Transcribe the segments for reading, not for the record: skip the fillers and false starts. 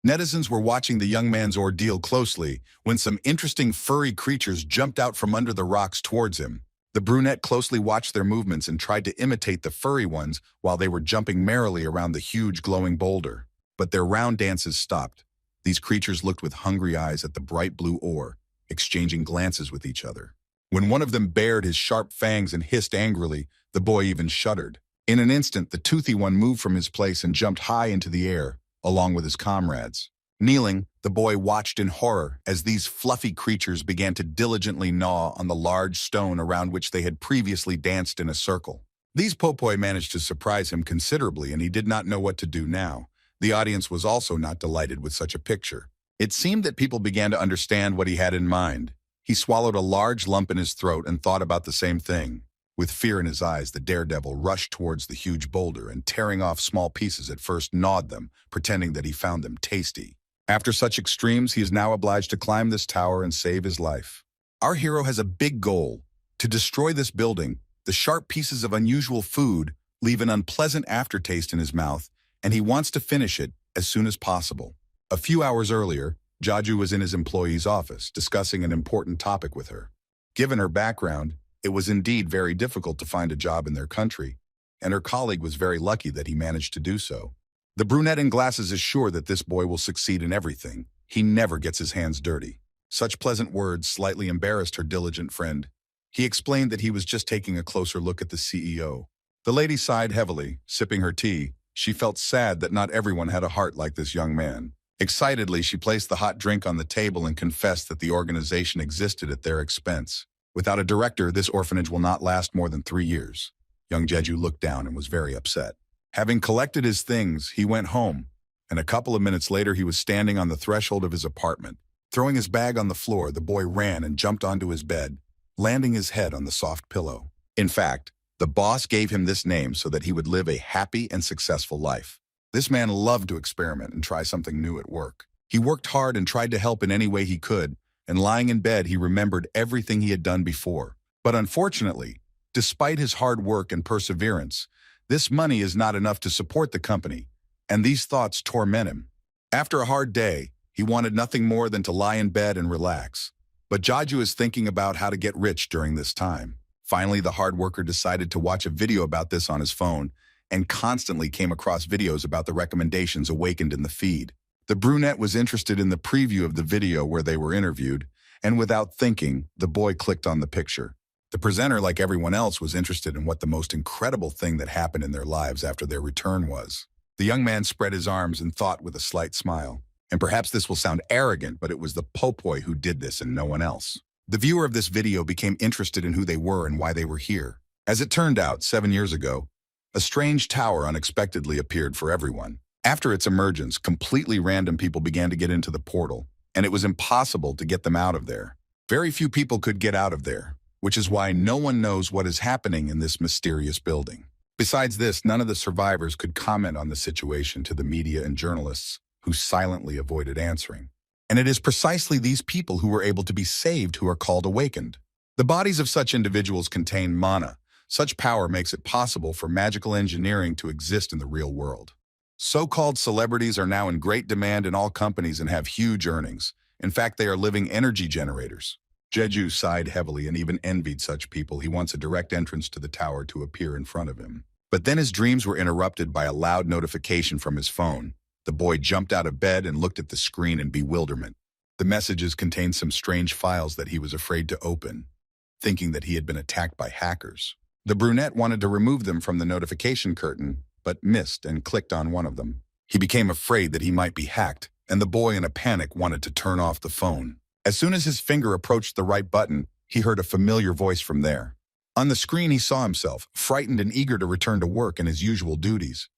Netizens were watching the young man's ordeal closely when some interesting furry creatures jumped out from under the rocks towards him. The brunette closely watched their movements and tried to imitate the furry ones while they were jumping merrily around the huge glowing boulder. But their round dances stopped. These creatures looked with hungry eyes at the bright blue ore, exchanging glances with each other. When one of them bared his sharp fangs and hissed angrily, the boy even shuddered. In an instant, the toothy one moved from his place and jumped high into the air, along with his comrades. Kneeling, the boy watched in horror as these fluffy creatures began to diligently gnaw on the large stone around which they had previously danced in a circle. These pulpoy managed to surprise him considerably, and he did not know what to do now. The audience was also not delighted with such a picture. It seemed that people began to understand what he had in mind. He swallowed a large lump in his throat and thought about the same thing. With fear in his eyes, the daredevil rushed towards the huge boulder and, tearing off small pieces, at first gnawed them, pretending that he found them tasty. After such extremes, he is now obliged to climb this tower and save his life. Our hero has a big goal: to destroy this building. The sharp pieces of unusual food leave an unpleasant aftertaste in his mouth, and he wants to finish it as soon as possible. A few hours earlier, Jaju was in his employee's office, discussing an important topic with her. Given her background, it was indeed very difficult to find a job in their country, and her colleague was very lucky that he managed to do so. The brunette in glasses is sure that this boy will succeed in everything. He never gets his hands dirty. Such pleasant words slightly embarrassed her diligent friend. He explained that he was just taking a closer look at the CEO. The lady sighed heavily, sipping her tea. She felt sad that not everyone had a heart like this young man. Excitedly, she placed the hot drink on the table and confessed that the organization existed at their expense. Without a director, this orphanage will not last more than 3 years. Young Jeju looked down and was very upset. Having collected his things, he went home, and a couple of minutes later he was standing on the threshold of his apartment. Throwing his bag on the floor, the boy ran and jumped onto his bed, landing his head on the soft pillow. In fact, the boss gave him this name so that he would live a happy and successful life. This man loved to experiment and try something new at work. He worked hard and tried to help in any way he could, and lying in bed he remembered everything he had done before. But unfortunately, despite his hard work and perseverance, this money is not enough to support the company, and these thoughts torment him. After a hard day, he wanted nothing more than to lie in bed and relax. But Jaju is thinking about how to get rich during this time. Finally, the hard worker decided to watch a video about this on his phone and constantly came across videos about the recommendations awakened in the feed. The brunette was interested in the preview of the video where they were interviewed, and without thinking, the boy clicked on the picture. The presenter, like everyone else, was interested in what the most incredible thing that happened in their lives after their return was. The young man spread his arms and thought with a slight smile. And perhaps this will sound arrogant, but it was the pulpoy who did this and no one else. The viewer of this video became interested in who they were and why they were here. As it turned out, 7 years ago, a strange tower unexpectedly appeared for everyone. After its emergence, completely random people began to get into the portal, and it was impossible to get them out of there. Very few people could get out of there, which is why no one knows what is happening in this mysterious building. Besides this, none of the survivors could comment on the situation to the media and journalists, who silently avoided answering. And it is precisely these people who were able to be saved who are called awakened. The bodies of such individuals contain mana. Such power makes it possible for magical engineering to exist in the real world. So-called celebrities are now in great demand in all companies and have huge earnings. In fact, they are living energy generators. Jeju sighed heavily and even envied such people. He wants a direct entrance to the tower to appear in front of him. But then his dreams were interrupted by a loud notification from his phone. The boy jumped out of bed and looked at the screen in bewilderment. The messages contained some strange files that he was afraid to open, thinking that he had been attacked by hackers. The brunette wanted to remove them from the notification curtain, but missed and clicked on one of them. He became afraid that he might be hacked, and the boy in a panic wanted to turn off the phone. As soon as his finger approached the right button, he heard a familiar voice from there. On the screen, he saw himself, frightened and eager to return to work and his usual duties.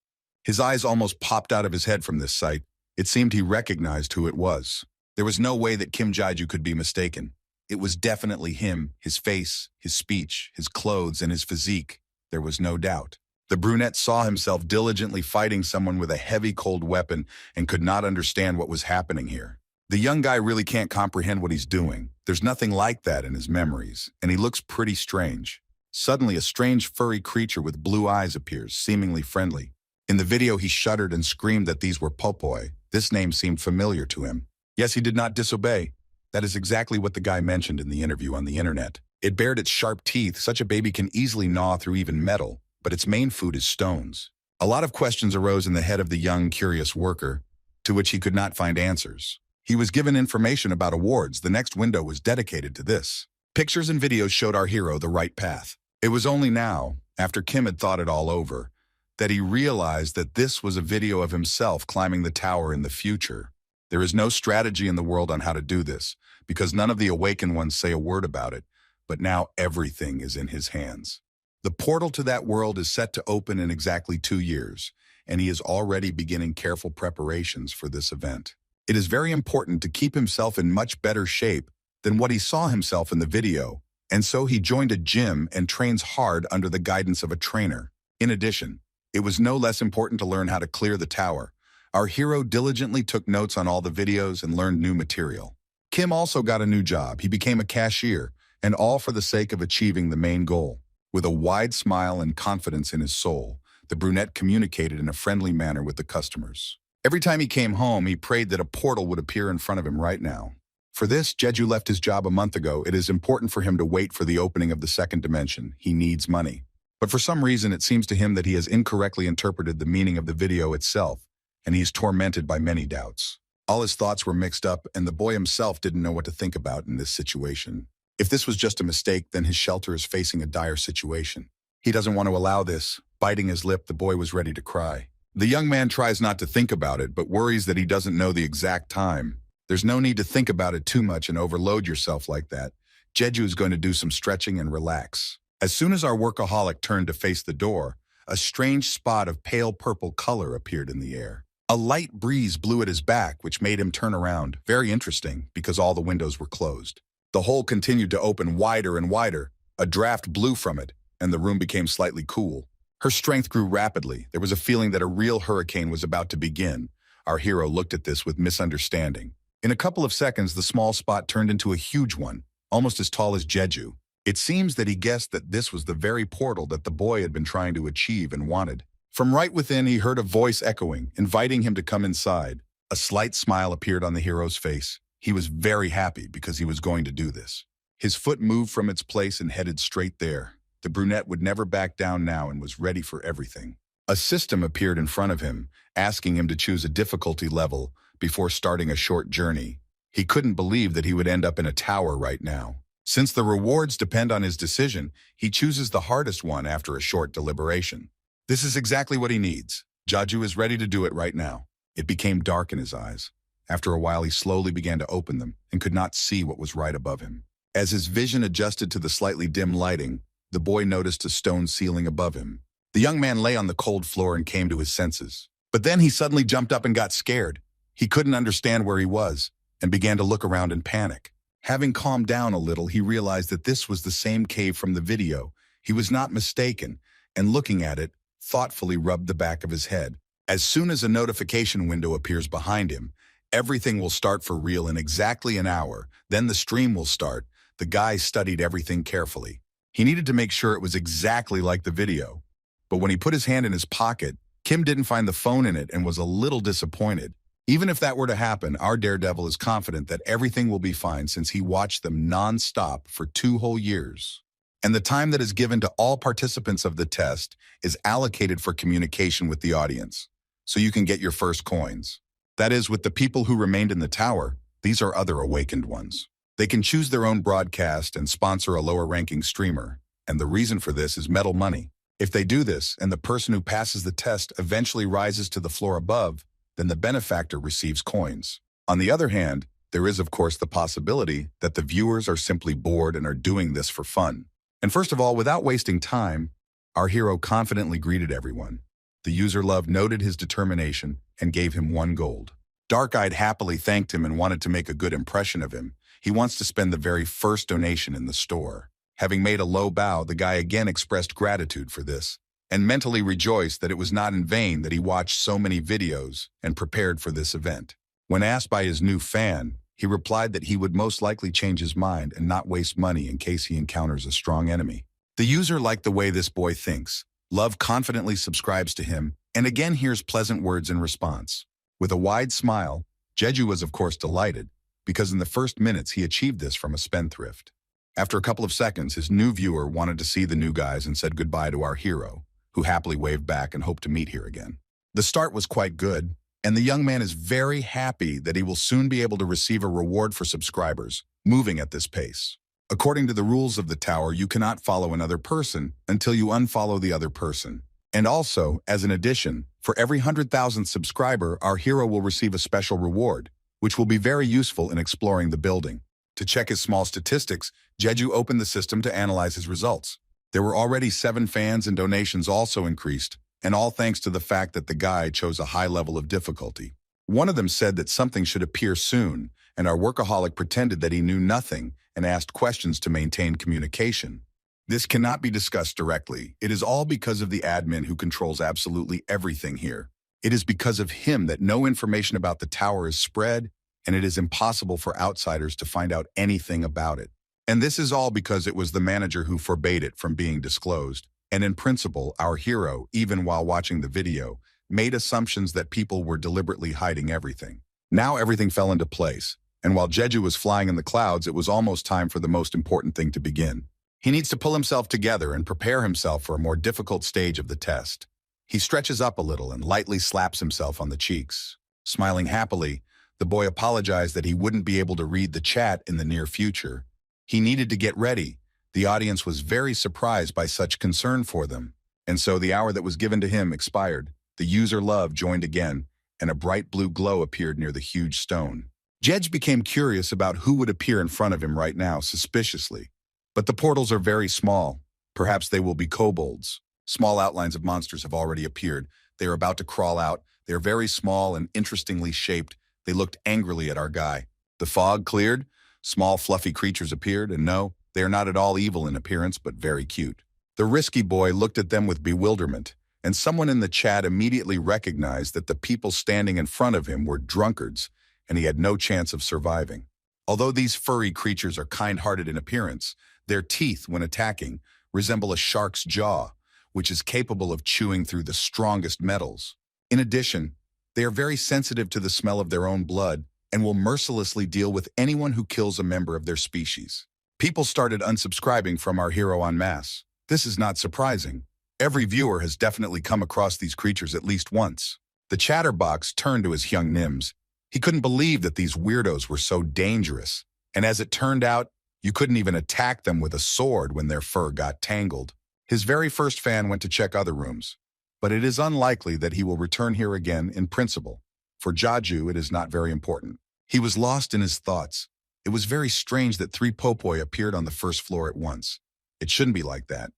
His eyes almost popped out of his head from this sight. It seemed he recognized who it was. There was no way that Kim Jaiju could be mistaken. It was definitely him, his face, his speech, his clothes, and his physique. There was no doubt. The brunette saw himself diligently fighting someone with a heavy, cold weapon and could not understand what was happening here. The young guy really can't comprehend what he's doing. There's nothing like that in his memories, and he looks pretty strange. Suddenly, a strange furry creature with blue eyes appears, seemingly friendly. In the video, he shuddered and screamed that these were pulpoy, This name seemed familiar to him. Yes, he did not disobey. That is exactly what the guy mentioned in the interview on the internet. It bared its sharp teeth. Such a baby can easily gnaw through even metal, but its main food is stones. A lot of questions arose in the head of the young, curious worker, to which he could not find answers. He was given information about awards. The next window was dedicated to this. Pictures and videos showed our hero the right path. It was only now, after Kim had thought it all over, that he realized that this was a video of himself climbing the tower in the future. There is no strategy in the world on how to do this, because none of the awakened ones say a word about it, but now everything is in his hands. The portal to that world is set to open in exactly 2 years, and he is already beginning careful preparations for this event. It is very important to keep himself in much better shape than what he saw himself in the video, and so he joined a gym and trains hard under the guidance of a trainer. In addition, it was no less important to learn how to clear the tower. Our hero diligently took notes on all the videos and learned new material. Kim also got a new job. He became a cashier, and all for the sake of achieving the main goal. With a wide smile and confidence in his soul, the brunette communicated in a friendly manner with the customers. Every time he came home, he prayed that a portal would appear in front of him right now. For this, Jeju left his job a month ago. It is important for him to wait for the opening of the second dimension. He needs money. But for some reason, it seems to him that he has incorrectly interpreted the meaning of the video itself, and he is tormented by many doubts. All his thoughts were mixed up, and the boy himself didn't know what to think about in this situation. If this was just a mistake, then his shelter is facing a dire situation. He doesn't want to allow this. Biting his lip, the boy was ready to cry. The young man tries not to think about it, but worries that he doesn't know the exact time. There's no need to think about it too much and overload yourself like that. Jeju is going to do some stretching and relax. As soon as our workaholic turned to face the door, a strange spot of pale purple color appeared in the air. A light breeze blew at his back, which made him turn around. Very interesting, because all the windows were closed. The hole continued to open wider and wider. A draft blew from it, and the room became slightly cool. Her strength grew rapidly. There was a feeling that a real hurricane was about to begin. Our hero looked at this with misunderstanding. In a couple of seconds, the small spot turned into a huge one, almost as tall as Jeju. It seems that he guessed that this was the very portal that the boy had been trying to achieve and wanted. From right within, he heard a voice echoing, inviting him to come inside. A slight smile appeared on the hero's face. He was very happy because he was going to do this. His foot moved from its place and headed straight there. The brunette would never back down now and was ready for everything. A system appeared in front of him, asking him to choose a difficulty level before starting a short journey. He couldn't believe that he would end up in a tower right now. Since the rewards depend on his decision, he chooses the hardest one after a short deliberation. This is exactly what he needs. Jeju is ready to do it right now. It became dark in his eyes. After a while, he slowly began to open them and could not see what was right above him. As his vision adjusted to the slightly dim lighting, the boy noticed a stone ceiling above him. The young man lay on the cold floor and came to his senses. But then he suddenly jumped up and got scared. He couldn't understand where he was and began to look around in panic. Having calmed down a little, he realized that this was the same cave from the video. He was not mistaken, and looking at it, thoughtfully rubbed the back of his head. As soon as a notification window appears behind him, everything will start for real in exactly an hour. Then the stream will start. The guy studied everything carefully. He needed to make sure it was exactly like the video. But when he put his hand in his pocket, Kim didn't find the phone in it and was a little disappointed. Even if that were to happen, our daredevil is confident that everything will be fine since he watched them non-stop for 2 whole years. And the time that is given to all participants of the test is allocated for communication with the audience, so you can get your first coins. That is, with the people who remained in the tower, these are other awakened ones. They can choose their own broadcast and sponsor a lower-ranking streamer, and the reason for this is metal money. If they do this, and the person who passes the test eventually rises to the floor above, then the benefactor receives coins. On the other hand, there is of course the possibility that the viewers are simply bored and are doing this for fun. And first of all, without wasting time, our hero confidently greeted everyone. The user love noted his determination and gave him 1 gold. Dark-Eyed happily thanked him and wanted to make a good impression of him. He wants to spend the very first donation in the store. Having made a low bow, the guy again expressed gratitude for this, and mentally rejoiced that it was not in vain that he watched so many videos and prepared for this event. When asked by his new fan, he replied that he would most likely change his mind and not waste money in case he encounters a strong enemy. The user liked the way this boy thinks. Love confidently subscribes to him and again hears pleasant words in response. With a wide smile, Jeju was of course delighted, because in the first minutes he achieved this from a spendthrift. After a couple of seconds, his new viewer wanted to see the new guys and said goodbye to our hero, who happily waved back and hoped to meet here again. The start was quite good, and the young man is very happy that he will soon be able to receive a reward for subscribers, moving at this pace. According to the rules of the tower, you cannot follow another person until you unfollow the other person. And also, as an addition, for every 100,000 subscriber, our hero will receive a special reward, which will be very useful in exploring the building. To check his small statistics, Jeju opened the system to analyze his results. There were already 7 fans and donations also increased, and all thanks to the fact that the guy chose a high level of difficulty. One of them said that something should appear soon, and our workaholic pretended that he knew nothing and asked questions to maintain communication. This cannot be discussed directly. It is all because of the admin who controls absolutely everything here. It is because of him that no information about the tower is spread, and it is impossible for outsiders to find out anything about it. And this is all because it was the manager who forbade it from being disclosed. And in principle, our hero, even while watching the video, made assumptions that people were deliberately hiding everything. Now everything fell into place, and while Jeju was flying in the clouds, it was almost time for the most important thing to begin. He needs to pull himself together and prepare himself for a more difficult stage of the test. He stretches up a little and lightly slaps himself on the cheeks. Smiling happily, the boy apologized that he wouldn't be able to read the chat in the near future. He needed to get ready. The audience was very surprised by such concern for them, and so the hour that was given to him expired. The user love joined again, and a bright blue glow appeared near the huge stone. Jedge became curious about who would appear in front of him right now, suspiciously. But the portals are very small. Perhaps they will be kobolds. Small outlines of monsters have already appeared. They are about to crawl out. They are very small and interestingly shaped. They looked angrily at our guy. The fog cleared. Small fluffy creatures appeared, and no, they are not at all evil in appearance, but very cute. The risky boy looked at them with bewilderment, and someone in the chat immediately recognized that the people standing in front of him were drunkards, and he had no chance of surviving. Although these furry creatures are kind-hearted in appearance, their teeth, when attacking, resemble a shark's jaw, which is capable of chewing through the strongest metals. In addition, they are very sensitive to the smell of their own blood and will mercilessly deal with anyone who kills a member of their species. People started unsubscribing from our hero en masse. This is not surprising. Every viewer has definitely come across these creatures at least once. The chatterbox turned to his young Nims. He couldn't believe that these weirdos were so dangerous, and as it turned out, you couldn't even attack them with a sword when their fur got tangled. His very first fan went to check other rooms, but it is unlikely that he will return here again in principle. For Jeju, it is not very important. He was lost in his thoughts. It was very strange that 3 pulpoy appeared on the first floor at once. It shouldn't be like that.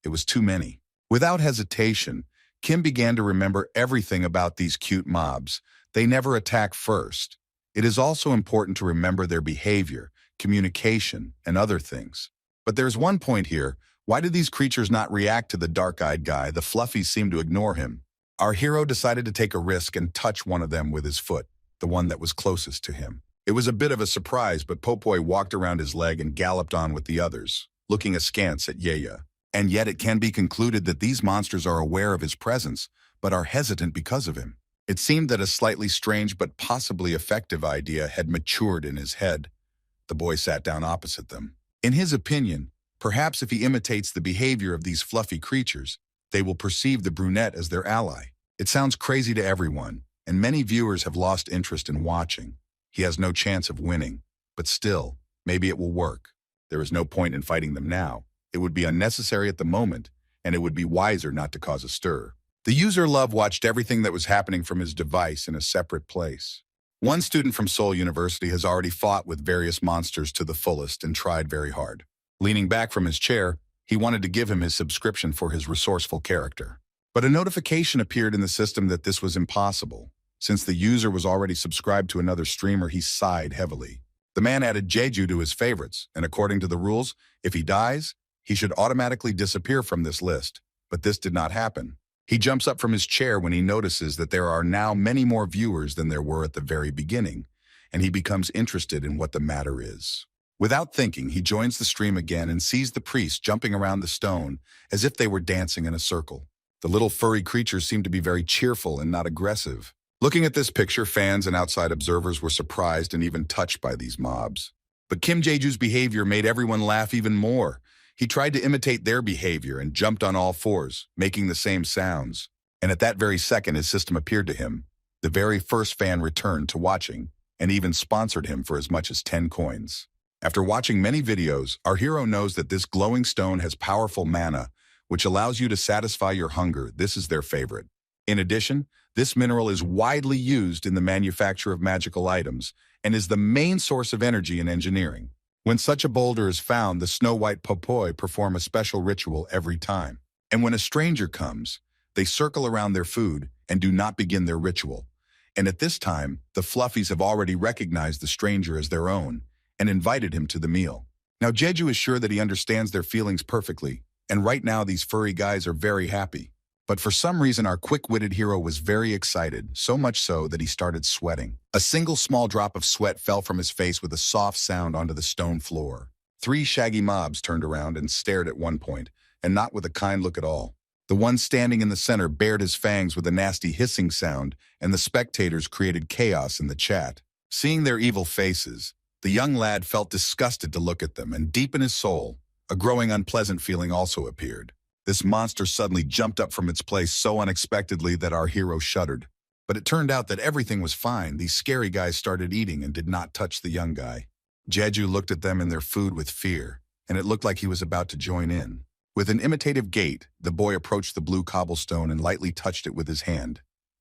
It was too many. Without hesitation, Kim began to remember everything about these cute mobs. They never attack first. It is also important to remember their behavior, communication, and other things. But there's one point here. Why did these creatures not react to the dark-eyed guy? The fluffies seemed to ignore him. Our hero decided to take a risk and touch one of them with his foot, the one that was closest to him. It was a bit of a surprise, but Pulpoy walked around his leg and galloped on with the others, looking askance at Yeya. And yet it can be concluded that these monsters are aware of his presence, but are hesitant because of him. It seemed that a slightly strange but possibly effective idea had matured in his head. The boy sat down opposite them. In his opinion, perhaps if he imitates the behavior of these fluffy creatures, they will perceive the brunette as their ally. It sounds crazy to everyone, and many viewers have lost interest in watching. He has no chance of winning, but still, maybe it will work. There is no point in fighting them now. It would be unnecessary at the moment, and it would be wiser not to cause a stir. The user Love watched everything that was happening from his device in a separate place. One student from Seoul University has already fought with various monsters to the fullest and tried very hard. Leaning back from his chair, he wanted to give him his subscription for his resourceful character. But a notification appeared in the system that this was impossible. Since the user was already subscribed to another streamer, he sighed heavily. The man added Jeju to his favorites, and according to the rules, if he dies, he should automatically disappear from this list. But this did not happen. He jumps up from his chair when he notices that there are now many more viewers than there were at the very beginning, and he becomes interested in what the matter is. Without thinking, he joins the stream again and sees the priests jumping around the stone as if they were dancing in a circle. The little furry creatures seem to be very cheerful and not aggressive. Looking at this picture, fans and outside observers were surprised and even touched by these mobs. But Kim Jae-ju's behavior made everyone laugh even more. He tried to imitate their behavior and jumped on all fours, making the same sounds. And at that very second, his system appeared to him. The very first fan returned to watching and even sponsored him for as much as 10 coins. After watching many videos, our hero knows that this glowing stone has powerful mana, which allows you to satisfy your hunger. This is their favorite. In addition, this mineral is widely used in the manufacture of magical items and is the main source of energy in engineering. When such a boulder is found, the snow-white pulpoy perform a special ritual every time. And when a stranger comes, they circle around their food and do not begin their ritual. And at this time, the fluffies have already recognized the stranger as their own and invited him to the meal. Now Jeju is sure that he understands their feelings perfectly, and right now these furry guys are very happy. But for some reason, our quick-witted hero was very excited, so much so that he started sweating. A single small drop of sweat fell from his face with a soft sound onto the stone floor. 3 shaggy mobs turned around and stared at one point, and not with a kind look at all. The one standing in the center bared his fangs with a nasty hissing sound, and the spectators created chaos in the chat. Seeing their evil faces, the young lad felt disgusted to look at them, and deep in his soul, a growing unpleasant feeling also appeared. This monster suddenly jumped up from its place so unexpectedly that our hero shuddered. But it turned out that everything was fine. These scary guys started eating and did not touch the young guy. Jeju looked at them and their food with fear, and it looked like he was about to join in. With an imitative gait, the boy approached the blue cobblestone and lightly touched it with his hand.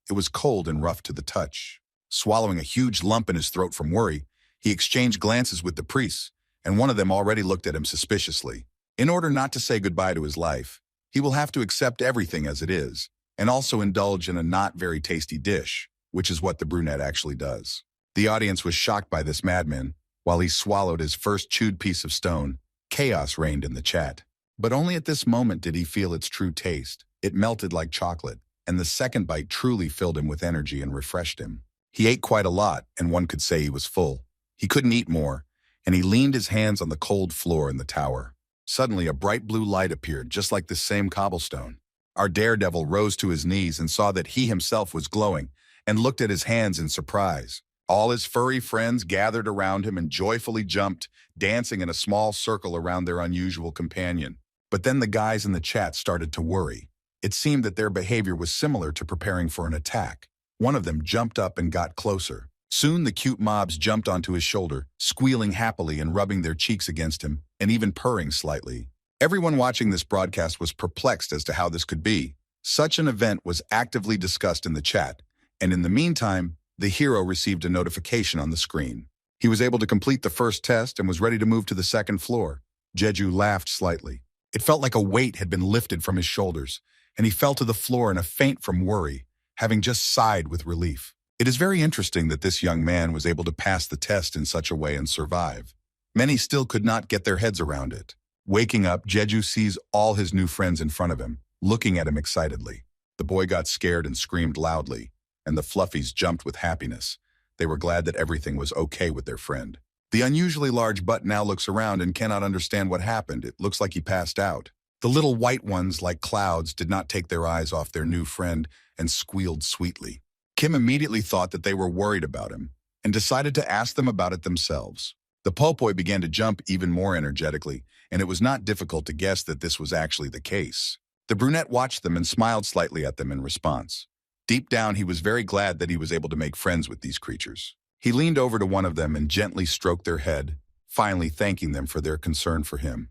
It was cold and rough to the touch. Swallowing a huge lump in his throat from worry, he exchanged glances with the priests, and one of them already looked at him suspiciously. In order not to say goodbye to his life, he will have to accept everything as it is, and also indulge in a not very tasty dish, which is what the brunette actually does. The audience was shocked by this madman. While he swallowed his first chewed piece of stone, chaos reigned in the chat. But only at this moment did he feel its true taste. It melted like chocolate, and the second bite truly filled him with energy and refreshed him. He ate quite a lot, and one could say he was full. He couldn't eat more, and he leaned his hands on the cold floor in the tower. Suddenly, a bright blue light appeared, just like this same cobblestone. Our daredevil rose to his knees and saw that he himself was glowing, and looked at his hands in surprise. All his furry friends gathered around him and joyfully jumped, dancing in a small circle around their unusual companion. But then the guys in the chat started to worry. It seemed that their behavior was similar to preparing for an attack. One of them jumped up and got closer. Soon the cute mobs jumped onto his shoulder, squealing happily and rubbing their cheeks against him, and even purring slightly. Everyone watching this broadcast was perplexed as to how this could be. Such an event was actively discussed in the chat, and in the meantime, the hero received a notification on the screen. He was able to complete the first test and was ready to move to the second floor. Jeju laughed slightly. It felt like a weight had been lifted from his shoulders, and he fell to the floor in a faint from worry, having just sighed with relief. It is very interesting that this young man was able to pass the test in such a way and survive. Many still could not get their heads around it. Waking up, Jeju sees all his new friends in front of him, looking at him excitedly. The boy got scared and screamed loudly, and the fluffies jumped with happiness. They were glad that everything was okay with their friend. The unusually large butt now looks around and cannot understand what happened. It looks like he passed out. The little white ones, like clouds, did not take their eyes off their new friend and squealed sweetly. Kim immediately thought that they were worried about him and decided to ask them about it themselves. The pulpoy began to jump even more energetically, and it was not difficult to guess that this was actually the case. The brunette watched them and smiled slightly at them in response. Deep down, he was very glad that he was able to make friends with these creatures. He leaned over to one of them and gently stroked their head, finally thanking them for their concern for him.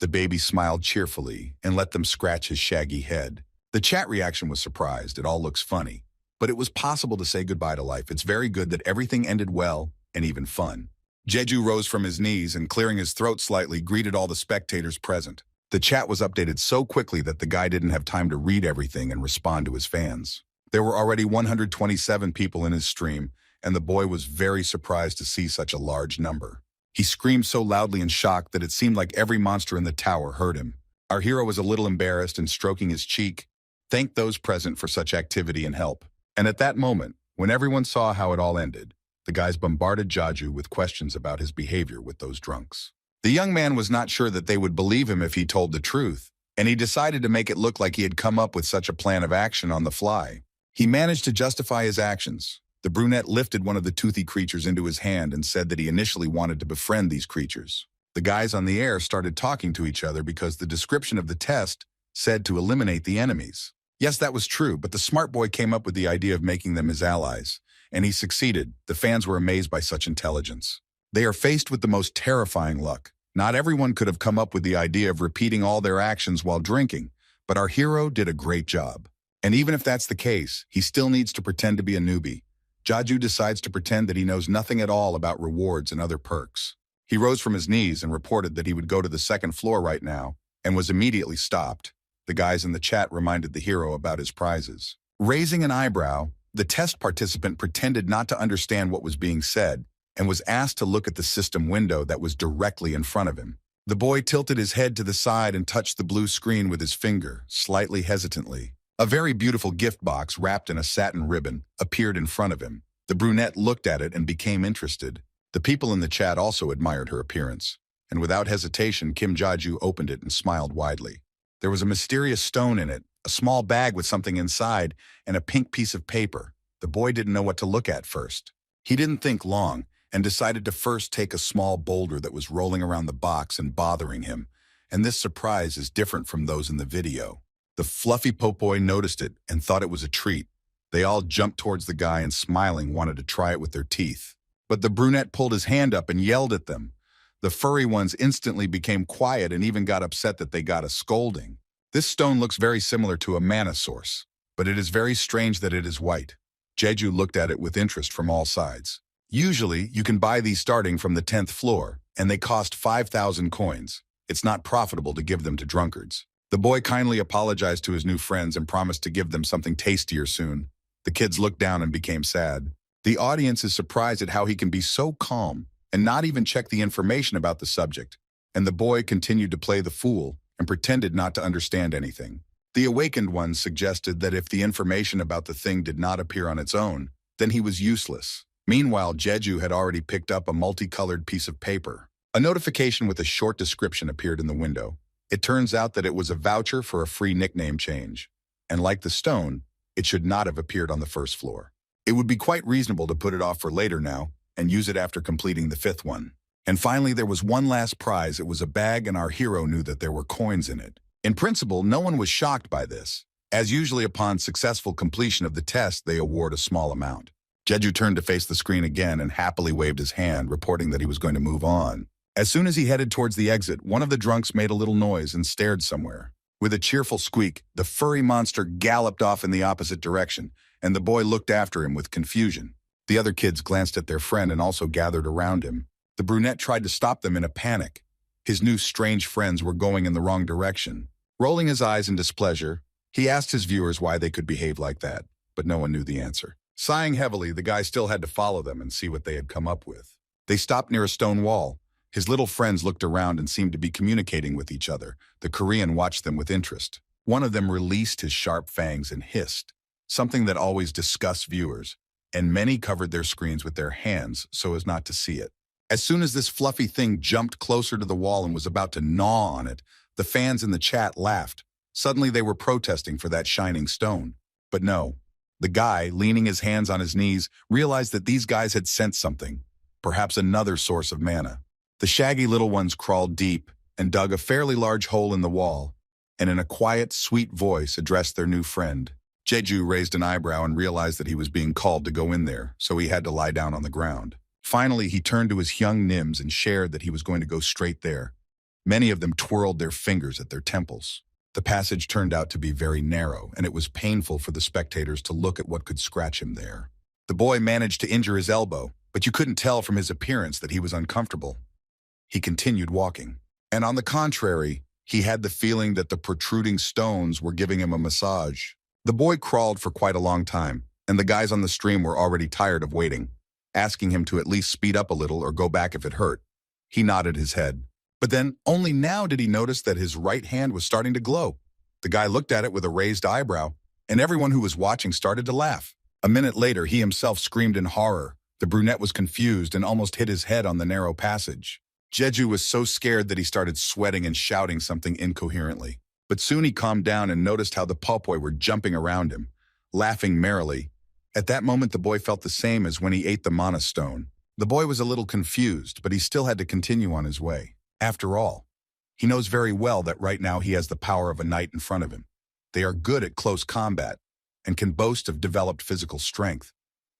The baby smiled cheerfully and let them scratch his shaggy head. The chat reaction was surprised. It all looks funny. But it was possible to say goodbye to life. It's very good that everything ended well and even fun. Jeju rose from his knees and, clearing his throat slightly, greeted all the spectators present. The chat was updated so quickly that the guy didn't have time to read everything and respond to his fans. There were already 127 people in his stream, and the boy was very surprised to see such a large number. He screamed so loudly in shock that it seemed like every monster in the tower heard him. Our hero was a little embarrassed and, stroking his cheek, thanked those present for such activity and help. And at that moment, when everyone saw how it all ended, the guys bombarded Jeju with questions about his behavior with those drunks. The young man was not sure that they would believe him if he told the truth, and he decided to make it look like he had come up with such a plan of action on the fly. He managed to justify his actions. The brunette lifted one of the toothy creatures into his hand and said that he initially wanted to befriend these creatures. The guys on the air started talking to each other because the description of the test said to eliminate the enemies. Yes, that was true, but the smart boy came up with the idea of making them his allies, and he succeeded. The fans were amazed by such intelligence. They are faced with the most terrifying luck. Not everyone could have come up with the idea of repeating all their actions while drinking, but our hero did a great job. And even if that's the case, he still needs to pretend to be a newbie. Jeju decides to pretend that he knows nothing at all about rewards and other perks. He rose from his knees and reported that he would go to the second floor right now, and was immediately stopped. The guys in the chat reminded the hero about his prizes. Raising an eyebrow, the test participant pretended not to understand what was being said, and was asked to look at the system window that was directly in front of him. The boy tilted his head to the side and touched the blue screen with his finger, slightly hesitantly. A very beautiful gift box wrapped in a satin ribbon appeared in front of him. The brunette looked at it and became interested. The people in the chat also admired her appearance, and without hesitation, Kim Jeju opened it and smiled widely. There was a mysterious stone in it, a small bag with something inside, and a pink piece of paper. The boy didn't know what to look at first. He didn't think long, and decided to first take a small boulder that was rolling around the box and bothering him, and this surprise is different from those in the video. The fluffy pulpoy noticed it and thought it was a treat. They all jumped towards the guy and smiling wanted to try it with their teeth. But the brunette pulled his hand up and yelled at them. The furry ones instantly became quiet and even got upset that they got a scolding. This stone looks very similar to a mana source, but it is very strange that it is white. Jeju looked at it with interest from all sides. Usually, you can buy these starting from the 10th floor, and they cost 5,000 coins. It's not profitable to give them to drunkards. The boy kindly apologized to his new friends and promised to give them something tastier soon. The kids looked down and became sad. The audience is surprised at how he can be so calm and not even check the information about the subject, and the boy continued to play the fool and pretended not to understand anything. The awakened ones suggested that if the information about the thing did not appear on its own, then he was useless. Meanwhile, Jeju had already picked up a multicolored piece of paper. A notification with a short description appeared in the window. It turns out that it was a voucher for a free nickname change, and like the stone, it should not have appeared on the first floor. It would be quite reasonable to put it off for later now, and use it after completing the 5th one. And finally, there was one last prize. It was a bag, and our hero knew that there were coins in it. In principle, no one was shocked by this, as usually upon successful completion of the test, they award a small amount. Jeju turned to face the screen again and happily waved his hand, reporting that he was going to move on. As soon as he headed towards the exit, one of the drunks made a little noise and stared somewhere. With a cheerful squeak, the furry monster galloped off in the opposite direction, and the boy looked after him with confusion. The other kids glanced at their friend and also gathered around him. The brunette tried to stop them in a panic. His new strange friends were going in the wrong direction. Rolling his eyes in displeasure, he asked his viewers why they could behave like that, but no one knew the answer. Sighing heavily, the guy still had to follow them and see what they had come up with. They stopped near a stone wall. His little friends looked around and seemed to be communicating with each other. The Korean watched them with interest. One of them released his sharp fangs and hissed, something that always disgusts viewers, and many covered their screens with their hands so as not to see it. As soon as this fluffy thing jumped closer to the wall and was about to gnaw on it, the fans in the chat laughed. Suddenly they were protesting for that shining stone. But no. The guy, leaning his hands on his knees, realized that these guys had sensed something, perhaps another source of mana. The shaggy little ones crawled deep and dug a fairly large hole in the wall, and in a quiet, sweet voice addressed their new friend. Jeju raised an eyebrow and realized that he was being called to go in there, so he had to lie down on the ground. Finally, he turned to his young nims and shared that he was going to go straight there. Many of them twirled their fingers at their temples. The passage turned out to be very narrow, and it was painful for the spectators to look at what could scratch him there. The boy managed to injure his elbow, but you couldn't tell from his appearance that he was uncomfortable. He continued walking. And on the contrary, he had the feeling that the protruding stones were giving him a massage. The boy crawled for quite a long time, and the guys on the stream were already tired of waiting, asking him to at least speed up a little or go back if it hurt. He nodded his head. But then, only now did he notice that his right hand was starting to glow. The guy looked at it with a raised eyebrow, and everyone who was watching started to laugh. A minute later, he himself screamed in horror. The brunette was confused and almost hit his head on the narrow passage. Jeju was so scared that he started sweating and shouting something incoherently. But soon he calmed down and noticed how the pulpoy were jumping around him. laughing merrily. At that moment, the boy felt the same as when he ate the mana stone. The boy was a little confused, but he still had to continue on his way. After all, he knows very well that right now he has the power of a knight in front of him. They are good at close combat and can boast of developed physical strength.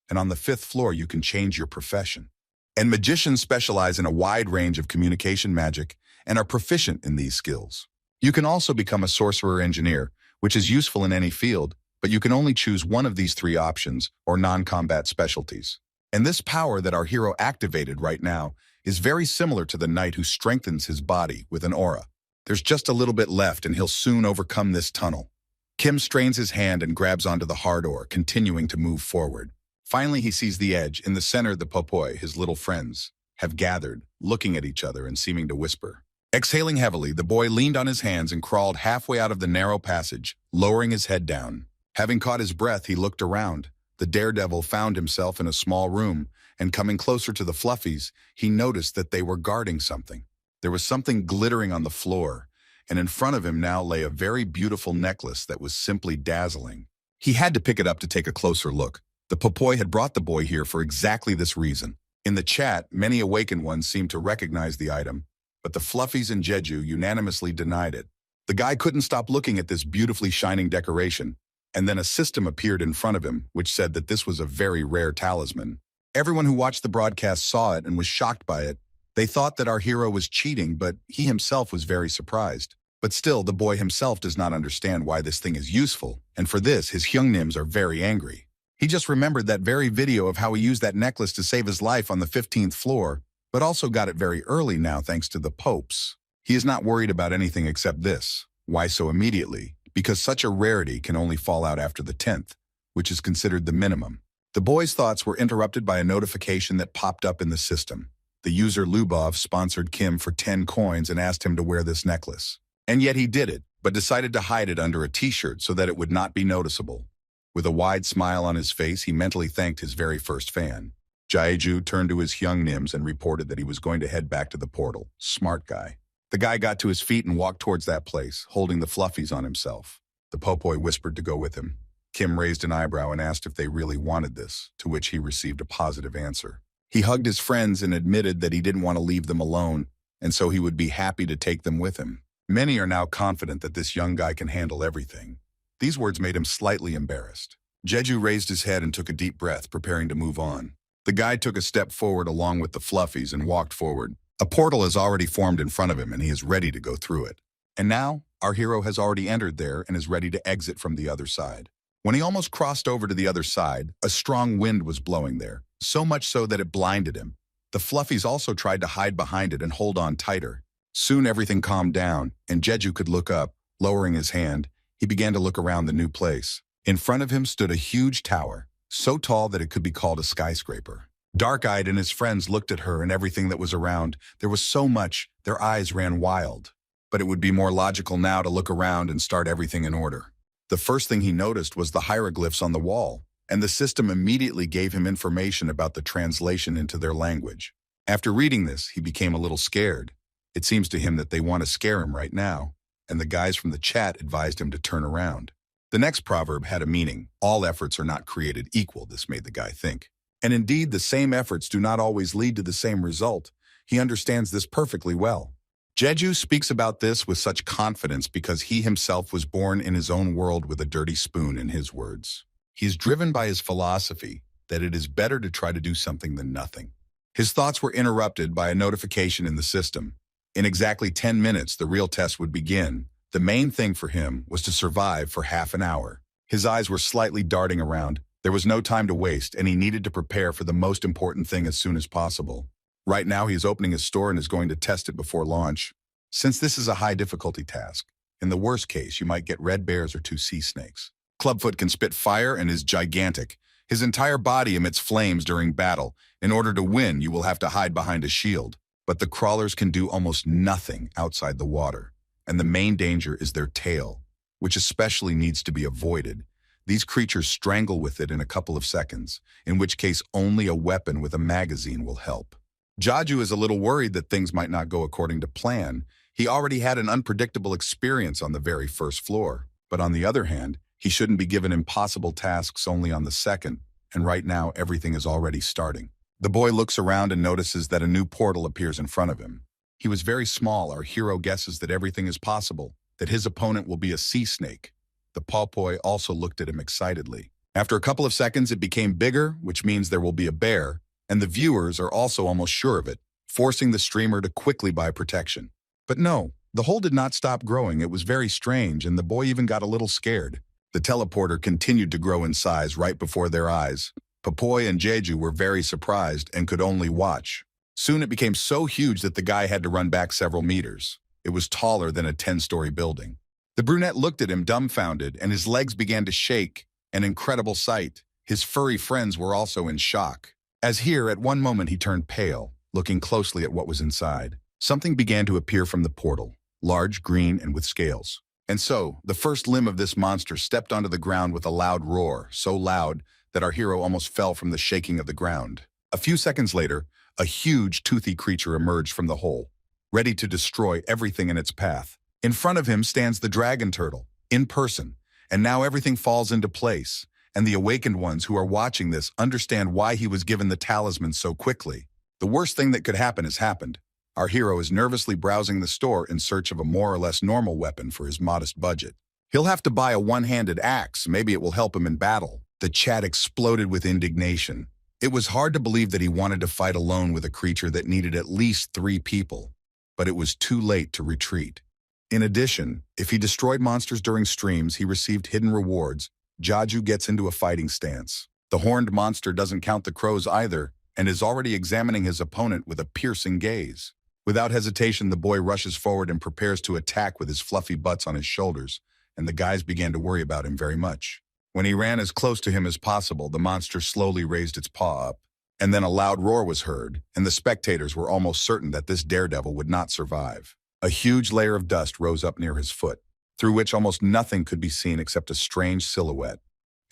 And on the 5th floor, you can change your profession. And magicians specialize in a wide range of communication magic and are proficient in these skills. You can also become a sorcerer engineer, which is useful in any field, but you can only choose one of these 3 options or non-combat specialties. And this power that our hero activated right now is very similar to the knight who strengthens his body with an aura. There's just a little bit left and he'll soon overcome this tunnel. Kim strains his hand and grabs onto the hard ore, continuing to move forward. Finally, he sees the edge. In the center, the pulpoy, his little friends, have gathered, looking at each other and seeming to whisper. Exhaling heavily, the boy leaned on his hands and crawled halfway out of the narrow passage, lowering his head down. Having caught his breath, he looked around. The daredevil found himself in a small room, and coming closer to the fluffies, he noticed that they were guarding something. There was something glittering on the floor, and in front of him now lay a very beautiful necklace that was simply dazzling. He had to pick it up to take a closer look. The pulpoy had brought the boy here for exactly this reason. In the chat, many awakened ones seemed to recognize the item, but the fluffies and Jeju unanimously denied it. The guy couldn't stop looking at this beautifully shining decoration, and then a system appeared in front of him, which said that this was a very rare talisman. Everyone who watched the broadcast saw it and was shocked by it. They thought that our hero was cheating, but he himself was very surprised. But still, the boy himself does not understand why this thing is useful, and for this, his hyungnims are very angry. He just remembered that very video of how he used that necklace to save his life on the 15th floor, but also got it very early now thanks to the popes. He is not worried about anything except this. Why so immediately? Because such a rarity can only fall out after the 10th, which is considered the minimum. The boy's thoughts were interrupted by a notification that popped up in the system. The user Lubov sponsored Kim for 10 coins and asked him to wear this necklace. And yet he did it, but decided to hide it under a t-shirt so that it would not be noticeable. With a wide smile on his face, he mentally thanked his very first fan. Jaeju turned to his hyungnims and reported that he was going to head back to the portal. Smart guy. The guy got to his feet and walked towards that place, holding the fluffies on himself. The pulpoy whispered to go with him. Kim raised an eyebrow and asked if they really wanted this, to which he received a positive answer. He hugged his friends and admitted that he didn't want to leave them alone, and so he would be happy to take them with him. Many are now confident that this young guy can handle everything. These words made him slightly embarrassed. Jeju raised his head and took a deep breath, preparing to move on. The guy took a step forward along with the fluffies and walked forward. A portal has already formed in front of him and he is ready to go through it. And now, our hero has already entered there and is ready to exit from the other side. When he almost crossed over to the other side, a strong wind was blowing there, so much so that it blinded him. The fluffies also tried to hide behind it and hold on tighter. Soon everything calmed down, and Jeju could look up. Lowering his hand, he began to look around the new place. In front of him stood a huge tower, so tall that it could be called a skyscraper. Dark-eyed and his friends looked at her and everything that was around. There was so much, their eyes ran wild. But it would be more logical now to look around and start everything in order. The first thing he noticed was the hieroglyphs on the wall, and the system immediately gave him information about the translation into their language. After reading this, he became a little scared. It seems to him that they want to scare him right now, and the guys from the chat advised him to turn around. The next proverb had a meaning. All efforts are not created equal, this made the guy think. And indeed, the same efforts do not always lead to the same result. He understands this perfectly well. Jeju speaks about this with such confidence because he himself was born in his own world with a dirty spoon, in his words. He is driven by his philosophy that it is better to try to do something than nothing. His thoughts were interrupted by a notification in the system. In exactly 10 minutes, the real test would begin. The main thing for him was to survive for half an hour. His eyes were slightly darting around. There was no time to waste, and he needed to prepare for the most important thing as soon as possible. Right now, he is opening his store and is going to test it before launch. Since this is a high-difficulty task, in the worst case, you might get red bears or 2 sea snakes. Clubfoot can spit fire and is gigantic. His entire body emits flames during battle. In order to win, you will have to hide behind a shield. But the crawlers can do almost nothing outside the water. And the main danger is their tail, which especially needs to be avoided. These creatures strangle with it in a couple of seconds, in which case only a weapon with a magazine will help. Jeju is a little worried that things might not go according to plan. He already had an unpredictable experience on the very first floor. But on the other hand, He shouldn't be given impossible tasks only on the second, and right now everything is already starting. The boy looks around and notices that a new portal appears in front of him. He was very small. Our hero guesses that everything is possible, that his opponent will be a sea snake. The pulpoy also looked at him excitedly. After a couple of seconds, it became bigger, which means there will be a bear, and the viewers are also almost sure of it, forcing the streamer to quickly buy protection. But no, the hole did not stop growing. It was very strange, and the boy even got a little scared. The teleporter continued to grow in size right before their eyes. Pulpoy and Jeju were very surprised and could only watch. Soon it became so huge that the guy had to run back several meters. It was taller than a 10-story building. The brunette looked at him dumbfounded, and his legs began to shake. An incredible sight. His furry friends were also in shock. As here, at one moment he turned pale, looking closely at what was inside. Something began to appear from the portal, large, green, and with scales. And so, the first limb of this monster stepped onto the ground with a loud roar, so loud that our hero almost fell from the shaking of the ground. A few seconds later, a huge, toothy creature emerged from the hole, ready to destroy everything in its path. In front of him stands the dragon turtle, in person, and now everything falls into place, and the awakened ones who are watching this understand why he was given the talisman so quickly. The worst thing that could happen has happened. Our hero is nervously browsing the store in search of a more or less normal weapon for his modest budget. He'll have to buy a one-handed axe. Maybe it will help him in battle. The chat exploded with indignation. It was hard to believe that he wanted to fight alone with a creature that needed at least 3 people, but it was too late to retreat. In addition, if he destroyed monsters during streams, he received hidden rewards. Jeju gets into a fighting stance. The horned monster doesn't count the crows either, and is already examining his opponent with a piercing gaze. Without hesitation, the boy rushes forward and prepares to attack with his fluffy butts on his shoulders, and the guys began to worry about him very much. When he ran as close to him as possible, the monster slowly raised its paw up, and then a loud roar was heard, and the spectators were almost certain that this daredevil would not survive. A huge layer of dust rose up near his foot, through which almost nothing could be seen except a strange silhouette,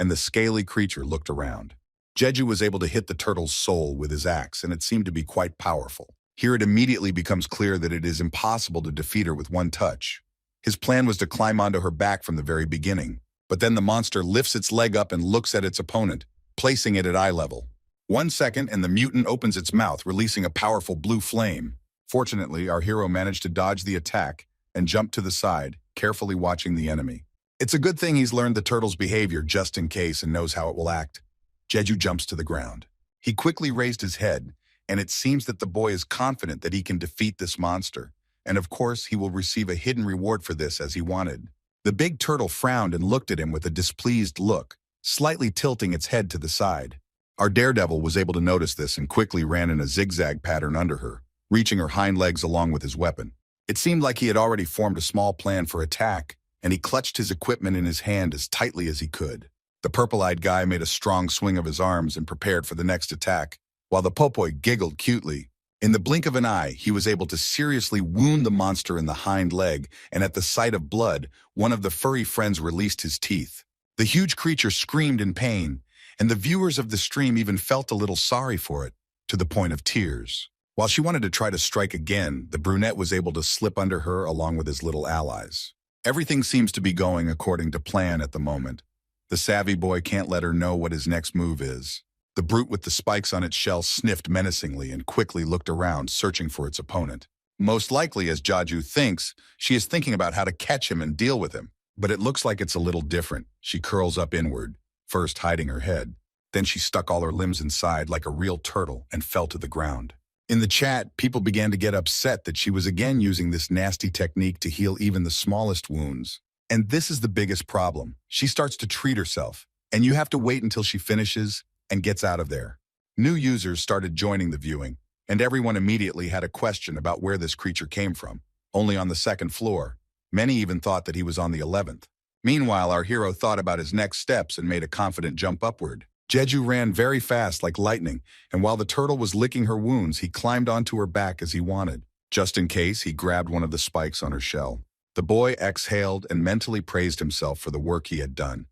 and the scaly creature looked around. Jeju was able to hit the turtle's soul with his axe, and it seemed to be quite powerful. Here it immediately becomes clear that it is impossible to defeat her with one touch. His plan was to climb onto her back from the very beginning, but then the monster lifts its leg up and looks at its opponent, placing it at eye level. 1 second and the mutant opens its mouth, releasing a powerful blue flame. Fortunately, our hero managed to dodge the attack and jump to the side, carefully watching the enemy. It's a good thing he's learned the turtle's behavior just in case and knows how it will act. Jeju jumps to the ground. He quickly raised his head, and it seems that the boy is confident that he can defeat this monster, and of course he will receive a hidden reward for this as he wanted. The big turtle frowned and looked at him with a displeased look, slightly tilting its head to the side. Our daredevil was able to notice this and quickly ran in a zigzag pattern under her, reaching her hind legs along with his weapon. It seemed like he had already formed a small plan for attack, and he clutched his equipment in his hand as tightly as he could. The purple-eyed guy made a strong swing of his arms and prepared for the next attack, while the pulpoy giggled cutely. In the blink of an eye, he was able to seriously wound the monster in the hind leg, and at the sight of blood, one of the furry friends released his teeth. The huge creature screamed in pain, and the viewers of the stream even felt a little sorry for it, to the point of tears. While she wanted to try to strike again, the brunette was able to slip under her along with his little allies. Everything seems to be going according to plan at the moment. The savvy boy can't let her know what his next move is. The brute with the spikes on its shell sniffed menacingly and quickly looked around, searching for its opponent. Most likely, as Jeju thinks, she is thinking about how to catch him and deal with him. But it looks like it's a little different. She curls up inward, first hiding her head. Then she stuck all her limbs inside like a real turtle and fell to the ground. In the chat, people began to get upset that she was again using this nasty technique to heal even the smallest wounds. And this is the biggest problem. She starts to treat herself, and you have to wait until she finishes and gets out of there. New users started joining the viewing, and everyone immediately had a question about where this creature came from. Only on the 2nd floor. Many even thought that he was on the 11th. Meanwhile, our hero thought about his next steps and made a confident jump upward. Jeju ran very fast like lightning, and while the turtle was licking her wounds, he climbed onto her back as he wanted. Just in case, he grabbed one of the spikes on her shell. The boy exhaled and mentally praised himself for the work he had done.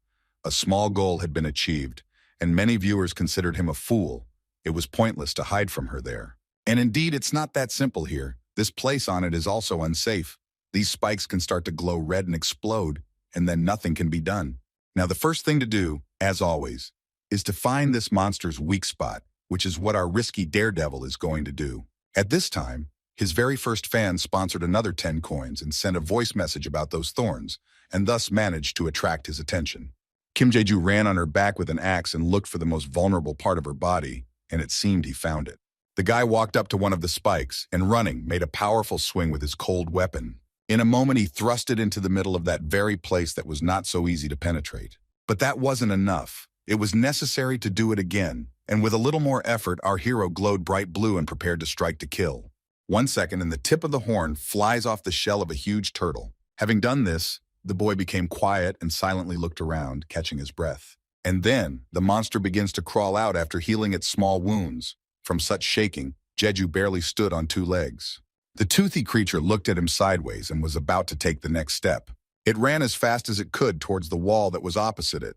A small goal had been achieved, and many viewers considered him a fool. It was pointless to hide from her there. And indeed, it's not that simple here. This place on it is also unsafe. These spikes can start to glow red and explode, and then nothing can be done. Now, the first thing to do, as always, is to find this monster's weak spot, which is what our risky daredevil is going to do. At this time, his very first fan sponsored another 10 coins and sent a voice message about those thorns, and thus managed to attract his attention. Kim Jae-ju ran on her back with an axe and looked for the most vulnerable part of her body, and it seemed he found it. The guy walked up to one of the spikes and, running, made a powerful swing with his cold weapon. In a moment, he thrust it into the middle of that very place that was not so easy to penetrate. But that wasn't enough. It was necessary to do it again, and with a little more effort, our hero glowed bright blue and prepared to strike to kill. 1 second, and the tip of the horn flies off the shell of a huge turtle. Having done this, the boy became quiet and silently looked around, catching his breath. And then, the monster begins to crawl out after healing its small wounds. From such shaking, Jeju barely stood on 2 legs. The toothy creature looked at him sideways and was about to take the next step. It ran as fast as it could towards the wall that was opposite it,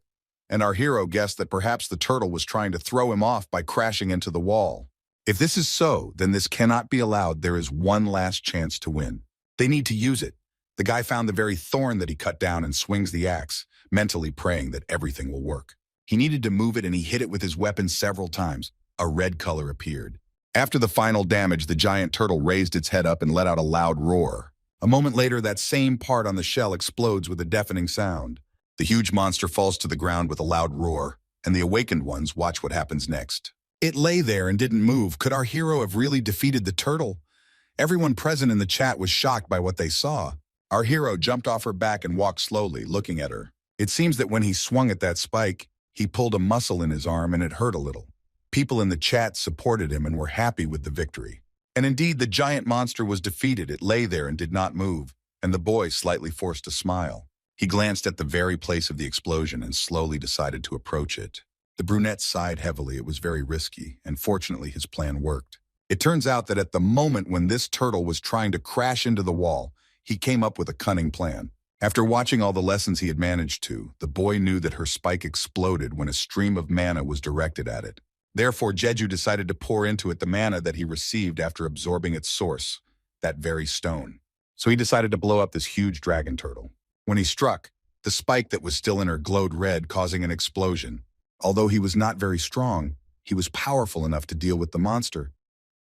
and our hero guessed that perhaps the turtle was trying to throw him off by crashing into the wall. If this is so, then this cannot be allowed. There is one last chance to win. They need to use it. The guy found the very thorn that he cut down and swings the axe, mentally praying that everything will work. He needed to move it and he hit it with his weapon several times. A red color appeared. After the final damage, the giant turtle raised its head up and let out a loud roar. A moment later, that same part on the shell explodes with a deafening sound. The huge monster falls to the ground with a loud roar, and the awakened ones watch what happens next. It lay there and didn't move. Could our hero have really defeated the turtle? Everyone present in the chat was shocked by what they saw. Our hero jumped off her back and walked slowly, looking at her. It seems that when he swung at that spike, he pulled a muscle in his arm and it hurt a little. People in the chat supported him and were happy with the victory. And indeed, the giant monster was defeated. It lay there and did not move, and the boy slightly forced a smile. He glanced at the very place of the explosion and slowly decided to approach it. The brunette sighed heavily. It was very risky, and fortunately his plan worked. It turns out that at the moment when this turtle was trying to crash into the wall, he came up with a cunning plan. After watching all the lessons he had managed to, the boy knew that her spike exploded when a stream of mana was directed at it. Therefore, Jeju decided to pour into it the mana that he received after absorbing its source, that very stone. So he decided to blow up this huge dragon turtle. When he struck, the spike that was still in her glowed red, causing an explosion. Although he was not very strong, he was powerful enough to deal with the monster.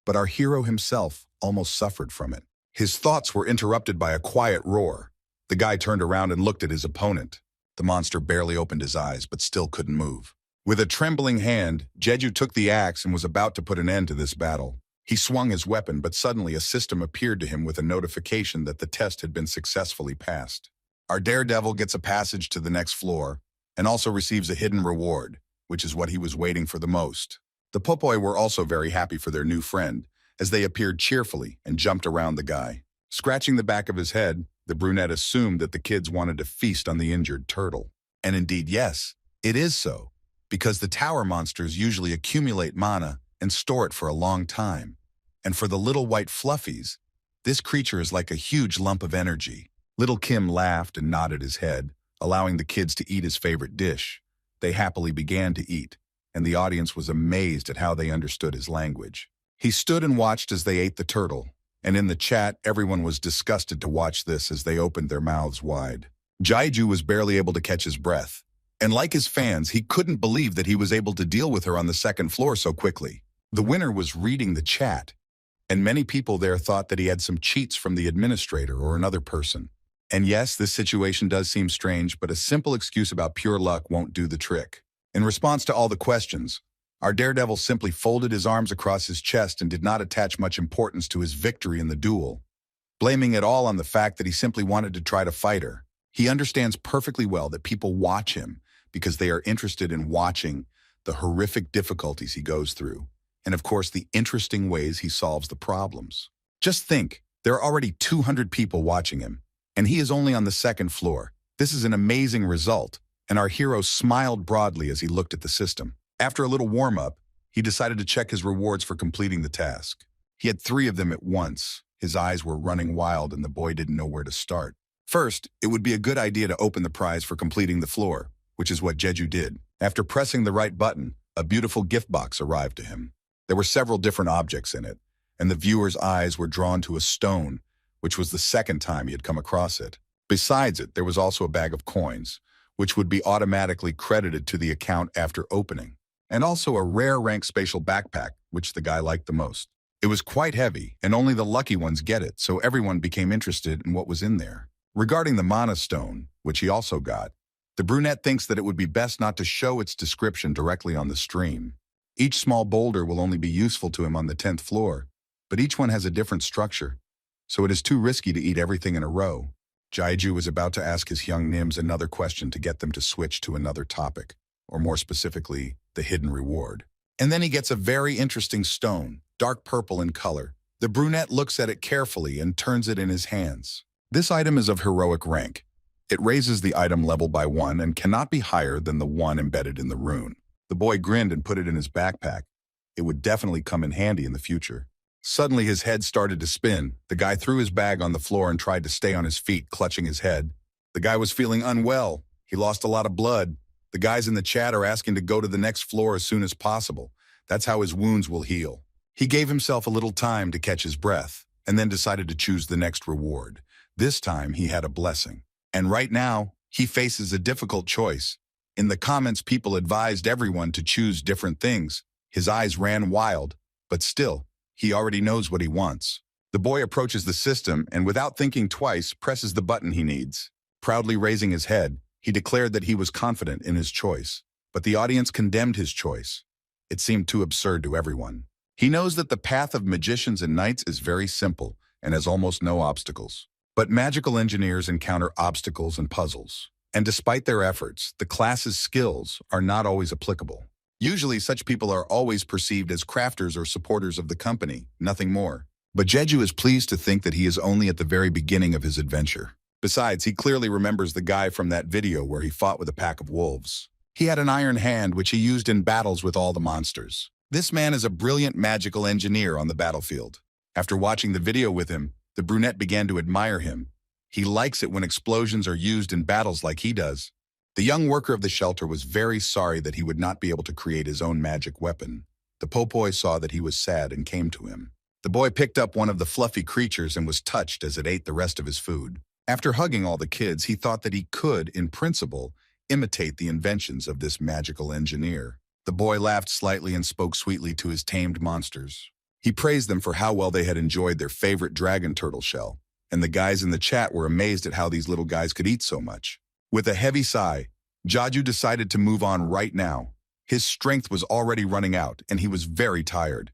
But our hero himself almost suffered from it. His thoughts were interrupted by a quiet roar. The guy turned around and looked at his opponent. The monster barely opened his eyes, but still couldn't move. With a trembling hand, Jeju took the axe and was about to put an end to this battle. He swung his weapon, but suddenly a system appeared to him with a notification that the test had been successfully passed. Our daredevil gets a passage to the next floor and also receives a hidden reward, which is what he was waiting for the most. The pulpoy were also very happy for their new friend, as they appeared cheerfully and jumped around the guy. Scratching the back of his head, the brunette assumed that the kids wanted to feast on the injured turtle. And indeed, yes, it is so, because the tower monsters usually accumulate mana and store it for a long time. And for the little white fluffies, this creature is like a huge lump of energy. Little Kim laughed and nodded his head, allowing the kids to eat his favorite dish. They happily began to eat, and the audience was amazed at how they understood his language. He stood and watched as they ate the turtle, and in the chat, everyone was disgusted to watch this as they opened their mouths wide. Jaiju was barely able to catch his breath. And like his fans, he couldn't believe that he was able to deal with her on the second floor so quickly. The winner was reading the chat, and many people there thought that he had some cheats from the administrator or another person. And yes, this situation does seem strange, but a simple excuse about pure luck won't do the trick. In response to all the questions, our daredevil simply folded his arms across his chest and did not attach much importance to his victory in the duel, blaming it all on the fact that he simply wanted to try to fight her. He understands perfectly well that people watch him because they are interested in watching the horrific difficulties he goes through, and of course the interesting ways he solves the problems. Just think, there are already 200 people watching him, and he is only on the second floor. This is an amazing result, and our hero smiled broadly as he looked at the system. After a little warm-up, he decided to check his rewards for completing the task. He had 3 of them at once. His eyes were running wild, and the boy didn't know where to start. First, it would be a good idea to open the prize for completing the floor, which is what Jeju did. After pressing the right button, a beautiful gift box arrived to him. There were several different objects in it, and the viewer's eyes were drawn to a stone, which was the second time he had come across it. Besides it, there was also a bag of coins, which would be automatically credited to the account after opening, and also a rare rank spatial backpack, which the guy liked the most. It was quite heavy, and only the lucky ones get it, so everyone became interested in what was in there. Regarding the mana stone, which he also got, the brunette thinks that it would be best not to show its description directly on the stream. Each small boulder will only be useful to him on the 10th floor, but each one has a different structure, so it is too risky to eat everything in a row. Jaiju was about to ask his young Nims another question to get them to switch to another topic, or more specifically, the hidden reward. And then he gets a very interesting stone, dark purple in color. The brunette looks at it carefully and turns it in his hands. This item is of heroic rank. It raises the item level by 1 and cannot be higher than the 1 embedded in the rune. The boy grinned and put it in his backpack. It would definitely come in handy in the future. Suddenly his head started to spin. The guy threw his bag on the floor and tried to stay on his feet, clutching his head. The guy was feeling unwell. He lost a lot of blood. The guys in the chat are asking to go to the next floor as soon as possible. That's how his wounds will heal. He gave himself a little time to catch his breath, and then decided to choose the next reward. This time he had a blessing. And right now, he faces a difficult choice. In the comments, people advised everyone to choose different things. His eyes ran wild, but still, he already knows what he wants. The boy approaches the system and without thinking twice, presses the button he needs. Proudly raising his head, he declared that he was confident in his choice. But the audience condemned his choice. It seemed too absurd to everyone. He knows that the path of magicians and knights is very simple and has almost no obstacles. But magical engineers encounter obstacles and puzzles. And despite their efforts, the class's skills are not always applicable. Usually, such people are always perceived as crafters or supporters of the company, nothing more. But Jeju is pleased to think that he is only at the very beginning of his adventure. Besides, he clearly remembers the guy from that video where he fought with a pack of wolves. He had an iron hand which he used in battles with all the monsters. This man is a brilliant magical engineer on the battlefield. After watching the video with him, the brunette began to admire him. He likes it when explosions are used in battles like he does. The young worker of the shelter was very sorry that he would not be able to create his own magic weapon. The pulpoy saw that he was sad and came to him. The boy picked up one of the fluffy creatures and was touched as it ate the rest of his food. After hugging all the kids, he thought that he could, in principle, imitate the inventions of this magical engineer. The boy laughed slightly and spoke sweetly to his tamed monsters. He praised them for how well they had enjoyed their favorite dragon turtle shell, and the guys in the chat were amazed at how these little guys could eat so much. With a heavy sigh, Jaju decided to move on right now. His strength was already running out, and he was very tired.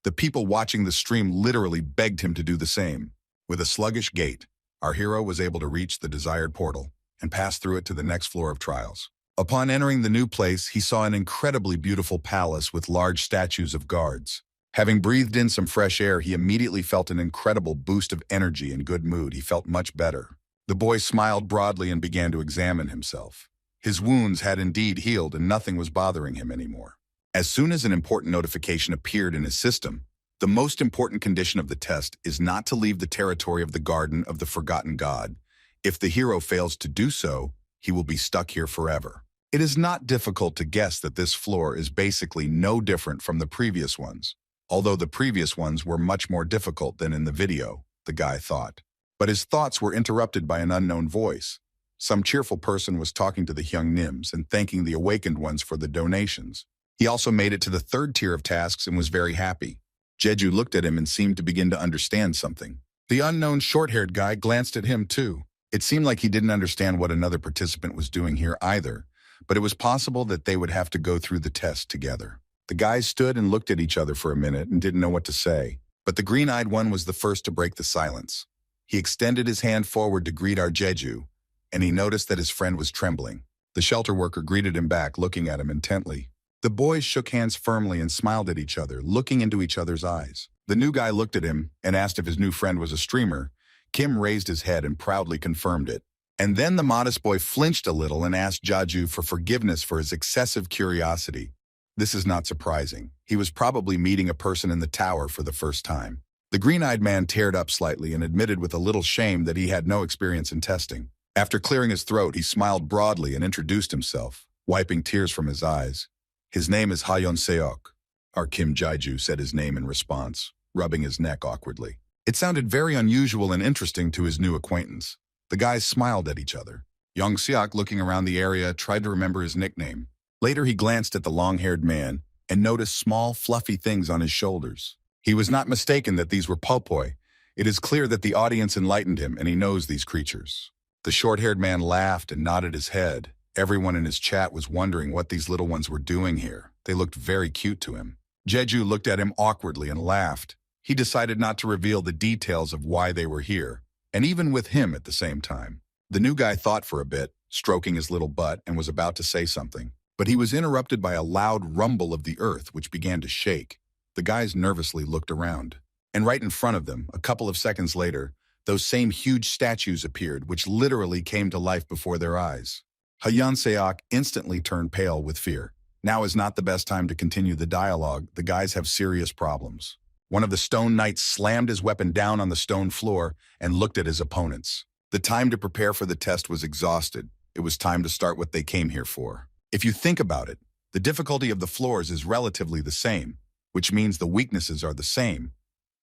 The people watching the stream literally begged him to do the same. With a sluggish gait, our hero was able to reach the desired portal and pass through it to the next floor of trials. Upon entering the new place, he saw an incredibly beautiful palace with large statues of guards. Having breathed in some fresh air, he immediately felt an incredible boost of energy and good mood. He felt much better. The boy smiled broadly and began to examine himself. His wounds had indeed healed and nothing was bothering him anymore. As soon as an important notification appeared in his system, the most important condition of the test is not to leave the territory of the Garden of the Forgotten God. If the hero fails to do so, he will be stuck here forever. It is not difficult to guess that this floor is basically no different from the previous ones, although the previous ones were much more difficult than in the video, the guy thought. But his thoughts were interrupted by an unknown voice. Some cheerful person was talking to the young Nims and thanking the awakened ones for the donations. He also made it to the 3rd tier of tasks and was very happy. Jeju looked at him and seemed to begin to understand something. The unknown short-haired guy glanced at him too. It seemed like he didn't understand what another participant was doing here either, but it was possible that they would have to go through the test together. The guys stood and looked at each other for a minute and didn't know what to say, but the green-eyed one was the first to break the silence. He extended his hand forward to greet our Jeju, and he noticed that his friend was trembling. The shelter worker greeted him back, looking at him intently. The boys shook hands firmly and smiled at each other, looking into each other's eyes. The new guy looked at him and asked if his new friend was a streamer. Kim raised his head and proudly confirmed it. And then the modest boy flinched a little and asked Jaju for forgiveness for his excessive curiosity. This is not surprising. He was probably meeting a person in the tower for the first time. The green-eyed man teared up slightly and admitted with a little shame that he had no experience in testing. After clearing his throat, he smiled broadly and introduced himself, wiping tears from his eyes. His name is Hayon Seok. Our Kim Jaiju said his name in response, rubbing his neck awkwardly. It sounded very unusual and interesting to his new acquaintance. The guys smiled at each other. Yong-seok, looking around the area, tried to remember his nickname. Later, he glanced at the long-haired man and noticed small, fluffy things on his shoulders. He was not mistaken that these were pulpoy. It is clear that the audience enlightened him, and he knows these creatures. The short-haired man laughed and nodded his head. Everyone in his chat was wondering what these little ones were doing here. They looked very cute to him. Jeju looked at him awkwardly and laughed. He decided not to reveal the details of why they were here, and even with him at the same time. The new guy thought for a bit, stroking his little butt, and was about to say something. But he was interrupted by a loud rumble of the earth, which began to shake. The guys nervously looked around. And right in front of them, a couple of seconds later, those same huge statues appeared, which literally came to life before their eyes. Hyun-seok instantly turned pale with fear. Now is not the best time to continue the dialogue. The guys have serious problems. One of the stone knights slammed his weapon down on the stone floor and looked at his opponents. The time to prepare for the test was exhausted. It was time to start what they came here for. If you think about it, the difficulty of the floors is relatively the same, which means the weaknesses are the same.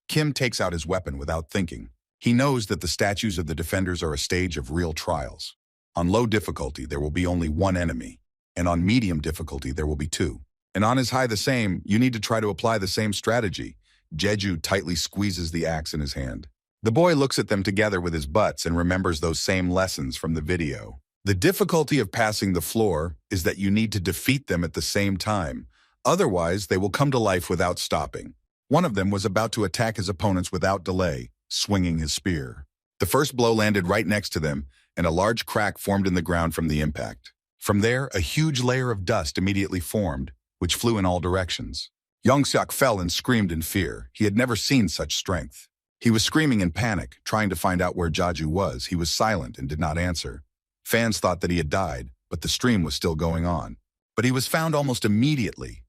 Kim takes out his weapon without thinking. He knows that the statues of the defenders are a stage of real trials. On low difficulty, there will be only one enemy, and on medium difficulty, there will be two. And on as high the same, you need to try to apply the same strategy. Jeju tightly squeezes the axe in his hand. The boy looks at them together with his butts and remembers those same lessons from the video. The difficulty of passing the floor is that you need to defeat them at the same time. Otherwise, they will come to life without stopping. One of them was about to attack his opponents without delay, swinging his spear. The first blow landed right next to them, and a large crack formed in the ground from the impact. From there, a huge layer of dust immediately formed, which flew in all directions. Yong-seok fell and screamed in fear. He had never seen such strength. He was screaming in panic, trying to find out where Jeju was. He was silent and did not answer. Fans thought that he had died, but the stream was still going on. But he was found almost immediately.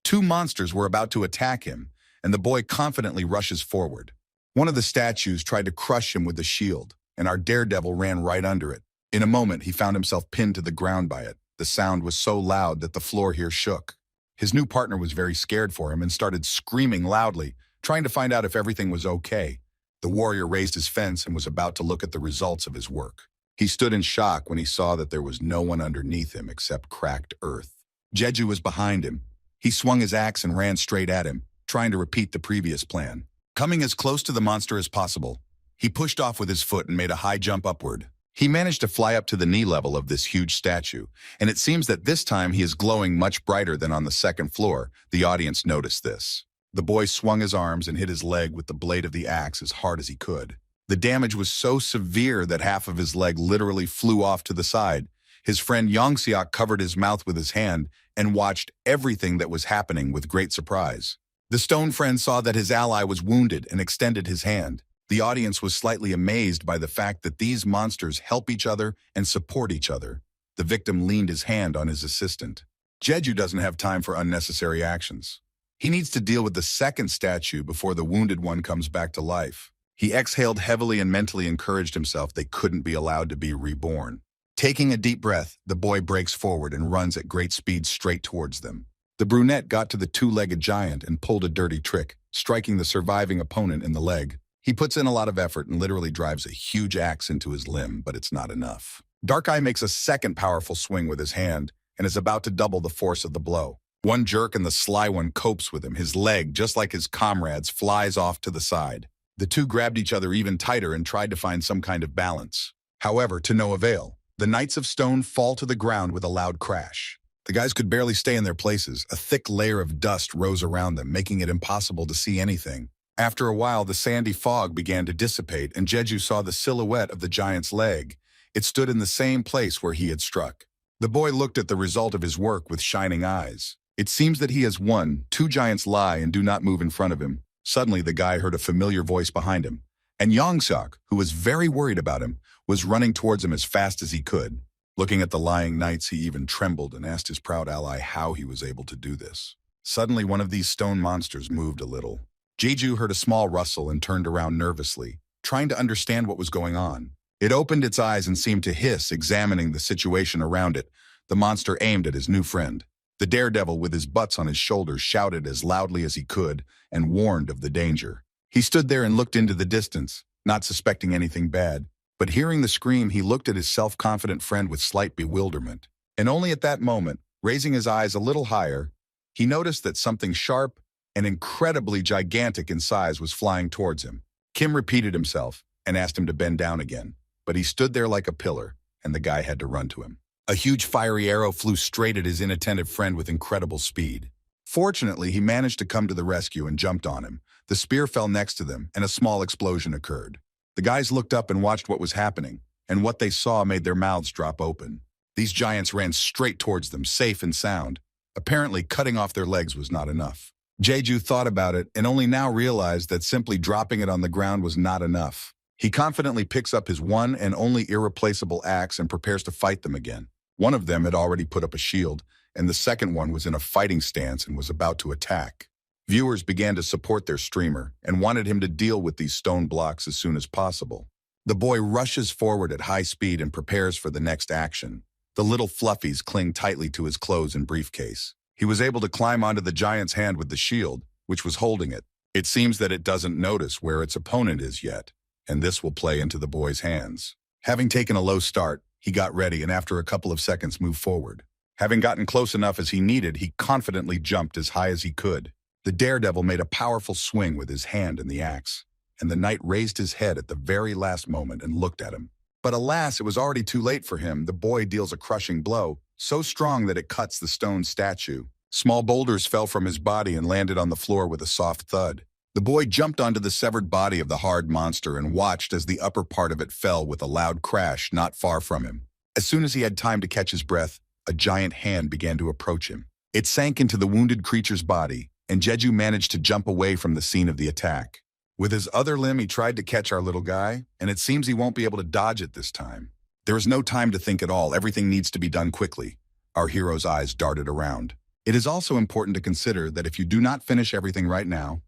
Two monsters were about to attack him, and the boy confidently rushes forward. One of the statues tried to crush him with a shield, and our daredevil ran right under it. In a moment, he found himself pinned to the ground by it. The sound was so loud that the floor here shook. His new partner was very scared for him and started screaming loudly, trying to find out if everything was okay. The warrior raised his fence and was about to look at the results of his work. He stood in shock when he saw that there was no one underneath him except cracked earth. Jeju was behind him. He swung his axe and ran straight at him, trying to repeat the previous plan. Coming as close to the monster as possible, he pushed off with his foot and made a high jump upward. He managed to fly up to the knee level of this huge statue, and it seems that this time he is glowing much brighter than on the second floor. The audience noticed this. The boy swung his arms and hit his leg with the blade of the axe as hard as he could. The damage was so severe that half of his leg literally flew off to the side. His friend Yong-seok covered his mouth with his hand and watched everything that was happening with great surprise. The stone friend saw that his ally was wounded and extended his hand. The audience was slightly amazed by the fact that these monsters help each other and support each other. The victim leaned his hand on his assistant. Jeju doesn't have time for unnecessary actions. He needs to deal with the second statue before the wounded one comes back to life. He exhaled heavily and mentally encouraged himself they couldn't be allowed to be reborn. Taking a deep breath, the boy breaks forward and runs at great speed straight towards them. The brunette got to the two-legged giant and pulled a dirty trick, striking the surviving opponent in the leg. He puts in a lot of effort and literally drives a huge axe into his limb, but it's not enough. Dark Eye makes a second powerful swing with his hand and is about to double the force of the blow. One jerk and the sly one copes with him. His leg, just like his comrades, flies off to the side. The two grabbed each other even tighter and tried to find some kind of balance. However, to no avail. The Knights of Stone fall to the ground with a loud crash. The guys could barely stay in their places. A thick layer of dust rose around them, making it impossible to see anything. After a while, the sandy fog began to dissipate, and Jeju saw the silhouette of the giant's leg. It stood in the same place where he had struck. The boy looked at the result of his work with shining eyes. It seems that he has won. Two giants lie and do not move in front of him. Suddenly, the guy heard a familiar voice behind him, and Yong-seok, who was very worried about him, was running towards him as fast as he could. Looking at the lying knights, he even trembled and asked his proud ally how he was able to do this. Suddenly, one of these stone monsters moved a little. Jeju heard a small rustle and turned around nervously, trying to understand what was going on. It opened its eyes and seemed to hiss, examining the situation around it. The monster aimed at his new friend. The daredevil, with his butts on his shoulders, shouted as loudly as he could and warned of the danger. He stood there and looked into the distance, not suspecting anything bad. But hearing the scream, he looked at his self-confident friend with slight bewilderment. And only at that moment, raising his eyes a little higher, he noticed that something sharp and incredibly gigantic in size was flying towards him. Kim repeated himself and asked him to bend down again, but he stood there like a pillar, and the guy had to run to him. A huge fiery arrow flew straight at his inattentive friend with incredible speed. Fortunately, he managed to come to the rescue and jumped on him. The spear fell next to them, and a small explosion occurred. The guys looked up and watched what was happening, and what they saw made their mouths drop open. These giants ran straight towards them, safe and sound. Apparently, cutting off their legs was not enough. Jeju thought about it and only now realized that simply dropping it on the ground was not enough. He confidently picks up his one and only irreplaceable axe and prepares to fight them again. One of them had already put up a shield, and the second one was in a fighting stance and was about to attack. Viewers began to support their streamer and wanted him to deal with these stone blocks as soon as possible. The boy rushes forward at high speed and prepares for the next action. The little fluffies cling tightly to his clothes and briefcase. He was able to climb onto the giant's hand with the shield, which was holding it. It seems that it doesn't notice where its opponent is yet, and this will play into the boy's hands. Having taken a low start, he got ready and after a couple of seconds moved forward. Having gotten close enough as he needed, he confidently jumped as high as he could. The daredevil made a powerful swing with his hand and the axe, and the knight raised his head at the very last moment and looked at him. But alas, it was already too late for him. The boy deals a crushing blow, so strong that it cuts the stone statue. Small boulders fell from his body and landed on the floor with a soft thud. The boy jumped onto the severed body of the hard monster and watched as the upper part of it fell with a loud crash not far from him. As soon as he had time to catch his breath, a giant hand began to approach him. It sank into the wounded creature's body, and Jeju managed to jump away from the scene of the attack. With his other limb, he tried to catch our little guy, and it seems he won't be able to dodge it this time. There is no time to think at all. Everything needs to be done quickly. Our hero's eyes darted around. It is also important to consider that if you do not finish everything right now,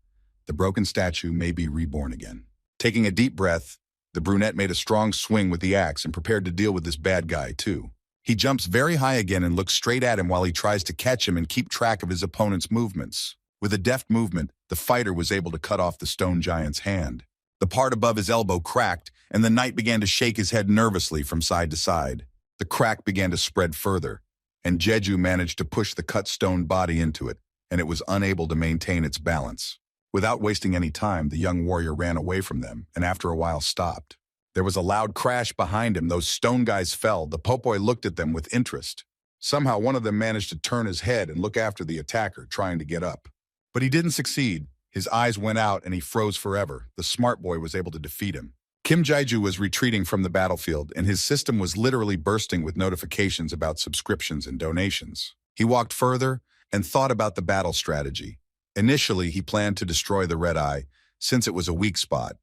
the broken statue may be reborn again. Taking a deep breath, the brunette made a strong swing with the axe and prepared to deal with this bad guy too. He jumps very high again and looks straight at him while he tries to catch him and keep track of his opponent's movements. With a deft movement, the fighter was able to cut off the stone giant's hand. The part above his elbow cracked, and the knight began to shake his head nervously from side to side. The crack began to spread further, and Jeju managed to push the cut stone body into it, and it was unable to maintain its balance. Without wasting any time, the young warrior ran away from them, and after a while stopped. There was a loud crash behind him. Those stone guys fell. The pulpoy looked at them with interest. Somehow one of them managed to turn his head and look after the attacker, trying to get up. But he didn't succeed. His eyes went out and he froze forever. The smart boy was able to defeat him. Kim Jae-ju was retreating from the battlefield, and his system was literally bursting with notifications about subscriptions and donations. He walked further and thought about the battle strategy. Initially, he planned to destroy the red eye, since it was a weak spot,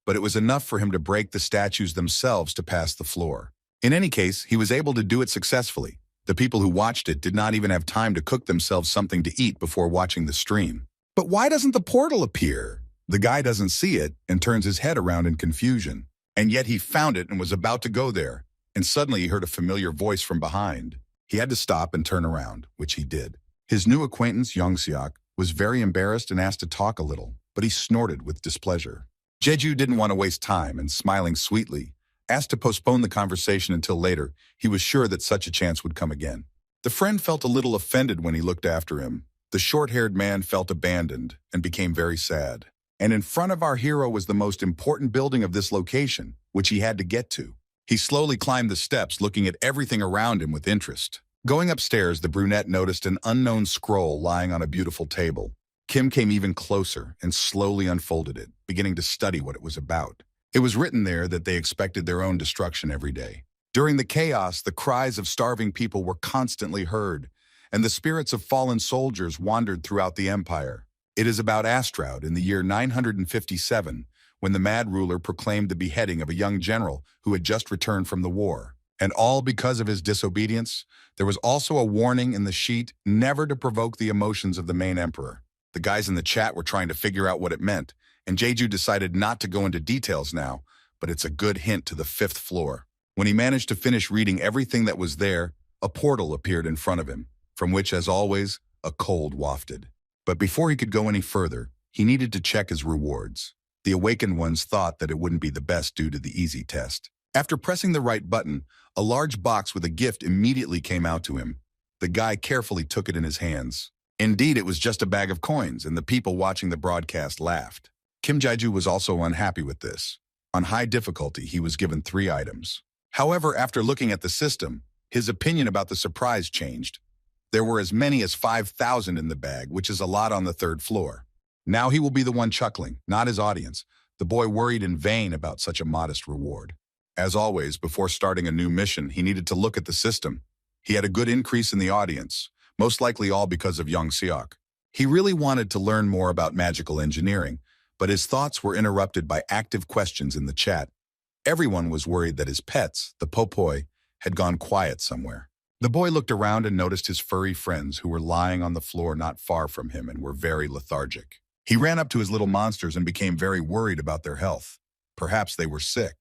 but it was enough for him to break the statues themselves to pass the floor. In any case, he was able to do it successfully. The people who watched it did not even have time to cook themselves something to eat before watching the stream. But why doesn't the portal appear? The guy doesn't see it and turns his head around in confusion. And yet he found it and was about to go there, and suddenly he heard a familiar voice from behind. He had to stop and turn around, which he did. His new acquaintance, Young-seok, was very embarrassed and asked to talk a little, but he snorted with displeasure. Jeju didn't want to waste time and, smiling sweetly, asked to postpone the conversation until later. He was sure that such a chance would come again. The friend felt a little offended when he looked after him. The short-haired man felt abandoned and became very sad. And in front of our hero was the most important building of this location, which he had to get to. He slowly climbed the steps, looking at everything around him with interest. Going upstairs, the brunette noticed an unknown scroll lying on a beautiful table. Kim came even closer and slowly unfolded it, beginning to study what it was about. It was written there that they expected their own destruction every day. During the chaos, the cries of starving people were constantly heard, and the spirits of fallen soldiers wandered throughout the empire. It is about Astraud in the year 957, when the mad ruler proclaimed the beheading of a young general who had just returned from the war. And all because of his disobedience. There was also a warning in the sheet never to provoke the emotions of the main emperor. The guys in the chat were trying to figure out what it meant, and Jeju decided not to go into details now, but it's a good hint to the 5th floor. When he managed to finish reading everything that was there, a portal appeared in front of him, from which, as always, a cold wafted. But before he could go any further, he needed to check his rewards. The awakened ones thought that it wouldn't be the best due to the easy test. After pressing the right button, a large box with a gift immediately came out to him. The guy carefully took it in his hands. Indeed, it was just a bag of coins, and the people watching the broadcast laughed. Kim Jae-ju was also unhappy with this. On high difficulty, he was given 3 items. However, after looking at the system, his opinion about the surprise changed. There were as many as 5,000 in the bag, which is a lot on the 3rd floor. Now he will be the one chuckling, not his audience. The boy worried in vain about such a modest reward. As always, before starting a new mission, he needed to look at the system. He had a good increase in the audience, most likely all because of Young Seok. He really wanted to learn more about magical engineering, but his thoughts were interrupted by active questions in the chat. Everyone was worried that his pets, the pulpoy, had gone quiet somewhere. The boy looked around and noticed his furry friends who were lying on the floor not far from him and were very lethargic. He ran up to his little monsters and became very worried about their health. Perhaps they were sick.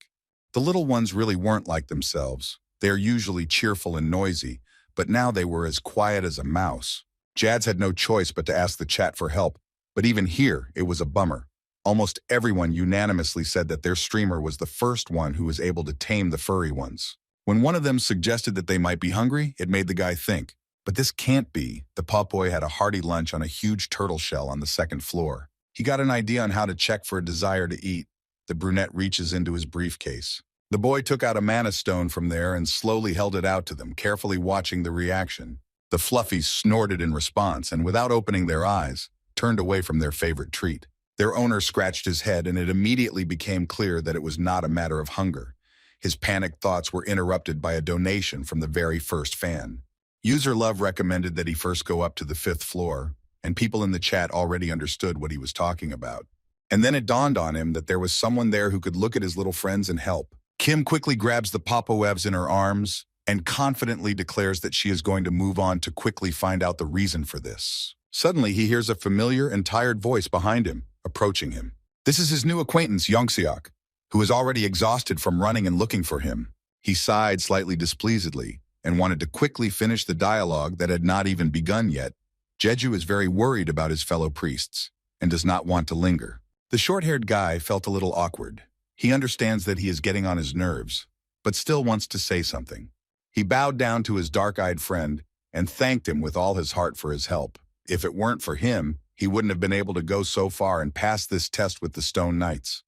The little ones really weren't like themselves. They are usually cheerful and noisy, but now they were as quiet as a mouse. Jads had no choice but to ask the chat for help, but even here, it was a bummer. Almost everyone unanimously said that their streamer was the first one who was able to tame the furry ones. When one of them suggested that they might be hungry, it made the guy think, but this can't be. The pulpoy had a hearty lunch on a huge turtle shell on the 2nd floor. He got an idea on how to check for a desire to eat. The brunette reaches into his briefcase. The boy took out a mana stone from there and slowly held it out to them, carefully watching the reaction. The fluffies snorted in response and, without opening their eyes, turned away from their favorite treat. Their owner scratched his head, and it immediately became clear that it was not a matter of hunger. His panicked thoughts were interrupted by a donation from the very first fan. User Love recommended that he first go up to the 5th floor, and people in the chat already understood what he was talking about. And then it dawned on him that there was someone there who could look at his little friends and help. Kim quickly grabs the Popowevs in her arms and confidently declares that she is going to move on to quickly find out the reason for this. Suddenly, he hears a familiar and tired voice behind him, approaching him. This is his new acquaintance, Young Seok, who is already exhausted from running and looking for him. He sighed slightly displeasedly and wanted to quickly finish the dialogue that had not even begun yet. Jeju is very worried about his fellow priests and does not want to linger. The short-haired guy felt a little awkward. He understands that he is getting on his nerves, but still wants to say something. He bowed down to his dark-eyed friend and thanked him with all his heart for his help. If it weren't for him, he wouldn't have been able to go so far and pass this test with the Stone Knights.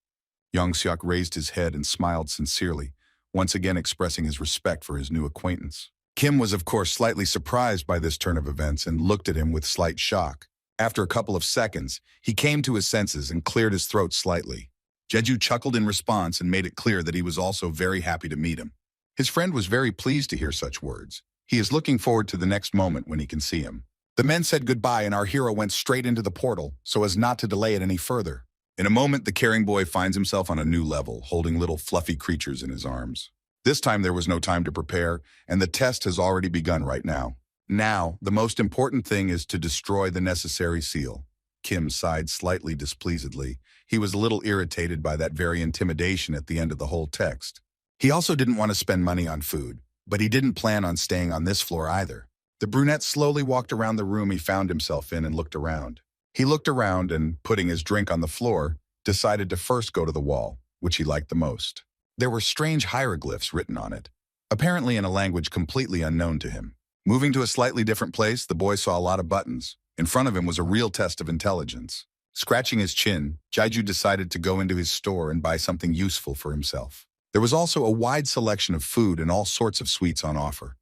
Young Seok raised his head and smiled sincerely, once again expressing his respect for his new acquaintance. Kim was of course slightly surprised by this turn of events and looked at him with slight shock. After a couple of seconds, he came to his senses and cleared his throat slightly. Jeju chuckled in response and made it clear that he was also very happy to meet him. His friend was very pleased to hear such words. He is looking forward to the next moment when he can see him. The men said goodbye and our hero went straight into the portal so as not to delay it any further. In a moment, the caring boy finds himself on a new level, holding little fluffy creatures in his arms. This time there was no time to prepare, and the test has already begun right now. Now, the most important thing is to destroy the necessary seal. Kim sighed slightly displeasedly. He was a little irritated by that very intimidation at the end of the whole text. He also didn't want to spend money on food, but he didn't plan on staying on this floor either. The brunette slowly walked around the room he found himself in and looked around. He looked around and, putting his drink on the floor, decided to first go to the wall, which he liked the most. There were strange hieroglyphs written on it, apparently in a language completely unknown to him. Moving to a slightly different place, the boy saw a lot of buttons. In front of him was a real test of intelligence. Scratching his chin, Jaiju decided to go into his store and buy something useful for himself. There was also a wide selection of food and all sorts of sweets on offer.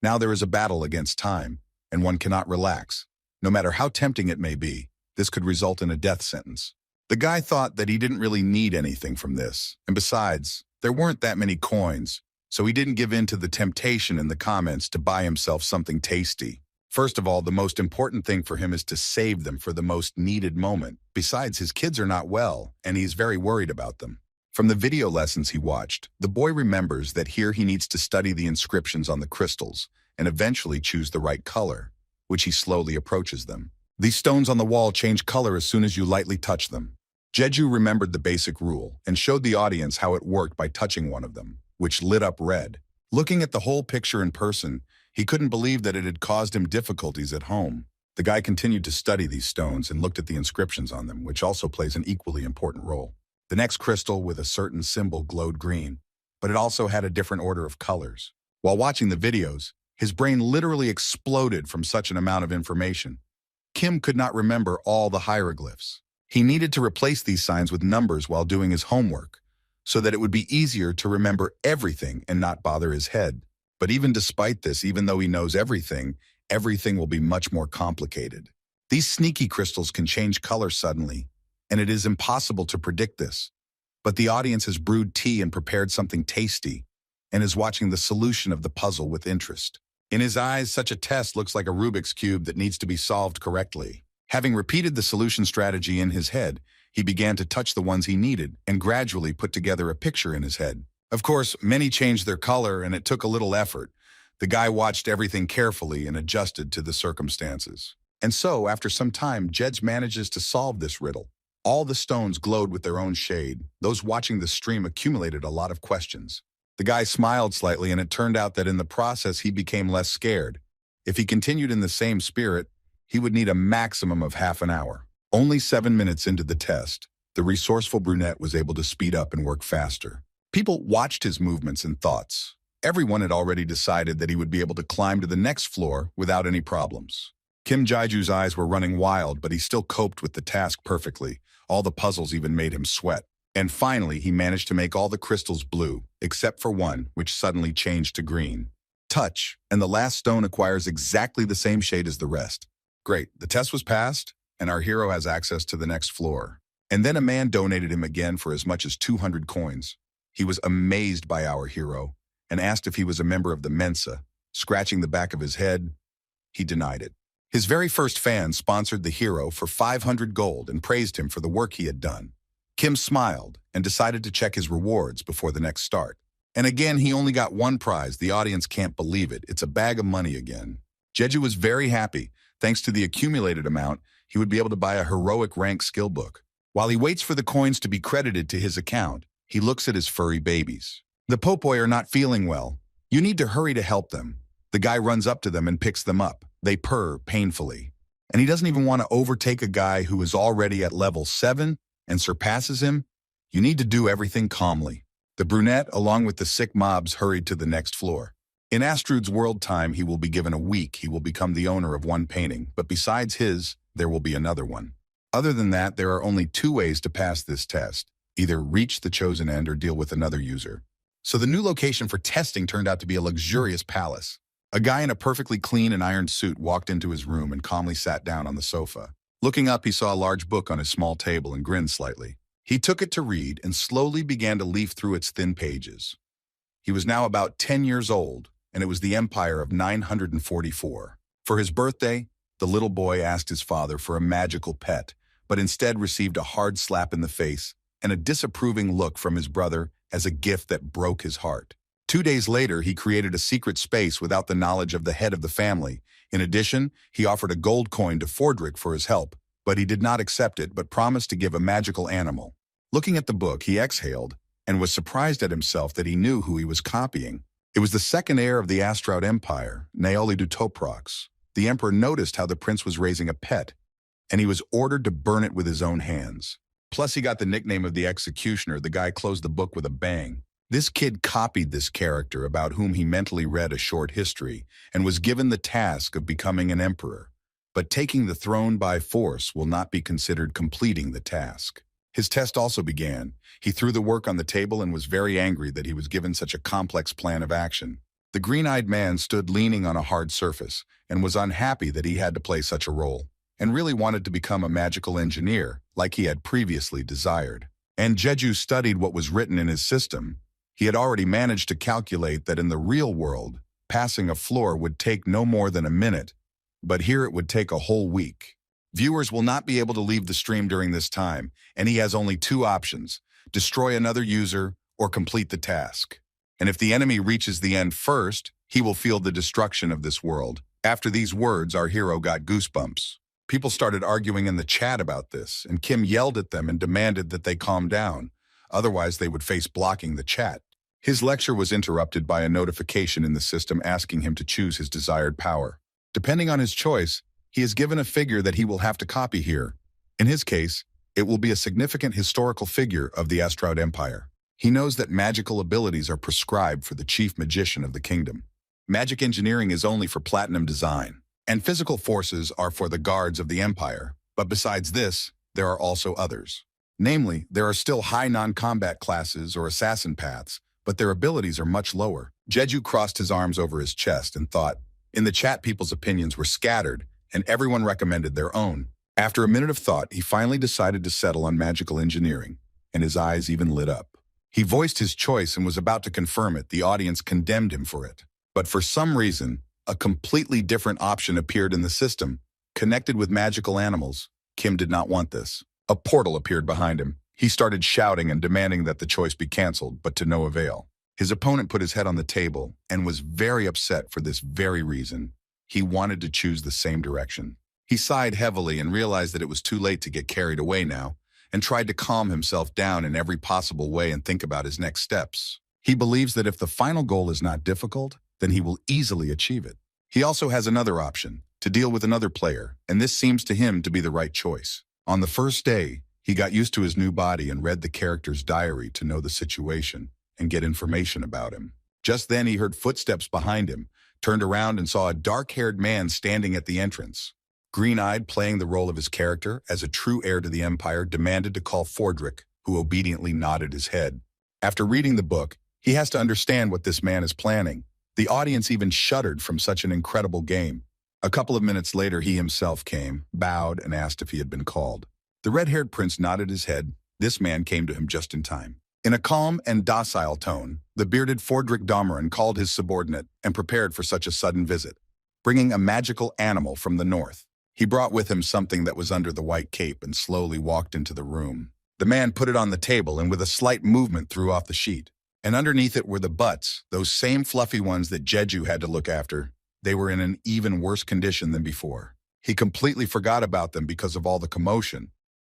Now there is a battle against time, and one cannot relax. No matter how tempting it may be, this could result in a death sentence. The guy thought that he didn't really need anything from this, and besides, there weren't that many coins, so he didn't give in to the temptation in the comments to buy himself something tasty. First of all, the most important thing for him is to save them for the most needed moment. Besides, his kids are not well, and he's very worried about them. From the video lessons he watched, the boy remembers that here he needs to study the inscriptions on the crystals and eventually choose the right color, which he slowly approaches them. These stones on the wall change color as soon as you lightly touch them. Jeju remembered the basic rule and showed the audience how it worked by touching one of them, which lit up red. Looking at the whole picture in person, he couldn't believe that it had caused him difficulties at home. The guy continued to study these stones and looked at the inscriptions on them, which also plays an equally important role. The next crystal with a certain symbol glowed green. but it also had a different order of colors. While watching the videos, his brain literally exploded from such an amount of information. Kim could not remember all the hieroglyphs. He needed to replace these signs with numbers while doing his homework, so that it would be easier to remember everything and not bother his head. But even despite this, even though he knows everything will be much more complicated. These sneaky crystals can change color suddenly, and it is impossible to predict this. But the audience has brewed tea and prepared something tasty, and is watching the solution of the puzzle with interest. In his eyes, such a test looks like a Rubik's Cube that needs to be solved correctly. Having repeated the solution strategy in his head, he began to touch the ones he needed and gradually put together a picture in his head. Of course, many changed their color and it took a little effort. The guy watched everything carefully and adjusted to the circumstances. And so, after some time, Jedge manages to solve this riddle. All the stones glowed with their own shade. Those watching the stream accumulated a lot of questions. The guy smiled slightly, and it turned out that in the process he became less scared. If he continued in the same spirit, he would need a maximum of half an hour. Only 7 minutes into the test, the resourceful brunette was able to speed up and work faster. People watched his movements and thoughts. Everyone had already decided that he would be able to climb to the next floor without any problems. Kim Jae-ju's eyes were running wild, but he still coped with the task perfectly. All the puzzles even made him sweat. And finally, he managed to make all the crystals blue, except for one, which suddenly changed to green. Touch, and the last stone acquires exactly the same shade as the rest. Great, the test was passed, and our hero has access to the next floor. And then a man donated him again for as much as 200 coins. He was amazed by our hero, and asked if he was a member of the Mensa. Scratching the back of his head, he denied it. His very first fan sponsored the hero for 500 gold and praised him for the work he had done. Kim smiled and decided to check his rewards before the next start. And again, he only got one prize. The audience can't believe it. It's a bag of money again. Jeju was very happy. Thanks to the accumulated amount, he would be able to buy a heroic rank skill book. While he waits for the coins to be credited to his account, he looks at his furry babies. The pulpoy are not feeling well. You need to hurry to help them. The guy runs up to them and picks them up. They purr painfully. And he doesn't even want to overtake a guy who is already at level 7 and surpasses him. You need to do everything calmly. The brunette, along with the sick mobs, hurried to the next floor. In Astrud's world time, he will be given a week. He will become the owner of one painting, but besides his, there will be another one. Other than that, there are only 2 ways to pass this test. Either reach the chosen end or deal with another user. So the new location for testing turned out to be a luxurious palace. A guy in a perfectly clean and ironed suit walked into his room and calmly sat down on the sofa. Looking up, he saw a large book on his small table and grinned slightly. He took it to read and slowly began to leaf through its thin pages. He was now about 10 years old, and it was the Empire of 944. For his birthday, the little boy asked his father for a magical pet, but instead received a hard slap in the face and a disapproving look from his brother as a gift that broke his heart. 2 days later, he created a secret space without the knowledge of the head of the family. In addition, he offered a gold coin to Fordrick for his help, but he did not accept it but promised to give a magical animal. Looking at the book, he exhaled and was surprised at himself that he knew who he was copying. It was the second heir of the Astrud Empire, Naoli Dutoprox. The emperor noticed how the prince was raising a pet, and he was ordered to burn it with his own hands. Plus, he got the nickname of the executioner. The guy closed the book with a bang. This kid copied this character about whom he mentally read a short history and was given the task of becoming an emperor. But taking the throne by force will not be considered completing the task. His test also began. He threw the work on the table and was very angry that he was given such a complex plan of action. The green-eyed man stood leaning on a hard surface and was unhappy that he had to play such a role, and really wanted to become a magical engineer like he had previously desired. And Jeju studied what was written in his system. He had already managed to calculate that in the real world, passing a floor would take no more than a minute, but here it would take a whole week. Viewers will not be able to leave the stream during this time, and he has only 2 options: destroy another user or complete the task. And if the enemy reaches the end first, he will feel the destruction of this world. After these words, our hero got goosebumps. People started arguing in the chat about this, and Kim yelled at them and demanded that they calm down. Otherwise, they would face blocking the chat. His lecture was interrupted by a notification in the system asking him to choose his desired power. Depending on his choice, he is given a figure that he will have to copy here. In his case, it will be a significant historical figure of the Astrud Empire. He knows that magical abilities are prescribed for the chief magician of the kingdom. Magic engineering is only for platinum design, and physical forces are for the guards of the empire. But besides this, there are also others. Namely, there are still high non-combat classes or assassin paths, but their abilities are much lower. Jeju crossed his arms over his chest and thought. In the chat, people's opinions were scattered, and everyone recommended their own. After a minute of thought, he finally decided to settle on magical engineering, and his eyes even lit up. He voiced his choice and was about to confirm it. The audience condemned him for it. But for some reason, a completely different option appeared in the system, connected with magical animals. Kim did not want this. A portal appeared behind him. He started shouting and demanding that the choice be canceled, but to no avail. His opponent put his head on the table and was very upset for this very reason. He wanted to choose the same direction. He sighed heavily and realized that it was too late to get carried away now, and tried to calm himself down in every possible way and think about his next steps. He believes that if the final goal is not difficult, then he will easily achieve it. He also has another option, to deal with another player, and this seems to him to be the right choice. On the first day, he got used to his new body and read the character's diary to know the situation and get information about him. Just then he heard footsteps behind him, turned around and saw a dark-haired man standing at the entrance. Green-eyed, playing the role of his character as a true heir to the empire, demanded to call Fordrick, who obediently nodded his head. After reading the book, he has to understand what this man is planning. The audience even shuddered from such an incredible game. A couple of minutes later, he himself came, bowed, and asked if he had been called. The red-haired prince nodded his head. This man came to him just in time. In a calm and docile tone, the bearded Fordrick Domeran called his subordinate and prepared for such a sudden visit, bringing a magical animal from the north. He brought with him something that was under the white cape and slowly walked into the room. The man put it on the table and with a slight movement threw off the sheet. And underneath it were the butts, those same fluffy ones that Jeju had to look after. They were in an even worse condition than before. He completely forgot about them because of all the commotion.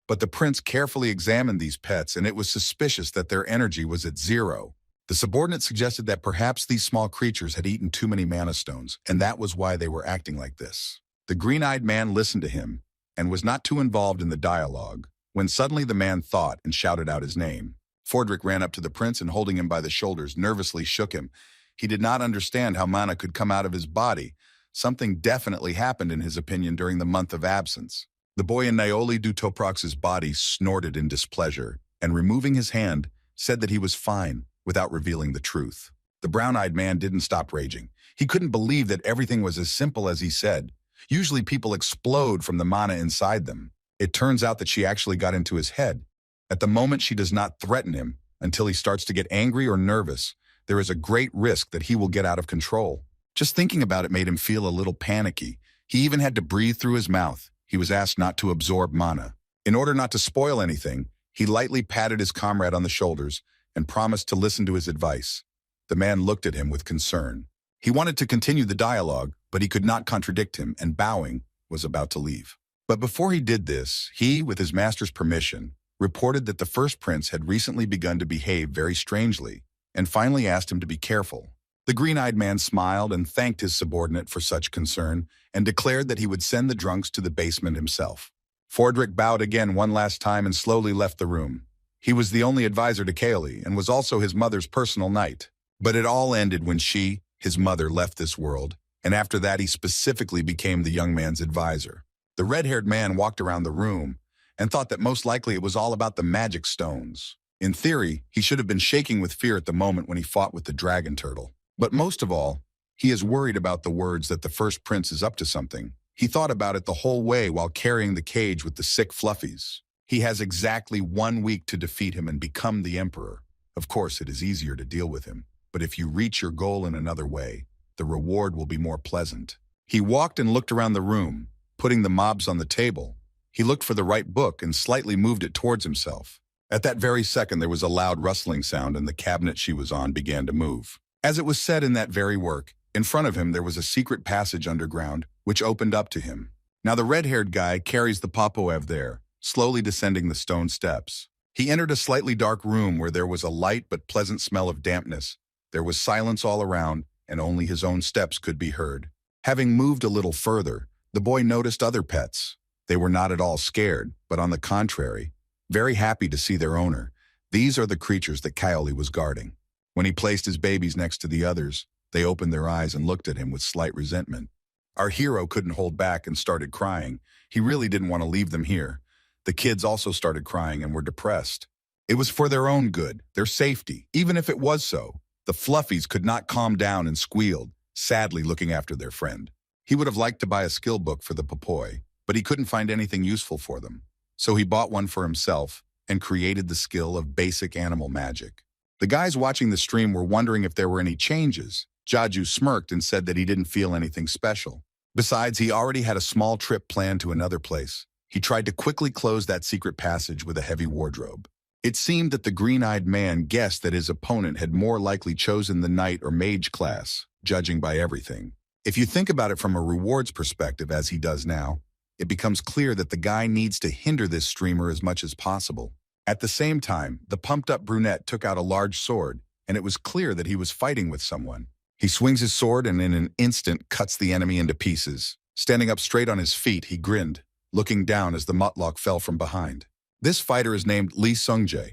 But the prince carefully examined these pets, and it was suspicious that their energy was at 0. The subordinate suggested that perhaps these small creatures had eaten too many mana stones, and that was why they were acting like this. The green-eyed man listened to him and was not too involved in the dialogue, when suddenly the man thought and shouted out his name. Fordrick ran up to the prince and holding him by the shoulders, nervously shook him. He did not understand how mana could come out of his body. Something definitely happened in his opinion during the month of absence. The boy in Naoli Dutoprox's body snorted in displeasure, and removing his hand, said that he was fine, without revealing the truth. The brown-eyed man didn't stop raging. He couldn't believe that everything was as simple as he said. Usually people explode from the mana inside them. It turns out that she actually got into his head. At the moment, she does not threaten him until he starts to get angry or nervous. There is a great risk that he will get out of control. Just thinking about it made him feel a little panicky. He even had to breathe through his mouth. He was asked not to absorb mana. In order not to spoil anything, he lightly patted his comrade on the shoulders and promised to listen to his advice. The man looked at him with concern. He wanted to continue the dialogue, but he could not contradict him, and bowing, was about to leave. But before he did this, he, with his master's permission, reported that the first prince had recently begun to behave very strangely, and finally asked him to be careful. The green-eyed man smiled and thanked his subordinate for such concern, and declared that he would send the drunks to the basement himself. Fordrick bowed again one last time and slowly left the room. He was the only advisor to Kaeli, and was also his mother's personal knight. But it all ended when she, his mother, left this world, and after that he specifically became the young man's advisor. The red-haired man walked around the room and thought that most likely it was all about the magic stones. In theory, he should have been shaking with fear at the moment when he fought with the dragon turtle. But most of all, he is worried about the words that the first prince is up to something. He thought about it the whole way while carrying the cage with the sick fluffies. He has exactly 1 week to defeat him and become the emperor. Of course, it is easier to deal with him, but if you reach your goal in another way, the reward will be more pleasant. He walked and looked around the room, putting the mobs on the table. He looked for the right book and slightly moved it towards himself. At that very second, there was a loud rustling sound and the cabinet she was on began to move. As it was said in that very work, in front of him there was a secret passage underground, which opened up to him. Now the red-haired guy carries the Popoev there, slowly descending the stone steps. He entered a slightly dark room where there was a light but pleasant smell of dampness. There was silence all around, and only his own steps could be heard. Having moved a little further, the boy noticed other pets. They were not at all scared, but on the contrary, very happy to see their owner. These are the creatures that Kaoli was guarding. When he placed his babies next to the others, they opened their eyes and looked at him with slight resentment. Our hero couldn't hold back and started crying. He really didn't want to leave them here. The kids also started crying and were depressed. It was for their own good, their safety, even if it was so. The Fluffies could not calm down and squealed, sadly looking after their friend. He would have liked to buy a skill book for the pulpoy, but he couldn't find anything useful for them. So he bought one for himself and created the skill of basic animal magic. The guys watching the stream were wondering if there were any changes. Jaju smirked and said that he didn't feel anything special. Besides, he already had a small trip planned to another place. He tried to quickly close that secret passage with a heavy wardrobe. It seemed that the green-eyed man guessed that his opponent had more likely chosen the knight or mage class, judging by everything. If you think about it from a rewards perspective, as he does now, it becomes clear that the guy needs to hinder this streamer as much as possible. At the same time, the pumped-up brunette took out a large sword, and it was clear that he was fighting with someone. He swings his sword and in an instant cuts the enemy into pieces. Standing up straight on his feet, he grinned, looking down as the mutlock fell from behind. This fighter is named Lee Sungjae.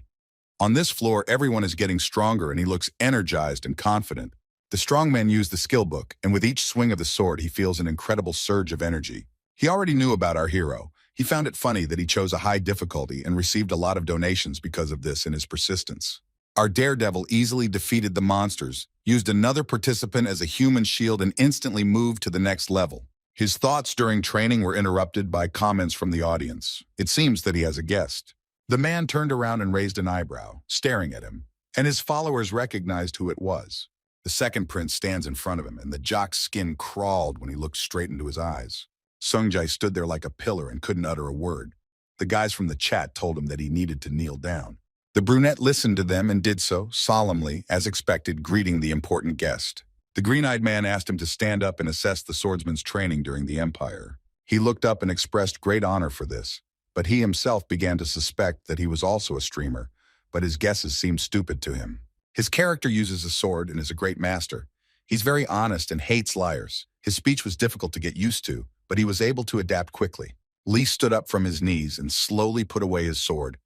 On this floor, everyone is getting stronger and he looks energized and confident. The strongman used the skill book, and with each swing of the sword, he feels an incredible surge of energy. He already knew about our hero. He found it funny that he chose a high difficulty and received a lot of donations because of this and his persistence. Our daredevil easily defeated the monsters, used another participant as a human shield, and instantly moved to the next level. His thoughts during training were interrupted by comments from the audience. It seems that he has a guest. The man turned around and raised an eyebrow, staring at him, and his followers recognized who it was. The second prince stands in front of him, and the jock's skin crawled when he looked straight into his eyes. Sungjae stood there like a pillar and couldn't utter a word. The guys from the chat told him that he needed to kneel down. The brunette listened to them and did so, solemnly, as expected, greeting the important guest. The green-eyed man asked him to stand up and assess the swordsman's training during the Empire. He looked up and expressed great honor for this, but he himself began to suspect that he was also a streamer, but his guesses seemed stupid to him. His character uses a sword and is a great master. He's very honest and hates liars. His speech was difficult to get used to, but he was able to adapt quickly. Lee stood up from his knees and slowly put away his sword,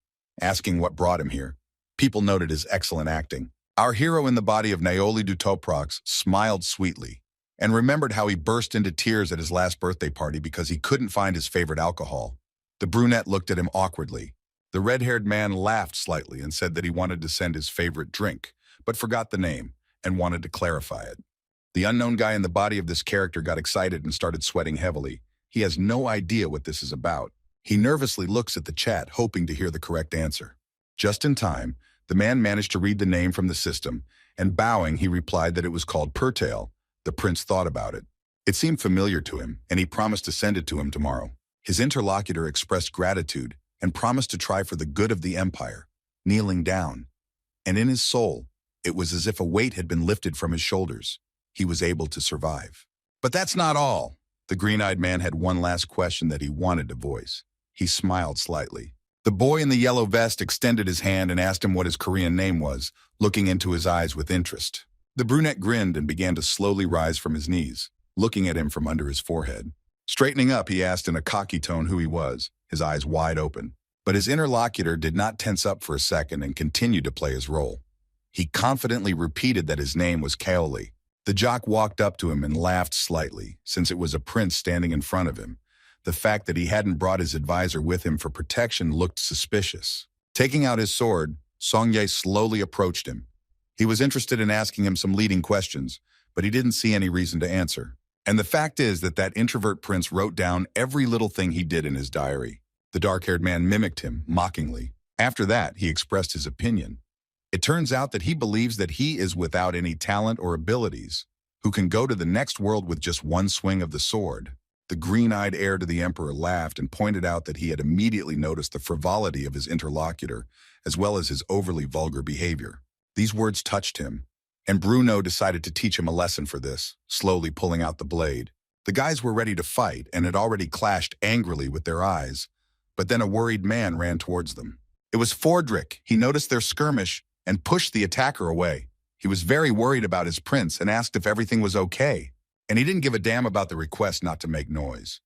asking what brought him here. People noted his excellent acting. Our hero in the body of Naoli Dutoprox smiled sweetly and remembered how he burst into tears at his last birthday party because he couldn't find his favorite alcohol. The brunette looked at him awkwardly. The red-haired man laughed slightly and said that he wanted to send his favorite drink, but forgot the name and wanted to clarify it. The unknown guy in the body of this character got excited and started sweating heavily. He has no idea what this is about. He nervously looks at the chat, hoping to hear the correct answer. Just in time, the man managed to read the name from the system, and bowing, he replied that it was called Pertale. The prince thought about it. It seemed familiar to him, and he promised to send it to him tomorrow. His interlocutor expressed gratitude and promised to try for the good of the Empire, kneeling down. And in his soul, it was as if a weight had been lifted from his shoulders. He was able to survive. But that's not all. The green-eyed man had one last question that he wanted to voice. He smiled slightly. The boy in the yellow vest extended his hand and asked him what his Korean name was, looking into his eyes with interest. The brunette grinned and began to slowly rise from his knees, looking at him from under his forehead. Straightening up, he asked in a cocky tone who he was, his eyes wide open. But his interlocutor did not tense up for a second and continued to play his role. He confidently repeated that his name was Kaoli. The jock walked up to him and laughed slightly, since it was a prince standing in front of him. The fact that he hadn't brought his advisor with him for protection looked suspicious. Taking out his sword, Songye slowly approached him. He was interested in asking him some leading questions, but he didn't see any reason to answer. And the fact is that introvert prince wrote down every little thing he did in his diary. The dark-haired man mimicked him, mockingly. After that, he expressed his opinion. It turns out that he believes that he is without any talent or abilities, who can go to the next world with just one swing of the sword. The green-eyed heir to the emperor laughed and pointed out that he had immediately noticed the frivolity of his interlocutor, as well as his overly vulgar behavior. These words touched him, and Bruno decided to teach him a lesson for this, slowly pulling out the blade. The guys were ready to fight and had already clashed angrily with their eyes, but then a worried man ran towards them. It was Fordrick. He noticed their skirmish and pushed the attacker away. He was very worried about his prince and asked if everything was okay. And he didn't give a damn about the request not to make noise.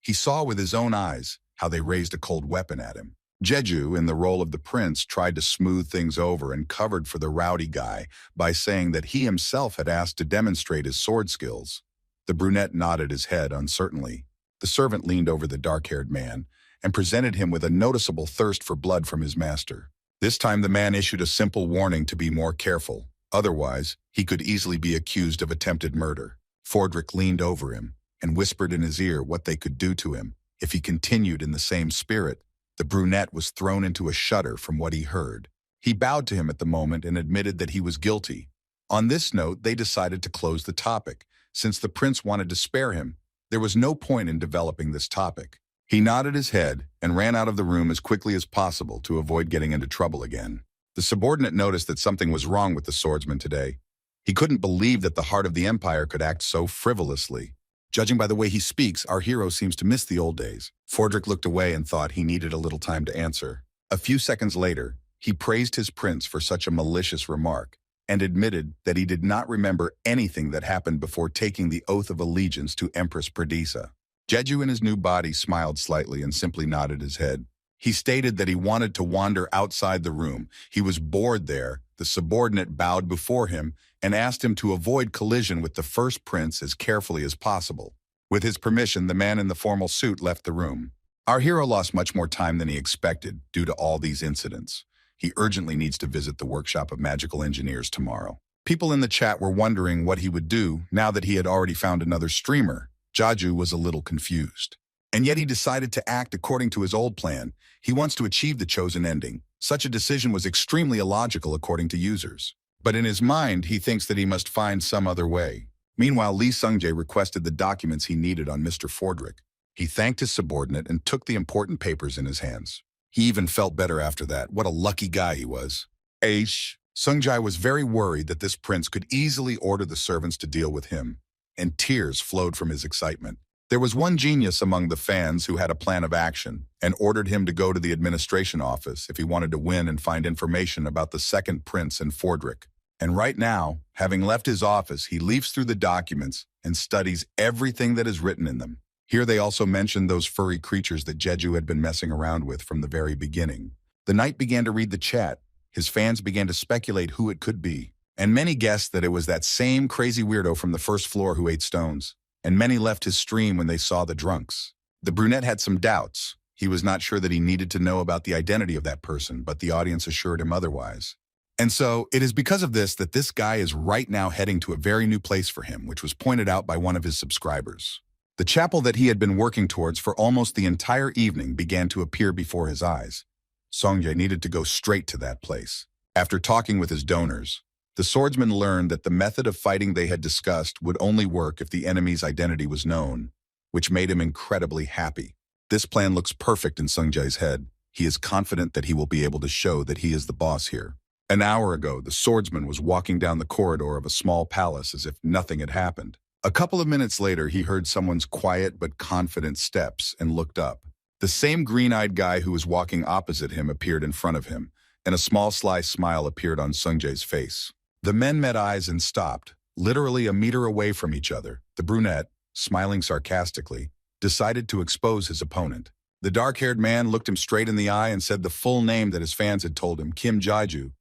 He saw with his own eyes how they raised a cold weapon at him. Jeju, in the role of the prince, tried to smooth things over and covered for the rowdy guy by saying that he himself had asked to demonstrate his sword skills. The brunette nodded his head uncertainly. The servant leaned over the dark-haired man and presented him with a noticeable thirst for blood from his master. This time the man issued a simple warning to be more careful. Otherwise, he could easily be accused of attempted murder. Fordrick leaned over him and whispered in his ear what they could do to him if he continued in the same spirit. The brunette was thrown into a shudder from what he heard. He bowed to him at the moment and admitted that he was guilty. On this note, they decided to close the topic. Since the prince wanted to spare him, there was no point in developing this topic. He nodded his head and ran out of the room as quickly as possible to avoid getting into trouble again. The subordinate noticed that something was wrong with the swordsman today. He couldn't believe that the heart of the Empire could act so frivolously. Judging by the way he speaks, our hero seems to miss the old days. Fordrick looked away and thought he needed a little time to answer. A few seconds later, he praised his prince for such a malicious remark and admitted that he did not remember anything that happened before taking the oath of allegiance to Empress Perdisa. Jeju in his new body smiled slightly and simply nodded his head. He stated that he wanted to wander outside the room. He was bored there. The subordinate bowed before him and asked him to avoid collision with the first prince as carefully as possible. With his permission, the man in the formal suit left the room. Our hero lost much more time than he expected due to all these incidents. He urgently needs to visit the workshop of magical engineers tomorrow. People in the chat were wondering what he would do now that he had already found another streamer. Jeju was a little confused. And yet he decided to act according to his old plan. He wants to achieve the chosen ending. Such a decision was extremely illogical according to users. But in his mind, he thinks that he must find some other way. Meanwhile, Lee Sungjae requested the documents he needed on Mr. Fordrick. He thanked his subordinate and took the important papers in his hands. He even felt better after that. What a lucky guy he was. Sungjae was very worried that this prince could easily order the servants to deal with him, and tears flowed from his excitement. There was one genius among the fans who had a plan of action and ordered him to go to the administration office if he wanted to win and find information about the second prince and Fordrick. And right now, having left his office, he leafs through the documents and studies everything that is written in them. Here they also mentioned those furry creatures that Jeju had been messing around with from the very beginning. The knight began to read the chat. His fans began to speculate who it could be. And many guessed that it was that same crazy weirdo from the first floor who ate stones. And many left his stream when they saw the drunks. The brunette had some doubts. He was not sure that he needed to know about the identity of that person, but the audience assured him otherwise. And so, it is because of this that this guy is right now heading to a very new place for him, which was pointed out by one of his subscribers. The chapel that he had been working towards for almost the entire evening began to appear before his eyes. Sungjae needed to go straight to that place. After talking with his donors, the swordsman learned that the method of fighting they had discussed would only work if the enemy's identity was known, which made him incredibly happy. This plan looks perfect in Sungjae's head. He is confident that he will be able to show that he is the boss here. An hour ago, the swordsman was walking down the corridor of a small palace as if nothing had happened. A couple of minutes later, he heard someone's quiet but confident steps and looked up. The same green-eyed guy who was walking opposite him appeared in front of him, and a small sly smile appeared on Sungjae's face. The men met eyes and stopped, literally a meter away from each other. The brunette, smiling sarcastically, decided to expose his opponent. The dark-haired man looked him straight in the eye and said the full name that his fans had told him, Kim Jeju,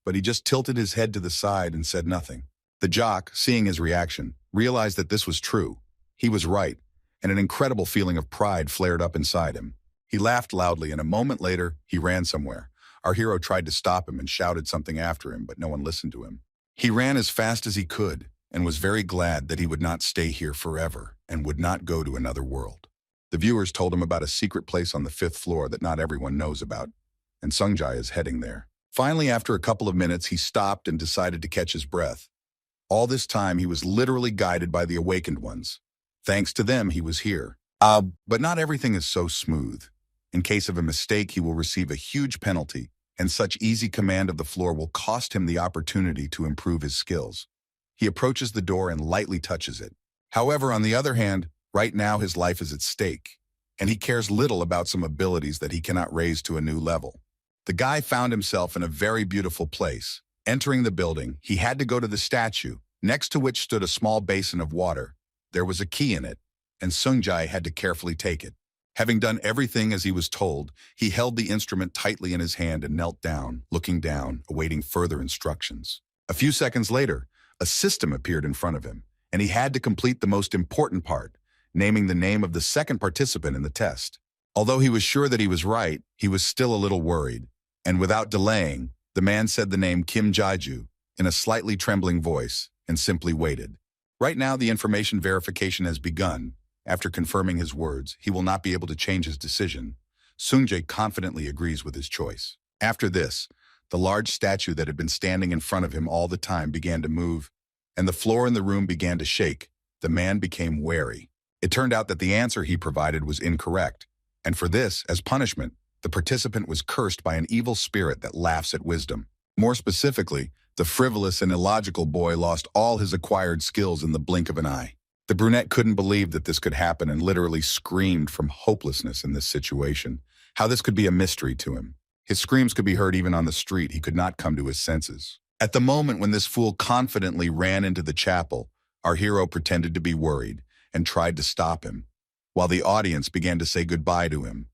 but he just tilted his head to the side and said nothing. The jock, seeing his reaction, realized that this was true. He was right, and an incredible feeling of pride flared up inside him. He laughed loudly, and a moment later, he ran somewhere. Our hero tried to stop him and shouted something after him, but no one listened to him. He ran as fast as he could and was very glad that he would not stay here forever and would not go to another world. The viewers told him about a secret place on the 5th floor that not everyone knows about, and Sungjae is heading there. Finally, after a couple of minutes, he stopped and decided to catch his breath. All this time, he was literally guided by the awakened ones. Thanks to them, he was here. But not everything is so smooth. In case of a mistake, he will receive a huge penalty, and such easy command of the floor will cost him the opportunity to improve his skills. He approaches the door and lightly touches it. However, on the other hand, right now his life is at stake, and he cares little about some abilities that he cannot raise to a new level. The guy found himself in a very beautiful place. Entering the building, he had to go to the statue, next to which stood a small basin of water. There was a key in it, and Sungjae had to carefully take it. Having done everything as he was told, he held the instrument tightly in his hand and knelt down, looking down, awaiting further instructions. A few seconds later, a system appeared in front of him, and he had to complete the most important part, naming the name of the second participant in the test. Although he was sure that he was right, he was still a little worried, and without delaying, the man said the name Kim Jaiju in a slightly trembling voice and simply waited. Right now, the information verification has begun. After confirming his words, he will not be able to change his decision. Sungjae confidently agrees with his choice. After this, the large statue that had been standing in front of him all the time began to move, and the floor in the room began to shake. The man became wary. It turned out that the answer he provided was incorrect, and for this, as punishment, the participant was cursed by an evil spirit that laughs at wisdom. More specifically, the frivolous and illogical boy lost all his acquired skills in the blink of an eye. The brunette couldn't believe that this could happen and literally screamed from hopelessness in this situation. How this could be a mystery to him. His screams could be heard even on the street. He could not come to his senses. At the moment when this fool confidently ran into the chapel, our hero pretended to be worried and tried to stop him, while the audience began to say goodbye to him,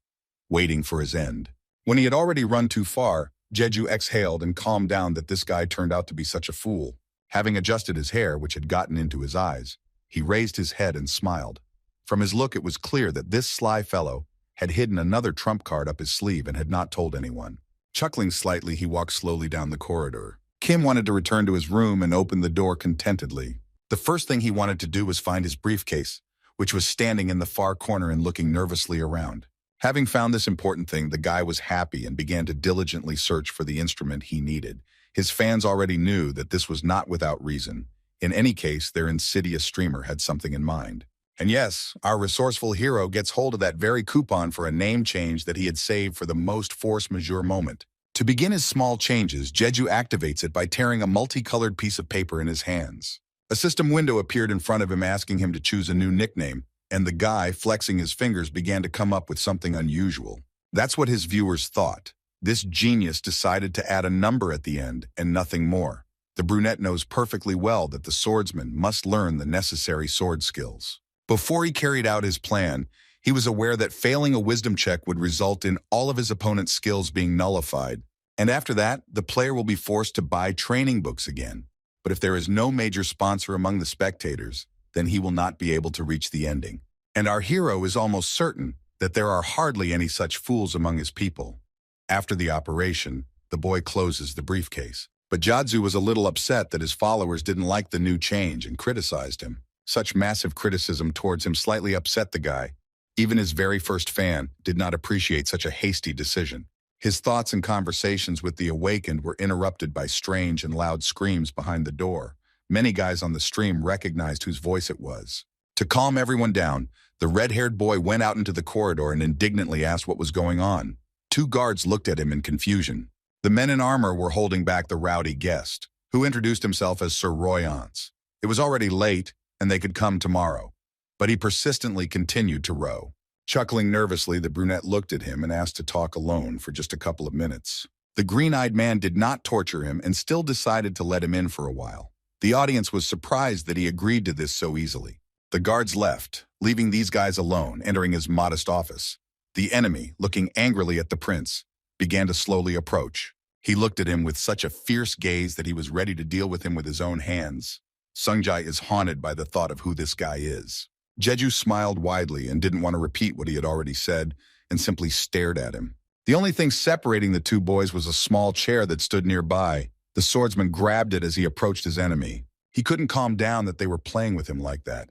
waiting for his end. When he had already run too far, Jeju exhaled and calmed down that this guy turned out to be such a fool. Having adjusted his hair, which had gotten into his eyes, he raised his head and smiled. From his look, it was clear that this sly fellow had hidden another trump card up his sleeve and had not told anyone. Chuckling slightly, he walked slowly down the corridor. Kim wanted to return to his room and open the door contentedly. The first thing he wanted to do was find his briefcase, which was standing in the far corner and looking nervously around. Having found this important thing, the guy was happy and began to diligently search for the instrument he needed. His fans already knew that this was not without reason. In any case, their insidious streamer had something in mind. And yes, our resourceful hero gets hold of that very coupon for a name change that he had saved for the most force majeure moment. To begin his small changes, Jeju activates it by tearing a multicolored piece of paper in his hands. A system window appeared in front of him asking him to choose a new nickname, and the guy, flexing his fingers, began to come up with something unusual. That's what his viewers thought. This genius decided to add a number at the end and nothing more. The brunette knows perfectly well that the swordsman must learn the necessary sword skills. Before he carried out his plan, he was aware that failing a wisdom check would result in all of his opponent's skills being nullified, and after that, the player will be forced to buy training books again. But if there is no major sponsor among the spectators, then he will not be able to reach the ending. And our hero is almost certain that there are hardly any such fools among his people. After the operation, the boy closes the briefcase. But Jadzu was a little upset that his followers didn't like the new change and criticized him. Such massive criticism towards him slightly upset the guy. Even his very first fan did not appreciate such a hasty decision. His thoughts and conversations with the awakened were interrupted by strange and loud screams behind the door. Many guys on the stream recognized whose voice it was. To calm everyone down, the red-haired boy went out into the corridor and indignantly asked what was going on. Two guards looked at him in confusion. The men in armor were holding back the rowdy guest, who introduced himself as Sir Royance. It was already late, and they could come tomorrow. But he persistently continued to row. Chuckling nervously, the brunette looked at him and asked to talk alone for just a couple of minutes. The green-eyed man did not torture him and still decided to let him in for a while. The audience was surprised that he agreed to this so easily. The guards left, leaving these guys alone, entering his modest office. The enemy, looking angrily at the prince, began to slowly approach. He looked at him with such a fierce gaze that he was ready to deal with him with his own hands. Sungjai is haunted by the thought of who this guy is. Jeju smiled widely and didn't want to repeat what he had already said and simply stared at him. The only thing separating the two boys was a small chair that stood nearby. The swordsman grabbed it as he approached his enemy. He couldn't calm down that they were playing with him like that,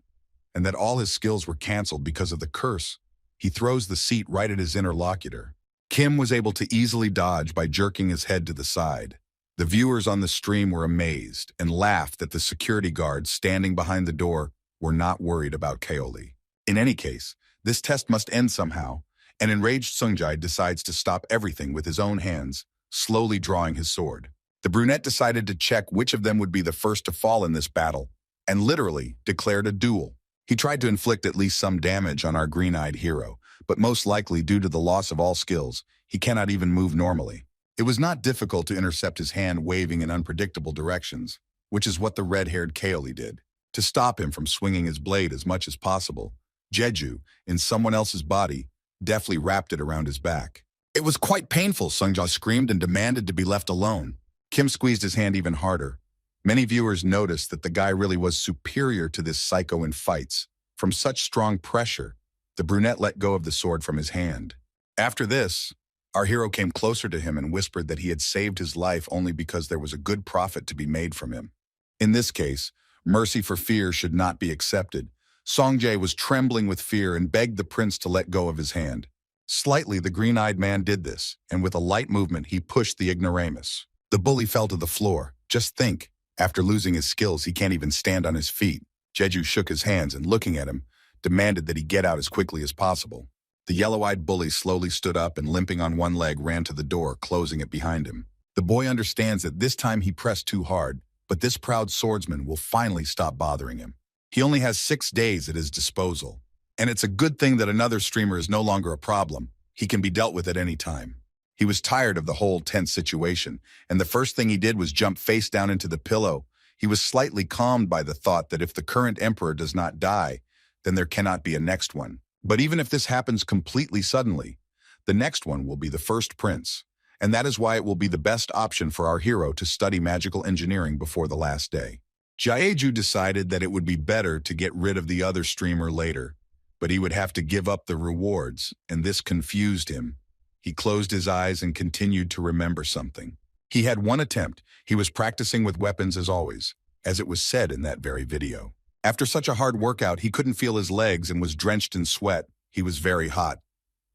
and that all his skills were canceled because of the curse. He throws the seat right at his interlocutor. Kim was able to easily dodge by jerking his head to the side. The viewers on the stream were amazed and laughed that the security guards standing behind the door were not worried about Kaoli. In any case, this test must end somehow, and enraged Sungjai decides to stop everything with his own hands, slowly drawing his sword. The brunette decided to check which of them would be the first to fall in this battle, and literally declared a duel. He tried to inflict at least some damage on our green-eyed hero, but most likely due to the loss of all skills, he cannot even move normally. It was not difficult to intercept his hand waving in unpredictable directions, which is what the red-haired Kaoli did. To stop him from swinging his blade as much as possible, Jeju, in someone else's body, deftly wrapped it around his back. It was quite painful, Sungja screamed and demanded to be left alone. Kim squeezed his hand even harder. Many viewers noticed that the guy really was superior to this psycho in fights. From such strong pressure, the brunette let go of the sword from his hand. After this, our hero came closer to him and whispered that he had saved his life only because there was a good profit to be made from him. In this case, mercy for fear should not be accepted. Songjae was trembling with fear and begged the prince to let go of his hand. Slightly, the green-eyed man did this, and with a light movement, he pushed the ignoramus. The bully fell to the floor. Just think, after losing his skills, he can't even stand on his feet. Jeju shook his hands and, looking at him, demanded that he get out as quickly as possible. The yellow-eyed bully slowly stood up and, limping on one leg, ran to the door, closing it behind him. The boy understands that this time he pressed too hard, but this proud swordsman will finally stop bothering him. He only has 6 days at his disposal. And it's a good thing that another streamer is no longer a problem. He can be dealt with at any time. He was tired of the whole tense situation, and the first thing he did was jump face down into the pillow. He was slightly calmed by the thought that if the current emperor does not die, then there cannot be a next one. But even if this happens completely suddenly, the next one will be the first prince. And that is why it will be the best option for our hero to study magical engineering before the last day. Jaeju decided that it would be better to get rid of the other streamer later, but he would have to give up the rewards, and this confused him. He closed his eyes and continued to remember something. He had one attempt. He was practicing with weapons as always, as it was said in that very video. After such a hard workout, he couldn't feel his legs and was drenched in sweat. He was very hot.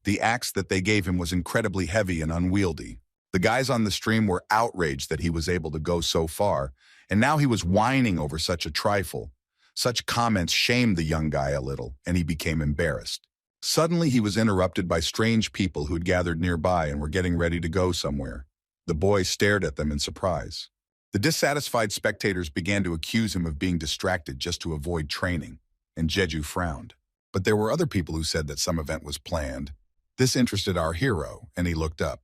The axe that they gave him was incredibly heavy and unwieldy. The guys on the stream were outraged that he was able to go so far, and now he was whining over such a trifle. Such comments shamed the young guy a little, and he became embarrassed. Suddenly, he was interrupted by strange people who had gathered nearby and were getting ready to go somewhere. The boy stared at them in surprise. The dissatisfied spectators began to accuse him of being distracted just to avoid training, and Jeju frowned. But there were other people who said that some event was planned. This interested our hero, and he looked up.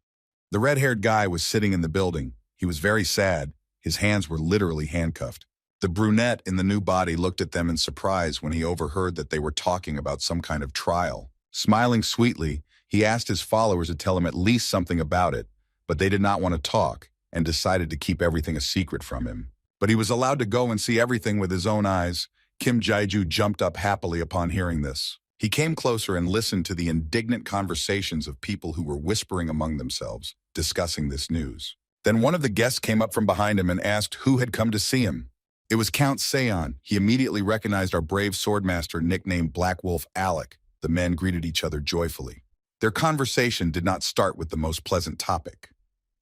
The red-haired guy was sitting in the building. He was very sad. His hands were literally handcuffed. The brunette in the new body looked at them in surprise when he overheard that they were talking about some kind of trial. Smiling sweetly, he asked his followers to tell him at least something about it, but they did not want to talk and decided to keep everything a secret from him. But he was allowed to go and see everything with his own eyes. Kim Jaeju jumped up happily upon hearing this. He came closer and listened to the indignant conversations of people who were whispering among themselves, discussing this news. Then one of the guests came up from behind him and asked who had come to see him. It was Count Seon. He immediately recognized our brave swordmaster nicknamed Black Wolf Alec. The men greeted each other joyfully. Their conversation did not start with the most pleasant topic.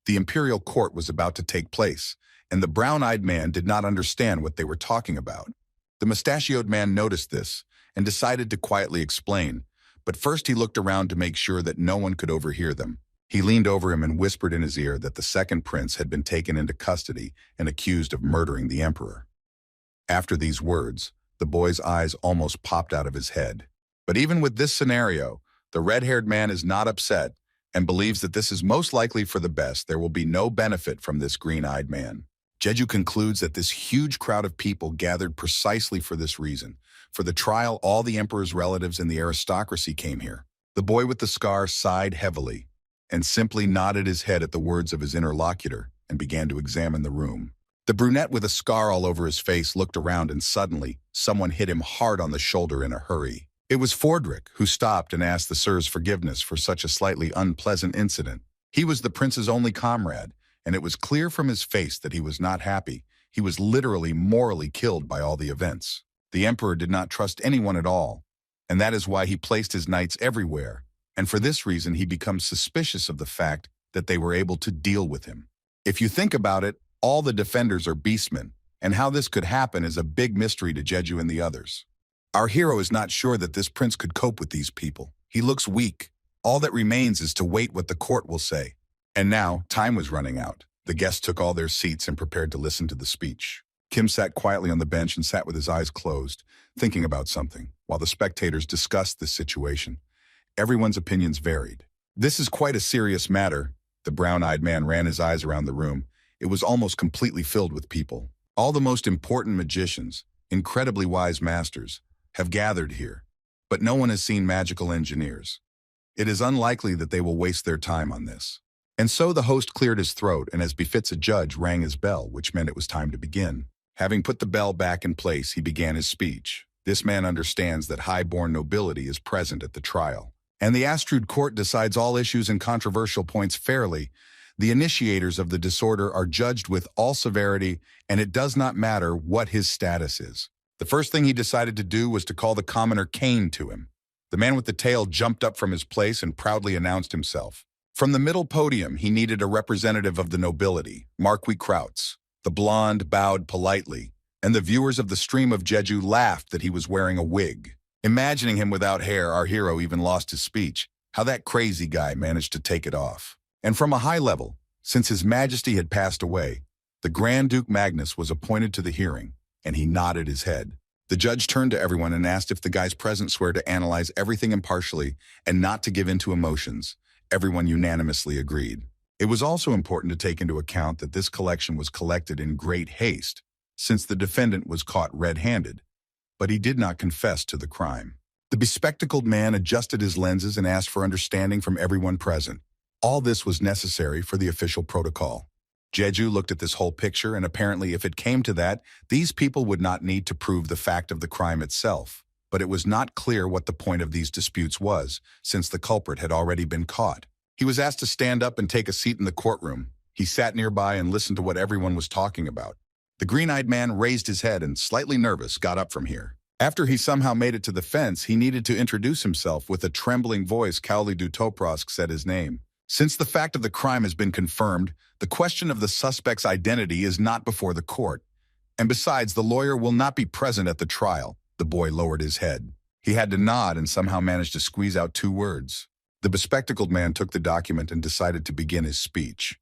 The Imperial court was about to take place, and the brown-eyed man did not understand what they were talking about. The mustachioed man noticed this and decided to quietly explain, but first he looked around to make sure that no one could overhear them. He leaned over him and whispered in his ear that the second prince had been taken into custody and accused of murdering the emperor. After these words, the boy's eyes almost popped out of his head. But even with this scenario, the red-haired man is not upset and believes that this is most likely for the best. There will be no benefit from this green-eyed man. Jeju concludes that this huge crowd of people gathered precisely for this reason. For the trial, all the emperor's relatives and the aristocracy came here. The boy with the scar sighed heavily and simply nodded his head at the words of his interlocutor and began to examine the room. The brunette with a scar all over his face looked around and suddenly someone hit him hard on the shoulder in a hurry. It was Fordrick, who stopped and asked the sir's forgiveness for such a slightly unpleasant incident. He was the prince's only comrade, and it was clear from his face that he was not happy. He was literally morally killed by all the events. The emperor did not trust anyone at all, and that is why he placed his knights everywhere, and for this reason he becomes suspicious of the fact that they were able to deal with him. If you think about it, all the defenders are beastmen, and how this could happen is a big mystery to Jeju and the others. Our hero is not sure that this prince could cope with these people. He looks weak. All that remains is to wait what the court will say. And now, time was running out. The guests took all their seats and prepared to listen to the speech. Kim sat quietly on the bench and sat with his eyes closed, thinking about something, while the spectators discussed this situation. Everyone's opinions varied. This is quite a serious matter. The brown-eyed man ran his eyes around the room. It was almost completely filled with people. All the most important magicians, incredibly wise masters, have gathered here, but no one has seen magical engineers. It is unlikely that they will waste their time on this. And so the host cleared his throat and, as befits a judge, rang his bell, which meant it was time to begin. Having put the bell back in place, he began his speech. This man understands that high-born nobility is present at the trial, and the Astrud court decides all issues and controversial points fairly. The initiators of the disorder are judged with all severity, and it does not matter what his status is. The first thing he decided to do was to call the commoner Cain to him. The man with the tail jumped up from his place and proudly announced himself. From the middle podium, he needed a representative of the nobility, Marquis Krautz. The blonde bowed politely, and the viewers of the stream of Jeju laughed that he was wearing a wig. Imagining him without hair, our hero even lost his speech. How that crazy guy managed to take it off. And from a high level, since His Majesty had passed away, the Grand Duke Magnus was appointed to the hearing, and he nodded his head. The judge turned to everyone and asked if the guys present swear to analyze everything impartially and not to give in to emotions. Everyone unanimously agreed. It was also important to take into account that this collection was collected in great haste, since the defendant was caught red-handed, but he did not confess to the crime. The bespectacled man adjusted his lenses and asked for understanding from everyone present. All this was necessary for the official protocol. Jeju looked at this whole picture, and apparently if it came to that, these people would not need to prove the fact of the crime itself. But it was not clear what the point of these disputes was, since the culprit had already been caught. He was asked to stand up and take a seat in the courtroom. He sat nearby and listened to what everyone was talking about. The green-eyed man raised his head and, slightly nervous, got up from here. After he somehow made it to the fence, he needed to introduce himself. With a trembling voice, Cowley Dutoprosk said his name. Since the fact of the crime has been confirmed, the question of the suspect's identity is not before the court. And besides, the lawyer will not be present at the trial. The boy lowered his head. He had to nod and somehow managed to squeeze out 2 words. The bespectacled man took the document and decided to begin his speech.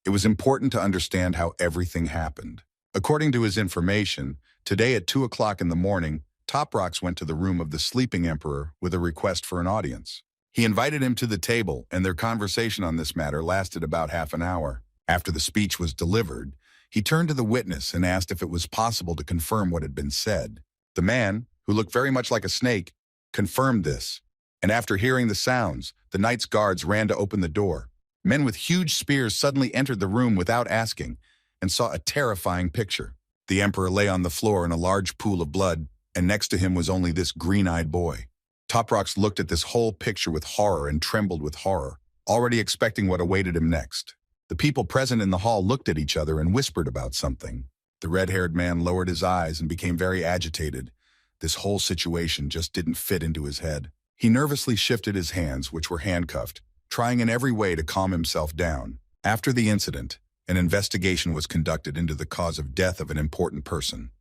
It was important to understand how everything happened. According to his information, today at 2 o'clock in the morning, Toprox went to the room of the sleeping emperor with a request for an audience. He invited him to the table, and their conversation on this matter lasted about half an hour. After the speech was delivered, he turned to the witness and asked if it was possible to confirm what had been said. The man, who looked very much like a snake, confirmed this. And after hearing the sounds, the knight's guards ran to open the door. Men with huge spears suddenly entered the room without asking and saw a terrifying picture. The emperor lay on the floor in a large pool of blood, and next to him was only this green-eyed boy. Toprox looked at this whole picture with horror and trembled with horror, already expecting what awaited him next. The people present in the hall looked at each other and whispered about something. The red-haired man lowered his eyes and became very agitated. This whole situation just didn't fit into his head. He nervously shifted his hands, which were handcuffed, trying in every way to calm himself down. After the incident, an investigation was conducted into the cause of death of an important person.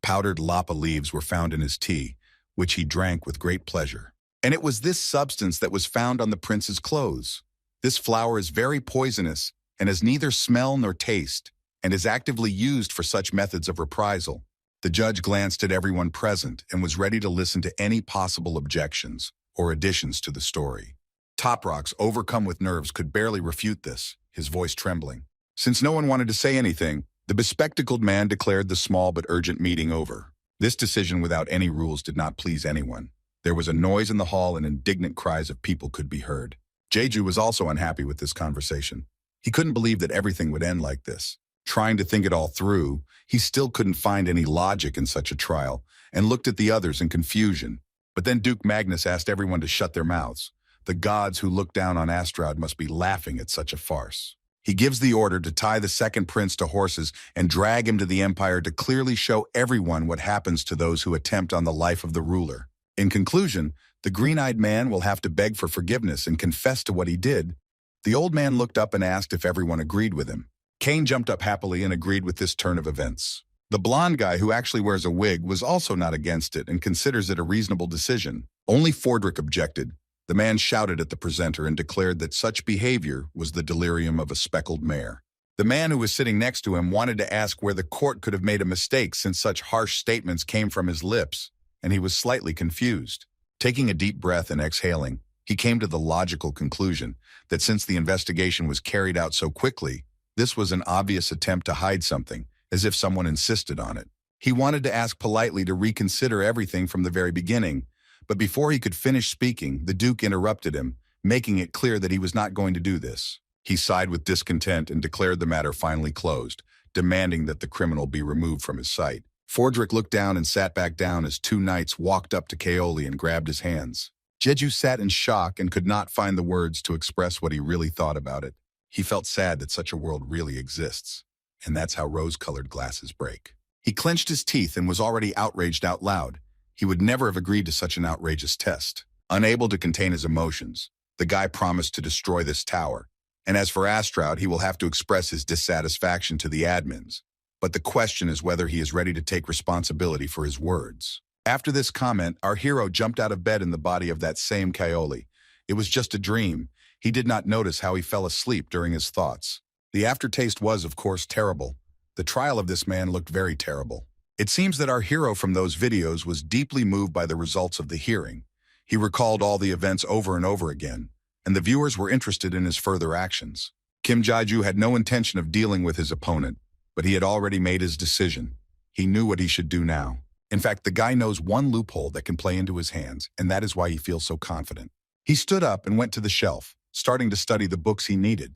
Powdered lapa leaves were found in his tea, which he drank with great pleasure. And it was this substance that was found on the prince's clothes. This flower is very poisonous and has neither smell nor taste, and is actively used for such methods of reprisal. The judge glanced at everyone present and was ready to listen to any possible objections or additions to the story. Toprox, overcome with nerves, could barely refute this, his voice trembling. Since no one wanted to say anything, the bespectacled man declared the small but urgent meeting over. This decision without any rules did not please anyone. There was a noise in the hall and indignant cries of people could be heard. Jeju was also unhappy with this conversation. He couldn't believe that everything would end like this. Trying to think it all through, he still couldn't find any logic in such a trial and looked at the others in confusion. But then Duke Magnus asked everyone to shut their mouths. The gods who look down on Astrud must be laughing at such a farce. He gives the order to tie the second prince to horses and drag him to the empire to clearly show everyone what happens to those who attempt on the life of the ruler. In conclusion, the green-eyed man will have to beg for forgiveness and confess to what he did. The old man looked up and asked if everyone agreed with him. Cain jumped up happily and agreed with this turn of events. The blonde guy, who actually wears a wig, was also not against it and considers it a reasonable decision. Only Fordrick objected. The man shouted at the presenter and declared that such behavior was the delirium of a speckled mare. The man who was sitting next to him wanted to ask where the court could have made a mistake since such harsh statements came from his lips, and he was slightly confused. Taking a deep breath and exhaling, he came to the logical conclusion that since the investigation was carried out so quickly, this was an obvious attempt to hide something, as if someone insisted on it. He wanted to ask politely to reconsider everything from the very beginning, but before he could finish speaking, the Duke interrupted him, making it clear that he was not going to do this. He sighed with discontent and declared the matter finally closed, demanding that the criminal be removed from his sight. Fordrick looked down and sat back down as two knights walked up to Kaoli and grabbed his hands. Jeju sat in shock and could not find the words to express what he really thought about it. He felt sad that such a world really exists, and that's how rose-colored glasses break. He clenched his teeth and was already outraged out loud. He would never have agreed to such an outrageous test. Unable to contain his emotions, the guy promised to destroy this tower. And as for Astroud, he will have to express his dissatisfaction to the admins. But the question is whether he is ready to take responsibility for his words. After this comment, our hero jumped out of bed in the body of that same Kaoli. It was just a dream. He did not notice how he fell asleep during his thoughts. The aftertaste was, of course, terrible. The trial of this man looked very terrible. It seems that our hero from those videos was deeply moved by the results of the hearing. He recalled all the events over and over again, and the viewers were interested in his further actions. Kim Jae-ju had no intention of dealing with his opponent, but he had already made his decision. He knew what he should do now. In fact, the guy knows one loophole that can play into his hands, and that is why he feels so confident. He stood up and went to the shelf, starting to study the books he needed.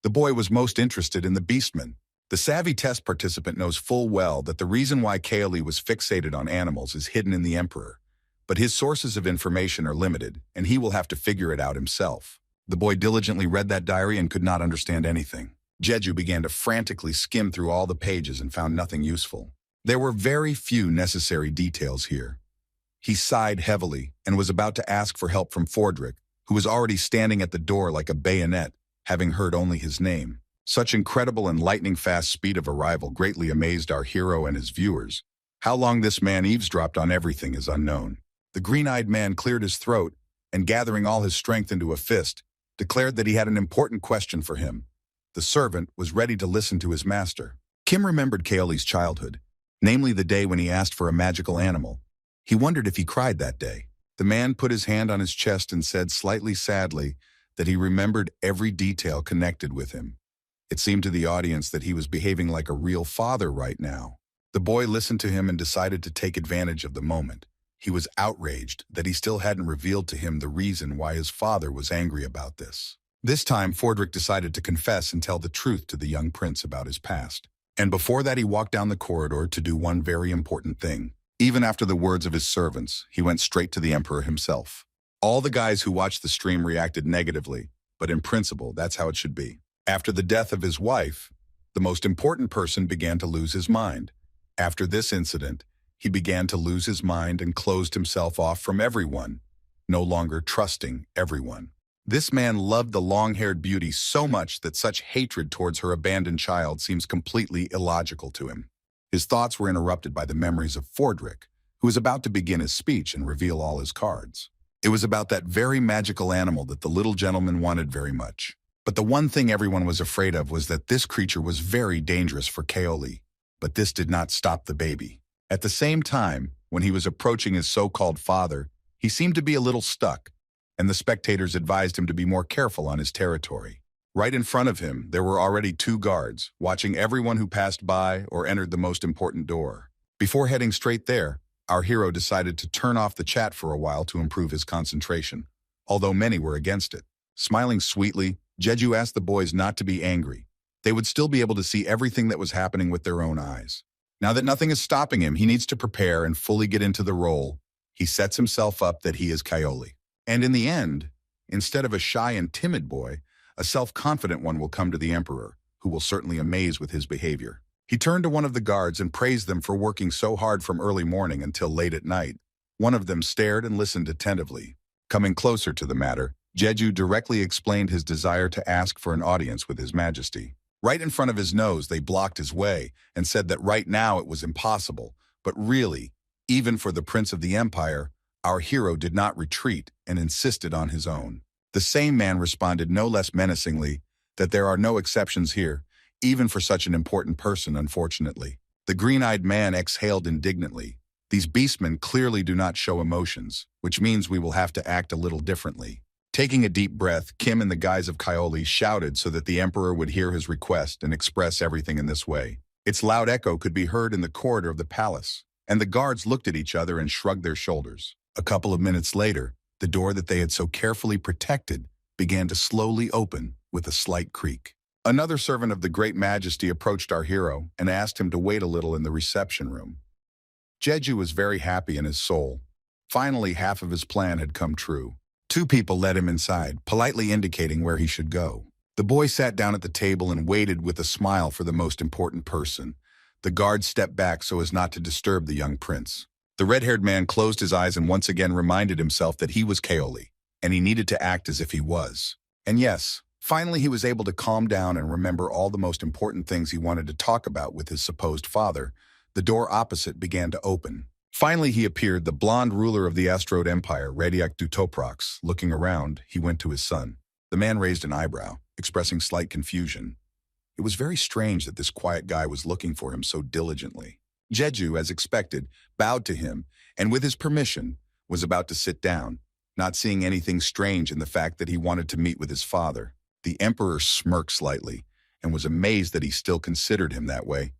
The boy was most interested in the Beastman. The savvy test participant knows full well that the reason why Kaoli was fixated on animals is hidden in the Emperor. But his sources of information are limited, and he will have to figure it out himself. The boy diligently read that diary and could not understand anything. Jeju began to frantically skim through all the pages and found nothing useful. There were very few necessary details here. He sighed heavily and was about to ask for help from Fordrick, who was already standing at the door like a bayonet, having heard only his name. Such incredible and lightning-fast speed of arrival greatly amazed our hero and his viewers. How long this man eavesdropped on everything is unknown. The green-eyed man cleared his throat and, gathering all his strength into a fist, declared that he had an important question for him. The servant was ready to listen to his master. Kim remembered Kaoli's childhood, namely the day when he asked for a magical animal. He wondered if he cried that day. The man put his hand on his chest and said slightly sadly that he remembered every detail connected with him. It seemed to the audience that he was behaving like a real father right now. The boy listened to him and decided to take advantage of the moment. He was outraged that he still hadn't revealed to him the reason why his father was angry about this. This time, Fordrick decided to confess and tell the truth to the young prince about his past. And before that, he walked down the corridor to do one very important thing. Even after the words of his servants, he went straight to the Emperor himself. All the guys who watched the stream reacted negatively, but in principle, that's how it should be. After the death of his wife, the most important person began to lose his mind. After this incident, he began to lose his mind and closed himself off from everyone, no longer trusting everyone. This man loved the long-haired beauty so much that such hatred towards her abandoned child seems completely illogical to him. His thoughts were interrupted by the memories of Fordrick, who was about to begin his speech and reveal all his cards. It was about that very magical animal that the little gentleman wanted very much. But the one thing everyone was afraid of was that this creature was very dangerous for Kaoli. But this did not stop the baby. At the same time, when he was approaching his so-called father, he seemed to be a little stuck, and the spectators advised him to be more careful on his territory. Right in front of him, there were already two guards, watching everyone who passed by or entered the most important door. Before heading straight there, our hero decided to turn off the chat for a while to improve his concentration, although many were against it. Smiling sweetly, Jeju asked the boys not to be angry. They would still be able to see everything that was happening with their own eyes. Now that nothing is stopping him, he needs to prepare and fully get into the role. He sets himself up that he is Kaoli. And in the end, instead of a shy and timid boy, a self-confident one will come to the Emperor, who will certainly amaze with his behavior. He turned to one of the guards and praised them for working so hard from early morning until late at night. One of them stared and listened attentively. Coming closer to the matter, Jeju directly explained his desire to ask for an audience with His Majesty. Right in front of his nose, they blocked his way and said that right now it was impossible. But really, even for the Prince of the Empire, our hero did not retreat and insisted on his own. The same man responded no less menacingly that there are no exceptions here, even for such an important person, unfortunately. The green-eyed man exhaled indignantly. These beastmen clearly do not show emotions, which means we will have to act a little differently. Taking a deep breath, Kim, in the guise of Kaoli, shouted so that the Emperor would hear his request and express everything in this way. Its loud echo could be heard in the corridor of the palace, and the guards looked at each other and shrugged their shoulders. A couple of minutes later, the door that they had so carefully protected began to slowly open with a slight creak. Another servant of the Great Majesty approached our hero and asked him to wait a little in the reception room. Jeju was very happy in his soul. Finally, half of his plan had come true. Two people led him inside, politely indicating where he should go. The boy sat down at the table and waited with a smile for the most important person. The guard stepped back so as not to disturb the young prince. The red-haired man closed his eyes and once again reminded himself that he was Kaoli, and he needed to act as if he was. And yes, finally he was able to calm down and remember all the most important things he wanted to talk about with his supposed father. The door opposite began to open. Finally he appeared, the blonde ruler of the Asteroid Empire, Radiak Dutoprox. Looking around, he went to his son. The man raised an eyebrow, expressing slight confusion. It was very strange that this quiet guy was looking for him so diligently. Jeju, as expected, bowed to him, and with his permission, was about to sit down, not seeing anything strange in the fact that he wanted to meet with his father. The emperor smirked slightly, and was amazed that he still considered him that way.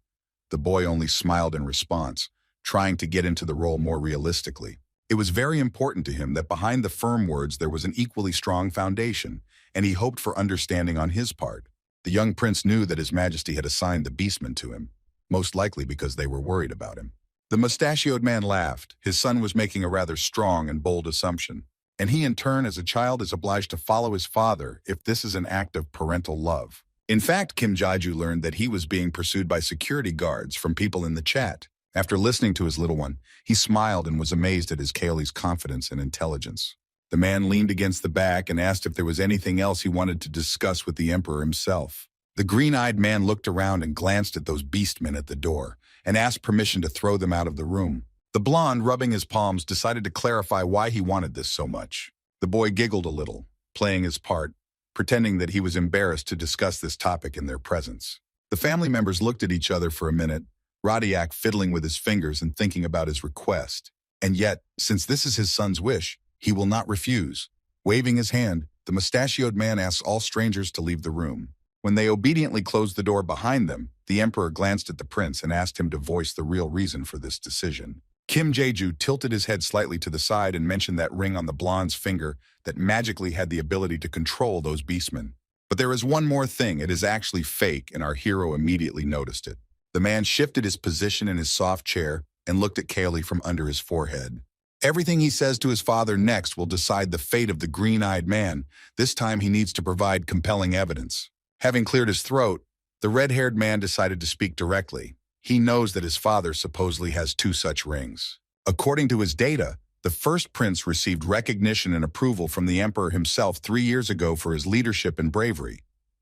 The boy only smiled in response, trying to get into the role more realistically. It was very important to him that behind the firm words there was an equally strong foundation, and he hoped for understanding on his part. The young prince knew that His Majesty had assigned the beastmen to him, most likely because they were worried about him. The mustachioed man laughed. His son was making a rather strong and bold assumption, and he in turn as a child is obliged to follow his father if this is an act of parental love. In fact, Kim Jae-ju learned that he was being pursued by security guards from people in the chat. After listening to his little one, he smiled and was amazed at his Kaoli's confidence and intelligence. The man leaned against the back and asked if there was anything else he wanted to discuss with the emperor himself. The green-eyed man looked around and glanced at those beastmen at the door and asked permission to throw them out of the room. The blonde, rubbing his palms, decided to clarify why he wanted this so much. The boy giggled a little, playing his part, pretending that he was embarrassed to discuss this topic in their presence. The family members looked at each other for a minute, Radiak fiddling with his fingers and thinking about his request. And yet, since this is his son's wish, he will not refuse. Waving his hand, the mustachioed man asks all strangers to leave the room. When they obediently closed the door behind them, the emperor glanced at the prince and asked him to voice the real reason for this decision. Kim Jae-ju tilted his head slightly to the side and mentioned that ring on the blonde's finger that magically had the ability to control those beastmen. But there is one more thing, it is actually fake, and our hero immediately noticed it. The man shifted his position in his soft chair and looked at Kaoli from under his forehead. Everything he says to his father next will decide the fate of the green-eyed man. This time he needs to provide compelling evidence. Having cleared his throat, the red-haired man decided to speak directly. He knows that his father supposedly has 2 such rings. According to his data, the first prince received recognition and approval from the emperor himself 3 years ago for his leadership and bravery,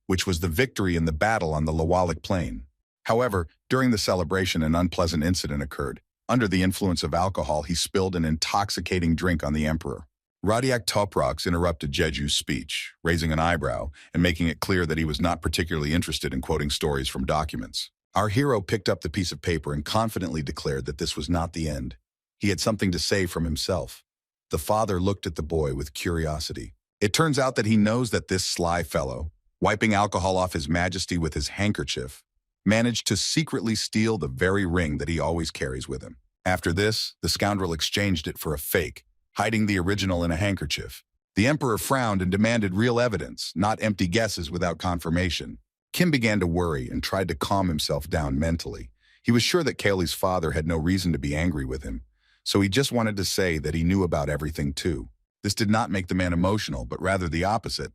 which was the victory in the battle on the Lawalik Plain. However, during the celebration, an unpleasant incident occurred. Under the influence of alcohol, he spilled an intoxicating drink on the emperor. Radiak Toprox interrupted Jeju's speech, raising an eyebrow and making it clear that he was not particularly interested in quoting stories from documents. Our hero picked up the piece of paper and confidently declared that this was not the end. He had something to say from himself. The father looked at the boy with curiosity. It turns out that he knows that this sly fellow, wiping alcohol off His Majesty with his handkerchief, managed to secretly steal the very ring that he always carries with him. After this, the scoundrel exchanged it for a fake, hiding the original in a handkerchief. The emperor frowned and demanded real evidence, not empty guesses without confirmation. Kim began to worry and tried to calm himself down mentally. He was sure that Kaoli's father had no reason to be angry with him, so he just wanted to say that he knew about everything too. This did not make the man emotional, but rather the opposite.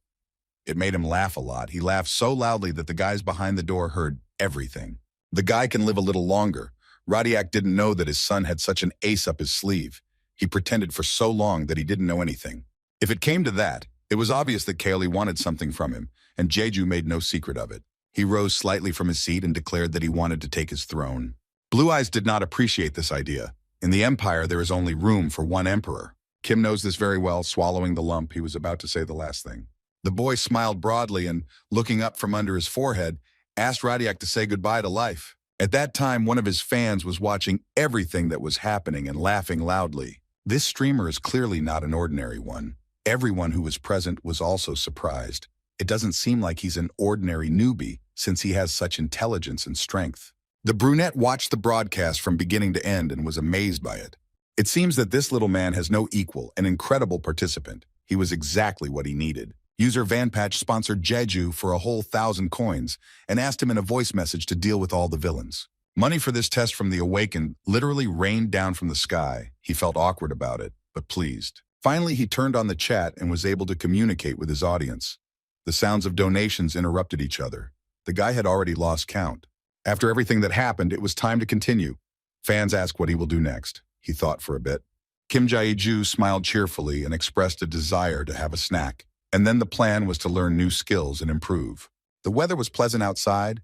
It made him laugh a lot. He laughed so loudly that the guys behind the door heard everything. The guy can live a little longer. Radiak didn't know that his son had such an ace up his sleeve. He pretended for so long that he didn't know anything. If it came to that, it was obvious that Kaoli wanted something from him, and Jeju made no secret of it. He rose slightly from his seat and declared that he wanted to take his throne. Blue Eyes did not appreciate this idea. In the Empire, there is only room for one emperor. Kim knows this very well, swallowing the lump. He was about to say the last thing. The boy smiled broadly and, looking up from under his forehead, asked Radiak to say goodbye to life. At that time, one of his fans was watching everything that was happening and laughing loudly. This streamer is clearly not an ordinary one. Everyone who was present was also surprised. It doesn't seem like he's an ordinary newbie, since he has such intelligence and strength. The brunette watched the broadcast from beginning to end and was amazed by it. It seems that this little man has no equal, an incredible participant. He was exactly what he needed. User Vanpatch sponsored Jeju for a whole 1,000 coins and asked him in a voice message to deal with all the villains. Money for this test from the Awakened literally rained down from the sky. He felt awkward about it, but pleased. Finally, he turned on the chat and was able to communicate with his audience. The sounds of donations interrupted each other. The guy had already lost count. After everything that happened, it was time to continue. Fans asked what he will do next. He thought for a bit. Kim Jae-ju smiled cheerfully and expressed a desire to have a snack. And then the plan was to learn new skills and improve. The weather was pleasant outside.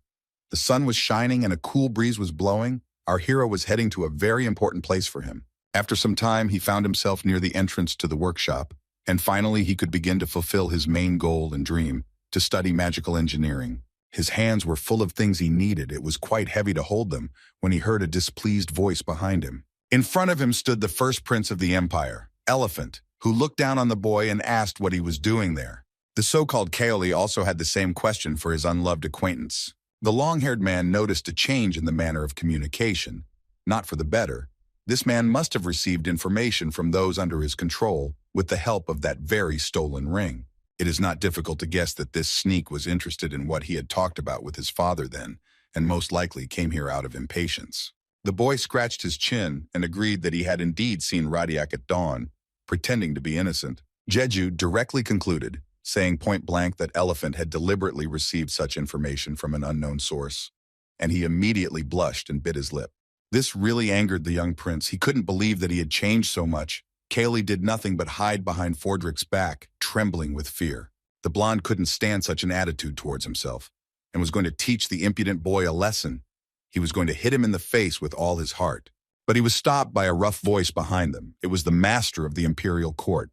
The sun was shining and a cool breeze was blowing. Our hero was heading to a very important place for him. After some time, he found himself near the entrance to the workshop, and finally he could begin to fulfill his main goal and dream, to study magical engineering. His hands were full of things he needed. It was quite heavy to hold them when he heard a displeased voice behind him. In front of him stood the first prince of the empire, Elephant, who looked down on the boy and asked what he was doing there. The so-called Kaoli also had the same question for his unloved acquaintance. The long-haired man noticed a change in the manner of communication, not for the better. This man must have received information from those under his control with the help of that very stolen ring. It is not difficult to guess that this sneak was interested in what he had talked about with his father then, and most likely came here out of impatience. The boy scratched his chin and agreed that he had indeed seen Radiak at dawn, pretending to be innocent. Jeju directly concluded, saying point-blank that Elephant had deliberately received such information from an unknown source, and he immediately blushed and bit his lip. This really angered the young prince. He couldn't believe that he had changed so much. Kaoli did nothing but hide behind Fordrick's back, trembling with fear. The blonde couldn't stand such an attitude towards himself, and was going to teach the impudent boy a lesson. He was going to hit him in the face with all his heart. But he was stopped by a rough voice behind them. It was the master of the Imperial court,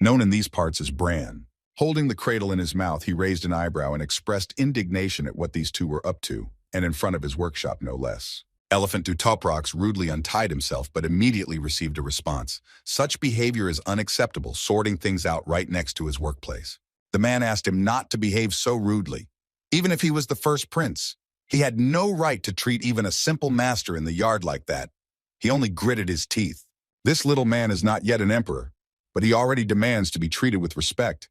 known in these parts as Bran. Holding the cradle in his mouth, he raised an eyebrow and expressed indignation at what these two were up to, and in front of his workshop no less. Elephant Dutoprox rudely untied himself, but immediately received a response. Such behavior is unacceptable, sorting things out right next to his workplace. The man asked him not to behave so rudely. Even if he was the first prince, he had no right to treat even a simple master in the yard like that. He only gritted his teeth. This little man is not yet an emperor, but he already demands to be treated with respect.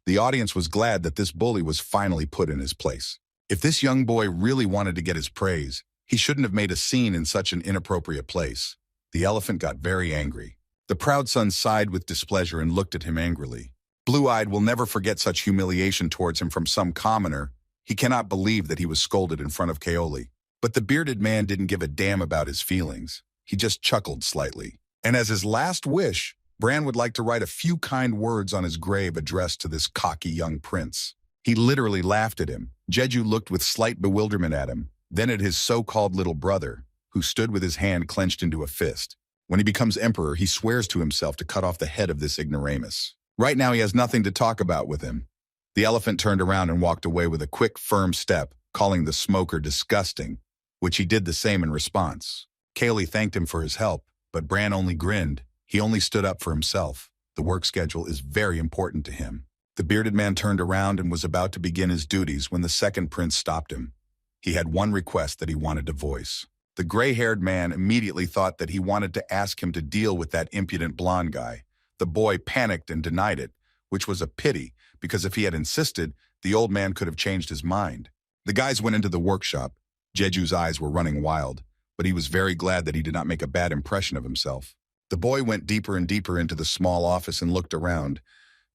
The audience was glad that this bully was finally put in his place. If this young boy really wanted to get his praise, he shouldn't have made a scene in such an inappropriate place. The elephant got very angry. The proud son sighed with displeasure and looked at him angrily. Blue-eyed will never forget such humiliation towards him from some commoner. He cannot believe that he was scolded in front of Kaoli. But the bearded man didn't give a damn about his feelings. He just chuckled slightly. And as his last wish, Bran would like to write a few kind words on his grave addressed to this cocky young prince. He literally laughed at him. Jeju looked with slight bewilderment at him, then at his so-called little brother, who stood with his hand clenched into a fist. When he becomes emperor, he swears to himself to cut off the head of this ignoramus. Right now, he has nothing to talk about with him. The elephant turned around and walked away with a quick, firm step, calling the smoker disgusting, which he did the same in response. Kaoli thanked him for his help, but Bran only grinned. He only stood up for himself. The work schedule is very important to him. The bearded man turned around and was about to begin his duties when the second prince stopped him. He had one request that he wanted to voice. The gray-haired man immediately thought that he wanted to ask him to deal with that impudent blonde guy. The boy panicked and denied it, which was a pity, because if he had insisted, the old man could have changed his mind. The guys went into the workshop. Jeju's eyes were running wild, but he was very glad that he did not make a bad impression of himself. The boy went deeper and deeper into the small office and looked around.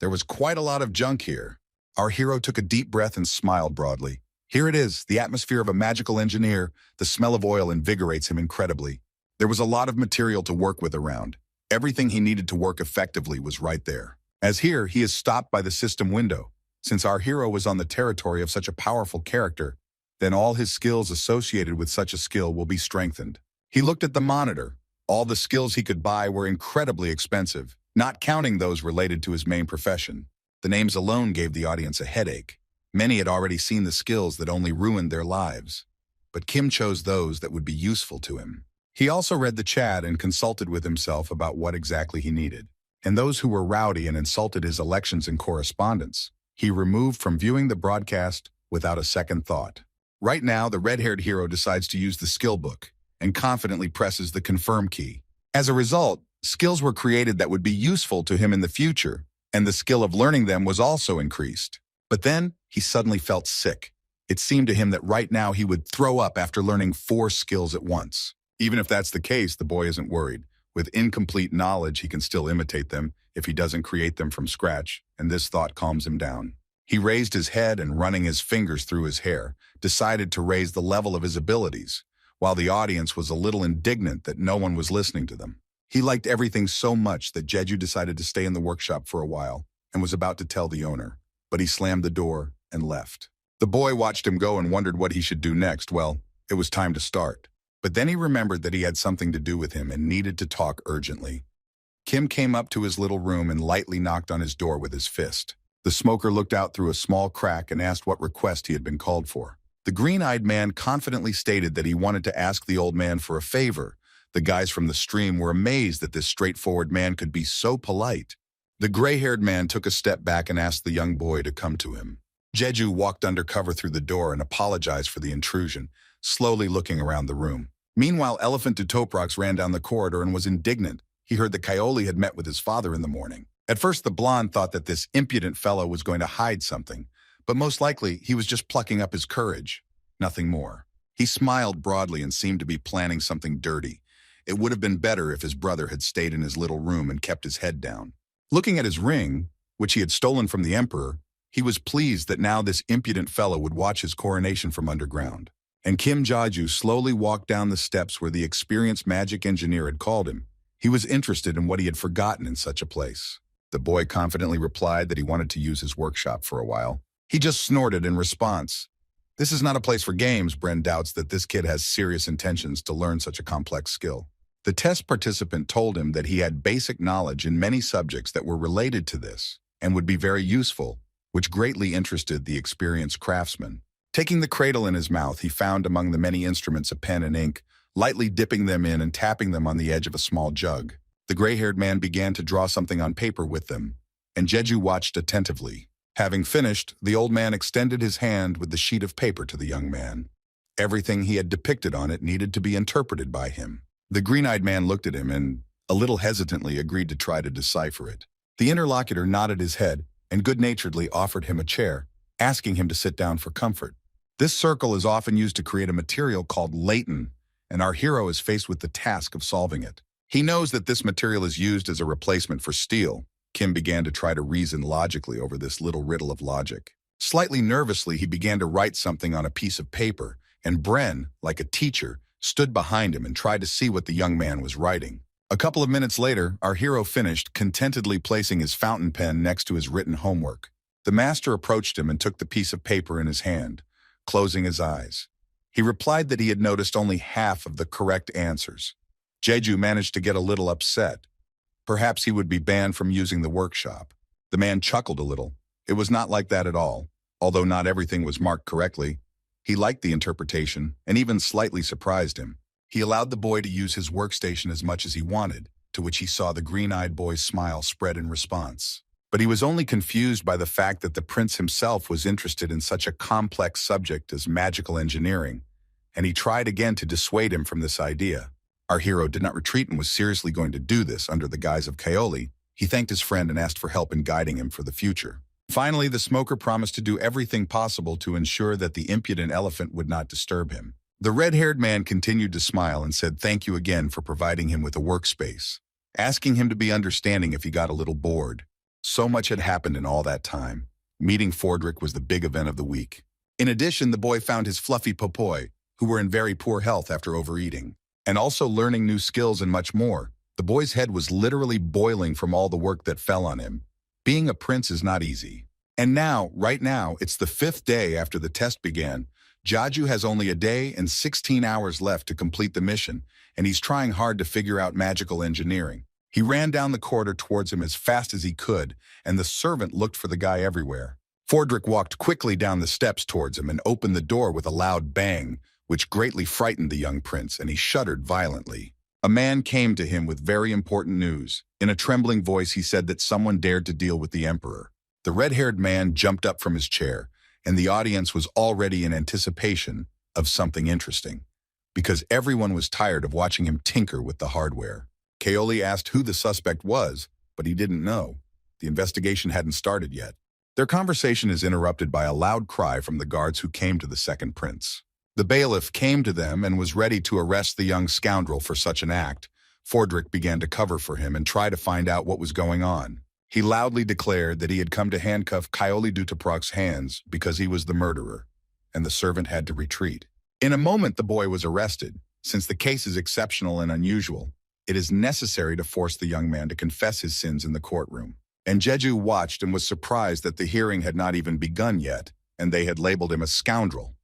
There was quite a lot of junk here. Our hero took a deep breath and smiled broadly. Here it is, the atmosphere of a magical engineer. The smell of oil invigorates him incredibly. There was a lot of material to work with around. Everything he needed to work effectively was right there. As here, he is stopped by the system window. Since our hero was on the territory of such a powerful character, then all his skills associated with such a skill will be strengthened. He looked at the monitor. All the skills he could buy were incredibly expensive, not counting those related to his main profession. The names alone gave the audience a headache. Many had already seen the skills that only ruined their lives, but Kim chose those that would be useful to him. He also read the chat and consulted with himself about what exactly he needed. And those who were rowdy and insulted his elections and correspondence, he removed from viewing the broadcast without a second thought. Right now, the red-haired hero decides to use the skill book and confidently presses the confirm key. As a result, skills were created that would be useful to him in the future, and the skill of learning them was also increased. But then, he suddenly felt sick. It seemed to him that right now he would throw up after learning 4 skills at once. Even if that's the case, the boy isn't worried. With incomplete knowledge, he can still imitate them if he doesn't create them from scratch, and this thought calms him down. He raised his head and, running his fingers through his hair, decided to raise the level of his abilities, while the audience was a little indignant that no one was listening to them. He liked everything so much that Jeju decided to stay in the workshop for a while and was about to tell the owner, but he slammed the door and left. The boy watched him go and wondered what he should do next. Well, it was time to start. But then he remembered that he had something to do with him and needed to talk urgently. Kim came up to his little room and lightly knocked on his door with his fist. The smoker looked out through a small crack and asked what request he had been called for. The green-eyed man confidently stated that he wanted to ask the old man for a favor. The guys from the stream were amazed that this straightforward man could be so polite. The gray-haired man took a step back and asked the young boy to come to him. Jeju walked undercover through the door and apologized for the intrusion, slowly looking around the room. Meanwhile, Elephant Dutoprox ran down the corridor and was indignant. He heard that Kaoli had met with his father in the morning. At first, the blonde thought that this impudent fellow was going to hide something, but most likely he was just plucking up his courage. Nothing more. He smiled broadly and seemed to be planning something dirty. It would have been better if his brother had stayed in his little room and kept his head down. Looking at his ring, which he had stolen from the emperor, he was pleased that now this impudent fellow would watch his coronation from underground. And Kim Jeju slowly walked down the steps where the experienced magic engineer had called him. He was interested in what he had forgotten in such a place. The boy confidently replied that he wanted to use his workshop for a while. He just snorted in response. This is not a place for games. Bren doubts that this kid has serious intentions to learn such a complex skill. The test participant told him that he had basic knowledge in many subjects that were related to this and would be very useful, which greatly interested the experienced craftsman. Taking the cradle in his mouth, he found among the many instruments a pen and ink, lightly dipping them in and tapping them on the edge of a small jug. The gray-haired man began to draw something on paper with them, and Jeju watched attentively. Having finished, the old man extended his hand with the sheet of paper to the young man. Everything he had depicted on it needed to be interpreted by him. The green-eyed man looked at him and, a little hesitantly, agreed to try to decipher it. The interlocutor nodded his head and good-naturedly offered him a chair, asking him to sit down for comfort. This circle is often used to create a material called latent, and our hero is faced with the task of solving it. He knows that this material is used as a replacement for steel. Kim began to try to reason logically over this little riddle of logic. Slightly nervously, he began to write something on a piece of paper, and Bren, like a teacher, stood behind him and tried to see what the young man was writing. A couple of minutes later, our hero finished, contentedly placing his fountain pen next to his written homework. The master approached him and took the piece of paper in his hand, closing his eyes. He replied that he had noticed only half of the correct answers. Jeju managed to get a little upset. Perhaps he would be banned from using the workshop. The man chuckled a little. It was not like that at all. Although not everything was marked correctly, he liked the interpretation and even slightly surprised him. He allowed the boy to use his workstation as much as he wanted, to which he saw the green-eyed boy's smile spread in response. But he was only confused by the fact that the prince himself was interested in such a complex subject as magical engineering, and he tried again to dissuade him from this idea. Our hero did not retreat and was seriously going to do this under the guise of Kaoli. He thanked his friend and asked for help in guiding him for the future. Finally, the smoker promised to do everything possible to ensure that the impudent elephant would not disturb him. The red-haired man continued to smile and said thank you again for providing him with a workspace, asking him to be understanding if he got a little bored. So much had happened in all that time. Meeting Fordrick was the big event of the week. In addition, the boy found his fluffy pulpoy, who were in very poor health after overeating, and also learning new skills and much more. The boy's head was literally boiling from all the work that fell on him. Being a prince is not easy. And now, right now, it's the 5th day after the test began. Jeju has only a day and 16 hours left to complete the mission, and he's trying hard to figure out magical engineering. He ran down the corridor towards him as fast as he could, and the servant looked for the guy everywhere. Fordrick walked quickly down the steps towards him and opened the door with a loud bang, which greatly frightened the young prince, and he shuddered violently. A man came to him with very important news. In a trembling voice, he said that someone dared to deal with the emperor. The red-haired man jumped up from his chair, and the audience was already in anticipation of something interesting, because everyone was tired of watching him tinker with the hardware. Kaoli asked who the suspect was, but he didn't know. The investigation hadn't started yet. Their conversation is interrupted by a loud cry from the guards who came to the second prince. The bailiff came to them and was ready to arrest the young scoundrel for such an act. Fordrick began to cover for him and try to find out what was going on. He loudly declared that he had come to handcuff Coyote Duteproc's hands because he was the murderer, and the servant had to retreat. In a moment, the boy was arrested. Since the case is exceptional and unusual, it is necessary to force the young man to confess his sins in the courtroom. And Jeju watched and was surprised that the hearing had not even begun yet, and they had labeled him a scoundrel.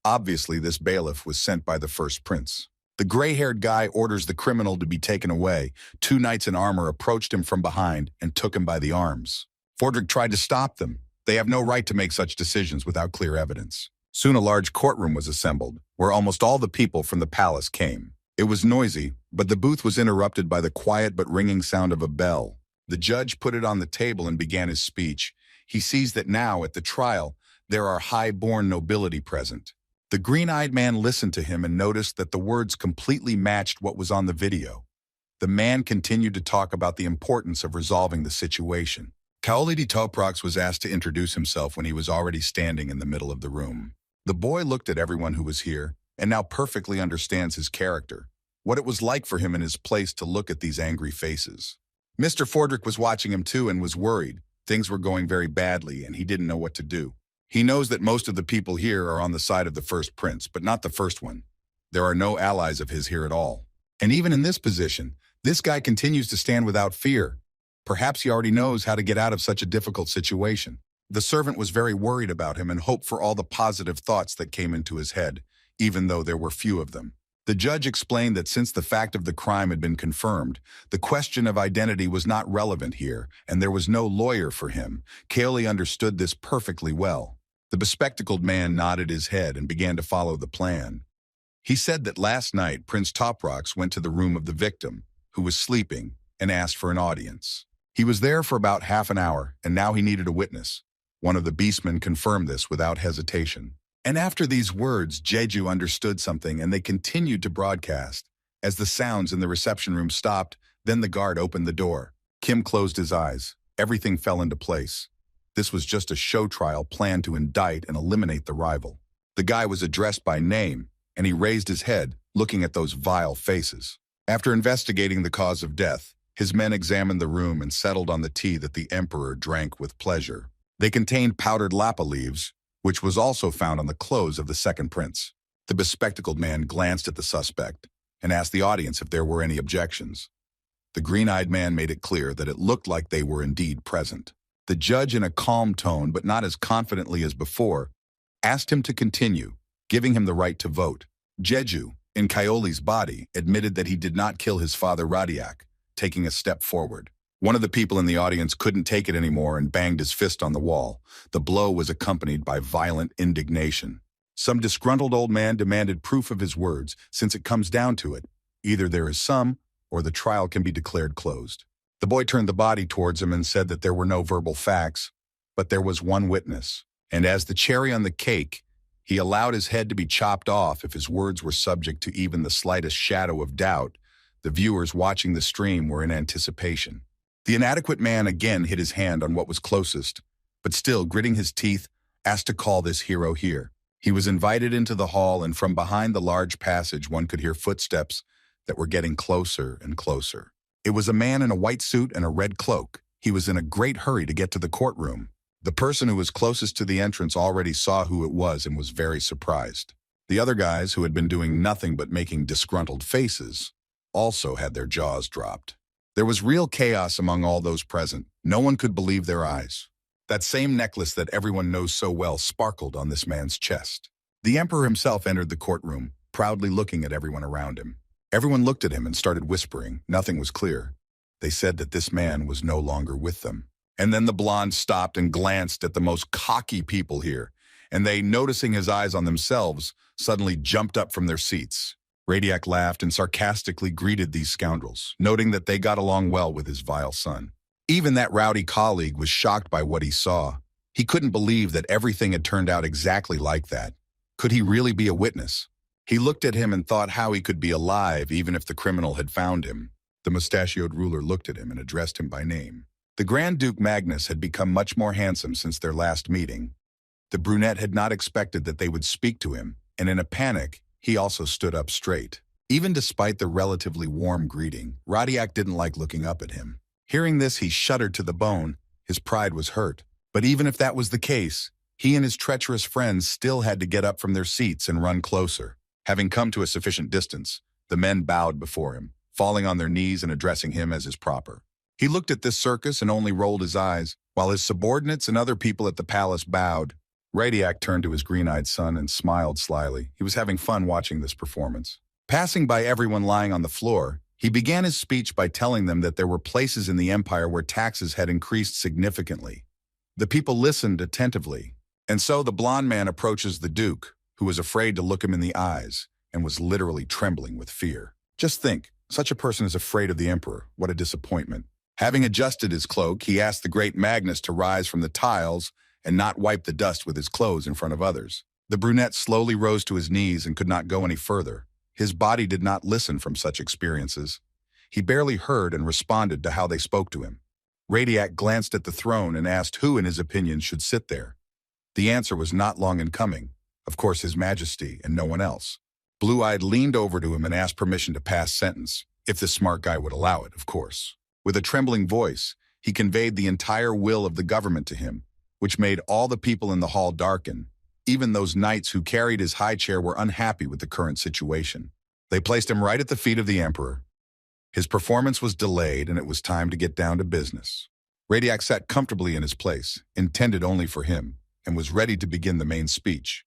Obviously, this bailiff was sent by the first prince. The gray-haired guy orders the criminal to be taken away. Two knights in armor approached him from behind and took him by the arms. Fordrick tried to stop them. They have no right to make such decisions without clear evidence. Soon a large courtroom was assembled, where almost all the people from the palace came. It was noisy, but the booth was interrupted by the quiet but ringing sound of a bell. The judge put it on the table and began his speech. He sees that now, at the trial, there are high-born nobility present. The green-eyed man listened to him and noticed that the words completely matched what was on the video. The man continued to talk about the importance of resolving the situation. Coyote Duteproc was asked to introduce himself when he was already standing in the middle of the room. The boy looked at everyone who was here and now perfectly understands his character, what it was like for him in his place to look at these angry faces. Mr. Fordrick was watching him too and was worried. Things were going very badly and he didn't know what to do. He knows that most of the people here are on the side of the first prince, but not the first one. There are no allies of his here at all. And even in this position, this guy continues to stand without fear. Perhaps he already knows how to get out of such a difficult situation. The servant was very worried about him and hoped for all the positive thoughts that came into his head, even though there were few of them. The judge explained that since the fact of the crime had been confirmed, the question of identity was not relevant here, and there was no lawyer for him. Coyote understood this perfectly well. The bespectacled man nodded his head and began to follow the plan. He said that last night Prince Duteproc went to the room of the victim, who was sleeping, and asked for an audience. He was there for about half an hour, and now he needed a witness. One of the beastmen confirmed this without hesitation. And after these words, Jeju understood something, and they continued to broadcast. As the sounds in the reception room stopped, then the guard opened the door. Kim closed his eyes. Everything fell into place. This was just a show trial planned to indict and eliminate the rival. The guy was addressed by name, and he raised his head, looking at those vile faces. After investigating the cause of death, his men examined the room and settled on the tea that the emperor drank with pleasure. They contained powdered lapa leaves, which was also found on the clothes of the second prince. The bespectacled man glanced at the suspect and asked the audience if there were any objections. The green-eyed man made it clear that it looked like they were indeed present. The judge, in a calm tone, but not as confidently as before, asked him to continue, giving him the right to vote. Jeju, in Coyote's body, admitted that he did not kill his father Radiak, taking a step forward. One of the people in the audience couldn't take it anymore and banged his fist on the wall. The blow was accompanied by violent indignation. Some disgruntled old man demanded proof of his words, since it comes down to it. Either there is some, or the trial can be declared closed. The boy turned the body towards him and said that there were no verbal facts, but there was one witness. And as the cherry on the cake, he allowed his head to be chopped off if his words were subject to even the slightest shadow of doubt. The viewers watching the stream were in anticipation. The inadequate man again hit his hand on what was closest, but still, gritting his teeth, asked to call this hero here. He was invited into the hall, and from behind the large passage one could hear footsteps that were getting closer and closer. It was a man in a white suit and a red cloak. He was in a great hurry to get to the courtroom. The person who was closest to the entrance already saw who it was and was very surprised. The other guys, who had been doing nothing but making disgruntled faces, also had their jaws dropped. There was real chaos among all those present. No one could believe their eyes. That same necklace that everyone knows so well sparkled on this man's chest. The emperor himself entered the courtroom, proudly looking at everyone around him. Everyone looked at him and started whispering. Nothing was clear. They said that this man was no longer with them. And then the blonde stopped and glanced at the most cocky people here, and they, noticing his eyes on themselves, suddenly jumped up from their seats. Radiak laughed and sarcastically greeted these scoundrels, noting that they got along well with his vile son. Even that rowdy colleague was shocked by what he saw. He couldn't believe that everything had turned out exactly like that. Could he really be a witness? He looked at him and thought how he could be alive even if the criminal had found him. The mustachioed ruler looked at him and addressed him by name. The Grand Duke Magnus had become much more handsome since their last meeting. The brunette had not expected that they would speak to him, and in a panic, he also stood up straight. Even despite the relatively warm greeting, Rodiak didn't like looking up at him. Hearing this, he shuddered to the bone. His pride was hurt. But even if that was the case, he and his treacherous friends still had to get up from their seats and run closer. Having come to a sufficient distance, the men bowed before him, falling on their knees and addressing him as is proper. He looked at this circus and only rolled his eyes, while his subordinates and other people at the palace bowed. Rodiak turned to his green-eyed son and smiled slyly. He was having fun watching this performance. Passing by everyone lying on the floor, he began his speech by telling them that there were places in the empire where taxes had increased significantly. The people listened attentively, and so the blond man approaches the Duke, who was afraid to look him in the eyes and was literally trembling with fear. Just think, such a person is afraid of the emperor. What a disappointment. Having adjusted his cloak, he asked the great Magnus to rise from the tiles and not wipe the dust with his clothes in front of others. The brunette slowly rose to his knees and could not go any further. His body did not listen from such experiences. He barely heard and responded to how they spoke to him. Rodiak glanced at the throne and asked who, in his opinion, should sit there. The answer was not long in coming. Of course, His Majesty and no one else. Blue-Eyed leaned over to him and asked permission to pass sentence, if the smart guy would allow it, of course. With a trembling voice, he conveyed the entire will of the government to him, which made all the people in the hall darken. Even those knights who carried his high chair were unhappy with the current situation. They placed him right at the feet of the emperor. His performance was delayed, and it was time to get down to business. Rodiak sat comfortably in his place, intended only for him, and was ready to begin the main speech.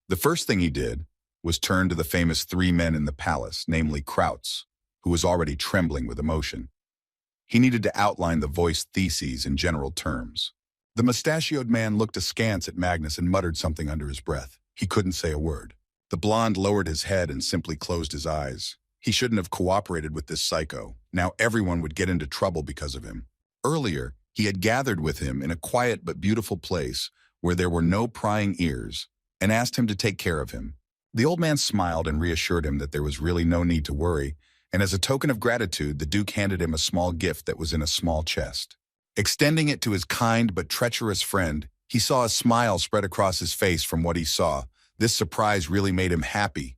The first thing he did was turn to the famous three men in the palace, namely Krauts, who was already trembling with emotion. He needed to outline the voiced theses in general terms. The mustachioed man looked askance at Magnus and muttered something under his breath. He couldn't say a word. The blonde lowered his head and simply closed his eyes. He shouldn't have cooperated with this psycho. Now everyone would get into trouble because of him. Earlier, he had gathered with him in a quiet but beautiful place where there were no prying ears and asked him to take care of him. The old man smiled and reassured him that there was really no need to worry, and as a token of gratitude, the Duke handed him a small gift that was in a small chest. Extending it to his kind but treacherous friend, he saw a smile spread across his face from what he saw. This surprise really made him happy.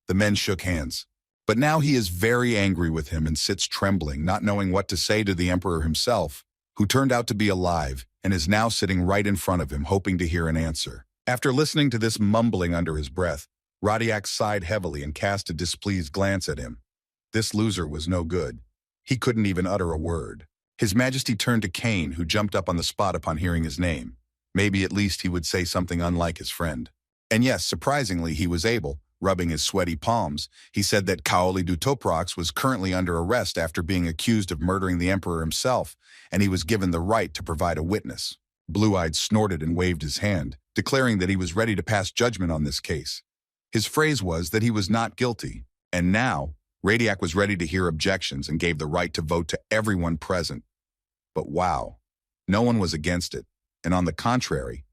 The men shook hands. But now he is very angry with him and sits trembling, not knowing what to say to the emperor himself, who turned out to be alive and is now sitting right in front of him, hoping to hear an answer. After listening to this mumbling under his breath, Rodiak sighed heavily and cast a displeased glance at him. This loser was no good. He couldn't even utter a word. His Majesty turned to Cain, who jumped up on the spot upon hearing his name. Maybe at least he would say something unlike his friend. And yes, surprisingly, he was able. Rubbing his sweaty palms, he said that Kaoli Dutoprox was currently under arrest after being accused of murdering the emperor himself, and he was given the right to provide a witness. Blue-Eyed snorted and waved his hand, declaring that he was ready to pass judgment on this case. His phrase was that he was not guilty, and now, Rodiak was ready to hear objections and gave the right to vote to everyone present. But wow, no one was against it, and on the contrary,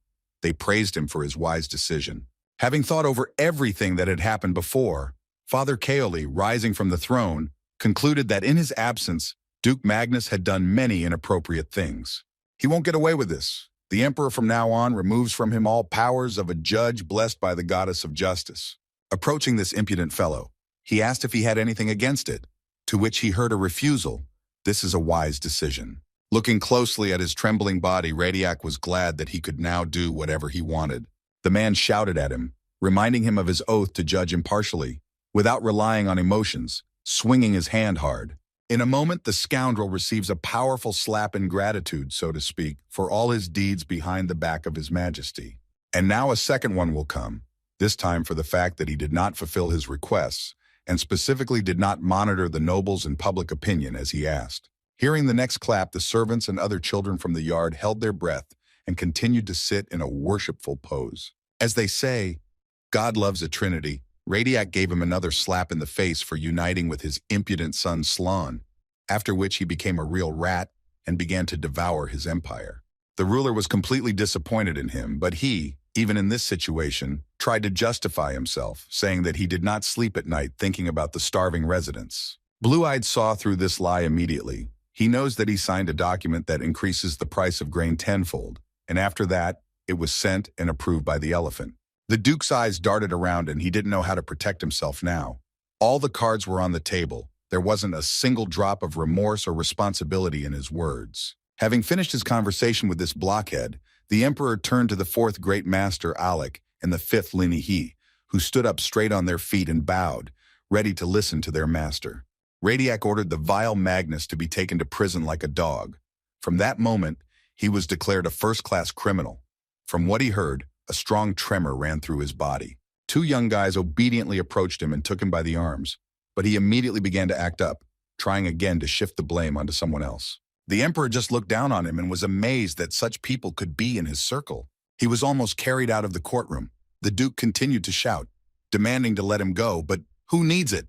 they praised him for his wise decision. Having thought over everything that had happened before, Father Kaoli, rising from the throne, concluded that in his absence, Duke Magnus had done many inappropriate things. He won't get away with this. The emperor from now on removes from him all powers of a judge blessed by the goddess of justice. Approaching this impudent fellow, he asked if he had anything against it, to which he heard a refusal. This is a wise decision. Looking closely at his trembling body, Rodiak was glad that he could now do whatever he wanted. The man shouted at him, reminding him of his oath to judge impartially, without relying on emotions, swinging his hand hard. In a moment, the scoundrel receives a powerful slap in gratitude, so to speak, for all his deeds behind the back of His Majesty. And now a second one will come, this time for the fact that he did not fulfill his requests, and specifically did not monitor the nobles and public opinion as he asked. Hearing the next clap, the servants and other children from the yard held their breath and continued to sit in a worshipful pose. As they say, God loves a trinity. Rodiak gave him another slap in the face for uniting with his impudent son Slan, after which he became a real rat and began to devour his empire. The ruler was completely disappointed in him, but he, even in this situation, tried to justify himself, saying that he did not sleep at night thinking about the starving residents. Blue-Eyed saw through this lie immediately. He knows that he signed a document that increases the price of grain tenfold, and after that, it was sent and approved by the elephant. The Duke's eyes darted around and he didn't know how to protect himself now. All the cards were on the table. There wasn't a single drop of remorse or responsibility in his words. Having finished his conversation with this blockhead, the Emperor turned to the fourth great master, Alec, and the fifth Linihi, who stood up straight on their feet and bowed, ready to listen to their master. Radiac ordered the vile Magnus to be taken to prison like a dog. From that moment, he was declared a first-class criminal. From what he heard, a strong tremor ran through his body. Two young guys obediently approached him and took him by the arms, but he immediately began to act up, trying again to shift the blame onto someone else. The Emperor just looked down on him and was amazed that such people could be in his circle. He was almost carried out of the courtroom. The Duke continued to shout, demanding to let him go, but who needs it?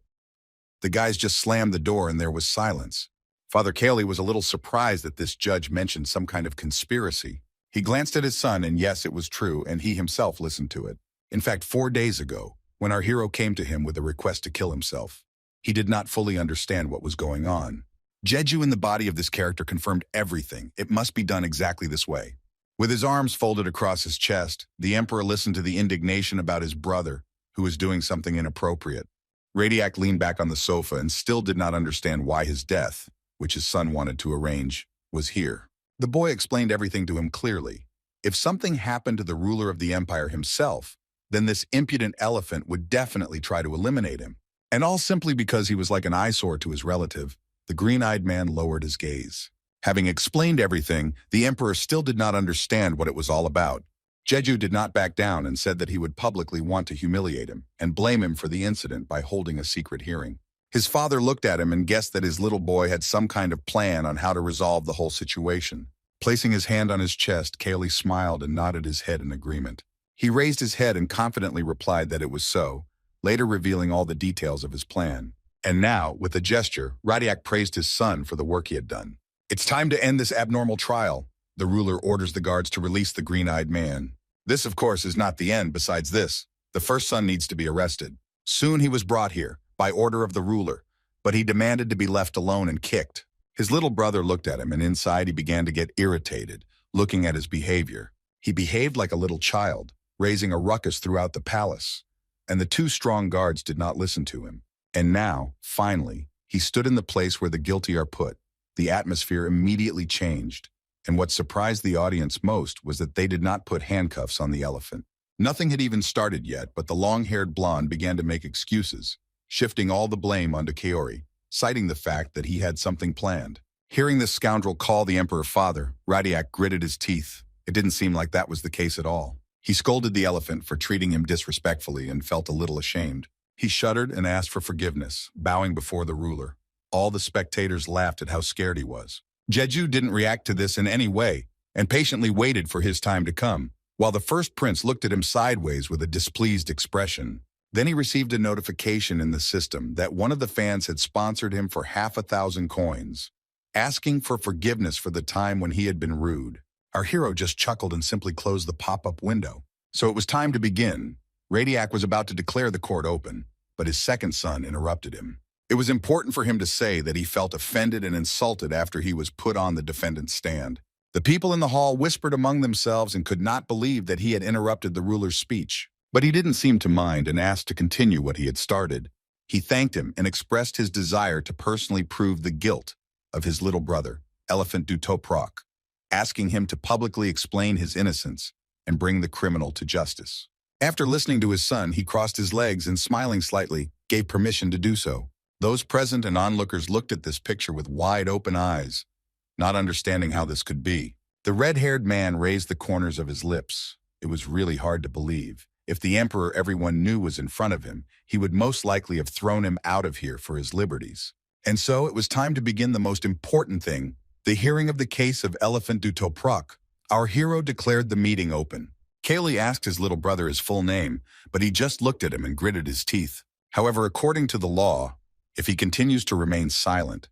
The guys just slammed the door and there was silence. Father Cayley was a little surprised that this judge mentioned some kind of conspiracy. He glanced at his son, and yes, it was true, and he himself listened to it. In fact, 4 days ago, when our hero came to him with a request to kill himself, he did not fully understand what was going on. Jeju in the body of this character confirmed everything. It must be done exactly this way. With his arms folded across his chest, the Emperor listened to the indignation about his brother, who was doing something inappropriate. Radiac leaned back on the sofa and still did not understand why his death, which his son wanted to arrange, was here. The boy explained everything to him clearly. If something happened to the ruler of the empire himself, then this impudent elephant would definitely try to eliminate him. And all simply because he was like an eyesore to his relative. The green-eyed man lowered his gaze. Having explained everything, the Emperor still did not understand what it was all about. Jeju did not back down and said that he would publicly want to humiliate him and blame him for the incident by holding a secret hearing. His father looked at him and guessed that his little boy had some kind of plan on how to resolve the whole situation. Placing his hand on his chest, Cayley smiled and nodded his head in agreement. He raised his head and confidently replied that it was so, later revealing all the details of his plan. And now, with a gesture, Radiac praised his son for the work he had done. It's time to end this abnormal trial. The ruler orders the guards to release the green-eyed man. This, of course, is not the end. Besides this, the first son needs to be arrested. Soon he was brought here, by order of the ruler, but he demanded to be left alone and kicked. His little brother looked at him, and inside he began to get irritated, looking at his behavior. He behaved like a little child, raising a ruckus throughout the palace, and the two strong guards did not listen to him. And now, finally, he stood in the place where the guilty are put. The atmosphere immediately changed, and what surprised the audience most was that they did not put handcuffs on the elephant. Nothing had even started yet, but the long-haired blonde began to make excuses, shifting all the blame onto Kaori, citing the fact that he had something planned. Hearing this scoundrel call the Emperor father, Radiac gritted his teeth. It didn't seem like that was the case at all. He scolded the elephant for treating him disrespectfully and felt a little ashamed. He shuddered and asked for forgiveness, bowing before the ruler. All the spectators laughed at how scared he was. Jeju didn't react to this in any way and patiently waited for his time to come, while the first prince looked at him sideways with a displeased expression. Then he received a notification in the system that one of the fans had sponsored him for 1,000 coins, asking for forgiveness for the time when he had been rude. Our hero just chuckled and simply closed the pop-up window. So it was time to begin. Radiac was about to declare the court open, but his second son interrupted him. It was important for him to say that he felt offended and insulted after he was put on the defendant's stand. The people in the hall whispered among themselves and could not believe that he had interrupted the ruler's speech. But he didn't seem to mind and asked to continue what he had started. He thanked him and expressed his desire to personally prove the guilt of his little brother, Elephant du Toprok, asking him to publicly explain his innocence and bring the criminal to justice. After listening to his son, he crossed his legs and, smiling slightly, gave permission to do so. Those present and onlookers looked at this picture with wide-open eyes, not understanding how this could be. The red-haired man raised the corners of his lips. It was really hard to believe. If the emperor everyone knew was in front of him, he would most likely have thrown him out of here for his liberties. And so it was time to begin the most important thing, the hearing of the case of Elephant du Toprok. Our hero declared the meeting open. Cayley asked his little brother his full name, but he just looked at him and gritted his teeth. However, according to the law, if he continues to remain silent,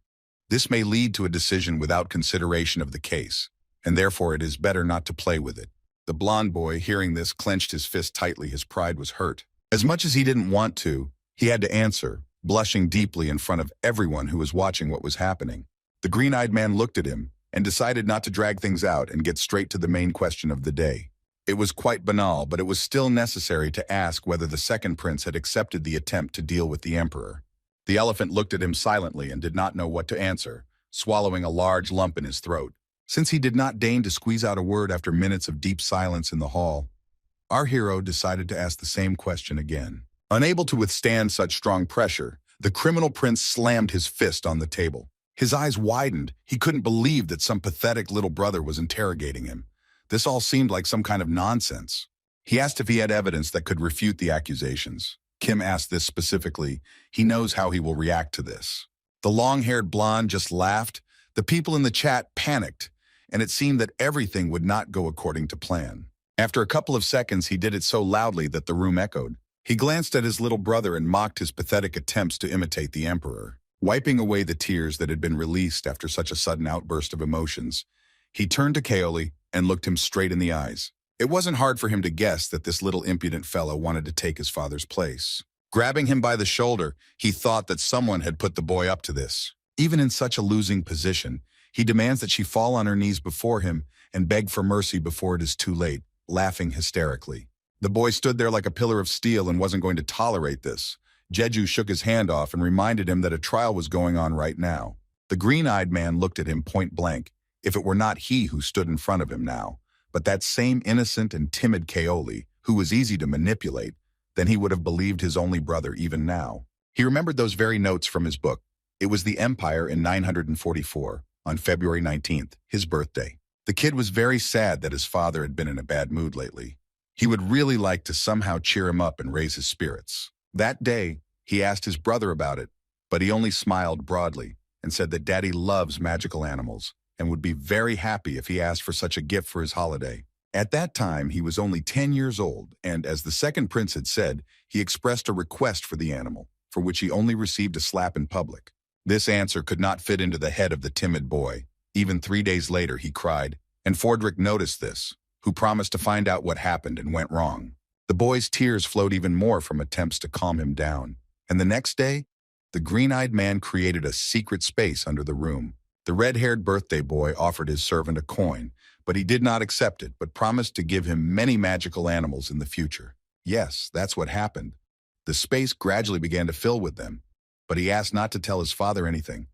this may lead to a decision without consideration of the case, and therefore it is better not to play with it. The blond boy, hearing this, clenched his fist tightly. His pride was hurt. As much as he didn't want to, he had to answer, blushing deeply in front of everyone who was watching what was happening. The green-eyed man looked at him and decided not to drag things out and get straight to the main question of the day. It was quite banal, but it was still necessary to ask whether the second prince had accepted the attempt to deal with the emperor. The elephant looked at him silently and did not know what to answer, swallowing a large lump in his throat. Since he did not deign to squeeze out a word after minutes of deep silence in the hall, our hero decided to ask the same question again. Unable to withstand such strong pressure, the criminal prince slammed his fist on the table. His eyes widened. He couldn't believe that some pathetic little brother was interrogating him. This all seemed like some kind of nonsense. He asked if he had evidence that could refute the accusations. Kim asked this specifically. He knows how he will react to this. The long-haired blonde just laughed. The people in the chat panicked, and it seemed that everything would not go according to plan. After a couple of seconds, he did it so loudly that the room echoed. He glanced at his little brother and mocked his pathetic attempts to imitate the emperor. Wiping away the tears that had been released after such a sudden outburst of emotions, he turned to Kaoli and looked him straight in the eyes. It wasn't hard for him to guess that this little impudent fellow wanted to take his father's place. Grabbing him by the shoulder, he thought that someone had put the boy up to this. Even in such a losing position, he demands that she fall on her knees before him and beg for mercy before it is too late, laughing hysterically. The boy stood there like a pillar of steel and wasn't going to tolerate this. Jeju shook his hand off and reminded him that a trial was going on right now. The green-eyed man looked at him point blank, if it were not he who stood in front of him now, but that same innocent and timid Kaoli, who was easy to manipulate, then he would have believed his only brother even now. He remembered those very notes from his book. It was the Empire in 944, on February 19th, his birthday. The kid was very sad that his father had been in a bad mood lately. He would really like to somehow cheer him up and raise his spirits. That day, he asked his brother about it, but he only smiled broadly and said that Daddy loves magical animals and would be very happy if he asked for such a gift for his holiday. At that time, he was only 10 years old, and as the second prince had said, he expressed a request for the animal, for which he only received a slap in public. This answer could not fit into the head of the timid boy. Even 3 days later, he cried, and Fordrick noticed this, who promised to find out what happened and went wrong. The boy's tears flowed even more from attempts to calm him down, and the next day, the green-eyed man created a secret space under the room. The red-haired birthday boy offered his servant a coin, but he did not accept it, but promised to give him many magical animals in the future. Yes, that's what happened. The space gradually began to fill with them, but he asked not to tell his father anything.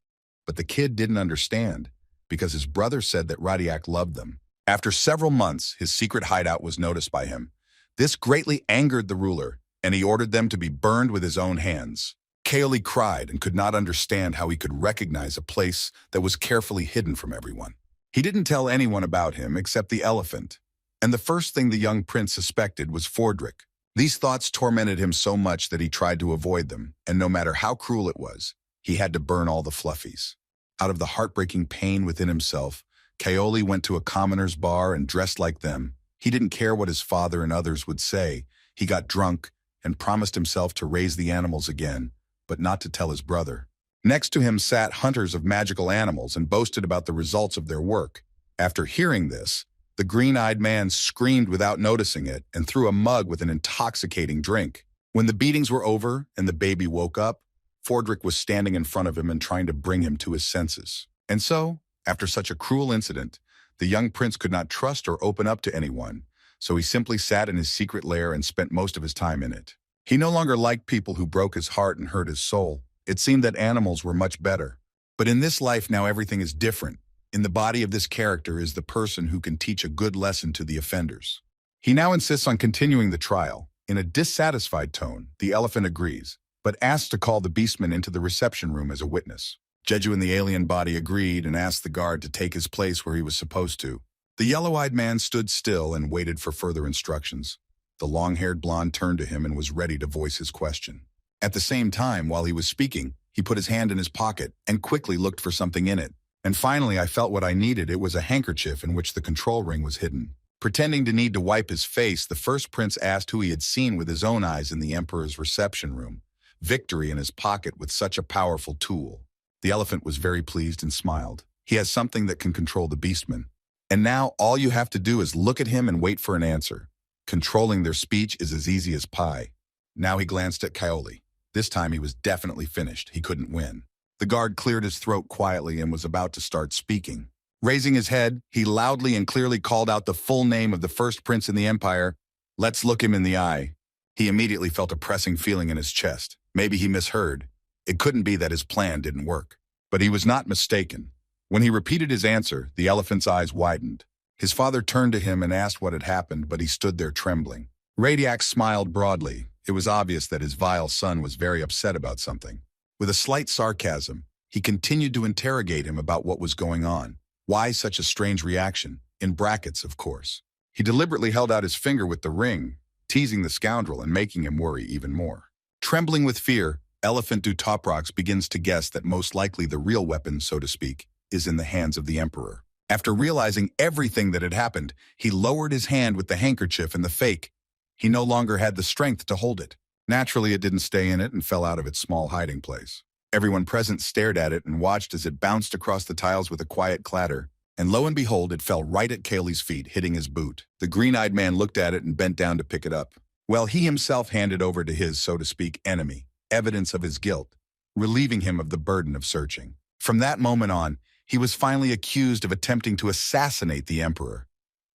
But the kid didn't understand, because his brother said that Radiac loved them. After several months, his secret hideout was noticed by him. This greatly angered the ruler, and he ordered them to be burned with his own hands. Kaoli cried and could not understand how he could recognize a place that was carefully hidden from everyone. He didn't tell anyone about him except the elephant, and the first thing the young prince suspected was Fordrick. These thoughts tormented him so much that he tried to avoid them, and no matter how cruel it was, he had to burn all the fluffies. Out of the heartbreaking pain within himself, Kaoli went to a commoner's bar and dressed like them. He didn't care what his father and others would say. He got drunk and promised himself to raise the animals again, but not to tell his brother. Next to him sat hunters of magical animals and boasted about the results of their work. After hearing this, the green-eyed man screamed without noticing it and threw a mug with an intoxicating drink. When the beatings were over and the baby woke up, Fordrick was standing in front of him and trying to bring him to his senses. And so, after such a cruel incident, the young prince could not trust or open up to anyone, so he simply sat in his secret lair and spent most of his time in it. He no longer liked people who broke his heart and hurt his soul. It seemed that animals were much better. But in this life now everything is different. In the body of this character is the person who can teach a good lesson to the offenders. He now insists on continuing the trial. In a dissatisfied tone, the elephant agrees, but asks to call the beastman into the reception room as a witness. Jeju in the alien body agreed and asked the guard to take his place where he was supposed to. The yellow-eyed man stood still and waited for further instructions. The long-haired blonde turned to him and was ready to voice his question. At the same time, while he was speaking, he put his hand in his pocket and quickly looked for something in it. And finally, I felt what I needed. It was a handkerchief in which the control ring was hidden. Pretending to need to wipe his face, the first prince asked who he had seen with his own eyes in the emperor's reception room. Victory in his pocket with such a powerful tool. The elephant was very pleased and smiled. He has something that can control the beastman. And now all you have to do is look at him and wait for an answer. Controlling their speech is as easy as pie. Now he glanced at Kaoli. This time he was definitely finished. He couldn't win. The guard cleared his throat quietly and was about to start speaking. Raising his head, he loudly and clearly called out the full name of the first prince in the empire. Let's look him in the eye. He immediately felt a pressing feeling in his chest. Maybe he misheard. It couldn't be that his plan didn't work. But he was not mistaken. When he repeated his answer, the elephant's eyes widened. His father turned to him and asked what had happened, but he stood there trembling. Radiac smiled broadly. It was obvious that his vile son was very upset about something. With a slight sarcasm, he continued to interrogate him about what was going on. Why such a strange reaction? In brackets, of course. He deliberately held out his finger with the ring, teasing the scoundrel and making him worry even more. Trembling with fear, Elephant du Toprox begins to guess that most likely the real weapon, so to speak, is in the hands of the Emperor. After realizing everything that had happened, he lowered his hand with the handkerchief and the fake. He no longer had the strength to hold it. Naturally, it didn't stay in it and fell out of its small hiding place. Everyone present stared at it and watched as it bounced across the tiles with a quiet clatter. And lo and behold, it fell right at Kaylee's feet, hitting his boot. The green-eyed man looked at it and bent down to pick it up. Well, he himself handed over to his, so to speak, enemy, evidence of his guilt, relieving him of the burden of searching. From that moment on, he was finally accused of attempting to assassinate the Emperor.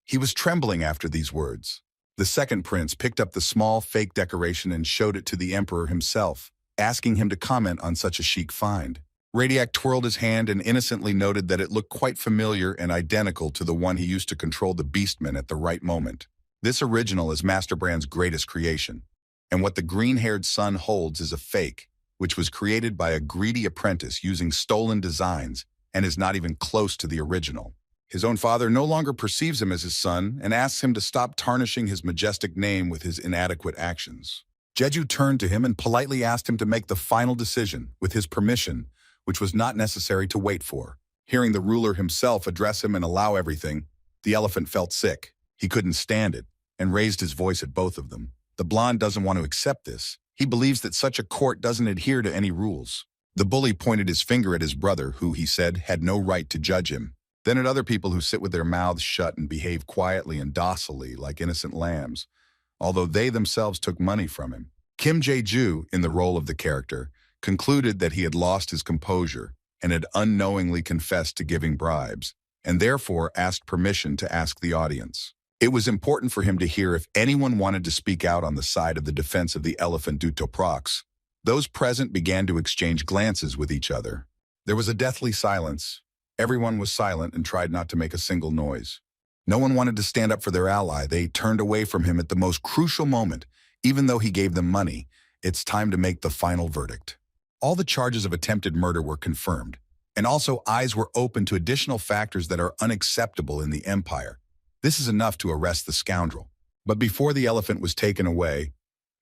He was trembling after these words. The second prince picked up the small fake decoration and showed it to the Emperor himself, asking him to comment on such a chic find. Radiac twirled his hand and innocently noted that it looked quite familiar and identical to the one he used to control the Beastmen at the right moment. This original is Master Brand's greatest creation, and what the green-haired son holds is a fake, which was created by a greedy apprentice using stolen designs and is not even close to the original. His own father no longer perceives him as his son and asks him to stop tarnishing his majestic name with his inadequate actions. Jeju turned to him and politely asked him to make the final decision, with his permission, which was not necessary to wait for. Hearing the ruler himself address him and allow everything, the elephant felt sick. He couldn't stand it, and raised his voice at both of them. The blonde doesn't want to accept this. He believes that such a court doesn't adhere to any rules. The bully pointed his finger at his brother, who, he said, had no right to judge him. Then at other people who sit with their mouths shut and behave quietly and docilely like innocent lambs, although they themselves took money from him. Kim Jae-ju, in the role of the character, concluded that he had lost his composure and had unknowingly confessed to giving bribes, and therefore asked permission to ask the audience. It was important for him to hear if anyone wanted to speak out on the side of the defense of the Elephant du Toprox. Those present began to exchange glances with each other. There was a deathly silence. Everyone was silent and tried not to make a single noise. No one wanted to stand up for their ally. They turned away from him at the most crucial moment. Even though he gave them money, it's time to make the final verdict. All the charges of attempted murder were confirmed, and also eyes were open to additional factors that are unacceptable in the Empire. This is enough to arrest the scoundrel. But before the elephant was taken away,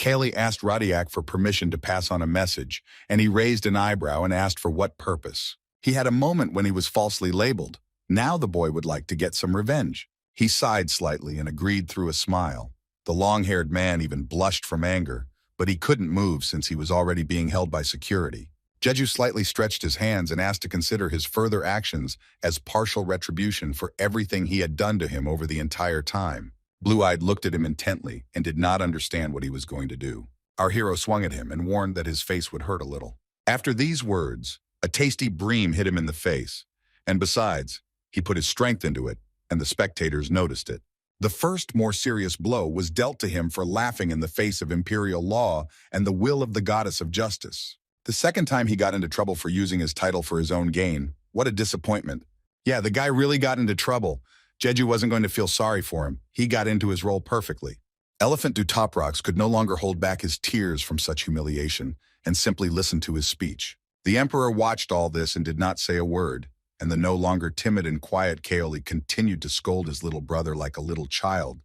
Kaylee asked Radiac for permission to pass on a message, and he raised an eyebrow and asked for what purpose. He had a moment when he was falsely labeled. Now the boy would like to get some revenge. He sighed slightly and agreed through a smile. The long-haired man even blushed from anger, but he couldn't move since he was already being held by security. Jeju slightly stretched his hands and asked to consider his further actions as partial retribution for everything he had done to him over the entire time. Blue-Eyed looked at him intently and did not understand what he was going to do. Our hero swung at him and warned that his face would hurt a little. After these words, a tasty bream hit him in the face, and besides, he put his strength into it, and the spectators noticed it. The first, more serious blow was dealt to him for laughing in the face of Imperial law and the will of the goddess of justice. The second time he got into trouble for using his title for his own gain. What a disappointment. Yeah, the guy really got into trouble. Jeju wasn't going to feel sorry for him. He got into his role perfectly. Elephant du Toprox could no longer hold back his tears from such humiliation and simply listened to his speech. The Emperor watched all this and did not say a word, and the no longer timid and quiet Kaoli continued to scold his little brother like a little child.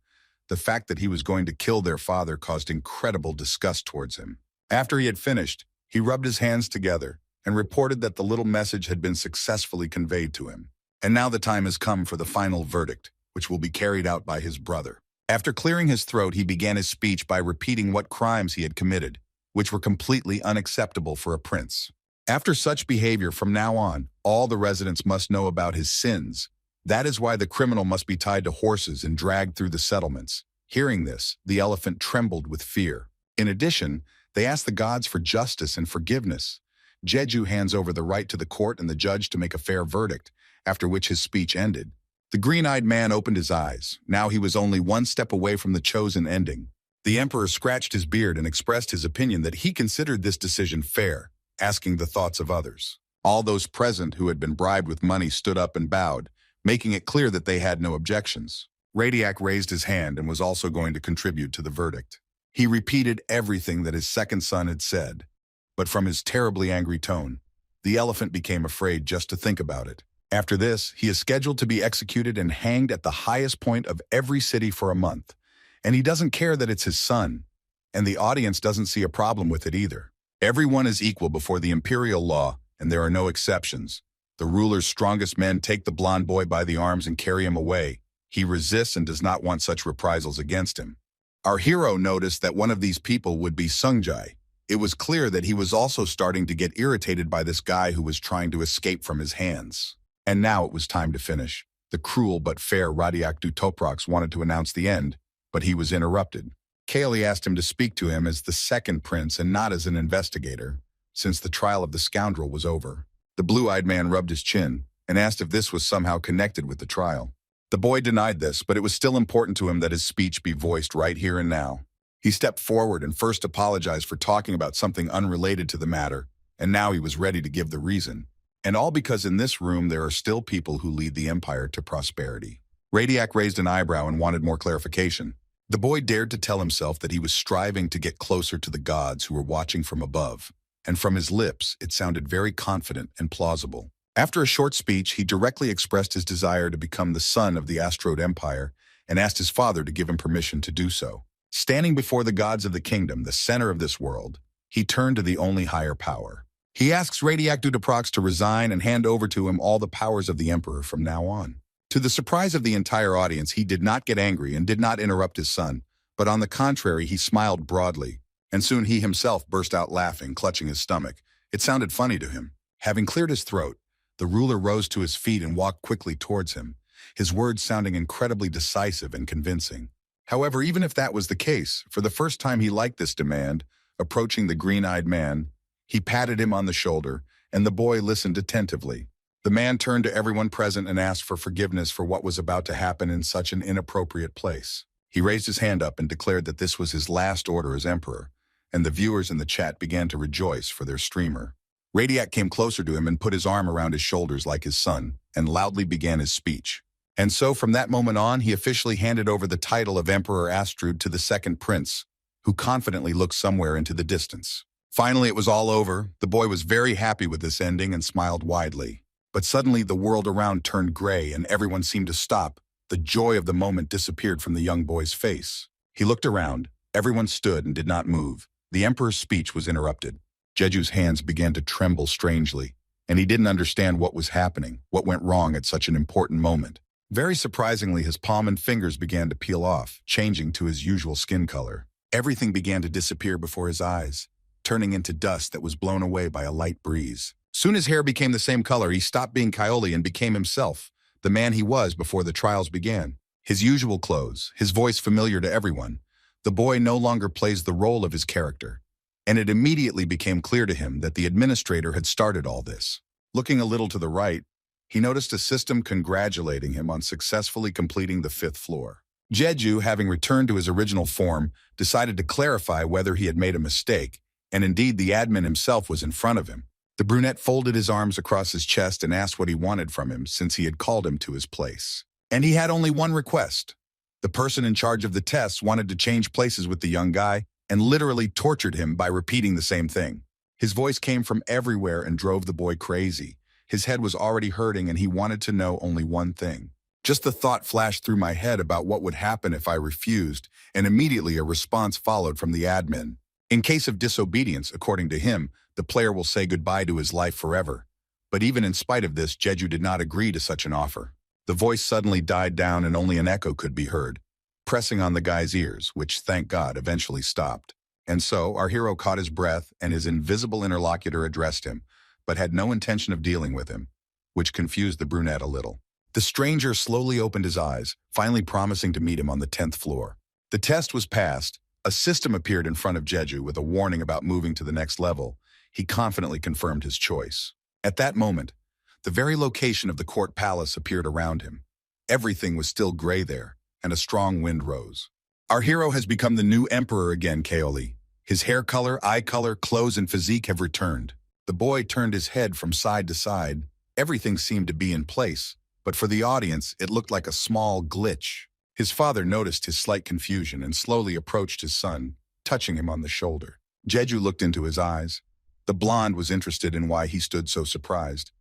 The fact that he was going to kill their father caused incredible disgust towards him. After he had finished, he rubbed his hands together and reported that the little message had been successfully conveyed to him. And now the time has come for the final verdict, which will be carried out by his brother. After clearing his throat, he began his speech by repeating what crimes he had committed, which were completely unacceptable for a prince. After such behavior from now on, all the residents must know about his sins. That is why the criminal must be tied to horses and dragged through the settlements. Hearing this, the elephant trembled with fear. In addition, they asked the gods for justice and forgiveness, Jeju hands over the right to the court and the judge to make a fair verdict, after which his speech ended. The green-eyed man opened his eyes. Now he was only one step away from the chosen ending. The emperor scratched his beard and expressed his opinion that he considered this decision fair, asking the thoughts of others. All those present who had been bribed with money stood up and bowed, making it clear that they had no objections. Radiac raised his hand and was also going to contribute to the verdict. He repeated everything that his second son had said, but from his terribly angry tone, the elephant became afraid just to think about it. After this, he is scheduled to be executed and hanged at the highest point of every city for a month. And he doesn't care that it's his son, and the audience doesn't see a problem with it either. Everyone is equal before the Imperial law, and there are no exceptions. The ruler's strongest men take the blond boy by the arms and carry him away. He resists and does not want such reprisals against him. Our hero noticed that one of these people would be Sungjai. It was clear that he was also starting to get irritated by this guy who was trying to escape from his hands. And now it was time to finish. The cruel but fair Radiac Dutoprox wanted to announce the end, but he was interrupted. Kaylee asked him to speak to him as the second prince and not as an investigator, since the trial of the scoundrel was over. The blue-eyed man rubbed his chin and asked if this was somehow connected with the trial. The boy denied this, but it was still important to him that his speech be voiced right here and now. He stepped forward and first apologized for talking about something unrelated to the matter, and now he was ready to give the reason. And all because in this room there are still people who lead the empire to prosperity. Radiac raised an eyebrow and wanted more clarification. The boy dared to tell himself that he was striving to get closer to the gods who were watching from above, and from his lips it sounded very confident and plausible. After a short speech, he directly expressed his desire to become the son of the Asteroid Empire and asked his father to give him permission to do so. Standing before the gods of the kingdom, the center of this world, he turned to the only higher power. He asks Radiac Dutoprox to resign and hand over to him all the powers of the emperor from now on. To the surprise of the entire audience, he did not get angry and did not interrupt his son, but on the contrary, he smiled broadly, and soon he himself burst out laughing, clutching his stomach. It sounded funny to him. Having cleared his throat, the ruler rose to his feet and walked quickly towards him, his words sounding incredibly decisive and convincing. However, even if that was the case, for the first time he liked this demand. Approaching the green-eyed man, he patted him on the shoulder, and the boy listened attentively. The man turned to everyone present and asked for forgiveness for what was about to happen in such an inappropriate place. He raised his hand up and declared that this was his last order as emperor, and the viewers in the chat began to rejoice for their streamer. Radiac came closer to him and put his arm around his shoulders like his son, and loudly began his speech. And so from that moment on, he officially handed over the title of Emperor Astrud to the second prince, who confidently looked somewhere into the distance. Finally, it was all over. The boy was very happy with this ending and smiled widely. But suddenly the world around turned gray and everyone seemed to stop. The joy of the moment disappeared from the young boy's face. He looked around. Everyone stood and did not move. The emperor's speech was interrupted. Jeju's hands began to tremble strangely, and he didn't understand what was happening, what went wrong at such an important moment. Very surprisingly, his palm and fingers began to peel off, changing to his usual skin color. Everything began to disappear before his eyes, turning into dust that was blown away by a light breeze. Soon his hair became the same color. He stopped being Kaoli and became himself, the man he was before the trials began. His usual clothes, his voice familiar to everyone. The boy no longer plays the role of his character, and it immediately became clear to him that the administrator had started all this. Looking a little to the right, he noticed a system congratulating him on successfully completing the 5th floor. Jeju, having returned to his original form, decided to clarify whether he had made a mistake, and indeed the admin himself was in front of him. The brunette folded his arms across his chest and asked what he wanted from him since he had called him to his place. And he had only one request. The person in charge of the tests wanted to change places with the young guy and literally tortured him by repeating the same thing. His voice came from everywhere and drove the boy crazy. His head was already hurting and he wanted to know only one thing. Just the thought flashed through my head about what would happen if I refused, and immediately a response followed from the admin. In case of disobedience, according to him, the player will say goodbye to his life forever. But even in spite of this, Jeju did not agree to such an offer. The voice suddenly died down and only an echo could be heard, pressing on the guy's ears, which, thank God, eventually stopped. And so, our hero caught his breath and his invisible interlocutor addressed him, but had no intention of dealing with him, which confused the brunette a little. The stranger slowly opened his eyes, finally promising to meet him on the 10th floor. The test was passed. A system appeared in front of Jeju with a warning about moving to the next level. he confidently confirmed his choice. At that moment, the very location of the court palace appeared around him. Everything was still gray there, and a strong wind rose. Our hero has become the new emperor again, Kaoli. His hair color, eye color, clothes, and physique have returned. The boy turned his head from side to side. Everything seemed to be in place, but for the audience, it looked like a small glitch. His father noticed his slight confusion and slowly approached his son, touching him on the shoulder. Jeju looked into his eyes. The blonde was interested in why he stood so surprised.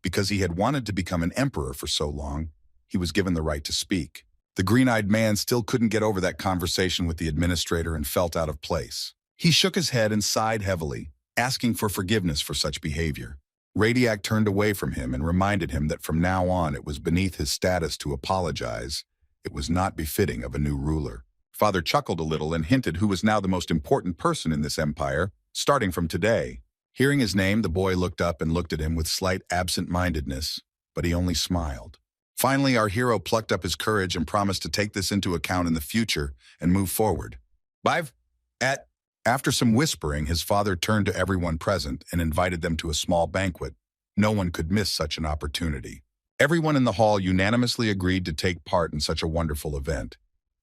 Because he had wanted to become an emperor for so long, he was given the right to speak. The green-eyed man still couldn't get over that conversation with the administrator and felt out of place. He shook his head and sighed heavily, asking for forgiveness for such behavior. Radiac turned away from him and reminded him that from now on it was beneath his status to apologize. It was not befitting of a new ruler. Father chuckled a little and hinted who was now the most important person in this empire, starting from today. Hearing his name, the boy looked up and looked at him with slight absent-mindedness, but he only smiled. Finally, our hero plucked up his courage and promised to take this into account in the future and move forward. After some whispering, his father turned to everyone present and invited them to a small banquet. No one could miss such an opportunity. Everyone in the hall unanimously agreed to take part in such a wonderful event,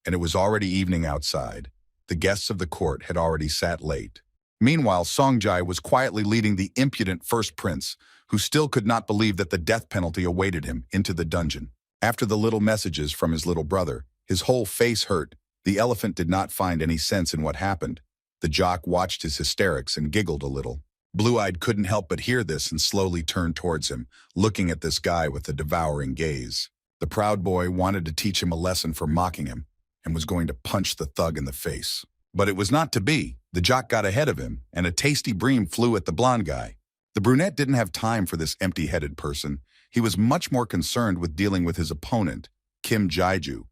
and it was already evening outside. The guests of the court had already sat late. Meanwhile, Songjai was quietly leading the impudent first prince, who still could not believe that the death penalty awaited him, into the dungeon. After the little messages from his little brother, his whole face hurt. The elephant did not find any sense in what happened. The jock watched his hysterics and giggled a little. Blue-Eyed couldn't help but hear this and slowly turned towards him, looking at this guy with a devouring gaze. The proud boy wanted to teach him a lesson for mocking him and was going to punch the thug in the face. But it was not to be. The jock got ahead of him, and a tasty bream flew at the blonde guy. The brunette didn't have time for this empty-headed person. He was much more concerned with dealing with his opponent, Kim Jaiju,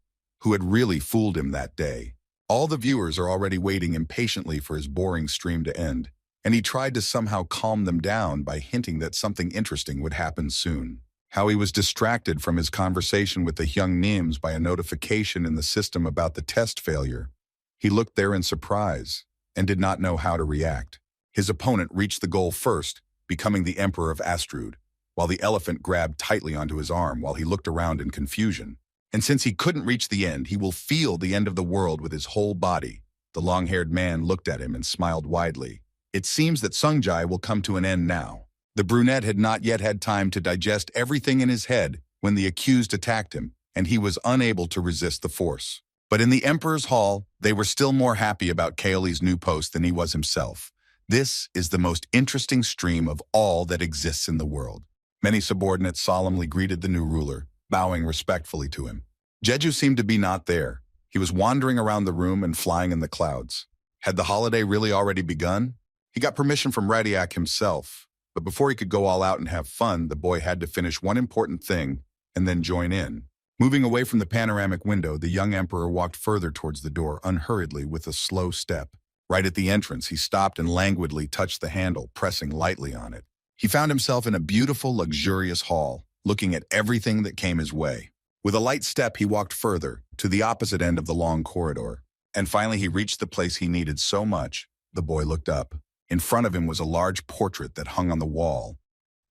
who had really fooled him that day. All the viewers are already waiting impatiently for his boring stream to end, and he tried to somehow calm them down by hinting that something interesting would happen soon. How he was distracted from his conversation with the young Nims by a notification in the system about the test failure. He looked there in surprise and did not know how to react. His opponent reached the goal first, becoming the Emperor of Astrud, while the elephant grabbed tightly onto his arm while he looked around in confusion. And since he couldn't reach the end, he will feel the end of the world with his whole body. The long-haired man looked at him and smiled widely. It seems that Songjai will come to an end now. The brunette had not yet had time to digest everything in his head when the accused attacked him, and he was unable to resist the force. But in the Emperor's Hall, they were still more happy about Kaoli's new post than he was himself. This is the most interesting stream of all that exists in the world. Many subordinates solemnly greeted the new ruler, bowing respectfully to him. Jeju seemed to be not there. He was wandering around the room and flying in the clouds. Had the holiday really already begun? He got permission from Radiac himself, but before he could go all out and have fun, the boy had to finish one important thing and then join in. Moving away from the panoramic window, the young emperor walked further towards the door unhurriedly with a slow step. Right at the entrance, he stopped and languidly touched the handle, pressing lightly on it. He found himself in a beautiful, luxurious hall, looking at everything that came his way. With a light step, he walked further, to the opposite end of the long corridor. And finally, he reached the place he needed so much. The boy looked up. In front of him was a large portrait that hung on the wall.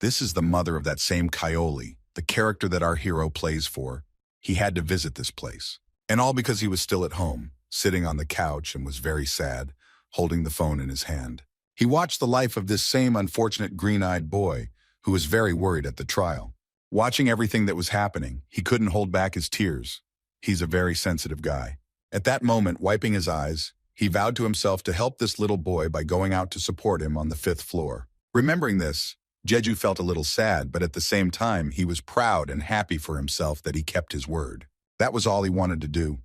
This is the mother of that same Kaoli, the character that our hero plays for. He had to visit this place. And all because he was still at home, sitting on the couch and was very sad, holding the phone in his hand. He watched the life of this same unfortunate green-eyed boy, who was very worried at the trial. Watching everything that was happening, he couldn't hold back his tears. He's a very sensitive guy. At that moment, wiping his eyes, he vowed to himself to help this little boy by going out to support him on the 5th floor. Remembering this, Jeju felt a little sad, but at the same time, he was proud and happy for himself that he kept his word. That was all he wanted to do.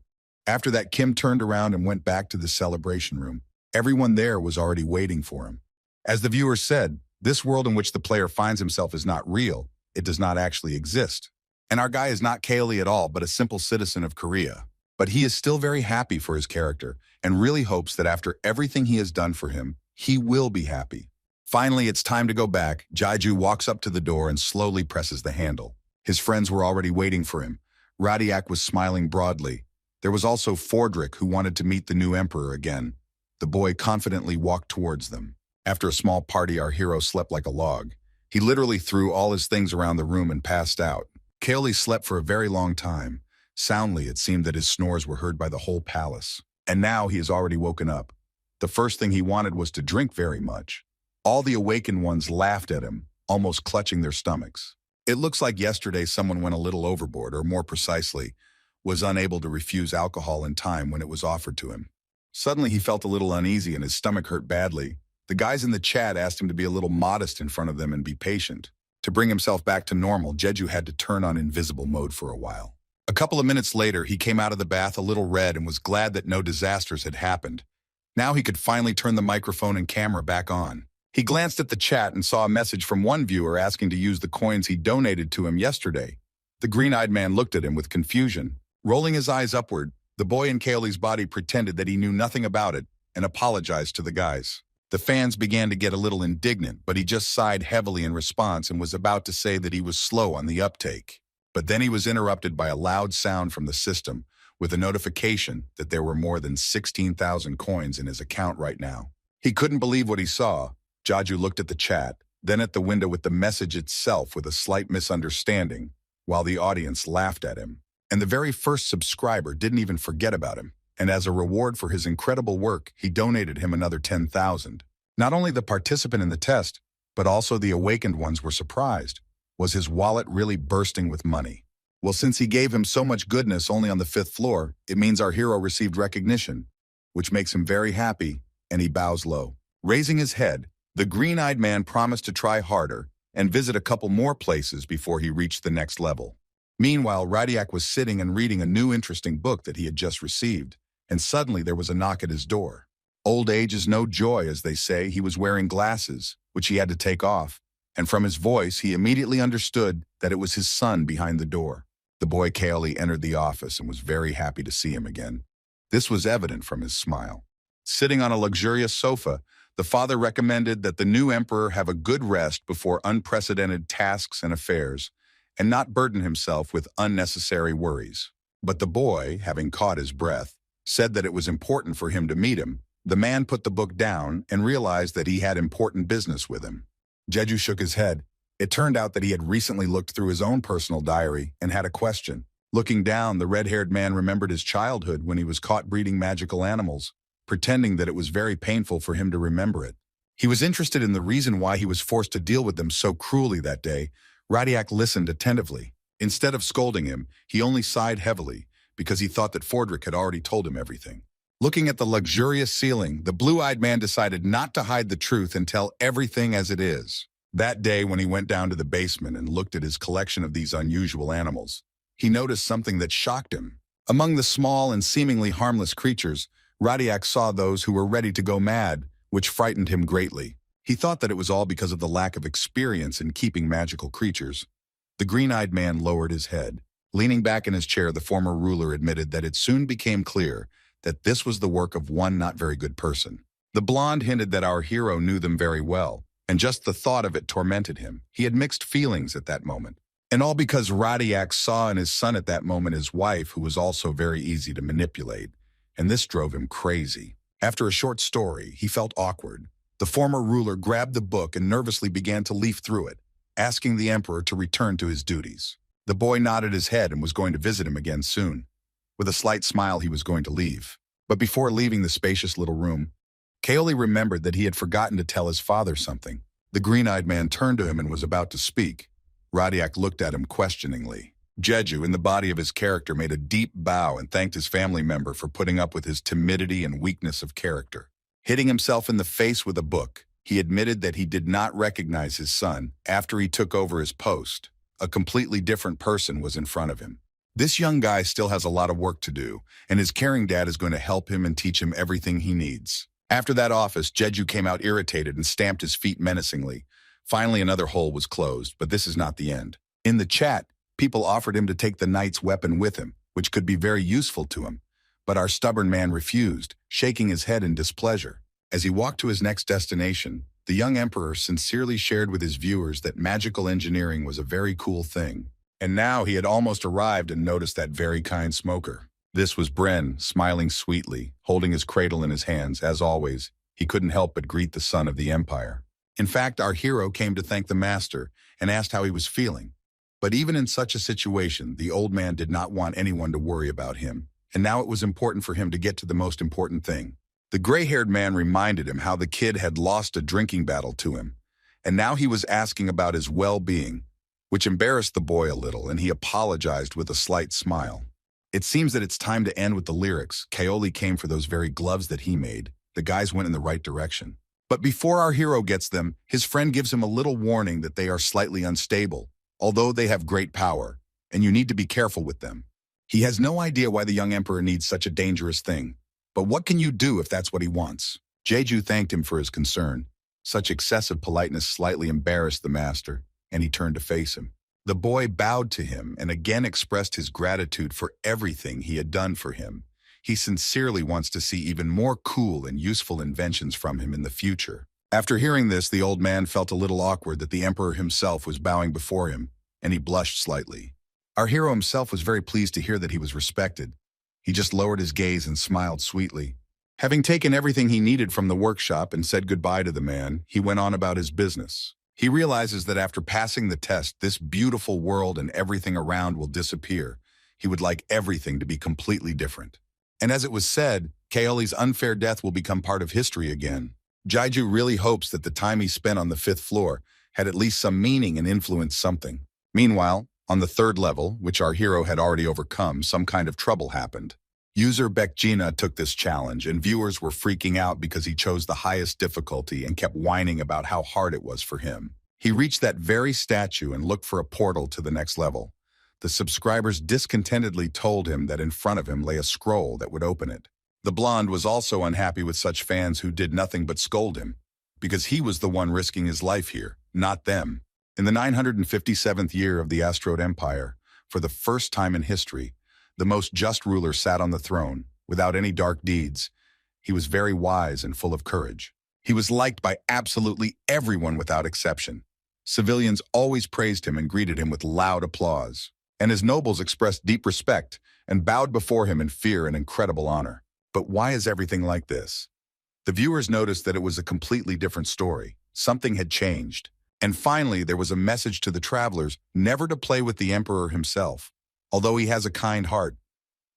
After that, Kim turned around and went back to the celebration room. Everyone there was already waiting for him. As the viewer said, this world in which the player finds himself is not real. It does not actually exist. And our guy is not Kaoli at all, but a simple citizen of Korea. But he is still very happy for his character and really hopes that after everything he has done for him, he will be happy. Finally, it's time to go back. Jaiju walks up to the door and slowly presses the handle. His friends were already waiting for him. Radiac was smiling broadly. There was also Fordrick, who wanted to meet the new emperor again. The boy confidently walked towards them. After a small party, our hero slept like a log. He literally threw all his things around the room and passed out. Kaoli slept for a very long time. Soundly, it seemed that his snores were heard by the whole palace. And now he has already woken up. The first thing he wanted was to drink very much. All the awakened ones laughed at him, almost clutching their stomachs. It looks like yesterday someone went a little overboard, or more precisely, was unable to refuse alcohol in time when it was offered to him. Suddenly he felt a little uneasy and his stomach hurt badly. The guys in the chat asked him to be a little modest in front of them and be patient. To bring himself back to normal, Jeju had to turn on invisible mode for a while. A couple of minutes later, he came out of the bath a little red and was glad that no disasters had happened. Now he could finally turn the microphone and camera back on. He glanced at the chat and saw a message from one viewer asking to use the coins he donated to him yesterday. The green-eyed man looked at him with confusion. Rolling his eyes upward, the boy in Kaoli's body pretended that he knew nothing about it and apologized to the guys. The fans began to get a little indignant, but he just sighed heavily in response and was about to say that he was slow on the uptake. But then he was interrupted by a loud sound from the system with a notification that there were more than 16,000 coins in his account right now. He couldn't believe what he saw. Jeju looked at the chat, then at the window with the message itself with a slight misunderstanding, while the audience laughed at him. And the very first subscriber didn't even forget about him. And as a reward for his incredible work, he donated him another 10,000. Not only the participant in the test, but also the awakened ones were surprised. Was his wallet really bursting with money? Well, since he gave him so much goodness only on the 5th floor, it means our hero received recognition, which makes him very happy, and he bows low. Raising his head, the green-eyed man promised to try harder and visit a couple more places before he reached the next level. Meanwhile, Radiak was sitting and reading a new interesting book that he had just received, and suddenly there was a knock at his door. Old age is no joy, as they say. He was wearing glasses, which he had to take off, and from his voice, he immediately understood that it was his son behind the door. The boy Kaoli entered the office and was very happy to see him again. This was evident from his smile. Sitting on a luxurious sofa, the father recommended that the new emperor have a good rest before unprecedented tasks and affairs, and not burden himself with unnecessary worries. But the boy, having caught his breath, said that it was important for him to meet him. The man put the book down and realized that he had important business with him. Jeju shook his head. It turned out that he had recently looked through his own personal diary and had a question. Looking down, the red-haired man remembered his childhood when he was caught breeding magical animals, pretending that it was very painful for him to remember it. He was interested in the reason why he was forced to deal with them so cruelly that day. Radiak listened attentively. Instead of scolding him, he only sighed heavily because he thought that Fordrick had already told him everything. Looking at the luxurious ceiling, the blue-eyed man decided not to hide the truth and tell everything as it is. That day, when he went down to the basement and looked at his collection of these unusual animals, he noticed something that shocked him. Among the small and seemingly harmless creatures, Radiak saw those who were ready to go mad, which frightened him greatly. He thought that it was all because of the lack of experience in keeping magical creatures. The green-eyed man lowered his head. Leaning back in his chair, the former ruler admitted that it soon became clear that this was the work of one not very good person. The blonde hinted that our hero knew them very well, and just the thought of it tormented him. He had mixed feelings at that moment. And all because Radiak saw in his son at that moment his wife, who was also very easy to manipulate, and this drove him crazy. After a short story, he felt awkward. The former ruler grabbed the book and nervously began to leaf through it, asking the emperor to return to his duties. The boy nodded his head and was going to visit him again soon. With a slight smile, he was going to leave. But before leaving the spacious little room, Kaoli remembered that he had forgotten to tell his father something. The green-eyed man turned to him and was about to speak. Radiak looked at him questioningly. Jeju, in the body of his character, made a deep bow and thanked his family member for putting up with his timidity and weakness of character. Hitting himself in the face with a book, he admitted that he did not recognize his son after he took over his post. A completely different person was in front of him. This young guy still has a lot of work to do, and his caring dad is going to help him and teach him everything he needs. After that office, Jeju came out irritated and stamped his feet menacingly. Finally, another hole was closed, but this is not the end. In the chat, people offered him to take the knight's weapon with him, which could be very useful to him. But our stubborn man refused, shaking his head in displeasure. As he walked to his next destination, the young emperor sincerely shared with his viewers that magical engineering was a very cool thing. And now he had almost arrived and noticed that very kind smoker. This was Bren, smiling sweetly, holding his cradle in his hands. As always, he couldn't help but greet the son of the Empire. In fact, our hero came to thank the master and asked how he was feeling. But even in such a situation, the old man did not want anyone to worry about him, and now it was important for him to get to the most important thing. The gray-haired man reminded him how the kid had lost a drinking battle to him, and now he was asking about his well-being, which embarrassed the boy a little, and he apologized with a slight smile. It seems that it's time to end with the lyrics. Kaoli came for those very gloves that he made. The guys went in the right direction. But before our hero gets them, his friend gives him a little warning that they are slightly unstable, although they have great power, and you need to be careful with them. He has no idea why the young emperor needs such a dangerous thing. But what can you do if that's what he wants? Jeju thanked him for his concern. Such excessive politeness slightly embarrassed the master, and he turned to face him. The boy bowed to him and again expressed his gratitude for everything he had done for him. He sincerely wants to see even more cool and useful inventions from him in the future. After hearing this, the old man felt a little awkward that the emperor himself was bowing before him, and he blushed slightly. Our hero himself was very pleased to hear that he was respected. He just lowered his gaze and smiled sweetly. Having taken everything he needed from the workshop and said goodbye to the man, he went on about his business. He realizes that after passing the test, this beautiful world and everything around will disappear. He would like everything to be completely different. And as it was said, Kaoli's unfair death will become part of history again. Jeju really hopes that the time he spent on the 5th floor had at least some meaning and influenced something. Meanwhile, on the 3rd level, which our hero had already overcome, some kind of trouble happened. User Bekjina took this challenge, and viewers were freaking out because he chose the highest difficulty and kept whining about how hard it was for him. He reached that very statue and looked for a portal to the next level. The subscribers discontentedly told him that in front of him lay a scroll that would open it. The blonde was also unhappy with such fans who did nothing but scold him, because he was the one risking his life here, not them. In the 957th year of the Asteroid Empire, for the first time in history, the most just ruler sat on the throne, without any dark deeds. He was very wise and full of courage. He was liked by absolutely everyone without exception. Civilians always praised him and greeted him with loud applause, and his nobles expressed deep respect and bowed before him in fear and incredible honor. But why is everything like this? The viewers noticed that it was a completely different story. Something had changed. And finally, there was a message to the travelers never to play with the emperor himself, although he has a kind heart.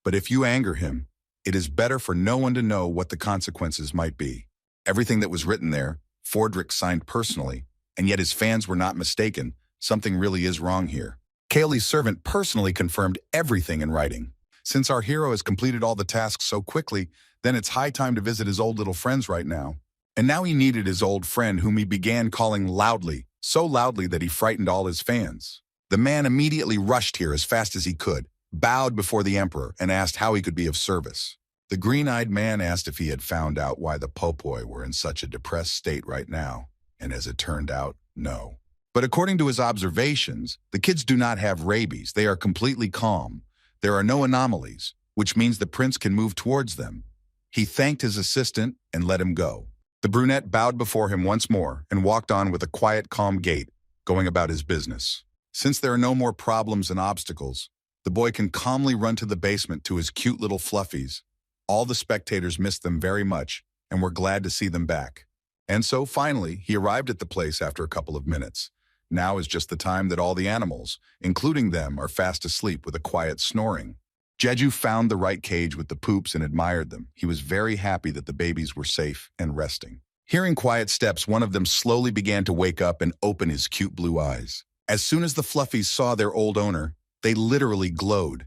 But if you anger him, it is better for no one to know what the consequences might be. Everything that was written there, Fordrick signed personally, and yet his fans were not mistaken. Something really is wrong here. Kaoli's servant personally confirmed everything in writing. Since our hero has completed all the tasks so quickly, then it's high time to visit his old little friends right now. And now he needed his old friend, whom he began calling loudly, so loudly that he frightened all his fans. The man immediately rushed here as fast as he could, bowed before the emperor, and asked how he could be of service. The green-eyed man asked if he had found out why the pulpoy were in such a depressed state right now, and as it turned out, no. But according to his observations, the kids do not have rabies. They are completely calm. There are no anomalies, which means the prince can move towards them. He thanked his assistant and let him go. The brunette bowed before him once more and walked on with a quiet, calm gait, going about his business. Since there are no more problems and obstacles, the boy can calmly run to the basement to his cute little fluffies. All the spectators missed them very much and were glad to see them back. And so, finally, he arrived at the place after a couple of minutes. Now is just the time that all the animals, including them, are fast asleep with a quiet snoring. Jeju found the right cage with the poops and admired them. He was very happy that the babies were safe and resting. Hearing quiet steps, one of them slowly began to wake up and open his cute blue eyes. As soon as the fluffies saw their old owner, they literally glowed.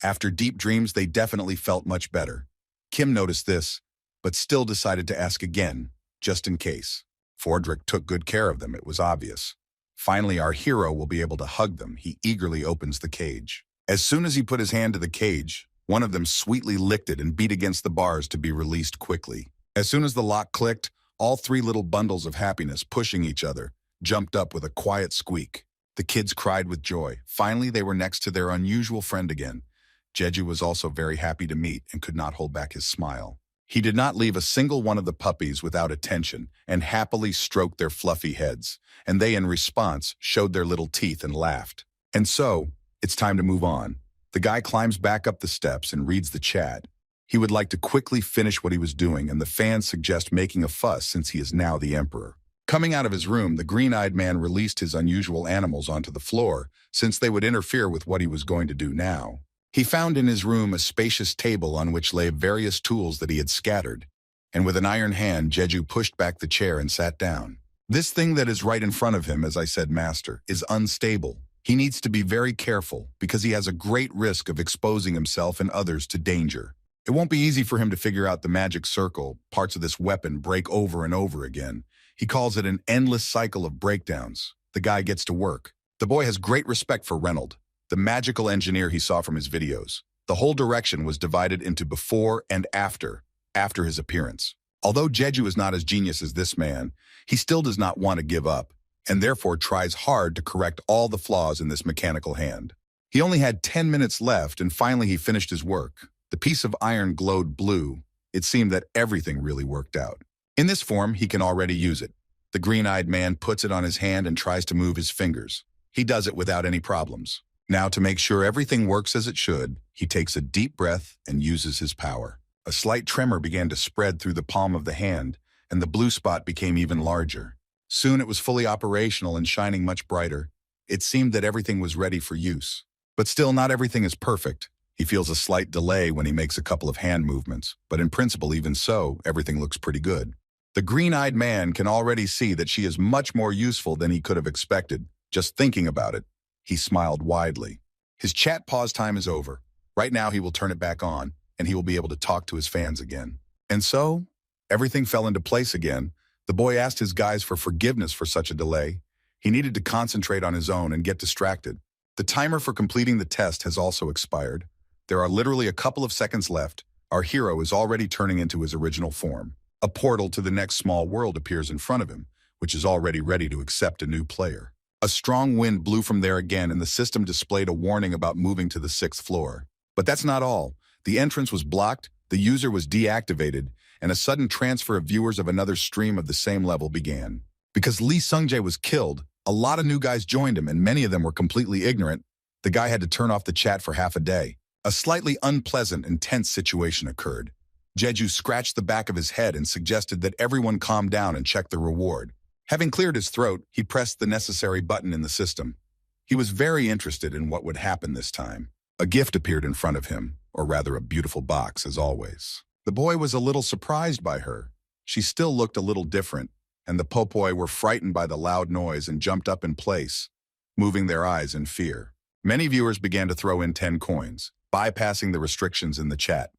After deep dreams, they definitely felt much better. Kim noticed this, but still decided to ask again, just in case. Fordrick took good care of them, it was obvious. Finally, our hero will be able to hug them. He eagerly opens the cage. As soon as he put his hand to the cage, one of them sweetly licked it and beat against the bars to be released quickly. As soon as the lock clicked, all three little bundles of happiness, pushing each other, jumped up with a quiet squeak. The kids cried with joy. Finally, they were next to their unusual friend again. Jeju was also very happy to meet and could not hold back his smile. He did not leave a single one of the puppies without attention and happily stroked their fluffy heads, and they, in response, showed their little teeth and laughed. And so, it's time to move on. The guy climbs back up the steps and reads the chat. He would like to quickly finish what he was doing, and the fans suggest making a fuss since he is now the emperor. Coming out of his room, the green-eyed man released his unusual animals onto the floor, since they would interfere with what he was going to do now. He found in his room a spacious table on which lay various tools that he had scattered, and with an iron hand, Jeju pushed back the chair and sat down. This thing that is right in front of him, as I said, master, is unstable. He needs to be very careful because he has a great risk of exposing himself and others to danger. It won't be easy for him to figure out the magic circle. Parts of this weapon break over and over again. He calls it an endless cycle of breakdowns. The guy gets to work. The boy has great respect for Reynolds, the magical engineer he saw from his videos. The whole direction was divided into before and after his appearance. Although Jeju is not as genius as this man, he still does not want to give up, and therefore tries hard to correct all the flaws in this mechanical hand. He only had 10 minutes left, and finally he finished his work. The piece of iron glowed blue. It seemed that everything really worked out. In this form, he can already use it. The green-eyed man puts it on his hand and tries to move his fingers. He does it without any problems. Now, to make sure everything works as it should, he takes a deep breath and uses his power. A slight tremor began to spread through the palm of the hand, and the blue spot became even larger. Soon it was fully operational and shining much brighter. It seemed that everything was ready for use. But still, not everything is perfect. He feels a slight delay when he makes a couple of hand movements, but in principle, even so, everything looks pretty good. The green-eyed man can already see that she is much more useful than he could have expected. Just thinking about it, he smiled widely. His chat pause time is over. Right now, he will turn it back on, and he will be able to talk to his fans again. And so, everything fell into place again. The boy asked his guys for forgiveness for such a delay. He needed to concentrate on his own and get distracted. The timer for completing the test has also expired. There are literally a couple of seconds left. Our hero is already turning into his original form. A portal to the next small world appears in front of him, which is already ready to accept a new player. A strong wind blew from there again, and the system displayed a warning about moving to the 6th floor. But that's not all. The entrance was blocked, the user was deactivated, and a sudden transfer of viewers of another stream of the same level began. Because Lee Sungjae was killed, a lot of new guys joined him, and many of them were completely ignorant. The guy had to turn off the chat for half a day. A slightly unpleasant and tense situation occurred. Jeju scratched the back of his head and suggested that everyone calm down and check the reward. Having cleared his throat, he pressed the necessary button in the system. He was very interested in what would happen this time. A gift appeared in front of him, or rather a beautiful box, as always. The boy was a little surprised by her. She still looked a little different, and the pulpoy were frightened by the loud noise and jumped up in place, moving their eyes in fear. Many viewers began to throw in 10 coins, bypassing the restrictions in the chat.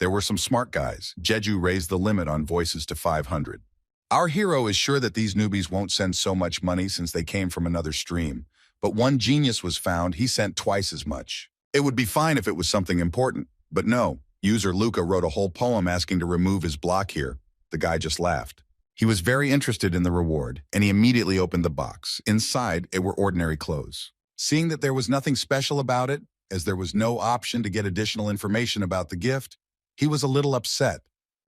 There were some smart guys. Jeju raised the limit on voices to 500. Our hero is sure that these newbies won't send so much money since they came from another stream, but one genius was found. He sent twice as much. It would be fine if it was something important, but no. User Luca wrote a whole poem asking to remove his block here. The guy just laughed. He was very interested in the reward, and he immediately opened the box. Inside, it were ordinary clothes. Seeing that there was nothing special about it, as there was no option to get additional information about the gift, he was a little upset.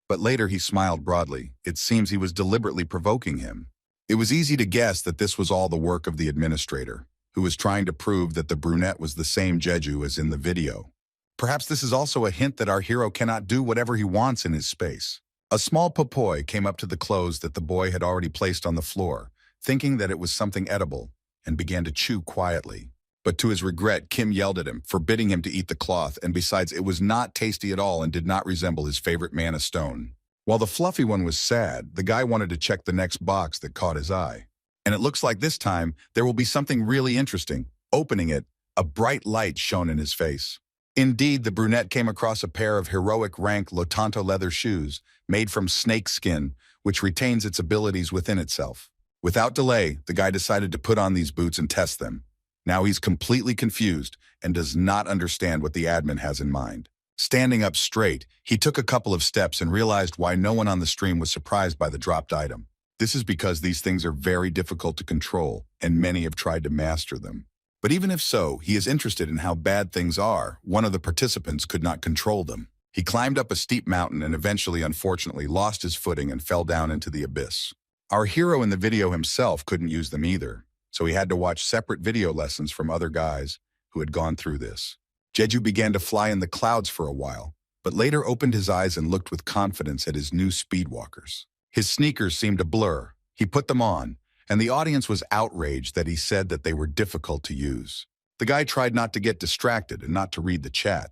But later he smiled broadly. It seems he was deliberately provoking him. It was easy to guess that this was all the work of the administrator, who was trying to prove that the brunette was the same Jeju as in the video. Perhaps this is also a hint that our hero cannot do whatever he wants in his space. A small pulpoy came up to the clothes that the boy had already placed on the floor, thinking that it was something edible, and began to chew quietly. But to his regret, Kim yelled at him, forbidding him to eat the cloth, and besides, it was not tasty at all and did not resemble his favorite mana stone. While the fluffy one was sad, the guy wanted to check the next box that caught his eye. And it looks like this time, there will be something really interesting. Opening it, a bright light shone in his face. Indeed, the brunette came across a pair of heroic rank Lotanto leather shoes, made from snake skin, which retains its abilities within itself. Without delay, the guy decided to put on these boots and test them. Now he's completely confused and does not understand what the admin has in mind. Standing up straight, he took a couple of steps and realized why no one on the stream was surprised by the dropped item. This is because these things are very difficult to control, and many have tried to master them. But even if so, he is interested in how bad things are. One of the participants could not control them. He climbed up a steep mountain and eventually, unfortunately, lost his footing and fell down into the abyss. Our hero in the video himself couldn't use them either, so he had to watch separate video lessons from other guys who had gone through this. Jeju began to fly in the clouds for a while. but later opened his eyes and looked with confidence at his new speedwalkers. His sneakers seemed a blur. He put them on, and the audience was outraged that he said that they were difficult to use. The guy tried not to get distracted and not to read the chat,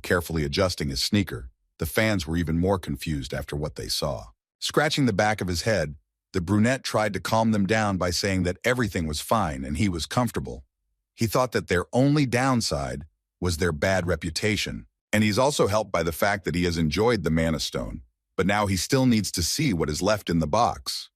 carefully adjusting his sneaker. The fans were even more confused after what they saw. Scratching the back of his head, the brunette tried to calm them down by saying that everything was fine and he was comfortable. He thought that their only downside was their bad reputation, and he's also helped by the fact that he has enjoyed the Mana Stone, but now he still needs to see what is left in the box.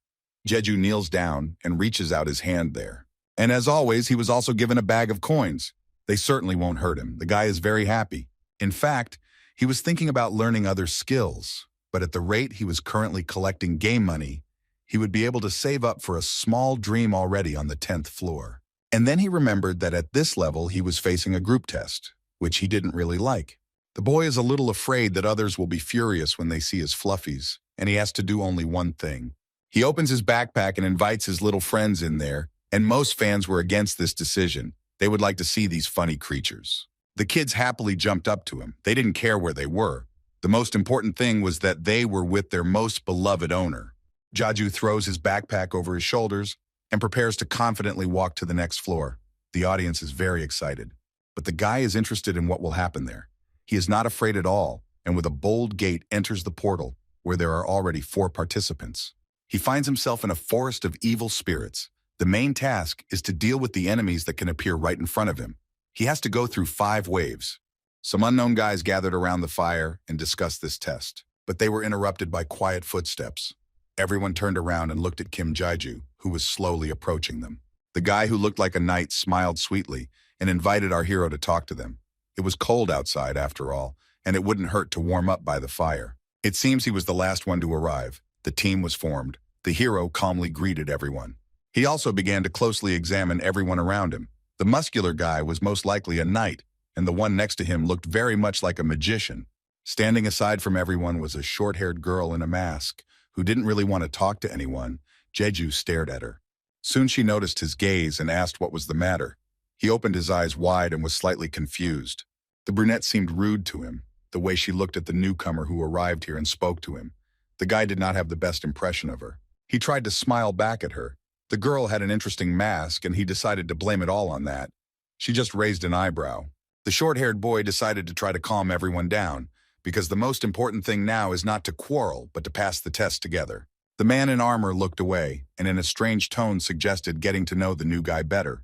Jeju kneels down and reaches out his hand there. And as always, he was also given a bag of coins. They certainly won't hurt him. The guy is very happy. In fact, he was thinking about learning other skills, but at the rate he was currently collecting game money, he would be able to save up for a small dream already on the 10th floor. And then he remembered that at this level he was facing a group test, which he didn't really like. The boy is a little afraid that others will be furious when they see his fluffies, and he has to do only one thing. He opens his backpack and invites his little friends in there, and most fans were against this decision. They would like to see these funny creatures. The kids happily jumped up to him. They didn't care where they were. The most important thing was that they were with their most beloved owner. Jeju throws his backpack over his shoulders and prepares to confidently walk to the next floor. The audience is very excited, but the guy is interested in what will happen there. He is not afraid at all, and with a bold gait enters the portal, where there are already 4 participants. He finds himself in a forest of evil spirits. The main task is to deal with the enemies that can appear right in front of him. He has to go through 5 waves. Some unknown guys gathered around the fire and discussed this test, but they were interrupted by quiet footsteps. Everyone turned around and looked at Kim Jeju, who was slowly approaching them. The guy who looked like a knight smiled sweetly and invited our hero to talk to them. It was cold outside, after all, and it wouldn't hurt to warm up by the fire. It seems he was the last one to arrive. The team was formed. The hero calmly greeted everyone. He also began to closely examine everyone around him. The muscular guy was most likely a knight, and the one next to him looked very much like a magician. Standing aside from everyone was a short-haired girl in a mask, who didn't really want to talk to anyone. Jeju stared at her. Soon she noticed his gaze and asked what was the matter. He opened his eyes wide and was slightly confused. The brunette seemed rude to him, the way she looked at the newcomer who arrived here and spoke to him. The guy did not have the best impression of her. He tried to smile back at her. The girl had an interesting mask, and he decided to blame it all on that. She just raised an eyebrow. The short-haired boy decided to try to calm everyone down, because the most important thing now is not to quarrel, but to pass the test together. The man in armor looked away, and in a strange tone suggested getting to know the new guy better.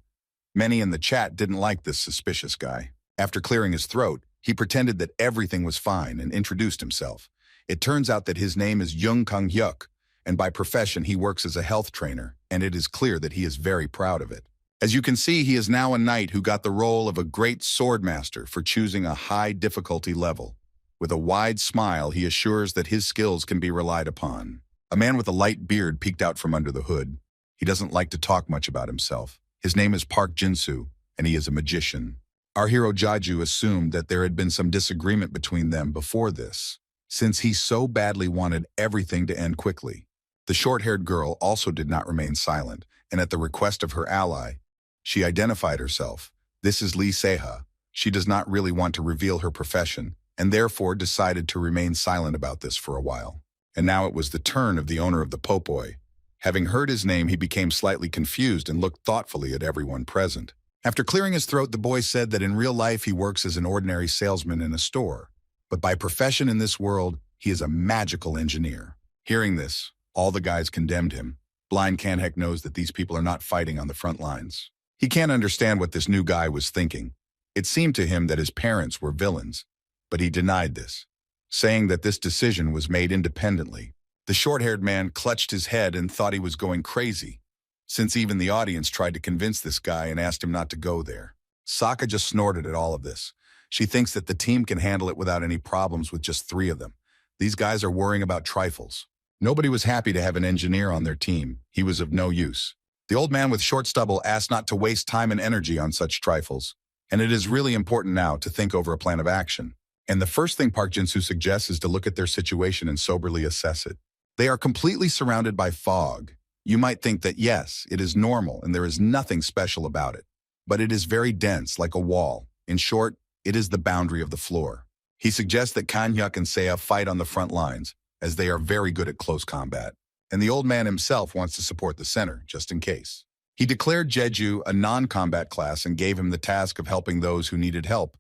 Many in the chat didn't like this suspicious guy. After clearing his throat, he pretended that everything was fine and introduced himself. It turns out that his name is Jung Kang Hyuk, and by profession he works as a health trainer, and it is clear that he is very proud of it. As you can see, he is now a knight who got the role of a great swordmaster for choosing a high difficulty level. With a wide smile, he assures that his skills can be relied upon. A man with a light beard peeked out from under the hood. He doesn't like to talk much about himself. His name is Park Jinsu, and he is a magician. Our hero Jeju assumed that there had been some disagreement between them before this, since he so badly wanted everything to end quickly. The short-haired girl also did not remain silent, and at the request of her ally, she identified herself. This is Lee Seha. She does not really want to reveal her profession, and therefore decided to remain silent about this for a while. And now it was the turn of the owner of the pulpoy. Having heard his name, he became slightly confused and looked thoughtfully at everyone present. After clearing his throat, the boy said that in real life he works as an ordinary salesman in a store, but by profession in this world, he is a magical engineer. Hearing this, all the guys condemned him. Blind Kanhek knows that these people are not fighting on the front lines. He can't understand what this new guy was thinking. It seemed to him that his parents were villains, but he denied this, saying that this decision was made independently. The short-haired man clutched his head and thought he was going crazy, since even the audience tried to convince this guy and asked him not to go there. Sokka just snorted at all of this. She thinks that the team can handle it without any problems with just 3 of them. These guys are worrying about trifles. Nobody was happy to have an engineer on their team. He was of no use. The old man with short stubble asked not to waste time and energy on such trifles, and it is really important now to think over a plan of action. And the first thing Park Jinsu suggests is to look at their situation and soberly assess it. They are completely surrounded by fog. You might think that yes, it is normal and there is nothing special about it, but it is very dense, like a wall. In short, it is the boundary of the floor. He suggests that Kanyuk and Seiya fight on the front lines, as they are very good at close combat, and the old man himself wants to support the center, just in case. He declared Jeju a non-combat class and gave him the task of helping those who needed help,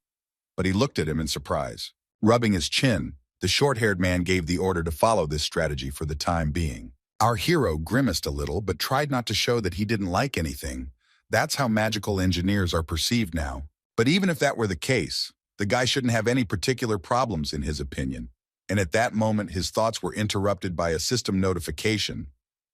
but he looked at him in surprise. Rubbing his chin, the short-haired man gave the order to follow this strategy for the time being. Our hero grimaced a little, but tried not to show that he didn't like anything. That's how magical engineers are perceived now. But even if that were the case, the guy shouldn't have any particular problems in his opinion. And at that moment, his thoughts were interrupted by a system notification.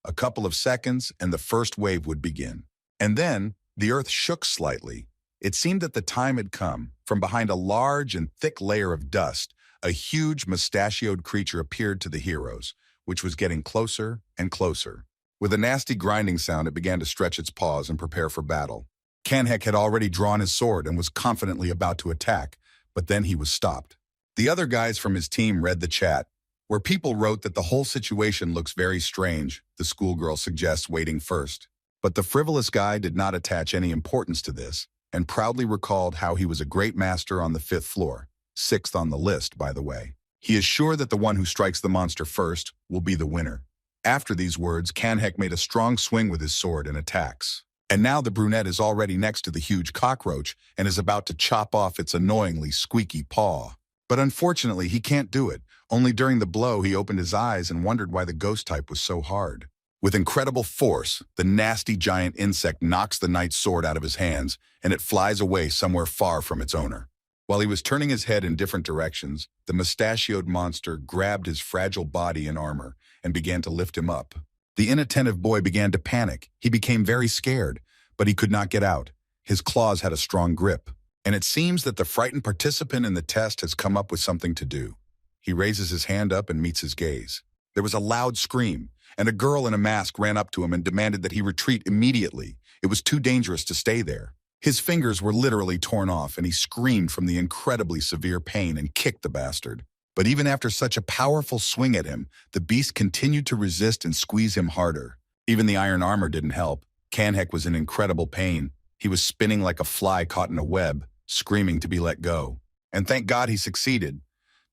A couple of seconds, and the first wave would begin. And then, the earth shook slightly. It seemed that the time had come. From behind a large and thick layer of dust, a huge mustachioed creature appeared to the heroes, which was getting closer and closer. With a nasty grinding sound, it began to stretch its paws and prepare for battle. Kanhek had already drawn his sword and was confidently about to attack, but then he was stopped. The other guys from his team read the chat, where people wrote that the whole situation looks very strange, the schoolgirl suggests waiting first. But the frivolous guy did not attach any importance to this, and proudly recalled how he was a great master on the 5th floor, 6th on the list, by the way. He is sure that the one who strikes the monster first will be the winner. After these words, Kanhek made a strong swing with his sword and attacks. And now the brunette is already next to the huge cockroach and is about to chop off its annoyingly squeaky paw. But unfortunately, he can't do it. Only during the blow, he opened his eyes and wondered why the ghost type was so hard. With incredible force, the nasty giant insect knocks the knight's sword out of his hands, and it flies away somewhere far from its owner. While he was turning his head in different directions, the mustachioed monster grabbed his fragile body and armor and began to lift him up. The inattentive boy began to panic. He became very scared, but he could not get out. His claws had a strong grip, and it seems that the frightened participant in the test has come up with something to do. He raises his hand up and meets his gaze. There was a loud scream, and a girl in a mask ran up to him and demanded that he retreat immediately. It was too dangerous to stay there. His fingers were literally torn off, and he screamed from the incredibly severe pain and kicked the bastard. But even after such a powerful swing at him, the beast continued to resist and squeeze him harder. Even the iron armor didn't help. Kanhek was in incredible pain. He was spinning like a fly caught in a web, screaming to be let go. And thank God he succeeded.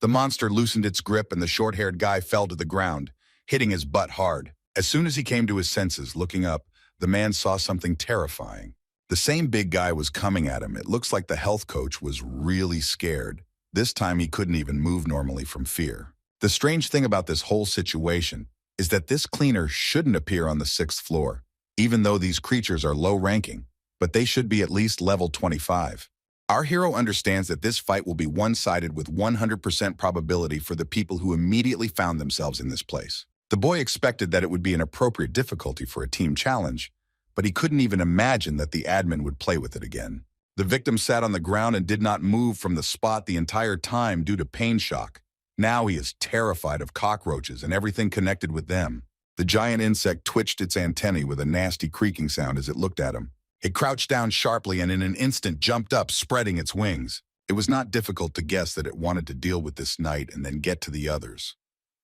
The monster loosened its grip and the short-haired guy fell to the ground, hitting his butt hard. As soon as he came to his senses, looking up, the man saw something terrifying. The same big guy was coming at him. It looks like the health coach was really scared. This time he couldn't even move normally from fear. The strange thing about this whole situation is that this cleaner shouldn't appear on the 6th floor, even though these creatures are low ranking, but they should be at least level 25. Our hero understands that this fight will be one-sided with 100% probability for the people who immediately found themselves in this place. The boy expected that it would be an appropriate difficulty for a team challenge, but he couldn't even imagine that the admin would play with it again. The victim sat on the ground and did not move from the spot the entire time due to pain shock. Now he is terrified of cockroaches and everything connected with them. The giant insect twitched its antennae with a nasty creaking sound as it looked at him. It crouched down sharply and in an instant jumped up, spreading its wings. It was not difficult to guess that it wanted to deal with this knight and then get to the others.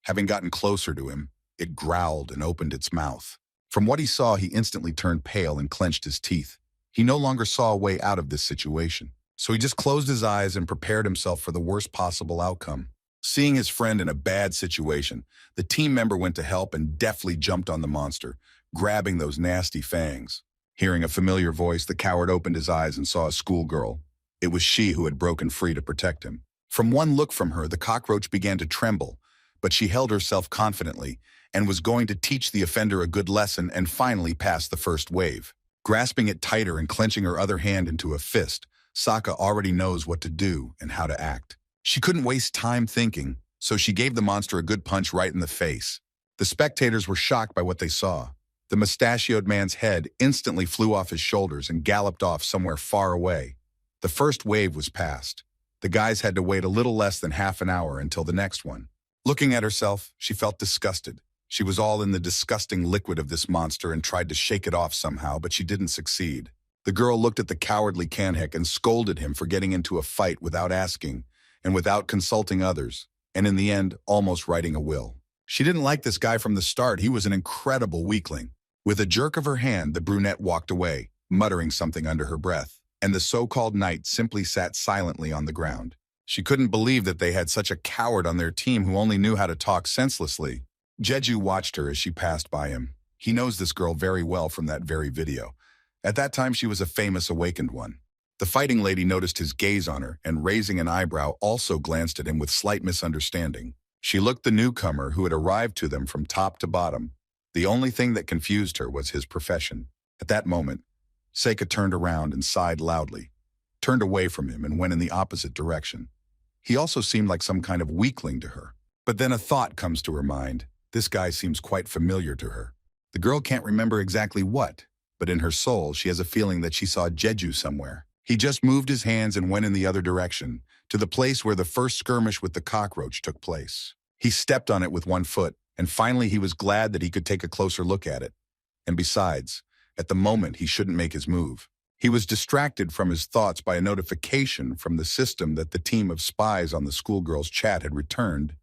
Having gotten closer to him, it growled and opened its mouth. From what he saw, he instantly turned pale and clenched his teeth. He no longer saw a way out of this situation. So he just closed his eyes and prepared himself for the worst possible outcome. Seeing his friend in a bad situation, the team member went to help and deftly jumped on the monster, grabbing those nasty fangs. Hearing a familiar voice, the coward opened his eyes and saw a schoolgirl. It was she who had broken free to protect him. From one look from her, the cockroach began to tremble, but she held herself confidently and was going to teach the offender a good lesson and finally pass the first wave. Grasping it tighter and clenching her other hand into a fist, Sokka already knows what to do and how to act. She couldn't waste time thinking, so she gave the monster a good punch right in the face. The spectators were shocked by what they saw. The mustachioed man's head instantly flew off his shoulders and galloped off somewhere far away. The first wave was past. The guys had to wait a little less than half an hour until the next one. Looking at herself, she felt disgusted. She was all in the disgusting liquid of this monster and tried to shake it off somehow, but she didn't succeed. The girl looked at the cowardly Kanhek and scolded him for getting into a fight without asking and without consulting others, and in the end, almost writing a will. She didn't like this guy from the start. He was an incredible weakling. With a jerk of her hand, the brunette walked away, muttering something under her breath, and the so-called knight simply sat silently on the ground. She couldn't believe that they had such a coward on their team who only knew how to talk senselessly. Jeju watched her as she passed by him. He knows this girl very well from that very video. At that time, she was a famous awakened one. The fighting lady noticed his gaze on her and, raising an eyebrow, also glanced at him with slight misunderstanding. She looked the newcomer who had arrived to them from top to bottom. The only thing that confused her was his profession. At that moment, Seika turned around and sighed loudly, turned away from him and went in the opposite direction. He also seemed like some kind of weakling to her. But then a thought comes to her mind. This guy seems quite familiar to her. The girl can't remember exactly what, but in her soul she has a feeling that she saw Jeju somewhere. He just moved his hands and went in the other direction, to the place where the first skirmish with the cockroach took place. He stepped on it with one foot, and finally he was glad that he could take a closer look at it. And besides, at the moment he shouldn't make his move. He was distracted from his thoughts by a notification from the system that the team of spies on the schoolgirl's chat had returned.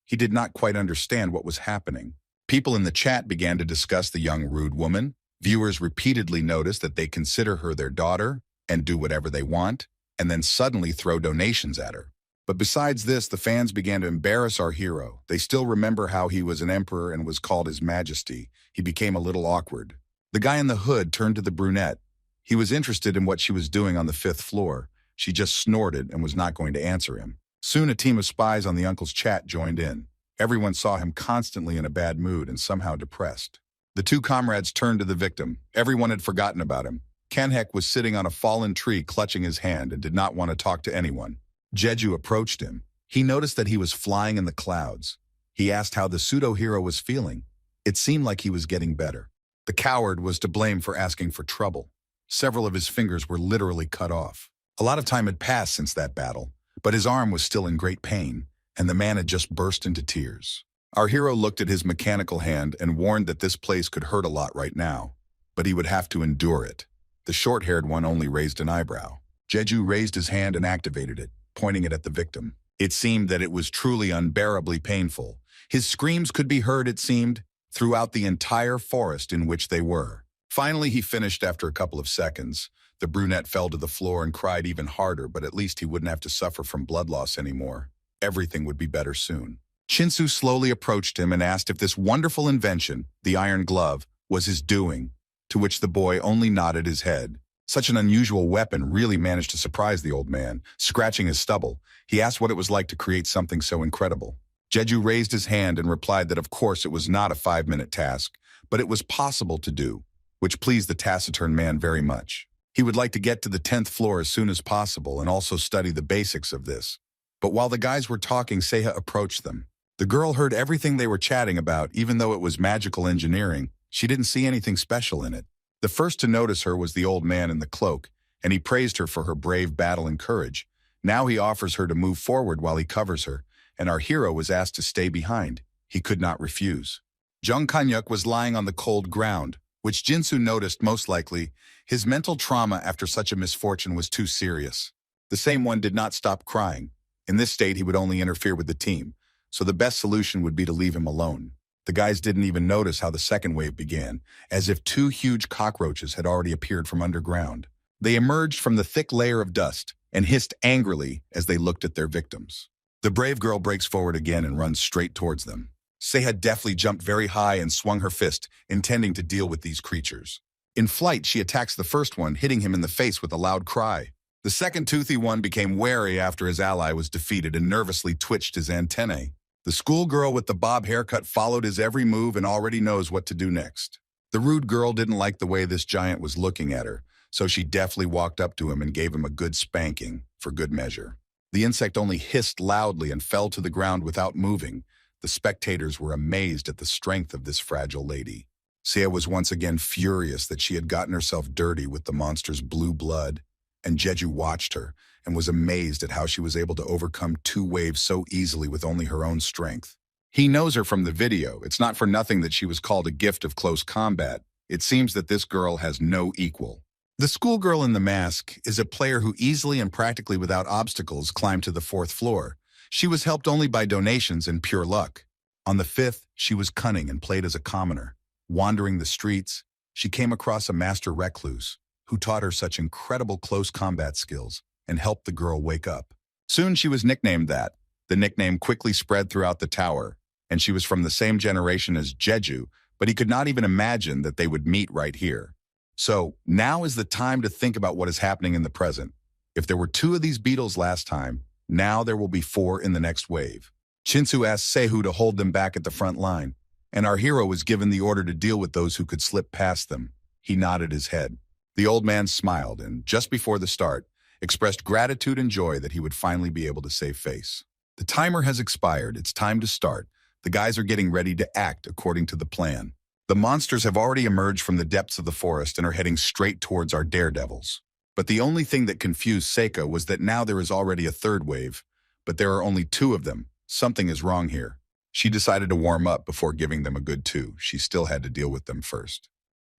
He did not quite understand what was happening. People in the chat began to discuss the young rude woman. Viewers repeatedly noticed that they consider her their daughter and do whatever they want, and then suddenly throw donations at her. But besides this, the fans began to embarrass our hero. They still remember how he was an emperor and was called His Majesty. He became a little awkward. The guy in the hood turned to the brunette. He was interested in what she was doing on the 5th floor. She just snorted and was not going to answer him. Soon a team of spies on the uncle's chat joined in. Everyone saw him constantly in a bad mood and somehow depressed. The two comrades turned to the victim. Everyone had forgotten about him. Kanhek was sitting on a fallen tree clutching his hand and did not want to talk to anyone. Jeju approached him. He noticed that he was flying in the clouds. He asked how the pseudo-hero was feeling. It seemed like he was getting better. The coward was to blame for asking for trouble. Several of his fingers were literally cut off. A lot of time had passed since that battle, but his arm was still in great pain, and the man had just burst into tears. Our hero looked at his mechanical hand and warned that this place could hurt a lot right now, but he would have to endure it. The short-haired one only raised an eyebrow. Jeju raised his hand and activated it, pointing it at the victim. It seemed that it was truly unbearably painful. His screams could be heard, it seemed, throughout the entire forest in which they were. Finally, he finished after a couple of seconds. The brunette fell to the floor and cried even harder, but at least he wouldn't have to suffer from blood loss anymore. Everything would be better soon. Shinsu slowly approached him and asked if this wonderful invention, the iron glove, was his doing, to which the boy only nodded his head. Such an unusual weapon really managed to surprise the old man. Scratching his stubble, he asked what it was like to create something so incredible. Jeju raised his hand and replied that of course it was not a 5-minute task, but it was possible to do, which pleased the taciturn man very much. He would like to get to the 10th floor as soon as possible and also study the basics of this. But while the guys were talking, Seiha approached them. The girl heard everything they were chatting about, even though it was magical engineering. She didn't see anything special in it. The first to notice her was the old man in the cloak, and he praised her for her brave battle and courage. Now he offers her to move forward while he covers her, and our hero was asked to stay behind. He could not refuse. Jung Kanyuk was lying on the cold ground, which Jinsu noticed most likely. His mental trauma after such a misfortune was too serious. The same one did not stop crying. In this state, he would only interfere with the team, so the best solution would be to leave him alone. The guys didn't even notice how the second wave began, as if 2 huge cockroaches had already appeared from underground. They emerged from the thick layer of dust and hissed angrily as they looked at their victims. The brave girl breaks forward again and runs straight towards them. Seiha deftly jumped very high and swung her fist, intending to deal with these creatures. In flight, she attacks the first one, hitting him in the face with a loud cry. The second toothy one became wary after his ally was defeated and nervously twitched his antennae. The schoolgirl with the bob haircut followed his every move and already knows what to do next. The rude girl didn't like the way this giant was looking at her, so she deftly walked up to him and gave him a good spanking, for good measure. The insect only hissed loudly and fell to the ground without moving. The spectators were amazed at the strength of this fragile lady. Seiha was once again furious that she had gotten herself dirty with the monster's blue blood, and Jeju watched her and was amazed at how she was able to overcome 2 waves so easily with only her own strength. He knows her from the video. It's not for nothing that she was called a gift of close combat. It seems that this girl has no equal. The schoolgirl in the mask is a player who easily and practically without obstacles climbed to the 4th floor. She was helped only by donations and pure luck. On the 5th, she was cunning and played as a commoner. Wandering the streets, she came across a master recluse who taught her such incredible close combat skills and helped the girl wake up. Soon she was nicknamed that. The nickname quickly spread throughout the tower, and she was from the same generation as Jeju, but he could not even imagine that they would meet right here. So, now is the time to think about what is happening in the present. If there were 2 of these beetles last time, now there will be 4 in the next wave. Shinsu asked Seihu to hold them back at the front line, and our hero was given the order to deal with those who could slip past them. He nodded his head. The old man smiled, and just before the start, expressed gratitude and joy that he would finally be able to save face. The timer has expired. It's time to start. The guys are getting ready to act according to the plan. The monsters have already emerged from the depths of the forest and are heading straight towards our daredevils. But the only thing that confused Seika was that now there is already a 3rd wave, but there are only 2 of them. Something is wrong here. She decided to warm up before giving them a good 2. She still had to deal with them first.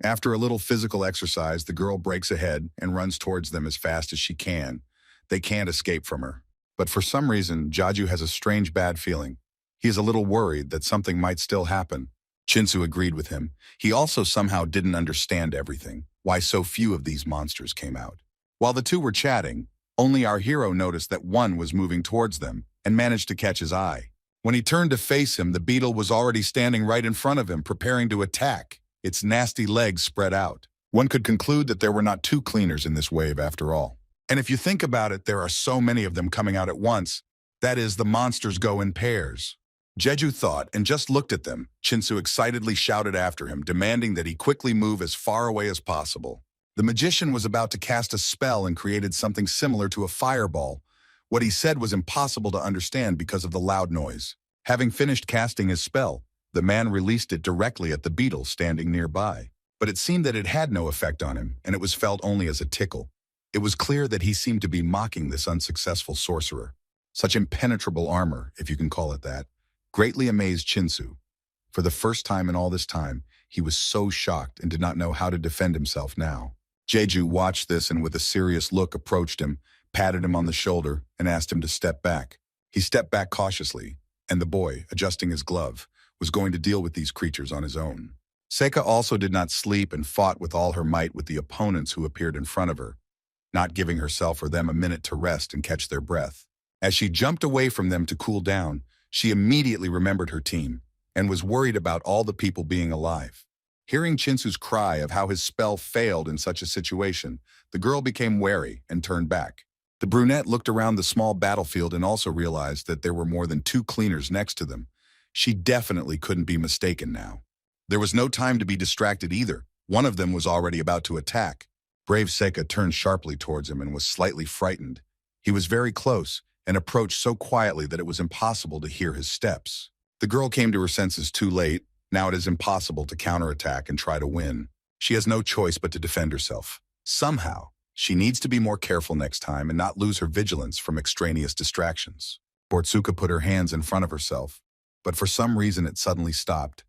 After a little physical exercise, the girl breaks ahead and runs towards them as fast as she can. They can't escape from her. But for some reason, Jeju has a strange bad feeling. He is a little worried that something might still happen. Shinsu agreed with him. He also somehow didn't understand everything, why so few of these monsters came out. While the 2 were chatting, only our hero noticed that one was moving towards them and managed to catch his eye. When he turned to face him, the beetle was already standing right in front of him, preparing to attack, its nasty legs spread out. One could conclude that there were not 2 cleaners in this wave after all. And if you think about it, there are so many of them coming out at once. That is, the monsters go in pairs. Jeju thought and just looked at them. Shinsu excitedly shouted after him, demanding that he quickly move as far away as possible. The magician was about to cast a spell and created something similar to a fireball. What he said was impossible to understand because of the loud noise. Having finished casting his spell, the man released it directly at the beetle standing nearby. But it seemed that it had no effect on him, and it was felt only as a tickle. It was clear that he seemed to be mocking this unsuccessful sorcerer. Such impenetrable armor, if you can call it that, greatly amazed Shinsu. For the first time in all this time, he was so shocked and did not know how to defend himself now. Jeju watched this and with a serious look approached him, patted him on the shoulder, and asked him to step back. He stepped back cautiously, and the boy, adjusting his glove, was going to deal with these creatures on his own. Seika also did not sleep and fought with all her might with the opponents who appeared in front of her, not giving herself or them a minute to rest and catch their breath. As she jumped away from them to cool down, she immediately remembered her team and was worried about all the people being alive. Hearing Chinsu's cry of how his spell failed in such a situation, the girl became wary and turned back. The brunette looked around the small battlefield and also realized that there were more than 2 cleaners next to them. She definitely couldn't be mistaken now. There was no time to be distracted either. One of them was already about to attack. Brave Seika turned sharply towards him and was slightly frightened. He was very close and approached so quietly that it was impossible to hear his steps. The girl came to her senses too late. Now it is impossible to counterattack and try to win. She has no choice but to defend herself. Somehow, she needs to be more careful next time and not lose her vigilance from extraneous distractions. Bortsuka put her hands in front of herself, but for some reason it suddenly stopped.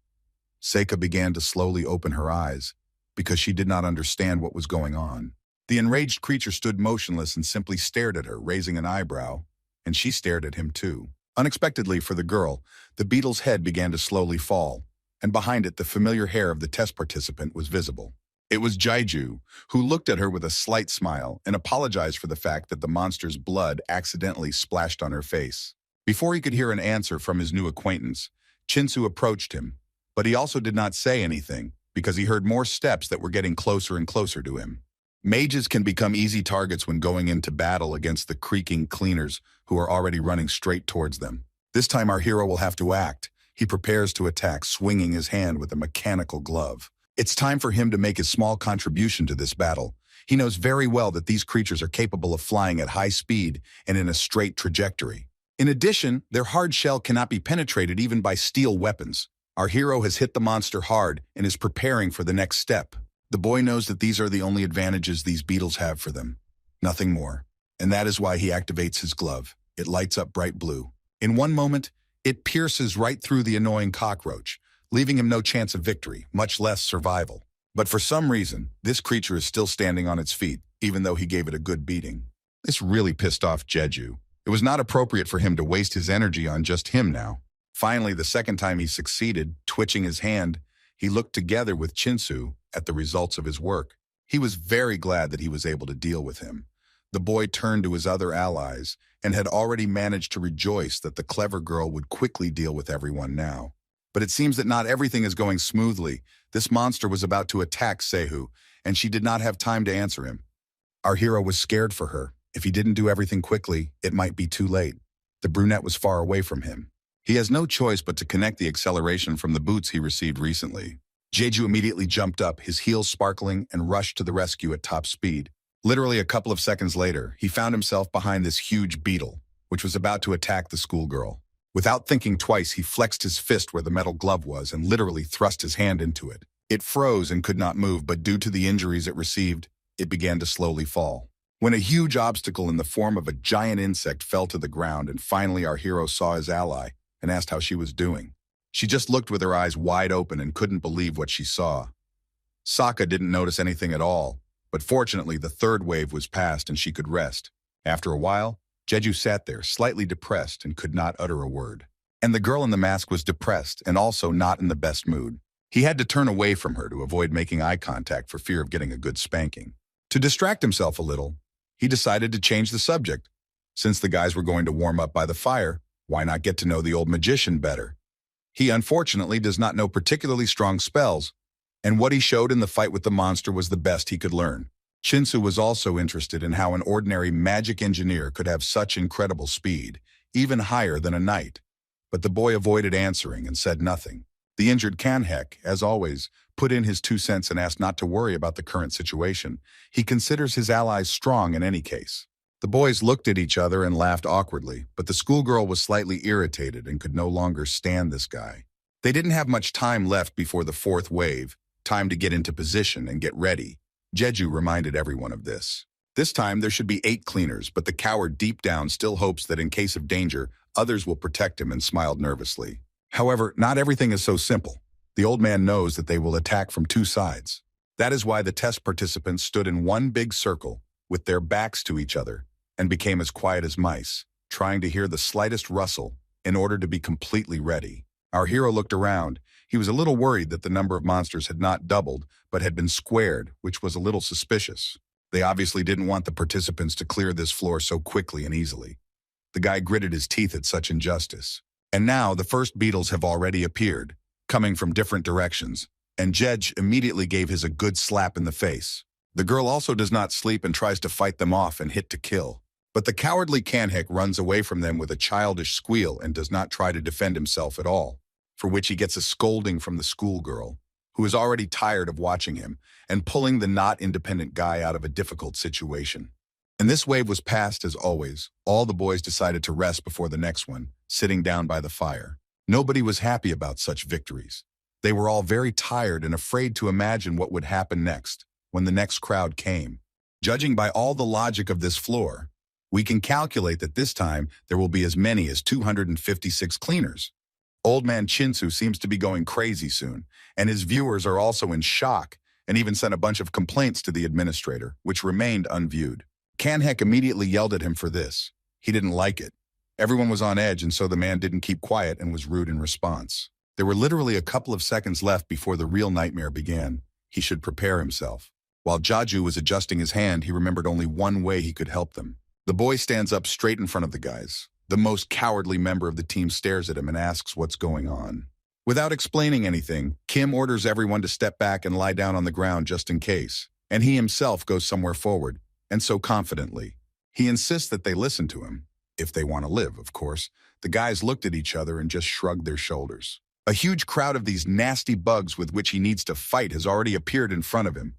Seika began to slowly open her eyes because she did not understand what was going on. The enraged creature stood motionless and simply stared at her, raising an eyebrow, and she stared at him too. Unexpectedly for the girl, the beetle's head began to slowly fall, and behind it the familiar hair of the test participant was visible. It was Jeju, who looked at her with a slight smile and apologized for the fact that the monster's blood accidentally splashed on her face. Before he could hear an answer from his new acquaintance, Shinsu approached him, but he also did not say anything because he heard more steps that were getting closer and closer to him. Mages can become easy targets when going into battle against the creaking cleaners who are already running straight towards them. This time our hero will have to act. He prepares to attack, swinging his hand with a mechanical glove. It's time for him to make his small contribution to this battle. He knows very well that these creatures are capable of flying at high speed and in a straight trajectory. In addition, their hard shell cannot be penetrated even by steel weapons. Our hero has hit the monster hard and is preparing for the next step. The boy knows that these are the only advantages these beetles have for them. Nothing more. And that is why he activates his glove. It lights up bright blue. In one moment, it pierces right through the annoying cockroach, leaving him no chance of victory, much less survival. But for some reason, this creature is still standing on its feet, even though he gave it a good beating. This really pissed off Jeju. It was not appropriate for him to waste his energy on just him now. Finally, the second time he succeeded, twitching his hand, he looked together with Shinsu at the results of his work. He was very glad that he was able to deal with him. The boy turned to his other allies and had already managed to rejoice that the clever girl would quickly deal with everyone now. But it seems that not everything is going smoothly. This monster was about to attack Sehu, and she did not have time to answer him. Our hero was scared for her. If he didn't do everything quickly, it might be too late. The brunette was far away from him. He has no choice but to connect the acceleration from the boots he received recently. Jeju immediately jumped up, his heels sparkling, and rushed to the rescue at top speed. Literally a couple of seconds later, he found himself behind this huge beetle, which was about to attack the schoolgirl. Without thinking twice, he flexed his fist where the metal glove was and literally thrust his hand into it. It froze and could not move, but due to the injuries it received, it began to slowly fall. When a huge obstacle in the form of a giant insect fell to the ground and finally our hero saw his ally and asked how she was doing. She just looked with her eyes wide open and couldn't believe what she saw. Sokka didn't notice anything at all, but fortunately the third wave was past and she could rest. After a while, Jeju sat there, slightly depressed, and could not utter a word. And the girl in the mask was depressed and also not in the best mood. He had to turn away from her to avoid making eye contact for fear of getting a good spanking. To distract himself a little, he decided to change the subject. Since the guys were going to warm up by the fire, why not get to know the old magician better? He unfortunately does not know particularly strong spells, and what he showed in the fight with the monster was the best he could learn. Shinsu was also interested in how an ordinary magic engineer could have such incredible speed, even higher than a knight. But the boy avoided answering and said nothing. The injured Kanhek, as always, put in his 2 cents and asked not to worry about the current situation. He considers his allies strong in any case. The boys looked at each other and laughed awkwardly, but the schoolgirl was slightly irritated and could no longer stand this guy. They didn't have much time left before the fourth wave, time to get into position and get ready. Jeju reminded everyone of this. This time there should be 8 cleaners, but the coward deep down still hopes that in case of danger, others will protect him and smiled nervously. However, not everything is so simple. The old man knows that they will attack from 2 sides. That is why the test participants stood in one big circle, with their backs to each other, and became as quiet as mice, trying to hear the slightest rustle in order to be completely ready. Our hero looked around. He was a little worried that the number of monsters had not doubled, but had been squared, which was a little suspicious. They obviously didn't want the participants to clear this floor so quickly and easily. The guy gritted his teeth at such injustice. And now the first beetles have already appeared, coming from different directions, and Jej immediately gave his a good slap in the face. The girl also does not sleep and tries to fight them off and hit to kill. But the cowardly Kanhek runs away from them with a childish squeal and does not try to defend himself at all, for which he gets a scolding from the schoolgirl, who is already tired of watching him and pulling the not independent guy out of a difficult situation. And this wave was passed as always. All the boys decided to rest before the next one, sitting down by the fire. Nobody was happy about such victories. They were all very tired and afraid to imagine what would happen next, when the next crowd came. Judging by all the logic of this floor, we can calculate that this time there will be as many as 256 cleaners. Old man Shinsu seems to be going crazy soon, and his viewers are also in shock and even sent a bunch of complaints to the administrator, which remained unviewed. Kanhek immediately yelled at him for this. He didn't like it. Everyone was on edge, and so the man didn't keep quiet and was rude in response. There were literally a couple of seconds left before the real nightmare began. He should prepare himself. While Jeju was adjusting his hand, he remembered only one way he could help them. The boy stands up straight in front of the guys. The most cowardly member of the team stares at him and asks what's going on. Without explaining anything, Kim orders everyone to step back and lie down on the ground just in case, and he himself goes somewhere forward, and so confidently. He insists that they listen to him, if they want to live, of course. The guys looked at each other and just shrugged their shoulders. A huge crowd of these nasty bugs with which he needs to fight has already appeared in front of him.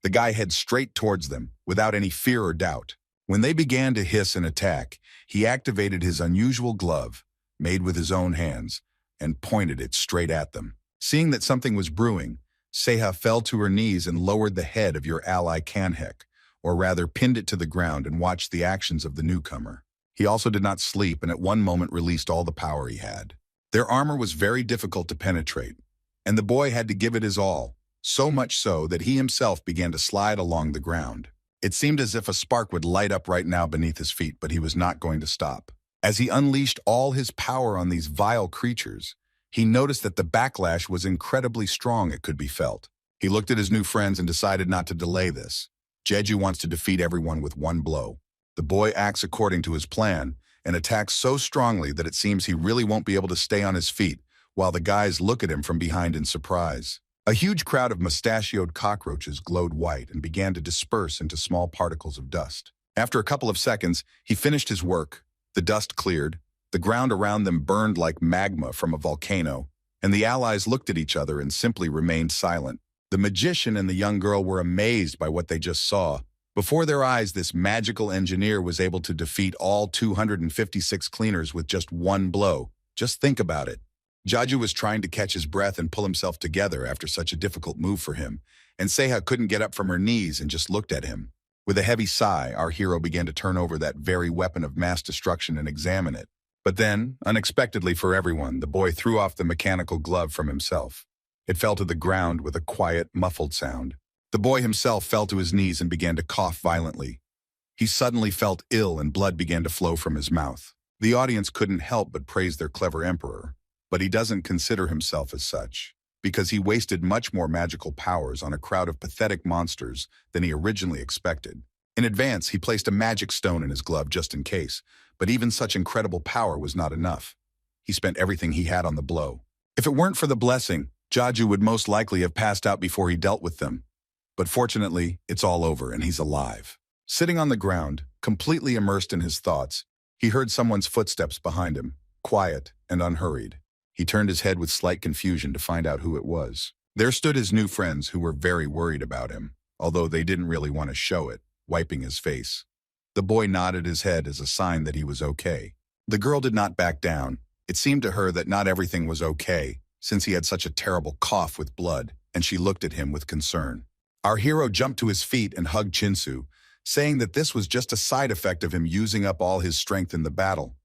The guy heads straight towards them, without any fear or doubt. When they began to hiss and attack, he activated his unusual glove, made with his own hands, and pointed it straight at them. Seeing that something was brewing, Seha fell to her knees and lowered the head of your ally Kanhek, or rather pinned it to the ground and watched the actions of the newcomer. He also did not sleep and at one moment released all the power he had. Their armor was very difficult to penetrate, and the boy had to give it his all, so much so that he himself began to slide along the ground. It seemed as if a spark would light up right now beneath his feet, but he was not going to stop. As he unleashed all his power on these vile creatures, he noticed that the backlash was incredibly strong. It could be felt. He looked at his new friends and decided not to delay this. Jeju wants to defeat everyone with one blow. The boy acts according to his plan and attacks so strongly that it seems he really won't be able to stay on his feet, while the guys look at him from behind in surprise. A huge crowd of mustachioed cockroaches glowed white and began to disperse into small particles of dust. After a couple of seconds, he finished his work. The dust cleared, the ground around them burned like magma from a volcano, and the allies looked at each other and simply remained silent. The magician and the young girl were amazed by what they just saw. Before their eyes, this magical engineer was able to defeat all 256 cleaners with just one blow. Just think about it. Jeju was trying to catch his breath and pull himself together after such a difficult move for him, and Seha couldn't get up from her knees and just looked at him. With a heavy sigh, our hero began to turn over that very weapon of mass destruction and examine it. But then, unexpectedly for everyone, the boy threw off the mechanical glove from himself. It fell to the ground with a quiet, muffled sound. The boy himself fell to his knees and began to cough violently. He suddenly felt ill and blood began to flow from his mouth. The audience couldn't help but praise their clever emperor, but he doesn't consider himself as such, because he wasted much more magical powers on a crowd of pathetic monsters than he originally expected. In advance, he placed a magic stone in his glove just in case, but even such incredible power was not enough. He spent everything he had on the blow. If it weren't for the blessing, Jeju would most likely have passed out before he dealt with them. But fortunately, it's all over and he's alive. Sitting on the ground, completely immersed in his thoughts, he heard someone's footsteps behind him, quiet and unhurried. He turned his head with slight confusion to find out who it was. There stood his new friends who were very worried about him, although they didn't really want to show it, wiping his face. The boy nodded his head as a sign that he was okay. The girl did not back down. It seemed to her that not everything was okay, since he had such a terrible cough with blood, and she looked at him with concern. Our hero jumped to his feet and hugged Chinsu, saying that this was just a side effect of him using up all his strength in the battle.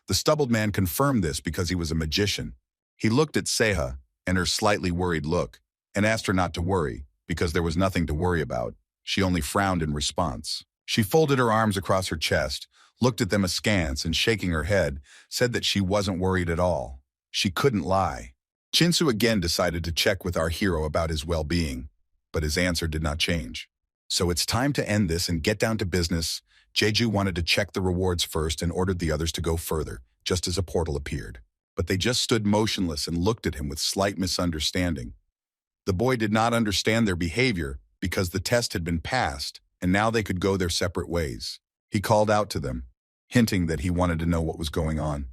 The stubbled man confirmed this because he was a magician. He looked at Seha and her slightly worried look, and asked her not to worry, because there was nothing to worry about. She only frowned in response. She folded her arms across her chest, looked at them askance, and shaking her head, said that she wasn't worried at all. She couldn't lie. Chinsu again decided to check with our hero about his well-being, but his answer did not change. So it's time to end this and get down to business. Jeju wanted to check the rewards first and ordered the others to go further, just as a portal appeared. But they just stood motionless and looked at him with slight misunderstanding. The boy did not understand their behavior because the test had been passed, and now they could go their separate ways. He called out to them, hinting that he wanted to know what was going on.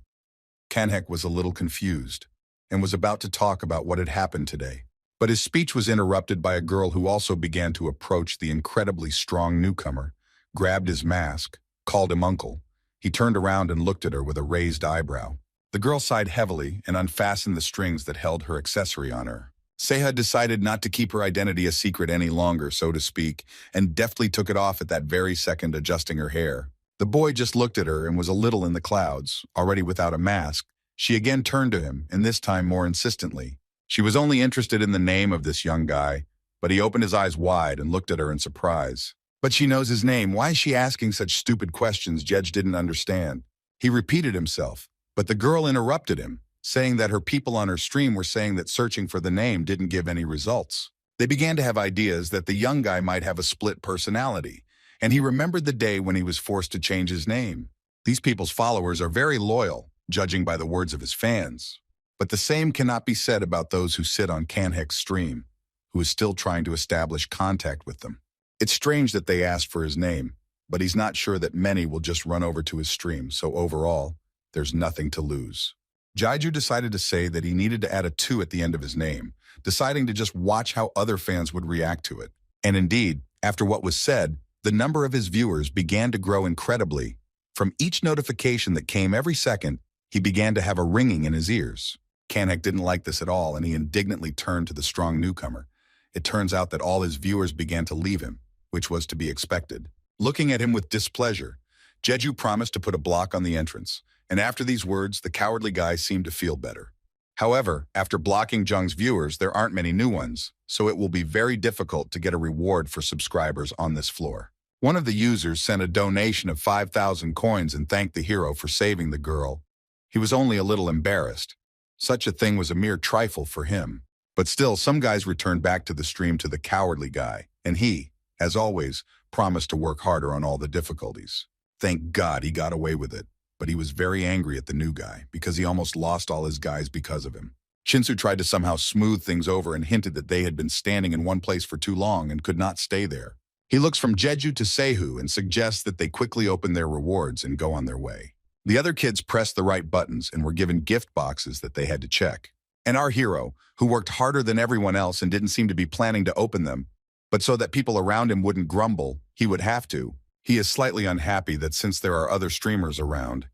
Kanhek was a little confused and was about to talk about what had happened today. But his speech was interrupted by a girl who also began to approach the incredibly strong newcomer, grabbed his mask, called him uncle. He turned around and looked at her with a raised eyebrow. The girl sighed heavily and unfastened the strings that held her accessory on her. Seha decided not to keep her identity a secret any longer, so to speak, and deftly took it off at that very second, adjusting her hair. The boy just looked at her and was a little in the clouds, already without a mask. She again turned to him, and this time more insistently. She was only interested in the name of this young guy, but he opened his eyes wide and looked at her in surprise. But she knows his name. Why is she asking such stupid questions? Jej didn't understand. He repeated himself, but the girl interrupted him, saying that her people on her stream were saying that searching for the name didn't give any results. They began to have ideas that the young guy might have a split personality, and he remembered the day when he was forced to change his name. These people's followers are very loyal, judging by the words of his fans. But the same cannot be said about those who sit on Kanhek's stream, who is still trying to establish contact with them. It's strange that they asked for his name, but he's not sure that many will just run over to his stream, so overall, there's nothing to lose. Jeju decided to say that he needed to add a 2 at the end of his name, deciding to just watch how other fans would react to it. And indeed, after what was said, the number of his viewers began to grow incredibly. From each notification that came every second, he began to have a ringing in his ears. Kanhek didn't like this at all, and he indignantly turned to the strong newcomer. It turns out that all his viewers began to leave him, which was to be expected. Looking at him with displeasure, Jeju promised to put a block on the entrance, and after these words, the cowardly guy seemed to feel better. However, after blocking Jung's viewers, there aren't many new ones, so it will be very difficult to get a reward for subscribers on this floor. One of the users sent a donation of 5,000 coins and thanked the hero for saving the girl. He was only a little embarrassed. Such a thing was a mere trifle for him. But still, some guys returned back to the stream to the cowardly guy, and he, as always, promised to work harder on all the difficulties. Thank God he got away with it. But he was very angry at the new guy because he almost lost all his guys because of him. Shinsu tried to somehow smooth things over and hinted that they had been standing in one place for too long and could not stay there. He looks from Jeju to Seihu and suggests that they quickly open their rewards and go on their way. The other kids pressed the right buttons and were given gift boxes that they had to check. And our hero, who worked harder than everyone else and didn't seem to be planning to open them, but so that people around him wouldn't grumble, he would have to. He is slightly unhappy that since there are other streamers around,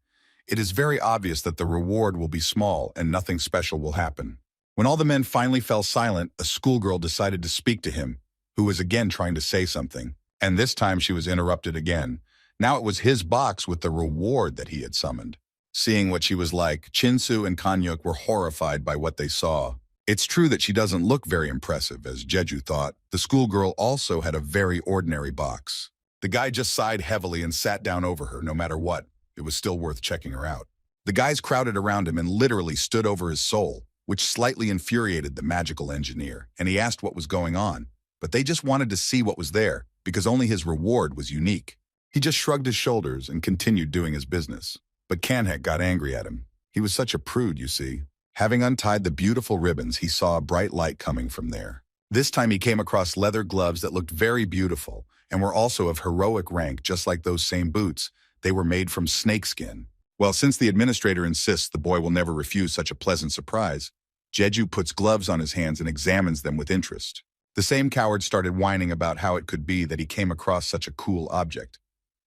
it is very obvious that the reward will be small and nothing special will happen. When all the men finally fell silent, a schoolgirl decided to speak to him, who was again trying to say something, and this time she was interrupted again. Now it was his box with the reward that he had summoned. Seeing what she was like, Chinsu and Kanyuk were horrified by what they saw. It's true that she doesn't look very impressive, as Jeju thought. The schoolgirl also had a very ordinary box. The guy just sighed heavily and sat down over her, no matter what. It was still worth checking her out. The guys crowded around him and literally stood over his soul, which slightly infuriated the magical engineer, and he asked what was going on. But they just wanted to see what was there, because only his reward was unique. He just shrugged his shoulders and continued doing his business. But Kanhek got angry at him. He was such a prude, you see. Having untied the beautiful ribbons, he saw a bright light coming from there. This time he came across leather gloves that looked very beautiful and were also of heroic rank, just like those same boots. They were made from snakeskin. Well, since the administrator insists the boy will never refuse such a pleasant surprise, Jeju puts gloves on his hands and examines them with interest. The same coward started whining about how it could be that he came across such a cool object.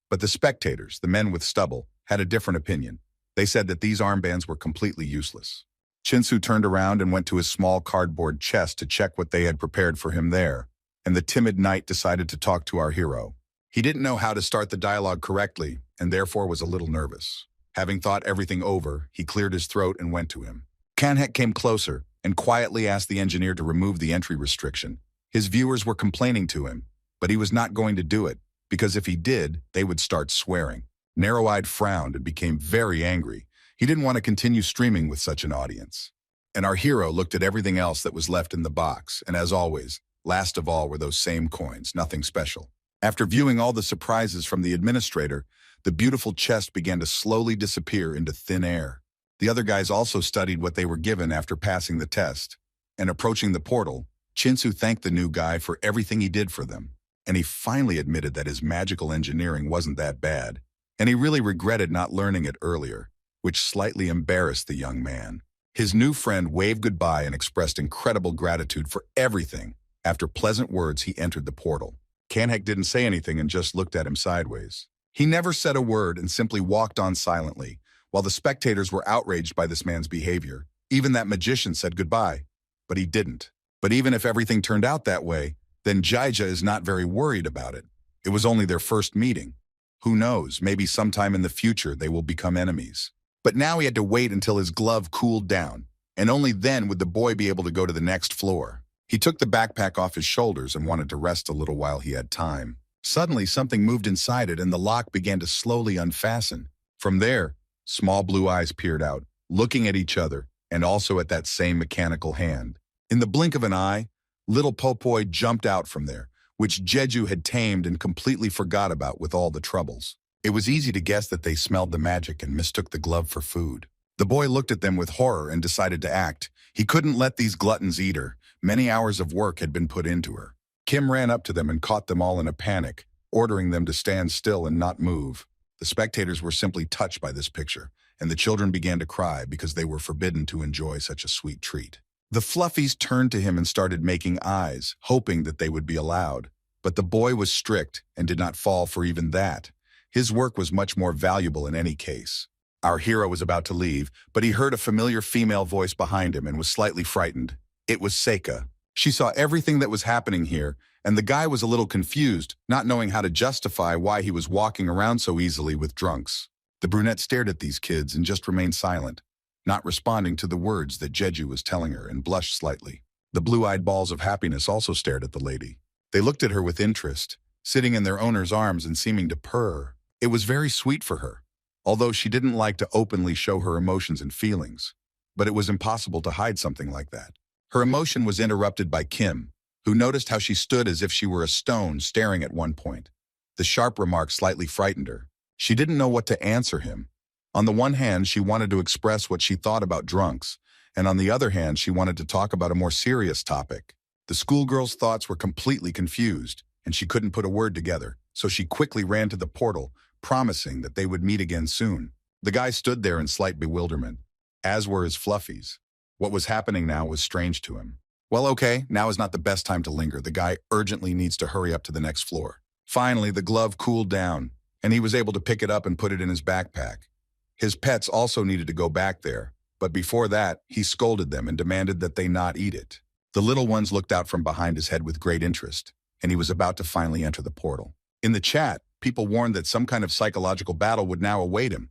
But the spectators, the men with stubble, had a different opinion. They said that these armbands were completely useless. Chinsu turned around and went to his small cardboard chest to check what they had prepared for him there, and the timid knight decided to talk to our hero. He didn't know how to start the dialogue correctly, and therefore was a little nervous. Having thought everything over, he cleared his throat and went to him. Kanhek came closer and quietly asked the engineer to remove the entry restriction. His viewers were complaining to him, but he was not going to do it, because if he did, they would start swearing. Narrow-eyed frowned and became very angry. He didn't want to continue streaming with such an audience. And our hero looked at everything else that was left in the box, and as always, last of all were those same coins, nothing special. After viewing all the surprises from the administrator, the beautiful chest began to slowly disappear into thin air. The other guys also studied what they were given after passing the test. And approaching the portal, Chinsu thanked the new guy for everything he did for them. And he finally admitted that his magical engineering wasn't that bad. And he really regretted not learning it earlier, which slightly embarrassed the young man. His new friend waved goodbye and expressed incredible gratitude for everything. After pleasant words, he entered the portal. Kanhek didn't say anything and just looked at him sideways. He never said a word and simply walked on silently, while the spectators were outraged by this man's behavior. Even that magician said goodbye, but he didn't. But even if everything turned out that way, then Jaija is not very worried about it. It was only their first meeting. Who knows, maybe sometime in the future they will become enemies. But now he had to wait until his glove cooled down, and only then would the boy be able to go to the next floor. He took the backpack off his shoulders and wanted to rest a little while he had time. Suddenly, something moved inside it and the lock began to slowly unfasten. From there, small blue eyes peered out, looking at each other and also at that same mechanical hand. In the blink of an eye, little pulpoy jumped out from there, which Jeju had tamed and completely forgot about with all the troubles. It was easy to guess that they smelled the magic and mistook the glove for food. The boy looked at them with horror and decided to act. He couldn't let these gluttons eat her. Many hours of work had been put into her. Kim ran up to them and caught them all in a panic, ordering them to stand still and not move. The spectators were simply touched by this picture, and the children began to cry because they were forbidden to enjoy such a sweet treat. The fluffies turned to him and started making eyes, hoping that they would be allowed. But the boy was strict and did not fall for even that. His work was much more valuable in any case. Our hero was about to leave, but he heard a familiar female voice behind him and was slightly frightened. It was Seika. She saw everything that was happening here, and the guy was a little confused, not knowing how to justify why he was walking around so easily with drunks. The brunette stared at these kids and just remained silent, not responding to the words that Jeju was telling her, and blushed slightly. The blue-eyed balls of happiness also stared at the lady. They looked at her with interest, sitting in their owner's arms and seeming to purr. It was very sweet for her, although she didn't like to openly show her emotions and feelings. But it was impossible to hide something like that. Her emotion was interrupted by Kim, who noticed how she stood as if she were a stone staring at one point. The sharp remark slightly frightened her. She didn't know what to answer him. On the one hand, she wanted to express what she thought about drunks, and on the other hand, she wanted to talk about a more serious topic. The schoolgirl's thoughts were completely confused, and she couldn't put a word together, so she quickly ran to the portal, promising that they would meet again soon. The guy stood there in slight bewilderment, as were his fluffies. What was happening now was strange to him. Well, okay, now is not the best time to linger. The guy urgently needs to hurry up to the next floor. Finally, the glove cooled down, and he was able to pick it up and put it in his backpack. His pets also needed to go back there, but before that, he scolded them and demanded that they not eat it. The little ones looked out from behind his head with great interest, and he was about to finally enter the portal. In the chat, people warned that some kind of psychological battle would now await him,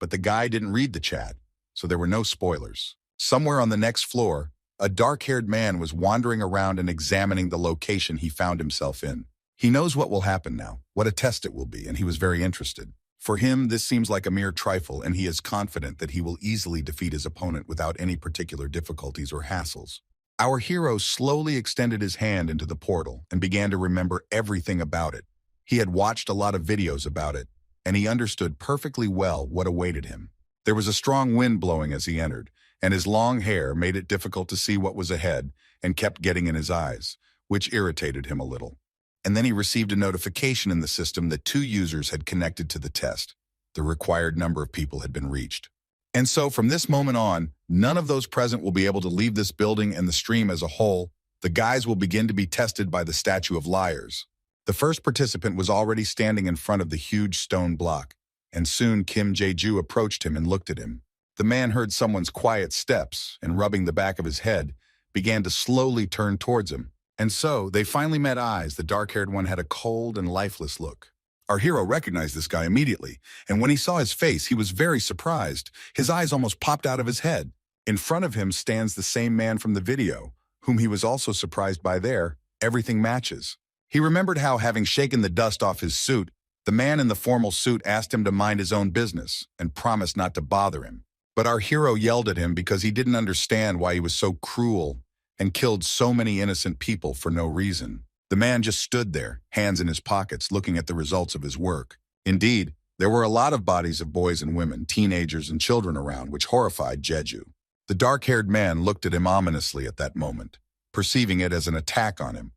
but the guy didn't read the chat, so there were no spoilers. Somewhere on the next floor, a dark-haired man was wandering around and examining the location he found himself in. He knows what will happen now, what a test it will be, and he was very interested. For him, this seems like a mere trifle, and he is confident that he will easily defeat his opponent without any particular difficulties or hassles. Our hero slowly extended his hand into the portal and began to remember everything about it. He had watched a lot of videos about it, and he understood perfectly well what awaited him. There was a strong wind blowing as he entered, and his long hair made it difficult to see what was ahead and kept getting in his eyes, which irritated him a little. And then he received a notification in the system that 2 users had connected to the test. The required number of people had been reached. And so from this moment on, none of those present will be able to leave this building and the stream as a whole. The guys will begin to be tested by the statue of liars. The first participant was already standing in front of the huge stone block, and soon Kim Jae-ju approached him and looked at him. The man heard someone's quiet steps and, rubbing the back of his head, began to slowly turn towards him. And so, they finally met eyes. The dark-haired one had a cold and lifeless look. Our hero recognized this guy immediately, and when he saw his face, he was very surprised. His eyes almost popped out of his head. In front of him stands the same man from the video, whom he was also surprised by there. Everything matches. He remembered how, having shaken the dust off his suit, the man in the formal suit asked him to mind his own business and promised not to bother him. But our hero yelled at him because he didn't understand why he was so cruel and killed so many innocent people for no reason. The man just stood there, hands in his pockets, looking at the results of his work. Indeed, there were a lot of bodies of boys and women, teenagers and children around, which horrified Jeju. The dark-haired man looked at him ominously at that moment, perceiving it as an attack on him,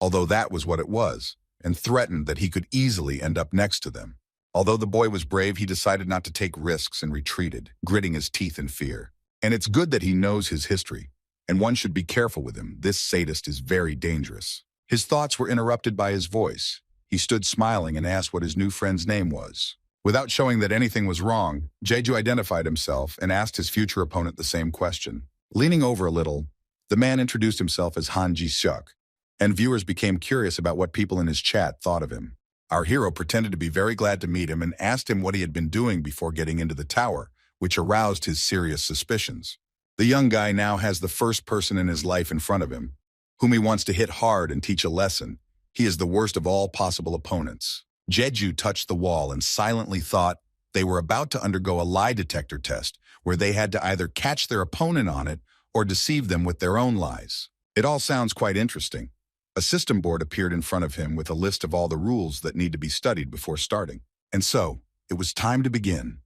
although that was what it was, and threatened that he could easily end up next to them. Although the boy was brave, he decided not to take risks and retreated, gritting his teeth in fear. And it's good that he knows his history, and one should be careful with him. This sadist is very dangerous. His thoughts were interrupted by his voice. He stood smiling and asked what his new friend's name was. Without showing that anything was wrong, Jeju identified himself and asked his future opponent the same question. Leaning over a little, the man introduced himself as Han Ji-suk, and viewers became curious about what people in his chat thought of him. Our hero pretended to be very glad to meet him and asked him what he had been doing before getting into the tower, which aroused his serious suspicions. The young guy now has the first person in his life in front of him, whom he wants to hit hard and teach a lesson. He is the worst of all possible opponents. Jeju touched the wall and silently thought they were about to undergo a lie detector test, where they had to either catch their opponent on it or deceive them with their own lies. It all sounds quite interesting. A system board appeared in front of him with a list of all the rules that need to be studied before starting. And so, it was time to begin.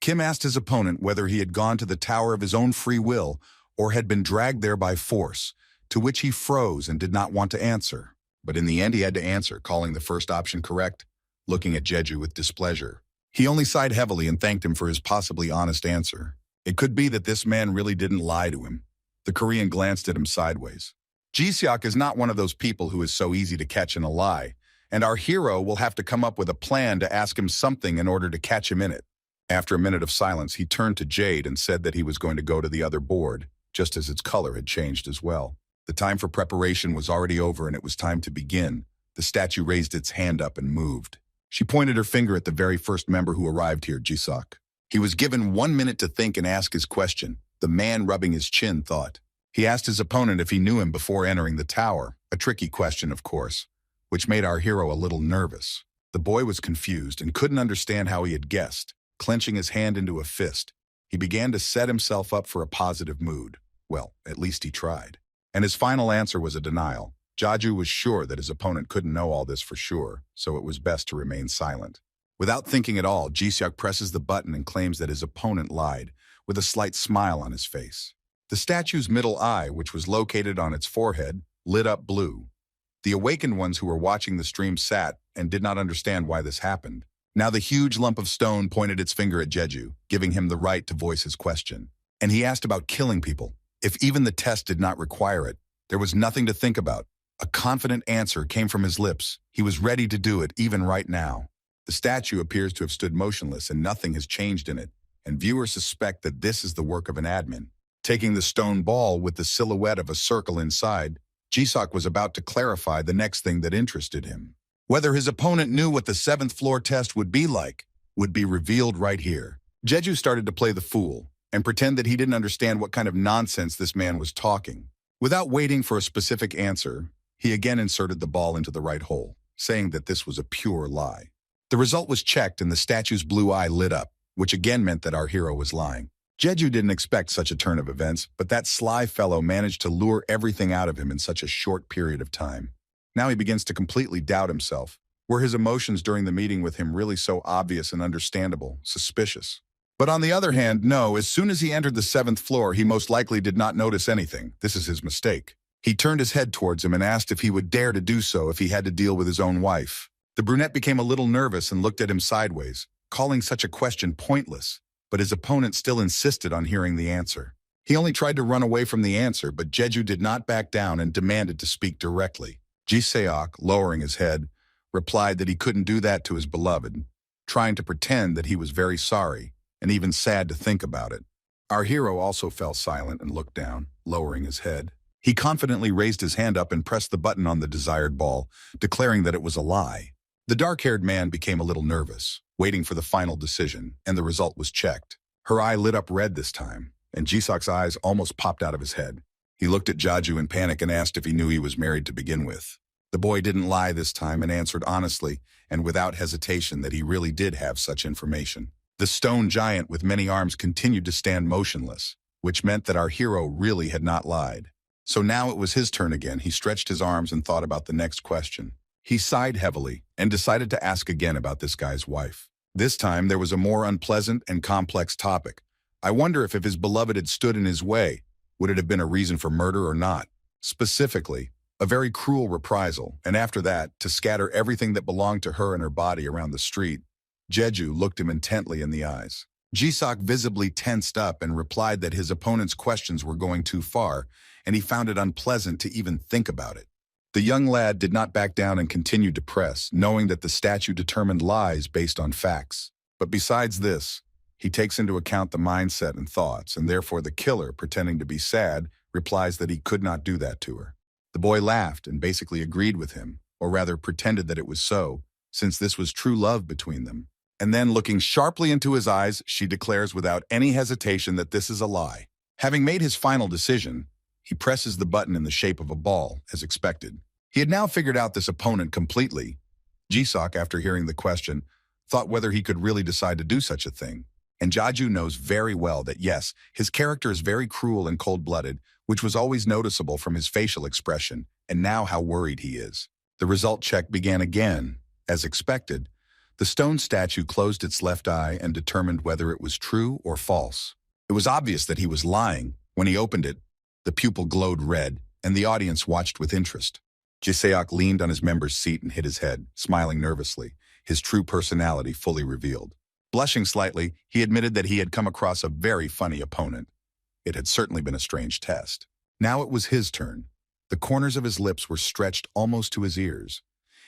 Kim asked his opponent whether he had gone to the tower of his own free will or had been dragged there by force, to which he froze and did not want to answer. But in the end he had to answer, calling the first option correct, looking at Jeju with displeasure. He only sighed heavily and thanked him for his possibly honest answer. It could be that this man really didn't lie to him. The Korean glanced at him sideways. Ji-seok is not one of those people who is so easy to catch in a lie, and our hero will have to come up with a plan to ask him something in order to catch him in it. After a minute of silence, he turned to Jade and said that he was going to go to the other board, just as its color had changed as well. The time for preparation was already over and it was time to begin. The statue raised its hand up and moved. She pointed her finger at the very first member who arrived here, Ji-seok. He was given 1 minute to think and ask his question. The man rubbing his chin thought. He asked his opponent if he knew him before entering the tower, a tricky question, of course, which made our hero a little nervous. The boy was confused and couldn't understand how he had guessed. Clenching his hand into a fist, he began to set himself up for a positive mood. Well, at least he tried. And his final answer was a denial. Jeju was sure that his opponent couldn't know all this for sure, so it was best to remain silent. Without thinking at all, Ji-seok presses the button and claims that his opponent lied, with a slight smile on his face. The statue's middle eye, which was located on its forehead, lit up blue. The awakened ones who were watching the stream sat and did not understand why this happened. Now the huge lump of stone pointed its finger at Jeju, giving him the right to voice his question. And he asked about killing people. If even the test did not require it, there was nothing to think about. A confident answer came from his lips. He was ready to do it, even right now. The statue appears to have stood motionless and nothing has changed in it, and viewers suspect that this is the work of an admin. Taking the stone ball with the silhouette of a circle inside, Ji-seok was about to clarify the next thing that interested him. Whether his opponent knew what the 7th floor test would be like would be revealed right here. Jeju started to play the fool and pretend that he didn't understand what kind of nonsense this man was talking. Without waiting for a specific answer, he again inserted the ball into the right hole, saying that this was a pure lie. The result was checked and the statue's blue eye lit up, which again meant that our hero was lying. Jeju didn't expect such a turn of events, but that sly fellow managed to lure everything out of him in such a short period of time. Now he begins to completely doubt himself. Were his emotions during the meeting with him really so obvious and understandable, suspicious? But on the other hand, no, as soon as he entered the 7th floor, he most likely did not notice anything. This is his mistake. He turned his head towards him and asked if he would dare to do so if he had to deal with his own wife. The brunette became a little nervous and looked at him sideways, calling such a question pointless, but his opponent still insisted on hearing the answer. He only tried to run away from the answer, but Jeju did not back down and demanded to speak directly. Ji-seok, lowering his head, replied that he couldn't do that to his beloved, trying to pretend that he was very sorry and even sad to think about it. Our hero also fell silent and looked down, lowering his head. He confidently raised his hand up and pressed the button on the desired ball, declaring that it was a lie. The dark-haired man became a little nervous, waiting for the final decision, and the result was checked. Her eye lit up red this time, and Ji-seok's eyes almost popped out of his head. He looked at Jeju in panic and asked if he knew he was married to begin with. The boy didn't lie this time and answered honestly and without hesitation that he really did have such information. The stone giant with many arms continued to stand motionless, which meant that our hero really had not lied. So now it was his turn again. He stretched his arms and thought about the next question. He sighed heavily and decided to ask again about this guy's wife. This time there was a more unpleasant and complex topic. I wonder if his beloved had stood in his way, would it have been a reason for murder or not? Specifically, a very cruel reprisal, and after that, to scatter everything that belonged to her and her body around the street. Jeju looked him intently in the eyes. Ji-seok visibly tensed up and replied that his opponent's questions were going too far, and he found it unpleasant to even think about it. The young lad did not back down and continued to press, knowing that the statue determined lies based on facts. But besides this, he takes into account the mindset and thoughts, and therefore the killer, pretending to be sad, replies that he could not do that to her. The boy laughed and basically agreed with him, or rather pretended that it was so, since this was true love between them. And then, looking sharply into his eyes, she declares without any hesitation that this is a lie. Having made his final decision, he presses the button in the shape of a ball, as expected. He had now figured out this opponent completely. Ji-seok, after hearing the question, thought whether he could really decide to do such a thing. And Jeju knows very well that yes, his character is very cruel and cold-blooded, which was always noticeable from his facial expression, and now how worried he is. The result check began again. As expected, the stone statue closed its left eye and determined whether it was true or false. It was obvious that he was lying. When he opened it, the pupil glowed red, and the audience watched with interest. Ji-seok leaned on his member's seat and hit his head, smiling nervously, his true personality fully revealed. Blushing slightly, he admitted that he had come across a very funny opponent. It had certainly been a strange test. Now it was his turn. The corners of his lips were stretched almost to his ears,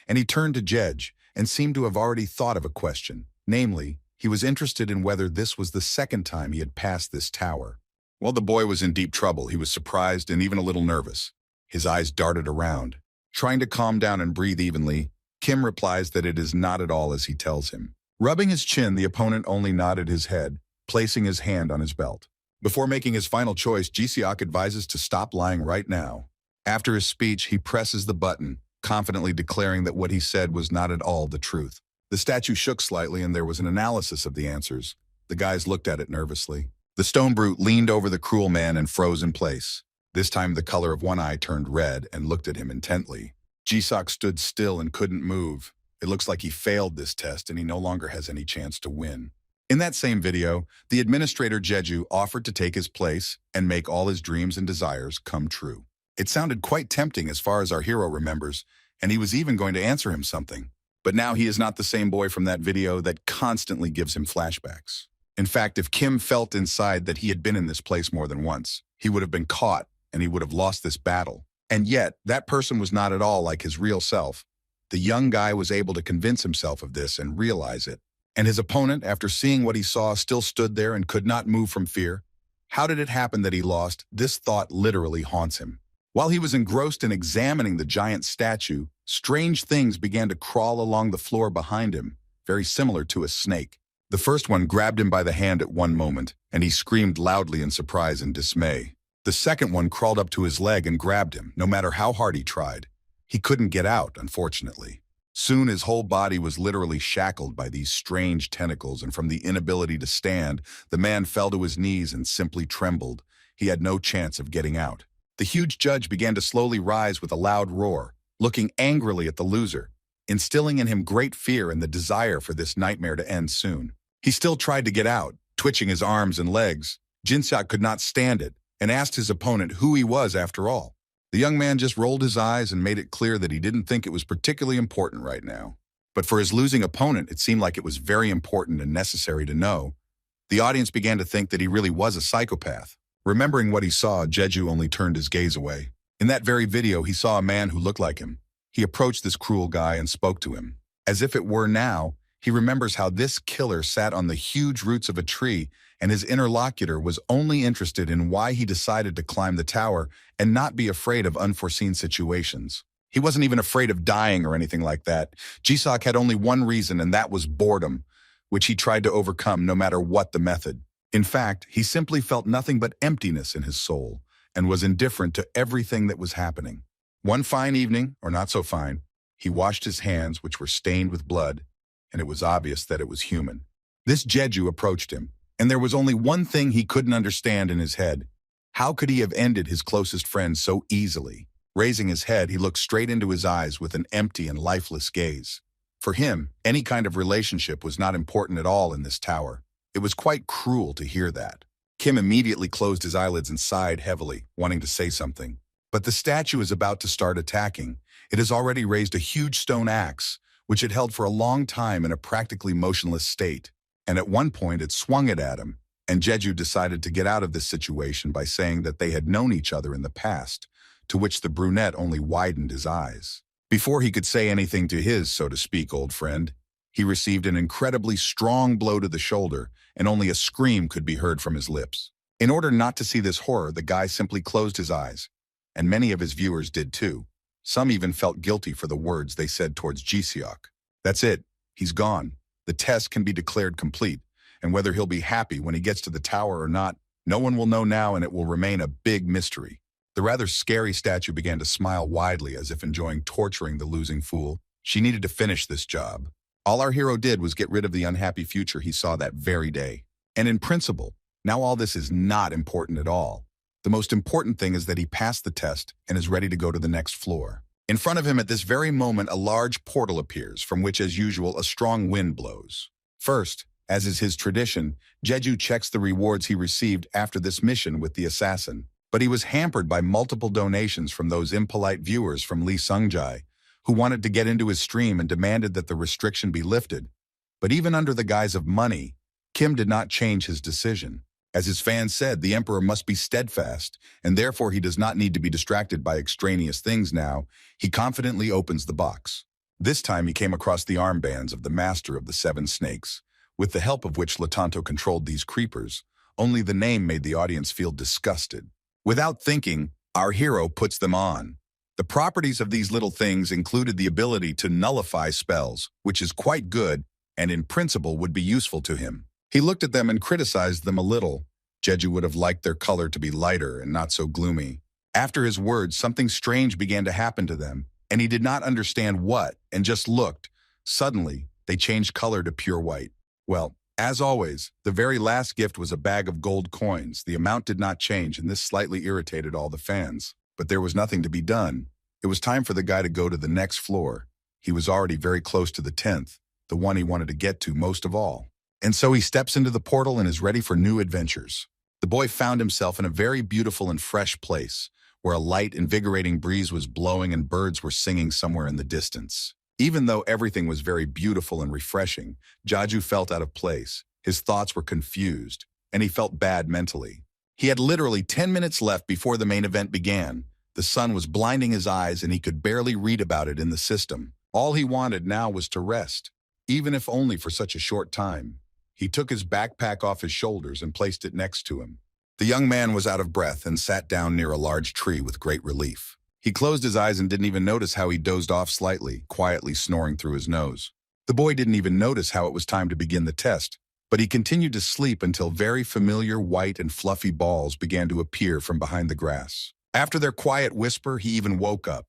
and he turned to Jej and seemed to have already thought of a question. Namely, he was interested in whether this was the second time he had passed this tower. While the boy was in deep trouble, he was surprised and even a little nervous. His eyes darted around. Trying to calm down and breathe evenly, Kim replies that it is not at all as he tells him. Rubbing his chin, the opponent only nodded his head, placing his hand on his belt. Before making his final choice, Ji-seok advises to stop lying right now. After his speech, he presses the button, confidently declaring that what he said was not at all the truth. The statue shook slightly and there was an analysis of the answers. The guys looked at it nervously. The stone brute leaned over the cruel man and froze in place. This time the color of one eye turned red and looked at him intently. Ji-seok stood still and couldn't move. It looks like he failed this test and he no longer has any chance to win. In that same video, the administrator Jeju offered to take his place and make all his dreams and desires come true. It sounded quite tempting as far as our hero remembers, and he was even going to answer him something. But now he is not the same boy from that video that constantly gives him flashbacks. In fact, if Kim felt inside that he had been in this place more than once, he would have been caught and he would have lost this battle. And yet, that person was not at all like his real self. The young guy was able to convince himself of this and realize it. And his opponent, after seeing what he saw, still stood there and could not move from fear. How did it happen that he lost? This thought literally haunts him. While he was engrossed in examining the giant statue, strange things began to crawl along the floor behind him, very similar to a snake. The first one grabbed him by the hand at one moment, and he screamed loudly in surprise and dismay. The second one crawled up to his leg and grabbed him, no matter how hard he tried. He couldn't get out, unfortunately. Soon his whole body was literally shackled by these strange tentacles, and from the inability to stand, the man fell to his knees and simply trembled. He had no chance of getting out. The huge judge began to slowly rise with a loud roar, looking angrily at the loser, instilling in him great fear and the desire for this nightmare to end soon. He still tried to get out, twitching his arms and legs. Jinseok could not stand it and asked his opponent who he was after all. The young man just rolled his eyes and made it clear that he didn't think it was particularly important right now. But for his losing opponent, it seemed like it was very important and necessary to know. The audience began to think that he really was a psychopath. Remembering what he saw, Jeju only turned his gaze away. In that very video, he saw a man who looked like him. He approached this cruel guy and spoke to him. As if it were now, he remembers how this killer sat on the huge roots of a tree, and his interlocutor was only interested in why he decided to climb the tower and not be afraid of unforeseen situations. He wasn't even afraid of dying or anything like that. Jisok had only one reason, and that was boredom, which he tried to overcome no matter what the method. In fact, he simply felt nothing but emptiness in his soul and was indifferent to everything that was happening. One fine evening, or not so fine, he washed his hands, which were stained with blood, and it was obvious that it was human. This Jeju approached him, and there was only one thing he couldn't understand in his head. How could he have ended his closest friend so easily? Raising his head, he looked straight into his eyes with an empty and lifeless gaze. For him, any kind of relationship was not important at all in this tower. It was quite cruel to hear that. Kim immediately closed his eyelids and sighed heavily, wanting to say something. But the statue is about to start attacking. It has already raised a huge stone axe, which it held for a long time in a practically motionless state. And at one point it swung it at him, and Jeju decided to get out of this situation by saying that they had known each other in the past, to which the brunette only widened his eyes. Before he could say anything to his, so to speak, old friend, he received an incredibly strong blow to the shoulder, and only a scream could be heard from his lips. In order not to see this horror, the guy simply closed his eyes, and many of his viewers did too. Some even felt guilty for the words they said towards Jiseok. That's it. He's gone. The test can be declared complete, and whether he'll be happy when he gets to the tower or not, no one will know now, and it will remain a big mystery. The rather scary statue began to smile widely as if enjoying torturing the losing fool. She needed to finish this job. All our hero did was get rid of the unhappy future he saw that very day. And in principle, now all this is not important at all. The most important thing is that he passed the test and is ready to go to the next floor. In front of him at this very moment, a large portal appears, from which, as usual, a strong wind blows. First, as is his tradition, Jeju checks the rewards he received after this mission with the assassin. But he was hampered by multiple donations from those impolite viewers from Lee Sung-jae, who wanted to get into his stream and demanded that the restriction be lifted. But even under the guise of money, Kim did not change his decision. As his fans said, the emperor must be steadfast, and therefore he does not need to be distracted by extraneous things now. He confidently opens the box. This time he came across the armbands of the master of the 7 snakes, with the help of which Latanto controlled these creepers. Only the name made the audience feel disgusted. Without thinking, our hero puts them on. The properties of these little things included the ability to nullify spells, which is quite good and in principle would be useful to him. He looked at them and criticized them a little. Jeju would have liked their color to be lighter and not so gloomy. After his words, something strange began to happen to them, and he did not understand what, and just looked. Suddenly, they changed color to pure white. Well, as always, the very last gift was a bag of gold coins. The amount did not change, and this slightly irritated all the fans. But there was nothing to be done. It was time for the guy to go to the next floor. He was already very close to the 10th, the one he wanted to get to most of all. And so he steps into the portal and is ready for new adventures. The boy found himself in a very beautiful and fresh place, where a light, invigorating breeze was blowing and birds were singing somewhere in the distance. Even though everything was very beautiful and refreshing, Jeju felt out of place. His thoughts were confused, and he felt bad mentally. He had literally 10 minutes left before the main event began. The sun was blinding his eyes and he could barely read about it in the system. All he wanted now was to rest, even if only for such a short time. He took his backpack off his shoulders and placed it next to him. The young man was out of breath and sat down near a large tree with great relief. He closed his eyes and didn't even notice how he dozed off slightly, quietly snoring through his nose. The boy didn't even notice how it was time to begin the test, but he continued to sleep until very familiar white and fluffy balls began to appear from behind the grass. After their quiet whisper, he even woke up.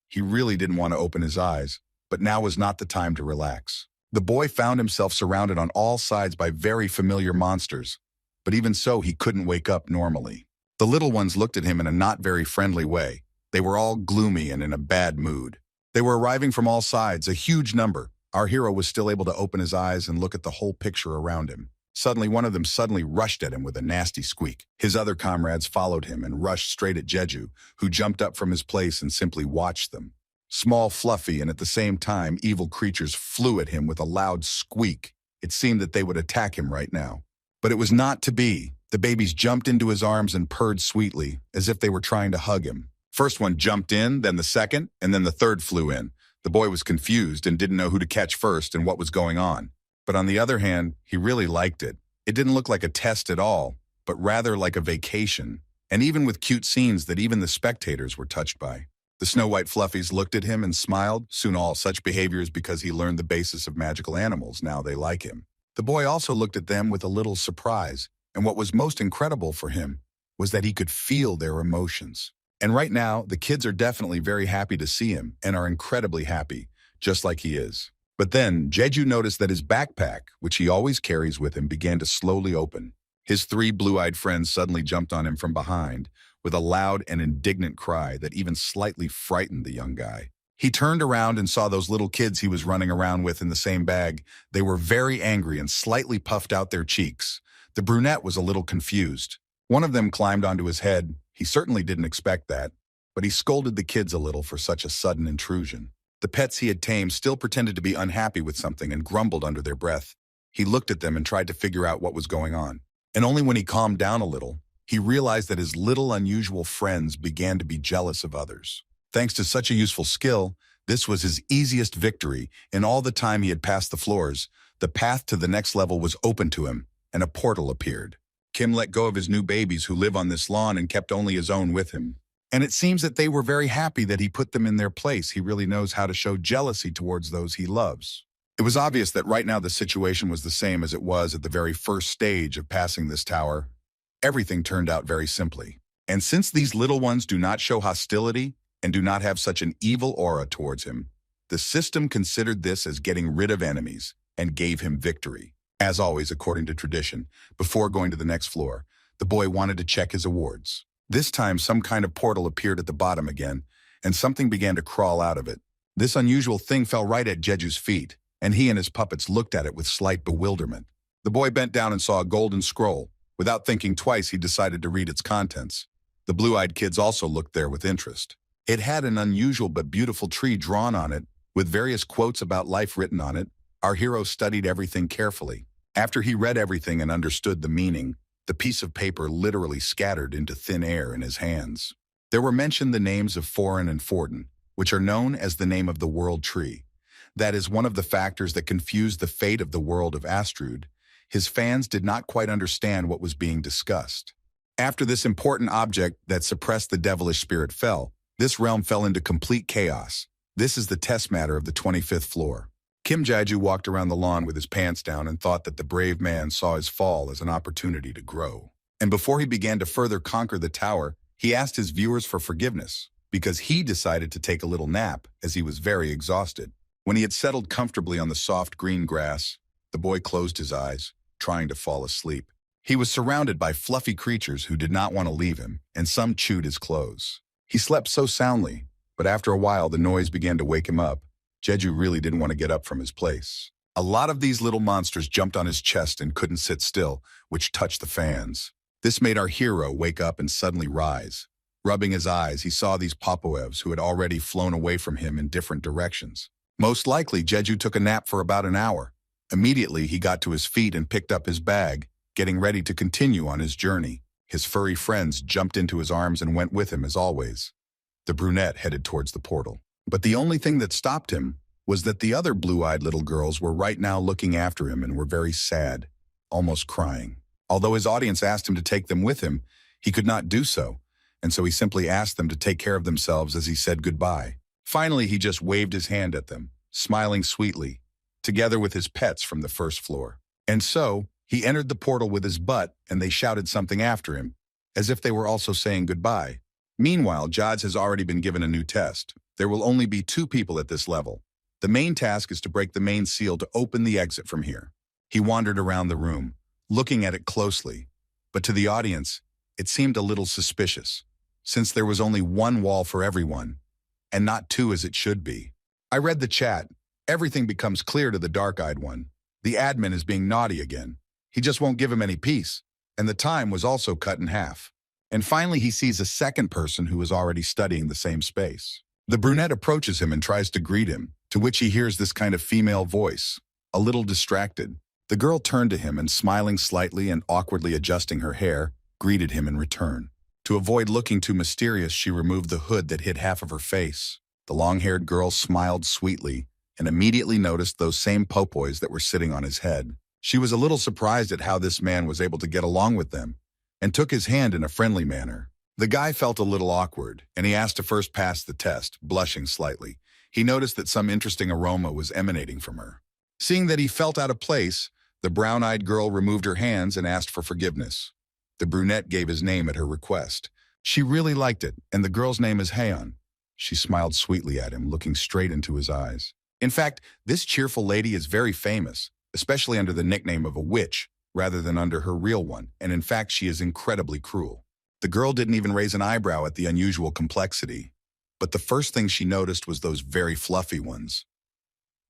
He really didn't want to open his eyes, but now was not the time to relax. The boy found himself surrounded on all sides by very familiar monsters, but even so, he couldn't wake up normally. The little ones looked at him in a not very friendly way. They were all gloomy and in a bad mood. They were arriving from all sides, a huge number. Our hero was still able to open his eyes and look at the whole picture around him. Suddenly, one of them rushed at him with a nasty squeak. His other comrades followed him and rushed straight at Jeju, who jumped up from his place and simply watched them. Small, fluffy, and at the same time, evil creatures flew at him with a loud squeak. It seemed that they would attack him right now. But it was not to be. The babies jumped into his arms and purred sweetly, as if they were trying to hug him. First one jumped in, then the second, and then the third flew in. The boy was confused and didn't know who to catch first and what was going on. But on the other hand, he really liked it. It didn't look like a test at all, but rather like a vacation, and even with cute scenes that even the spectators were touched by. The snow-white fluffies looked at him and smiled. Soon all such behaviors because he learned the basis of magical animals. Now they like him. The boy also looked at them with a little surprise, and what was most incredible for him was that he could feel their emotions. And right now, the kids are definitely very happy to see him and are incredibly happy, just like he is. But then, Jeju noticed that his backpack, which he always carries with him, began to slowly open. His three blue-eyed friends suddenly jumped on him from behind with a loud and indignant cry that even slightly frightened the young guy. He turned around and saw those little kids he was running around with in the same bag. They were very angry and slightly puffed out their cheeks. The brunette was a little confused. One of them climbed onto his head. He certainly didn't expect that, but he scolded the kids a little for such a sudden intrusion. The pets he had tamed still pretended to be unhappy with something and grumbled under their breath. He looked at them and tried to figure out what was going on. And only when he calmed down a little, he realized that his little unusual friends began to be jealous of others. Thanks to such a useful skill, this was his easiest victory. In all the time he had passed the floors, the path to the next level was open to him, and a portal appeared. Kim let go of his new babies who live on this lawn and kept only his own with him. And it seems that they were very happy that he put them in their place. He really knows how to show jealousy towards those he loves. It was obvious that right now the situation was the same as it was at the very first stage of passing this tower. Everything turned out very simply. And since these little ones do not show hostility and do not have such an evil aura towards him, the system considered this as getting rid of enemies and gave him victory. As always, according to tradition, before going to the next floor, the boy wanted to check his awards. This time, some kind of portal appeared at the bottom again, and something began to crawl out of it. This unusual thing fell right at Jeju's feet, and he and his puppets looked at it with slight bewilderment. The boy bent down and saw a golden scroll. Without thinking twice, he decided to read its contents. The blue-eyed kids also looked there with interest. It had an unusual but beautiful tree drawn on it, with various quotes about life written on it. Our hero studied everything carefully. After he read everything and understood the meaning, the piece of paper literally scattered into thin air in his hands. There were mentioned the names of Foreign and Fortin, which are known as the name of the world tree. That is one of the factors that confused the fate of the world of Astrud. His fans did not quite understand what was being discussed. After this important object that suppressed the devilish spirit fell, this realm fell into complete chaos. This is the test matter of the 25th floor. Kim Jeju walked around the lawn with his pants down and thought that the brave man saw his fall as an opportunity to grow. And before he began to further conquer the tower, he asked his viewers for forgiveness because he decided to take a little nap as he was very exhausted. When he had settled comfortably on the soft green grass, the boy closed his eyes, trying to fall asleep. He was surrounded by fluffy creatures who did not want to leave him, and some chewed his clothes. He slept so soundly, but after a while the noise began to wake him up, Jeju really didn't want to get up from his place. A lot of these little monsters jumped on his chest and couldn't sit still, which touched the fans. This made our hero wake up and suddenly rise. Rubbing his eyes, he saw these Popoevs who had already flown away from him in different directions. Most likely, Jeju took a nap for about an hour. Immediately, he got to his feet and picked up his bag, getting ready to continue on his journey. His furry friends jumped into his arms and went with him as always. The brunette headed towards the portal. But the only thing that stopped him was that the other blue-eyed little girls were right now looking after him and were very sad, almost crying. Although his audience asked him to take them with him, he could not do so, and so he simply asked them to take care of themselves as he said goodbye. Finally, he just waved his hand at them, smiling sweetly, together with his pets from the first floor. And so, he entered the portal with his butt, and they shouted something after him, as if they were also saying goodbye. Meanwhile, Jods has already been given a new test. There will only be 2 people at this level. The main task is to break the main seal to open the exit from here. He wandered around the room, looking at it closely, but to the audience, it seemed a little suspicious, since there was only 1 wall for everyone, and not 2 as it should be. I read the chat. Everything becomes clear to the dark-eyed one. The admin is being naughty again. He just won't give him any peace, and the time was also cut in half. And finally, he sees a second person who is already studying the same space. The brunette approaches him and tries to greet him, to which he hears this kind of female voice, a little distracted. The girl turned to him and, smiling slightly and awkwardly adjusting her hair, greeted him in return. To avoid looking too mysterious, she removed the hood that hid half of her face. The long-haired girl smiled sweetly and immediately noticed those same popoys that were sitting on his head. She was a little surprised at how this man was able to get along with them and took his hand in a friendly manner. The guy felt a little awkward, and he asked to first pass the test, blushing slightly. He noticed that some interesting aroma was emanating from her. Seeing that he felt out of place, the brown-eyed girl removed her hands and asked for forgiveness. The brunette gave his name at her request. She really liked it, and the girl's name is Heir. She smiled sweetly at him, looking straight into his eyes. In fact, this cheerful lady is very famous, especially under the nickname of a witch, rather than under her real one, and in fact she is incredibly cruel. The girl didn't even raise an eyebrow at the unusual complexity, but the first thing she noticed was those very fluffy ones.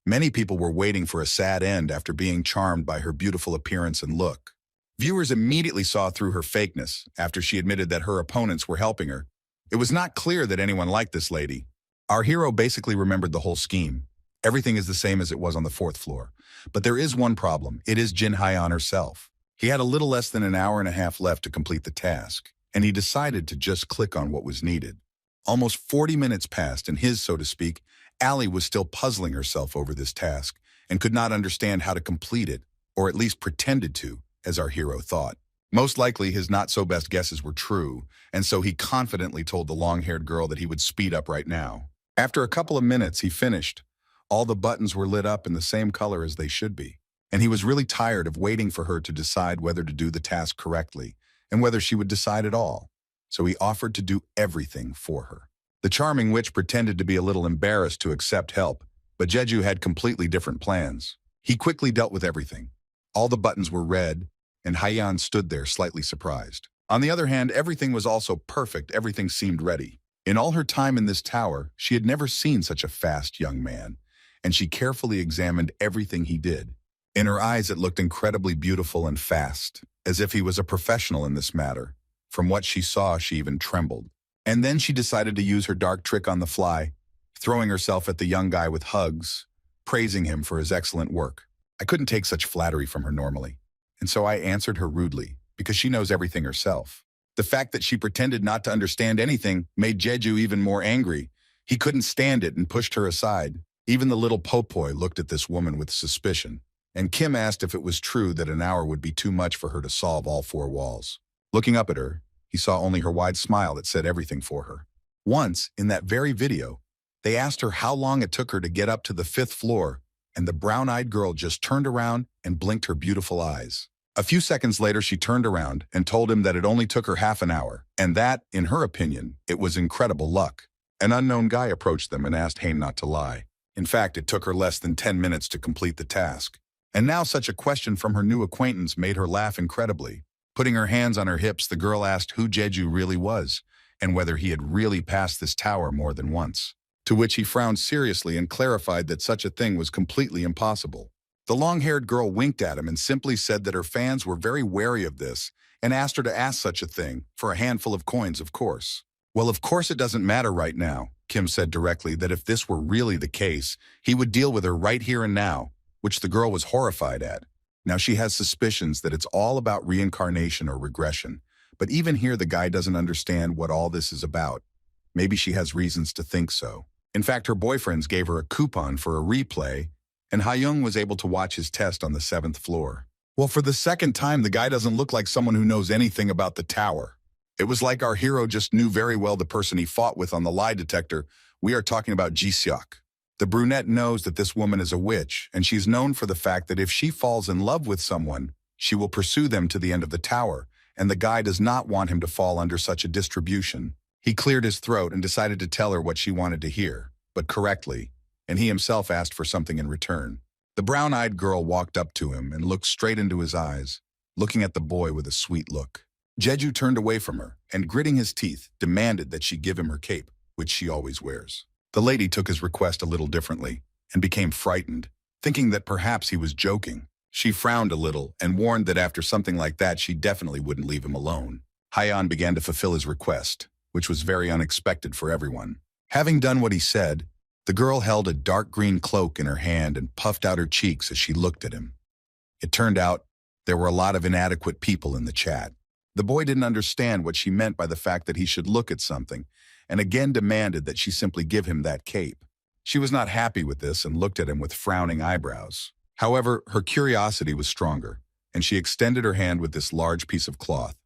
Many people were waiting for a sad end after being charmed by her beautiful appearance and look. Viewers immediately saw through her fakeness after she admitted that her opponents were helping her. It was not clear that anyone liked this lady. Our hero basically remembered the whole scheme. Everything is the same as it was on the 4th floor. But there is one problem. It is Jin Hyeon herself. He had a little less than an hour and a half left to complete the task, and he decided to just click on what was needed. Almost 40 minutes passed, and so to speak, Allie was still puzzling herself over this task and could not understand how to complete it, or at least pretended to, as our hero thought. Most likely his not-so-best guesses were true, and so he confidently told the long-haired girl that he would speed up right now. After a couple of minutes, he finished. All the buttons were lit up in the same color as they should be, and he was really tired of waiting for her to decide whether to do the task correctly and whether she would decide at all. So he offered to do everything for her. The charming witch pretended to be a little embarrassed to accept help, but Jeju had completely different plans. He quickly dealt with everything. All the buttons were red, and Hyeon stood there slightly surprised. On the other hand, everything was also perfect. Everything seemed ready. In all her time in this tower, she had never seen such a fast young man, and she carefully examined everything he did. In her eyes, it looked incredibly beautiful and fast, as if he was a professional in this matter. From what she saw, she even trembled. And then she decided to use her dark trick on the fly, throwing herself at the young guy with hugs, praising him for his excellent work. I couldn't take such flattery from her normally, and so I answered her rudely, because she knows everything herself. The fact that she pretended not to understand anything made Jeju even more angry. He couldn't stand it and pushed her aside. Even the little popoy looked at this woman with suspicion, and Kim asked if it was true that an hour would be too much for her to solve all 4 walls. Looking up at her, he saw only her wide smile that said everything for her. Once, in that very video, they asked her how long it took her to get up to the 5th floor, and the brown-eyed girl just turned around and blinked her beautiful eyes. A few seconds later, she turned around and told him that it only took her half an hour, and that, in her opinion, it was incredible luck. An unknown guy approached them and asked Hain not to lie. In fact, it took her less than 10 minutes to complete the task. And now such a question from her new acquaintance made her laugh incredibly. Putting her hands on her hips, the girl asked who Jeju really was, and whether he had really passed this tower more than once. to which he frowned seriously and clarified that such a thing was completely impossible. The long-haired girl winked at him and simply said that her fans were very wary of this and asked her to ask such a thing, for a handful of coins, of course. Well, of course it doesn't matter right now, Kim said directly that if this were really the case, he would deal with her right here and now, which the girl was horrified at. Now she has suspicions that it's all about reincarnation or regression, but even here the guy doesn't understand what all this is about. Maybe she has reasons to think so. In fact, her boyfriends gave her a coupon for a replay, and Ha-young was able to watch his test on the 7th floor. Well, for the second time, the guy doesn't look like someone who knows anything about the tower. It was like our hero just knew very well the person he fought with on the lie detector. We are talking about Ji-seok. The brunette knows that this woman is a witch, and she's known for the fact that if she falls in love with someone, she will pursue them to the end of the tower, and the guy does not want him to fall under such a distribution. He cleared his throat and decided to tell her what she wanted to hear, but correctly, and he himself asked for something in return. The brown-eyed girl walked up to him and looked straight into his eyes, looking at the boy with a sweet look. Jeju turned away from her and, gritting his teeth, demanded that she give him her cape, which she always wears. The lady took his request a little differently and became frightened, thinking that perhaps he was joking. She frowned a little and warned that after something like that she definitely wouldn't leave him alone. Hyeon began to fulfill his request, which was very unexpected for everyone. Having done what he said, the girl held a dark green cloak in her hand and puffed out her cheeks as she looked at him. It turned out there were a lot of inadequate people in the chat. The boy didn't understand what she meant by the fact that he should look at something, and again demanded that she simply give him that cape. She was not happy with this and looked at him with frowning eyebrows. However, her curiosity was stronger, and she extended her hand with this large piece of cloth,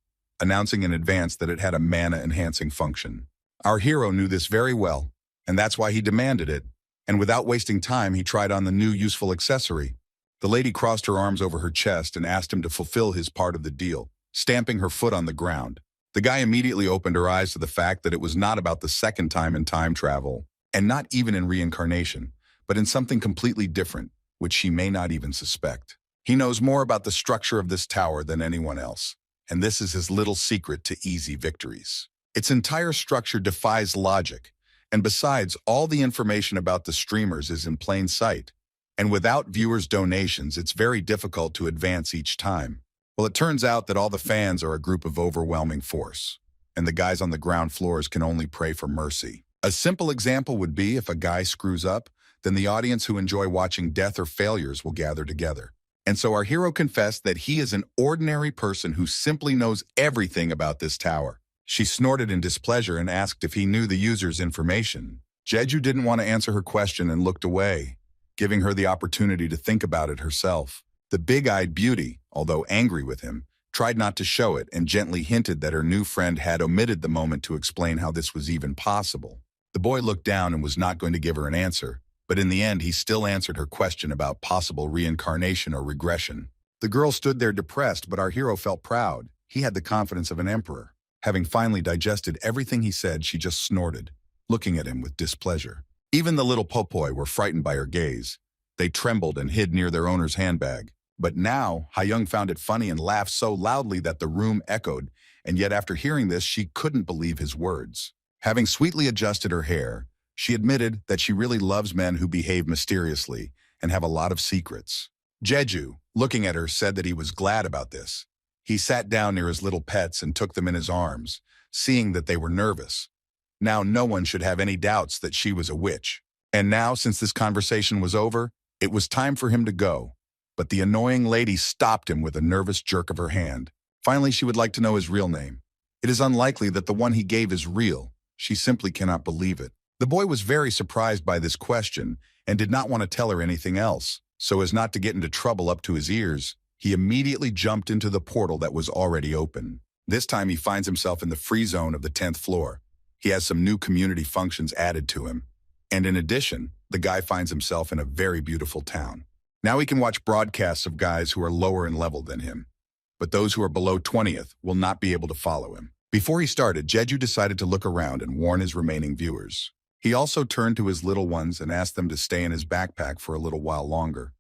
announcing in advance that it had a mana-enhancing function. Our hero knew this very well, and that's why he demanded it, and without wasting time he tried on the new useful accessory. The lady crossed her arms over her chest and asked him to fulfill his part of the deal, stamping her foot on the ground. The guy immediately opened her eyes to the fact that it was not about the second time in time travel, and not even in reincarnation, but in something completely different, which she may not even suspect. He knows more about the structure of this tower than anyone else, and this is his little secret to easy victories. Its entire structure defies logic, and besides, all the information about the streamers is in plain sight, and without viewers' donations, it's very difficult to advance each time. Well, it turns out that all the fans are a group of overwhelming force, and the guys on the ground floors can only pray for mercy. A simple example would be if a guy screws up, then the audience who enjoy watching death or failures will gather together. And so our hero confessed that he is an ordinary person who simply knows everything about this tower. She snorted in displeasure and asked if he knew the user's information. Jeju didn't want to answer her question and looked away, giving her the opportunity to think about it herself. The big-eyed beauty, although angry with him, tried not to show it and gently hinted that her new friend had omitted the moment to explain how this was even possible. The boy looked down and was not going to give her an answer, but in the end he still answered her question about possible reincarnation or regression. The girl stood there depressed, but our hero felt proud. He had the confidence of an emperor. Having finally digested everything he said, she just snorted, looking at him with displeasure. Even the little pulpoy were frightened by her gaze. They trembled and hid near their owner's handbag. But now, Ha-young found it funny and laughed so loudly that the room echoed, and yet after hearing this, she couldn't believe his words. Having sweetly adjusted her hair, she admitted that she really loves men who behave mysteriously and have a lot of secrets. Jeju, looking at her, said that he was glad about this. He sat down near his little pets and took them in his arms, seeing that they were nervous. Now no one should have any doubts that she was a witch. And now, since this conversation was over, it was time for him to go. But the annoying lady stopped him with a nervous jerk of her hand. Finally, she would like to know his real name. It is unlikely that the one he gave is real. She simply cannot believe it. The boy was very surprised by this question and did not want to tell her anything else. So as not to get into trouble up to his ears, he immediately jumped into the portal that was already open. This time he finds himself in the free zone of the 10th floor. He has some new community functions added to him. And in addition, the guy finds himself in a very beautiful town. Now he can watch broadcasts of guys who are lower in level than him, but those who are below 20th will not be able to follow him. Before he started, Jeju decided to look around and warn his remaining viewers. He also turned to his little ones and asked them to stay in his backpack for a little while longer.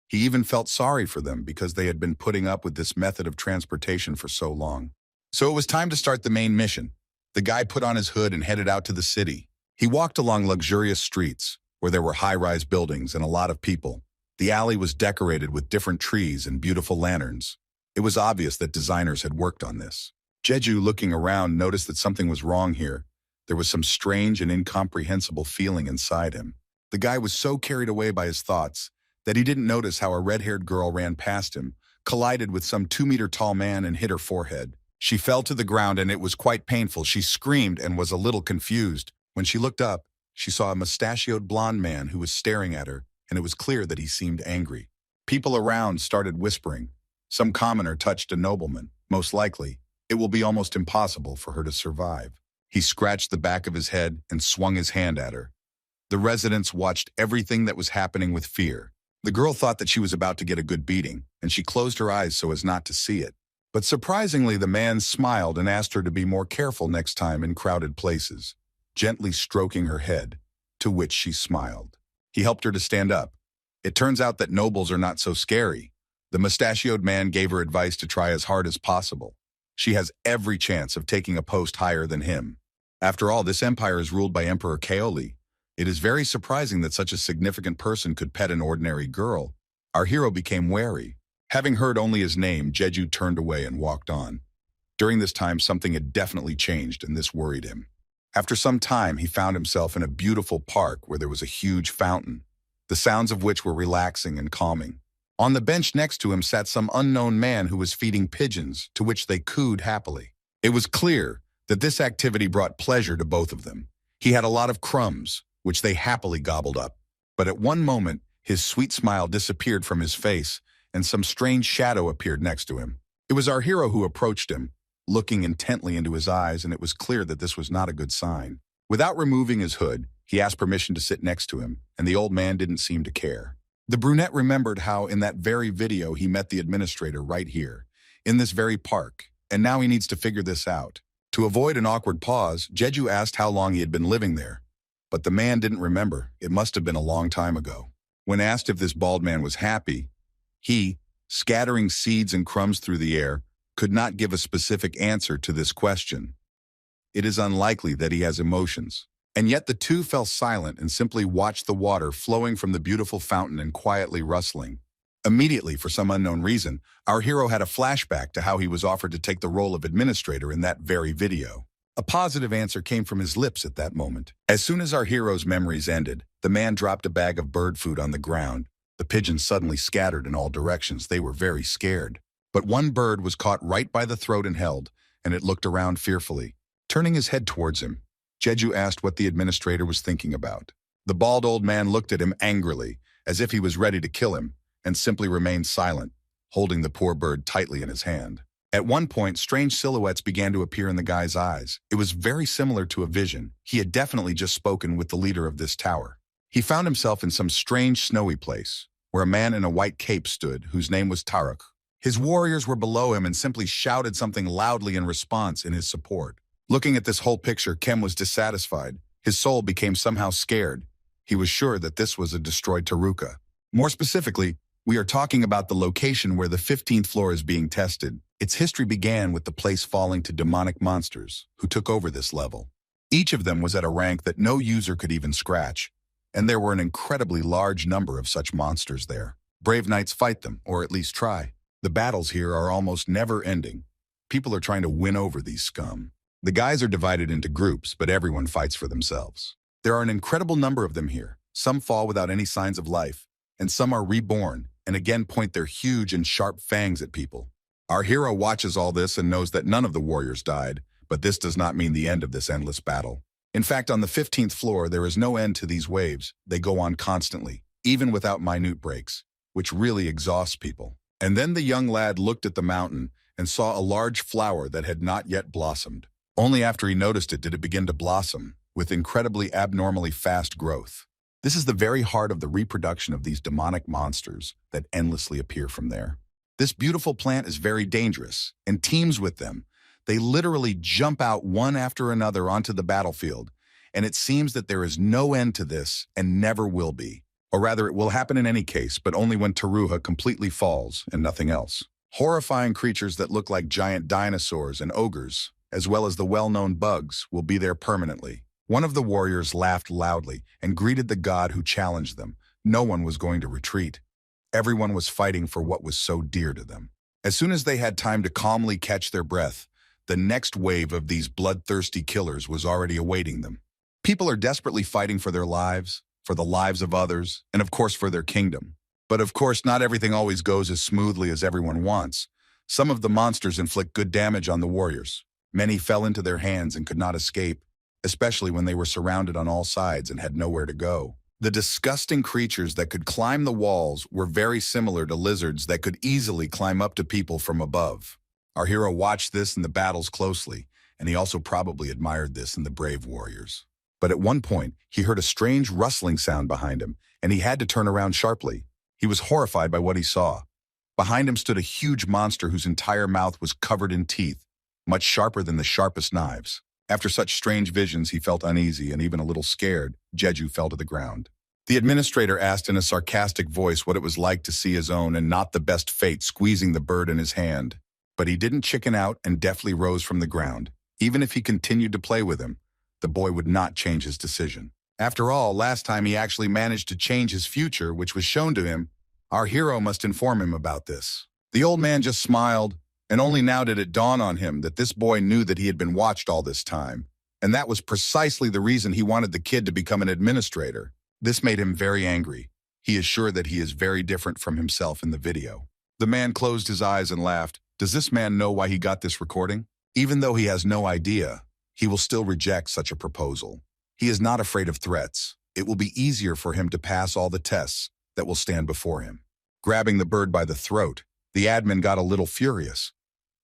He even felt sorry for them because they had been putting up with this method of transportation for so long. So it was time to start the main mission. The guy put on his hood and headed out to the city. He walked along luxurious streets, where there were high-rise buildings and a lot of people. The alley was decorated with different trees and beautiful lanterns. It was obvious that designers had worked on this. Jeju, looking around, noticed that something was wrong here. There was some strange and incomprehensible feeling inside him. The guy was so carried away by his thoughts that he didn't notice how a red-haired girl ran past him, collided with some 2-meter-tall man and hit her forehead. She fell to the ground and it was quite painful. She screamed and was a little confused. When she looked up, she saw a mustachioed blonde man who was staring at her, and it was clear that he seemed angry. People around started whispering. Some commoner touched a nobleman. Most likely, it will be almost impossible for her to survive. He scratched the back of his head and swung his hand at her. The residents watched everything that was happening with fear. The girl thought that she was about to get a good beating, and she closed her eyes so as not to see it. But surprisingly, the man smiled and asked her to be more careful next time in crowded places, gently stroking her head, to which she smiled. He helped her to stand up. It turns out that nobles are not so scary. The mustachioed man gave her advice to try as hard as possible. She has every chance of taking a post higher than him. After all, this empire is ruled by Emperor Kaoli. It is very surprising that such a significant person could pet an ordinary girl. Our hero became wary. Having heard only his name, Jeju turned away and walked on. During this time, something had definitely changed, and this worried him. After some time, he found himself in a beautiful park where there was a huge fountain, the sounds of which were relaxing and calming. On the bench next to him sat some unknown man who was feeding pigeons, to which they cooed happily. It was clear that this activity brought pleasure to both of them. He had a lot of crumbs, which they happily gobbled up. But at one moment, his sweet smile disappeared from his face, and some strange shadow appeared next to him. It was our hero who approached him, looking intently into his eyes, and it was clear that this was not a good sign. Without removing his hood, he asked permission to sit next to him, and the old man didn't seem to care. The brunette remembered how in that very video he met the administrator right here, in this very park, and now he needs to figure this out. To avoid an awkward pause, Jeju asked how long he had been living there. But the man didn't remember. It must have been a long time ago. When asked if this bald man was happy, he, scattering seeds and crumbs through the air, could not give a specific answer to this question. It is unlikely that he has emotions. And yet the two fell silent and simply watched the water flowing from the beautiful fountain and quietly rustling. Immediately, for some unknown reason, our hero had a flashback to how he was offered to take the role of administrator in that very video. A positive answer came from his lips at that moment. As soon as our hero's memories ended, the man dropped a bag of bird food on the ground. The pigeons suddenly scattered in all directions. They were very scared. But one bird was caught right by the throat and held, and it looked around fearfully. Turning his head towards him, Jeju asked what the administrator was thinking about. The bald old man looked at him angrily, as if he was ready to kill him, and simply remained silent, holding the poor bird tightly in his hand. At one point, strange silhouettes began to appear in the guy's eyes. It was very similar to a vision. He had definitely just spoken with the leader of this tower. He found himself in some strange snowy place, where a man in a white cape stood, whose name was Taruk. His warriors were below him and simply shouted something loudly in response in his support. Looking at this whole picture, Kem was dissatisfied. His soul became somehow scared. He was sure that this was a destroyed Taruka. More specifically, we are talking about the location where the 15th floor is being tested. Its history began with the place falling to demonic monsters who took over this level. Each of them was at a rank that no user could even scratch, and there were an incredibly large number of such monsters there. Brave knights fight them, or at least try. The battles here are almost never ending. People are trying to win over these scum. The guys are divided into groups, but everyone fights for themselves. There are an incredible number of them here. Some fall without any signs of life, and some are reborn, and again point their huge and sharp fangs at people. Our hero watches all this and knows that none of the warriors died, but this does not mean the end of this endless battle. In fact, on the 15th floor, there is no end to these waves. They go on constantly, even without minute breaks, which really exhausts people. And then the young lad looked at the mountain and saw a large flower that had not yet blossomed. Only after he noticed it did it begin to blossom, with incredibly abnormally fast growth. This is the very heart of the reproduction of these demonic monsters that endlessly appear from there. This beautiful plant is very dangerous, and teams with them. They literally jump out one after another onto the battlefield, and it seems that there is no end to this and never will be. Or rather, it will happen in any case, but only when Taruha completely falls and nothing else. Horrifying creatures that look like giant dinosaurs and ogres, as well as the well-known bugs, will be there permanently. One of the warriors laughed loudly and greeted the god who challenged them. No one was going to retreat. Everyone was fighting for what was so dear to them. As soon as they had time to calmly catch their breath, the next wave of these bloodthirsty killers was already awaiting them. People are desperately fighting for their lives, for the lives of others, and of course for their kingdom. But of course, not everything always goes as smoothly as everyone wants. Some of the monsters inflict good damage on the warriors. Many fell into their hands and could not escape, especially when they were surrounded on all sides and had nowhere to go. The disgusting creatures that could climb the walls were very similar to lizards that could easily climb up to people from above. Our hero watched this in the battles closely, and he also probably admired this in the brave warriors. But at one point, he heard a strange rustling sound behind him, and he had to turn around sharply. He was horrified by what he saw. Behind him stood a huge monster whose entire mouth was covered in teeth, much sharper than the sharpest knives. After such strange visions, he felt uneasy and even a little scared. Jeju fell to the ground. The administrator asked in a sarcastic voice what it was like to see his own and not the best fate squeezing the bird in his hand. But he didn't chicken out and deftly rose from the ground. Even if he continued to play with him, the boy would not change his decision. After all, last time he actually managed to change his future, which was shown to him. Our hero must inform him about this. The old man just smiled, and only now did it dawn on him that this boy knew that he had been watched all this time. And that was precisely the reason he wanted the kid to become an administrator. This made him very angry. He is sure that he is very different from himself in the video. The man closed his eyes and laughed. Does this man know why he got this recording? Even though he has no idea, he will still reject such a proposal. He is not afraid of threats. It will be easier for him to pass all the tests that will stand before him. Grabbing the bird by the throat, the admin got a little furious.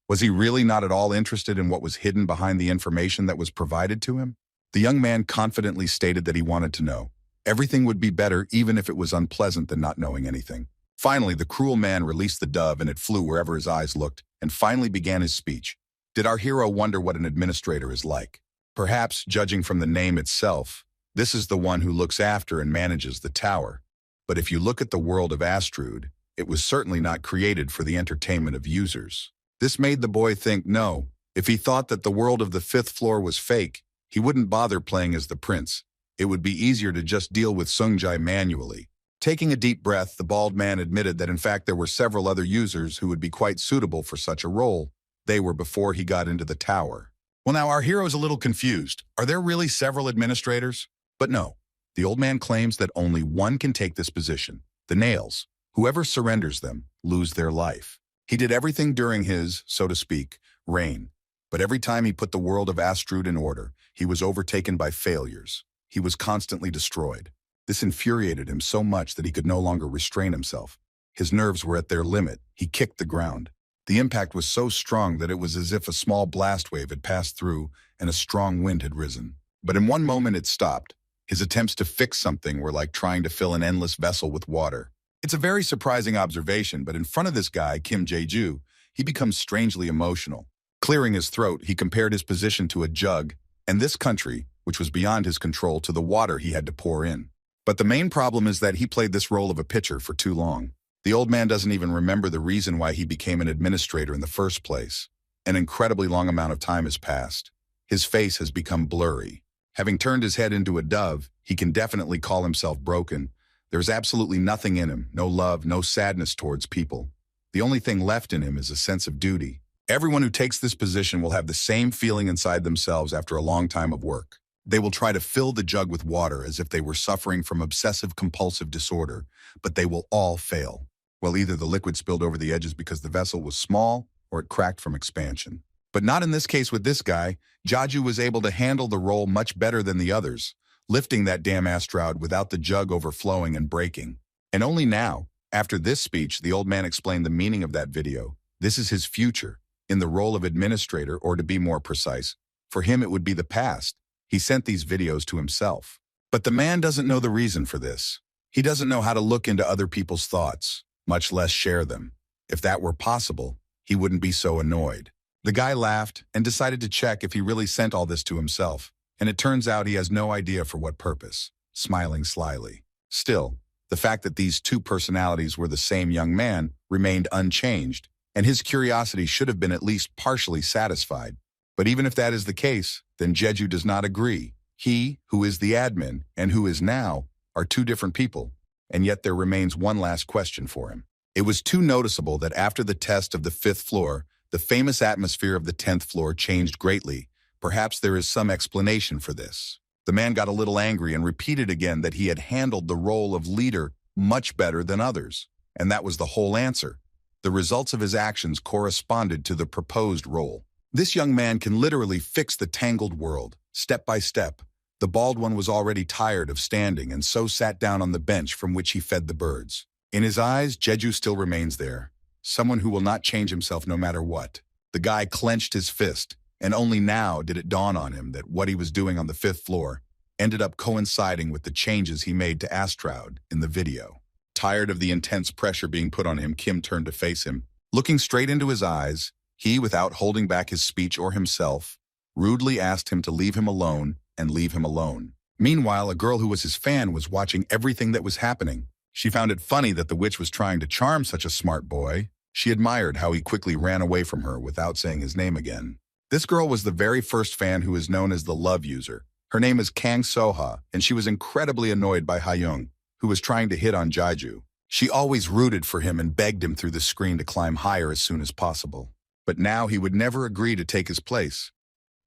Was he really not at all interested in what was hidden behind the information that was provided to him? The young man confidently stated that he wanted to know. Everything would be better even if it was unpleasant than not knowing anything. Finally, the cruel man released the dove and it flew wherever his eyes looked and finally began his speech. Did our hero wonder what an administrator is like? Perhaps, judging from the name itself, this is the one who looks after and manages the tower. But if you look at the world of Astrud, it was certainly not created for the entertainment of users. This made the boy think, no, if he thought that the world of the 5th floor was fake, he wouldn't bother playing as the prince. It would be easier to just deal with Sungjai manually. Taking a deep breath, the bald man admitted that in fact there were several other users who would be quite suitable for such a role. They were before he got into the tower. Well, now our hero is a little confused. Are there really several administrators? But no. The old man claims that only one can take this position. The nails. Whoever surrenders them lose their life. He did everything during his, so to speak, reign. But every time he put the world of Astrud in order, he was overtaken by failures. He was constantly destroyed. This infuriated him so much that he could no longer restrain himself. His nerves were at their limit. He kicked the ground. The impact was so strong that it was as if a small blast wave had passed through and a strong wind had risen. But in one moment it stopped. His attempts to fix something were like trying to fill an endless vessel with water. It's a very surprising observation, but in front of this guy, Kim Jae-ju, he becomes strangely emotional. Clearing his throat, he compared his position to a jug, and this country, which was beyond his control, to the water he had to pour in. But the main problem is that he played this role of a pitcher for too long. The old man doesn't even remember the reason why he became an administrator in the first place. An incredibly long amount of time has passed. His face has become blurry. Having turned his head into a dove, he can definitely call himself broken. There's absolutely nothing in him, no love, no sadness towards people. The only thing left in him is a sense of duty. Everyone who takes this position will have the same feeling inside themselves after a long time of work. They will try to fill the jug with water as if they were suffering from obsessive-compulsive disorder, but they will all fail. Well, either the liquid spilled over the edges because the vessel was small, or it cracked from expansion. But not in this case with this guy. Jaju was able to handle the role much better than the others, lifting that damn Astrud without the jug overflowing and breaking. And only now, after this speech, the old man explained the meaning of that video. This is his future, in the role of administrator, or to be more precise, for him it would be the past. He sent these videos to himself. But the man doesn't know the reason for this. He doesn't know how to look into other people's thoughts, much less share them. If that were possible, he wouldn't be so annoyed. The guy laughed and decided to check if he really sent all this to himself, and it turns out he has no idea for what purpose, smiling slyly. Still, the fact that these two personalities were the same young man remained unchanged, and his curiosity should have been at least partially satisfied. But even if that is the case, then Jeju does not agree. He, who is the admin, and who is now, are two different people, and yet there remains one last question for him. It was too noticeable that after the test of the 5th floor, the famous atmosphere of the 10th floor changed greatly. Perhaps there is some explanation for this. The man got a little angry and repeated again that he had handled the role of leader much better than others. And that was the whole answer. The results of his actions corresponded to the proposed role. This young man can literally fix the tangled world, step by step. The bald one was already tired of standing and so sat down on the bench from which he fed the birds. In his eyes, Jeju still remains there. Someone who will not change himself no matter what. The guy clenched his fist, and only now did it dawn on him that what he was doing on the 5th floor ended up coinciding with the changes he made to Astroud in the video. Tired of the intense pressure being put on him, Kim turned to face him. Looking straight into his eyes, he, without holding back his speech or himself, rudely asked him to leave him alone and leave him alone. Meanwhile, a girl who was his fan was watching everything that was happening. She found it funny that the witch was trying to charm such a smart boy. She admired how he quickly ran away from her without saying his name again. This girl was the very first fan who is known as the love user. Her name is Kang Soha, and she was incredibly annoyed by Hayoung, who was trying to hit on Jeju. She always rooted for him and begged him through the screen to climb higher as soon as possible. But now he would never agree to take his place,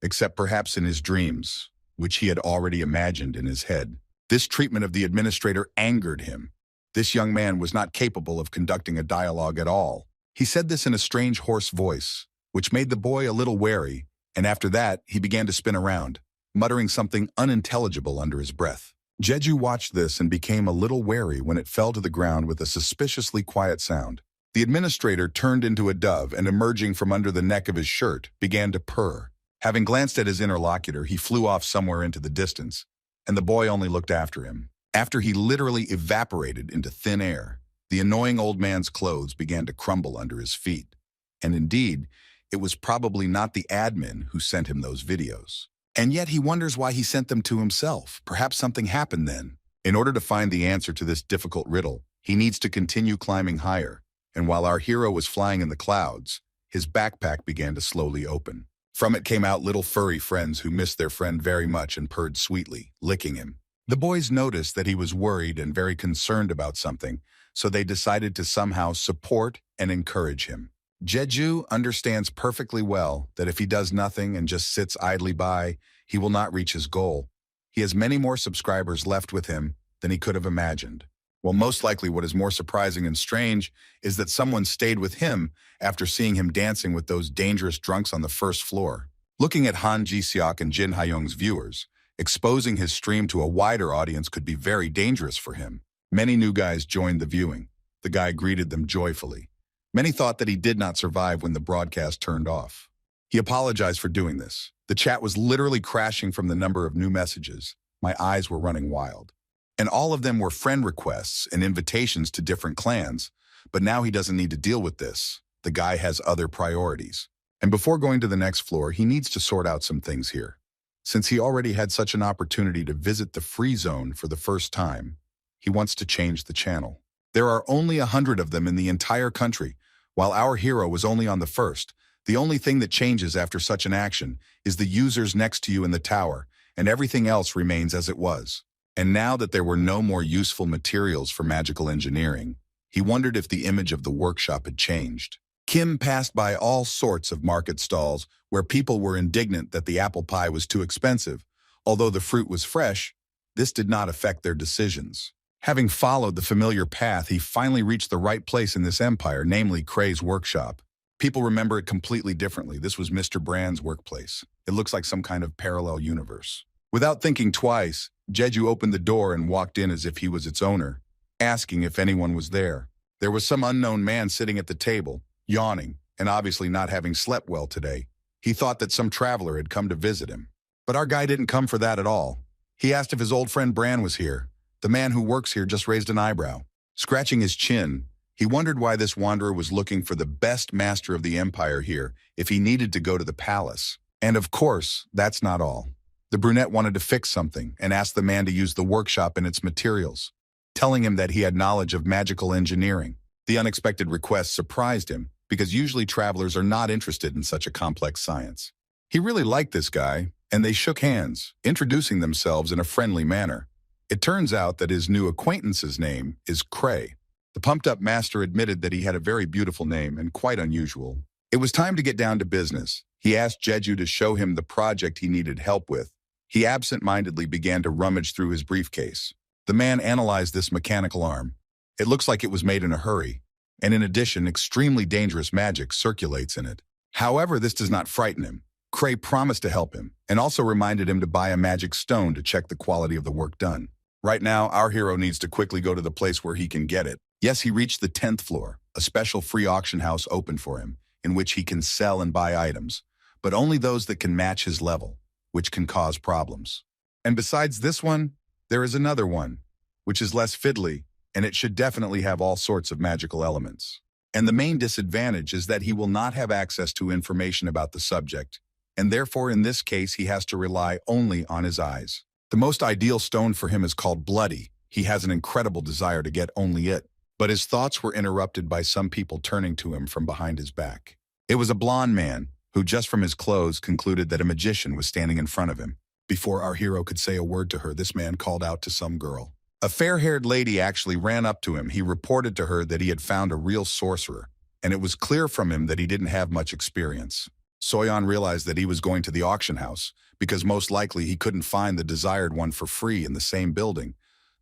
except perhaps in his dreams, which he had already imagined in his head. This treatment of the administrator angered him. This young man was not capable of conducting a dialogue at all. He said this in a strange hoarse voice, which made the boy a little wary, and after that he began to spin around, muttering something unintelligible under his breath. Jeju watched this and became a little wary when it fell to the ground with a suspiciously quiet sound. The administrator turned into a dove and, emerging from under the neck of his shirt, began to purr. Having glanced at his interlocutor, he flew off somewhere into the distance, and the boy only looked after him. After he literally evaporated into thin air, the annoying old man's clothes began to crumble under his feet. And indeed, it was probably not the admin who sent him those videos. And yet he wonders why he sent them to himself. Perhaps something happened then. In order to find the answer to this difficult riddle, he needs to continue climbing higher. And while our hero was flying in the clouds, his backpack began to slowly open. From it came out little furry friends who missed their friend very much and purred sweetly, licking him. The boys noticed that he was worried and very concerned about something, so they decided to somehow support and encourage him. Jeju understands perfectly well that if he does nothing and just sits idly by, he will not reach his goal. He has many more subscribers left with him than he could have imagined. Well, most likely what is more surprising and strange is that someone stayed with him after seeing him dancing with those dangerous drunks on the 1st floor. Looking at Han Ji-seok and Jin Hayoung's viewers, exposing his stream to a wider audience could be very dangerous for him. Many new guys joined the viewing. The guy greeted them joyfully. Many thought that he did not survive when the broadcast turned off. He apologized for doing this. The chat was literally crashing from the number of new messages. My eyes were running wild. And all of them were friend requests and invitations to different clans. But now he doesn't need to deal with this. The guy has other priorities. And before going to the next floor, he needs to sort out some things here. Since he already had such an opportunity to visit the free zone for the first time, he wants to change the channel. There are only 100 of them in the entire country, while our hero was only on the 1st. The only thing that changes after such an action is the users next to you in the tower, and everything else remains as it was. And now that there were no more useful materials for magical engineering, he wondered if the image of the workshop had changed. Kim passed by all sorts of market stalls where people were indignant that the apple pie was too expensive. Although the fruit was fresh, this did not affect their decisions. Having followed the familiar path, he finally reached the right place in this empire, namely Kray's workshop. People remember it completely differently. This was Mr. Brand's workplace. It looks like some kind of parallel universe. Without thinking twice, Jeju opened the door and walked in as if he was its owner, asking if anyone was there. There was some unknown man sitting at the table, yawning, and obviously not having slept well today. He thought that some traveler had come to visit him. But our guy didn't come for that at all. He asked if his old friend Bran was here. The man who works here just raised an eyebrow. Scratching his chin, he wondered why this wanderer was looking for the best master of the empire here if he needed to go to the palace. And of course, that's not all. The brunette wanted to fix something and asked the man to use the workshop and its materials, telling him that he had knowledge of magical engineering. The unexpected request surprised him because usually travelers are not interested in such a complex science. He really liked this guy, and they shook hands, introducing themselves in a friendly manner. It turns out that his new acquaintance's name is Cray. The pumped-up master admitted that he had a very beautiful name and quite unusual. It was time to get down to business. He asked Jeju to show him the project he needed help with. He absent-mindedly began to rummage through his briefcase. The man analyzed this mechanical arm. It looks like it was made in a hurry, and in addition, extremely dangerous magic circulates in it. However, this does not frighten him. Cray promised to help him, and also reminded him to buy a magic stone to check the quality of the work done. Right now, our hero needs to quickly go to the place where he can get it. Yes, he reached the 10th floor. A special free auction house opened for him, in which he can sell and buy items, but only those that can match his level, which can cause problems. And besides this one, there is another one, which is less fiddly, and it should definitely have all sorts of magical elements. And the main disadvantage is that he will not have access to information about the subject, and therefore in this case he has to rely only on his eyes. The most ideal stone for him is called Bloody. He has an incredible desire to get only it. But his thoughts were interrupted by some people turning to him from behind his back. It was a blonde man, who just from his clothes concluded that a magician was standing in front of him. Before our hero could say a word to her, this man called out to some girl. A fair-haired lady actually ran up to him. He reported to her that he had found a real sorcerer, and it was clear from him that he didn't have much experience. Soyeon realized that he was going to the auction house, because most likely he couldn't find the desired one for free in the same building.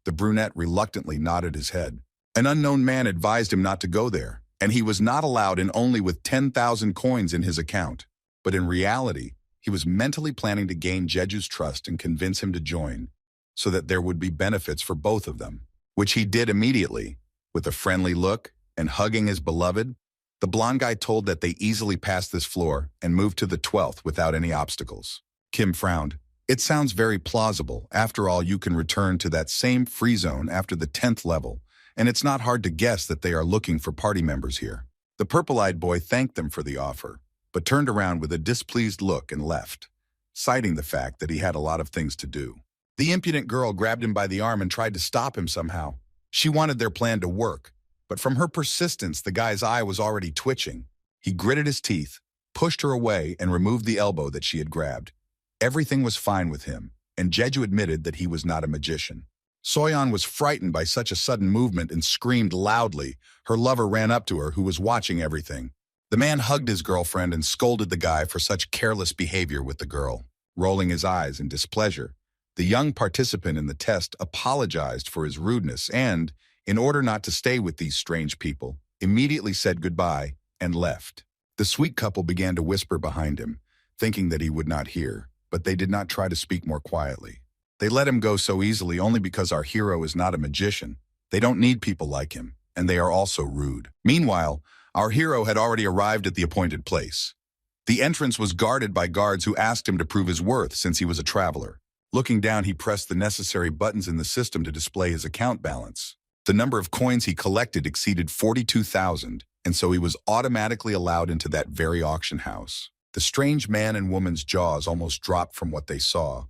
The brunette reluctantly nodded his head. An unknown man advised him not to go there, and he was not allowed in only with 10,000 coins in his account. But in reality, he was mentally planning to gain Jeju's trust and convince him to join, so that there would be benefits for both of them, which he did immediately. With a friendly look and hugging his beloved, the blonde guy told that they easily passed this floor and moved to the 12th without any obstacles. Kim frowned. It sounds very plausible. After all, you can return to that same free zone after the 10th level, and it's not hard to guess that they are looking for party members here. The purple-eyed boy thanked them for the offer, but turned around with a displeased look and left, citing the fact that he had a lot of things to do. The impudent girl grabbed him by the arm and tried to stop him somehow. She wanted their plan to work, but from her persistence, the guy's eye was already twitching. He gritted his teeth, pushed her away, and removed the elbow that she had grabbed. Everything was fine with him, and Jeju admitted that he was not a magician. Soyeon was frightened by such a sudden movement and screamed loudly. Her lover ran up to her, who was watching everything. The man hugged his girlfriend and scolded the guy for such careless behavior with the girl. Rolling his eyes in displeasure, the young participant in the test apologized for his rudeness and, in order not to stay with these strange people, immediately said goodbye and left. The sweet couple began to whisper behind him, thinking that he would not hear, but they did not try to speak more quietly. They let him go so easily only because our hero is not a magician. They don't need people like him, and they are also rude. Meanwhile, our hero had already arrived at the appointed place. The entrance was guarded by guards who asked him to prove his worth since he was a traveler. Looking down, he pressed the necessary buttons in the system to display his account balance. The number of coins he collected exceeded 42,000, and so he was automatically allowed into that very auction house. The strange man and woman's jaws almost dropped from what they saw.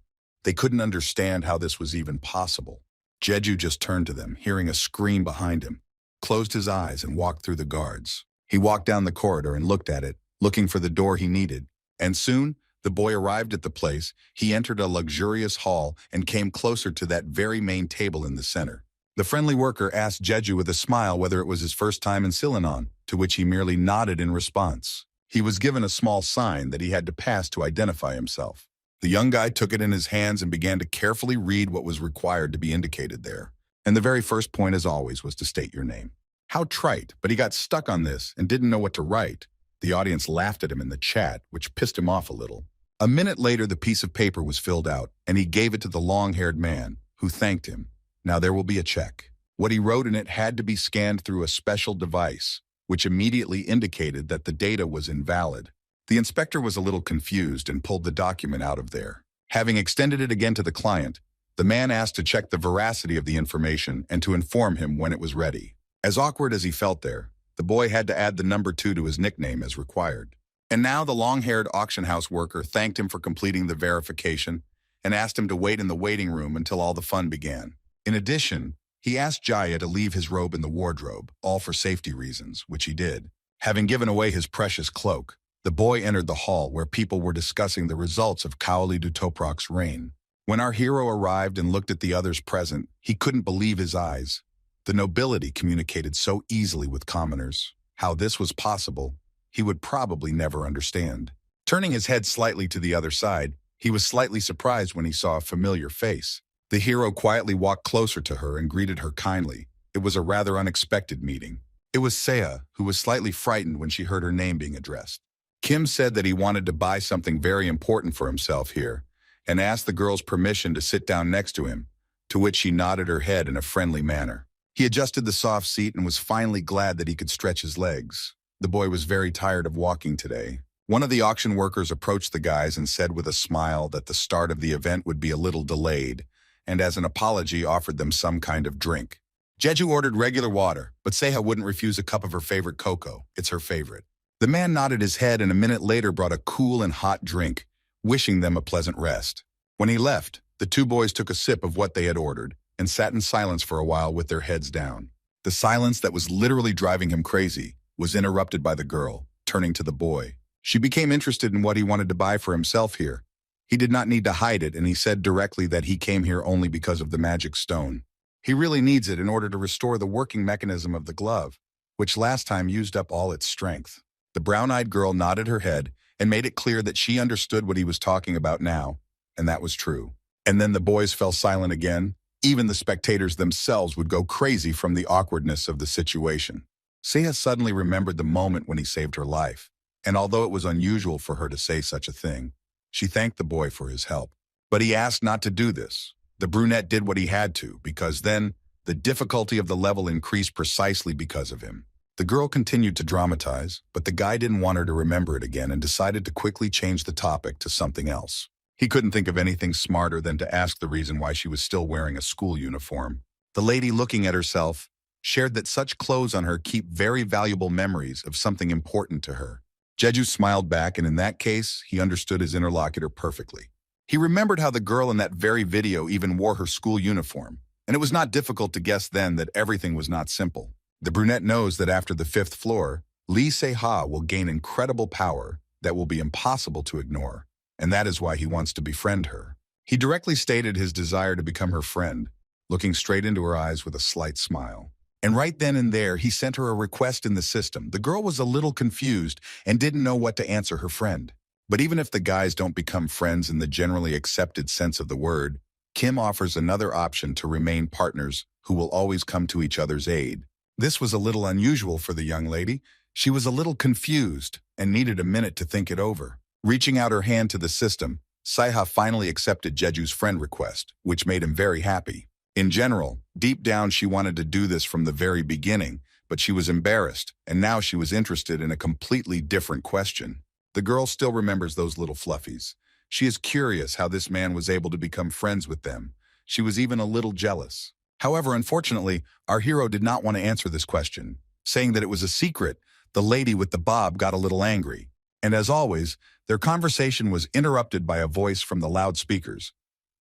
They couldn't understand how this was even possible. Jeju just turned to them, hearing a scream behind him, closed his eyes and walked through the guards. He walked down the corridor and looked at it, looking for the door he needed. And soon, the boy arrived at the place. He entered a luxurious hall and came closer to that very main table in the center. The friendly worker asked Jeju with a smile whether it was his first time in Silenon, to which he merely nodded in response. He was given a small sign that he had to pass to identify himself. The young guy took it in his hands and began to carefully read what was required to be indicated there. And the very first point, as always, was to state your name. How trite, but he got stuck on this and didn't know what to write. The audience laughed at him in the chat, which pissed him off a little. A minute later, the piece of paper was filled out, and he gave it to the long-haired man, who thanked him. Now there will be a check. What he wrote in it had to be scanned through a special device, which immediately indicated that the data was invalid. The inspector was a little confused and pulled the document out of there. Having extended it again to the client, the man asked to check the veracity of the information and to inform him when it was ready. As awkward as he felt there, the boy had to add the number 2 to his nickname as required. And now the long-haired auction house worker thanked him for completing the verification and asked him to wait in the waiting room until all the fun began. In addition, he asked Jaya to leave his robe in the wardrobe, all for safety reasons, which he did. Having given away his precious cloak, The boy entered the hall where people were discussing the results of Kaoli Dutoprak's reign. When our hero arrived and looked at the others present, he couldn't believe his eyes. The nobility communicated so easily with commoners. How this was possible, he would probably never understand. Turning his head slightly to the other side, he was slightly surprised when he saw a familiar face. The hero quietly walked closer to her and greeted her kindly. It was a rather unexpected meeting. It was Seiya, who was slightly frightened when she heard her name being addressed. Kim said that he wanted to buy something very important for himself here, and asked the girl's permission to sit down next to him, to which she nodded her head in a friendly manner. He adjusted the soft seat and was finally glad that he could stretch his legs. The boy was very tired of walking today. One of the auction workers approached the guys and said with a smile that the start of the event would be a little delayed, and as an apology offered them some kind of drink. Jeju ordered regular water, but Seiya wouldn't refuse a cup of her favorite cocoa. It's her favorite. The man nodded his head and a minute later brought a cool and hot drink, wishing them a pleasant rest. When he left, the two boys took a sip of what they had ordered and sat in silence for a while with their heads down. The silence that was literally driving him crazy was interrupted by the girl, turning to the boy. She became interested in what he wanted to buy for himself here. He did not need to hide it, and he said directly that he came here only because of the magic stone. He really needs it in order to restore the working mechanism of the glove, which last time used up all its strength. The brown-eyed girl nodded her head and made it clear that she understood what he was talking about now, and that was true. And then the boys fell silent again. Even the spectators themselves would go crazy from the awkwardness of the situation. Seiya suddenly remembered the moment when he saved her life, and although it was unusual for her to say such a thing, she thanked the boy for his help. But he asked not to do this. The brunette did what he had to, because then the difficulty of the level increased precisely because of him. The girl continued to dramatize, but the guy didn't want her to remember it again and decided to quickly change the topic to something else. He couldn't think of anything smarter than to ask the reason why she was still wearing a school uniform. The lady, looking at herself, shared that such clothes on her keep very valuable memories of something important to her. Jeju smiled back, and in that case, he understood his interlocutor perfectly. He remembered how the girl in that very video even wore her school uniform, and it was not difficult to guess then that everything was not simple. The brunette knows that after the 5th floor, Lee Se-ha will gain incredible power that will be impossible to ignore, and that is why he wants to befriend her. He directly stated his desire to become her friend, looking straight into her eyes with a slight smile. And right then and there, he sent her a request in the system. The girl was a little confused and didn't know what to answer her friend. But even if the guys don't become friends in the generally accepted sense of the word, Kim offers another option to remain partners who will always come to each other's aid. This was a little unusual for the young lady. She was a little confused and needed a minute to think it over. Reaching out her hand to the system, Seiya finally accepted Jeju's friend request, which made him very happy. In general, deep down she wanted to do this from the very beginning, but she was embarrassed, and now she was interested in a completely different question. The girl still remembers those little fluffies. She is curious how this man was able to become friends with them. She was even a little jealous. However, unfortunately, our hero did not want to answer this question. Saying that it was a secret, the lady with the bob got a little angry. And as always, their conversation was interrupted by a voice from the loudspeakers.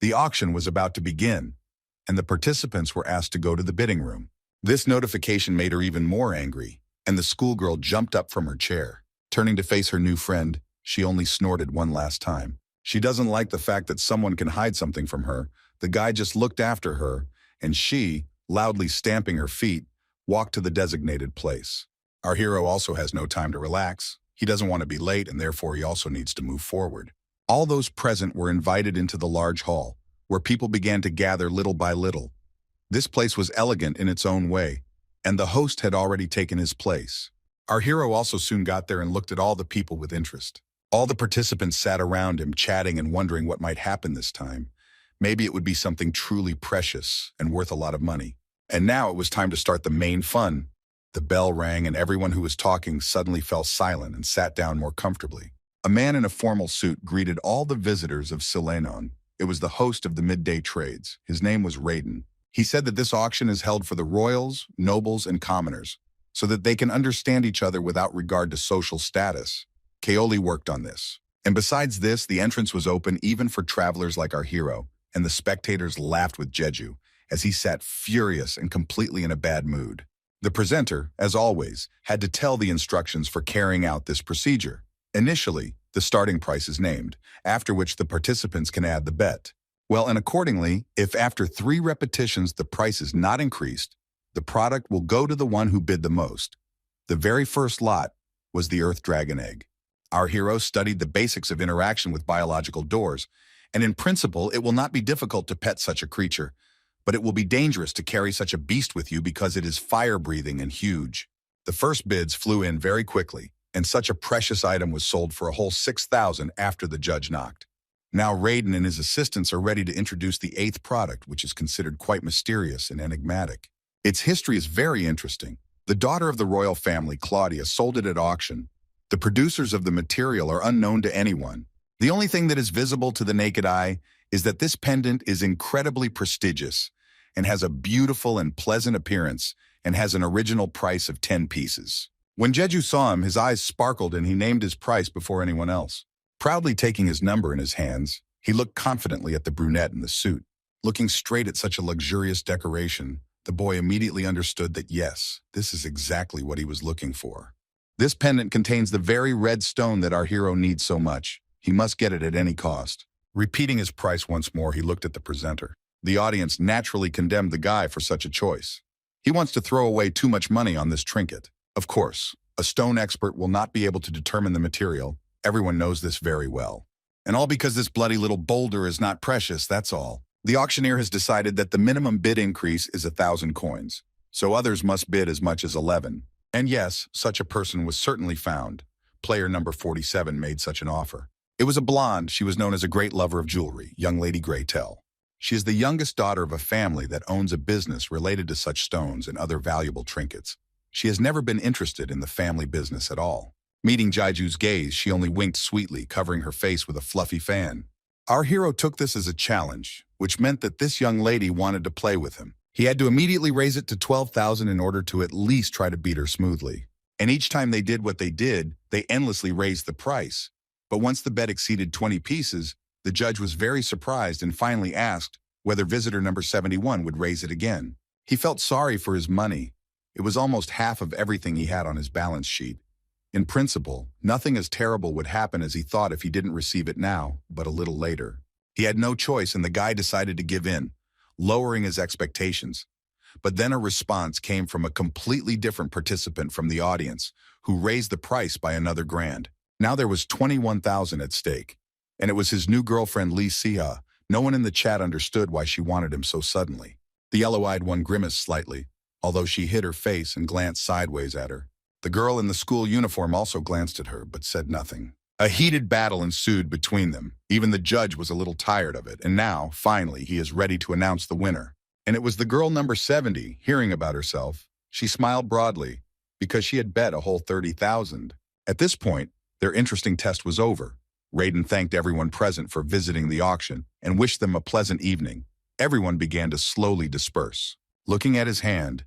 The auction was about to begin, and the participants were asked to go to the bidding room. This notification made her even more angry, and the schoolgirl jumped up from her chair. Turning to face her new friend, she only snorted one last time. She doesn't like the fact that someone can hide something from her. The guy just looked after her, and she, loudly stamping her feet, walked to the designated place. Our hero also has no time to relax. He doesn't want to be late, and therefore he also needs to move forward. All those present were invited into the large hall, where people began to gather little by little. This place was elegant in its own way, and the host had already taken his place. Our hero also soon got there and looked at all the people with interest. All the participants sat around him, chatting and wondering what might happen this time. Maybe it would be something truly precious and worth a lot of money. And now it was time to start the main fun. The bell rang, and everyone who was talking suddenly fell silent and sat down more comfortably. A man in a formal suit greeted all the visitors of Silenon. It was the host of the midday trades. His name was Raiden. He said that this auction is held for the royals, nobles, and commoners, so that they can understand each other without regard to social status. Kaoli worked on this. And besides this, the entrance was open even for travelers like our hero, and the spectators laughed with Jeju as he sat furious and completely in a bad mood. The presenter, as always, had to tell the instructions for carrying out this procedure. Initially, the starting price is named, after which the participants can add the bet. Well, and accordingly, if after 3 repetitions the price is not increased, the product will go to the one who bid the most. The very first lot was the Earth Dragon egg. Our hero studied the basics of interaction with biological doors, and in principle it will not be difficult to pet such a creature, but it will be dangerous to carry such a beast with you because it is fire-breathing and huge. The first bids flew in very quickly, and such a precious item was sold for a whole 6,000 after the judge knocked. Now Raiden and his assistants are ready to introduce the 8th product, which is considered quite mysterious and enigmatic. Its history is very interesting. The daughter of the royal family, Claudia, sold it at auction. The producers of the material are unknown to anyone. The only thing that is visible to the naked eye is that this pendant is incredibly prestigious and has a beautiful and pleasant appearance and has an original price of 10 pieces. When Jeju saw him, his eyes sparkled and he named his price before anyone else. Proudly taking his number in his hands, he looked confidently at the brunette in the suit. Looking straight at such a luxurious decoration, the boy immediately understood that yes, this is exactly what he was looking for. This pendant contains the very red stone that our hero needs so much. He must get it at any cost. Repeating his price once more, he looked at the presenter. The audience naturally condemned the guy for such a choice. He wants to throw away too much money on this trinket. Of course, a stone expert will not be able to determine the material. Everyone knows this very well. And all because this bloody little boulder is not precious, that's all. The auctioneer has decided that the minimum bid increase is 1,000 coins, so others must bid as much as 11. And yes, such a person was certainly found. Player number 47 made such an offer. It was a blonde. She was known as a great lover of jewelry, young Lady Graytell. She is the youngest daughter of a family that owns a business related to such stones and other valuable trinkets. She has never been interested in the family business at all. Meeting Jaiju's gaze, she only winked sweetly, covering her face with a fluffy fan. Our hero took this as a challenge, which meant that this young lady wanted to play with him. He had to immediately raise it to 12,000 in order to at least try to beat her smoothly. And each time they did what they did, they endlessly raised the price. But once the bet exceeded 20 pieces, the judge was very surprised and finally asked whether visitor number 71 would raise it again. He felt sorry for his money. It was almost half of everything he had on his balance sheet. In principle, nothing as terrible would happen as he thought if he didn't receive it now, but a little later. He had no choice and the guy decided to give in, lowering his expectations. But then a response came from a completely different participant from the audience, who raised the price by another grand. Now there was 21,000 at stake, and it was his new girlfriend Lee Siha. No one in the chat understood why she wanted him so suddenly. The yellow-eyed one grimaced slightly, although she hid her face and glanced sideways at her. The girl in the school uniform also glanced at her, but said nothing. A heated battle ensued between them. Even the judge was a little tired of it, and now, finally, he is ready to announce the winner. And it was the girl number 70, hearing about herself. She smiled broadly, because she had bet a whole 30,000. At this point, their interesting test was over. Raiden thanked everyone present for visiting the auction and wished them a pleasant evening. Everyone began to slowly disperse. Looking at his hand,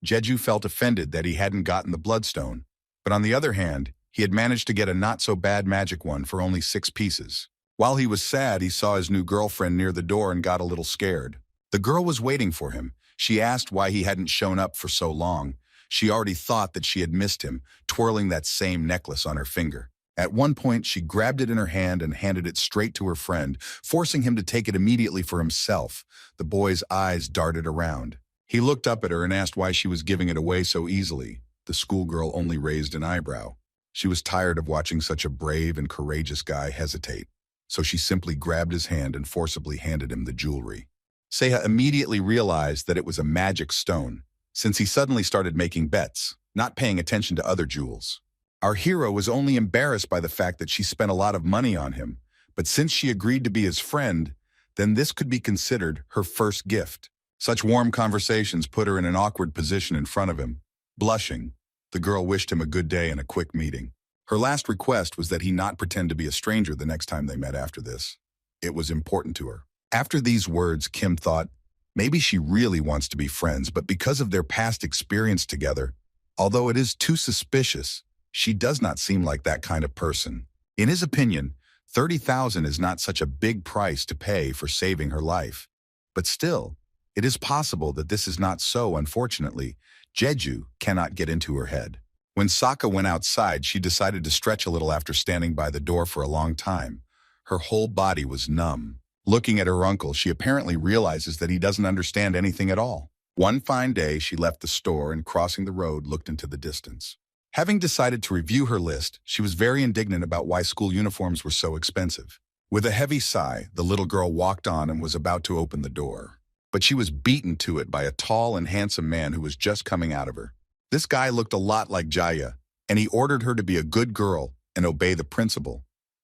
Jeju felt offended that he hadn't gotten the bloodstone, but on the other hand, he had managed to get a not-so-bad magic one for only 6 pieces. While he was sad, he saw his new girlfriend near the door and got a little scared. The girl was waiting for him. She asked why he hadn't shown up for so long. She already thought that she had missed him, twirling that same necklace on her finger. At one point, she grabbed it in her hand and handed it straight to her friend, forcing him to take it immediately for himself. The boy's eyes darted around. He looked up at her and asked why she was giving it away so easily. The schoolgirl only raised an eyebrow. She was tired of watching such a brave and courageous guy hesitate, so she simply grabbed his hand and forcibly handed him the jewelry. Seiha immediately realized that it was a magic stone, since he suddenly started making bets, not paying attention to other jewels. Our hero was only embarrassed by the fact that she spent a lot of money on him, but since she agreed to be his friend, then this could be considered her first gift. Such warm conversations put her in an awkward position in front of him. Blushing, the girl wished him a good day and a quick meeting. Her last request was that he not pretend to be a stranger the next time they met after this. It was important to her. After these words, Kim thought, maybe she really wants to be friends, but because of their past experience together, although it is too suspicious, she does not seem like that kind of person. In his opinion, 30,000 is not such a big price to pay for saving her life. But still, it is possible that this is not so. Unfortunately, Jeju cannot get into her head. When Sokka went outside, she decided to stretch a little after standing by the door for a long time. Her whole body was numb. Looking at her uncle, she apparently realizes that he doesn't understand anything at all. One fine day, she left the store and crossing the road looked into the distance. Having decided to review her list, she was very indignant about why school uniforms were so expensive. With a heavy sigh, the little girl walked on and was about to open the door. But she was beaten to it by a tall and handsome man who was just coming out of her. This guy looked a lot like Jaya, and he ordered her to be a good girl and obey the principal.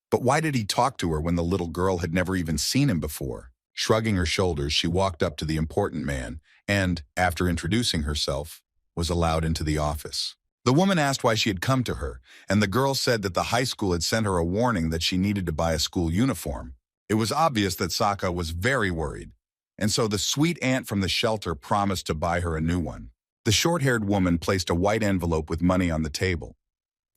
But why did he talk to her when the little girl had never even seen him before? Shrugging her shoulders, she walked up to the important man and, after introducing herself, was allowed into the office. The woman asked why she had come to her, and the girl said that the high school had sent her a warning that she needed to buy a school uniform. It was obvious that Sokka was very worried, and so the sweet aunt from the shelter promised to buy her a new one. The short-haired woman placed a white envelope with money on the table.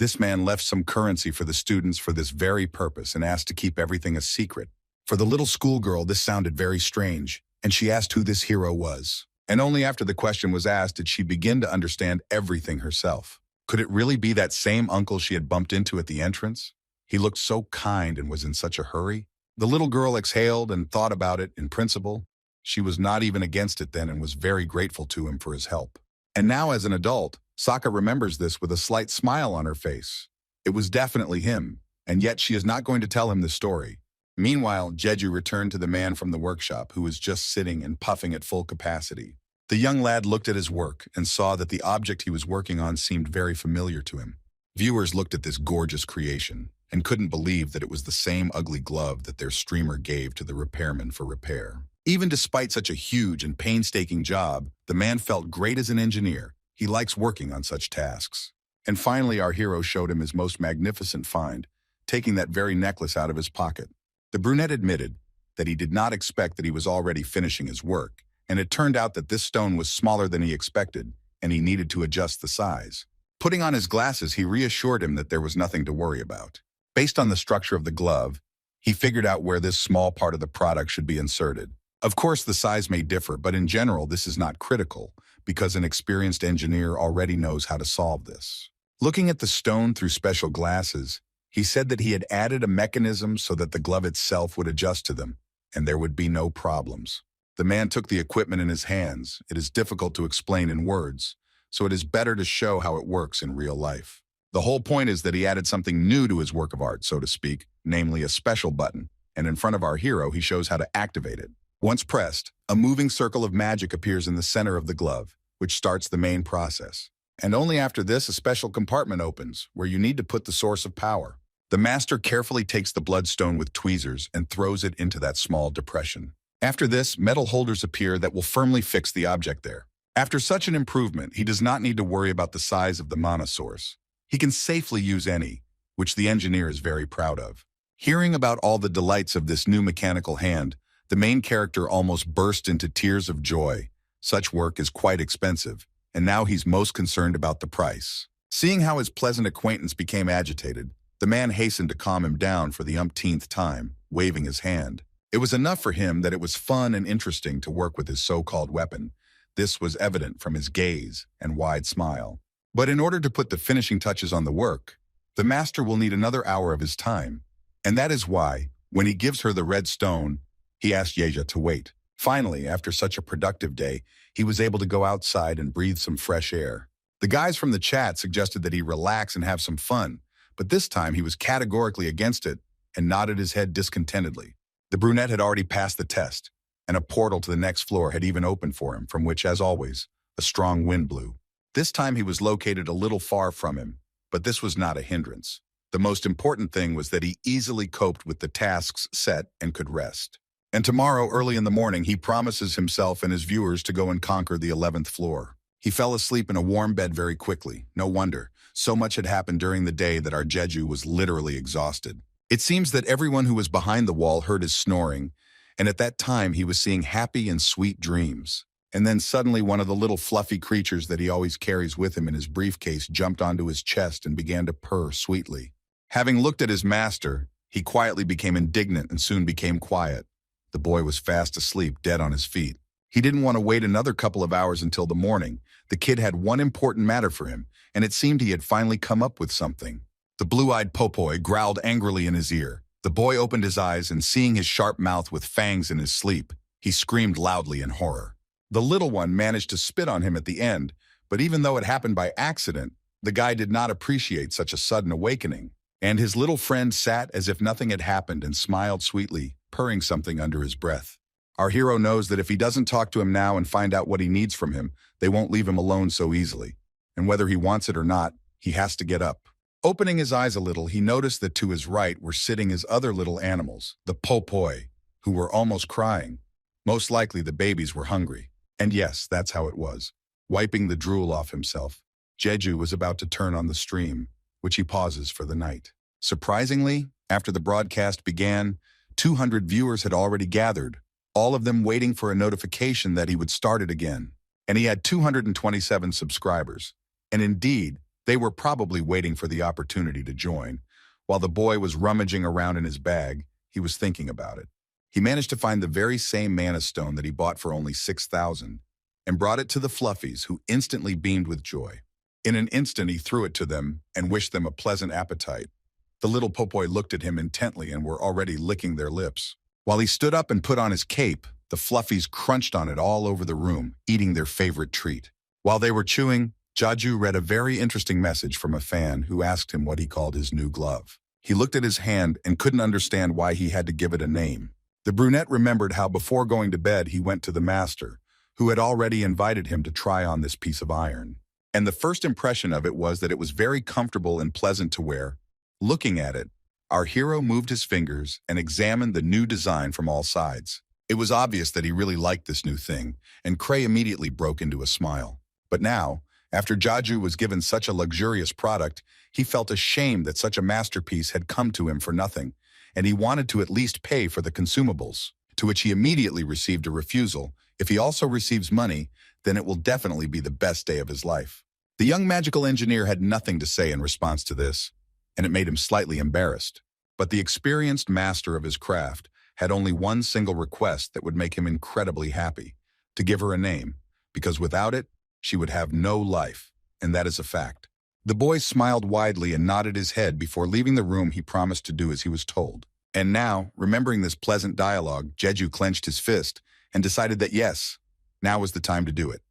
This man left some currency for the students for this very purpose and asked to keep everything a secret. For the little schoolgirl, this sounded very strange, and she asked who this hero was. And only after the question was asked did she begin to understand everything herself. Could it really be that same uncle she had bumped into at the entrance? He looked so kind and was in such a hurry. The little girl exhaled and thought about it in principle. She was not even against it then and was very grateful to him for his help. And now as an adult, Sokka remembers this with a slight smile on her face. It was definitely him, and yet she is not going to tell him the story. Meanwhile, Jeju returned to the man from the workshop who was just sitting and puffing at full capacity. The young lad looked at his work and saw that the object he was working on seemed very familiar to him. Viewers looked at this gorgeous creation and couldn't believe that it was the same ugly glove that their streamer gave to the repairman for repair. Even despite such a huge and painstaking job, the man felt great as an engineer. He likes working on such tasks. And finally, our hero showed him his most magnificent find, taking that very necklace out of his pocket. The brunette admitted that he did not expect that he was already finishing his work, and it turned out that this stone was smaller than he expected, and he needed to adjust the size. Putting on his glasses, he reassured him that there was nothing to worry about. Based on the structure of the glove, he figured out where this small part of the product should be inserted. Of course, the size may differ, but in general, this is not critical, because an experienced engineer already knows how to solve this. Looking at the stone through special glasses, he said that he had added a mechanism so that the glove itself would adjust to them, and there would be no problems. The man took the equipment in his hands. It is difficult to explain in words, so it is better to show how it works in real life. The whole point is that he added something new to his work of art, so to speak, namely a special button, and in front of our hero, he shows how to activate it. Once pressed, a moving circle of magic appears in the center of the glove, which starts the main process. And only after this, a special compartment opens, where you need to put the source of power. The master carefully takes the bloodstone with tweezers and throws it into that small depression. After this, metal holders appear that will firmly fix the object there. After such an improvement, he does not need to worry about the size of the mana source. He can safely use any, which the engineer is very proud of. Hearing about all the delights of this new mechanical hand, the main character almost burst into tears of joy. Such work is quite expensive, and now he's most concerned about the price. Seeing how his pleasant acquaintance became agitated, the man hastened to calm him down for the umpteenth time, waving his hand. It was enough for him that it was fun and interesting to work with his so-called weapon. This was evident from his gaze and wide smile. But in order to put the finishing touches on the work, the master will need another hour of his time. And that is why, when he gives her the red stone, he asked Yeja to wait. Finally, after such a productive day, he was able to go outside and breathe some fresh air. The guys from the chat suggested that he relax and have some fun, but this time he was categorically against it and nodded his head discontentedly. The brunette had already passed the test, and a portal to the next floor had even opened for him, from which, as always, a strong wind blew. This time he was located a little far from him, but this was not a hindrance. The most important thing was that he easily coped with the tasks set and could rest. And tomorrow, early in the morning, he promises himself and his viewers to go and conquer the 11th floor. He fell asleep in a warm bed very quickly. No wonder. So much had happened during the day that our Jeju was literally exhausted. It seems that everyone who was behind the wall heard his snoring, and at that time he was seeing happy and sweet dreams. And then suddenly one of the little fluffy creatures that he always carries with him in his briefcase jumped onto his chest and began to purr sweetly. Having looked at his master, he quietly became indignant and soon became quiet. The boy was fast asleep, dead on his feet. He didn't want to wait another couple of hours until the morning. The kid had one important matter for him, and it seemed he had finally come up with something. The blue-eyed pulpoy growled angrily in his ear. The boy opened his eyes, and seeing his sharp mouth with fangs in his sleep, he screamed loudly in horror. The little one managed to spit on him at the end, but even though it happened by accident, the guy did not appreciate such a sudden awakening. And his little friend sat as if nothing had happened and smiled sweetly, purring something under his breath. Our hero knows that if he doesn't talk to him now and find out what he needs from him, they won't leave him alone so easily. And whether he wants it or not, he has to get up. Opening his eyes a little, he noticed that to his right were sitting his other little animals, the pulpoy, who were almost crying. Most likely the babies were hungry. And yes, that's how it was. Wiping the drool off himself, Jeju was about to turn on the stream, which he pauses for the night. Surprisingly, after the broadcast began, 200 viewers had already gathered, all of them waiting for a notification that he would start it again. And he had 227 subscribers. And indeed, they were probably waiting for the opportunity to join. While the boy was rummaging around in his bag, he was thinking about it. He managed to find the very same mana stone that he bought for only 6,000 and brought it to the Fluffies, who instantly beamed with joy. In an instant, he threw it to them and wished them a pleasant appetite. The little pulpoy looked at him intently and were already licking their lips. While he stood up and put on his cape, the Fluffies crunched on it all over the room, eating their favorite treat. While they were chewing, Jeju read a very interesting message from a fan who asked him what he called his new glove. He looked at his hand and couldn't understand why he had to give it a name. The brunette remembered how before going to bed he went to the master, who had already invited him to try on this piece of iron. And the first impression of it was that it was very comfortable and pleasant to wear. Looking at it, our hero moved his fingers and examined the new design from all sides. It was obvious that he really liked this new thing, and Cray immediately broke into a smile. But now, after Jeju was given such a luxurious product, he felt ashamed that such a masterpiece had come to him for nothing, and he wanted to at least pay for the consumables, to which he immediately received a refusal. If he also receives money, then it will definitely be the best day of his life. The young magical engineer had nothing to say in response to this, and it made him slightly embarrassed. But the experienced master of his craft had only one single request that would make him incredibly happy: to give her a name, because without it, she would have no life, and that is a fact. The boy smiled widely and nodded his head before leaving the room. He promised to do as he was told. And now, remembering this pleasant dialogue, Jeju clenched his fist and decided that yes, now was the time to do it.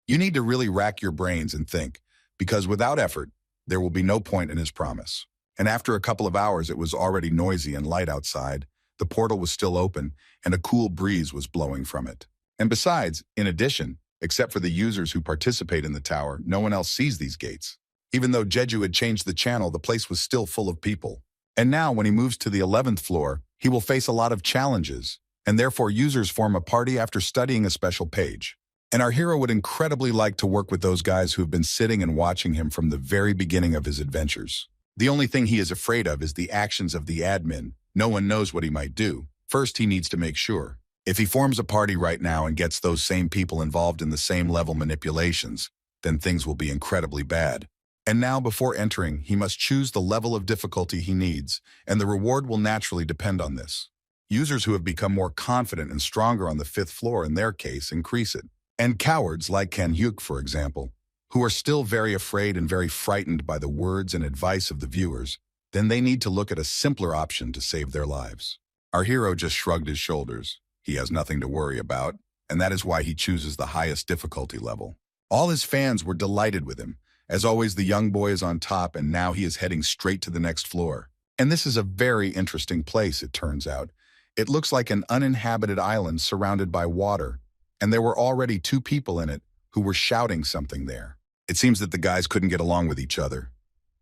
You need to really rack your brains and think, because without effort, there will be no point in his promise. And after a couple of hours, it was already noisy and light outside. The portal was still open, and a cool breeze was blowing from it. And besides, in addition, except for the users who participate in the tower, no one else sees these gates. Even though Jeju had changed the channel, the place was still full of people. And now, when he moves to the 11th floor, he will face a lot of challenges, and therefore users form a party after studying a special page. And our hero would incredibly like to work with those guys who have been sitting and watching him from the very beginning of his adventures. The only thing he is afraid of is the actions of the admin. No one knows what he might do. First, he needs to make sure. If he forms a party right now and gets those same people involved in the same level manipulations, then things will be incredibly bad. And now, before entering, he must choose the level of difficulty he needs, and the reward will naturally depend on this. Users who have become more confident and stronger on the 5th floor, in their case, increase it. And cowards like Kan Hyuk, for example, who are still very afraid and very frightened by the words and advice of the viewers, then they need to look at a simpler option to save their lives. Our hero just shrugged his shoulders. He has nothing to worry about, and that is why he chooses the highest difficulty level. All his fans were delighted with him. As always, the young boy is on top, and now he is heading straight to the next floor. And this is a very interesting place, it turns out. It looks like an uninhabited island surrounded by water, and there were already 2 people in it who were shouting something there. It seems that the guys couldn't get along with each other.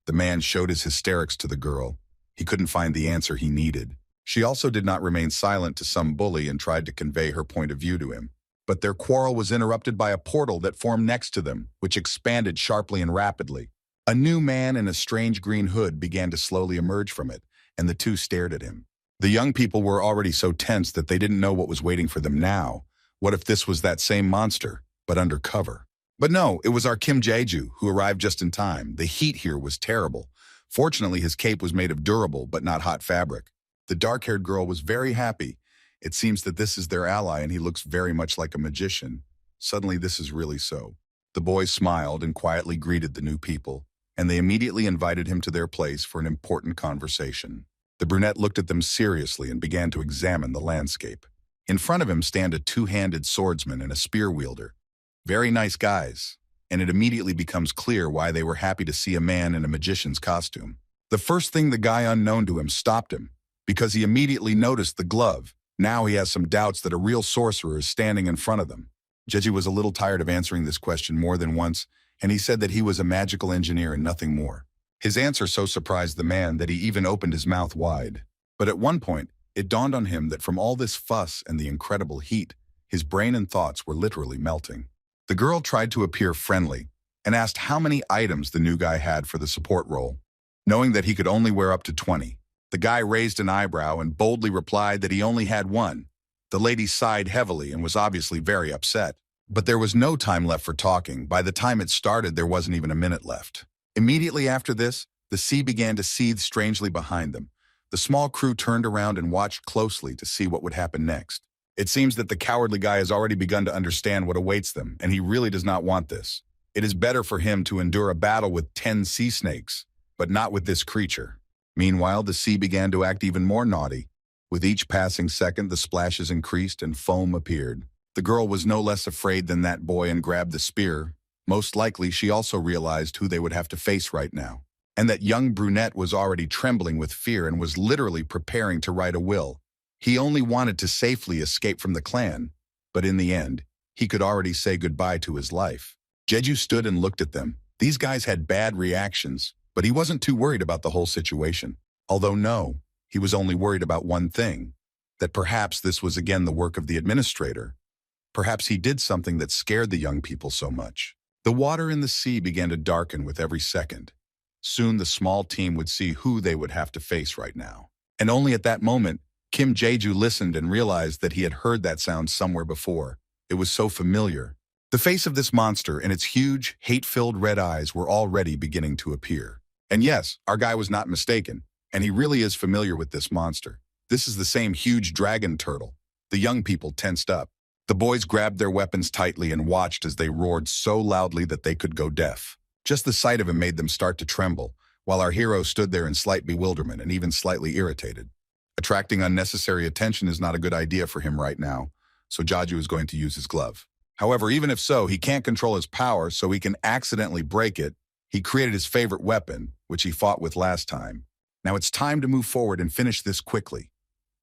The man showed his hysterics to the girl. He couldn't find the answer he needed. She also did not remain silent to some bully and tried to convey her point of view to him. But their quarrel was interrupted by a portal that formed next to them, which expanded sharply and rapidly. A new man in a strange green hood began to slowly emerge from it, and the 2 stared at him. The young people were already so tense that they didn't know what was waiting for them now. What if this was that same monster, but undercover? But no, it was our Kim Jeju, who arrived just in time. The heat here was terrible. Fortunately, his cape was made of durable but not hot fabric. The dark-haired girl was very happy. It seems that this is their ally, and he looks very much like a magician. Suddenly, this is really so. The boy smiled and quietly greeted the new people, and they immediately invited him to their place for an important conversation. The brunette looked at them seriously and began to examine the landscape. In front of him stand a two-handed swordsman and a spear wielder. Very nice guys, and it immediately becomes clear why they were happy to see a man in a magician's costume. The first thing, the guy unknown to him stopped him, because he immediately noticed the glove. Now he has some doubts that a real sorcerer is standing in front of them. Jeju was a little tired of answering this question more than once, and he said that he was a magical engineer and nothing more. His answer so surprised the man that he even opened his mouth wide. But at one point, it dawned on him that from all this fuss and the incredible heat, his brain and thoughts were literally melting. The girl tried to appear friendly and asked how many items the new guy had for the support role. Knowing that he could only wear up to 20, the guy raised an eyebrow and boldly replied that he only had one. The lady sighed heavily and was obviously very upset. But there was no time left for talking. By the time it started, there wasn't even a minute left. Immediately after this, the sea began to seethe strangely behind them. The small crew turned around and watched closely to see what would happen next. It seems that the cowardly guy has already begun to understand what awaits them, and he really does not want this. It is better for him to endure a battle with 10 sea snakes, but not with this creature. Meanwhile, the sea began to act even more naughty. With each passing second, the splashes increased and foam appeared. The girl was no less afraid than that boy and grabbed the spear. Most likely, she also realized who they would have to face right now, and that young brunette was already trembling with fear and was literally preparing to write a will. He only wanted to safely escape from the clan, but in the end, he could already say goodbye to his life. Jeju stood and looked at them. These guys had bad reactions, but he wasn't too worried about the whole situation. Although no, he was only worried about one thing, that perhaps this was again the work of the administrator. Perhaps he did something that scared the young people so much. The water in the sea began to darken with every second. Soon the small team would see who they would have to face right now. And only at that moment, Kim Jeju listened and realized that he had heard that sound somewhere before. It was so familiar. The face of this monster and its huge, hate-filled red eyes were already beginning to appear. And yes, our guy was not mistaken, and he really is familiar with this monster. This is the same huge dragon turtle. The young people tensed up. The boys grabbed their weapons tightly and watched as they roared so loudly that they could go deaf. Just the sight of him made them start to tremble, while our hero stood there in slight bewilderment and even slightly irritated. Attracting unnecessary attention is not a good idea for him right now, so Jeju is going to use his glove. However, even if so, he can't control his power, so he can accidentally break it. He created his favorite weapon, which he fought with last time. Now it's time to move forward and finish this quickly.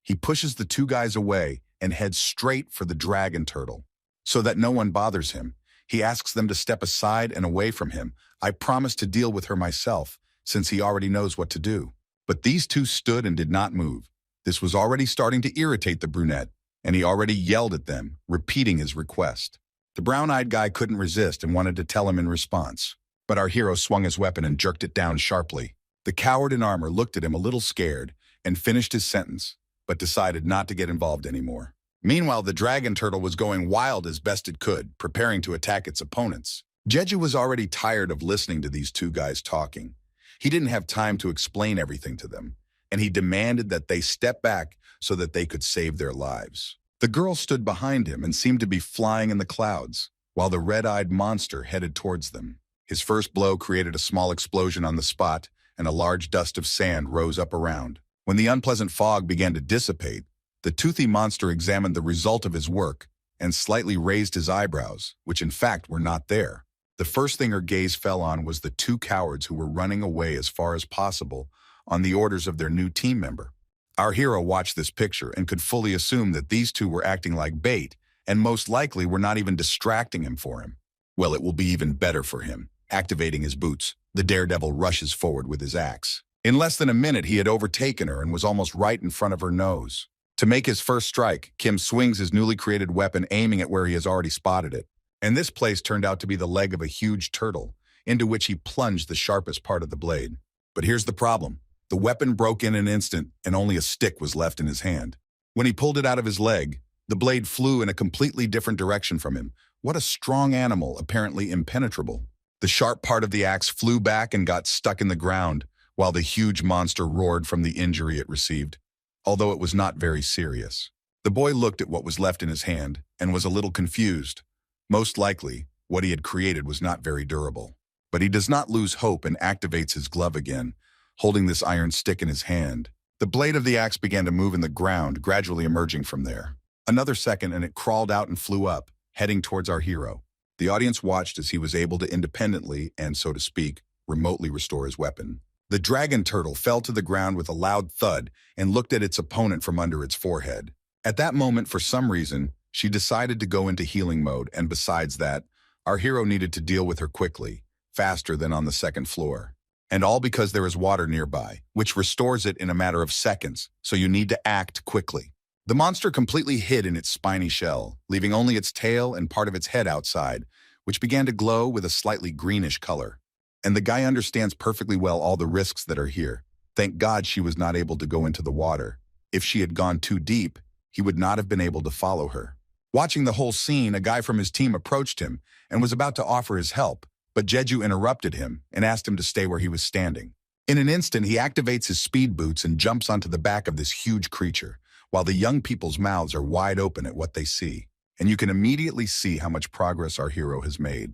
He pushes the two guys away and heads straight for the dragon turtle. So that no one bothers him, he asks them to step aside and away from him. I promise to deal with her myself, since he already knows what to do. But these two stood and did not move. This was already starting to irritate the brunette, and he already yelled at them, repeating his request. The brown-eyed guy couldn't resist and wanted to tell him in response. But our hero swung his weapon and jerked it down sharply. The coward in armor looked at him a little scared and finished his sentence, but decided not to get involved anymore. Meanwhile, the dragon turtle was going wild as best it could, preparing to attack its opponents. Jeju was already tired of listening to these two guys talking. He didn't have time to explain everything to them, and he demanded that they step back so that they could save their lives. The girl stood behind him and seemed to be flying in the clouds, while the red-eyed monster headed towards them. His first blow created a small explosion on the spot, and a large dust of sand rose up around. When the unpleasant fog began to dissipate, the toothy monster examined the result of his work and slightly raised his eyebrows, which in fact were not there. The first thing her gaze fell on was the two cowards who were running away as far as possible on the orders of their new team member. Our hero watched this picture and could fully assume that these two were acting like bait and most likely were not even distracting him for him. Well, it will be even better for him. Activating his boots, the daredevil rushes forward with his axe. In less than a minute, he had overtaken her and was almost right in front of her nose. To make his first strike, Kim swings his newly created weapon, aiming at where he has already spotted it. And this place turned out to be the leg of a huge turtle, into which he plunged the sharpest part of the blade. But here's the problem. The weapon broke in an instant, and only a stick was left in his hand. When he pulled it out of his leg, the blade flew in a completely different direction from him. What a strong animal, apparently impenetrable. The sharp part of the axe flew back and got stuck in the ground, while the huge monster roared from the injury it received, although it was not very serious. The boy looked at what was left in his hand and was a little confused. Most likely, What he had created was not very durable. But he does not lose hope and activates his glove again, holding this iron stick in his hand. The blade of the axe began to move in the ground, gradually emerging from there. Another second and it crawled out and flew up, heading towards our hero. The audience watched as he was able to independently and, so to speak, remotely restore his weapon. The dragon turtle fell to the ground with a loud thud and looked at its opponent from under its forehead. At that moment, for some reason, she decided to go into healing mode, and besides that, our hero needed to deal with her quickly, faster than on the second floor. And all because there is water nearby, which restores it in a matter of seconds, so you need to act quickly. The monster completely hid in its spiny shell, leaving only its tail and part of its head outside, which began to glow with a slightly greenish color. And the guy understands perfectly well all the risks that are here. Thank God she was not able to go into the water. If she had gone too deep, he would not have been able to follow her. Watching the whole scene, a guy from his team approached him and was about to offer his help, but Jeju interrupted him and asked him to stay where he was standing. In an instant, he activates his speed boots and jumps onto the back of this huge creature, while the young people's mouths are wide open at what they see. And you can immediately see how much progress our hero has made.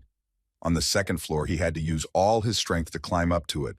On the second floor, he had to use all his strength to climb up to it,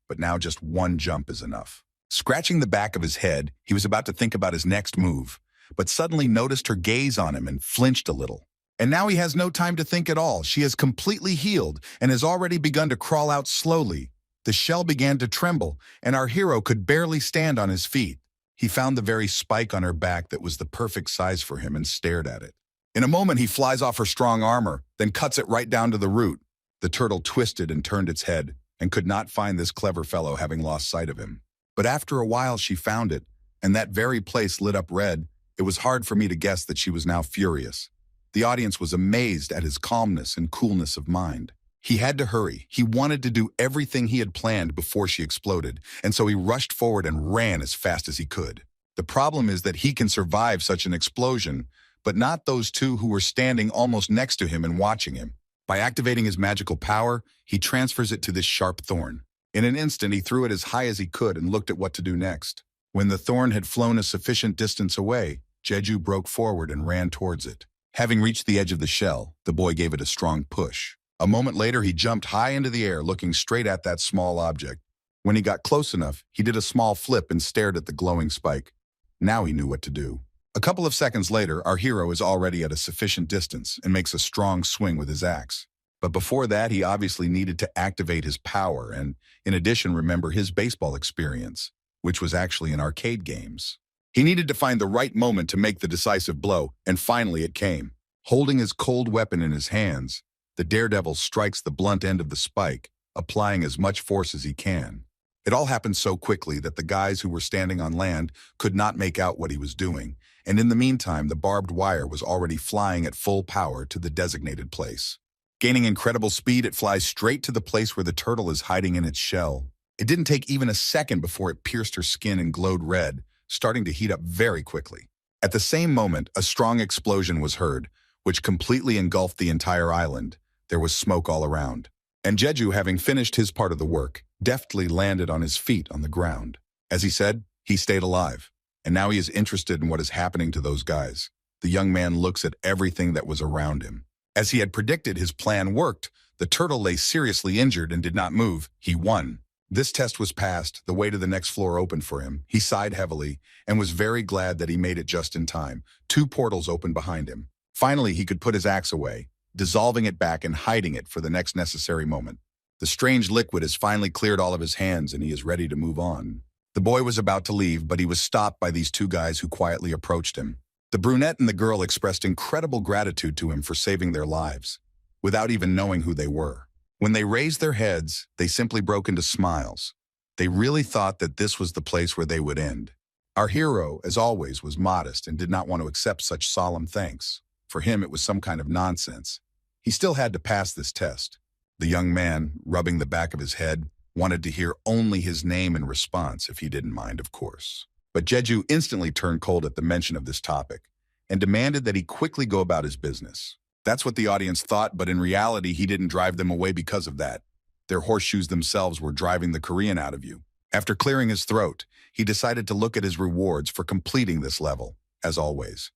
but now just one jump is enough. Scratching the back of his head, he was about to think about his next move, but suddenly noticed her gaze on him and flinched a little. And now he has no time to think at all. She has completely healed and has already begun to crawl out slowly. The shell began to tremble, and our hero could barely stand on his feet. He found the very spike on her back that was the perfect size for him and stared at it. In a moment, he flies off her strong armor, then cuts it right down to the root. The turtle twisted and turned its head and could not find this clever fellow, having lost sight of him. But after a while, she found it, and that very place lit up red. It was hard for me to guess that she was now furious. The audience was amazed at his calmness and coolness of mind. He had to hurry. He wanted to do everything he had planned before she exploded, and so he rushed forward and ran as fast as he could. The problem is that he can survive such an explosion, but not those two who were standing almost next to him and watching him. By activating his magical power, he transfers it to this sharp thorn. In an instant, he threw it as high as he could and looked at what to do next. When the thorn had flown a sufficient distance away, Jeju broke forward and ran towards it. Having reached the edge of the shell, the boy gave it a strong push. A moment later, he jumped high into the air, looking straight at that small object. When he got close enough, he did a small flip and stared at the glowing spike. Now he knew what to do. A couple of seconds later, our hero is already at a sufficient distance and makes a strong swing with his axe. But before that, he obviously needed to activate his power and, in addition, remember his baseball experience, which was actually in arcade games. He needed to find the right moment to make the decisive blow, and finally it came. Holding his cold weapon in his hands, the daredevil strikes the blunt end of the spike, applying as much force as he can. It all happened so quickly that the guys who were standing on land could not make out what he was doing, and in the meantime, the barbed wire was already flying at full power to the designated place. Gaining incredible speed, it flies straight to the place where the turtle is hiding in its shell. It didn't take even a second before it pierced her skin and glowed red, starting to heat up very quickly. At the same moment, a strong explosion was heard, which completely engulfed the entire island. There was smoke all around. And Jeju, having finished his part of the work, deftly landed on his feet on the ground. As he said, he stayed alive. And now he is interested in what is happening to those guys. The young man looks at everything that was around him. As he had predicted, his plan worked. The turtle lay seriously injured and did not move. He won. This test was passed. The way to the next floor opened for him. He sighed heavily and was very glad that he made it just in time. 2 portals opened behind him. Finally, he could put his axe away, dissolving it back and hiding it for the next necessary moment. The strange liquid has finally cleared all of his hands and he is ready to move on. The boy was about to leave, but he was stopped by these 2 guys who quietly approached him. The brunette and the girl expressed incredible gratitude to him for saving their lives, without even knowing who they were. When they raised their heads, they simply broke into smiles. They really thought that this was the place where they would end. Our hero, as always, was modest and did not want to accept such solemn thanks. For him, it was some kind of nonsense. He still had to pass this test. The young man, rubbing the back of his head, wanted to hear only his name in response, if he didn't mind, of course. But Jeju instantly turned cold at the mention of this topic and demanded that he quickly go about his business. That's what the audience thought, but in reality, he didn't drive them away because of that. Their horseshoes themselves were driving the Korean out of you. After clearing his throat, he decided to look at his rewards for completing this level, as always,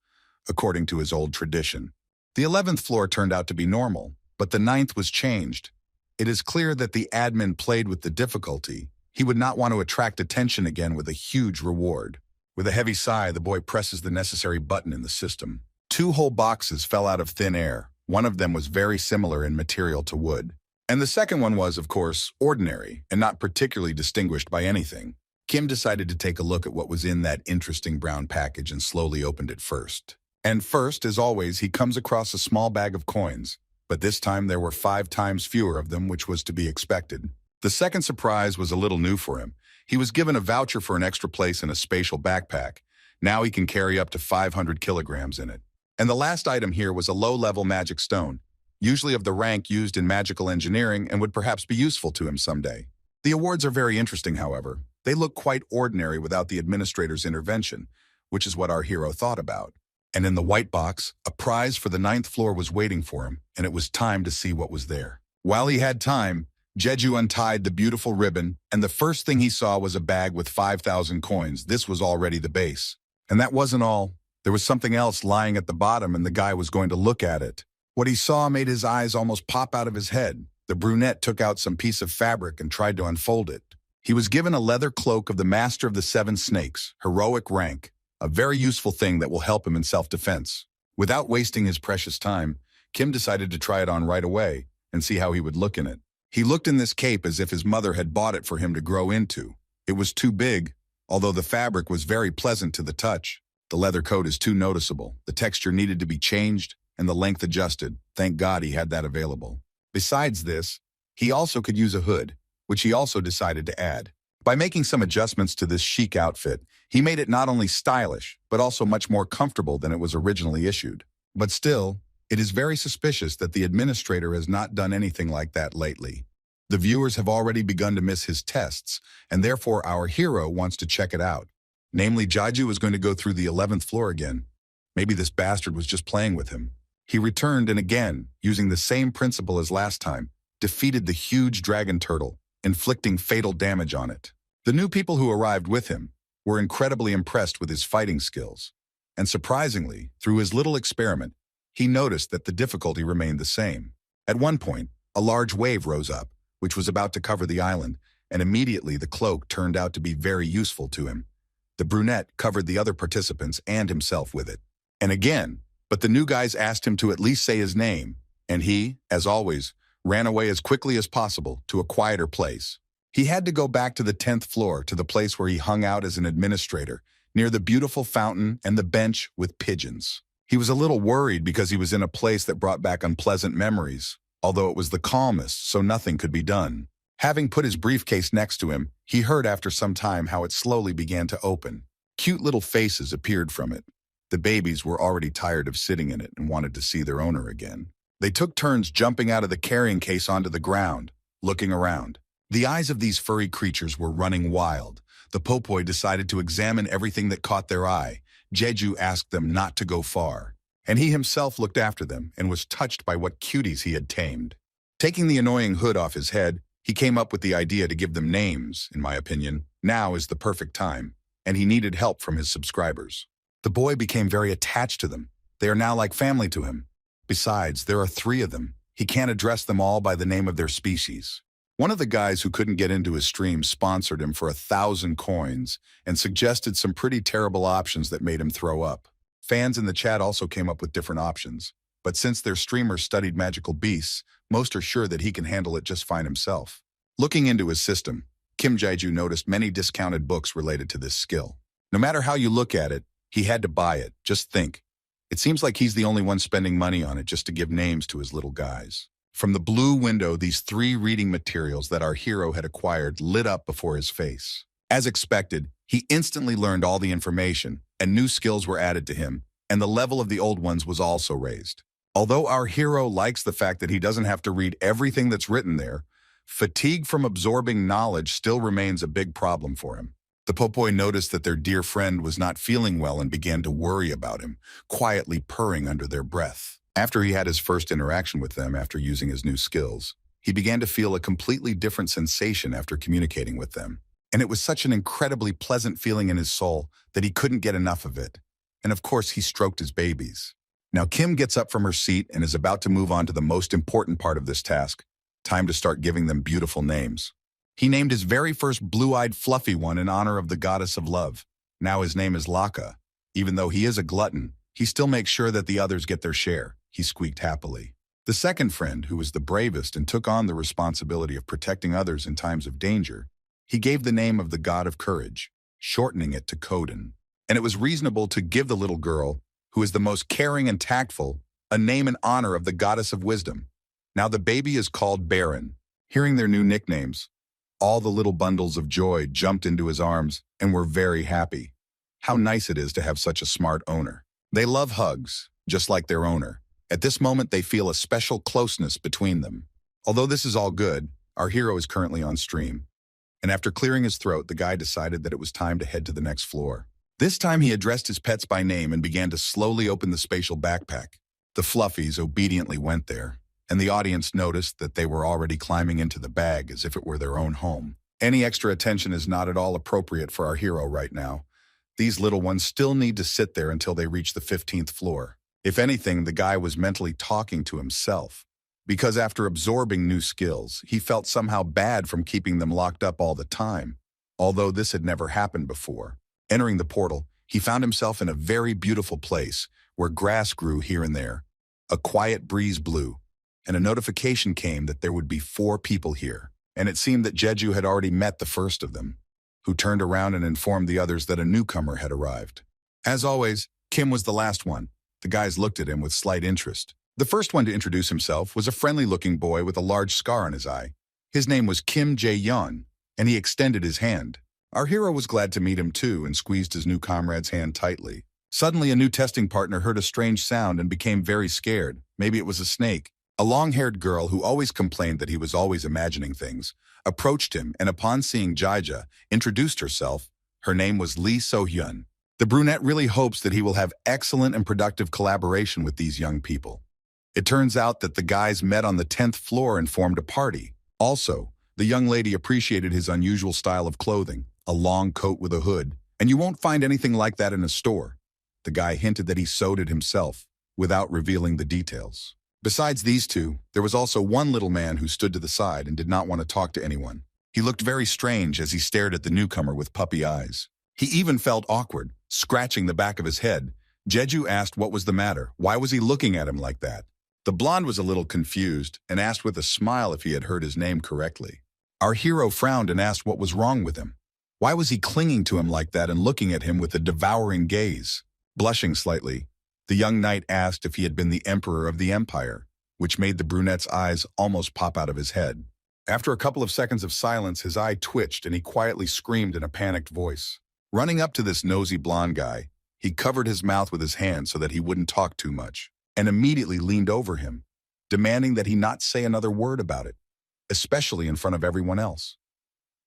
according to his old tradition. The 11th floor turned out to be normal. But the ninth was changed. It is clear that the admin played with the difficulty. He would not want to attract attention again with a huge reward. With a heavy sigh, the boy presses the necessary button in the system. 2 whole boxes fell out of thin air. One of them was very similar in material to wood. And the second one was, of course, ordinary and not particularly distinguished by anything. Kim decided to take a look at what was in that interesting brown package and slowly opened it first. And first, as always, he comes across a small bag of coins. But this time there were 5 times fewer of them, which was to be expected. The second surprise was a little new for him. He was given a voucher for an extra place in a spatial backpack. Now he can carry up to 500 kilograms in it. And the last item here was a low-level magic stone, usually of the rank used in magical engineering and would perhaps be useful to him someday. The awards are very interesting, however. They look quite ordinary without the administrator's intervention, which is what our hero thought about. And in the white box, a prize for the 9th floor was waiting for him, and it was time to see what was there. While he had time, Jeju untied the beautiful ribbon, and the first thing he saw was a bag with 5,000 coins. This was already the base. And that wasn't all. There was something else lying at the bottom, and the guy was going to look at it. What he saw made his eyes almost pop out of his head. The brunette took out some piece of fabric and tried to unfold it. He was given a leather cloak of the Master of the 7 Snakes, heroic rank, a very useful thing that will help him in self-defense. Without wasting his precious time, Kim decided to try it on right away and see how he would look in it. He looked in this cape as if his mother had bought it for him to grow into. It was too big, although the fabric was very pleasant to the touch. The leather coat is too noticeable. The texture needed to be changed and the length adjusted. Thank God he had that available. Besides this, he also could use a hood, which he also decided to add. By making some adjustments to this chic outfit, he made it not only stylish, but also much more comfortable than it was originally issued. But still, it is very suspicious that the administrator has not done anything like that lately. The viewers have already begun to miss his tests, and therefore our hero wants to check it out. Namely, Jeju is going to go through the 11th floor again. Maybe this bastard was just playing with him. He returned and again, using the same principle as last time, defeated the huge dragon turtle, inflicting fatal damage on it. The new people who arrived with him were incredibly impressed with his fighting skills. And surprisingly, through his little experiment, he noticed that the difficulty remained the same. At one point, a large wave rose up, which was about to cover the island, and immediately the cloak turned out to be very useful to him. The brunette covered the other participants and himself with it. And again, but the new guys asked him to at least say his name, and he, as always, ran away as quickly as possible to a quieter place. He had to go back to the 10th floor, to the place where he hung out as an administrator, near the beautiful fountain and the bench with pigeons. He was a little worried because he was in a place that brought back unpleasant memories, although it was the calmest, so nothing could be done. Having put his briefcase next to him, he heard after some time how it slowly began to open. Cute little faces appeared from it. The babies were already tired of sitting in it and wanted to see their owner again. They took turns jumping out of the carrying case onto the ground, looking around. The eyes of these furry creatures were running wild. The pulpoy decided to examine everything that caught their eye. Jeju asked them not to go far, and he himself looked after them and was touched by what cuties he had tamed. Taking the annoying hood off his head, he came up with the idea to give them names. In my opinion, now is the perfect time, and he needed help from his subscribers. The boy became very attached to them. They are now like family to him. Besides, there are 3 of them. He can't address them all by the name of their species. One of the guys who couldn't get into his stream sponsored him for 1,000 coins and suggested some pretty terrible options that made him throw up. Fans in the chat also came up with different options, but since their streamer studied magical beasts, most are sure that he can handle it just fine himself. Looking into his system, Kim Jeju noticed many discounted books related to this skill. No matter how you look at it, he had to buy it. Just think. It seems like he's the only one spending money on it just to give names to his little guys. From the blue window, these 3 reading materials that our hero had acquired lit up before his face. As expected, he instantly learned all the information, and new skills were added to him, and the level of the old ones was also raised. Although our hero likes the fact that he doesn't have to read everything that's written there, fatigue from absorbing knowledge still remains a big problem for him. The pulpoy noticed that their dear friend was not feeling well and began to worry about him, quietly purring under their breath. After he had his first interaction with them after using his new skills, he began to feel a completely different sensation after communicating with them. And it was such an incredibly pleasant feeling in his soul that he couldn't get enough of it. And of course, he stroked his babies. Now Kim gets up from her seat and is about to move on to the most important part of this task. Time to start giving them beautiful names. He named his very first blue-eyed fluffy one in honor of the goddess of love. Now his name is Laka. Even though he is a glutton, he still makes sure that the others get their share, he squeaked happily. The second friend, who was the bravest and took on the responsibility of protecting others in times of danger, he gave the name of the god of courage, shortening it to Coden. And it was reasonable to give the little girl, who is the most caring and tactful, a name in honor of the goddess of wisdom. Now the baby is called Baron. Hearing their new nicknames, all the little bundles of joy jumped into his arms and were very happy. How nice it is to have such a smart owner. They love hugs, just like their owner. At this moment, they feel a special closeness between them. Although this is all good, our hero is currently on stream. And after clearing his throat, the guy decided that it was time to head to the next floor. This time he addressed his pets by name and began to slowly open the spatial backpack. The fluffies obediently went there, and the audience noticed that they were already climbing into the bag as if it were their own home. Any extra attention is not at all appropriate for our hero right now. These little ones still need to sit there until they reach the 15th floor. If anything, the guy was mentally talking to himself, because after absorbing new skills, he felt somehow bad from keeping them locked up all the time, although this had never happened before. Entering the portal, he found himself in a very beautiful place where grass grew here and there. A quiet breeze blew, and a notification came that there would be 4 people here, and it seemed that Jeju had already met the first of them, who turned around and informed the others that a newcomer had arrived. As always, Kim was the last one. The guys looked at him with slight interest. The first one to introduce himself was a friendly-looking boy with a large scar on his eye. His name was Kim Jae-yeon, and he extended his hand. Our hero was glad to meet him too and squeezed his new comrade's hand tightly. Suddenly, a new testing partner heard a strange sound and became very scared. Maybe it was a snake. A long-haired girl who always complained that he was always imagining things approached him and upon seeing Jaija, introduced herself. Her name was Lee So-hyun. The brunette really hopes that he will have excellent and productive collaboration with these young people. It turns out that the guys met on the 10th floor and formed a party. Also, the young lady appreciated his unusual style of clothing, a long coat with a hood, and you won't find anything like that in a store. The guy hinted that he sewed it himself, without revealing the details. Besides these two, there was also one little man who stood to the side and did not want to talk to anyone. He looked very strange as he stared at the newcomer with puppy eyes. He even felt awkward, scratching the back of his head. Jeju asked what was the matter. Why was he looking at him like that? The blonde was a little confused and asked with a smile if he had heard his name correctly. Our hero frowned and asked what was wrong with him. Why was he clinging to him like that and looking at him with a devouring gaze? Blushing slightly, the young knight asked if he had been the emperor of the empire, which made the brunette's eyes almost pop out of his head. After a couple of seconds of silence, his eye twitched and he quietly screamed in a panicked voice. Running up to this nosy blonde guy, he covered his mouth with his hand so that he wouldn't talk too much, and immediately leaned over him, demanding that he not say another word about it, especially in front of everyone else.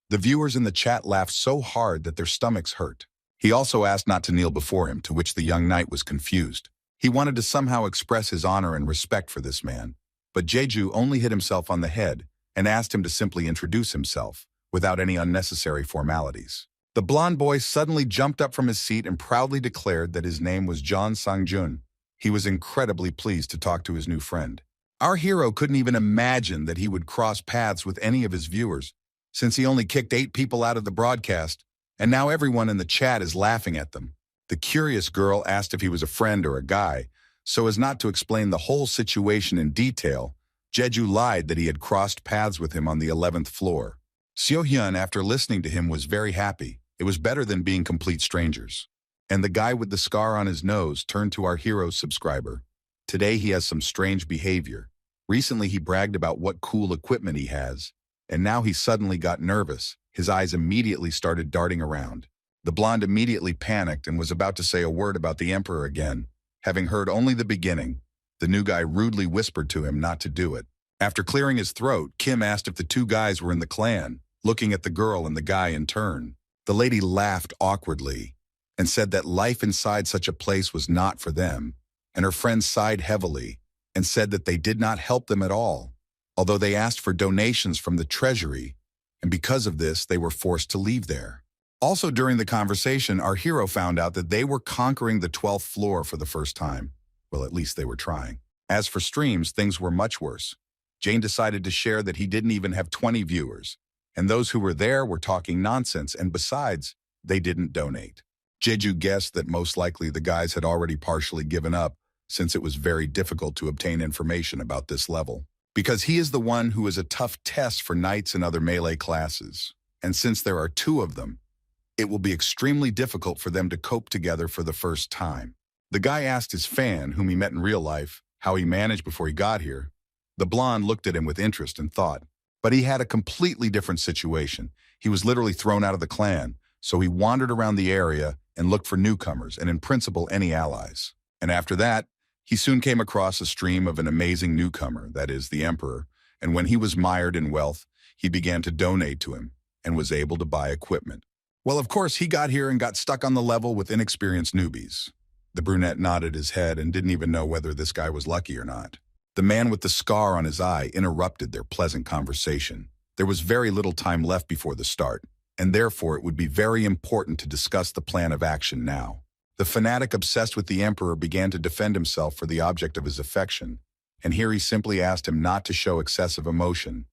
The viewers in the chat laughed so hard that their stomachs hurt. He also asked not to kneel before him, to which the young knight was confused. He wanted to somehow express his honor and respect for this man, but Jeju only hit himself on the head and asked him to simply introduce himself, without any unnecessary formalities. The blonde boy suddenly jumped up from his seat and proudly declared that his name was John Sang-jun. He was incredibly pleased to talk to his new friend. Our hero couldn't even imagine that he would cross paths with any of his viewers, since he only kicked 8 people out of the broadcast, and now everyone in the chat is laughing at them. The curious girl asked if he was a friend or a guy, so as not to explain the whole situation in detail. Jeju lied that he had crossed paths with him on the 11th floor. Seo-hyun, after listening to him, was very happy. It was better than being complete strangers. And the guy with the scar on his nose turned to our hero's subscriber. Today he has some strange behavior. Recently he bragged about what cool equipment he has, and now he suddenly got nervous. His eyes immediately started darting around. The blonde immediately panicked and was about to say a word about the emperor again. Having heard only the beginning, the new guy rudely whispered to him not to do it. After clearing his throat, Kim asked if the 2 guys were in the clan, looking at the girl and the guy in turn. The lady laughed awkwardly and said that life inside such a place was not for them, and her friends sighed heavily and said that they did not help them at all, although they asked for donations from the treasury, and because of this, they were forced to leave there. Also during the conversation, our hero found out that they were conquering the 12th floor for the first time. Well, at least they were trying. As for streams, things were much worse. Jane decided to share that he didn't even have 20 viewers, and those who were there were talking nonsense, and besides, they didn't donate. Jeju guessed that most likely the guys had already partially given up, since it was very difficult to obtain information about this level. Because he is the one who is a tough test for knights and other melee classes, and since there are two of them, it will be extremely difficult for them to cope together for the first time. The guy asked his fan, whom he met in real life, how he managed before he got here. The blonde looked at him with interest and thought, but he had a completely different situation. He was literally thrown out of the clan, so he wandered around the area and looked for newcomers and in principle any allies. And after that, he soon came across a stream of an amazing newcomer, that is, the Emperor, and when he was mired in wealth, he began to donate to him and was able to buy equipment. Well, of course, he got here and got stuck on the level with inexperienced newbies. The brunette nodded his head and didn't even know whether this guy was lucky or not. The man with the scar on his eye interrupted their pleasant conversation. There was very little time left before the start, and therefore it would be very important to discuss the plan of action now. The fanatic obsessed with the Emperor began to defend himself for the object of his affection, and here he simply asked him not to show excessive emotion.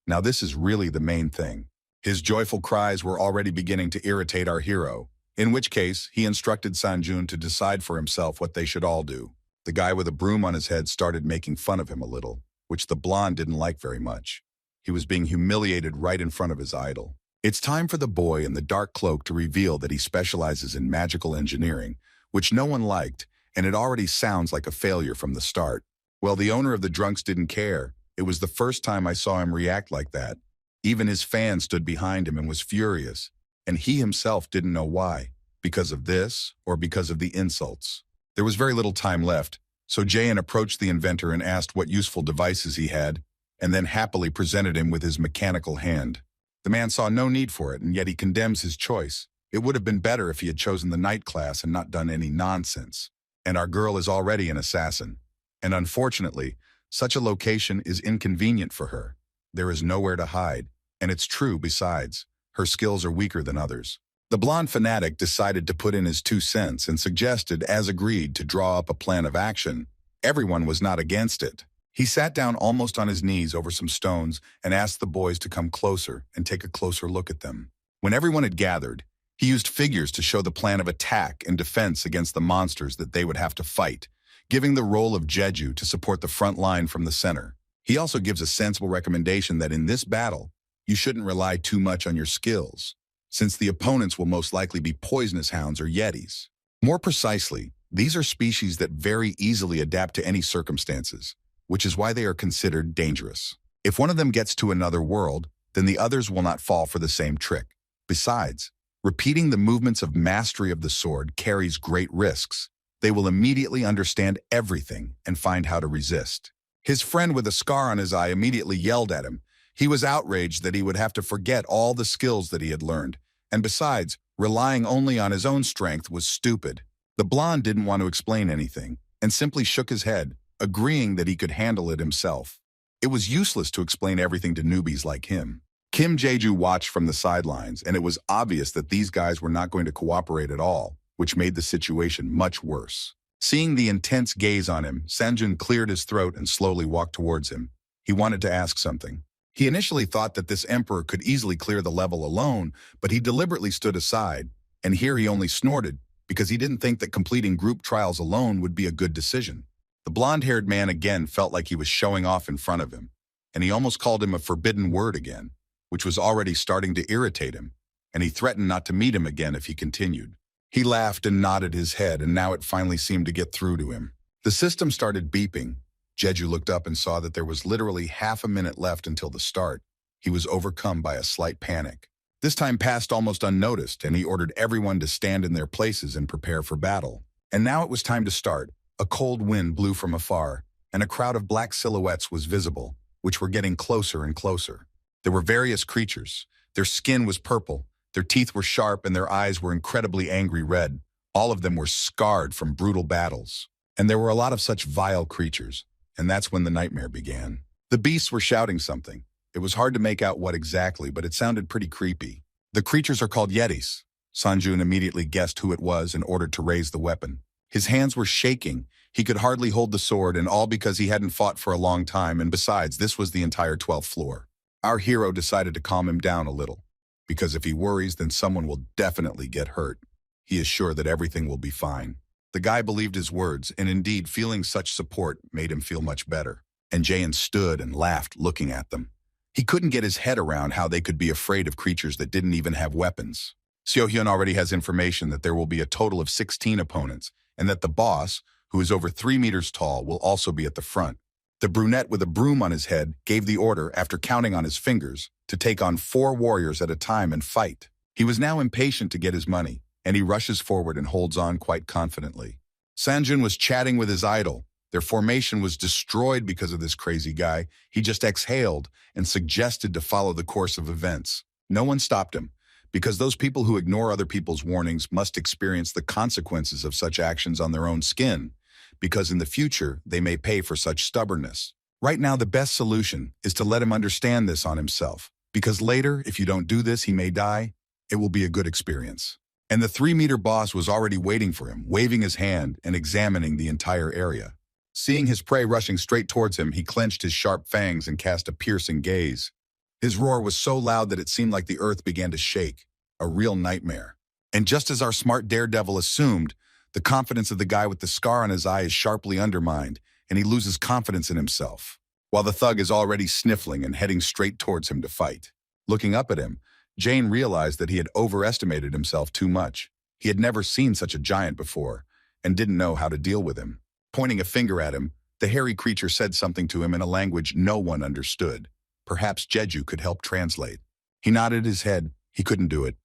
Now this is really the main thing. His joyful cries were already beginning to irritate our hero, in which case he instructed Sanjun to decide for himself what they should all do. The guy with a broom on his head started making fun of him a little, which the blonde didn't like very much. He was being humiliated right in front of his idol. It's time for the boy in the dark cloak to reveal that he specializes in magical engineering, which no one liked, and it already sounds like a failure from the start. Well, the owner of the drunks didn't care. It was the first time I saw him react like that. Even his fan stood behind him and was furious, and he himself didn't know why, because of this or because of the insults. There was very little time left, so Jayan approached the inventor and asked what useful devices he had, and then happily presented him with his mechanical hand. The man saw no need for it, and yet he condemns his choice. It would have been better if he had chosen the night class and not done any nonsense. And our girl is already an assassin. And unfortunately, such a location is inconvenient for her. There is nowhere to hide, and it's true besides. Her skills are weaker than others. The blonde fanatic decided to put in his 2 cents and suggested, as agreed, to draw up a plan of action. Everyone was not against it. He sat down almost on his knees over some stones and asked the boys to come closer and take a closer look at them. When everyone had gathered, he used figures to show the plan of attack and defense against the monsters that they would have to fight, giving the role of Jeju to support the front line from the center. He also gives a sensible recommendation that in this battle, you shouldn't rely too much on your skills, since the opponents will most likely be poisonous hounds or yetis. More precisely, these are species that very easily adapt to any circumstances, which is why they are considered dangerous. If one of them gets to another world, then the others will not fall for the same trick. Besides, repeating the movements of mastery of the sword carries great risks. They will immediately understand everything and find how to resist. His friend with a scar on his eye immediately yelled at him. He was outraged that he would have to forget all the skills that he had learned, and besides, relying only on his own strength was stupid. The blonde didn't want to explain anything, and simply shook his head, agreeing that he could handle it himself. It was useless to explain everything to newbies like him. Kim Jeju watched from the sidelines, and it was obvious that these guys were not going to cooperate at all, which made the situation much worse. Seeing the intense gaze on him, Sanjun cleared his throat and slowly walked towards him. He wanted to ask something. He initially thought that this emperor could easily clear the level alone, but he deliberately stood aside, and here he only snorted, because he didn't think that completing group trials alone would be a good decision. The blonde-haired man again felt like he was showing off in front of him, and he almost called him a forbidden word again, which was already starting to irritate him, and he threatened not to meet him again if he continued. He laughed and nodded his head, and now it finally seemed to get through to him. The system started beeping. Jeju looked up and saw that there was literally half a minute left until the start. He was overcome by a slight panic. This time passed almost unnoticed, and he ordered everyone to stand in their places and prepare for battle. And now it was time to start. A cold wind blew from afar, and a crowd of black silhouettes was visible, which were getting closer and closer. There were various creatures. Their skin was purple, their teeth were sharp, and their eyes were incredibly angry red. All of them were scarred from brutal battles. And there were a lot of such vile creatures. And that's when the nightmare began. The beasts were shouting something. It was hard to make out what exactly, but it sounded pretty creepy. The creatures are called yetis. Sanjun immediately guessed who it was and ordered to raise the weapon. His hands were shaking. He could hardly hold the sword, and all because he hadn't fought for a long time, and besides, this was the entire 12th floor. Our hero decided to calm him down a little, because if he worries, then someone will definitely get hurt. He is sure that everything will be fine. The guy believed his words, and indeed, feeling such support made him feel much better. And Jayan stood and laughed, looking at them. He couldn't get his head around how they could be afraid of creatures that didn't even have weapons. Seo-hyun already has information that there will be a total of 16 opponents, and that the boss, who is over 3 meters tall, will also be at the front. The brunette with a broom on his head gave the order, after counting on his fingers, to take on 4 warriors at a time and fight. He was now impatient to get his money, and he rushes forward and holds on quite confidently. Sanjun was chatting with his idol. Their formation was destroyed because of this crazy guy. He just exhaled and suggested to follow the course of events. No one stopped him, because those people who ignore other people's warnings must experience the consequences of such actions on their own skin, because in the future they may pay for such stubbornness. Right now, the best solution is to let him understand this on himself, because later, if you don't do this, he may die. It will be a good experience. And the 3-meter boss was already waiting for him, waving his hand and examining the entire area. Seeing his prey rushing straight towards him, he clenched his sharp fangs and cast a piercing gaze. His roar was so loud that it seemed like the earth began to shake, a real nightmare. And just as our smart daredevil assumed, the confidence of the guy with the scar on his eye is sharply undermined, and he loses confidence in himself, while the thug is already sniffling and heading straight towards him to fight. Looking up at him, Jane realized that he had overestimated himself too much. He had never seen such a giant before, and didn't know how to deal with him. Pointing a finger at him, the hairy creature said something to him in a language no one understood. Perhaps Jeju could help translate. He nodded his head. He couldn't do it.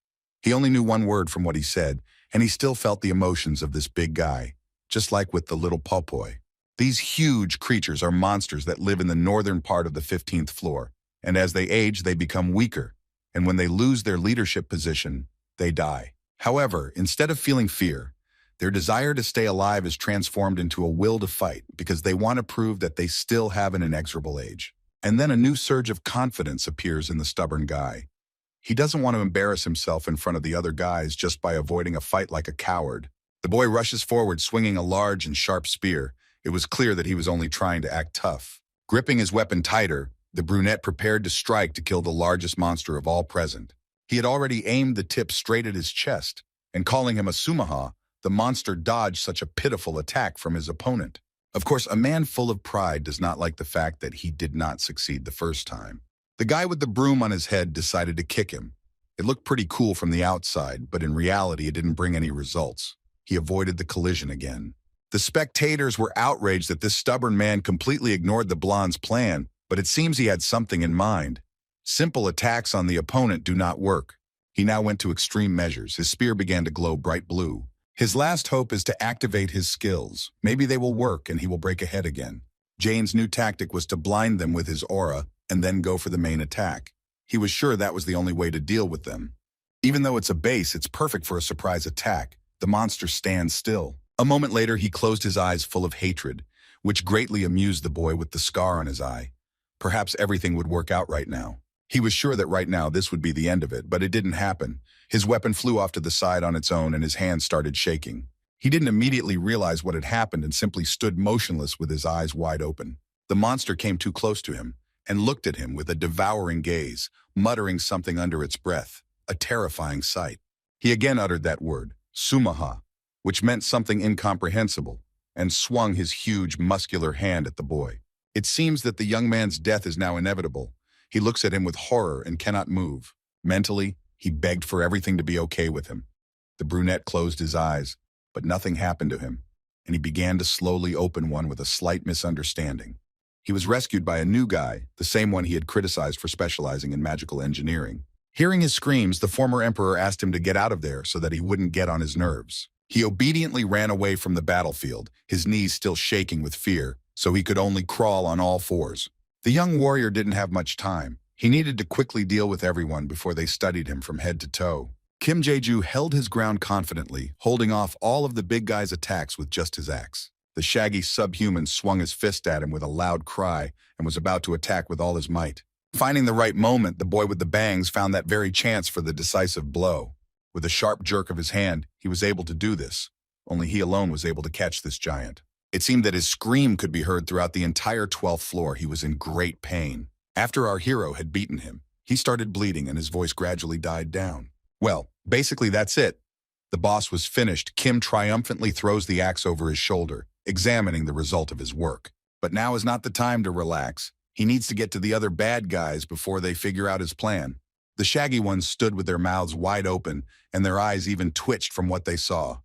He only knew one word from what he said, and he still felt the emotions of this big guy, just like with the little pulpoy. These huge creatures are monsters that live in the northern part of the 15th floor, and as they age, they become weaker, and when they lose their leadership position, they die. However, instead of feeling fear, their desire to stay alive is transformed into a will to fight because they want to prove that they still have an inexorable age. And then a new surge of confidence appears in the stubborn guy. He doesn't want to embarrass himself in front of the other guys just by avoiding a fight like a coward. The boy rushes forward, swinging a large and sharp spear. It was clear that he was only trying to act tough. Gripping his weapon tighter, the brunette prepared to strike to kill the largest monster of all present. He had already aimed the tip straight at his chest, and calling him a sumaha, the monster dodged such a pitiful attack from his opponent. Of course, a man full of pride does not like the fact that he did not succeed the first time. The guy with the broom on his head decided to kick him. It looked pretty cool from the outside, but in reality it didn't bring any results. He avoided the collision again. The spectators were outraged that this stubborn man completely ignored the blonde's plan, but it seems he had something in mind. Simple attacks on the opponent do not work. He now went to extreme measures. His spear began to glow bright blue. His last hope is to activate his skills. Maybe they will work and he will break ahead again. Jane's new tactic was to blind them with his aura and then go for the main attack. He was sure that was the only way to deal with them. Even though it's a base, it's perfect for a surprise attack. The monster stands still. A moment later, he closed his eyes full of hatred, which greatly amused the boy with the scar on his eye. Perhaps everything would work out right now. He was sure that right now this would be the end of it, but it didn't happen. His weapon flew off to the side on its own and his hand started shaking. He didn't immediately realize what had happened and simply stood motionless with his eyes wide open. The monster came too close to him and looked at him with a devouring gaze, muttering something under its breath, a terrifying sight. He again uttered that word, sumaha, which meant something incomprehensible, and swung his huge, muscular hand at the boy. It seems that the young man's death is now inevitable. He looks at him with horror and cannot move. Mentally, he begged for everything to be okay with him. The brunette closed his eyes, but nothing happened to him, and he began to slowly open one with a slight misunderstanding. He was rescued by a new guy, the same one he had criticized for specializing in magical engineering. Hearing his screams, the former emperor asked him to get out of there so that he wouldn't get on his nerves. He obediently ran away from the battlefield, his knees still shaking with fear, so he could only crawl on all fours. The young warrior didn't have much time. He needed to quickly deal with everyone before they studied him from head to toe. Kim Jae-ju held his ground confidently, holding off all of the big guy's attacks with just his axe. The shaggy subhuman swung his fist at him with a loud cry and was about to attack with all his might. Finding the right moment, the boy with the bangs found that very chance for the decisive blow. With a sharp jerk of his hand, he was able to do this. Only he alone was able to catch this giant. It seemed that his scream could be heard throughout the entire 12th floor. He was in great pain. After our hero had beaten him, he started bleeding and his voice gradually died down. Well, basically that's it. The boss was finished. Kim triumphantly throws the axe over his shoulder, examining the result of his work. But now is not the time to relax. He needs to get to the other bad guys before they figure out his plan. The shaggy ones stood with their mouths wide open, and their eyes even twitched from what they saw.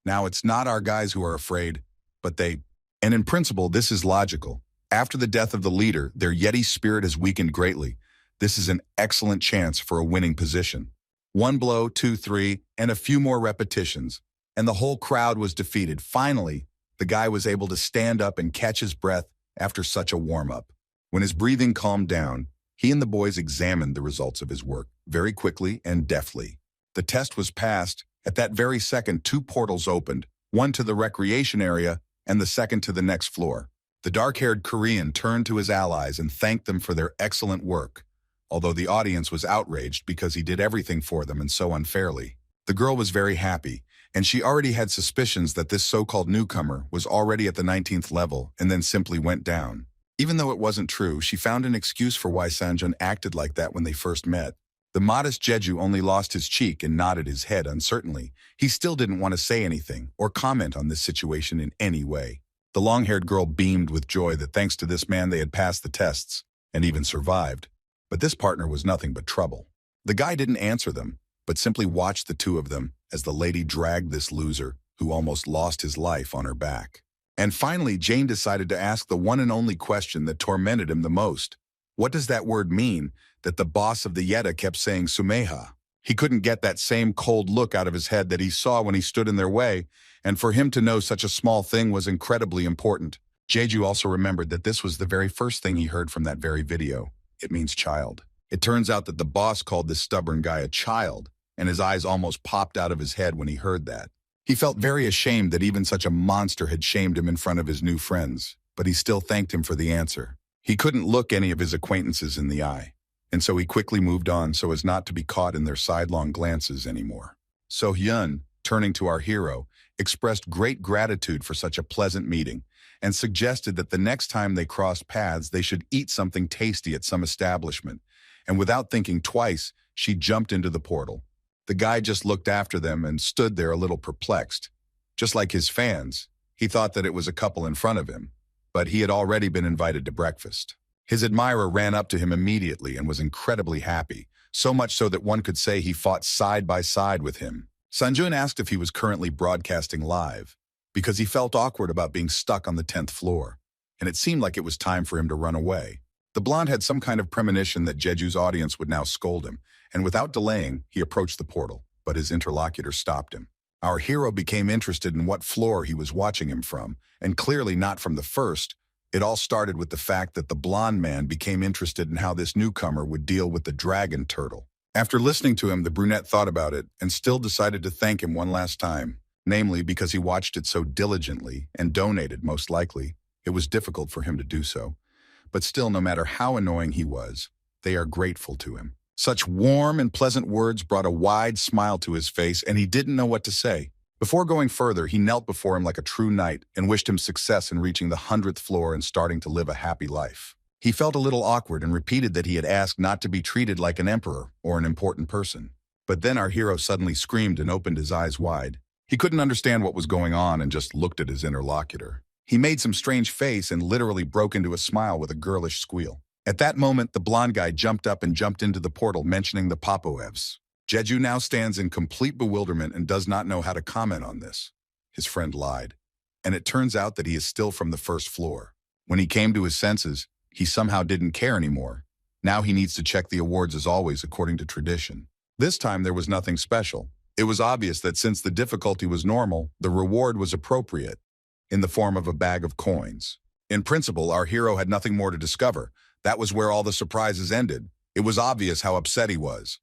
Now it's not our guys who are afraid, but they. And in principle, this is logical. After the death of the leader, their Yeti spirit has weakened greatly. This is an excellent chance for a winning position. 1 blow, 2, 3, and a few more repetitions, and the whole crowd was defeated. Finally, the guy was able to stand up and catch his breath after such a warm-up. When his breathing calmed down, he and the boys examined the results of his work very quickly and deftly. The test was passed. At that very second, 2 portals opened, one to the recreation area and the second to the next floor. The dark-haired Korean turned to his allies and thanked them for their excellent work, although the audience was outraged because he did everything for them and so unfairly. The girl was very happy, and she already had suspicions that this so-called newcomer was already at the 19th level and then simply went down. Even though it wasn't true, she found an excuse for why Sanjun acted like that when they first met. The modest Jeju only lost his cheek and nodded his head uncertainly. He still didn't want to say anything or comment on this situation in any way. The long-haired girl beamed with joy that thanks to this man they had passed the tests and even survived. But this partner was nothing but trouble. The guy didn't answer them, but simply watched the two of them as the lady dragged this loser, who almost lost his life, on her back. And finally, Jane decided to ask the one and only question that tormented him the most. What does that word mean that the boss of the Yeta kept saying Sumeha? He couldn't get that same cold look out of his head that he saw when he stood in their way, and for him to know such a small thing was incredibly important. Jeju also remembered that this was the very first thing he heard from that very video. It means child. It turns out that the boss called this stubborn guy a child, and his eyes almost popped out of his head when he heard that. He felt very ashamed that even such a monster had shamed him in front of his new friends, but he still thanked him for the answer. He couldn't look any of his acquaintances in the eye, and so he quickly moved on so as not to be caught in their sidelong glances anymore. So Hyun, turning to our hero, expressed great gratitude for such a pleasant meeting, and suggested that the next time they crossed paths they should eat something tasty at some establishment, and without thinking twice, she jumped into the portal. The guy just looked after them and stood there a little perplexed. Just like his fans, he thought that it was a couple in front of him, but he had already been invited to breakfast. His admirer ran up to him immediately and was incredibly happy, so much so that one could say he fought side by side with him. Sanjun asked if he was currently broadcasting live, because he felt awkward about being stuck on the 10th floor, and it seemed like it was time for him to run away. The blonde had some kind of premonition that Jeju's audience would now scold him, and without delaying, he approached the portal, but his interlocutor stopped him. Our hero became interested in what floor he was watching him from, and clearly not from the first. It all started with the fact that the blonde man became interested in how this newcomer would deal with the dragon turtle. After listening to him, the brunette thought about it and still decided to thank him one last time, namely because he watched it so diligently and donated, most likely. It was difficult for him to do so. But still, no matter how annoying he was, they are grateful to him. Such warm and pleasant words brought a wide smile to his face, and he didn't know what to say. Before going further, he knelt before him like a true knight and wished him success in reaching the 100th floor and starting to live a happy life. He felt a little awkward and repeated that he had asked not to be treated like an emperor or an important person. But then our hero suddenly screamed and opened his eyes wide. He couldn't understand what was going on and just looked at his interlocutor. He made some strange face and literally broke into a smile with a girlish squeal. At that moment, the blonde guy jumped up and jumped into the portal, mentioning the Popoevs. Jeju now stands in complete bewilderment and does not know how to comment on this. His friend lied, and it turns out that he is still from the first floor. When he came to his senses, he somehow didn't care anymore. Now he needs to check the awards as always according to tradition. This time there was nothing special. It was obvious that since the difficulty was normal, the reward was appropriate, in the form of a bag of coins. In principle, our hero had nothing more to discover. That was where all the surprises ended. It was obvious how upset he was.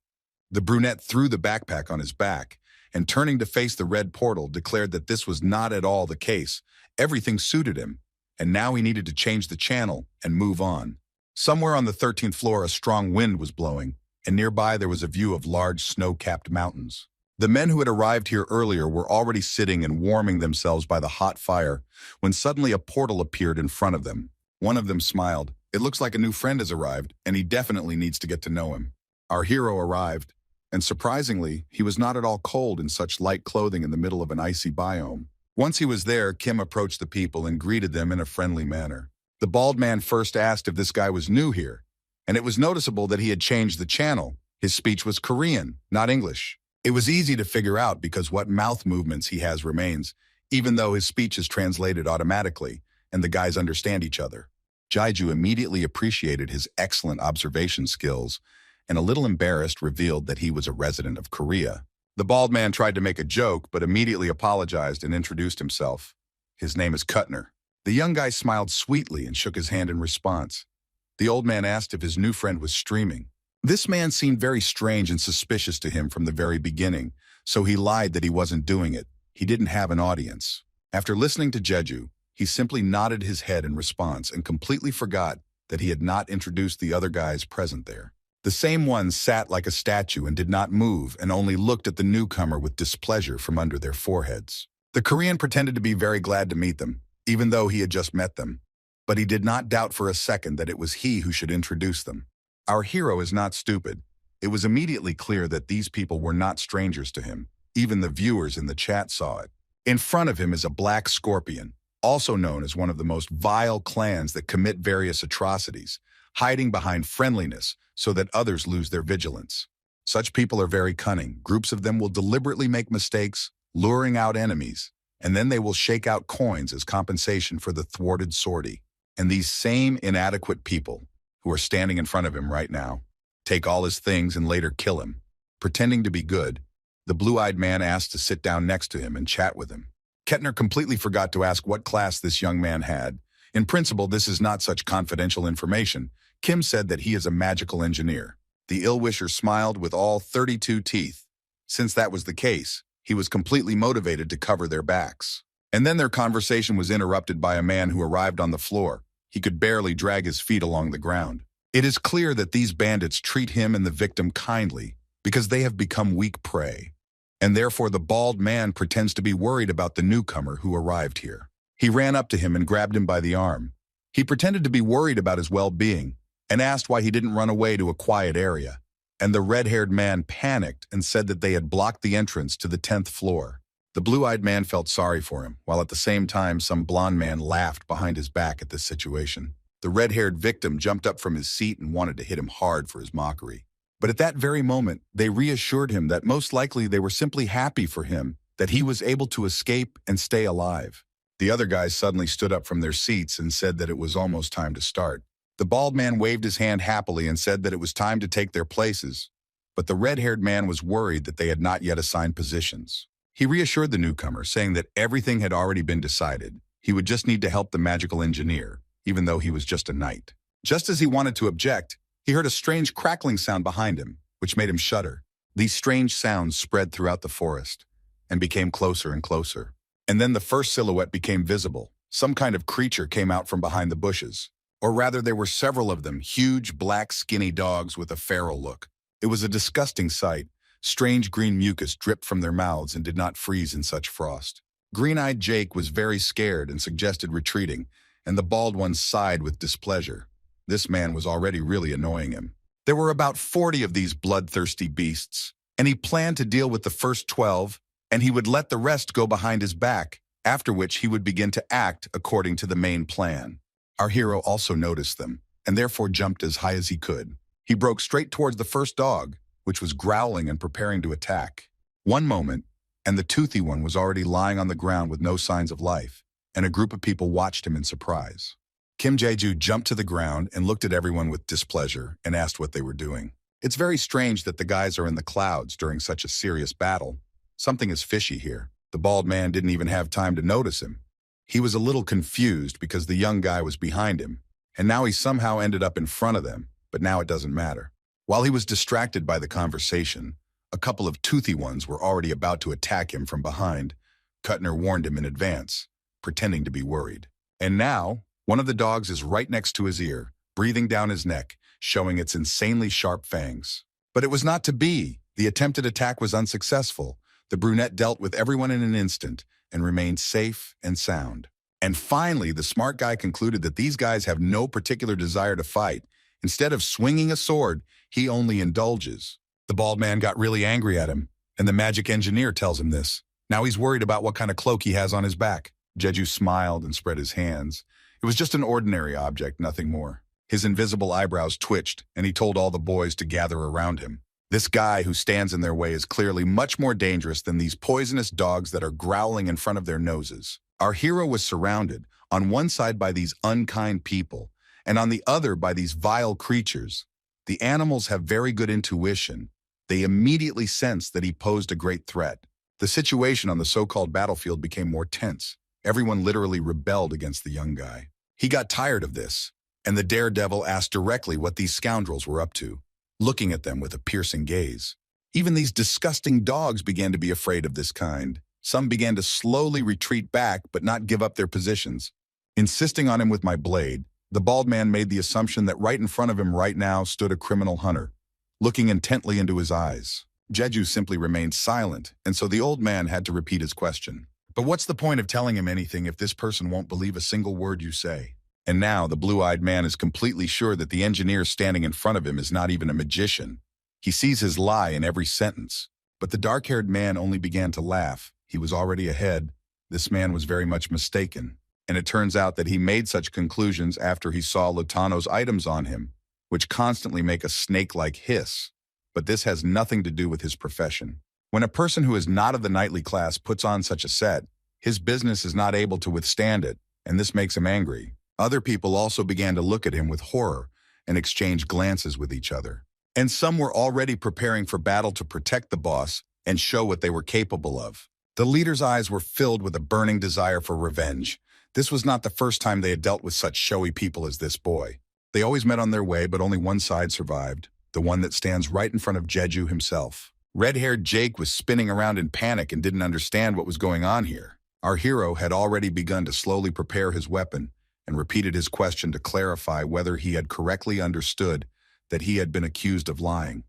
The brunette threw the backpack on his back, and turning to face the red portal, declared that this was not at all the case. Everything suited him, and now he needed to change the channel and move on. Somewhere on the 13th floor, a strong wind was blowing, and nearby there was a view of large snow-capped mountains. The men who had arrived here earlier were already sitting and warming themselves by the hot fire when suddenly a portal appeared in front of them. One of them smiled. It looks like a new friend has arrived, and he definitely needs to get to know him. Our hero arrived, and surprisingly, he was not at all cold in such light clothing in the middle of an icy biome. Once he was there, Kim approached the people and greeted them in a friendly manner. The bald man first asked if this guy was new here, and it was noticeable that he had changed the channel. His speech was Korean, not English. It was easy to figure out because what mouth movements he has remains, even though his speech is translated automatically, and the guys understand each other. Jaiju immediately appreciated his excellent observation skills, and a little embarrassed revealed that he was a resident of Korea. The bald man tried to make a joke, but immediately apologized and introduced himself. His name is Cunning. The young guy smiled sweetly and shook his hand in response. The old man asked if his new friend was streaming. This man seemed very strange and suspicious to him from the very beginning, so he lied that he wasn't doing it. He didn't have an audience. After listening to Jeju, he simply nodded his head in response and completely forgot that he had not introduced the other guys present there. The same ones sat like a statue and did not move and only looked at the newcomer with displeasure from under their foreheads. The Korean pretended to be very glad to meet them, even though he had just met them. But he did not doubt for a second that it was he who should introduce them. Our hero is not stupid. It was immediately clear that these people were not strangers to him. Even the viewers in the chat saw it. In front of him is a black scorpion, also known as one of the most vile clans that commit various atrocities, hiding behind friendliness so that others lose their vigilance. Such people are very cunning. Groups of them will deliberately make mistakes, luring out enemies, and then they will shake out coins as compensation for the thwarted sortie. And these same inadequate people, who are standing in front of him right now, take all his things and later kill him. Pretending to be good, the blue-eyed man asked to sit down next to him and chat with him. Kettner completely forgot to ask what class this young man had. In principle, this is not such confidential information. Kim said that he is a magical engineer. The ill-wisher smiled with all 32 teeth. Since that was the case, he was completely motivated to cover their backs. And then their conversation was interrupted by a man who arrived on the floor. He could barely drag his feet along the ground. It is clear that these bandits treat him and the victim kindly because they have become weak prey. And therefore the bald man pretends to be worried about the newcomer who arrived here. He ran up to him and grabbed him by the arm. He pretended to be worried about his well-being and asked why he didn't run away to a quiet area. And the red-haired man panicked and said that they had blocked the entrance to the 10th floor. The blue-eyed man felt sorry for him, while at the same time some blond man laughed behind his back at this situation. The red-haired victim jumped up from his seat and wanted to hit him hard for his mockery. But at that very moment, they reassured him that most likely they were simply happy for him, that he was able to escape and stay alive. The other guys suddenly stood up from their seats and said that it was almost time to start. The bald man waved his hand happily and said that it was time to take their places, but the red-haired man was worried that they had not yet assigned positions. He reassured the newcomer, saying that everything had already been decided. He would just need to help the magical engineer, even though he was just a knight. Just as he wanted to object, he heard a strange crackling sound behind him, which made him shudder. These strange sounds spread throughout the forest and became closer and closer. And then the first silhouette became visible. Some kind of creature came out from behind the bushes. Or rather, there were several of them, huge, black, skinny dogs with a feral look. It was a disgusting sight. Strange green mucus dripped from their mouths and did not freeze in such frost. Green-eyed Jake was very scared and suggested retreating, and the bald one sighed with displeasure. This man was already really annoying him. There were about 40 of these bloodthirsty beasts, and he planned to deal with the first 12, and he would let the rest go behind his back, after which he would begin to act according to the main plan. Our hero also noticed them, and therefore jumped as high as he could. He broke straight towards the first dog, which was growling and preparing to attack. One moment, and the toothy one was already lying on the ground with no signs of life, and a group of people watched him in surprise. Kim Jae-ju jumped to the ground and looked at everyone with displeasure and asked what they were doing. It's very strange that the guys are in the clouds during such a serious battle. Something is fishy here. The bald man didn't even have time to notice him. He was a little confused because the young guy was behind him, and now he somehow ended up in front of them, but now it doesn't matter. While he was distracted by the conversation, a couple of toothy ones were already about to attack him from behind. Cunning warned him in advance, pretending to be worried. And now, one of the dogs is right next to his ear, breathing down his neck, showing its insanely sharp fangs. But it was not to be. The attempted attack was unsuccessful, The brunette dealt with everyone in an instant and remained safe and sound. And finally, the smart guy concluded that these guys have no particular desire to fight. Instead of swinging a sword, he only indulges. The bald man got really angry at him, and the magic engineer tells him this. Now he's worried about what kind of cloak he has on his back. Jeju smiled and spread his hands. It was just an ordinary object, nothing more. His invisible eyebrows twitched, and he told all the boys to gather around him. This guy who stands in their way is clearly much more dangerous than these poisonous dogs that are growling in front of their noses. Our hero was surrounded, on one side by these unkind people, and on the other by these vile creatures. The animals have very good intuition. They immediately sensed that he posed a great threat. The situation on the so-called battlefield became more tense. Everyone literally rebelled against the young guy. He got tired of this, and the daredevil asked directly what these scoundrels were up to, looking at them with a piercing gaze. Even these disgusting dogs began to be afraid of this kind. Some began to slowly retreat back but not give up their positions. Insisting on him with my blade, the bald man made the assumption that right in front of him right now stood a criminal hunter, looking intently into his eyes. Jeju simply remained silent, and so the old man had to repeat his question. But what's the point of telling him anything if this person won't believe a single word you say? And now the blue-eyed man is completely sure that the engineer standing in front of him is not even a magician. He sees his lie in every sentence. But the dark-haired man only began to laugh. He was already ahead. This man was very much mistaken. And it turns out that he made such conclusions after he saw Lotano's items on him, which constantly make a snake-like hiss. But this has nothing to do with his profession. When a person who is not of the knightly class puts on such a set, his business is not able to withstand it, and this makes him angry. Other people also began to look at him with horror and exchange glances with each other. And some were already preparing for battle to protect the boss and show what they were capable of. The leader's eyes were filled with a burning desire for revenge. This was not the first time they had dealt with such showy people as this boy. They always met on their way, but only one side survived, the one that stands right in front of Jeju himself. Red-haired Jake was spinning around in panic and didn't understand what was going on here. Our hero had already begun to slowly prepare his weapon and repeated his question to clarify whether he had correctly understood that he had been accused of lying,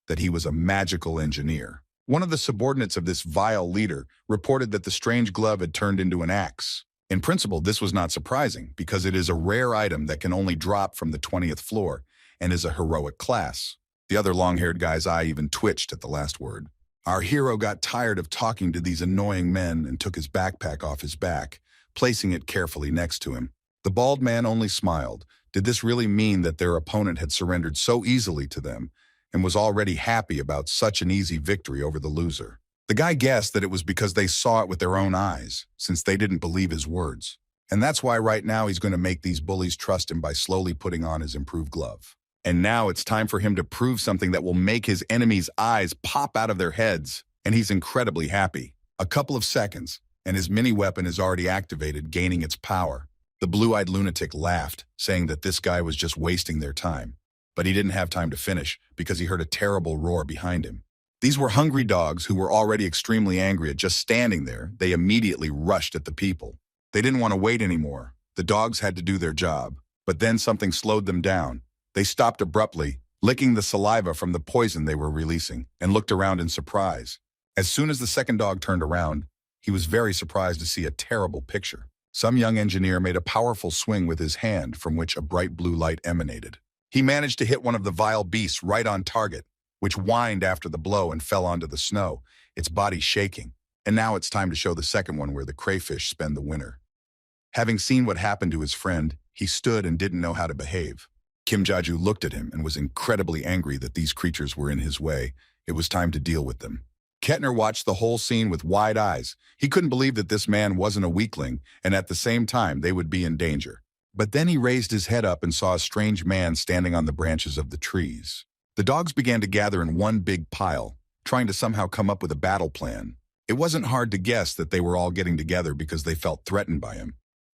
that he was a magical engineer. One of the subordinates of this vile leader reported that the strange glove had turned into an axe. In principle, this was not surprising because it is a rare item that can only drop from the 20th floor and is a heroic class. The other long-haired guy's eye even twitched at the last word. Our hero got tired of talking to these annoying men and took his backpack off his back, placing it carefully next to him. The bald man only smiled. Did this really mean that their opponent had surrendered so easily to them and was already happy about such an easy victory over the loser? The guy guessed that it was because they saw it with their own eyes, since they didn't believe his words. And that's why right now he's going to make these bullies trust him by slowly putting on his improved glove. And now it's time for him to prove something that will make his enemies' eyes pop out of their heads, and he's incredibly happy. A couple of seconds, and his mini-weapon is already activated, gaining its power. The blue-eyed lunatic laughed, saying that this guy was just wasting their time. But he didn't have time to finish because he heard a terrible roar behind him. These were hungry dogs who were already extremely angry at just standing there. They immediately rushed at the people. They didn't want to wait anymore. The dogs had to do their job. But then something slowed them down. They stopped abruptly, licking the saliva from the poison they were releasing, and looked around in surprise. As soon as the second dog turned around, he was very surprised to see a terrible picture. Some young engineer made a powerful swing with his hand from which a bright blue light emanated. He managed to hit one of the vile beasts right on target, which whined after the blow and fell onto the snow, its body shaking. And now it's time to show the second one where the crayfish spend the winter. Having seen what happened to his friend, he stood and didn't know how to behave. Kim Jaju looked at him and was incredibly angry that these creatures were in his way. It was time to deal with them. Kettner watched the whole scene with wide eyes. He couldn't believe that this man wasn't a weakling, and at the same time they would be in danger. But then he raised his head up and saw a strange man standing on the branches of the trees. The dogs began to gather in one big pile, trying to somehow come up with a battle plan. It wasn't hard to guess that they were all getting together because they felt threatened by him.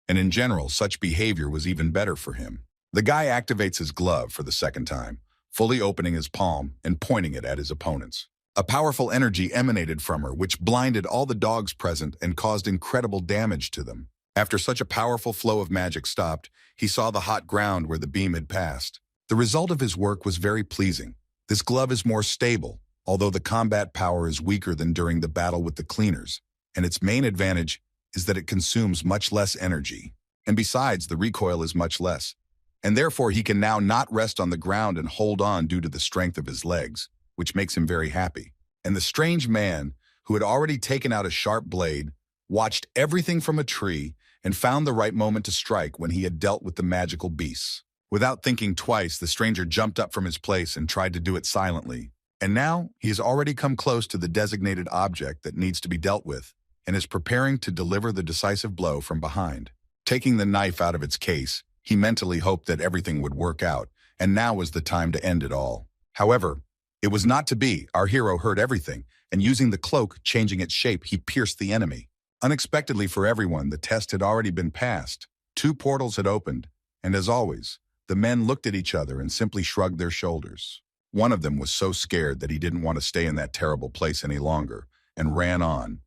And in general, such behavior was even better for him. The guy activates his glove for the second time, fully opening his palm and pointing it at his opponents. A powerful energy emanated from her, which blinded all the dogs present and caused incredible damage to them. After such a powerful flow of magic stopped, he saw the hot ground where the beam had passed. The result of his work was very pleasing. This glove is more stable, although the combat power is weaker than during the battle with the cleaners, and its main advantage is that it consumes much less energy. And besides, the recoil is much less, and therefore he can now not rest on the ground and hold on due to the strength of his legs, which makes him very happy. And the strange man, who had already taken out a sharp blade, watched everything from a tree and found the right moment to strike when he had dealt with the magical beasts. Without thinking twice, the stranger jumped up from his place and tried to do it silently. And now he has already come close to the designated object that needs to be dealt with and is preparing to deliver the decisive blow from behind. Taking the knife out of its case, he mentally hoped that everything would work out, and now was the time to end it all. However, it was not to be. Our hero heard everything, and using the cloak, changing its shape, he pierced the enemy. Unexpectedly for everyone, the test had already been passed. 2 portals had opened, and as always, the men looked at each other and simply shrugged their shoulders. One of them was so scared that he didn't want to stay in that terrible place any longer, and ran on,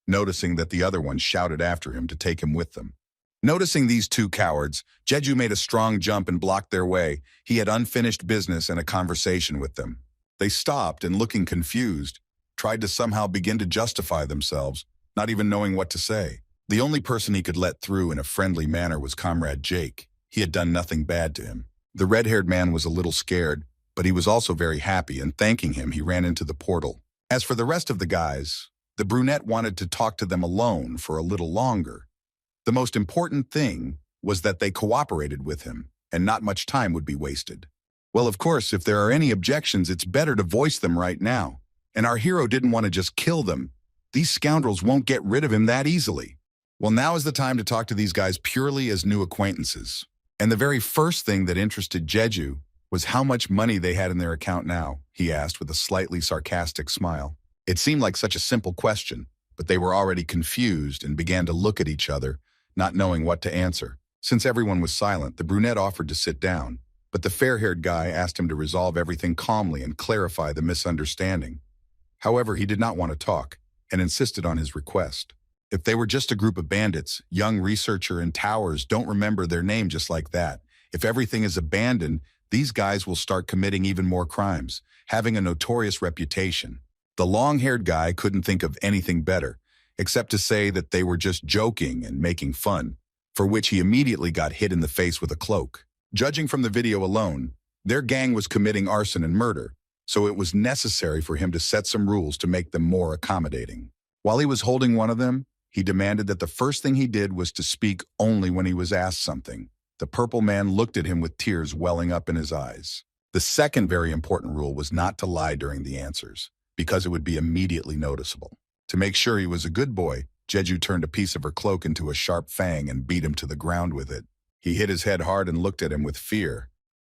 noticing that the other one shouted after him to take him with them. Noticing these 2 cowards, Jeju made a strong jump and blocked their way. He had unfinished business and a conversation with them. They stopped and, looking confused, tried to somehow begin to justify themselves, not even knowing what to say. The only person he could let through in a friendly manner was Comrade Jake. He had done nothing bad to him. The red-haired man was a little scared, but he was also very happy, and thanking him, he ran into the portal. As for the rest of the guys, the brunette wanted to talk to them alone for a little longer. The most important thing was that they cooperated with him, and not much time would be wasted. Well, of course, if there are any objections, it's better to voice them right now. And our hero didn't want to just kill them. These scoundrels won't get rid of him that easily. Well, now is the time to talk to these guys purely as new acquaintances. And the very first thing that interested Jeju was how much money they had in their account now, he asked with a slightly sarcastic smile. It seemed like such a simple question, but they were already confused and began to look at each other, not knowing what to answer. Since everyone was silent, the brunette offered to sit down, but the fair-haired guy asked him to resolve everything calmly and clarify the misunderstanding. However, he did not want to talk, and insisted on his request. If they were just a group of bandits, young researcher and Towers don't remember their name just like that. If everything is abandoned, these guys will start committing even more crimes, having a notorious reputation. The long-haired guy couldn't think of anything better, except to say that they were just joking and making fun, for which he immediately got hit in the face with a cloak. Judging from the video alone, their gang was committing arson and murder, so it was necessary for him to set some rules to make them more accommodating. While he was holding one of them, he demanded that the first thing he did was to speak only when he was asked something. The purple man looked at him with tears welling up in his eyes. The second very important rule was not to lie during the answers, because it would be immediately noticeable. To make sure he was a good boy, Jeju turned a piece of her cloak into a sharp fang and beat him to the ground with it. He hit his head hard and looked at him with fear.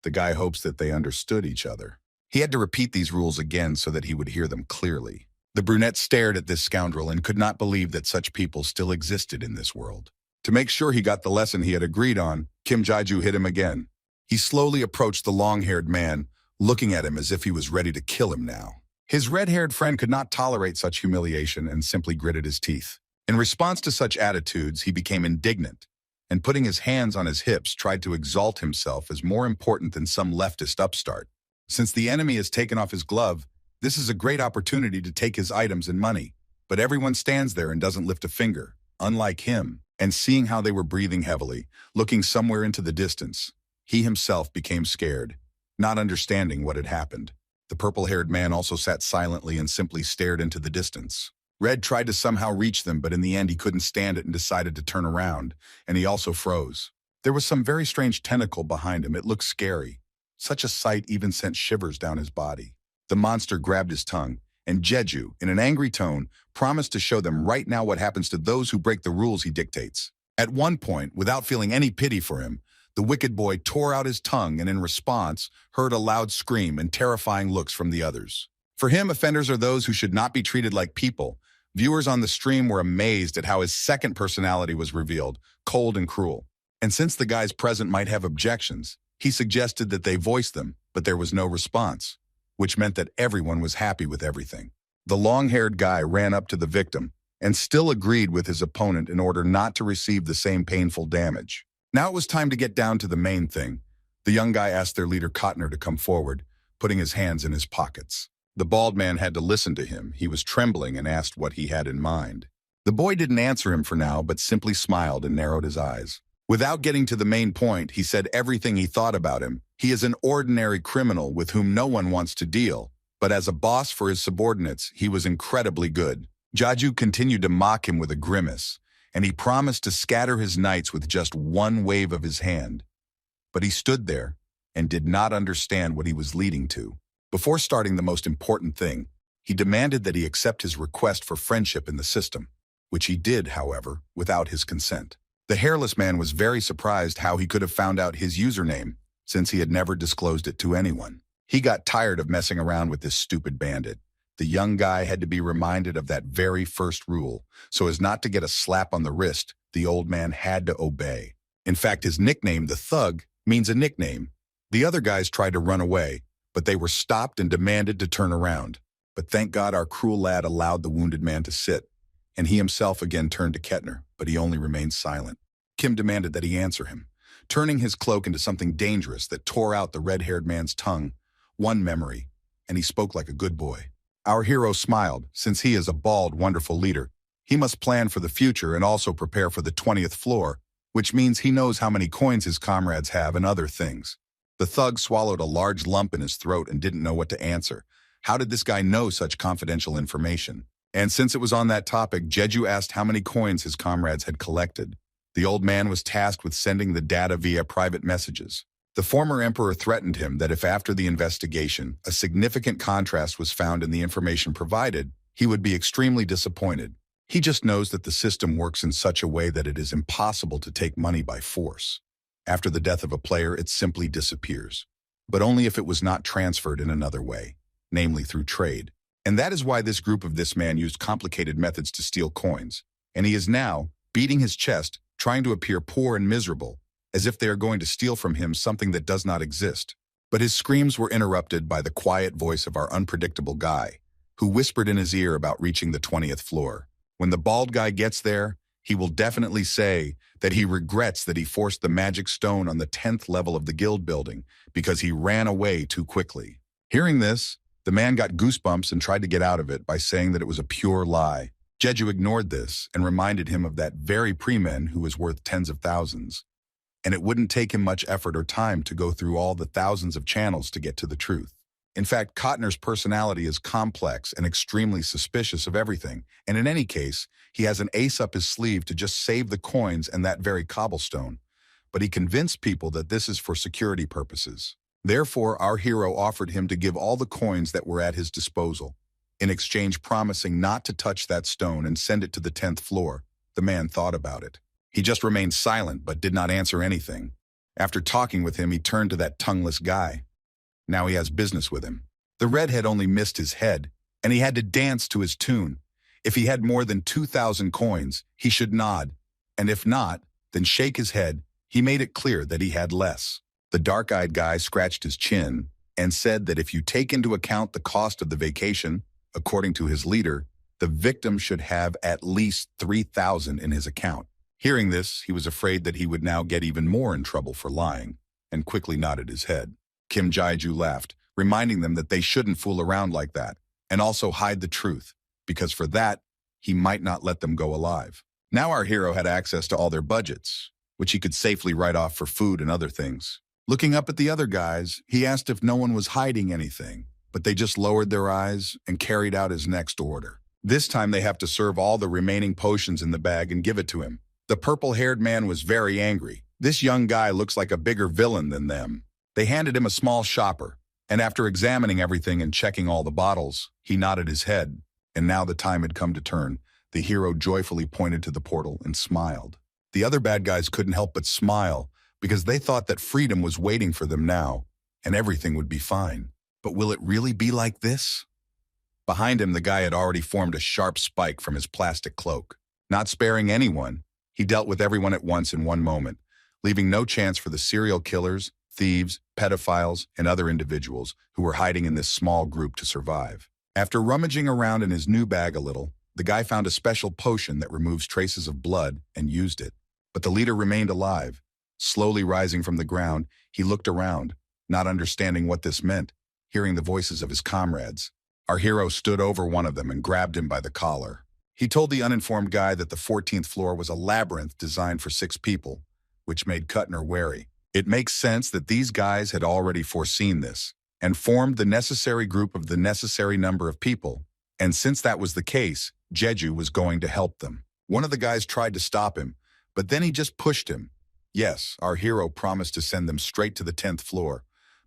The guy hopes that they understood each other. He had to repeat these rules again so that he would hear them clearly. The brunette stared at this scoundrel and could not believe that such people still existed in this world. To make sure he got the lesson he had agreed on, Kim Jaiju hit him again. He slowly approached the long-haired man, looking at him as if he was ready to kill him now. His red-haired friend could not tolerate such humiliation and simply gritted his teeth. In response to such attitudes, he became indignant, and putting his hands on his hips, tried to exalt himself as more important than some leftist upstart. Since the enemy has taken off his glove, this is a great opportunity to take his items and money. But everyone stands there and doesn't lift a finger, unlike him. And seeing how they were breathing heavily, looking somewhere into the distance, he himself became scared, not understanding what had happened. The purple-haired man also sat silently and simply stared into the distance. Red tried to somehow reach them, but in the end he couldn't stand it and decided to turn around, and he also froze. There was some very strange tentacle behind him. It looked scary. Such a sight even sent shivers down his body. The monster grabbed his tongue, and Jeju, in an angry tone, promised to show them right now what happens to those who break the rules he dictates. At one point, without feeling any pity for him, the wicked boy tore out his tongue and in response heard a loud scream and terrifying looks from the others. For him, offenders are those who should not be treated like people. Viewers on the stream were amazed at how his second personality was revealed, cold and cruel. And since the guys present might have objections, he suggested that they voice them, but there was no response, which meant that everyone was happy with everything. The long-haired guy ran up to the victim and still agreed with his opponent in order not to receive the same painful damage. Now it was time to get down to the main thing. The young guy asked their leader Kottner to come forward, putting his hands in his pockets. The bald man had to listen to him. He was trembling and asked what he had in mind. The boy didn't answer him for now, but simply smiled and narrowed his eyes. Without getting to the main point, he said everything he thought about him. He is an ordinary criminal with whom no one wants to deal, but as a boss for his subordinates, he was incredibly good. Jeju continued to mock him with a grimace, and he promised to scatter his knights with just one wave of his hand. But he stood there and did not understand what he was leading to. Before starting the most important thing, he demanded that he accept his request for friendship in the system, which he did, however, without his consent. The hairless man was very surprised how he could have found out his username, since he had never disclosed it to anyone. He got tired of messing around with this stupid bandit. The young guy had to be reminded of that very first rule, so as not to get a slap on the wrist, the old man had to obey. In fact, his nickname, the Thug, means a nickname. The other guys tried to run away, but they were stopped and demanded to turn around. But thank God our cruel lad allowed the wounded man to sit, and he himself again turned to Kettner, but he only remained silent. Kim demanded that he answer him, turning his cloak into something dangerous that tore out the red-haired man's tongue. One memory, and he spoke like a good boy. Our hero smiled. Since he is a bald, wonderful leader, he must plan for the future and also prepare for the 20th floor, which means he knows how many coins his comrades have and other things. The thug swallowed a large lump in his throat and didn't know what to answer. How did this guy know such confidential information? And since it was on that topic, Jeju asked how many coins his comrades had collected. The old man was tasked with sending the data via private messages. The former emperor threatened him that if after the investigation, a significant contrast was found in the information provided, he would be extremely disappointed. He just knows that the system works in such a way that it is impossible to take money by force. After the death of a player, it simply disappears. But only if it was not transferred in another way, namely through trade. And that is why this group of this man used complicated methods to steal coins. And he is now, beating his chest, trying to appear poor and miserable, as if they are going to steal from him something that does not exist. But his screams were interrupted by the quiet voice of our unpredictable guy, who whispered in his ear about reaching the 20th floor. When the bald guy gets there, he will definitely say that he regrets that he forced the magic stone on the 10th level of the guild building because he ran away too quickly. Hearing this, the man got goosebumps and tried to get out of it by saying that it was a pure lie. Jeju ignored this and reminded him of that very pre-man who was worth tens of thousands. And it wouldn't take him much effort or time to go through all the thousands of channels to get to the truth. In fact, Kottner's personality is complex and extremely suspicious of everything, and in any case, he has an ace up his sleeve to just save the coins and that very cobblestone. But he convinced people that this is for security purposes. Therefore, our hero offered him to give all the coins that were at his disposal, in exchange promising not to touch that stone and send it to the 10th floor. The man thought about it. He just remained silent but did not answer anything. After talking with him, he turned to that tongueless guy. Now he has business with him. The redhead only missed his head, and he had to dance to his tune. If he had more than 2,000 coins, he should nod, and if not, then shake his head. He made it clear that he had less. The dark-eyed guy scratched his chin and said that if you take into account the cost of the vacation, according to his leader, the victim should have at least 3,000 in his account. Hearing this, he was afraid that he would now get even more in trouble for lying, and quickly nodded his head. Kim Jae-ju laughed, reminding them that they shouldn't fool around like that, and also hide the truth, because for that, he might not let them go alive. Now our hero had access to all their budgets, which he could safely write off for food and other things. Looking up at the other guys, he asked if no one was hiding anything, but they just lowered their eyes and carried out his next order. This time they have to serve all the remaining potions in the bag and give it to him. The purple-haired man was very angry. This young guy looks like a bigger villain than them. They handed him a small shopper, and after examining everything and checking all the bottles, he nodded his head. And now the time had come to turn. The hero joyfully pointed to the portal and smiled. The other bad guys couldn't help but smile, because they thought that freedom was waiting for them now, and everything would be fine. But will it really be like this? Behind him, the guy had already formed a sharp spike from his plastic cloak. Not sparing anyone, he dealt with everyone at once in one moment, leaving no chance for the serial killers, thieves, pedophiles, and other individuals who were hiding in this small group to survive. After rummaging around in his new bag a little, the guy found a special potion that removes traces of blood and used it. But the leader remained alive. Slowly rising from the ground, he looked around, not understanding what this meant, hearing the voices of his comrades. Our hero stood over one of them and grabbed him by the collar. He told the uninformed guy that the 14th floor was a labyrinth designed for 6 people, which made Cunning wary. It makes sense that these guys had already foreseen this and formed the necessary group of the necessary number of people, and since that was the case, Jeju was going to help them. One of the guys tried to stop him, but then he just pushed him. Yes, our hero promised to send them straight to the 10th floor,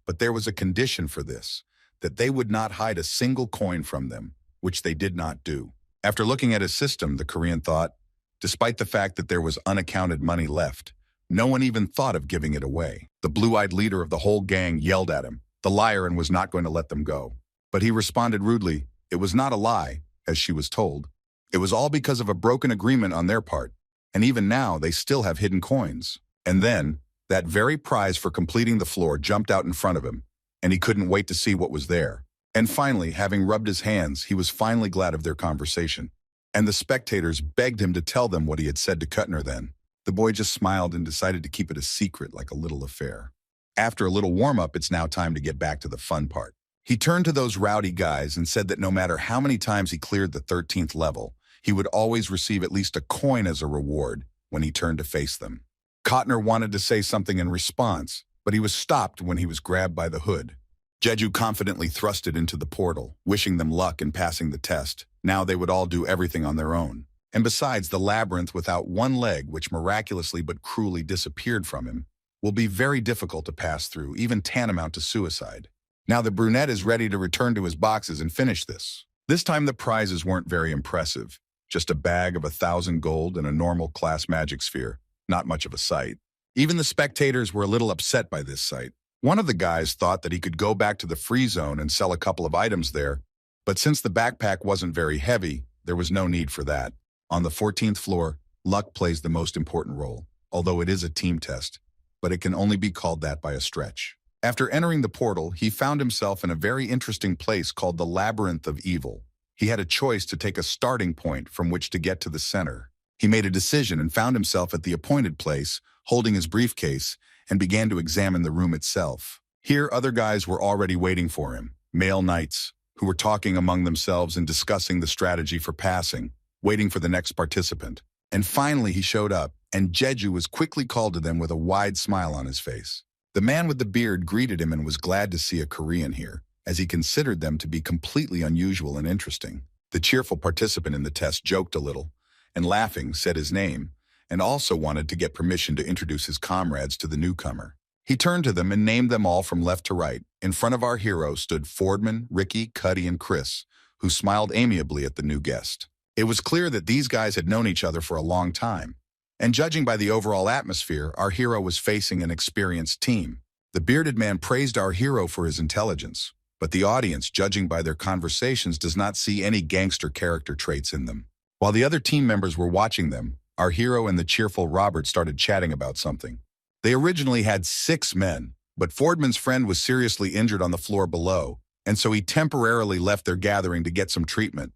but there was a condition for this, that they would not hide a single coin from them, which they did not do. After looking at his system, the Korean thought, despite the fact that there was unaccounted money left, no one even thought of giving it away. The blue-eyed leader of the whole gang yelled at him, the liar, and was not going to let them go. But he responded rudely, it was not a lie, as she was told. It was all because of a broken agreement on their part, and even now they still have hidden coins. And then, that very prize for completing the floor jumped out in front of him, and he couldn't wait to see what was there. And finally, having rubbed his hands, he was finally glad of their conversation. And the spectators begged him to tell them what he had said to Cunning then. The boy just smiled and decided to keep it a secret like a little affair. After a little warm-up, it's now time to get back to the fun part. He turned to those rowdy guys and said that no matter how many times he cleared the 13th level, he would always receive at least a coin as a reward when he turned to face them. Cunning wanted to say something in response, but he was stopped when he was grabbed by the hood. Jeju confidently thrusted into the portal, wishing them luck in passing the test. Now they would all do everything on their own. And besides, the labyrinth without one leg, which miraculously but cruelly disappeared from him, will be very difficult to pass through, even tantamount to suicide. Now the brunette is ready to return to his boxes and finish this. This time the prizes weren't very impressive. Just a bag of 1,000 gold and a normal class magic sphere. Not much of a sight. Even the spectators were a little upset by this sight. One of the guys thought that he could go back to the free zone and sell a couple of items there, but since the backpack wasn't very heavy, there was no need for that. On the 14th floor, luck plays the most important role, although it is a team test, but it can only be called that by a stretch. After entering the portal, he found himself in a very interesting place called the Labyrinth of Evil. He had a choice to take a starting point from which to get to the center. He made a decision and found himself at the appointed place, holding his briefcase, and began to examine the room itself. Here, other guys were already waiting for him, male knights, who were talking among themselves and discussing the strategy for passing, waiting for the next participant. And finally he showed up, and Jeju was quickly called to them with a wide smile on his face. The man with the beard greeted him and was glad to see a Korean here, as he considered them to be completely unusual and interesting. The cheerful participant in the test joked a little, and laughing said his name, and also wanted to get permission to introduce his comrades to the newcomer. He turned to them and named them all from left to right. In front of our hero stood Fordman, Ricky, Cuddy, and Chris, who smiled amiably at the new guest. It was clear that these guys had known each other for a long time, and judging by the overall atmosphere, our hero was facing an experienced team. The bearded man praised our hero for his intelligence, but the audience, judging by their conversations, does not see any gangster character traits in them. While the other team members were watching them, our hero and the cheerful Robert started chatting about something. They originally had 6 men, but Fordman's friend was seriously injured on the floor below, and so he temporarily left their gathering to get some treatment.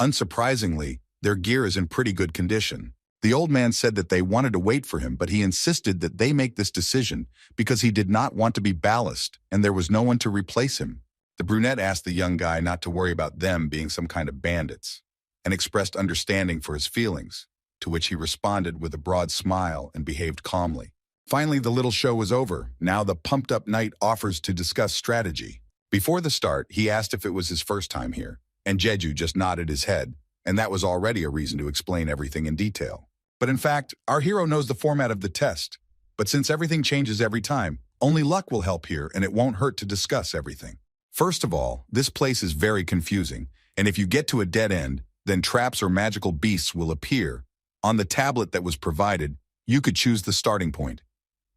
Unsurprisingly, their gear is in pretty good condition. The old man said that they wanted to wait for him, but he insisted that they make this decision because he did not want to be ballast, and there was no one to replace him. The brunette asked the young guy not to worry about them being some kind of bandits, and expressed understanding for his feelings, to which he responded with a broad smile and behaved calmly. Finally, the little show was over. Now the pumped-up knight offers to discuss strategy. Before the start, he asked if it was his first time here, and Jeju just nodded his head, and that was already a reason to explain everything in detail. But in fact, our hero knows the format of the test. But since everything changes every time, only luck will help here, and it won't hurt to discuss everything. First of all, this place is very confusing, and if you get to a dead end, then traps or magical beasts will appear. On the tablet that was provided, you could choose the starting point.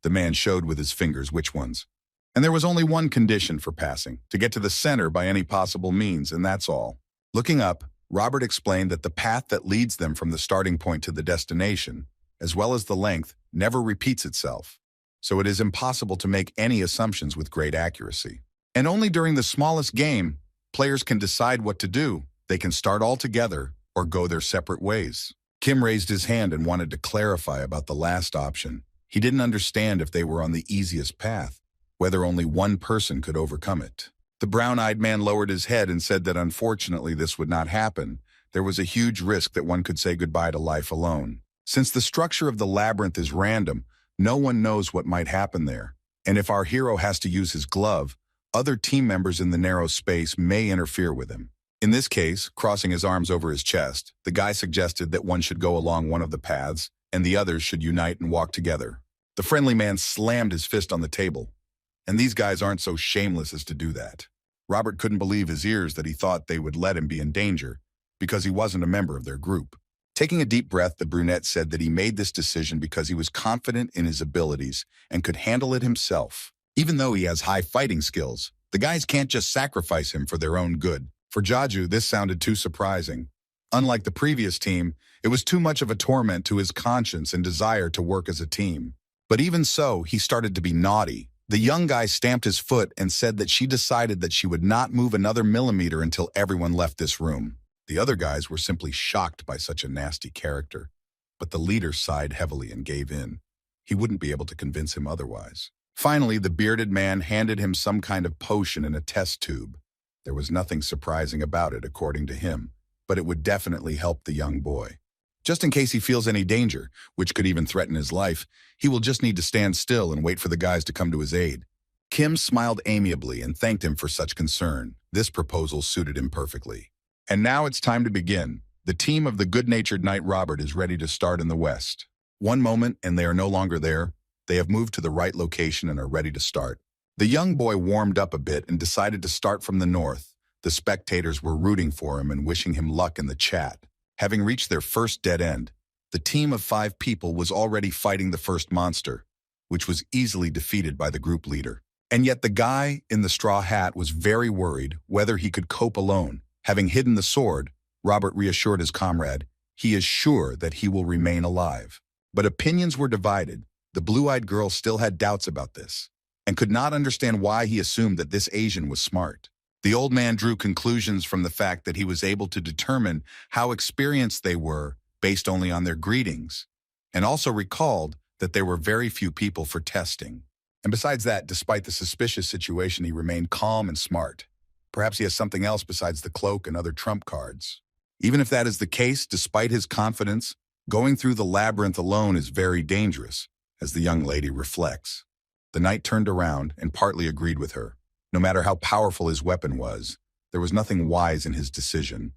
The man showed with his fingers which ones. And there was only one condition for passing, to get to the center by any possible means, and that's all. Looking up, Robert explained that the path that leads them from the starting point to the destination, as well as the length, never repeats itself. So it is impossible to make any assumptions with great accuracy. And only during the smallest game, players can decide what to do. They can start all together or go their separate ways. Kim raised his hand and wanted to clarify about the last option. He didn't understand if they were on the easiest path, whether only one person could overcome it. The brown-eyed man lowered his head and said that unfortunately this would not happen. There was a huge risk that one could say goodbye to life alone. Since the structure of the labyrinth is random, no one knows what might happen there. And if our hero has to use his glove, other team members in the narrow space may interfere with him. In this case, crossing his arms over his chest, the guy suggested that one should go along one of the paths, and the others should unite and walk together. The friendly man slammed his fist on the table. And these guys aren't so shameless as to do that. Robert couldn't believe his ears that he thought they would let him be in danger, because he wasn't a member of their group. Taking a deep breath, the brunette said that he made this decision because he was confident in his abilities and could handle it himself. Even though he has high fighting skills, the guys can't just sacrifice him for their own good. For Jeju, this sounded too surprising. Unlike the previous team, it was too much of a torment to his conscience and desire to work as a team. But even so, he started to be naughty. The young guy stamped his foot and said that she decided that she would not move another millimeter until everyone left this room. The other guys were simply shocked by such a nasty character. But the leader sighed heavily and gave in. He wouldn't be able to convince him otherwise. Finally, the bearded man handed him some kind of potion in a test tube. There was nothing surprising about it, according to him, but it would definitely help the young boy. Just in case he feels any danger, which could even threaten his life, he will just need to stand still and wait for the guys to come to his aid. Kim smiled amiably and thanked him for such concern. This proposal suited him perfectly. And now it's time to begin. The team of the good-natured Knight Robert is ready to start in the west. One moment, and they are no longer there. They have moved to the right location and are ready to start. The young boy warmed up a bit and decided to start from the north. The spectators were rooting for him and wishing him luck in the chat. Having reached their first dead end, the team of 5 people was already fighting the first monster, which was easily defeated by the group leader. And yet the guy in the straw hat was very worried whether he could cope alone. Having hidden the sword, Robert reassured his comrade he is sure that he will remain alive. But opinions were divided. The blue-eyed girl still had doubts about this, and could not understand why he assumed that this Asian was smart. The old man drew conclusions from the fact that he was able to determine how experienced they were based only on their greetings, and also recalled that there were very few people for testing. And besides that, despite the suspicious situation, he remained calm and smart. Perhaps he has something else besides the cloak and other trump cards. Even if that is the case, despite his confidence, going through the labyrinth alone is very dangerous, as the young lady reflects. The knight turned around and partly agreed with her. No matter how powerful his weapon was, there was nothing wise in his decision,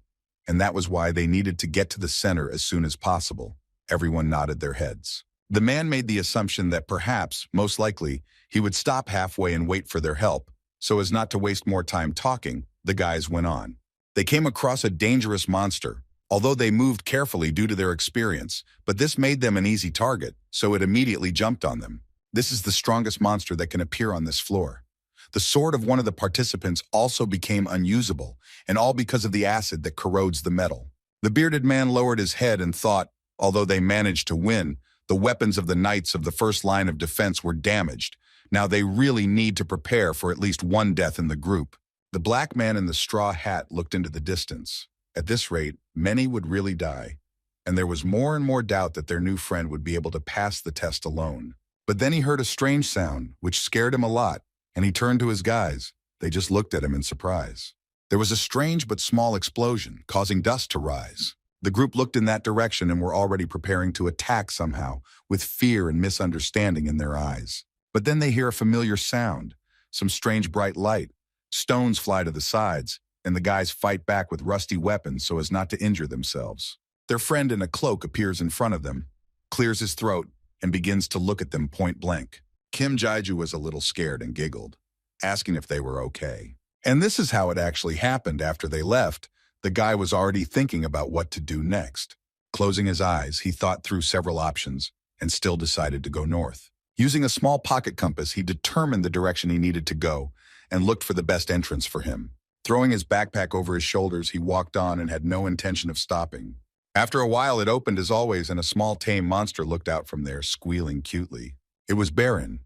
and that was why they needed to get to the center as soon as possible. Everyone nodded their heads. The man made the assumption that perhaps, most likely, he would stop halfway and wait for their help. So as not to waste more time talking, the guys went on. They came across a dangerous monster, although they moved carefully due to their experience, but this made them an easy target, so it immediately jumped on them. This is the strongest monster that can appear on this floor. The sword of one of the participants also became unusable, and all because of the acid that corrodes the metal. The bearded man lowered his head and thought, although they managed to win, the weapons of the knights of the first line of defense were damaged. Now they really need to prepare for at least one death in the group. The black man in the straw hat looked into the distance. At this rate, many would really die, and there was more and more doubt that their new friend would be able to pass the test alone. But then he heard a strange sound, which scared him a lot, and he turned to his guys. They just looked at him in surprise. There was a strange but small explosion, causing dust to rise. The group looked in that direction and were already preparing to attack somehow, with fear and misunderstanding in their eyes. But then they hear a familiar sound, some strange bright light. Stones fly to the sides, and the guys fight back with rusty weapons so as not to injure themselves. Their friend in a cloak appears in front of them, clears his throat, and begins to look at them point blank. Kim Jaiju was a little scared and giggled, asking if they were okay. And this is how it actually happened. After they left, the guy was already thinking about what to do next. Closing his eyes, he thought through several options and still decided to go north. Using a small pocket compass, he determined the direction he needed to go and looked for the best entrance for him. Throwing his backpack over his shoulders, he walked on and had no intention of stopping. After a while, it opened as always, and a small tame monster looked out from there, squealing cutely. It was Baron.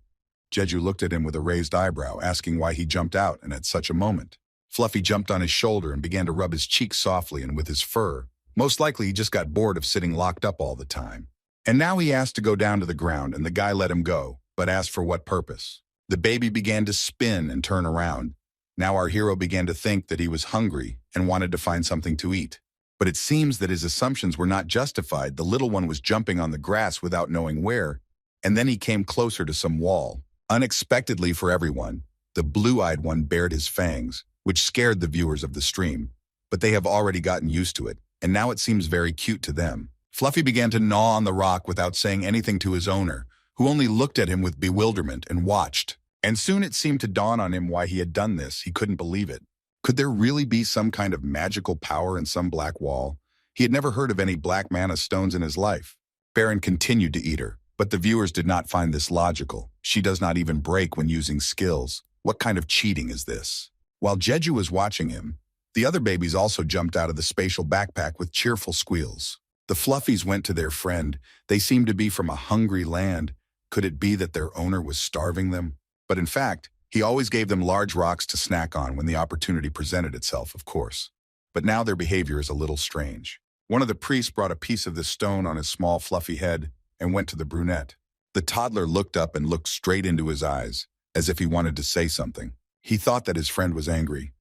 Jeju looked at him with a raised eyebrow, asking why he jumped out and at such a moment. Fluffy jumped on his shoulder and began to rub his cheek softly and with his fur. Most likely he just got bored of sitting locked up all the time. And now he asked to go down to the ground, and the guy let him go, but asked for what purpose. The baby began to spin and turn around. Now our hero began to think that he was hungry and wanted to find something to eat. But it seems that his assumptions were not justified. The little one was jumping on the grass without knowing where, and then he came closer to some wall. Unexpectedly for everyone, the blue-eyed one bared his fangs, which scared the viewers of the stream. But they have already gotten used to it, and now it seems very cute to them. Fluffy began to gnaw on the rock without saying anything to his owner, who only looked at him with bewilderment and watched. And soon it seemed to dawn on him why he had done this. He couldn't believe it. Could there really be some kind of magical power in some black wall? He had never heard of any black mana stones in his life. Baron continued to eat her, but the viewers did not find this logical. She does not even break when using skills. What kind of cheating is this? While Jeju was watching him, the other babies also jumped out of the spatial backpack with cheerful squeals. The Fluffies went to their friend. They seemed to be from a hungry land. Could it be that their owner was starving them? But in fact, he always gave them large rocks to snack on when the opportunity presented itself, of course. But now their behavior is a little strange. One of the priests brought a piece of this stone on his small, fluffy head and went to the brunette. The toddler looked up and looked straight into his eyes, as if he wanted to say something. He thought that his friend was angry,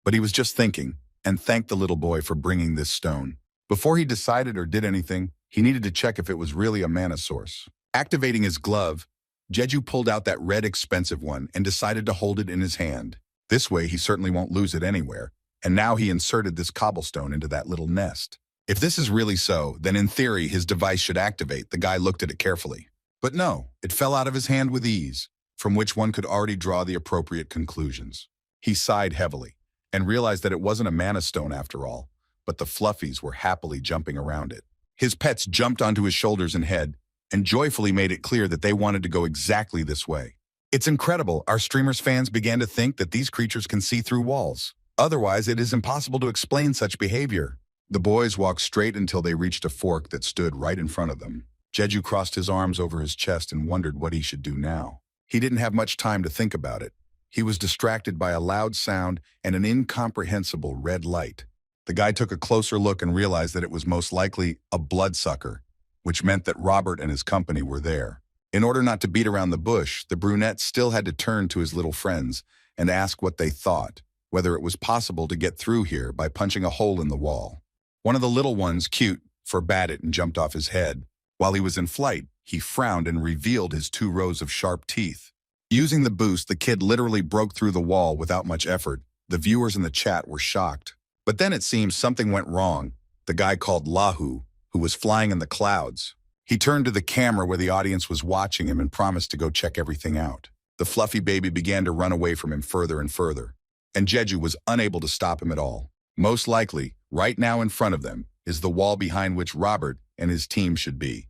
but he was just thinking, and thanked the little boy for bringing this stone. Before he decided or did anything, he needed to check if it was really a mana source. Activating his glove, Jeju pulled out that red expensive one and decided to hold it in his hand. This way he certainly won't lose it anywhere, and now he inserted this cobblestone into that little nest. If this is really so, then in theory his device should activate. The guy looked at it carefully. But no, it fell out of his hand with ease, from which one could already draw the appropriate conclusions. He sighed heavily, and realized that it wasn't a mana stone after all, but the Fluffies were happily jumping around it. His pets jumped onto his shoulders and head, and joyfully made it clear that they wanted to go exactly this way. It's incredible, our streamer's fans began to think that these creatures can see through walls. Otherwise, it is impossible to explain such behavior. The boys walked straight until they reached a fork that stood right in front of them. Jeju crossed his arms over his chest and wondered what he should do now. He didn't have much time to think about it. He was distracted by a loud sound and an incomprehensible red light. The guy took a closer look and realized that it was most likely a bloodsucker, which meant that Robert and his company were there. In order not to beat around the bush, the brunette still had to turn to his little friends and ask what they thought, whether it was possible to get through here by punching a hole in the wall. One of the little ones, cute, forbade it and jumped off his head. While he was in flight, he frowned and revealed his 2 rows of sharp teeth. Using the boost, the kid literally broke through the wall without much effort. The viewers in the chat were shocked. But then it seems something went wrong. The guy called Lahu, who was flying in the clouds. He turned to the camera where the audience was watching him and promised to go check everything out. The fluffy baby began to run away from him further and further, and Jeju was unable to stop him at all. Most likely, right now in front of them, is the wall behind which Robert and his team should be.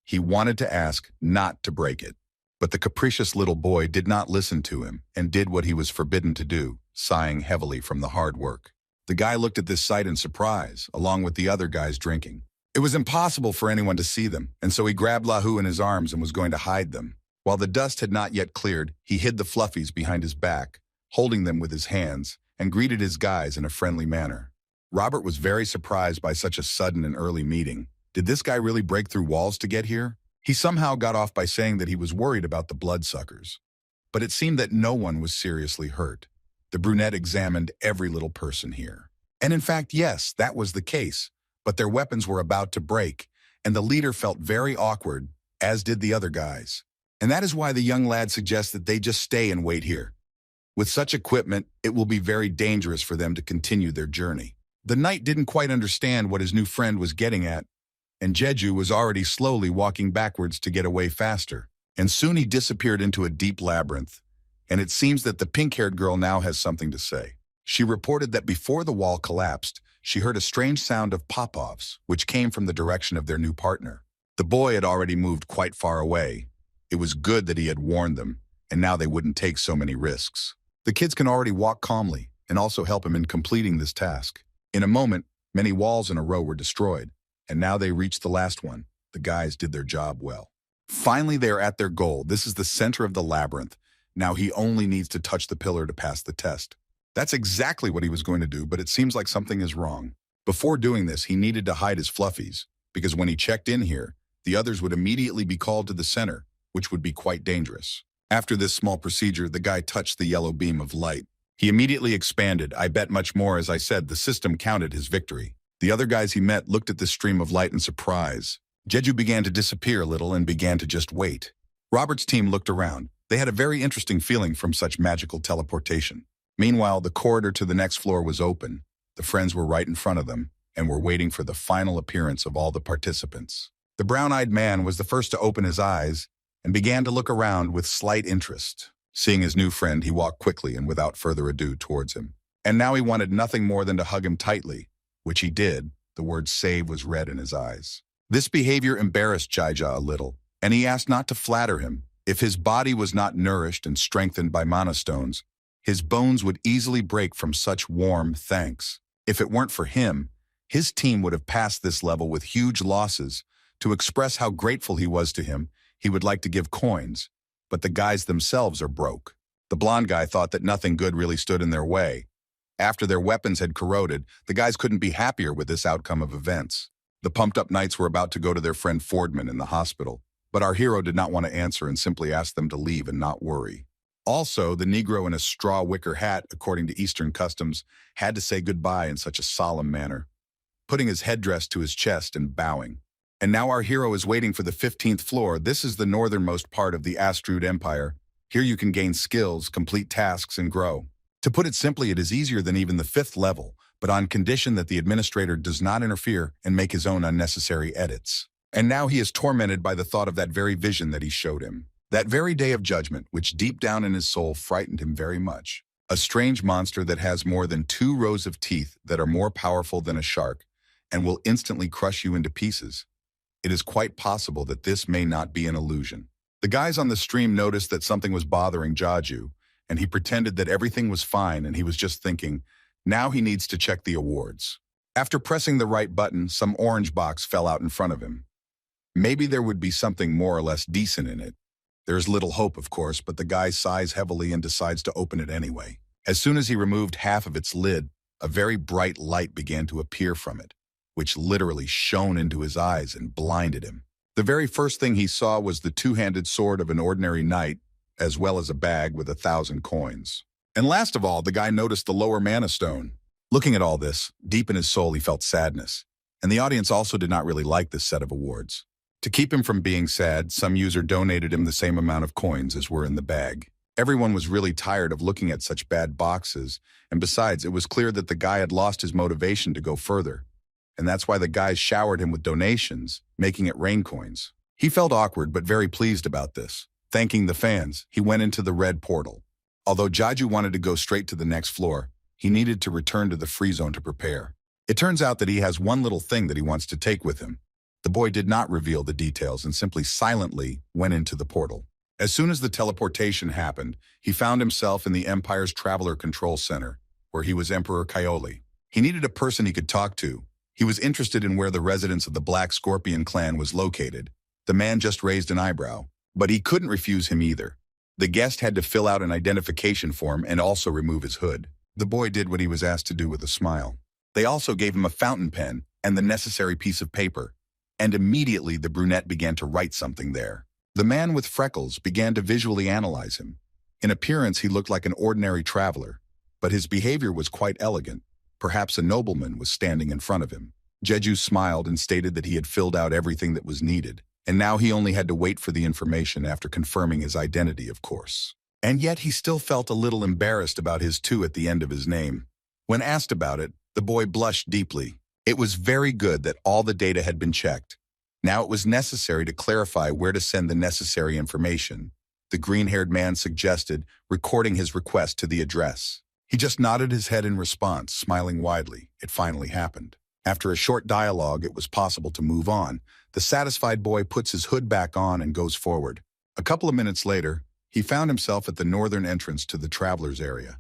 He wanted to ask not to break it, but the capricious little boy did not listen to him and did what he was forbidden to do, sighing heavily from the hard work. The guy looked at this sight in surprise, along with the other guys drinking. It was impossible for anyone to see them, and so he grabbed Lahu in his arms and was going to hide them. While the dust had not yet cleared, he hid the fluffies behind his back, holding them with his hands, and greeted his guys in a friendly manner. Robert was very surprised by such a sudden and early meeting. Did this guy really break through walls to get here? He somehow got off by saying that he was worried about the bloodsuckers. But it seemed that no one was seriously hurt. The brunette examined every little person here. And in fact, yes, that was the case. But their weapons were about to break, and the leader felt very awkward, as did the other guys. And that is why the young lad suggests that they just stay and wait here. With such equipment, it will be very dangerous for them to continue their journey. The knight didn't quite understand what his new friend was getting at, and Jeju was already slowly walking backwards to get away faster. And soon he disappeared into a deep labyrinth, and it seems that the pink-haired girl now has something to say. She reported that before the wall collapsed, she heard a strange sound of pop-offs, which came from the direction of their new partner. The boy had already moved quite far away. It was good that he had warned them, and now they wouldn't take so many risks. The kids can already walk calmly and also help him in completing this task. In a moment, many walls in a row were destroyed, and now they reached the last one. The guys did their job well. Finally, they are at their goal. This is the center of the labyrinth. Now he only needs to touch the pillar to pass the test. That's exactly what he was going to do, but it seems like something is wrong. Before doing this, he needed to hide his fluffies, because when he checked in here, the others would immediately be called to the center, which would be quite dangerous. After this small procedure, the guy touched the yellow beam of light. He immediately expanded. I bet much more. As I said, the system counted his victory. The other guys he met looked at this stream of light in surprise. Jeju began to disappear a little and began to just wait. Robert's team looked around. They had a very interesting feeling from such magical teleportation. Meanwhile, the corridor to the next floor was open. The friends were right in front of them and were waiting for the final appearance of all the participants. The brown-eyed man was the first to open his eyes and began to look around with slight interest. Seeing his new friend, he walked quickly and without further ado towards him. And now he wanted nothing more than to hug him tightly, which he did. The word save was read in his eyes. This behavior embarrassed Jaija a little, and he asked not to flatter him. If his body was not nourished and strengthened by mana stones, his bones would easily break from such warm thanks. If it weren't for him, his team would have passed this level with huge losses. To express how grateful he was to him, he would like to give coins, but the guys themselves are broke. The blonde guy thought that nothing good really stood in their way. After their weapons had corroded, the guys couldn't be happier with this outcome of events. The pumped-up knights were about to go to their friend Fordman in the hospital, but our hero did not want to answer and simply asked them to leave and not worry. Also, the Negro in a straw wicker hat, according to Eastern customs, had to say goodbye in such a solemn manner, putting his headdress to his chest and bowing. And now our hero is waiting for the 15th floor. This is the northernmost part of the Astrud Empire. Here you can gain skills, complete tasks, and grow. To put it simply, it is easier than even the 5th level, but on condition that the administrator does not interfere and make his own unnecessary edits. And now he is tormented by the thought of that very vision that he showed him. That very day of judgment, which deep down in his soul frightened him very much. A strange monster that has more than 2 rows of teeth that are more powerful than a shark and will instantly crush you into pieces. It is quite possible that this may not be an illusion. The guys on the stream noticed that something was bothering Jeju, and he pretended that everything was fine and he was just thinking, now he needs to check the awards. After pressing the right button, some orange box fell out in front of him. Maybe there would be something more or less decent in it. There is little hope, of course, but the guy sighs heavily and decides to open it anyway. As soon as he removed half of its lid, a very bright light began to appear from it, which literally shone into his eyes and blinded him. The very first thing he saw was the two-handed sword of an ordinary knight, as well as a bag with 1,000 coins. And last of all, the guy noticed the lower mana stone. Looking at all this, deep in his soul he felt sadness, and the audience also did not really like this set of awards. To keep him from being sad, some user donated him the same amount of coins as were in the bag. Everyone was really tired of looking at such bad boxes, and besides, it was clear that the guy had lost his motivation to go further. And that's why the guys showered him with donations, making it rain coins. He felt awkward but very pleased about this. Thanking the fans, he went into the red portal. Although Jeju wanted to go straight to the next floor, he needed to return to the free zone to prepare. It turns out that he has one little thing that he wants to take with him. The boy did not reveal the details and simply silently went into the portal. As soon as the teleportation happened, he found himself in the Empire's Traveler Control Center, where he was Emperor Kaoli. He needed a person he could talk to. He was interested in where the residence of the Black Scorpion clan was located. The man just raised an eyebrow, but he couldn't refuse him either. The guest had to fill out an identification form and also remove his hood. The boy did what he was asked to do with a smile. They also gave him a fountain pen and the necessary piece of paper, and immediately the brunette began to write something there. The man with freckles began to visually analyze him. In appearance, he looked like an ordinary traveler, but his behavior was quite elegant. Perhaps a nobleman was standing in front of him. Jeju smiled and stated that he had filled out everything that was needed, and now he only had to wait for the information after confirming his identity, of course. And yet he still felt a little embarrassed about his 2 at the end of his name. When asked about it, the boy blushed deeply. It was very good that all the data had been checked. Now it was necessary to clarify where to send the necessary information. The green-haired man suggested recording his request to the address. He just nodded his head in response, smiling widely. It finally happened. After a short dialogue, it was possible to move on. The satisfied boy puts his hood back on and goes forward. A couple of minutes later, he found himself at the northern entrance to the traveler's area.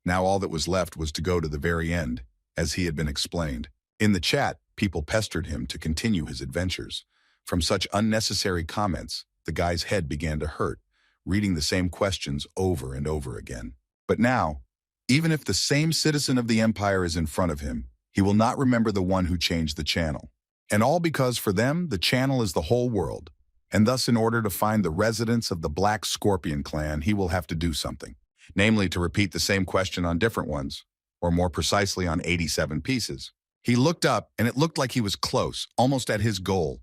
Now all that was left was to go to the very end, as he had been explained. In the chat, people pestered him to continue his adventures. From such unnecessary comments, the guy's head began to hurt, reading the same questions over and over again. But now, even if the same citizen of the Empire is in front of him, he will not remember the one who changed the channel. And all because for them, the channel is the whole world. And thus, in order to find the residents of the Black Scorpion clan, he will have to do something. namely to repeat the same question on different ones, or more precisely on 87 pieces. He looked up, and it looked like he was close, almost at his goal.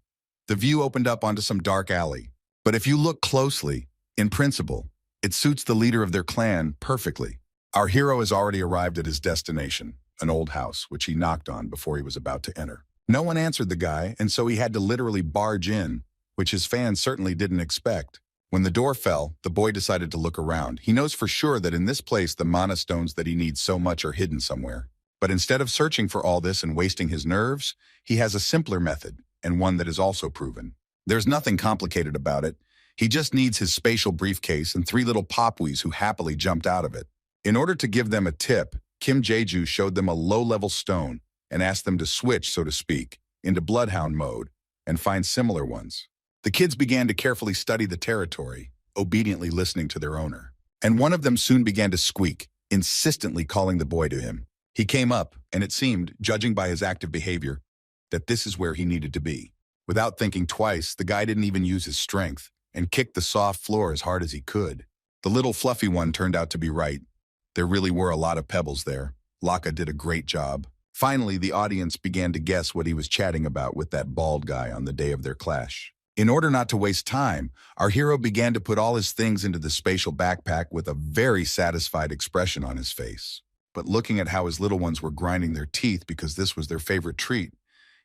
The view opened up onto some dark alley. But if you look closely, in principle, it suits the leader of their clan perfectly. Our hero has already arrived at his destination, an old house, which he knocked on before he was about to enter. No one answered the guy, and so he had to literally barge in, which his fans certainly didn't expect. When the door fell, the boy decided to look around. He knows for sure that in this place the mana stones that he needs so much are hidden somewhere. But instead of searching for all this and wasting his nerves, he has a simpler method, and one that is also proven. There's nothing complicated about it. He just needs his spatial briefcase and 3 little popwees who happily jumped out of it. In order to give them a tip, Kim Jae-ju showed them a low-level stone and asked them to switch, so to speak, into Bloodhound mode and find similar ones. The kids began to carefully study the territory, obediently listening to their owner. And one of them soon began to squeak, insistently calling the boy to him. He came up, and it seemed, judging by his active behavior, that this is where he needed to be. Without thinking twice, the guy didn't even use his strength and kicked the soft floor as hard as he could. The little fluffy one turned out to be right. There really were a lot of pebbles there. Laka did a great job. Finally, the audience began to guess what he was chatting about with that bald guy on the day of their clash. In order not to waste time, our hero began to put all his things into the spatial backpack with a very satisfied expression on his face. But looking at how his little ones were grinding their teeth because this was their favorite treat,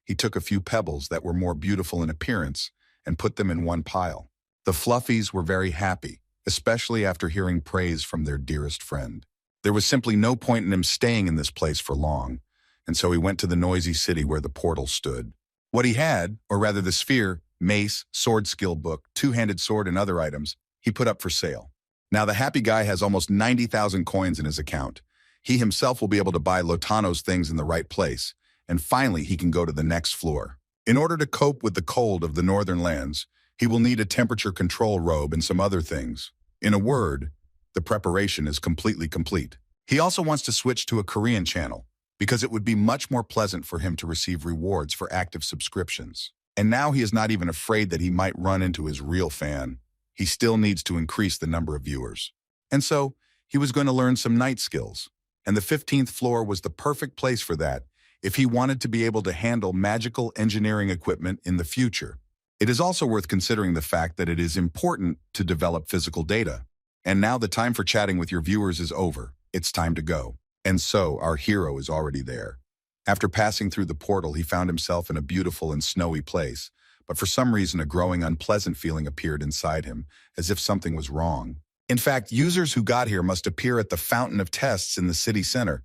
he took a few pebbles that were more beautiful in appearance and put them in one pile. The fluffies were very happy, especially after hearing praise from their dearest friend. There was simply no point in him staying in this place for long, and so he went to the noisy city where the portal stood. What he had, or rather the sphere, mace, sword skill book, 2-handed sword, and other items, he put up for sale. Now the happy guy has almost 90,000 coins in his account. He himself will be able to buy Lotano's things in the right place, and finally he can go to the next floor. In order to cope with the cold of the northern lands, he will need a temperature control robe and some other things. In a word, the preparation is completely complete. He also wants to switch to a Korean channel, because it would be much more pleasant for him to receive rewards for active subscriptions. And now he is not even afraid that he might run into his real fan. He still needs to increase the number of viewers. And so, he was going to learn some night skills. And the 15th floor was the perfect place for that if he wanted to be able to handle magical engineering equipment in the future. It is also worth considering the fact that it is important to develop physical data. And now the time for chatting with your viewers is over. It's time to go. And so, our hero is already there. After passing through the portal, he found himself in a beautiful and snowy place, but for some reason a growing unpleasant feeling appeared inside him, as if something was wrong. In fact, users who got here must appear at the fountain of tests in the city center,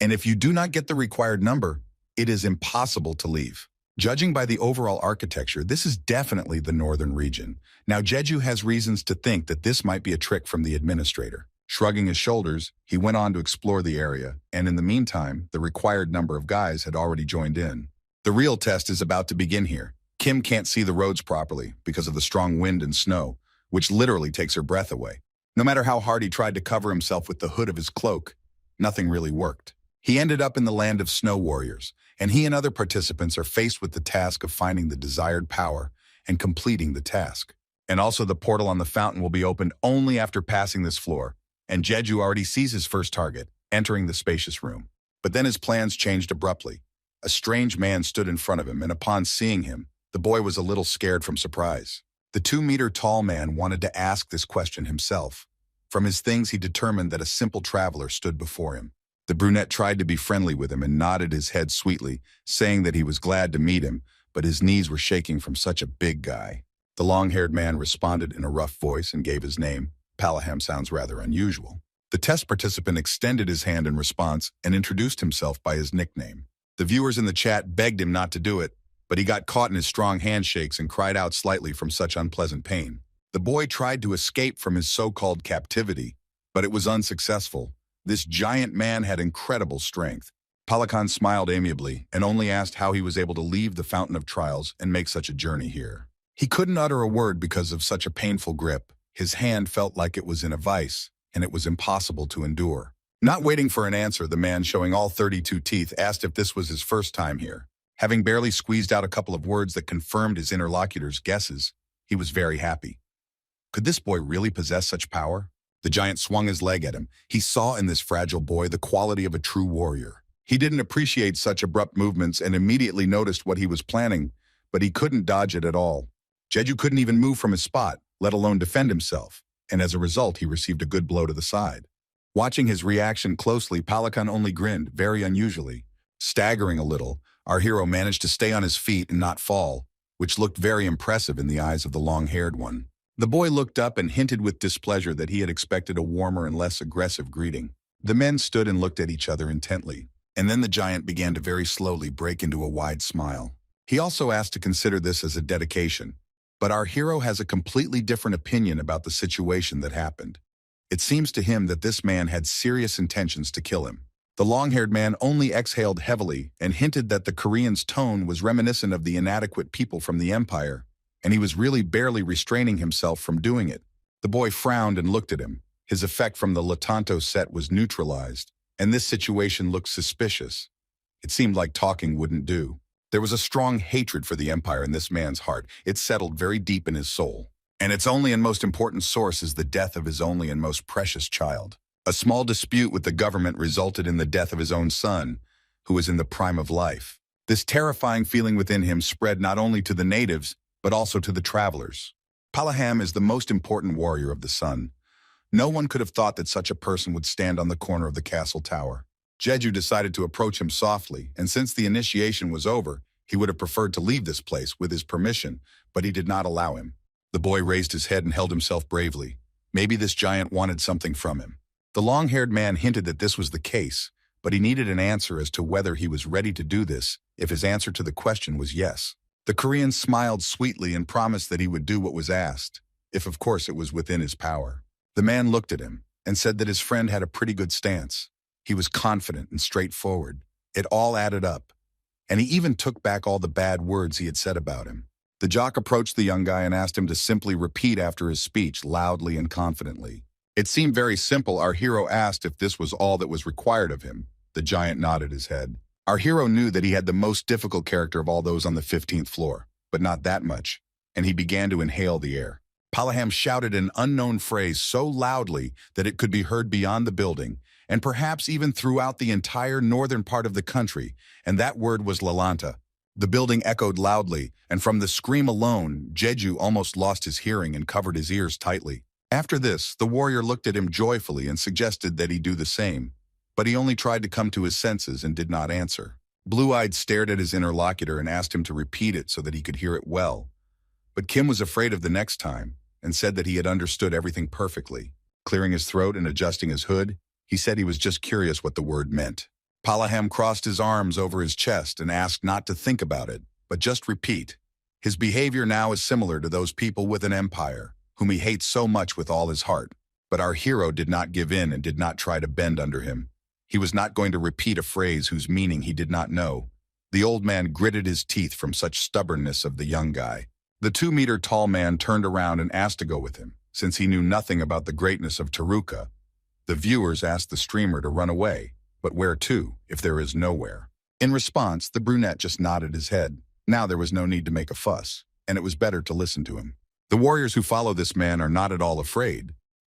and if you do not get the required number, it is impossible to leave. Judging by the overall architecture, this is definitely the northern region. Now, Jeju has reasons to think that this might be a trick from the administrator. Shrugging his shoulders, he went on to explore the area, and in the meantime, the required number of guys had already joined in. The real test is about to begin here. Kim can't see the roads properly because of the strong wind and snow, which literally takes her breath away. No matter how hard he tried to cover himself with the hood of his cloak, nothing really worked. He ended up in the land of snow warriors, and he and other participants are faced with the task of finding the desired power and completing the task. And also the portal on the fountain will be opened only after passing this floor, and Jeju already sees his first target, entering the spacious room. But then his plans changed abruptly. A strange man stood in front of him, and upon seeing him, the boy was a little scared from surprise. The 2-meter-tall man wanted to ask this question himself. From his things, he determined that a simple traveler stood before him. The brunette tried to be friendly with him and nodded his head sweetly, saying that he was glad to meet him, but his knees were shaking from such a big guy. The long-haired man responded in a rough voice and gave his name. Palaham sounds rather unusual. The test participant extended his hand in response and introduced himself by his nickname. The viewers in the chat begged him not to do it, but he got caught in his strong handshakes and cried out slightly from such unpleasant pain. The boy tried to escape from his so-called captivity, but it was unsuccessful. This giant man had incredible strength. Palakan smiled amiably and only asked how he was able to leave the Fountain of Trials and make such a journey here. He couldn't utter a word because of such a painful grip. His hand felt like it was in a vice, and it was impossible to endure. Not waiting for an answer, the man, showing all 32 teeth, asked if this was his first time here. Having barely squeezed out a couple of words that confirmed his interlocutor's guesses, he was very happy. Could this boy really possess such power? The giant swung his leg at him. He saw in this fragile boy the quality of a true warrior. He didn't appreciate such abrupt movements and immediately noticed what he was planning, but he couldn't dodge it at all. Jeju couldn't even move from his spot, let alone defend himself, and as a result he received a good blow to the side. Watching his reaction closely, Palakan only grinned, very unusually. Staggering a little, our hero managed to stay on his feet and not fall, which looked very impressive in the eyes of the long-haired one. The boy looked up and hinted with displeasure that he had expected a warmer and less aggressive greeting. The men stood and looked at each other intently, and then the giant began to very slowly break into a wide smile. He also asked to consider this as a dedication, but our hero has a completely different opinion about the situation that happened. It seems to him that this man had serious intentions to kill him. The long-haired man only exhaled heavily and hinted that the Korean's tone was reminiscent of the inadequate people from the Empire, and he was really barely restraining himself from doing it. The boy frowned and looked at him. His effect from the Latanto set was neutralized, and this situation looked suspicious. It seemed like talking wouldn't do. There was a strong hatred for the Empire in this man's heart. It settled very deep in his soul. And its only and most important source is the death of his only and most precious child. A small dispute with the government resulted in the death of his own son, who was in the prime of life. This terrifying feeling within him spread not only to the natives, but also to the travelers. Palaham is the most important warrior of the sun. No one could have thought that such a person would stand on the corner of the castle tower. Jeju decided to approach him softly, and since the initiation was over, he would have preferred to leave this place with his permission, but he did not allow him. The boy raised his head and held himself bravely. Maybe this giant wanted something from him. The long-haired man hinted that this was the case, but he needed an answer as to whether he was ready to do this if his answer to the question was yes. The Korean smiled sweetly and promised that he would do what was asked, if of course it was within his power. The man looked at him and said that his friend had a pretty good stance. He was confident and straightforward. It all added up, and he even took back all the bad words he had said about him. The jock approached the young guy and asked him to simply repeat after his speech loudly and confidently. It seemed very simple. Our hero asked if this was all that was required of him. The giant nodded his head. Our hero knew that he had the most difficult character of all those on the 15th floor, but not that much, and he began to inhale the air. Palaham shouted an unknown phrase so loudly that it could be heard beyond the building, and perhaps even throughout the entire northern part of the country, and that word was Lalanta. The building echoed loudly, and from the scream alone, Jeju almost lost his hearing and covered his ears tightly. After this, the warrior looked at him joyfully and suggested that he do the same, but he only tried to come to his senses and did not answer. Blue-Eyed stared at his interlocutor and asked him to repeat it so that he could hear it well. But Kim was afraid of the next time and said that he had understood everything perfectly. Clearing his throat and adjusting his hood, he said he was just curious what the word meant. Palaham crossed his arms over his chest and asked not to think about it, but just repeat. His behavior now is similar to those people with an empire, whom he hates so much with all his heart. But our hero did not give in and did not try to bend under him. He was not going to repeat a phrase whose meaning he did not know. The old man gritted his teeth from such stubbornness of the young guy. The 2-meter-tall man turned around and asked to go with him, since he knew nothing about the greatness of Taruka. The viewers asked the streamer to run away, but where to, if there is nowhere? In response, the brunette just nodded his head. Now there was no need to make a fuss, and it was better to listen to him. The warriors who follow this man are not at all afraid,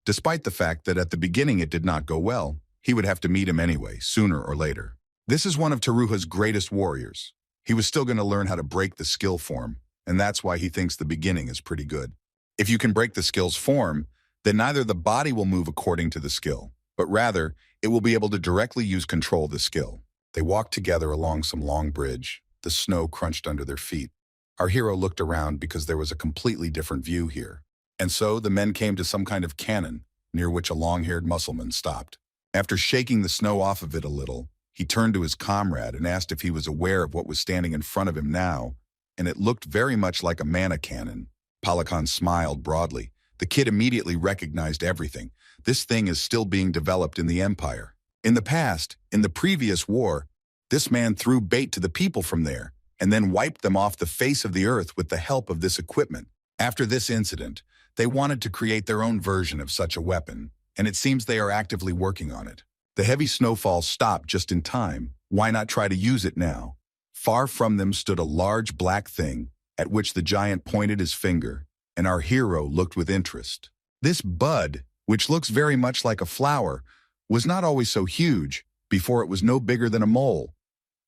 despite the fact that at the beginning it did not go well. He would have to meet him anyway, sooner or later. This is one of Taruha's greatest warriors. He was still going to learn how to break the skill form, and that's why he thinks the beginning is pretty good. If you can break the skill's form, then neither the body will move according to the skill, but rather, it will be able to directly use control of the skill. They walked together along some long bridge. The snow crunched under their feet. Our hero looked around because there was a completely different view here. And so the men came to some kind of cannon, near which a long-haired Mussulman stopped. After shaking the snow off of it a little, he turned to his comrade and asked if he was aware of what was standing in front of him now, and it looked very much like a mana cannon. Palakan smiled broadly. The kid immediately recognized everything. This thing is still being developed in the Empire. In the past, in the previous war, this man threw bait to the people from there, and then wiped them off the face of the earth with the help of this equipment. After this incident, they wanted to create their own version of such a weapon, and it seems they are actively working on it. The heavy snowfall stopped just in time. Why not try to use it now? Far from them stood a large black thing, at which the giant pointed his finger, and our hero looked with interest. This bud which looks very much like a flower, was not always so huge. Before it was no bigger than a mole.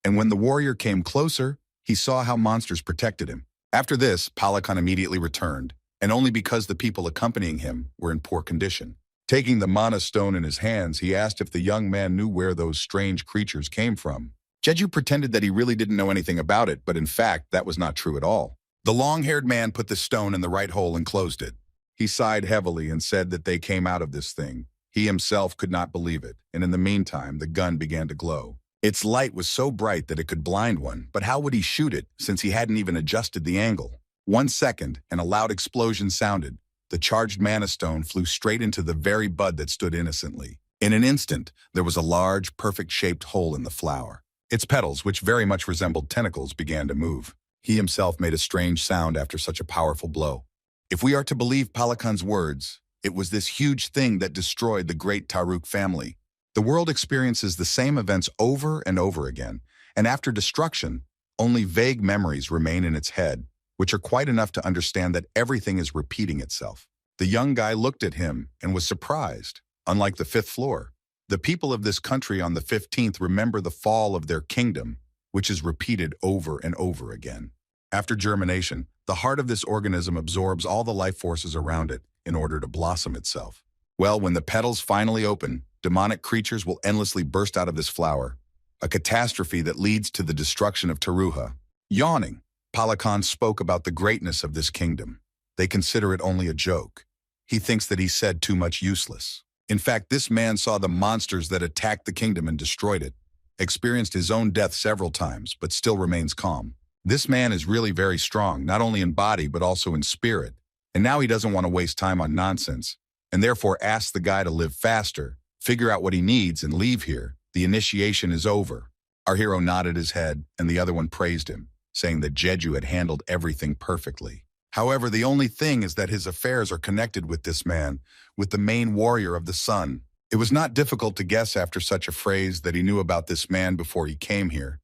And when the warrior came closer, he saw how monsters protected him. After this, Palakan immediately returned, and only because the people accompanying him were in poor condition. Taking the mana stone in his hands, he asked if the young man knew where those strange creatures came from. Jeju pretended that he really didn't know anything about it, but in fact, that was not true at all. The long-haired man put the stone in the right hole and closed it. He sighed heavily and said that they came out of this thing. He himself could not believe it, and in the meantime, the gun began to glow. Its light was so bright that it could blind one, but how would he shoot it, since he hadn't even adjusted the angle? 1 second, and a loud explosion sounded. The charged mana stone flew straight into the very bud that stood innocently. In an instant, there was a large, perfect-shaped hole in the flower. Its petals, which very much resembled tentacles, began to move. He himself made a strange sound after such a powerful blow. If we are to believe Palakan's words, it was this huge thing that destroyed the great Taruk family. The world experiences the same events over and over again, and after destruction, only vague memories remain in its head, which are quite enough to understand that everything is repeating itself. The young guy looked at him and was surprised. Unlike the 5th floor, the people of this country on the 15th remember the fall of their kingdom, which is repeated over and over again. After germination, the heart of this organism absorbs all the life forces around it in order to blossom itself. Well, when the petals finally open, demonic creatures will endlessly burst out of this flower, a catastrophe that leads to the destruction of Taruha. Yawning, Palakan spoke about the greatness of this kingdom. They consider it only a joke. He thinks that he said too much useless. In fact, this man saw the monsters that attacked the kingdom and destroyed it, experienced his own death several times, but still remains calm. This man is really very strong, not only in body but also in spirit. And now he doesn't want to waste time on nonsense, and therefore asks the guy to live faster, figure out what he needs, and leave here. The initiation is over. Our hero nodded his head, and the other one praised him, saying that Jeju had handled everything perfectly. However, the only thing is that his affairs are connected with this man, with the main warrior of the sun. It was not difficult to guess after such a phrase that he knew about this man before he came here,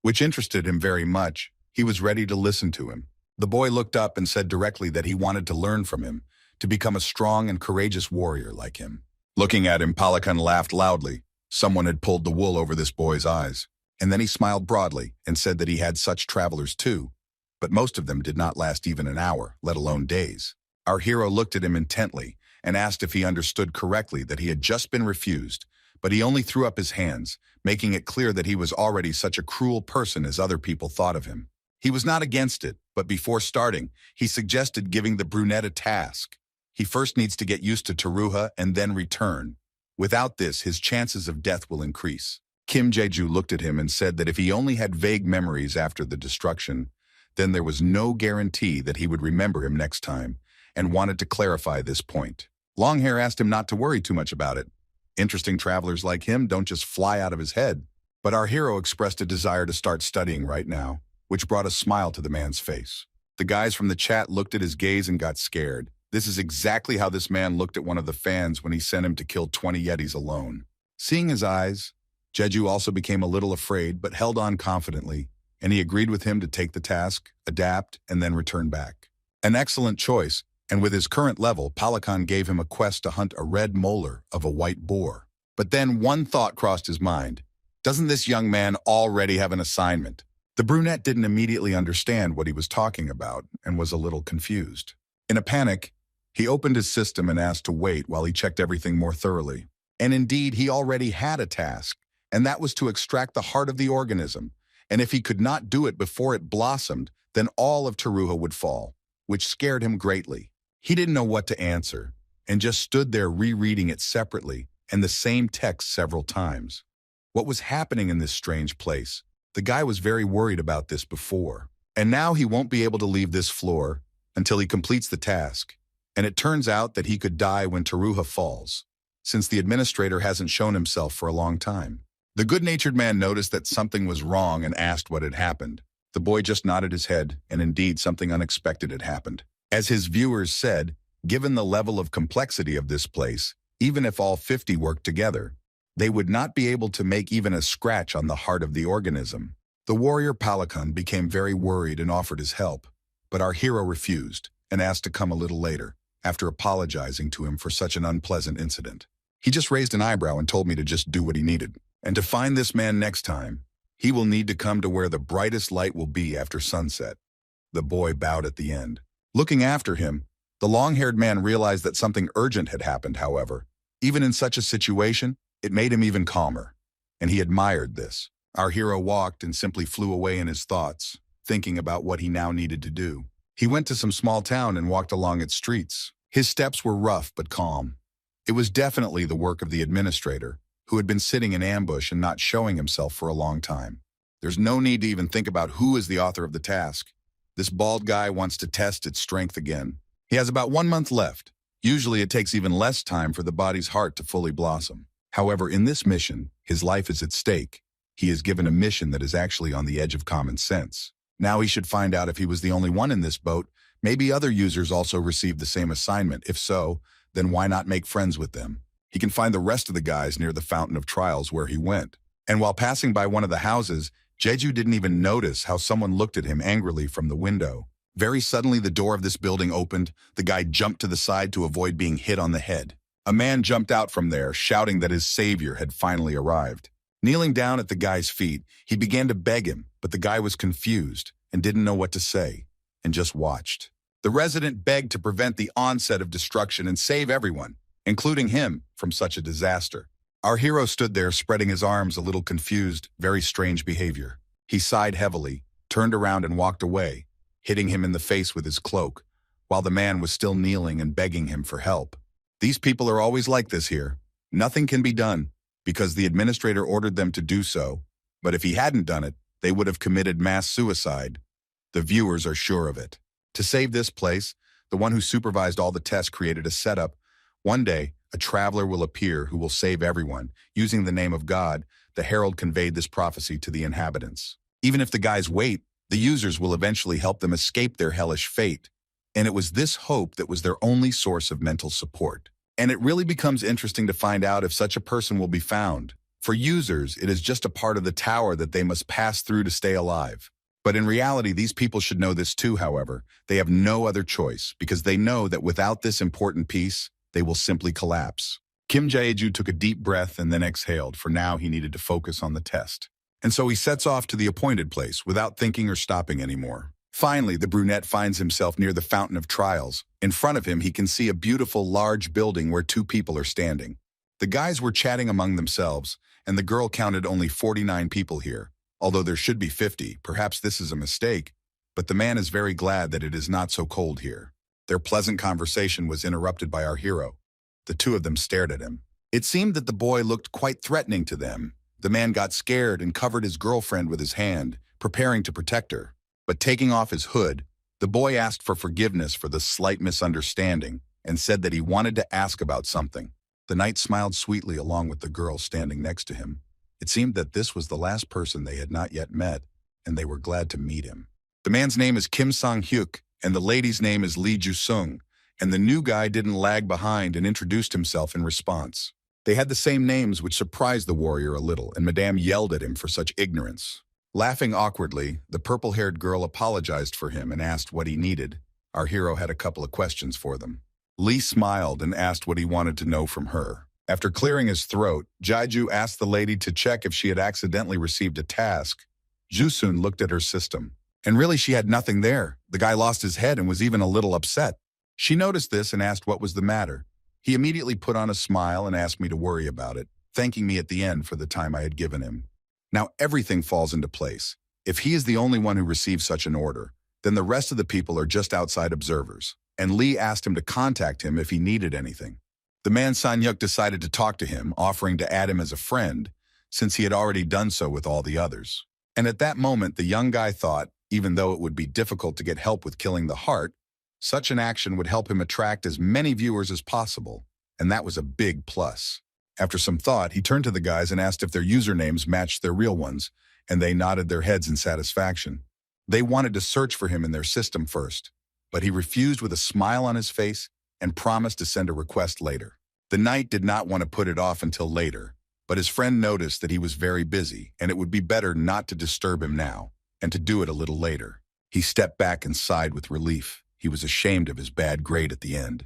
which interested him very much. He was ready to listen to him. The boy looked up and said directly that he wanted to learn from him, to become a strong and courageous warrior like him. Looking at him, Palakan laughed loudly. Someone had pulled the wool over this boy's eyes. And then he smiled broadly and said that he had such travelers too, but most of them did not last even an hour, let alone days. Our hero looked at him intently and asked if he understood correctly that he had just been refused, but he only threw up his hands, making it clear that he was already such a cruel person as other people thought of him. He was not against it, but before starting, he suggested giving the brunette a task. He first needs to get used to Taruha and then return. Without this, his chances of death will increase. Kim Jeju looked at him and said that if he only had vague memories after the destruction, then there was no guarantee that he would remember him next time, and wanted to clarify this point. Longhair asked him not to worry too much about it. Interesting travelers like him don't just fly out of his head. But our hero expressed a desire to start studying right now, which brought a smile to the man's face. The guys from the chat looked at his gaze and got scared. This is exactly how this man looked at one of the fans when he sent him to kill 20 Yetis alone. Seeing his eyes, Jeju also became a little afraid but held on confidently, and he agreed with him to take the task, adapt, and then return back. An excellent choice, and with his current level, Palakan gave him a quest to hunt a red molar of a white boar. But then one thought crossed his mind. Doesn't this young man already have an assignment? The brunette didn't immediately understand what he was talking about and was a little confused. In a panic, he opened his system and asked to wait while he checked everything more thoroughly. And indeed, he already had a task, and that was to extract the heart of the organism. And if he could not do it before it blossomed, then all of Taruha would fall, which scared him greatly. He didn't know what to answer, and just stood there rereading it separately and the same text several times. What was happening in this strange place? The guy was very worried about this before, and now he won't be able to leave this floor until he completes the task. And it turns out that he could die when Taruha falls, since the administrator hasn't shown himself for a long time. The good-natured man noticed that something was wrong and asked what had happened. The boy just nodded his head, and indeed something unexpected had happened. As his viewers said, given the level of complexity of this place, even if all 50 worked together, they would not be able to make even a scratch on the heart of the organism. The warrior Palakan became very worried and offered his help, but our hero refused and asked to come a little later. after apologizing to him for such an unpleasant incident. He just raised an eyebrow and told me to just do what he needed. And to find this man next time, he will need to come to where the brightest light will be after sunset. The boy bowed at the end. Looking after him, the long-haired man realized that something urgent had happened, however. Even in such a situation, it made him even calmer. And he admired this. Our hero walked and simply flew away in his thoughts, thinking about what he now needed to do. He went to some small town and walked along its streets. His steps were rough but calm. It was definitely the work of the administrator, who had been sitting in ambush and not showing himself for a long time. There's no need to even think about who is the author of the task. This bald guy wants to test its strength again. He has about 1 month left. Usually it takes even less time for the body's heart to fully blossom. However, in this mission, his life is at stake. He is given a mission that is actually on the edge of common sense. Now he should find out if he was the only one in this boat. Maybe other users also received the same assignment. If so, then why not make friends with them? He can find the rest of the guys near the Fountain of Trials where he went. And while passing by one of the houses, Jeju didn't even notice how someone looked at him angrily from the window. Very suddenly, the door of this building opened. The guy jumped to the side to avoid being hit on the head. A man jumped out from there, shouting that his savior had finally arrived. Kneeling down at the guy's feet, he began to beg him, but the guy was confused and didn't know what to say, and just watched. The resident begged to prevent the onset of destruction and save everyone, including him, from such a disaster. Our hero stood there, spreading his arms, a little confused, very strange behavior. He sighed heavily, turned around and walked away, hitting him in the face with his cloak, while the man was still kneeling and begging him for help. These people are always like this here. Nothing can be done, because the administrator ordered them to do so, but if he hadn't done it, they would have committed mass suicide. The viewers are sure of it. To save this place, the one who supervised all the tests created a setup. One day, a traveler will appear who will save everyone. Using the name of God, the herald conveyed this prophecy to the inhabitants. Even if the guys wait, the users will eventually help them escape their hellish fate. And it was this hope that was their only source of mental support. And it really becomes interesting to find out if such a person will be found. For users, it is just a part of the tower that they must pass through to stay alive. But in reality, these people should know this too, however. They have no other choice, because they know that without this important piece, they will simply collapse. Kim Jae-ju took a deep breath and then exhaled, for now he needed to focus on the test. And so he sets off to the appointed place, without thinking or stopping anymore. Finally, the brunette finds himself near the Fountain of Trials. In front of him, he can see a beautiful, large building where 2 people are standing. The guys were chatting among themselves, and the girl counted only 49 people here. Although there should be 50, perhaps this is a mistake, but the man is very glad that it is not so cold here. Their pleasant conversation was interrupted by our hero. The 2 of them stared at him. It seemed that the boy looked quite threatening to them. The man got scared and covered his girlfriend with his hand, preparing to protect her. But taking off his hood, the boy asked for forgiveness for the slight misunderstanding and said that he wanted to ask about something. The knight smiled sweetly along with the girl standing next to him. It seemed that this was the last person they had not yet met, and they were glad to meet him. The man's name is Kim Sang-hyuk, and the lady's name is Lee Ju-sung, and the new guy didn't lag behind and introduced himself in response. They had the same names, which surprised the warrior a little, and Madame yelled at him for such ignorance. Laughing awkwardly, the purple-haired girl apologized for him and asked what he needed. Our hero had a couple of questions for them. Lee smiled and asked what he wanted to know from her. After clearing his throat, Jaiju asked the lady to check if she had accidentally received a task. Jusun looked at her system. And really, she had nothing there. The guy lost his head and was even a little upset. She noticed this and asked what was the matter. He immediately put on a smile and asked me to worry about it, thanking me at the end for the time I had given him. Now everything falls into place. If he is the only one who received such an order, then the rest of the people are just outside observers. And Lee asked him to contact him if he needed anything. The man Sanyuk decided to talk to him, offering to add him as a friend, since he had already done so with all the others. And at that moment, the young guy thought, even though it would be difficult to get help with killing the heart, such an action would help him attract as many viewers as possible, and that was a big plus. After some thought, he turned to the guys and asked if their usernames matched their real ones, and they nodded their heads in satisfaction. They wanted to search for him in their system first, but he refused with a smile on his face and promised to send a request later. The knight did not want to put it off until later, but his friend noticed that he was very busy, and it would be better not to disturb him now, and to do it a little later. He stepped back and sighed with relief. He was ashamed of his bad grade at the end.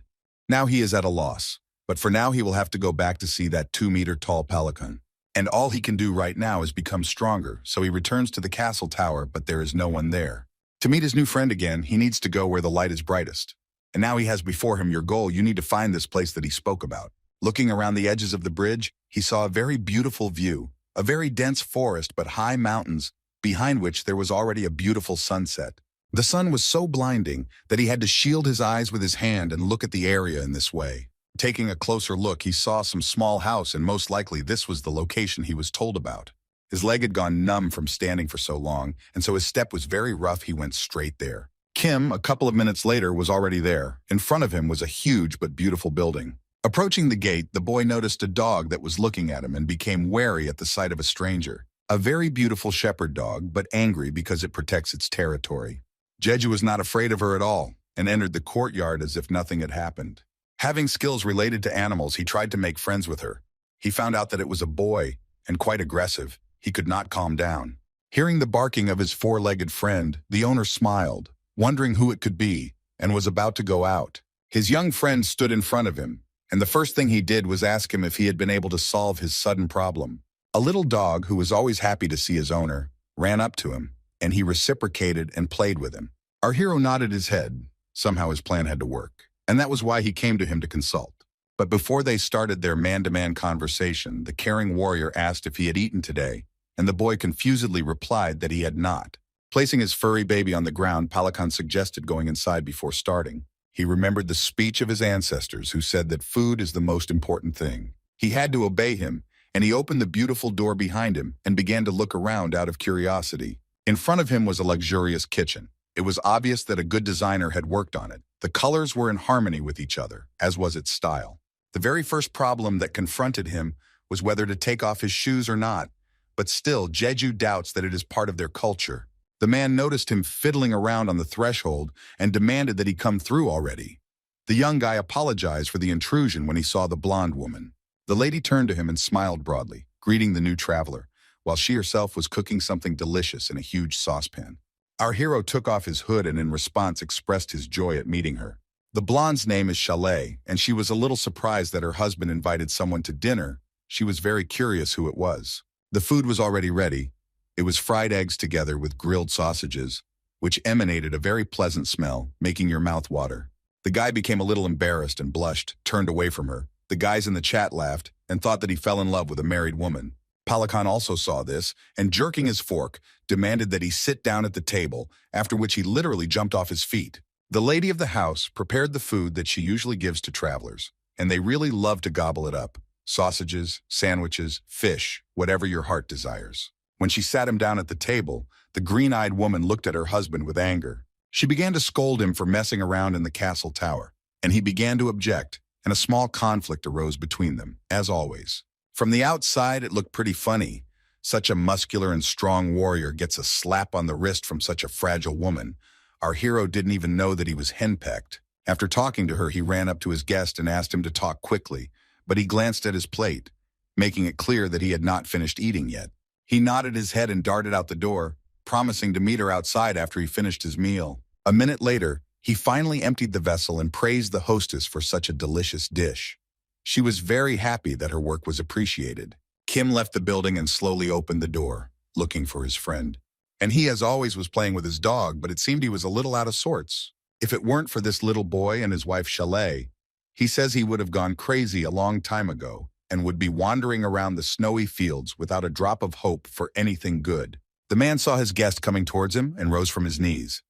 Now he is at a loss, but for now he will have to go back to see that 2-meter-tall pelican. And all he can do right now is become stronger, so he returns to the castle tower, but there is no one there. To meet his new friend again, he needs to go where the light is brightest. And now he has before him your goal. You need to find this place that he spoke about. Looking around the edges of the bridge, he saw a very beautiful view, a very dense forest but high mountains, behind which there was already a beautiful sunset. The sun was so blinding that he had to shield his eyes with his hand and look at the area in this way. Taking a closer look, he saw some small house, and most likely this was the location he was told about. His leg had gone numb from standing for so long, and so his step was very rough. He went straight there. Kim, a couple of minutes later, was already there. In front of him was a huge but beautiful building. Approaching the gate, the boy noticed a dog that was looking at him and became wary at the sight of a stranger. A very beautiful shepherd dog, but angry because it protects its territory. Jeju was not afraid of her at all and entered the courtyard as if nothing had happened. Having skills related to animals, he tried to make friends with her. He found out that it was a boy and quite aggressive. He could not calm down. Hearing the barking of his four-legged friend, the owner smiled, wondering who it could be, and was about to go out. His young friend stood in front of him, and the first thing he did was ask him if he had been able to solve his sudden problem. A little dog, who was always happy to see his owner, ran up to him, and he reciprocated and played with him. Our hero nodded his head. Somehow his plan had to work, and that was why he came to him to consult. But before they started their man-to-man conversation, the caring warrior asked if he had eaten today, and the boy confusedly replied that he had not. Placing his furry baby on the ground, Pelican suggested going inside before starting. He remembered the speech of his ancestors who said that food is the most important thing. He had to obey him, and he opened the beautiful door behind him and began to look around out of curiosity. In front of him was a luxurious kitchen. It was obvious that a good designer had worked on it. The colors were in harmony with each other, as was its style. The very first problem that confronted him was whether to take off his shoes or not, but still, Jeju doubts that it is part of their culture. The man noticed him fiddling around on the threshold and demanded that he come through already. The young guy apologized for the intrusion when he saw the blonde woman. The lady turned to him and smiled broadly, greeting the new traveler, while she herself was cooking something delicious in a huge saucepan. Our hero took off his hood and in response expressed his joy at meeting her. The blonde's name is Chalet, and she was a little surprised that her husband invited someone to dinner. She was very curious who it was. The food was already ready. It was fried eggs together with grilled sausages, which emanated a very pleasant smell, making your mouth water. The guy became a little embarrassed and blushed, turned away from her. The guys in the chat laughed and thought that he fell in love with a married woman. Pelican also saw this, and jerking his fork, demanded that he sit down at the table, after which he literally jumped off his feet. The lady of the house prepared the food that she usually gives to travelers, and they really love to gobble it up. Sausages, sandwiches, fish, whatever your heart desires. When she sat him down at the table, the green-eyed woman looked at her husband with anger. She began to scold him for messing around in the castle tower, and he began to object, and a small conflict arose between them, as always. From the outside, it looked pretty funny. Such a muscular and strong warrior gets a slap on the wrist from such a fragile woman. Our hero didn't even know that he was henpecked. After talking to her, he ran up to his guest and asked him to talk quickly, but he glanced at his plate, making it clear that he had not finished eating yet. He nodded his head and darted out the door, promising to meet her outside after he finished his meal. A minute later, he finally emptied the vessel and praised the hostess for such a delicious dish. She was very happy that her work was appreciated. Kim left the building and slowly opened the door, looking for his friend. And he, as always, was playing with his dog, but it seemed he was a little out of sorts. If it weren't for this little boy and his wife Chalet, he says he would have gone crazy a long time ago and would be wandering around the snowy fields without a drop of hope for anything good. The man saw his guest coming towards him and rose from his knees.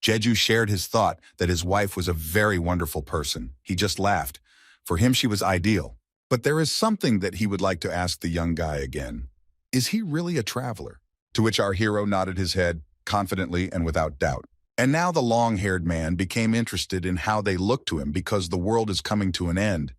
Jeju shared his thought that his wife was a very wonderful person. He just laughed. For him, she was ideal. But there is something that he would like to ask the young guy again. Is he really a traveler? To which our hero nodded his head, confidently and without doubt. And now the long-haired man became interested in how they looked to him because the world is coming to an end.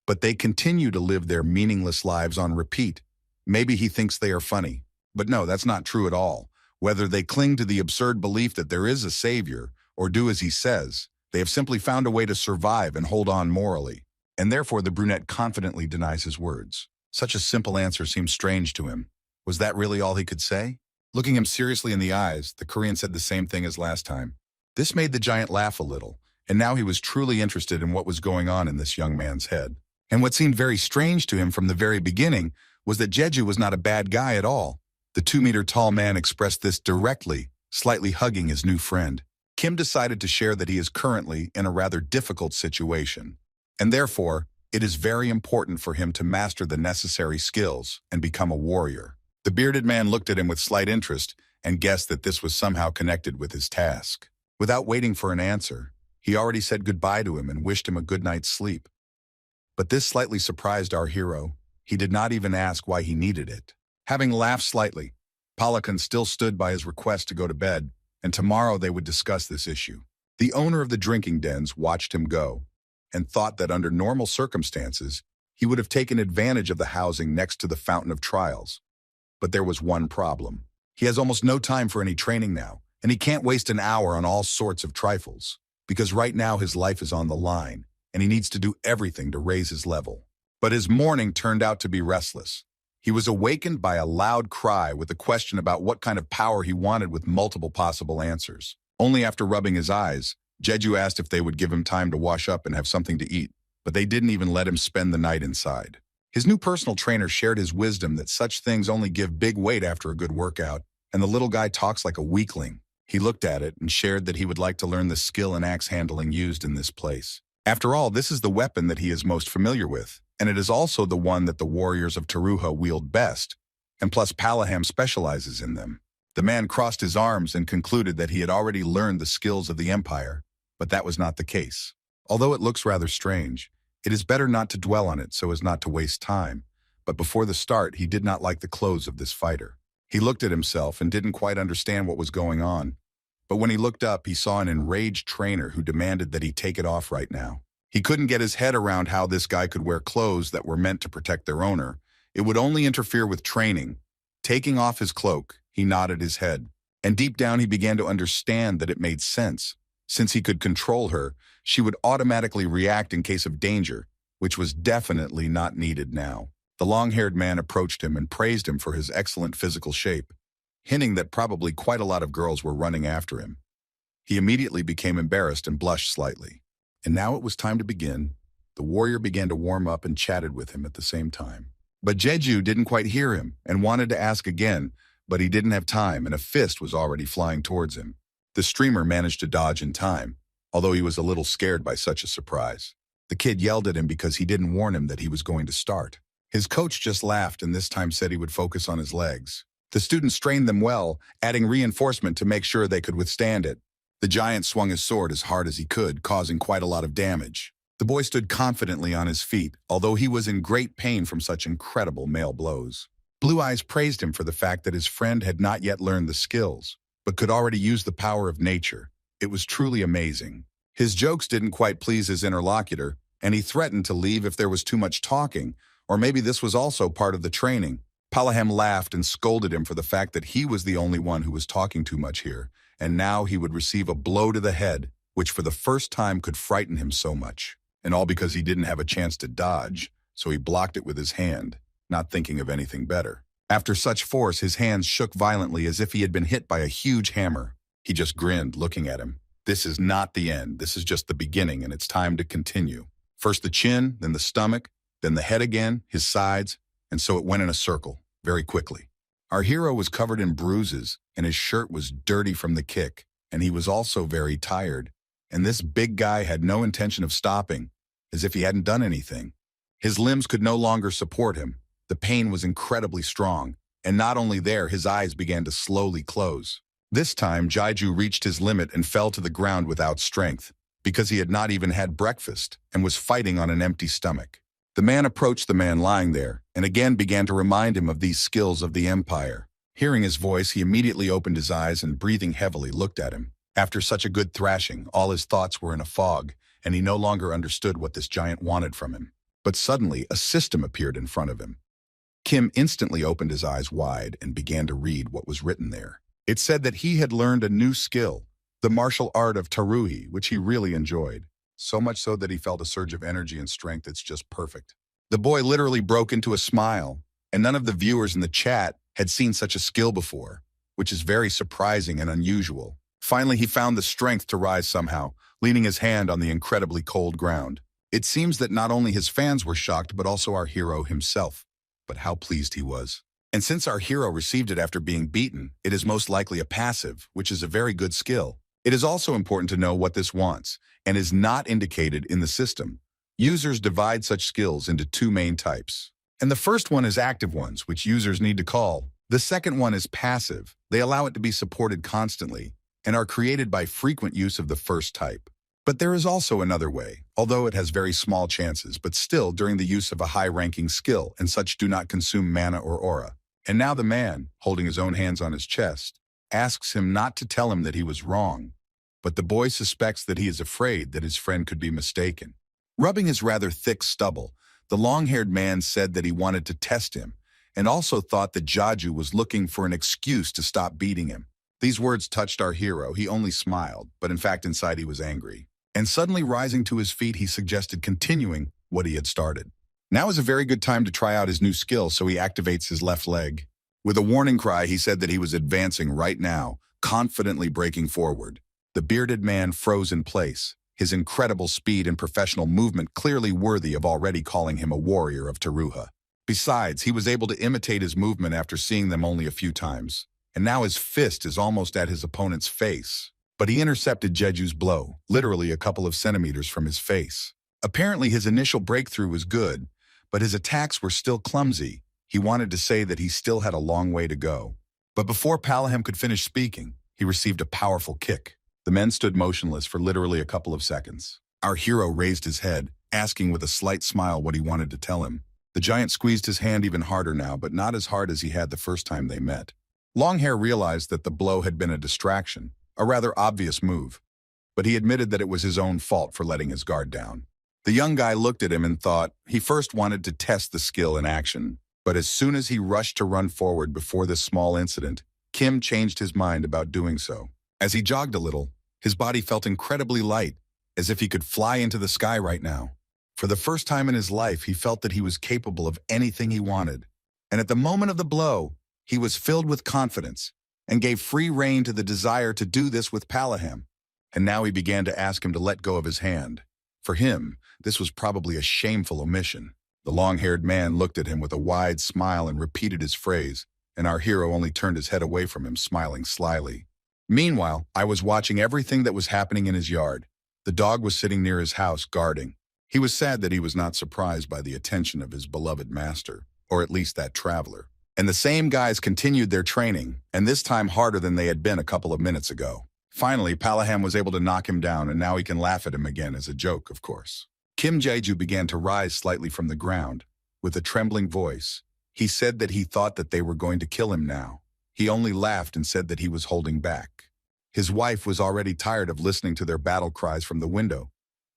But they continue to live their meaningless lives on repeat. Maybe he thinks they are funny. But no, that's not true at all. Whether they cling to the absurd belief that there is a savior or do as he says, they have simply found a way to survive and hold on morally. And therefore the brunette confidently denies his words. Such a simple answer seemed strange to him. Was that really all he could say? Looking him seriously in the eyes, the Korean said the same thing as last time. This made the giant laugh a little, and now he was truly interested in what was going on in this young man's head. And what seemed very strange to him from the very beginning was that Jeju was not a bad guy at all. The 2-meter-tall man expressed this directly, slightly hugging his new friend. Kim decided to share that he is currently in a rather difficult situation, and therefore, it is very important for him to master the necessary skills and become a warrior. The bearded man looked at him with slight interest and guessed that this was somehow connected with his task. Without waiting for an answer, he already said goodbye to him and wished him a good night's sleep. But this slightly surprised our hero. He did not even ask why he needed it. Having laughed slightly, Palakan still stood by his request to go to bed, and tomorrow they would discuss this issue. The owner of the drinking dens watched him go and thought that under normal circumstances, he would have taken advantage of the housing next to the Fountain of Trials. But there was one problem. He has almost no time for any training now, and he can't waste an hour on all sorts of trifles, because right now his life is on the line, and he needs to do everything to raise his level. But his morning turned out to be restless. He was awakened by a loud cry with a question about what kind of power he wanted with multiple possible answers. Only after rubbing his eyes, Jeju asked if they would give him time to wash up and have something to eat, but they didn't even let him spend the night inside. His new personal trainer shared his wisdom that such things only give big weight after a good workout, and the little guy talks like a weakling. He looked at it and shared that he would like to learn the skill in axe handling used in this place. After all, this is the weapon that he is most familiar with, and it is also the one that the warriors of Taruha wield best, and plus Palaham specializes in them. The man crossed his arms and concluded that he had already learned the skills of the Empire, but that was not the case. Although it looks rather strange, it is better not to dwell on it so as not to waste time, but before the start he did not like the clothes of this fighter. He looked at himself and didn't quite understand what was going on, but when he looked up he saw an enraged trainer who demanded that he take it off right now. He couldn't get his head around how this guy could wear clothes that were meant to protect their owner. It would only interfere with training. Taking off his cloak, he nodded his head, and deep down he began to understand that it made sense. Since he could control her, she would automatically react in case of danger, which was definitely not needed now. The long-haired man approached him and praised him for his excellent physical shape, hinting that probably quite a lot of girls were running after him. He immediately became embarrassed and blushed slightly. And now it was time to begin. The warrior began to warm up and chatted with him at the same time. But Jeju didn't quite hear him and wanted to ask again, but he didn't have time and a fist was already flying towards him. The streamer managed to dodge in time, although he was a little scared by such a surprise. The kid yelled at him because he didn't warn him that he was going to start. His coach just laughed and this time said he would focus on his legs. The student strained them well, adding reinforcement to make sure they could withstand it. The giant swung his sword as hard as he could, causing quite a lot of damage. The boy stood confidently on his feet, although he was in great pain from such incredible male blows. Blue Eyes praised him for the fact that his friend had not yet learned the skills, but could already use the power of nature. It was truly amazing. His jokes didn't quite please his interlocutor, and he threatened to leave if there was too much talking, or maybe this was also part of the training. Palaham laughed and scolded him for the fact that he was the only one who was talking too much here, and now he would receive a blow to the head, which for the first time could frighten him so much. And all because he didn't have a chance to dodge, so he blocked it with his hand, not thinking of anything better. After such force, his hands shook violently as if he had been hit by a huge hammer. He just grinned, looking at him. This is not the end. This is just the beginning, and it's time to continue. First the chin, then the stomach, then the head again, his sides, and so it went in a circle, very quickly. Our hero was covered in bruises, and his shirt was dirty from the kick, and he was also very tired. And this big guy had no intention of stopping, as if he hadn't done anything. His limbs could no longer support him. The pain was incredibly strong, and not only there, his eyes began to slowly close. This time, Jaiju reached his limit and fell to the ground without strength, because he had not even had breakfast and was fighting on an empty stomach. The man approached the man lying there, and again began to remind him of these skills of the Empire. Hearing his voice, he immediately opened his eyes and, breathing heavily, looked at him. After such a good thrashing, all his thoughts were in a fog, and he no longer understood what this giant wanted from him. But suddenly, a system appeared in front of him. Kim instantly opened his eyes wide and began to read what was written there. It said that he had learned a new skill, the martial art of Taruhi, which he really enjoyed. So much so that he felt a surge of energy and strength that's just perfect. The boy literally broke into a smile, and none of the viewers in the chat had seen such a skill before, which is very surprising and unusual. Finally, he found the strength to rise somehow, leaning his hand on the incredibly cold ground. It seems that not only his fans were shocked, but also our hero himself. But how pleased he was. And since our hero received it after being beaten, it is most likely a passive, which is a very good skill. It is also important to know what this wants, and is not indicated in the system. Users divide such skills into two main types. And the first one is active ones, which users need to call. The second one is passive. They allow it to be supported constantly, and are created by frequent use of the first type. But there is also another way, although it has very small chances, but still during the use of a high-ranking skill, and such do not consume mana or aura. And now the man, holding his own hands on his chest, asks him not to tell him that he was wrong. But the boy suspects that he is afraid that his friend could be mistaken. Rubbing his rather thick stubble, the long-haired man said that he wanted to test him, and also thought that Jaju was looking for an excuse to stop beating him. These words touched our hero. He only smiled, but in fact inside he was angry. And suddenly rising to his feet, he suggested continuing what he had started. Now is a very good time to try out his new skill, so he activates his left leg. With a warning cry, he said that he was advancing right now, confidently breaking forward. The bearded man froze in place, his incredible speed and professional movement clearly worthy of already calling him a warrior of Teruha. Besides, he was able to imitate his movement after seeing them only a few times. And now his fist is almost at his opponent's face. But he intercepted Jeju's blow, literally a couple of centimeters from his face. Apparently his initial breakthrough was good, but his attacks were still clumsy. He wanted to say that he still had a long way to go. But before Palaham could finish speaking, he received a powerful kick. The men stood motionless for literally a couple of seconds. Our hero raised his head, asking with a slight smile what he wanted to tell him. The giant squeezed his hand even harder now, but not as hard as he had the first time they met. Longhair realized that the blow had been a distraction, a rather obvious move, but he admitted that it was his own fault for letting his guard down. The young guy looked at him and thought he first wanted to test the skill in action, but as soon as he rushed to run forward before this small incident, Kim changed his mind about doing so. As he jogged a little, his body felt incredibly light, as if he could fly into the sky right now. For the first time in his life, he felt that he was capable of anything he wanted. And at the moment of the blow, he was filled with confidence and gave free rein to the desire to do this with Palaham. And now he began to ask him to let go of his hand. For him, this was probably a shameful omission. The long-haired man looked at him with a wide smile and repeated his phrase, and our hero only turned his head away from him, smiling slyly. Meanwhile, I was watching everything that was happening in his yard. The dog was sitting near his house, guarding. He was sad that he was not surprised by the attention of his beloved master, or at least that traveler. And the same guys continued their training, and this time harder than they had been a couple of minutes ago. Finally, Palaham was able to knock him down, and now he can laugh at him again as a joke, of course. Kim Jeju began to rise slightly from the ground. With a trembling voice, he said that he thought that they were going to kill him now. He only laughed and said that he was holding back. His wife was already tired of listening to their battle cries from the window.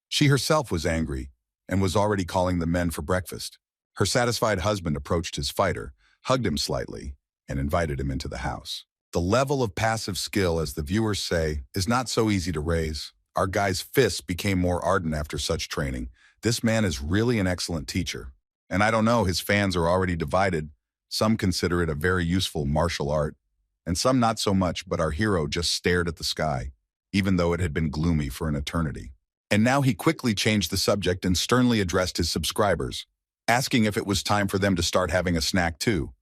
She herself was angry and was already calling the men for breakfast. Her satisfied husband approached his fighter, hugged him slightly, and invited him into the house. The level of passive skill, as the viewers say, is not so easy to raise. Our guy's fists became more ardent after such training. This man is really an excellent teacher. And I don't know, his fans are already divided. Some consider it a very useful martial art, and some not so much, but our hero just stared at the sky, even though it had been gloomy for an eternity. And now he quickly changed the subject and sternly addressed his subscribers, asking if it was time for them to start having a snack too.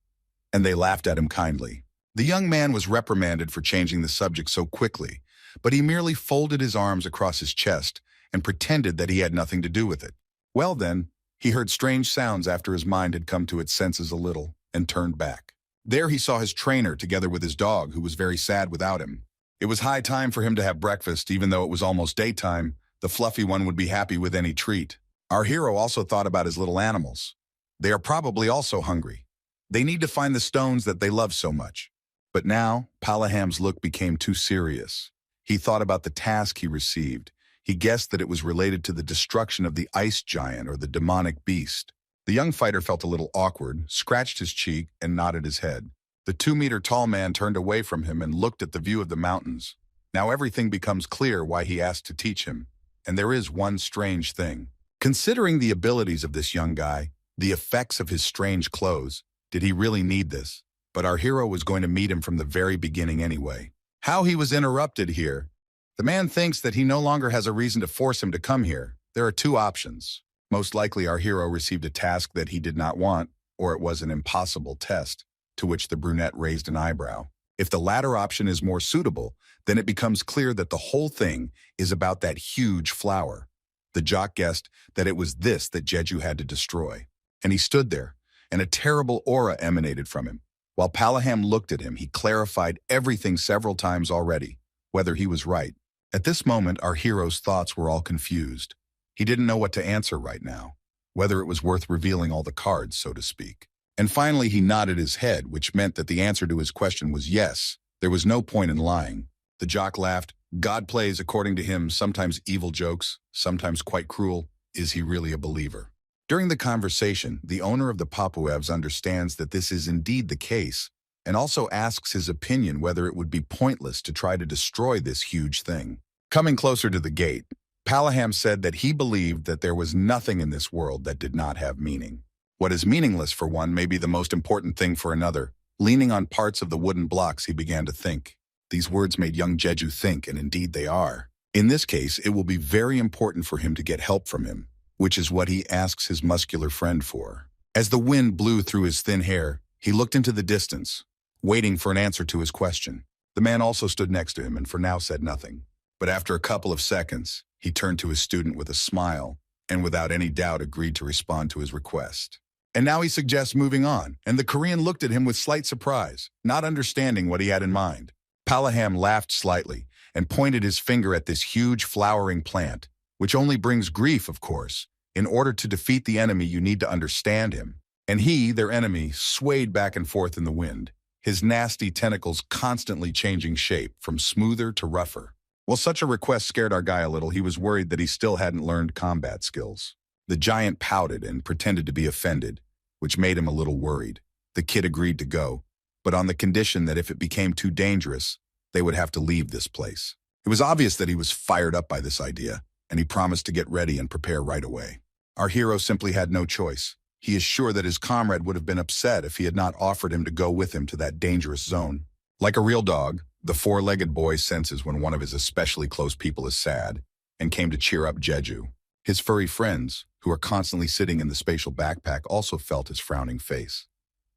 And they laughed at him kindly. The young man was reprimanded for changing the subject so quickly, but he merely folded his arms across his chest and pretended that he had nothing to do with it. Well then, he heard strange sounds after his mind had come to its senses a little and turned back. There he saw his trainer together with his dog, who was very sad without him. It was high time for him to have breakfast, even though it was almost daytime. The fluffy one would be happy with any treat. Our hero also thought about his little animals. They are probably also hungry. They need to find the stones that they love so much. But now, Palaham's look became too serious. He thought about the task he received. He guessed that it was related to the destruction of the ice giant or the demonic beast. The young fighter felt a little awkward, scratched his cheek, and nodded his head. The 2-meter-tall man turned away from him and looked at the view of the mountains. Now everything becomes clear why he asked to teach him. And there is one strange thing. Considering the abilities of this young guy, the effects of his strange clothes, did he really need this? But our hero was going to meet him from the very beginning anyway. How he was interrupted here. The man thinks that he no longer has a reason to force him to come here. There are two options. Most likely our hero received a task that he did not want, or it was an impossible test, to which the brunette raised an eyebrow. If the latter option is more suitable, then it becomes clear that the whole thing is about that huge flower. The jock guessed that it was this that Jeju had to destroy. And he stood there, and a terrible aura emanated from him. While Palaham looked at him, he clarified everything several times already, whether he was right. At this moment, our hero's thoughts were all confused. He didn't know what to answer right now, whether it was worth revealing all the cards, so to speak. And finally, he nodded his head, which meant that the answer to his question was yes. There was no point in lying. The jock laughed. God plays, according to him, sometimes evil jokes, sometimes quite cruel. Is he really a believer? During the conversation, the owner of the Papuevs understands that this is indeed the case, and also asks his opinion whether it would be pointless to try to destroy this huge thing. Coming closer to the gate, Palaham said that he believed that there was nothing in this world that did not have meaning. What is meaningless for one may be the most important thing for another. Leaning on parts of the wooden blocks, he began to think. These words made young Jeju think, and indeed they are. In this case, it will be very important for him to get help from him, which is what he asks his muscular friend for. As the wind blew through his thin hair, he looked into the distance, waiting for an answer to his question. The man also stood next to him and for now said nothing. But after a couple of seconds, he turned to his student with a smile and without any doubt agreed to respond to his request. And now he suggests moving on, and the Korean looked at him with slight surprise, not understanding what he had in mind. Palaham laughed slightly and pointed his finger at this huge flowering plant, which only brings grief, of course. In order to defeat the enemy, you need to understand him. And he, their enemy, swayed back and forth in the wind, his nasty tentacles constantly changing shape from smoother to rougher. While such a request scared our guy a little, he was worried that he still hadn't learned combat skills. The giant pouted and pretended to be offended, which made him a little worried. The kid agreed to go, but on the condition that if it became too dangerous, they would have to leave this place. It was obvious that he was fired up by this idea, and he promised to get ready and prepare right away. Our hero simply had no choice. He is sure that his comrade would have been upset if he had not offered him to go with him to that dangerous zone. Like a real dog, the four-legged boy senses when one of his especially close people is sad, and came to cheer up Jeju. His furry friends, who are constantly sitting in the spatial backpack, also felt his frowning face.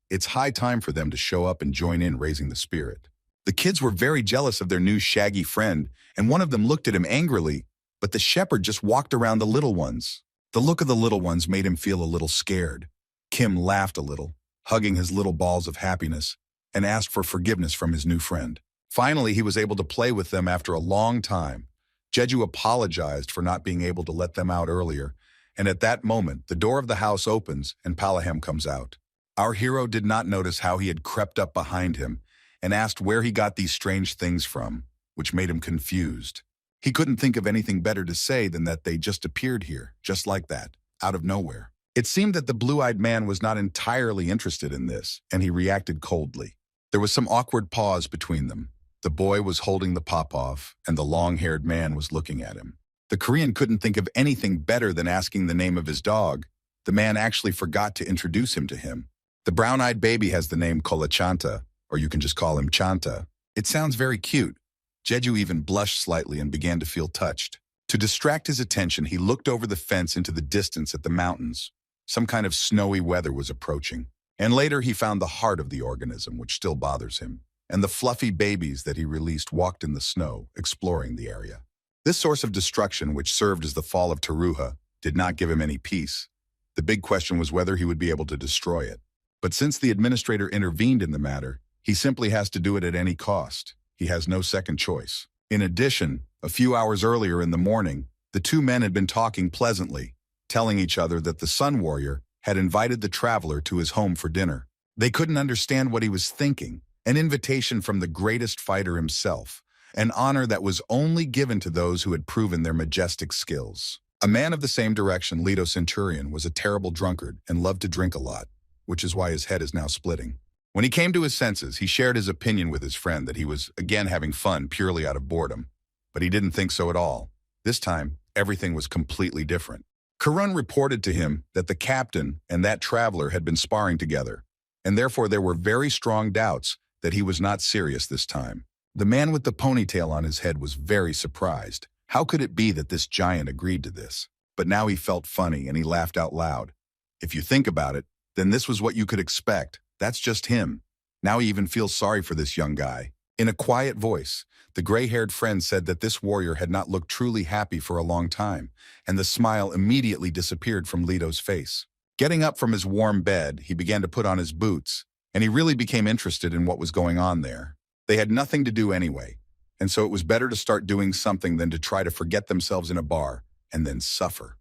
It's high time for them to show up and join in raising the spirit. The kids were very jealous of their new shaggy friend, and one of them looked at him angrily, but the shepherd just walked around the little ones. The look of the little ones made him feel a little scared. Kim laughed a little, hugging his little balls of happiness, and asked for forgiveness from his new friend. Finally, he was able to play with them after a long time. Jeju apologized for not being able to let them out earlier, and at that moment, the door of the house opens and Palaham comes out. Our hero did not notice how he had crept up behind him and asked where he got these strange things from, which made him confused. He couldn't think of anything better to say than that they just appeared here, just like that, out of nowhere. It seemed that the blue-eyed man was not entirely interested in this, and he reacted coldly. There was some awkward pause between them. The boy was holding the pop-off, and the long-haired man was looking at him. The Korean couldn't think of anything better than asking the name of his dog. The man actually forgot to introduce him to him. The brown-eyed baby has the name Kolachanta, or you can just call him Chanta. It sounds very cute. Jeju even blushed slightly and began to feel touched. To distract his attention, he looked over the fence into the distance at the mountains. Some kind of snowy weather was approaching. And later he found the heart of the organism, which still bothers him. And the fluffy babies that he released walked in the snow, exploring the area. This source of destruction, which served as the fall of Taruha, did not give him any peace. The big question was whether he would be able to destroy it. But since the administrator intervened in the matter, he simply has to do it at any cost. He has no second choice. In addition, a few hours earlier in the morning, the two men had been talking pleasantly, telling each other that the Sun Warrior had invited the traveler to his home for dinner. They couldn't understand what he was thinking. An invitation from the greatest fighter himself, an honor that was only given to those who had proven their majestic skills. A man of the same direction, Leto Centurion, was a terrible drunkard and loved to drink a lot, which is why his head is now splitting. When he came to his senses, he shared his opinion with his friend that he was again having fun purely out of boredom. But he didn't think so at all. This time, everything was completely different. Karun reported to him that the captain and that traveler had been sparring together, and therefore there were very strong doubts that he was not serious this time. The man with the ponytail on his head was very surprised. How could it be that this giant agreed to this? But now he felt funny and he laughed out loud. If you think about it, then this was what you could expect. That's just him. Now he even feels sorry for this young guy. In a quiet voice, the gray-haired friend said that this warrior had not looked truly happy for a long time, and the smile immediately disappeared from Leto's face. Getting up from his warm bed, he began to put on his boots, and he really became interested in what was going on there. They had nothing to do anyway, and so it was better to start doing something than to try to forget themselves in a bar and then suffer.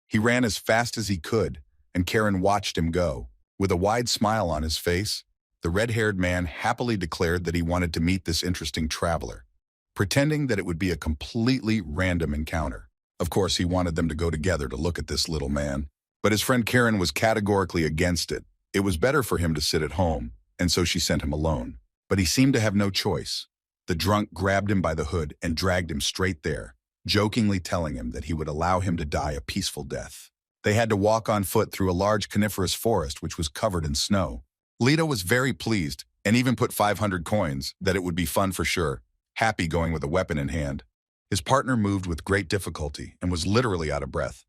He ran as fast as he could, and Karen watched him go. With a wide smile on his face, the red-haired man happily declared that he wanted to meet this interesting traveler, pretending that it would be a completely random encounter. Of course, he wanted them to go together to look at this little man, but his friend Karen was categorically against it. It was better for him to sit at home, and so she sent him alone. But he seemed to have no choice. The drunk grabbed him by the hood and dragged him straight there, jokingly telling him that he would allow him to die a peaceful death. They had to walk on foot through a large coniferous forest which was covered in snow. Leto was very pleased and even put 500 coins that it would be fun for sure, happy going with a weapon in hand. His partner moved with great difficulty and was literally out of breath.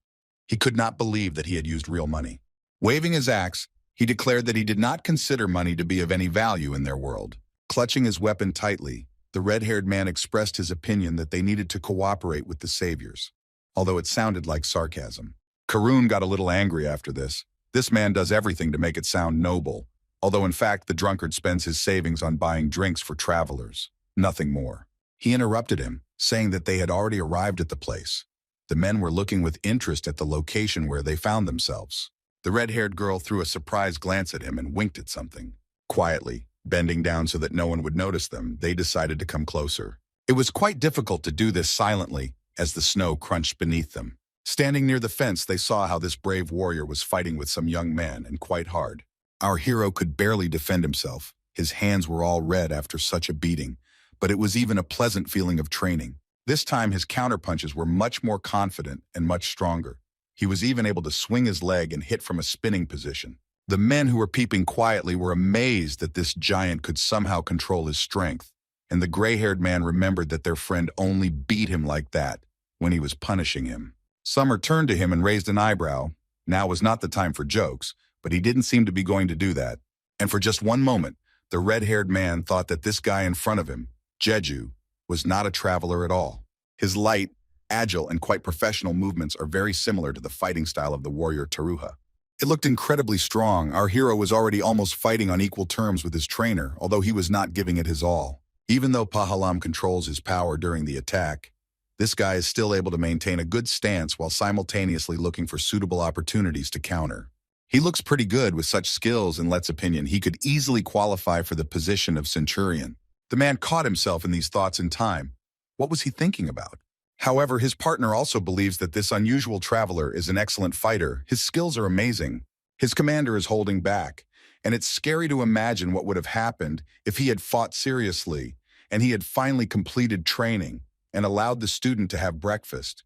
He could not believe that he had used real money. Waving his axe, he declared that he did not consider money to be of any value in their world. Clutching his weapon tightly, the red-haired man expressed his opinion that they needed to cooperate with the saviors, although it sounded like sarcasm. Karun got a little angry after this. This man does everything to make it sound noble, although in fact the drunkard spends his savings on buying drinks for travelers, nothing more. He interrupted him, saying that they had already arrived at the place. The men were looking with interest at the location where they found themselves. The red-haired girl threw a surprised glance at him and winked at something. Quietly, bending down so that no one would notice them, they decided to come closer. It was quite difficult to do this silently, as the snow crunched beneath them. Standing near the fence, they saw how this brave warrior was fighting with some young man, and quite hard. Our hero could barely defend himself. His hands were all red after such a beating, but it was even a pleasant feeling of training. This time his counterpunches were much more confident and much stronger. He was even able to swing his leg and hit from a spinning position. The men who were peeping quietly were amazed that this giant could somehow control his strength, and the gray-haired man remembered that their friend only beat him like that when he was punishing him. Summer turned to him and raised an eyebrow. Now was not the time for jokes, but he didn't seem to be going to do that. And for just one moment, the red-haired man thought that this guy in front of him, Jeju, was not a traveler at all. His light, agile, and quite professional movements are very similar to the fighting style of the warrior Taruha. It looked incredibly strong. Our hero was already almost fighting on equal terms with his trainer, although he was not giving it his all. Even though Pahalam controls his power during the attack, this guy is still able to maintain a good stance while simultaneously looking for suitable opportunities to counter. He looks pretty good with such skills. In Let's opinion, he could easily qualify for the position of Centurion. The man caught himself in these thoughts in time. What was he thinking about? However, his partner also believes that this unusual traveler is an excellent fighter. His skills are amazing. His commander is holding back, and it's scary to imagine what would have happened if he had fought seriously and he had finally completed training and allowed the student to have breakfast.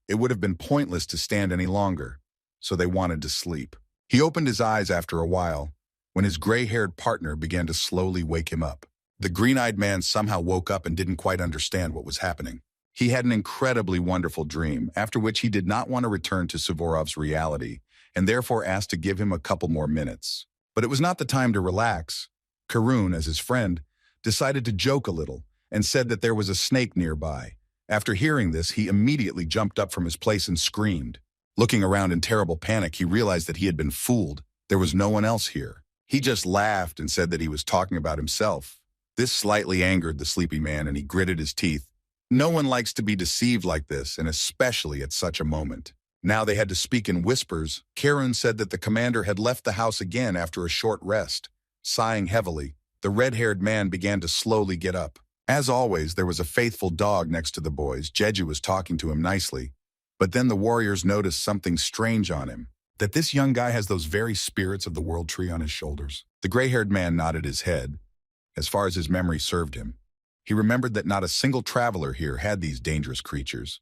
It would have been pointless to stand any longer, so they wanted to sleep. He opened his eyes after a while when his gray-haired partner began to slowly wake him up. The green-eyed man somehow woke up and didn't quite understand what was happening. He had an incredibly wonderful dream, after which he did not want to return to Suvorov's reality, and therefore asked to give him a couple more minutes. But it was not the time to relax. Karun, as his friend, decided to joke a little and said that there was a snake nearby. After hearing this, he immediately jumped up from his place and screamed. Looking around in terrible panic, he realized that he had been fooled. There was no one else here. He just laughed and said that he was talking about himself. This slightly angered the sleepy man, and he gritted his teeth. No one likes to be deceived like this, and especially at such a moment. Now they had to speak in whispers. Karun said that the commander had left the house again after a short rest. Sighing heavily, the red-haired man began to slowly get up. As always, there was a faithful dog next to the boys. Jeju was talking to him nicely. But then the warriors noticed something strange on him, that this young guy has those very spirits of the world tree on his shoulders. The gray-haired man nodded his head, as far as his memory served him. He remembered that not a single traveler here had these dangerous creatures,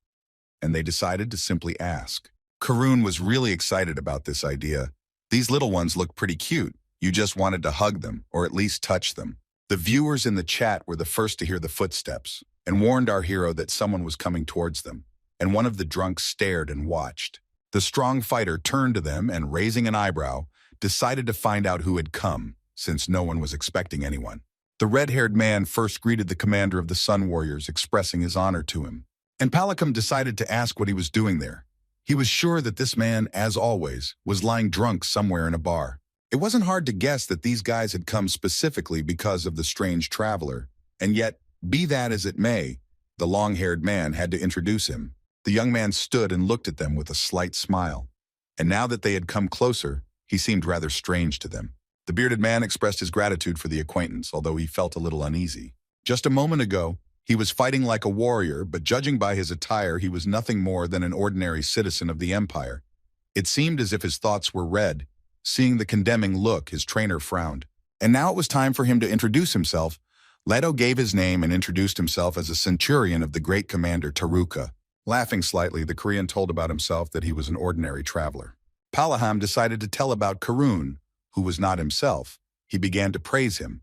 and they decided to simply ask. Karun was really excited about this idea. These little ones look pretty cute. You just wanted to hug them, or at least touch them. The viewers in the chat were the first to hear the footsteps and warned our hero that someone was coming towards them, and one of the drunks stared and watched. The strong fighter turned to them and, raising an eyebrow, decided to find out who had come, since no one was expecting anyone. The red-haired man first greeted the commander of the Sun Warriors, expressing his honor to him. And Palacum decided to ask what he was doing there. He was sure that this man, as always, was lying drunk somewhere in a bar. It wasn't hard to guess that these guys had come specifically because of the strange traveler, and yet, be that as it may, the long-haired man had to introduce him. The young man stood and looked at them with a slight smile, and now that they had come closer, he seemed rather strange to them. The bearded man expressed his gratitude for the acquaintance, although he felt a little uneasy. Just a moment ago, he was fighting like a warrior, but judging by his attire, he was nothing more than an ordinary citizen of the Empire. It seemed as if his thoughts were read. Seeing the condemning look, his trainer frowned. And now it was time for him to introduce himself. Leto gave his name and introduced himself as a centurion of the great commander Taruka. Laughing slightly, the Korean told about himself that he was an ordinary traveler. Palaham decided to tell about Karun, who was not himself. He began to praise him.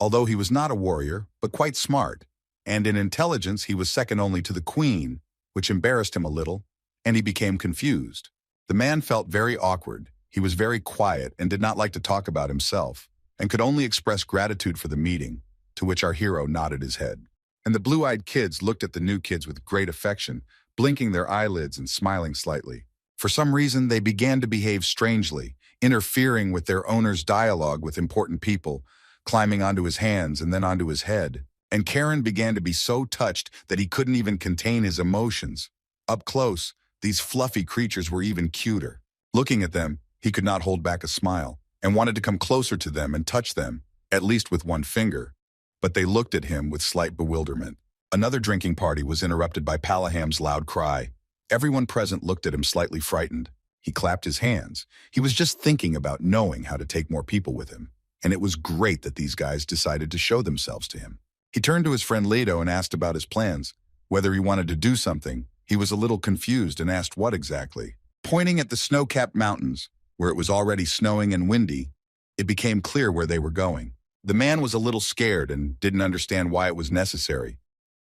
Although he was not a warrior, but quite smart, and in intelligence he was second only to the queen, which embarrassed him a little, and he became confused. The man felt very awkward. He was very quiet and did not like to talk about himself, and could only express gratitude for the meeting, to which our hero nodded his head. And the blue-eyed kids looked at the new kids with great affection, blinking their eyelids and smiling slightly. For some reason, they began to behave strangely, interfering with their owner's dialogue with important people, climbing onto his hands and then onto his head. And Karen began to be so touched that he couldn't even contain his emotions. Up close, these fluffy creatures were even cuter. Looking at them, he could not hold back a smile, and wanted to come closer to them and touch them, at least with one finger. But they looked at him with slight bewilderment. Another drinking party was interrupted by Palaham's loud cry. Everyone present looked at him slightly frightened. He clapped his hands. He was just thinking about knowing how to take more people with him, and it was great that these guys decided to show themselves to him. He turned to his friend Leto and asked about his plans, whether he wanted to do something. He was a little confused and asked what exactly. Pointing at the snow-capped mountains, where it was already snowing and windy, it became clear where they were going. The man was a little scared and didn't understand why it was necessary,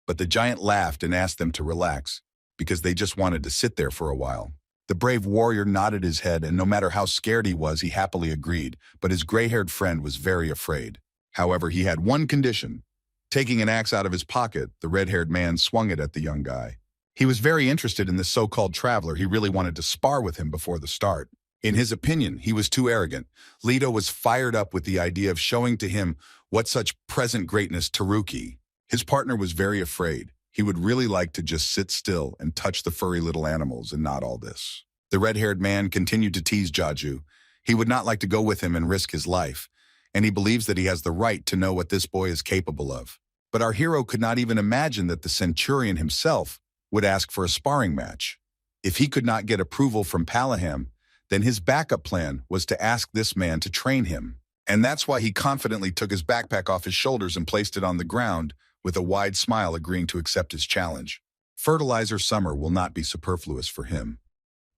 but the giant laughed and asked them to relax, because they just wanted to sit there for a while. The brave warrior nodded his head, and no matter how scared he was, he happily agreed, but his gray-haired friend was very afraid. However, he had one condition. Taking an axe out of his pocket, the red-haired man swung it at the young guy. He was very interested in this so-called traveler. He really wanted to spar with him before the start. In his opinion, he was too arrogant. Leto was fired up with the idea of showing to him what such present greatness Taruki. His partner was very afraid. He would really like to just sit still and touch the furry little animals and not all this. The red-haired man continued to tease Jaju. He would not like to go with him and risk his life, and he believes that he has the right to know what this boy is capable of. But our hero could not even imagine that the centurion himself would ask for a sparring match. If he could not get approval from Palaham, then his backup plan was to ask this man to train him. And that's why he confidently took his backpack off his shoulders and placed it on the ground, with a wide smile agreeing to accept his challenge. Fertilizer summer will not be superfluous for him.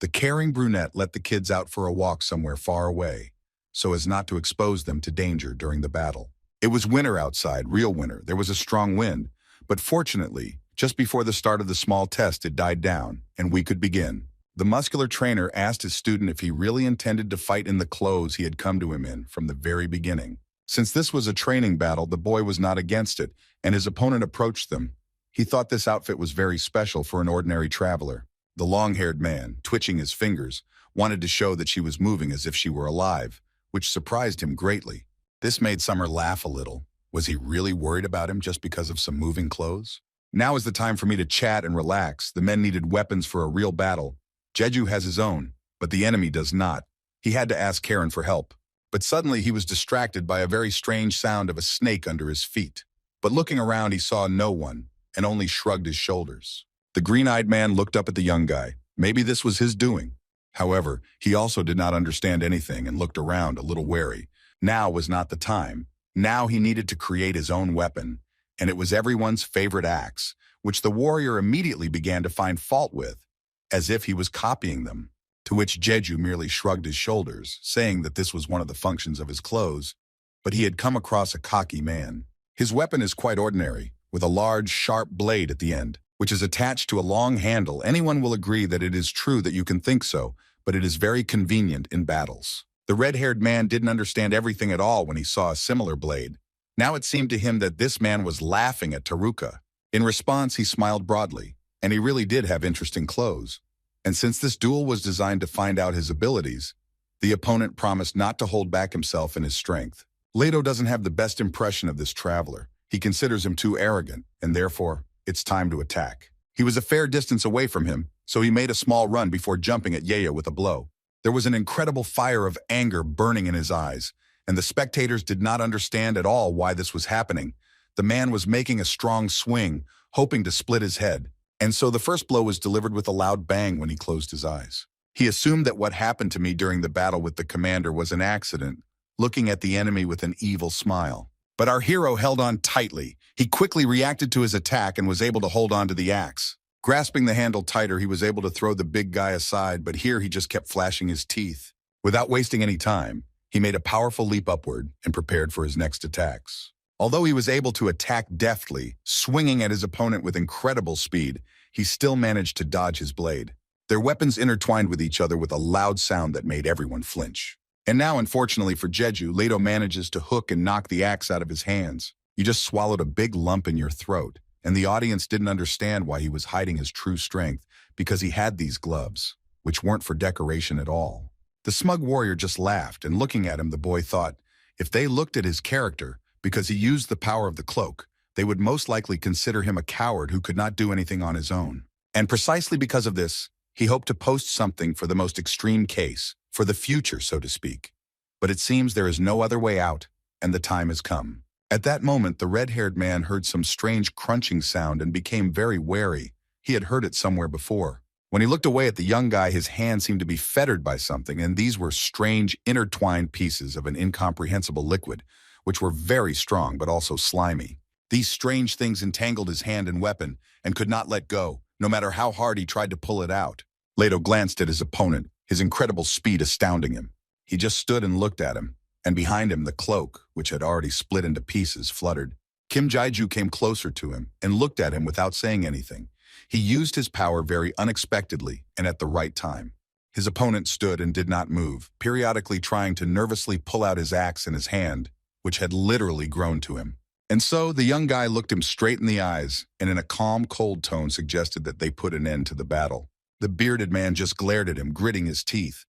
The caring brunette let the kids out for a walk somewhere far away, so as not to expose them to danger during the battle. It was winter outside, real winter. There was a strong wind, but fortunately, just before the start of the small test, it died down, and we could begin. The muscular trainer asked his student if he really intended to fight in the clothes he had come to him in from the very beginning. Since this was a training battle, the boy was not against it, and his opponent approached them. He thought this outfit was very special for an ordinary traveler. The long-haired man, twitching his fingers, wanted to show that she was moving as if she were alive, which surprised him greatly. This made Summer laugh a little. Was he really worried about him just because of some moving clothes? Now is the time for me to chat and relax. The men needed weapons for a real battle. Jeju has his own, but the enemy does not. He had to ask Karen for help. But suddenly he was distracted by a very strange sound of a snake under his feet. But looking around, he saw no one and only shrugged his shoulders. The green-eyed man looked up at the young guy. Maybe this was his doing. However, he also did not understand anything and looked around a little wary. Now was not the time. Now he needed to create his own weapon, and it was everyone's favorite axe, which the warrior immediately began to find fault with, as if he was copying them, to which Jeju merely shrugged his shoulders, saying that this was one of the functions of his clothes, but he had come across a cocky man. His weapon is quite ordinary, with a large, sharp blade at the end, which is attached to a long handle. Anyone will agree that it is true that you can think so, but it is very convenient in battles. The red-haired man didn't understand everything at all when he saw a similar blade. Now it seemed to him that this man was laughing at Taruka. In response, he smiled broadly, and he really did have interesting clothes. And since this duel was designed to find out his abilities, the opponent promised not to hold back himself and his strength. Leto doesn't have the best impression of this traveler. He considers him too arrogant, and therefore, it's time to attack. He was a fair distance away from him, so he made a small run before jumping at Yaya with a blow. There was an incredible fire of anger burning in his eyes, and the spectators did not understand at all why this was happening. The man was making a strong swing, hoping to split his head, and so the first blow was delivered with a loud bang when he closed his eyes. He assumed that what happened to me during the battle with the commander was an accident, looking at the enemy with an evil smile. But our hero held on tightly. He quickly reacted to his attack and was able to hold on to the axe. Grasping the handle tighter, he was able to throw the big guy aside, but here he just kept flashing his teeth. Without wasting any time, he made a powerful leap upward and prepared for his next attacks. Although he was able to attack deftly, swinging at his opponent with incredible speed, he still managed to dodge his blade. Their weapons intertwined with each other with a loud sound that made everyone flinch. And now, unfortunately for Jeju, Leto manages to hook and knock the axe out of his hands. You just swallowed a big lump in your throat, and the audience didn't understand why he was hiding his true strength, because he had these gloves, which weren't for decoration at all. The smug warrior just laughed, and looking at him, the boy thought, if they looked at his character, because he used the power of the cloak, they would most likely consider him a coward who could not do anything on his own. And precisely because of this, he hoped to post something for the most extreme case, for the future, so to speak. But it seems there is no other way out, and the time has come. At that moment, the red-haired man heard some strange crunching sound and became very wary. He had heard it somewhere before. When he looked away at the young guy, his hand seemed to be fettered by something, and these were strange, intertwined pieces of an incomprehensible liquid, which were very strong but also slimy. These strange things entangled his hand and weapon, and could not let go, no matter how hard he tried to pull it out. Leto glanced at his opponent, his incredible speed astounding him. He just stood and looked at him, and behind him the cloak, which had already split into pieces, fluttered. Kim Jaiju came closer to him and looked at him without saying anything. He used his power very unexpectedly and at the right time. His opponent stood and did not move, periodically trying to nervously pull out his axe in his hand, which had literally grown to him. And so the young guy looked him straight in the eyes and in a calm, cold tone suggested that they put an end to the battle. The bearded man just glared at him, gritting his teeth.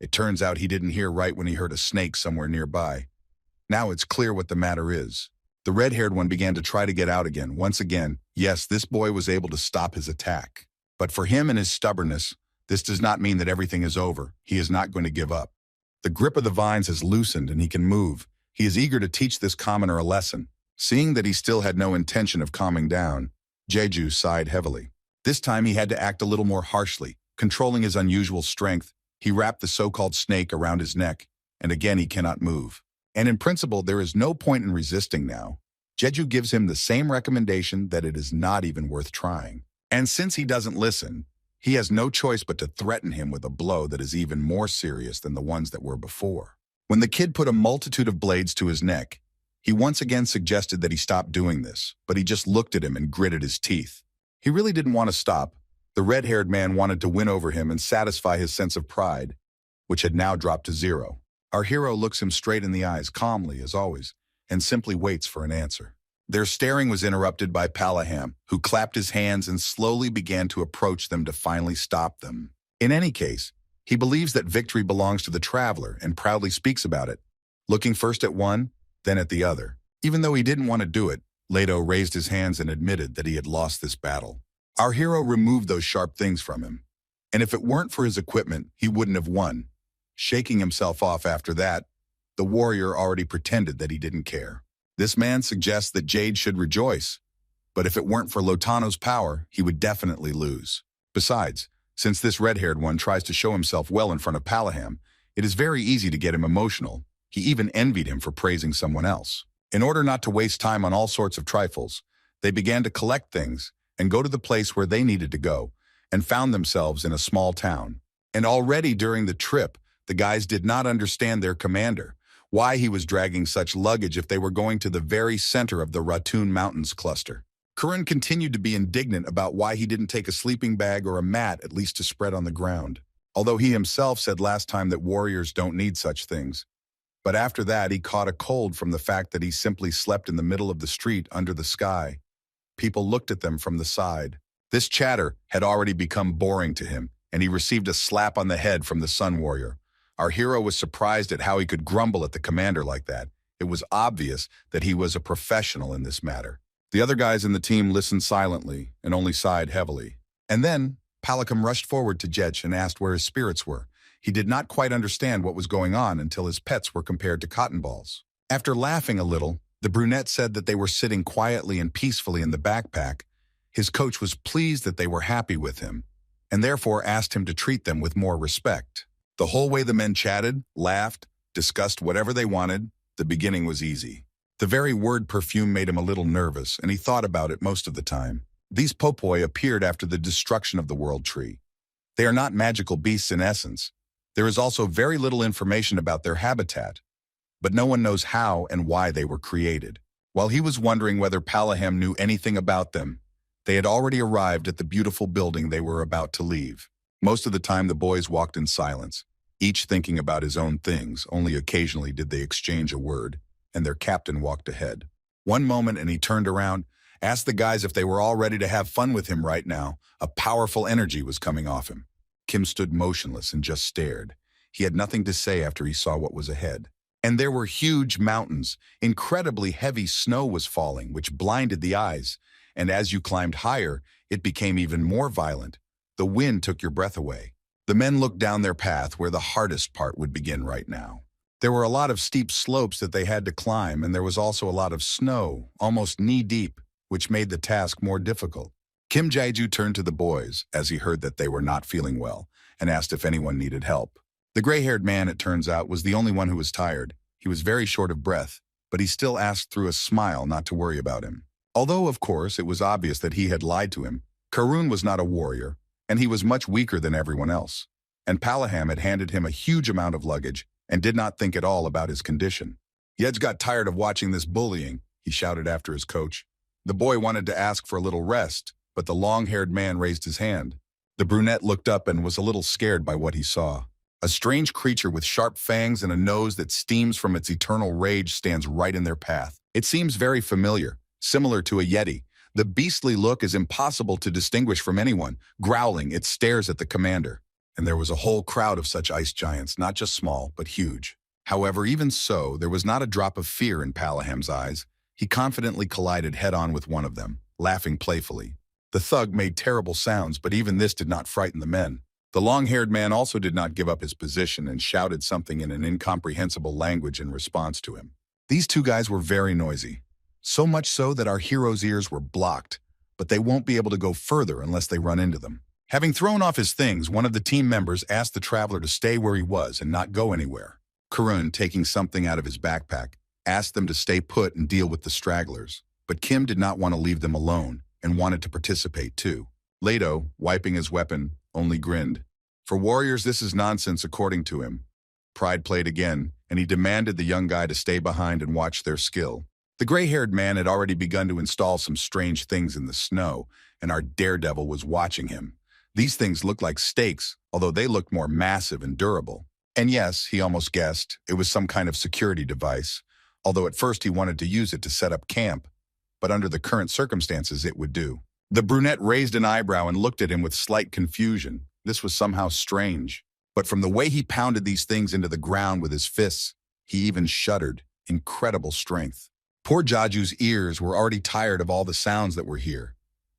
It turns out he didn't hear right when he heard a snake somewhere nearby. Now it's clear what the matter is. The red-haired one began to try to get out again. Once again, yes, this boy was able to stop his attack. But for him and his stubbornness, this does not mean that everything is over. He is not going to give up. The grip of the vines has loosened and he can move. He is eager to teach this commoner a lesson. Seeing that he still had no intention of calming down, Jeju sighed heavily. This time he had to act a little more harshly. Controlling his unusual strength, he wrapped the so-called snake around his neck, and again he cannot move. And in principle, there is no point in resisting now. Jeju gives him the same recommendation that it is not even worth trying. And since he doesn't listen, he has no choice but to threaten him with a blow that is even more serious than the ones that were before. When the kid put a multitude of blades to his neck, he once again suggested that he stop doing this, but he just looked at him and gritted his teeth. He really didn't want to stop. The red-haired man wanted to win over him and satisfy his sense of pride, which had now dropped to zero. Our hero looks him straight in the eyes, calmly as always, and simply waits for an answer. Their staring was interrupted by Palaham, who clapped his hands and slowly began to approach them to finally stop them. In any case, he believes that victory belongs to the traveler and proudly speaks about it, looking first at one, then at the other. Even though he didn't want to do it, Leto raised his hands and admitted that he had lost this battle. Our hero removed those sharp things from him, and if it weren't for his equipment, he wouldn't have won. Shaking himself off after that, the warrior already pretended that he didn't care. This man suggests that Jade should rejoice, but if it weren't for Lotano's power, he would definitely lose. Besides, since this red-haired one tries to show himself well in front of Palaham, it is very easy to get him emotional. He even envied him for praising someone else. In order not to waste time on all sorts of trifles, they began to collect things and go to the place where they needed to go, and found themselves in a small town. And already during the trip, the guys did not understand their commander. why he was dragging such luggage if they were going to the very center of the Ratun Mountains cluster. Cunning continued to be indignant about why he didn't take a sleeping bag or a mat at least to spread on the ground, although he himself said last time that warriors don't need such things. But after that, he caught a cold from the fact that he simply slept in the middle of the street under the sky. People looked at them from the side. This chatter had already become boring to him, and he received a slap on the head from the Sun Warrior. Our hero was surprised at how he could grumble at the commander like that. It was obvious that he was a professional in this matter. The other guys in the team listened silently and only sighed heavily. And then, Palicum rushed forward to Jetch and asked where his spirits were. He did not quite understand what was going on until his pets were compared to cotton balls. After laughing a little, the brunette said that they were sitting quietly and peacefully in the backpack. His coach was pleased that they were happy with him, and therefore asked him to treat them with more respect. The whole way the men chatted, laughed, discussed whatever they wanted, the beginning was easy. The very word perfume made him a little nervous, and he thought about it most of the time. These pulpoy appeared after the destruction of the World Tree. They are not magical beasts in essence. There is also very little information about their habitat, but no one knows how and why they were created. While he was wondering whether Palaham knew anything about them, they had already arrived at the beautiful building they were about to leave. Most of the time the boys walked in silence, each thinking about his own things. Only occasionally did they exchange a word, and their captain walked ahead. One moment and he turned around, asked the guys if they were all ready to have fun with him right now. A powerful energy was coming off him. Kim stood motionless and just stared. He had nothing to say after he saw what was ahead. And there were huge mountains. Incredibly heavy snow was falling, which blinded the eyes. And as you climbed higher, it became even more violent. The wind took your breath away. The men looked down their path where the hardest part would begin right now. There were a lot of steep slopes that they had to climb, and there was also a lot of snow, almost knee-deep, which made the task more difficult. Kim Jae-ju turned to the boys as he heard that they were not feeling well and asked if anyone needed help. The gray-haired man, it turns out, was the only one who was tired. He was very short of breath, but he still asked through a smile not to worry about him. Although, of course, it was obvious that he had lied to him, Karun was not a warrior, and he was much weaker than everyone else. And Palaham had handed him a huge amount of luggage and did not think at all about his condition. Yedge got tired of watching this bullying, he shouted after his coach. The boy wanted to ask for a little rest, but the long-haired man raised his hand. The brunette looked up and was a little scared by what he saw. A strange creature with sharp fangs and a nose that steams from its eternal rage stands right in their path. It seems very familiar, similar to a yeti. The beastly look is impossible to distinguish from anyone. Growling, it stares at the commander. And there was a whole crowd of such ice giants, not just small, but huge. However, even so, there was not a drop of fear in Palaham's eyes. He confidently collided head-on with one of them, laughing playfully. The thug made terrible sounds, but even this did not frighten the men. The long-haired man also did not give up his position and shouted something in an incomprehensible language in response to him. These two guys were very noisy, so much so that our hero's ears were blocked, but they won't be able to go further unless they run into them. Having thrown off his things, one of the team members asked the traveler to stay where he was and not go anywhere. Karun, taking something out of his backpack, asked them to stay put and deal with the stragglers, but Kim did not want to leave them alone and wanted to participate too. Leto, wiping his weapon, only grinned. For warriors, this is nonsense according to him. Pride played again, and he demanded the young guy to stay behind and watch their skill. The gray-haired man had already begun to install some strange things in the snow, and our daredevil was watching him. These things looked like stakes, although they looked more massive and durable. And yes, he almost guessed, it was some kind of security device, although at first he wanted to use it to set up camp, but under the current circumstances it would do. The brunette raised an eyebrow and looked at him with slight confusion. This was somehow strange. But from the way he pounded these things into the ground with his fists, he even shuddered. Incredible strength. Poor Jaju's ears were already tired of all the sounds that were here.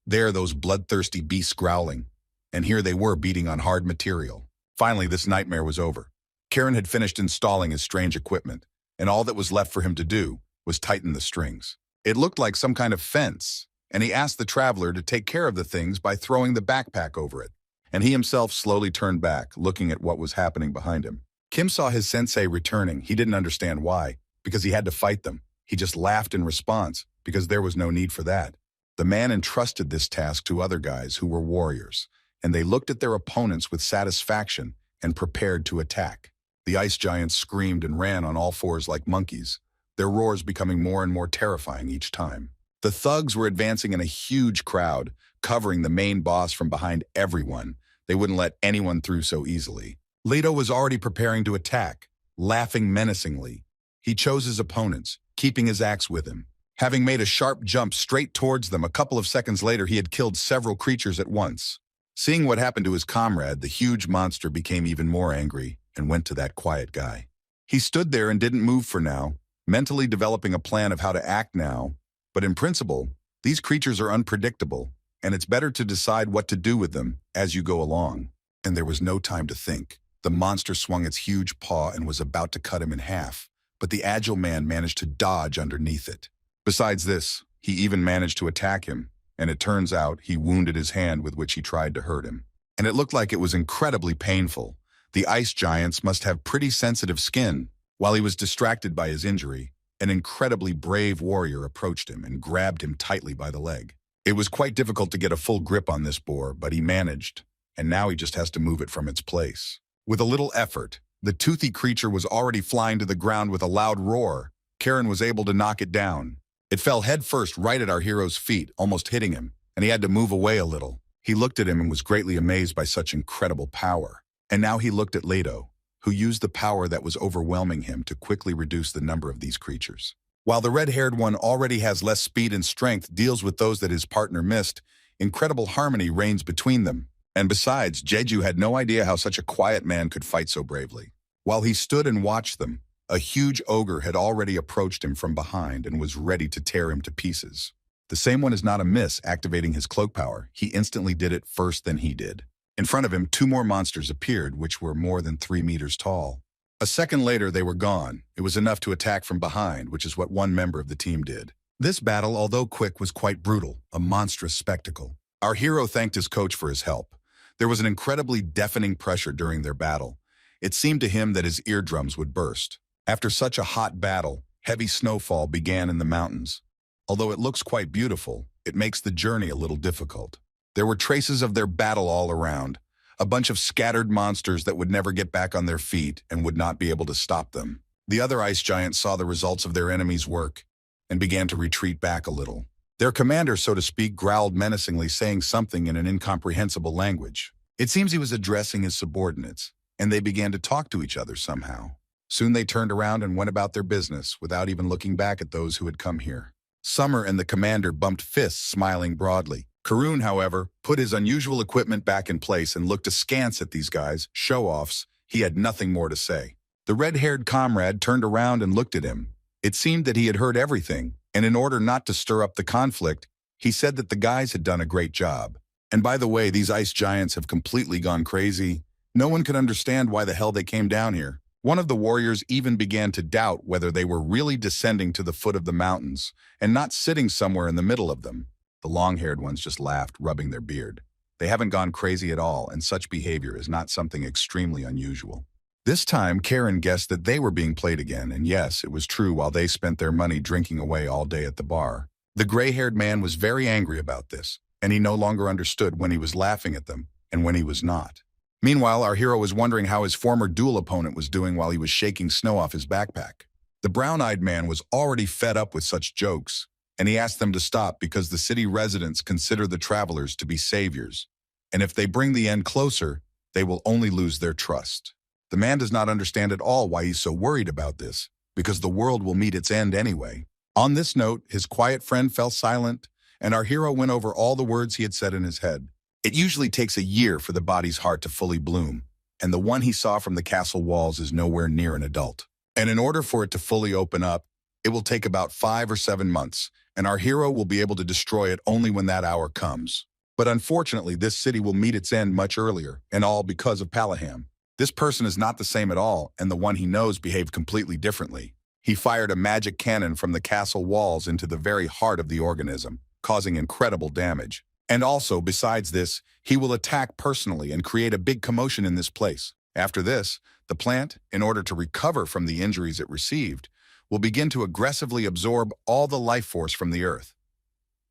There those bloodthirsty beasts growling, and here they were beating on hard material. Finally, this nightmare was over. Karen had finished installing his strange equipment, and all that was left for him to do was tighten the strings. It looked like some kind of fence, and he asked the traveler to take care of the things by throwing the backpack over it. And he himself slowly turned back, looking at what was happening behind him. Kim saw his sensei returning. He didn't understand why, because he had to fight them. He just laughed in response, because there was no need for that. The man entrusted this task to other guys who were warriors, and they looked at their opponents with satisfaction and prepared to attack. The ice giants screamed and ran on all fours like monkeys, their roars becoming more and more terrifying each time. The thugs were advancing in a huge crowd, covering the main boss from behind everyone. They wouldn't let anyone through so easily. Leto was already preparing to attack, laughing menacingly. He chose his opponents, keeping his axe with him. Having made a sharp jump straight towards them, a couple of seconds later he had killed several creatures at once. Seeing what happened to his comrade, the huge monster became even more angry and went to that quiet guy. He stood there and didn't move for now, mentally developing a plan of how to act now. But in principle, these creatures are unpredictable, and it's better to decide what to do with them as you go along. And there was no time to think. The monster swung its huge paw and was about to cut him in half, but the agile man managed to dodge underneath it. Besides this, he even managed to attack him, and it turns out he wounded his hand with which he tried to hurt him. And it looked like it was incredibly painful. The ice giants must have pretty sensitive skin. While he was distracted by his injury, an incredibly brave warrior approached him and grabbed him tightly by the leg. It was quite difficult to get a full grip on this boar, but he managed, and now he just has to move it from its place. With a little effort, the toothy creature was already flying to the ground with a loud roar. Karen was able to knock it down. It fell headfirst right at our hero's feet, almost hitting him, and he had to move away a little. He looked at him and was greatly amazed by such incredible power. And now he looked at Leto, who used the power that was overwhelming him to quickly reduce the number of these creatures. While the red-haired one already has less speed and strength, deals with those that his partner missed, incredible harmony reigns between them. And besides, Jeju had no idea how such a quiet man could fight so bravely. While he stood and watched them, a huge ogre had already approached him from behind and was ready to tear him to pieces. The same one is not amiss, activating his cloak power. He instantly did it first than he did. In front of him, two more monsters appeared, which were more than 3 meters tall. A second later, they were gone. It was enough to attack from behind, which is what one member of the team did. This battle, although quick, was quite brutal, a monstrous spectacle. Our hero thanked his coach for his help. There was an incredibly deafening pressure during their battle. It seemed to him that his eardrums would burst. After such a hot battle, heavy snowfall began in the mountains. Although it looks quite beautiful, it makes the journey a little difficult. There were traces of their battle all around, a bunch of scattered monsters that would never get back on their feet and would not be able to stop them. The other ice giants saw the results of their enemy's work and began to retreat back a little. Their commander, so to speak, growled menacingly, saying something in an incomprehensible language. It seems he was addressing his subordinates, and they began to talk to each other somehow. Soon they turned around and went about their business without even looking back at those who had come here. Summer and the commander bumped fists, smiling broadly. Karun, however, put his unusual equipment back in place and looked askance at these guys, show-offs. He had nothing more to say. The red-haired comrade turned around and looked at him. It seemed that he had heard everything, and in order not to stir up the conflict, he said that the guys had done a great job. And by the way, these ice giants have completely gone crazy. No one could understand why the hell they came down here. One of the warriors even began to doubt whether they were really descending to the foot of the mountains and not sitting somewhere in the middle of them. The long-haired ones just laughed, rubbing their beard. They haven't gone crazy at all, and such behavior is not something extremely unusual. This time, Karen guessed that they were being played again, and yes, it was true while they spent their money drinking away all day at the bar. The gray-haired man was very angry about this, and he no longer understood when he was laughing at them and when he was not. Meanwhile, our hero was wondering how his former duel opponent was doing while he was shaking snow off his backpack. The brown-eyed man was already fed up with such jokes, and he asked them to stop because the city residents consider the travelers to be saviors, and if they bring the end closer, they will only lose their trust. The man does not understand at all why he's so worried about this, because the world will meet its end anyway. On this note, his quiet friend fell silent, and our hero went over all the words he had said in his head. It usually takes a year for the body's heart to fully bloom, and the one he saw from the castle walls is nowhere near an adult. And in order for it to fully open up, it will take about 5 or 7 months, and our hero will be able to destroy it only when that hour comes. But unfortunately, this city will meet its end much earlier, and all because of Palaham. This person is not the same at all, and the one he knows behaved completely differently. He fired a magic cannon from the castle walls into the very heart of the organism, causing incredible damage. And also, besides this, he will attack personally and create a big commotion in this place. After this, the plant, in order to recover from the injuries it received, will begin to aggressively absorb all the life force from the earth.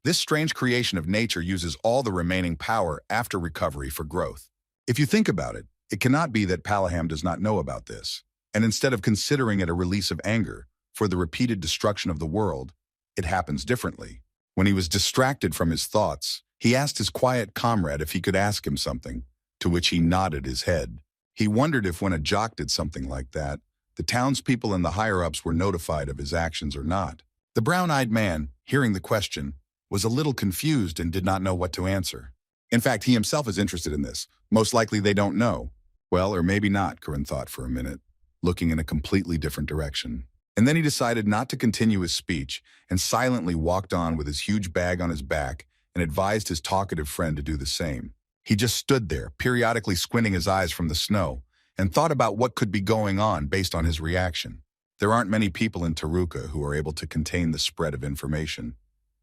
This strange creation of nature uses all the remaining power after recovery for growth. If you think about it, it cannot be that Palaham does not know about this. And instead of considering it a release of anger for the repeated destruction of the world, it happens differently. When he was distracted from his thoughts, he asked his quiet comrade if he could ask him something, to which he nodded his head. He wondered if when a jock did something like that, the townspeople and the higher-ups were notified of his actions or not. The brown-eyed man, hearing the question, was a little confused and did not know what to answer. In fact, he himself is interested in this. Most likely they don't know. Well, or maybe not, Corinne thought for a minute, looking in a completely different direction. And then he decided not to continue his speech and silently walked on with his huge bag on his back and advised his talkative friend to do the same. He just stood there, periodically squinting his eyes from the snow, and thought about what could be going on based on his reaction. There aren't many people in Taruka who are able to contain the spread of information.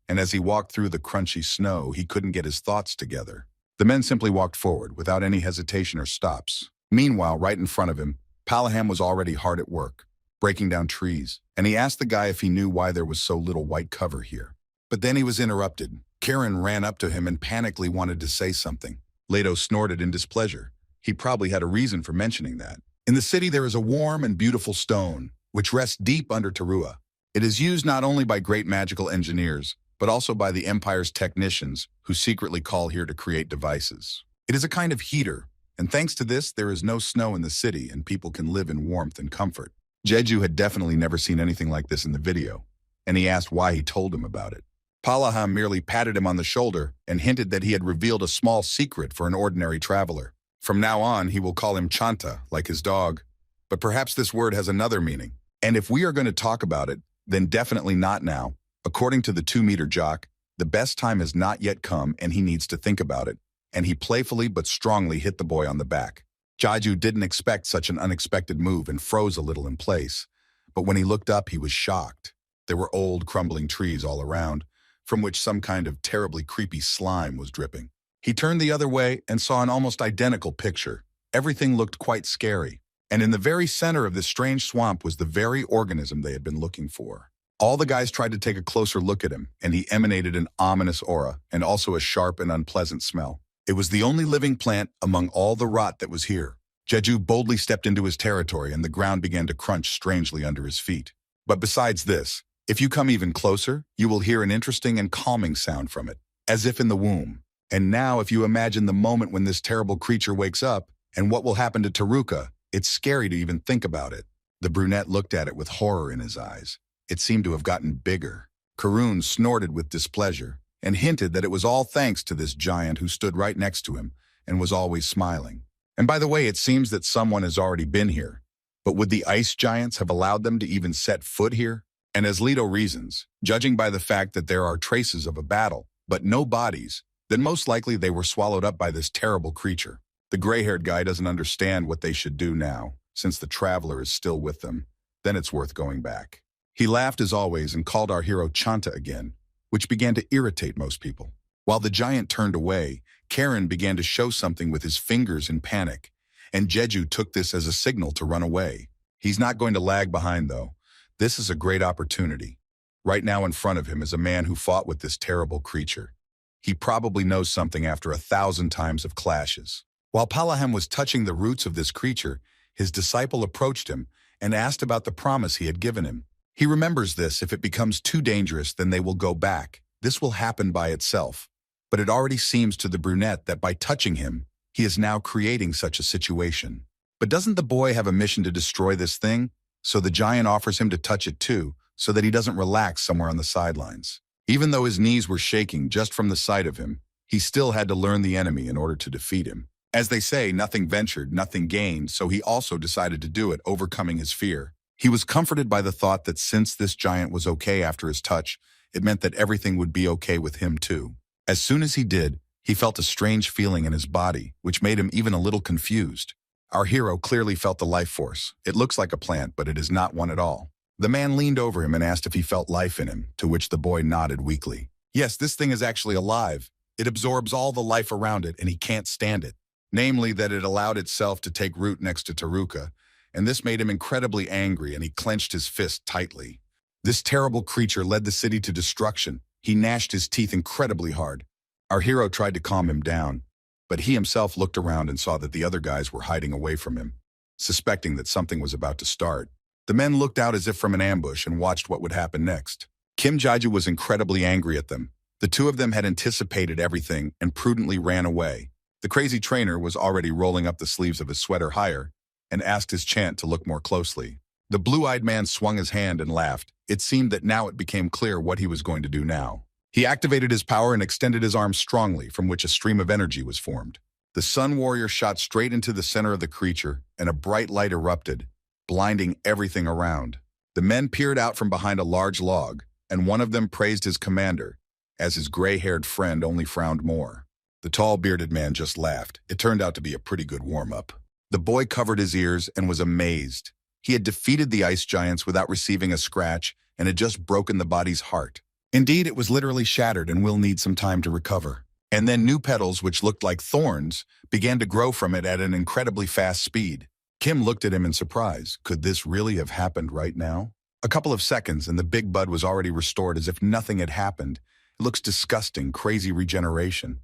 And as he walked through the crunchy snow, he couldn't get his thoughts together. The men simply walked forward without any hesitation or stops. Meanwhile, right in front of him, Palaham was already hard at work, breaking down trees, and he asked the guy if he knew why there was so little white cover here. But then he was interrupted. Karen ran up to him and panically wanted to say something. Leto snorted in displeasure. He probably had a reason for mentioning that. In the city there is a warm and beautiful stone, which rests deep under Tarua. It is used not only by great magical engineers, but also by the Empire's technicians who secretly call here to create devices. It is a kind of heater, and thanks to this, there is no snow in the city and people can live in warmth and comfort. Jeju had definitely never seen anything like this in the video, and he asked why he told him about it. Palaham merely patted him on the shoulder and hinted that he had revealed a small secret for an ordinary traveler. From now on, he will call him Chanta, like his dog. But perhaps this word has another meaning. And if we are going to talk about it, then definitely not now. According to the 2-meter jock, the best time has not yet come and he needs to think about it. And he playfully but strongly hit the boy on the back. Jeju didn't expect such an unexpected move and froze a little in place. But when he looked up, he was shocked. There were old, crumbling trees all around, from which some kind of terribly creepy slime was dripping. He turned the other way and saw an almost identical picture. Everything looked quite scary. And in the very center of this strange swamp was the very organism they had been looking for. All the guys tried to take a closer look at him, and he emanated an ominous aura and also a sharp and unpleasant smell. It was the only living plant among all the rot that was here. Jeju boldly stepped into his territory and the ground began to crunch strangely under his feet. But besides this, if you come even closer, you will hear an interesting and calming sound from it, as if in the womb. And now if you imagine the moment when this terrible creature wakes up and what will happen to Taruka, it's scary to even think about it. The brunette looked at it with horror in his eyes. It seemed to have gotten bigger. Karun snorted with displeasure and hinted that it was all thanks to this giant who stood right next to him and was always smiling. And by the way, it seems that someone has already been here. But would the ice giants have allowed them to even set foot here? And as Leto reasons, judging by the fact that there are traces of a battle, but no bodies, then most likely they were swallowed up by this terrible creature. The gray-haired guy doesn't understand what they should do now, since the traveler is still with them. Then it's worth going back. He laughed as always and called our hero Chanta again, which began to irritate most people. While the giant turned away, Karen began to show something with his fingers in panic, and Jeju took this as a signal to run away. He's not going to lag behind, though. This is a great opportunity. Right now in front of him is a man who fought with this terrible creature. He probably knows something after 1,000 times of clashes. While Palaham was touching the roots of this creature, his disciple approached him and asked about the promise he had given him. He remembers this. If it becomes too dangerous, then they will go back. This will happen by itself. But it already seems to the brunette that by touching him, he is now creating such a situation. But doesn't the boy have a mission to destroy this thing? So the giant offers him to touch it too, so that he doesn't relax somewhere on the sidelines. Even though his knees were shaking just from the sight of him, he still had to learn the enemy in order to defeat him. As they say, nothing ventured, nothing gained, so he also decided to do it, overcoming his fear. He was comforted by the thought that since this giant was okay after his touch, it meant that everything would be okay with him too. As soon as he did, he felt a strange feeling in his body, which made him even a little confused. Our hero clearly felt the life force. It looks like a plant, but it is not one at all. The man leaned over him and asked if he felt life in him, to which the boy nodded weakly. Yes, this thing is actually alive. It absorbs all the life around it, and he can't stand it. Namely, that it allowed itself to take root next to Taruka, and this made him incredibly angry, and he clenched his fist tightly. This terrible creature led the city to destruction. He gnashed his teeth incredibly hard. Our hero tried to calm him down, but he himself looked around and saw that the other guys were hiding away from him. suspecting that something was about to start. The men looked out as if from an ambush and watched what would happen next. Kim Jaiju was incredibly angry at them. The two of them had anticipated everything and prudently ran away. The crazy trainer was already rolling up the sleeves of his sweater higher and asked his chant to look more closely. The blue-eyed man swung his hand and laughed. It seemed that now it became clear what he was going to do now. He activated his power and extended his arms strongly, from which a stream of energy was formed. The Sun Warrior shot straight into the center of the creature, and a bright light erupted, blinding everything around. The men peered out from behind a large log, and one of them praised his commander, as his gray-haired friend only frowned more. The tall, bearded man just laughed. It turned out to be a pretty good warm-up. The boy covered his ears and was amazed. He had defeated the ice giants without receiving a scratch and had just broken the body's heart. Indeed, it was literally shattered and will need some time to recover. And then new petals, which looked like thorns, began to grow from it at an incredibly fast speed. Kim looked at him in surprise. Could this really have happened right now? A couple of seconds and the big bud was already restored as if nothing had happened. It looks disgusting, crazy regeneration.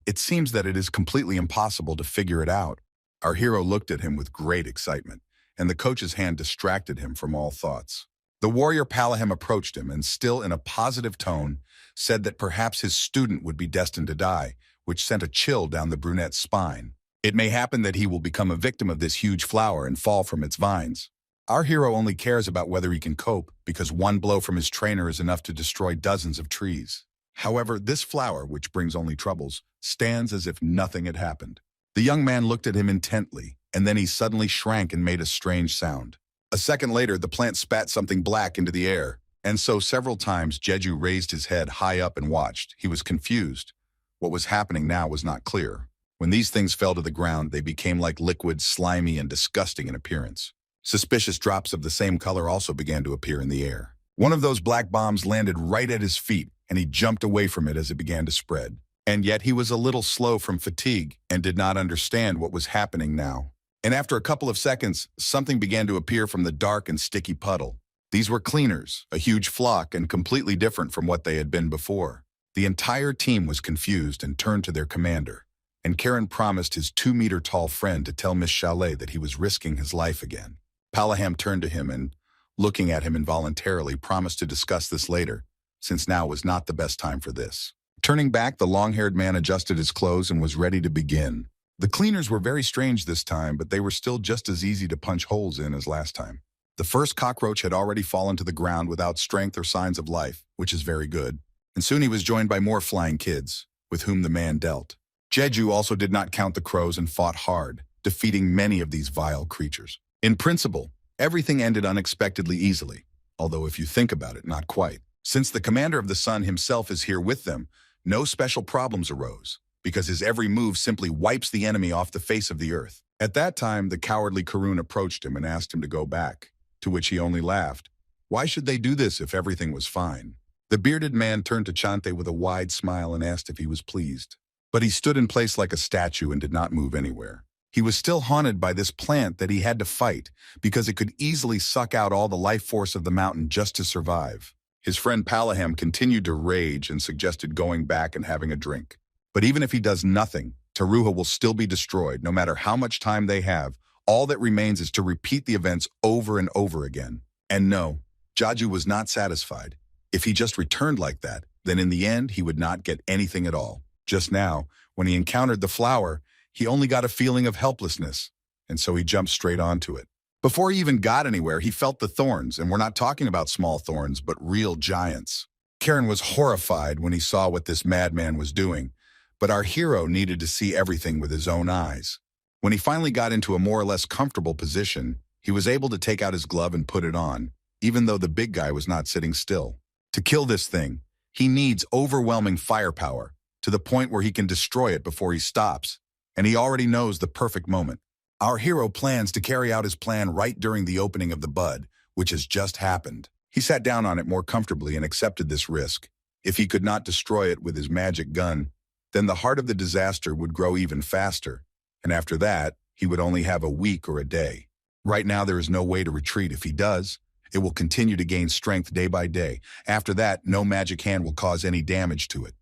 It seems that it is completely impossible to figure it out. Our hero looked at him with great excitement, and the coach's hand distracted him from all thoughts. The warrior Palaham approached him and, still in a positive tone, said that perhaps his student would be destined to die, which sent a chill down the brunette's spine. It may happen that he will become a victim of this huge flower and fall from its vines. Our hero only cares about whether he can cope, because one blow from his trainer is enough to destroy dozens of trees. However, this flower, which brings only troubles, stands as if nothing had happened. The young man looked at him intently, and then he suddenly shrank and made a strange sound. A second later, the plant spat something black into the air, and so several times Jeju raised his head high up and watched. He was confused. What was happening now was not clear. When these things fell to the ground, they became like liquid, slimy, and disgusting in appearance. Suspicious drops of the same color also began to appear in the air. One of those black bombs landed right at his feet, and he jumped away from it as it began to spread. And yet he was a little slow from fatigue and did not understand what was happening now. And after a couple of seconds, something began to appear from the dark and sticky puddle. These were cleaners, a huge flock and completely different from what they had been before. The entire team was confused and turned to their commander, and Karen promised his 2-meter-tall friend to tell Miss Chalet that he was risking his life again. Palaham turned to him and, looking at him involuntarily, promised to discuss this later, since now was not the best time for this. Turning back, the long-haired man adjusted his clothes and was ready to begin. The cleaners were very strange this time, but they were still just as easy to punch holes in as last time. The first cockroach had already fallen to the ground without strength or signs of life, which is very good. And soon he was joined by more flying kids, with whom the man dealt. Jeju also did not count the crows and fought hard, defeating many of these vile creatures. In principle, everything ended unexpectedly easily, although if you think about it, not quite. Since the commander of the sun himself is here with them, no special problems arose, because his every move simply wipes the enemy off the face of the earth. At that time, the cowardly Karun approached him and asked him to go back, to which he only laughed. Why should they do this if everything was fine? The bearded man turned to Chante with a wide smile and asked if he was pleased. But he stood in place like a statue and did not move anywhere. He was still haunted by this plant that he had to fight, because it could easily suck out all the life force of the mountain just to survive. His friend Palaham continued to rage and suggested going back and having a drink. But even if he does nothing, Taruha will still be destroyed, no matter how much time they have. All that remains is to repeat the events over and over again. And no, Jaju was not satisfied. If he just returned like that, then in the end he would not get anything at all. Just now, when he encountered the flower, he only got a feeling of helplessness, and so he jumped straight onto it. Before he even got anywhere, he felt the thorns, and we're not talking about small thorns, but real giants. Karen was horrified when he saw what this madman was doing, but our hero needed to see everything with his own eyes. When he finally got into a more or less comfortable position, he was able to take out his glove and put it on, even though the big guy was not sitting still. To kill this thing, he needs overwhelming firepower, to the point where he can destroy it before he stops, and he already knows the perfect moment. Our hero plans to carry out his plan right during the opening of the bud, which has just happened. He sat down on it more comfortably and accepted this risk. If he could not destroy it with his magic gun, then the heart of the disaster would grow even faster, and after that, he would only have a week or a day. Right now, there is no way to retreat. If he does, it will continue to gain strength day by day. After that, no magic hand will cause any damage to it.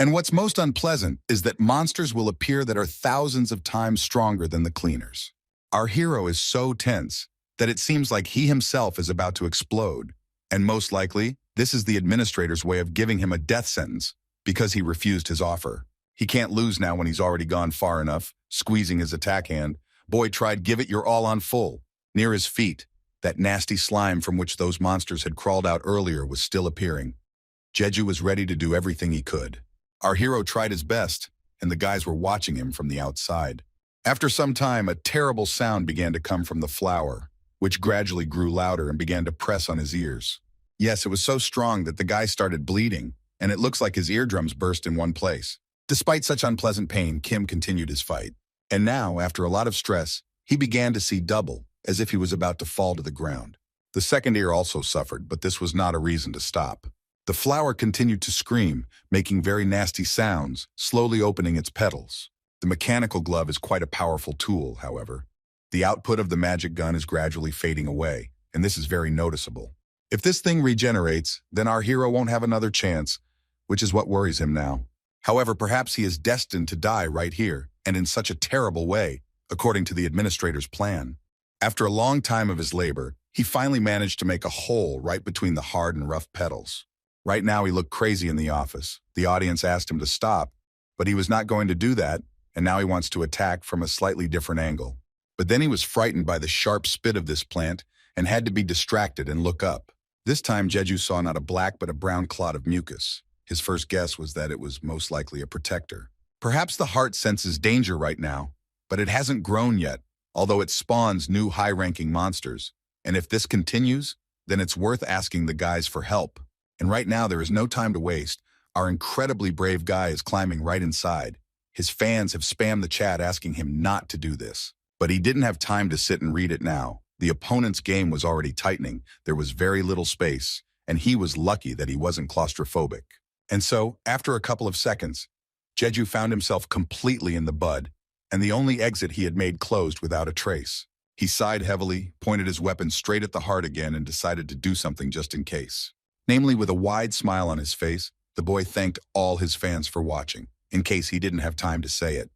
And what's most unpleasant is that monsters will appear that are thousands of times stronger than the cleaners. Our hero is so tense that it seems like he himself is about to explode. And most likely, this is the administrator's way of giving him a death sentence because he refused his offer. He can't lose now when he's already gone far enough, squeezing his attack hand. Boy tried give it your all on full. Near his feet, that nasty slime from which those monsters had crawled out earlier was still appearing. Jeju was ready to do everything he could. Our hero tried his best, and the guys were watching him from the outside. After some time, a terrible sound began to come from the flower, which gradually grew louder and began to press on his ears. Yes, it was so strong that the guy started bleeding, and it looks like his eardrums burst in one place. Despite such unpleasant pain, Kim continued his fight. And now, after a lot of stress, he began to see double, as if he was about to fall to the ground. The second ear also suffered, but this was not a reason to stop. The flower continued to scream, making very nasty sounds, slowly opening its petals. The mechanical glove is quite a powerful tool, however. The output of the magic gun is gradually fading away, and this is very noticeable. If this thing regenerates, then our hero won't have another chance, which is what worries him now. However, perhaps he is destined to die right here, and in such a terrible way, according to the administrator's plan. After a long time of his labor, he finally managed to make a hole right between the hard and rough petals. Right now he looked crazy in the office. The audience asked him to stop, but he was not going to do that, and now he wants to attack from a slightly different angle. But then he was frightened by the sharp spit of this plant and had to be distracted and look up. This time Jeju saw not a black but a brown clot of mucus. His first guess was that it was most likely a protector. Perhaps the heart senses danger right now, but it hasn't grown yet, although it spawns new high-ranking monsters. And if this continues, then it's worth asking the guys for help. And right now there is no time to waste. Our incredibly brave guy is climbing right inside. His fans have spammed the chat asking him not to do this. But he didn't have time to sit and read it now. The opponent's game was already tightening. There was very little space, and he was lucky that he wasn't claustrophobic. And so, after a couple of seconds, Jeju found himself completely in the bud, and the only exit he had made closed without a trace. He sighed heavily, pointed his weapon straight at the heart again, and decided to do something just in case. Namely, with a wide smile on his face, the boy thanked all his fans for watching, in case he didn't have time to say it.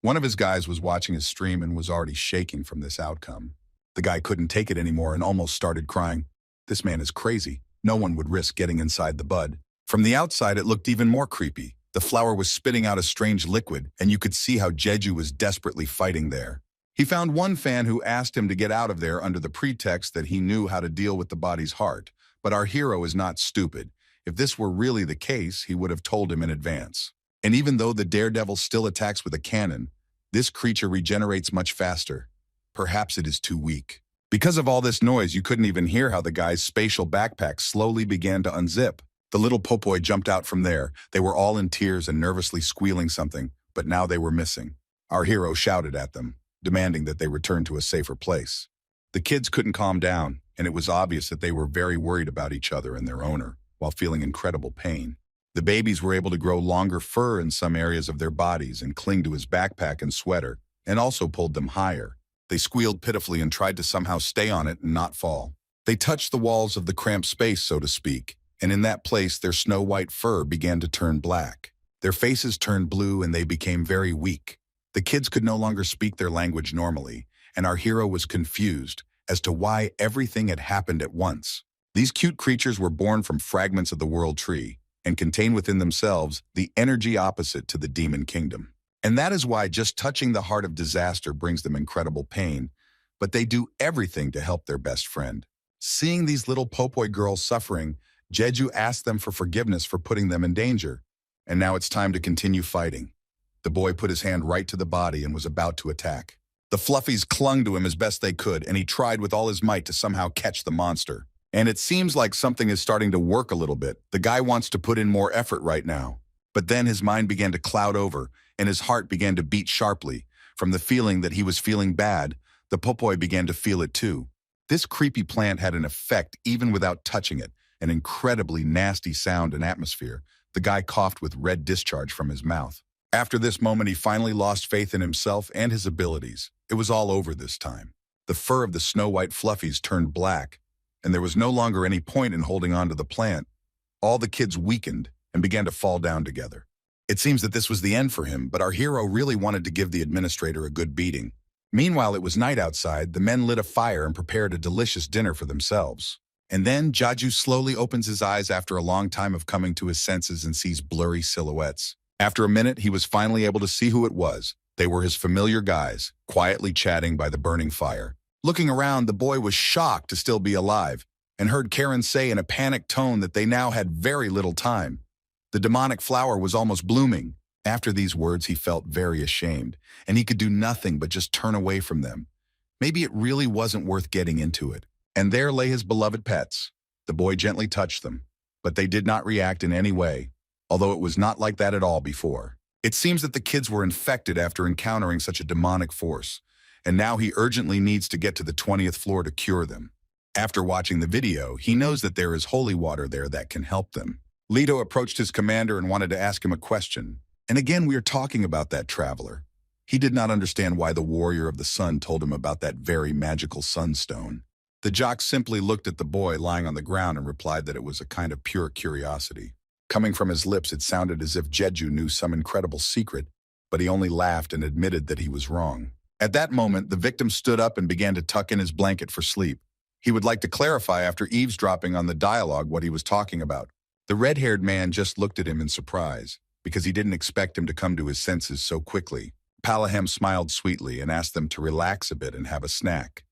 One of his guys was watching his stream and was already shaking from this outcome. The guy couldn't take it anymore and almost started crying. This man is crazy. No one would risk getting inside the bud. From the outside, it looked even more creepy. The flower was spitting out a strange liquid, and you could see how Jeju was desperately fighting there. He found one fan who asked him to get out of there under the pretext that he knew how to deal with the body's heart. But our hero is not stupid. If this were really the case, he would have told him in advance. And even though the daredevil still attacks with a cannon, this creature regenerates much faster. Perhaps it is too weak. Because of all this noise, you couldn't even hear how the guy's spatial backpack slowly began to unzip. The little pulpoy jumped out from there. They were all in tears and nervously squealing something, but now they were missing. Our hero shouted at them, demanding that they return to a safer place. The kids couldn't calm down, and it was obvious that they were very worried about each other and their owner, while feeling incredible pain. The babies were able to grow longer fur in some areas of their bodies and cling to his backpack and sweater, and also pulled them higher. They squealed pitifully and tried to somehow stay on it and not fall. They touched the walls of the cramped space, so to speak, and in that place their snow-white fur began to turn black. Their faces turned blue and they became very weak. The kids could no longer speak their language normally, and our hero was confused as to why everything had happened at once. These cute creatures were born from fragments of the world tree and contain within themselves the energy opposite to the demon kingdom. And that is why just touching the heart of disaster brings them incredible pain, but they do everything to help their best friend. Seeing these little pulpoy girls suffering, Jeju asked them for forgiveness for putting them in danger. And now it's time to continue fighting. The boy put his hand right to the body and was about to attack. The fluffies clung to him as best they could, and he tried with all his might to somehow catch the monster. And it seems like something is starting to work a little bit. The guy wants to put in more effort right now. But then his mind began to cloud over, and his heart began to beat sharply. From the feeling that he was feeling bad, the pulpoy began to feel it too. This creepy plant had an effect even without touching it, an incredibly nasty sound and atmosphere. The guy coughed with red discharge from his mouth. After this moment, he finally lost faith in himself and his abilities. It was all over this time. The fur of the snow-white fluffies turned black, and there was no longer any point in holding on to the plant. All the kids weakened and began to fall down together. It seems that this was the end for him, but our hero really wanted to give the administrator a good beating. Meanwhile, it was night outside. The men lit a fire and prepared a delicious dinner for themselves. And then Jaju slowly opens his eyes after a long time of coming to his senses and sees blurry silhouettes. After a minute, he was finally able to see who it was. They were his familiar guys, quietly chatting by the burning fire. Looking around, the boy was shocked to still be alive and heard Karen say in a panicked tone that they now had very little time. The demonic flower was almost blooming. After these words, he felt very ashamed, and he could do nothing but just turn away from them. Maybe it really wasn't worth getting into it. And there lay his beloved pets. The boy gently touched them, but they did not react in any way, although it was not like that at all before. It seems that the kids were infected after encountering such a demonic force, and now he urgently needs to get to the 20th floor to cure them. After watching the video, he knows that there is holy water there that can help them. Leto approached his commander and wanted to ask him a question. And again, we are talking about that traveler. He did not understand why the warrior of the sun told him about that very magical sunstone. The jock simply looked at the boy lying on the ground and replied that it was a kind of pure curiosity. Coming from his lips, it sounded as if Jeju knew some incredible secret, but he only laughed and admitted that he was wrong. At that moment, the victim stood up and began to tuck in his blanket for sleep. He would like to clarify after eavesdropping on the dialogue what he was talking about. The red-haired man just looked at him in surprise, because he didn't expect him to come to his senses so quickly. Palahem smiled sweetly and asked them to relax a bit and have a snack.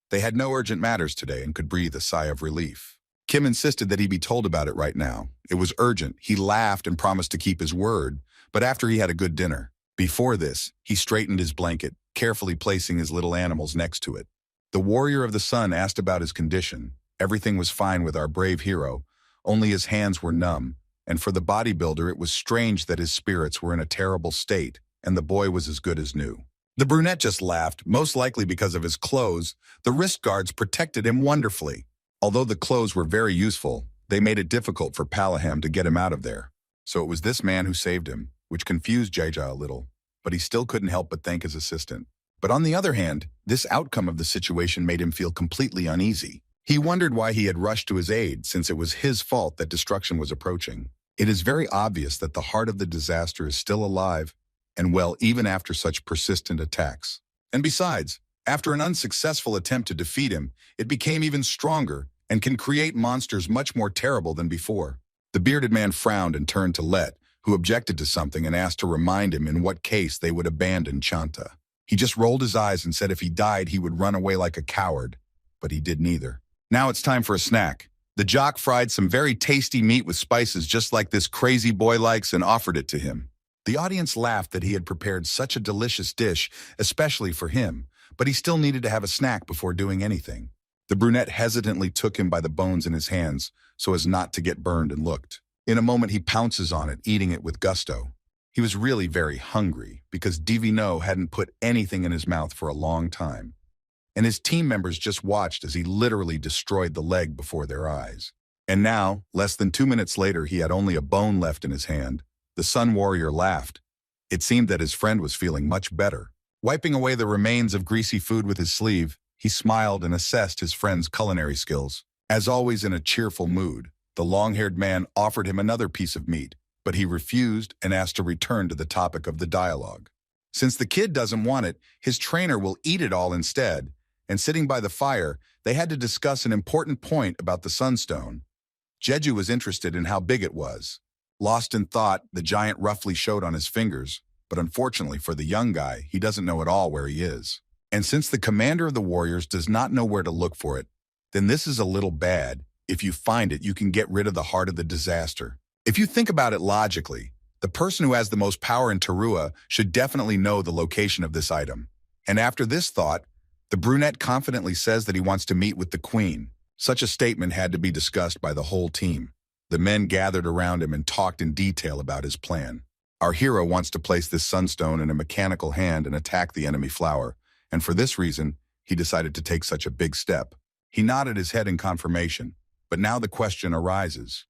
They had no urgent matters today and could breathe a sigh of relief. Kim insisted that he be told about it right now. It was urgent. He laughed and promised to keep his word, but after he had a good dinner. Before this, he straightened his blanket, carefully placing his little animals next to it. The warrior of the sun asked about his condition. Everything was fine with our brave hero, only his hands were numb, and for the bodybuilder it was strange that his spirits were in a terrible state, and the boy was as good as new. The brunette just laughed, most likely because of his clothes. The wrist guards protected him wonderfully. Although the clothes were very useful, they made it difficult for Palahem to get him out of there. So it was this man who saved him, which confused Jaja a little, but he still couldn't help but thank his assistant. But on the other hand, this outcome of the situation made him feel completely uneasy. He wondered why he had rushed to his aid, since it was his fault that destruction was approaching. It is very obvious that the heart of the disaster is still alive and well even after such persistent attacks. And besides, after an unsuccessful attempt to defeat him, it became even stronger and can create monsters much more terrible than before. The bearded man frowned and turned to Let, who objected to something and asked to remind him in what case they would abandon Chanta. He just rolled his eyes and said if he died, he would run away like a coward, but he did neither. Now it's time for a snack. The jock fried some very tasty meat with spices just like this crazy boy likes and offered it to him. The audience laughed that he had prepared such a delicious dish, especially for him, but he still needed to have a snack before doing anything. The brunette hesitantly took him by the bones in his hands so as not to get burned and looked. In a moment, he pounces on it, eating it with gusto. He was really very hungry because Divino hadn't put anything in his mouth for a long time, and his team members just watched as he literally destroyed the leg before their eyes. And now, less than 2 minutes later, he had only a bone left in his hand. The Sun Warrior laughed. It seemed that his friend was feeling much better. Wiping away the remains of greasy food with his sleeve, he smiled and assessed his friend's culinary skills. As always in a cheerful mood, the long-haired man offered him another piece of meat, but he refused and asked to return to the topic of the dialogue. Since the kid doesn't want it, his trainer will eat it all instead, and sitting by the fire, they had to discuss an important point about the sunstone. Jeju was interested in how big it was. Lost in thought, the giant roughly showed on his fingers, but unfortunately for the young guy, he doesn't know at all where he is. And since the commander of the warriors does not know where to look for it, then this is a little bad. If you find it, you can get rid of the heart of the disaster. If you think about it logically, the person who has the most power in Tarua should definitely know the location of this item. And after this thought, the brunette confidently says that he wants to meet with the queen. Such a statement had to be discussed by the whole team. The men gathered around him and talked in detail about his plan. Our hero wants to place this sunstone in a mechanical hand and attack the enemy flower, and for this reason, he decided to take such a big step. He nodded his head in confirmation, but now the question arises.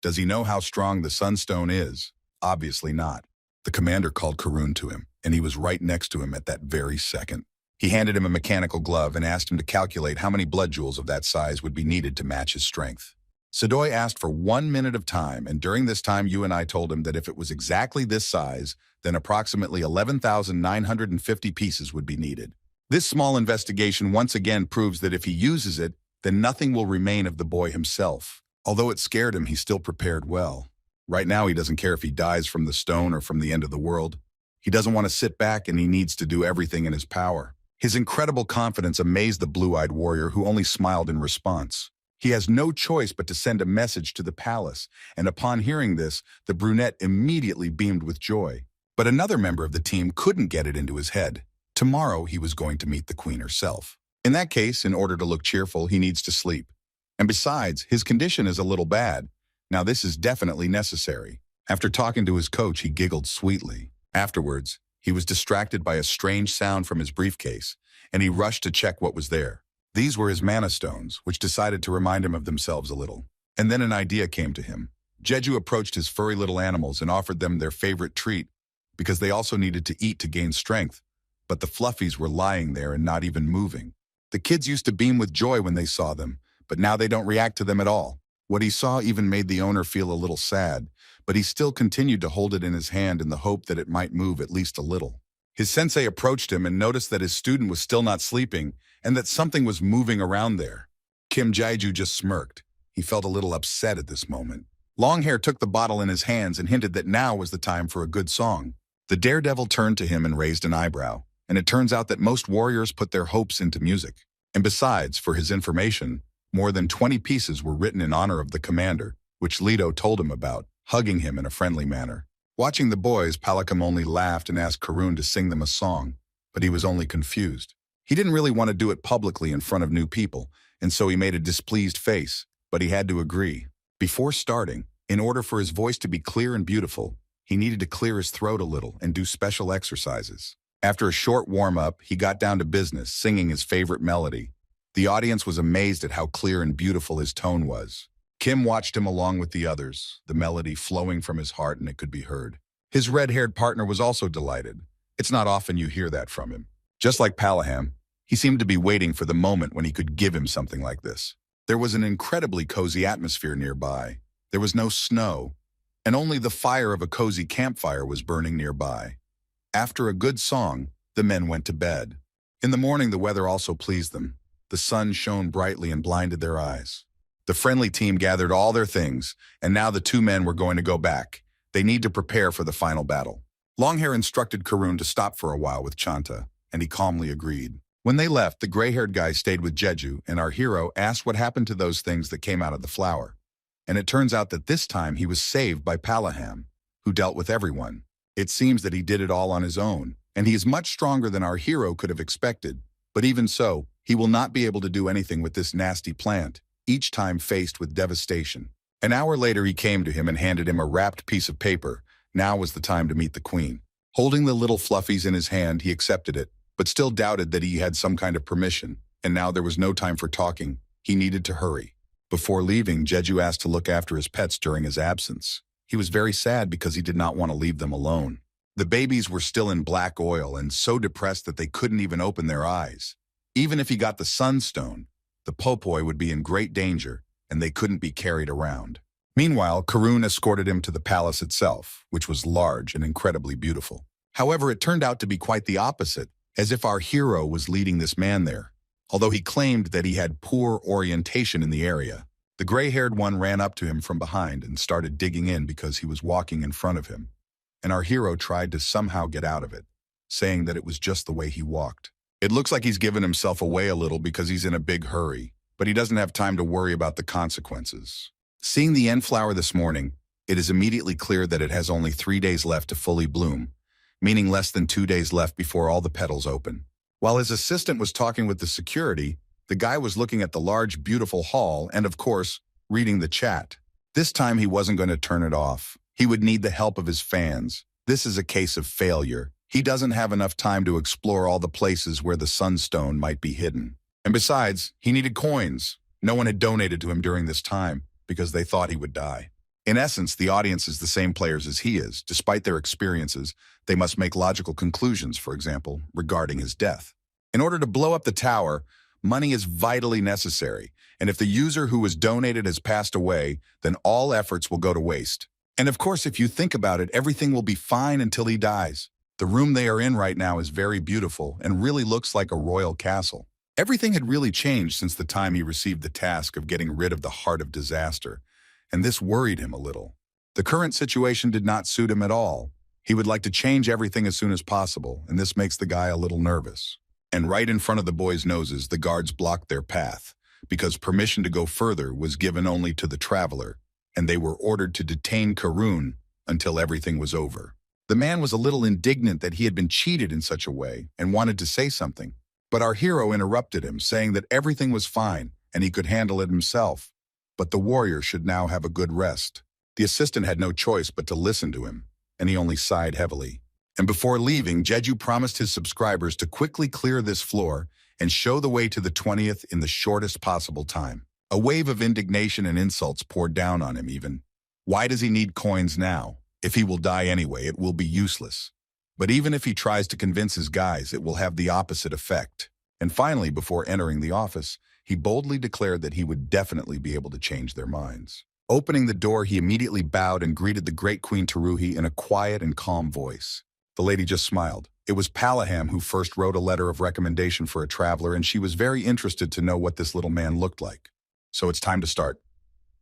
Does he know how strong the sunstone is? Obviously not. The commander called Karun to him, and he was right next to him at that very second. He handed him a mechanical glove and asked him to calculate how many blood jewels of that size would be needed to match his strength. Sadoy asked for 1 minute of time, and during this time you and I told him that if it was exactly this size, then approximately 11,950 pieces would be needed. This small investigation once again proves that if he uses it, then nothing will remain of the boy himself. Although it scared him, he still prepared well. Right now, he doesn't care if he dies from the stone or from the end of the world. He doesn't want to sit back, and he needs to do everything in his power. His incredible confidence amazed the blue-eyed warrior, who only smiled in response. He has no choice but to send a message to the palace, and upon hearing this, the brunette immediately beamed with joy. But another member of the team couldn't get it into his head. Tomorrow, he was going to meet the queen herself. In that case, in order to look cheerful, he needs to sleep. And besides, his condition is a little bad. Now this is definitely necessary. After talking to his coach, he giggled sweetly. Afterwards, he was distracted by a strange sound from his briefcase, and he rushed to check what was there. These were his mana stones, which decided to remind him of themselves a little. And then an idea came to him. Jeju approached his furry little animals and offered them their favorite treat, because they also needed to eat to gain strength. But the fluffies were lying there and not even moving. The kids used to beam with joy when they saw them, but now they don't react to them at all. What he saw even made the owner feel a little sad, but he still continued to hold it in his hand in the hope that it might move at least a little. His sensei approached him and noticed that his student was still not sleeping and that something was moving around there. Kim Jaiju just smirked. He felt a little upset at this moment. Longhair took the bottle in his hands and hinted that now was the time for a good song. The daredevil turned to him and raised an eyebrow, and it turns out that most warriors put their hopes into music. And besides, for his information, more than 20 pieces were written in honor of the commander, which Leto told him about, hugging him in a friendly manner. Watching the boys, Palakam only laughed and asked Karun to sing them a song, but he was only confused. He didn't really want to do it publicly in front of new people, and so he made a displeased face, but he had to agree. Before starting, in order for his voice to be clear and beautiful, he needed to clear his throat a little and do special exercises. After a short warm-up, he got down to business, singing his favorite melody. The audience was amazed at how clear and beautiful his tone was. Kim watched him along with the others, the melody flowing from his heart, and it could be heard. His red-haired partner was also delighted. It's not often you hear that from him. Just like Palaham, he seemed to be waiting for the moment when he could give him something like this. There was an incredibly cozy atmosphere nearby. There was no snow, and only the fire of a cozy campfire was burning nearby. After a good song, the men went to bed. In the morning, the weather also pleased them. The sun shone brightly and blinded their eyes. The friendly team gathered all their things, and now the two men were going to go back. They need to prepare for the final battle. Longhair instructed Karun to stop for a while with Chanta, and he calmly agreed. When they left, the gray-haired guy stayed with Jeju, and our hero asked what happened to those things that came out of the flower. And it turns out that this time he was saved by Palaham, who dealt with everyone. It seems that he did it all on his own, and he is much stronger than our hero could have expected. But even so, he will not be able to do anything with this nasty plant, each time faced with devastation. An hour later, he came to him and handed him a wrapped piece of paper. Now was the time to meet the queen. Holding the little fluffies in his hand, he accepted it, but still doubted that he had some kind of permission. And now there was no time for talking. He needed to hurry. Before leaving, Jeju asked to look after his pets during his absence. He was very sad because he did not want to leave them alone. The babies were still in black oil and so depressed that they couldn't even open their eyes. Even if he got the sunstone, the pulpoy would be in great danger, and they couldn't be carried around. Meanwhile, Karun escorted him to the palace itself, which was large and incredibly beautiful. However, it turned out to be quite the opposite, as if our hero was leading this man there. Although he claimed that he had poor orientation in the area, the gray-haired one ran up to him from behind and started digging in because he was walking in front of him. And our hero tried to somehow get out of it, saying that it was just the way he walked. It looks like he's given himself away a little because he's in a big hurry, but he doesn't have time to worry about the consequences. Seeing the end flower this morning, it is immediately clear that it has only 3 days left to fully bloom, meaning less than 2 days left before all the petals open. While his assistant was talking with the security, the guy was looking at the large, beautiful hall and, of course, reading the chat. This time he wasn't going to turn it off. He would need the help of his fans. This is a case of failure. He doesn't have enough time to explore all the places where the sunstone might be hidden. And besides, he needed coins. No one had donated to him during this time because they thought he would die. In essence, the audience is the same players as he is. Despite their experiences, they must make logical conclusions, for example, regarding his death. In order to blow up the tower, money is vitally necessary, and if the user who was donated has passed away, then all efforts will go to waste. And of course, if you think about it, everything will be fine until he dies. The room they are in right now is very beautiful and really looks like a royal castle. Everything had really changed since the time he received the task of getting rid of the Heart of Disaster, and this worried him a little. The current situation did not suit him at all. He would like to change everything as soon as possible, and this makes the guy a little nervous. And right in front of the boys' noses, the guards blocked their path, because permission to go further was given only to the traveler, and they were ordered to detain Karun until everything was over. The man was a little indignant that he had been cheated in such a way and wanted to say something, but our hero interrupted him, saying that everything was fine and he could handle it himself, but the warrior should now have a good rest. The assistant had no choice but to listen to him, and he only sighed heavily. And before leaving, Jeju promised his subscribers to quickly clear this floor and show the way to the 20th in the shortest possible time. A wave of indignation and insults poured down on him even. Why does he need coins now? If he will die anyway, it will be useless. But even if he tries to convince his guys, it will have the opposite effect. And finally, before entering the office, he boldly declared that he would definitely be able to change their minds. Opening the door, he immediately bowed and greeted the great Queen Teruhi in a quiet and calm voice. The lady just smiled. It was Palaham who first wrote a letter of recommendation for a traveler, and she was very interested to know what this little man looked like. So it's time to start.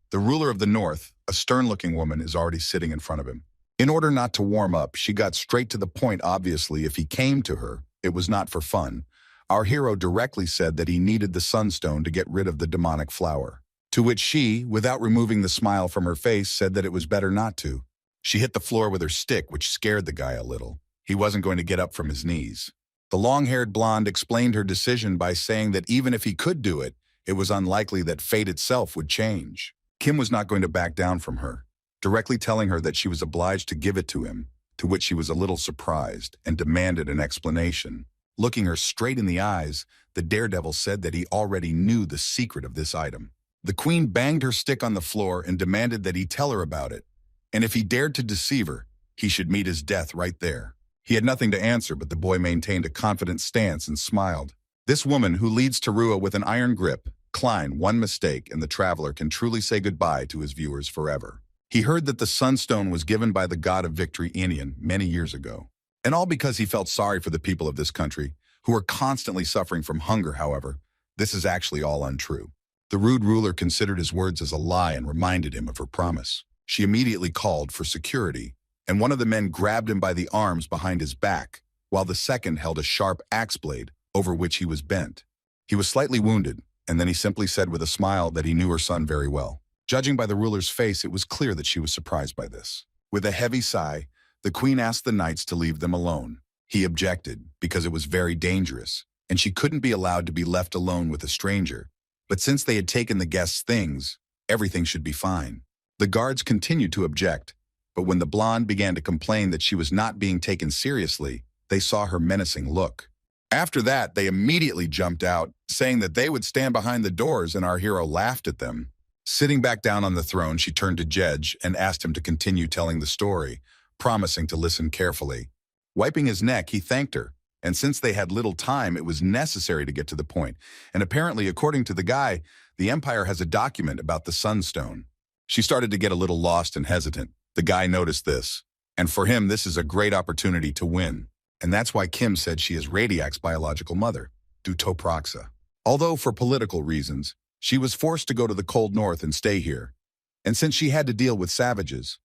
The ruler of the north, a stern-looking woman, is already sitting in front of him. In order not to warm up, she got straight to the point. Obviously, if he came to her, it was not for fun. Our hero directly said that he needed the sunstone to get rid of the demonic flower. To which she, without removing the smile from her face, said that it was better not to. She hit the floor with her stick, which scared the guy a little. He wasn't going to get up from his knees. The long-haired blonde explained her decision by saying that even if he could do it, it was unlikely that fate itself would change. Kim was not going to back down from her, directly telling her that she was obliged to give it to him, to which she was a little surprised and demanded an explanation. Looking her straight in the eyes, the daredevil said that he already knew the secret of this item. The queen banged her stick on the floor and demanded that he tell her about it, and if he dared to deceive her, he should meet his death right there. He had nothing to answer, but the boy maintained a confident stance and smiled. This woman, who leads Teruah with an iron grip, Klein, one mistake, and the traveler can truly say goodbye to his viewers forever. He heard that the sunstone was given by the god of victory, Enian, many years ago. And all because he felt sorry for the people of this country, who are constantly suffering from hunger. However, this is actually all untrue. The rude ruler considered his words as a lie and reminded him of her promise. She immediately called for security, and one of the men grabbed him by the arms behind his back, while the second held a sharp axe blade over which he was bent. He was slightly wounded, and then he simply said with a smile that he knew her son very well. Judging by the ruler's face, it was clear that she was surprised by this. With a heavy sigh, the queen asked the knights to leave them alone. He objected, because it was very dangerous, and she couldn't be allowed to be left alone with a stranger. But since they had taken the guests' things, everything should be fine. The guards continued to object, but when the blonde began to complain that she was not being taken seriously, they saw her menacing look. After that, they immediately jumped out, saying that they would stand behind the doors, and our hero laughed at them. Sitting back down on the throne, she turned to Jej and asked him to continue telling the story, promising to listen carefully. Wiping his neck, he thanked her, and since they had little time, it was necessary to get to the point. And apparently, according to the guy, the Empire has a document about the Sunstone. She started to get a little lost and hesitant. The guy noticed this, and for him, this is a great opportunity to win. And that's why Kim said she is Radiac's biological mother, Dutoproxa. Although for political reasons, she was forced to go to the cold north and stay here. And since she had to deal with savages,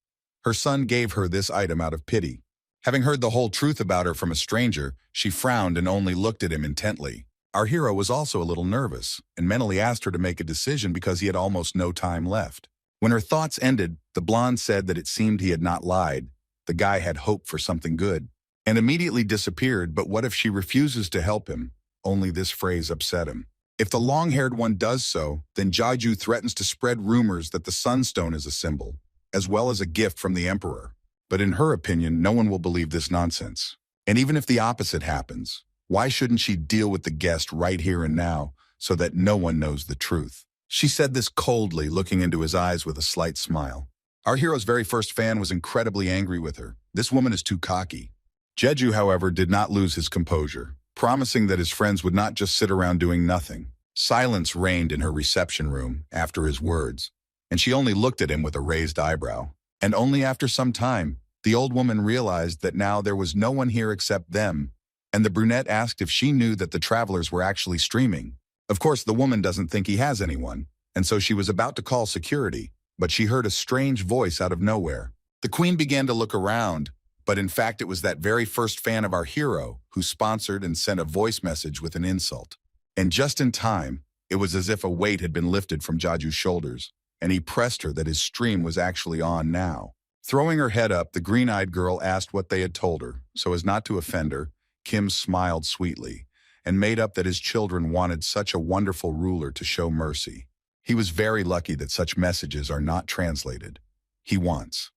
her son gave her this item out of pity. Having heard the whole truth about her from a stranger, she frowned and only looked at him intently. Our hero was also a little nervous and mentally asked her to make a decision because he had almost no time left. When her thoughts ended, the blonde said that it seemed he had not lied. The guy had hoped for something good and immediately disappeared. But what if she refuses to help him? Only this phrase upset him. If the long-haired one does so, then Jeju threatens to spread rumors that the Sunstone is a symbol, as well as a gift from the Emperor. But in her opinion, no one will believe this nonsense. And even if the opposite happens, why shouldn't she deal with the guest right here and now so that no one knows the truth? She said this coldly, looking into his eyes with a slight smile. Our hero's very first fan was incredibly angry with her. This woman is too cocky. Jeju, however, did not lose his composure, promising that his friends would not just sit around doing nothing. Silence reigned in her reception room after his words, and she only looked at him with a raised eyebrow. And only after some time The old woman realized that now there was no one here except them, and the brunette asked if she knew that the travelers were actually streaming. Of course, the woman doesn't think he has anyone, and so she was about to call security, but she heard a strange voice out of nowhere. The queen began to look around, but in fact it was that very first fan of our hero who sponsored and sent a voice message with an insult. And just in time, it was as if a weight had been lifted from Jaju's shoulders, and he pressed her that his stream was actually on now. Throwing her head up, the green-eyed girl asked what they had told her. So as not to offend her, Kim smiled sweetly and made up that his children wanted such a wonderful ruler to show mercy. He was very lucky that such messages are not translated. He wants.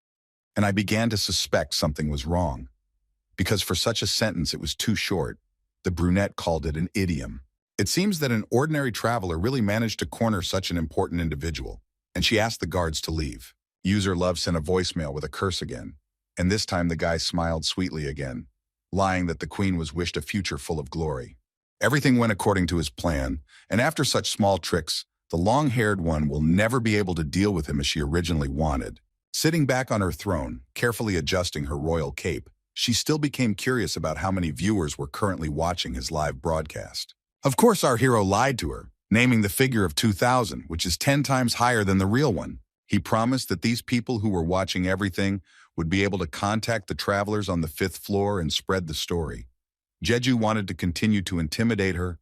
And I began to suspect something was wrong, because for such a sentence it was too short. The brunette called it an idiom. It seems that an ordinary traveler really managed to corner such an important individual, and she asked the guards to leave. User Love sent a voicemail with a curse again, and this time the guy smiled sweetly again, lying that the queen was wished a future full of glory. Everything went according to his plan, and after such small tricks, the long-haired one will never be able to deal with him as she originally wanted. Sitting back on her throne, carefully adjusting her royal cape, she still became curious about how many viewers were currently watching his live broadcast. Of course, our hero lied to her, naming the figure of 2,000, which is 10 times higher than the real one. He promised that these people who were watching everything would be able to contact the travelers on the 5th floor and spread the story. Jeju wanted to continue to intimidate her,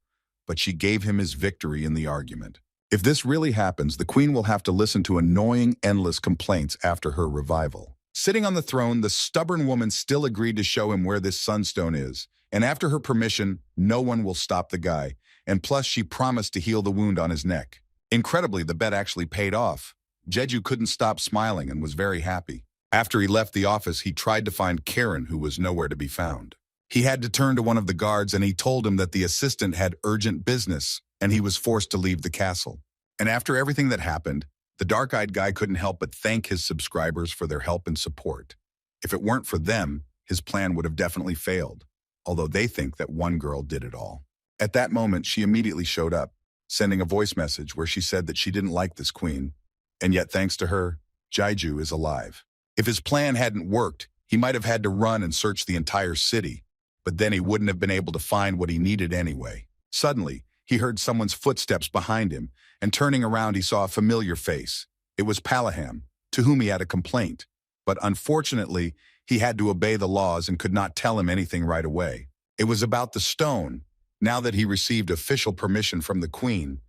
but she gave him his victory in the argument. If this really happens, the queen will have to listen to annoying, endless complaints after her revival. Sitting on the throne, the stubborn woman still agreed to show him where this sunstone is, and after her permission, no one will stop the guy, and plus she promised to heal the wound on his neck. Incredibly, the bet actually paid off. Jeju couldn't stop smiling and was very happy. After he left the office, he tried to find Karen, who was nowhere to be found. He had to turn to one of the guards, and he told him that the assistant had urgent business, and he was forced to leave the castle. And after everything that happened, the dark-eyed guy couldn't help but thank his subscribers for their help and support. If it weren't for them, his plan would have definitely failed, although they think that one girl did it all. At that moment, she immediately showed up, sending a voice message where she said that she didn't like this queen, and yet thanks to her, Jaiju is alive. If his plan hadn't worked, he might have had to run and search the entire city, but then he wouldn't have been able to find what he needed anyway. Suddenly, he heard someone's footsteps behind him, and turning around he saw a familiar face. It was Palaham, to whom he had a complaint. But unfortunately, he had to obey the laws and could not tell him anything right away. It was about the stone. Now that he received official permission from the queen,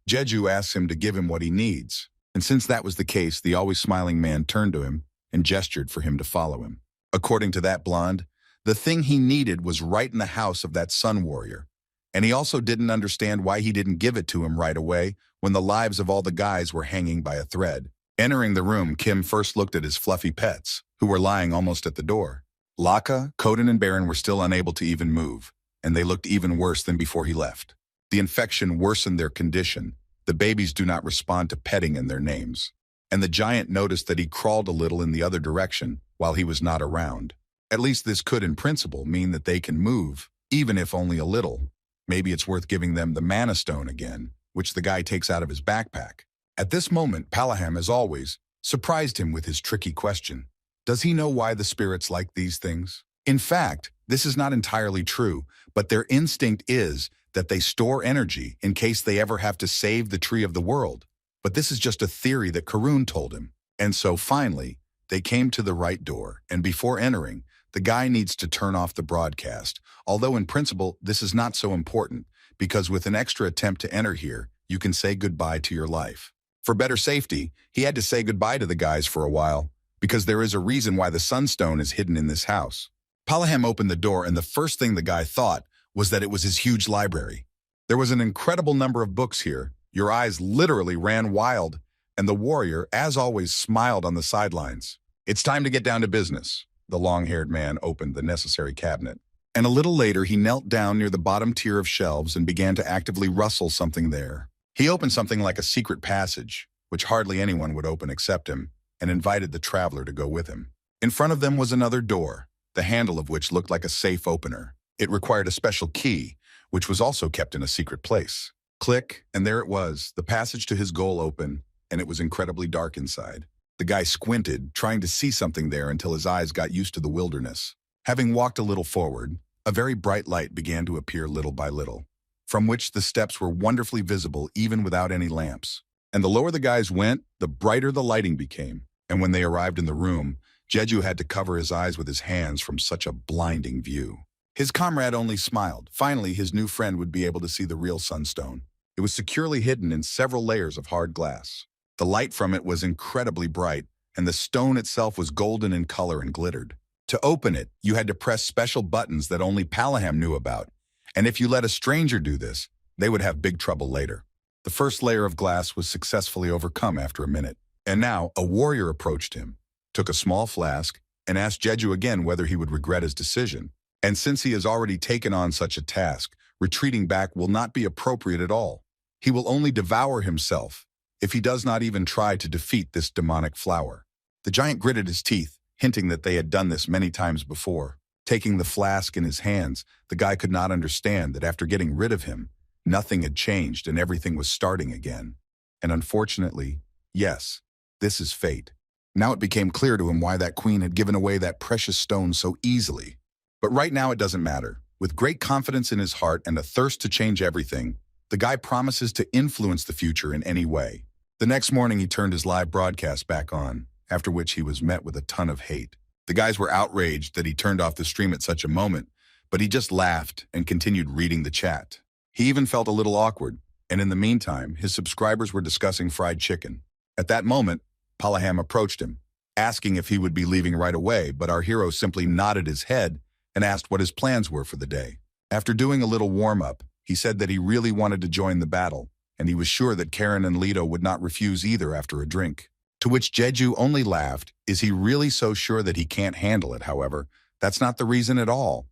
Jeju asks him to give him what he needs. And since that was the case, the always smiling man turned to him and gestured for him to follow him. According to that blonde, the thing he needed was right in the house of that sun warrior. And he also didn't understand why he didn't give it to him right away when the lives of all the guys were hanging by a thread. Entering the room, Kim first looked at his fluffy pets, who were lying almost at the door. Laka, Koden, and Baron were still unable to even move, and they looked even worse than before he left. The infection worsened their condition. The babies do not respond to petting in their names. And the giant noticed that he crawled a little in the other direction while he was not around. At least this could, in principle, mean that they can move, even if only a little. Maybe it's worth giving them the mana stone again, which the guy takes out of his backpack. At this moment, Palaham, as always, surprised him with his tricky question. Does he know why the spirits like these things? In fact, this is not entirely true, but their instinct is that they store energy in case they ever have to save the tree of the world. But this is just a theory that Karun told him. And so finally, they came to the right door, and before entering, the guy needs to turn off the broadcast, although in principle, this is not so important, because with an extra attempt to enter here, you can say goodbye to your life. For better safety, he had to say goodbye to the guys for a while, because there is a reason why the sunstone is hidden in this house. Palaham opened the door, and the first thing the guy thought was that it was his huge library. There was an incredible number of books here. Your eyes literally ran wild, and the warrior, as always, smiled on the sidelines. It's time to get down to business. The long-haired man opened the necessary cabinet. And a little later, he knelt down near the bottom tier of shelves and began to actively rustle something there. He opened something like a secret passage, which hardly anyone would open except him, and invited the traveler to go with him. In front of them was another door, the handle of which looked like a safe opener. It required a special key, which was also kept in a secret place. Click, and there it was, the passage to his goal open, and it was incredibly dark inside. The guy squinted, trying to see something there until his eyes got used to the wilderness. Having walked a little forward, a very bright light began to appear little by little, from which the steps were wonderfully visible even without any lamps. And the lower the guys went, the brighter the lighting became. And when they arrived in the room, Jeju had to cover his eyes with his hands from such a blinding view. His comrade only smiled. Finally, his new friend would be able to see the real sunstone. It was securely hidden in several layers of hard glass. The light from it was incredibly bright, and the stone itself was golden in color and glittered. To open it, you had to press special buttons that only Palaham knew about, and if you let a stranger do this, they would have big trouble later. The first layer of glass was successfully overcome after a minute, and now a warrior approached him, took a small flask, and asked Jeju again whether he would regret his decision. And since he has already taken on such a task, retreating back will not be appropriate at all. He will only devour himself if he does not even try to defeat this demonic flower. The giant gritted his teeth, hinting that they had done this many times before. Taking the flask in his hands, the guy could not understand that after getting rid of him, nothing had changed and everything was starting again. And unfortunately, yes, this is fate. Now it became clear to him why that queen had given away that precious stone so easily. But right now it doesn't matter. With great confidence in his heart and a thirst to change everything, the guy promises to influence the future in any way. The next morning he turned his live broadcast back on, after which he was met with a ton of hate. The guys were outraged that he turned off the stream at such a moment, but he just laughed and continued reading the chat. He even felt a little awkward, and in the meantime, his subscribers were discussing fried chicken. At that moment, Palaham approached him, asking if he would be leaving right away, but our hero simply nodded his head and asked what his plans were for the day. After doing a little warm-up, he said that he really wanted to join the battle, and he was sure that Karen and Leto would not refuse either after a drink. To which Jeju only laughed. Is he really so sure that he can't handle it, however? That's not the reason at all,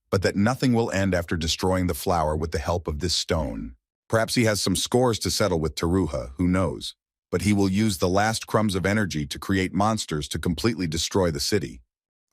but that nothing will end after destroying the flower with the help of this stone. Perhaps he has some scores to settle with Taruha, who knows? But he will use the last crumbs of energy to create monsters to completely destroy the city.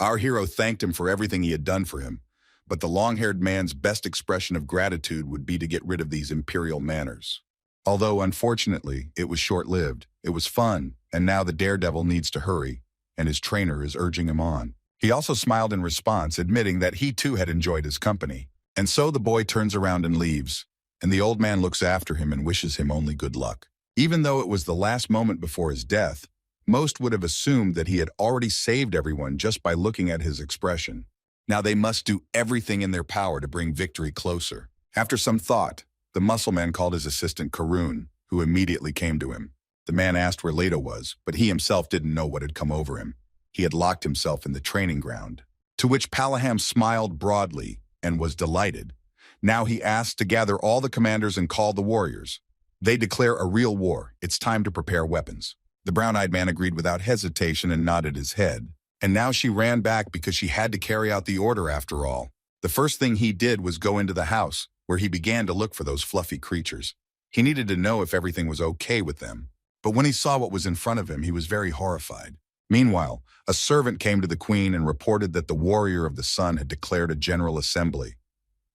Our hero thanked him for everything he had done for him, but the long-haired man's best expression of gratitude would be to get rid of these Imperial manners. Although, unfortunately, it was short-lived. It was fun, and now the daredevil needs to hurry, and his trainer is urging him on. He also smiled in response, admitting that he too had enjoyed his company. And so the boy turns around and leaves, and the old man looks after him and wishes him only good luck. Even though it was the last moment before his death, most would have assumed that he had already saved everyone just by looking at his expression. Now they must do everything in their power to bring victory closer. After some thought, the muscle man called his assistant Karun, who immediately came to him. The man asked where Leto was, but he himself didn't know what had come over him. He had locked himself in the training ground. To which Palaham smiled broadly and was delighted. Now he asked to gather all the commanders and call the warriors. They declare a real war. It's time to prepare weapons. The brown-eyed man agreed without hesitation and nodded his head. And now she ran back because she had to carry out the order after all. The first thing he did was go into the house, where he began to look for those fluffy creatures. He needed to know if everything was okay with them. But when he saw what was in front of him, he was very horrified. Meanwhile, a servant came to the queen and reported that the warrior of the sun had declared a general assembly.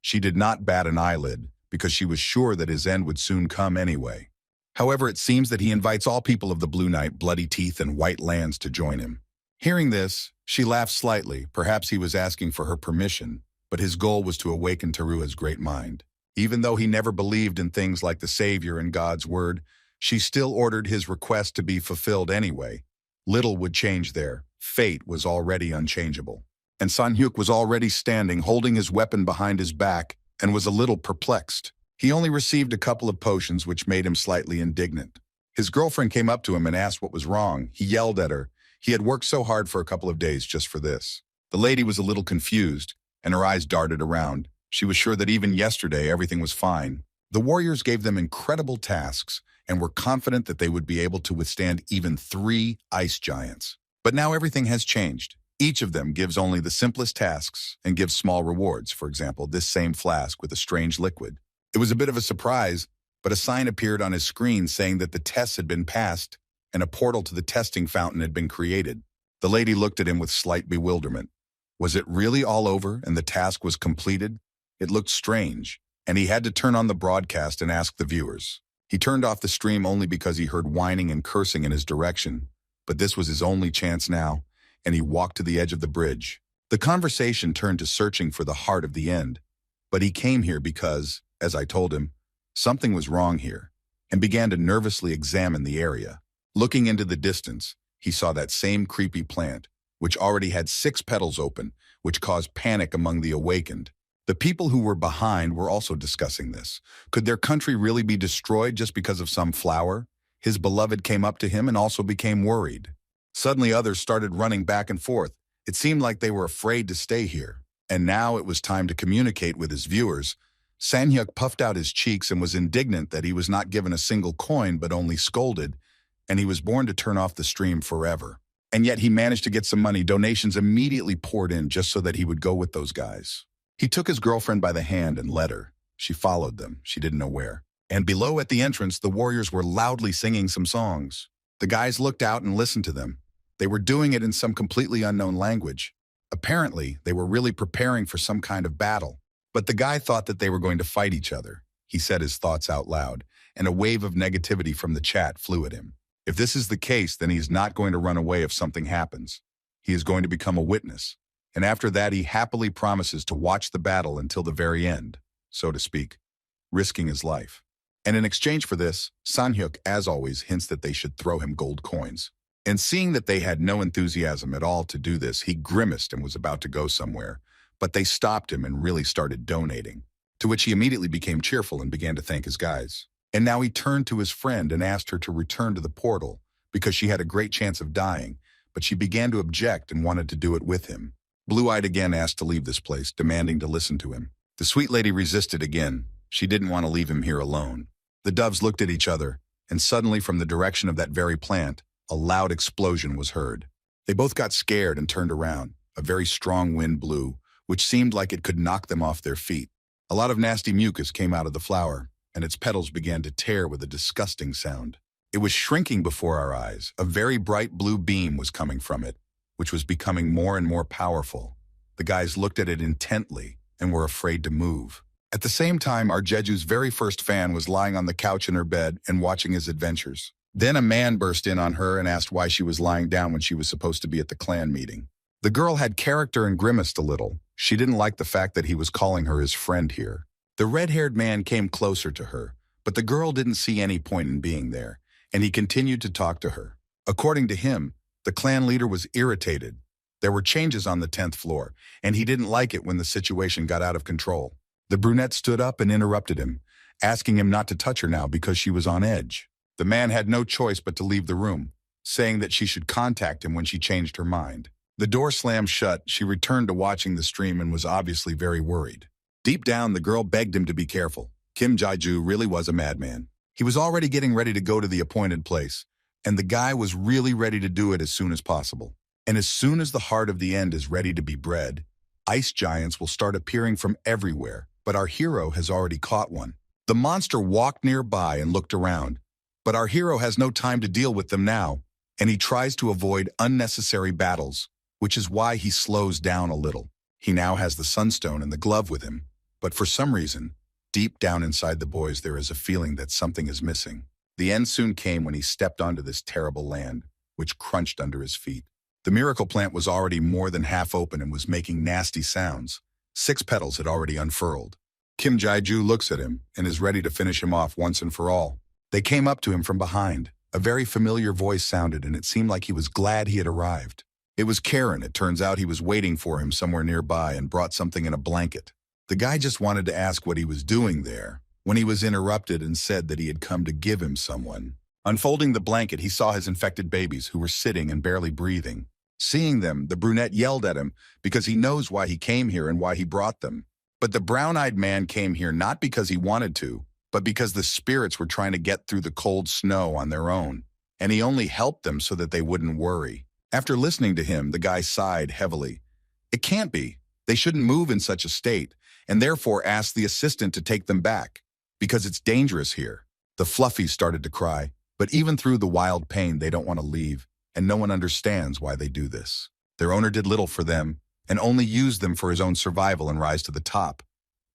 She did not bat an eyelid, because she was sure that his end would soon come anyway. However, it seems that he invites all people of the Blue Knight, Bloody Teeth, and White Lands to join him. Hearing this, she laughed slightly. Perhaps he was asking for her permission, but his goal was to awaken Taruha's great mind. Even though he never believed in things like the Savior and God's word, she still ordered his request to be fulfilled anyway. Little would change there. Fate was already unchangeable. And San-hyuk was already standing, holding his weapon behind his back, and was a little perplexed. He only received a couple of potions, which made him slightly indignant. His girlfriend came up to him and asked what was wrong. He yelled at her. He had worked so hard for a couple of days just for this. The lady was a little confused, and her eyes darted around. She was sure that even yesterday everything was fine. The warriors gave them incredible tasks and were confident that they would be able to withstand even 3 ice giants. But now everything has changed. Each of them gives only the simplest tasks and gives small rewards, for example, this same flask with a strange liquid. It was a bit of a surprise, but a sign appeared on his screen saying that the tests had been passed and a portal to the testing fountain had been created. The lady looked at him with slight bewilderment. Was it really all over and the task was completed? It looked strange, and he had to turn on the broadcast and ask the viewers. He turned off the stream only because he heard whining and cursing in his direction, But this was his only chance now, and he walked to the edge of the bridge. The conversation turned to searching for the heart of the end. But he came here because, as I told him, something was wrong here, and began to nervously examine the area. Looking into the distance, he saw that same creepy plant, which already had 6 petals open, which caused panic among the awakened. The people who were behind were also discussing this. Could their country really be destroyed just because of some flower? His beloved came up to him and also became worried. Suddenly others started running back and forth. It seemed like they were afraid to stay here. And now it was time to communicate with his viewers. Sanhyuk puffed out his cheeks and was indignant that he was not given a single coin but only scolded, and he was born to turn off the stream forever. And yet he managed to get some money. Donations immediately poured in just so that he would go with those guys. He took his girlfriend by the hand and led her. She followed them. She didn't know where. And below at the entrance, the warriors were loudly singing some songs. The guys looked out and listened to them. They were doing it in some completely unknown language. Apparently, they were really preparing for some kind of battle. But the guy thought that they were going to fight each other. He said his thoughts out loud, and a wave of negativity from the chat flew at him. If this is the case, then he is not going to run away if something happens. He is going to become a witness. And after that, he happily promises to watch the battle until the very end, so to speak, risking his life. And in exchange for this, Sanhyuk, as always, hints that they should throw him gold coins. And seeing that they had no enthusiasm at all to do this, he grimaced and was about to go somewhere. But they stopped him and really started donating, to which he immediately became cheerful and began to thank his guys. And now he turned to his friend and asked her to return to the portal because she had a great chance of dying, but she began to object and wanted to do it with him. Blue-Eyed again asked to leave this place, demanding to listen to him. The sweet lady resisted again. She didn't want to leave him here alone. The doves looked at each other, and suddenly from the direction of that very plant, a loud explosion was heard. They both got scared and turned around. A very strong wind blew, which seemed like it could knock them off their feet. A lot of nasty mucus came out of the flower, and its petals began to tear with a disgusting sound. It was shrinking before our eyes. A very bright blue beam was coming from it, which was becoming more and more powerful. The guys looked at it intently and were afraid to move. At the same time, our Jeju's very first fan was lying on the couch in her bed and watching his adventures. Then a man burst in on her and asked why she was lying down when she was supposed to be at the clan meeting. The girl had character and grimaced a little. She didn't like the fact that he was calling her his friend here. The red-haired man came closer to her, but the girl didn't see any point in being there, and he continued to talk to her. According to him, the clan leader was irritated. There were changes on the 10th floor, and he didn't like it when the situation got out of control. The brunette stood up and interrupted him, asking him not to touch her now because she was on edge. The man had no choice but to leave the room, saying that she should contact him when she changed her mind. The door slammed shut. She returned to watching the stream and was obviously very worried. Deep down, the girl begged him to be careful. Kim Jae-ju really was a madman. He was already getting ready to go to the appointed place, and the guy was really ready to do it as soon as possible. And as soon as the heart of the end is ready to be bred, ice giants will start appearing from everywhere, but our hero has already caught one. The monster walked nearby and looked around, but our hero has no time to deal with them now, and he tries to avoid unnecessary battles, which is why he slows down a little. He now has the sunstone and the glove with him, but for some reason, deep down inside the boys there is a feeling that something is missing. The end soon came when he stepped onto this terrible land, which crunched under his feet. The miracle plant was already more than half open and was making nasty sounds. 6 petals had already unfurled. Kim Jae-ju looks at him and is ready to finish him off once and for all. They came up to him from behind. A very familiar voice sounded, and it seemed like he was glad he had arrived. It was Karen. It turns out he was waiting for him somewhere nearby and brought something in a blanket. The guy just wanted to ask what he was doing there, when he was interrupted and said that he had come to give him someone. Unfolding the blanket, he saw his infected babies who were sitting and barely breathing. Seeing them, the brunette yelled at him because he knows why he came here and why he brought them. But the brown-eyed man came here not because he wanted to, but because the spirits were trying to get through the cold snow on their own, and he only helped them so that they wouldn't worry. After listening to him, the guy sighed heavily. It can't be. They shouldn't move in such a state, and therefore asked the assistant to take them back, because it's dangerous here. The fluffies started to cry, but even through the wild pain, they don't want to leave, and no one understands why they do this. Their owner did little for them, and only used them for his own survival and rise to the top.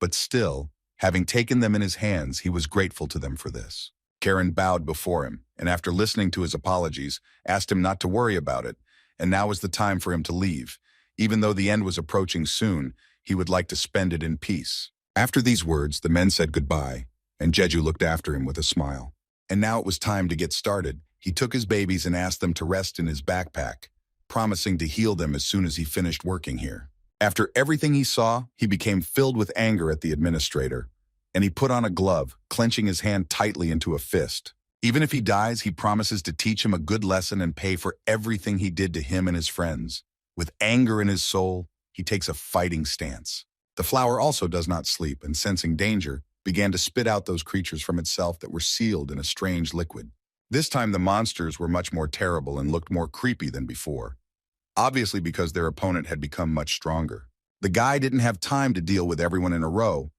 But still, having taken them in his hands, he was grateful to them for this. Karen bowed before him. and after listening to his apologies, asked him not to worry about it, and now was the time for him to leave. Even though the end was approaching soon, he would like to spend it in peace. After these words, the men said goodbye, and Jeju looked after him with a smile. And now it was time to get started. He took his babies and asked them to rest in his backpack, promising to heal them as soon as he finished working here. After everything he saw, he became filled with anger at the administrator, and he put on a glove, clenching his hand tightly into a fist. Even if he dies, he promises to teach him a good lesson and pay for everything he did to him and his friends. With anger in his soul, he takes a fighting stance. The flower also does not sleep, and sensing danger, began to spit out those creatures from itself that were sealed in a strange liquid. This time the monsters were much more terrible and looked more creepy than before, obviously because their opponent had become much stronger. The guy didn't have time to deal with everyone in a row,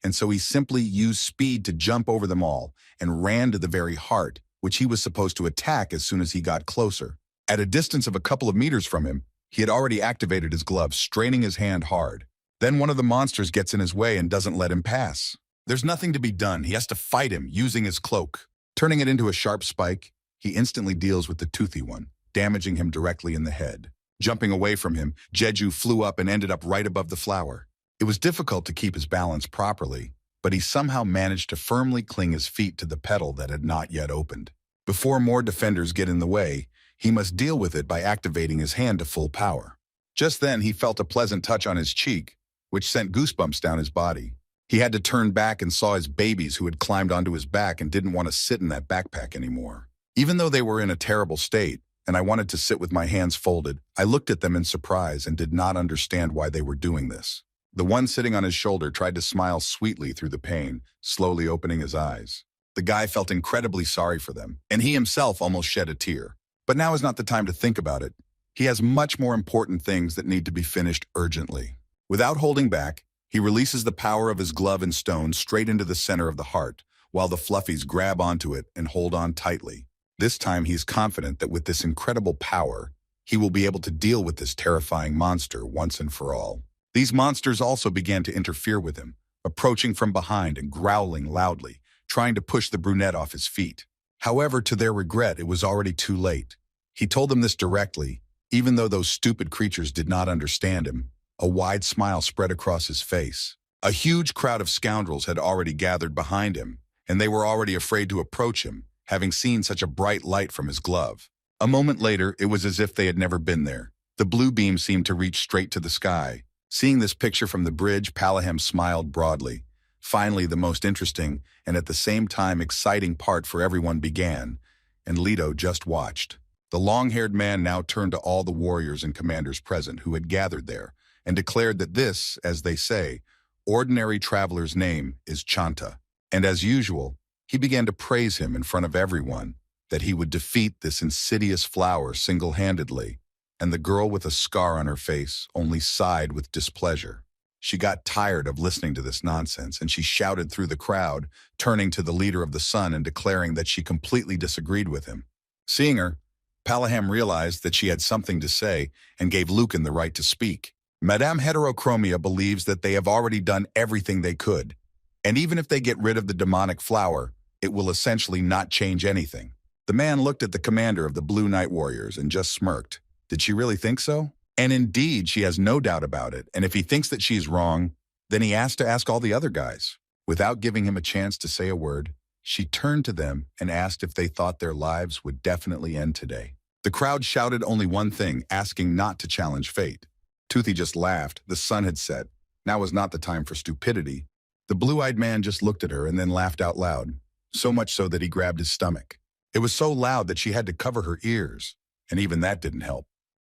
and so he simply used speed to jump over them all and ran to the very heart, which he was supposed to attack as soon as he got closer. At a distance of a couple of meters from him, he had already activated his glove, straining his hand hard. Then one of the monsters gets in his way and doesn't let him pass. There's nothing to be done. He has to fight him using his cloak. Turning it into a sharp spike, he instantly deals with the toothy one, damaging him directly in the head. Jumping away from him, Jeju flew up and ended up right above the flower. It was difficult to keep his balance properly, but he somehow managed to firmly cling his feet to the petal that had not yet opened. Before more defenders get in the way, he must deal with it by activating his hand to full power. Just then, he felt a pleasant touch on his cheek, which sent goosebumps down his body. He had to turn back and saw his babies who had climbed onto his back and didn't want to sit in that backpack anymore. Even though they were in a terrible state, and I wanted to sit with my hands folded, I looked at them in surprise and did not understand why they were doing this. The one sitting on his shoulder tried to smile sweetly through the pain, slowly opening his eyes. The guy felt incredibly sorry for them, and he himself almost shed a tear. But now is not the time to think about it. He has much more important things that need to be finished urgently. Without holding back, he releases the power of his glove and stone straight into the center of the heart, while the fluffies grab onto it and hold on tightly. This time he's confident that with this incredible power, he will be able to deal with this terrifying monster once and for all. These monsters also began to interfere with him, approaching from behind and growling loudly, trying to push the brunette off his feet. However, to their regret, it was already too late. He told them this directly, even though those stupid creatures did not understand him. A wide smile spread across his face. A huge crowd of scoundrels had already gathered behind him, and they were already afraid to approach him, having seen such a bright light from his glove. A moment later, it was as if they had never been there. The blue beam seemed to reach straight to the sky. Seeing this picture from the bridge, Palahem smiled broadly. Finally, the most interesting, and at the same time exciting part for everyone began, and Leto just watched. The long-haired man now turned to all the warriors and commanders present who had gathered there, and declared that this, as they say, ordinary traveler's name is Chanta. And as usual, he began to praise him in front of everyone, that he would defeat this insidious flower single-handedly, and the girl with a scar on her face only sighed with displeasure. She got tired of listening to this nonsense, and she shouted through the crowd, turning to the leader of the Sun and declaring that she completely disagreed with him. Seeing her, Palahem realized that she had something to say and gave Lucan the right to speak. Madame Heterochromia believes that they have already done everything they could, and even if they get rid of the demonic flower, it will essentially not change anything. The man looked at the commander of the Blue Knight Warriors and just smirked. Did she really think so? And indeed, she has no doubt about it, and if he thinks that she's wrong, then he has to ask all the other guys. Without giving him a chance to say a word, she turned to them and asked if they thought their lives would definitely end today. The crowd shouted only one thing, asking not to challenge fate. Toothy just laughed. The sun had set. Now was not the time for stupidity. The blue-eyed man just looked at her and then laughed out loud, so much so that he grabbed his stomach. It was so loud that she had to cover her ears, and even that didn't help.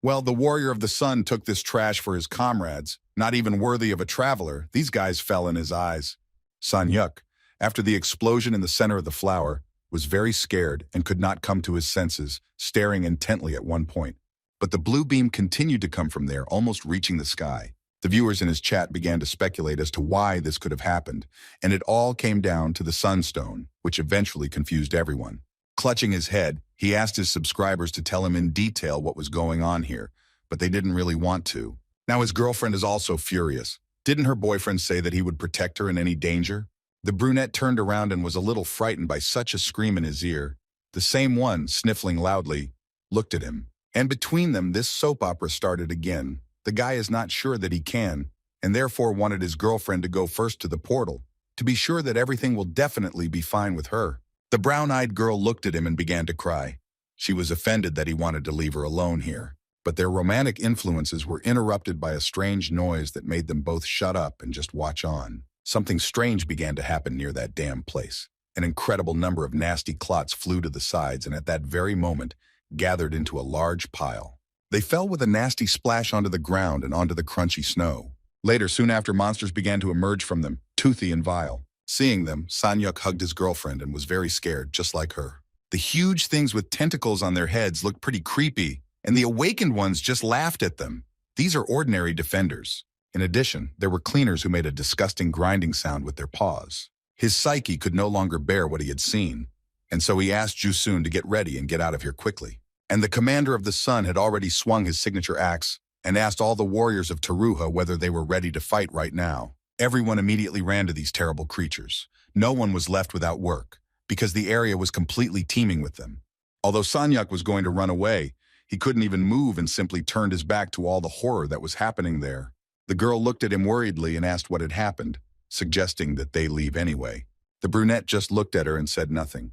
Well, the warrior of the sun took this trash for his comrades, not even worthy of a traveler. These guys fell in his eyes. San Yuk, after the explosion in the center of the flower, was very scared and could not come to his senses, staring intently at one point. But the blue beam continued to come from there, almost reaching the sky. The viewers in his chat began to speculate as to why this could have happened, and it all came down to the sunstone, which eventually confused everyone. Clutching his head, he asked his subscribers to tell him in detail what was going on here, but they didn't really want to. Now his girlfriend is also furious. Didn't her boyfriend say that he would protect her in any danger? The brunette turned around and was a little frightened by such a scream in his ear, The same one, sniffling loudly, looked at him. And between them, this soap opera started again. The guy is not sure that he can, and therefore wanted his girlfriend to go first to the portal, to be sure that everything will definitely be fine with her. The brown-eyed girl looked at him and began to cry. She was offended that he wanted to leave her alone here, but their romantic influences were interrupted by a strange noise that made them both shut up and just watch on. Something strange began to happen near that damn place. An incredible number of nasty clots flew to the sides and at that very moment gathered into a large pile. They fell with a nasty splash onto the ground and onto the crunchy snow. Later, soon after, monsters began to emerge from them, toothy and vile. Seeing them, Sanyuk hugged his girlfriend and was very scared, just like her. The huge things with tentacles on their heads looked pretty creepy, and the awakened ones just laughed at them. These are ordinary defenders. In addition, there were cleaners who made a disgusting grinding sound with their paws. His psyche could no longer bear what he had seen, and so he asked Jusun to get ready and get out of here quickly. And the commander of the Sun had already swung his signature axe and asked all the warriors of Teruha whether they were ready to fight right now. Everyone immediately ran to these terrible creatures. No one was left without work, because the area was completely teeming with them. Although Sanyuk was going to run away, he couldn't even move and simply turned his back to all the horror that was happening there. The girl looked at him worriedly and asked what had happened, suggesting that they leave anyway. The brunette just looked at her and said nothing.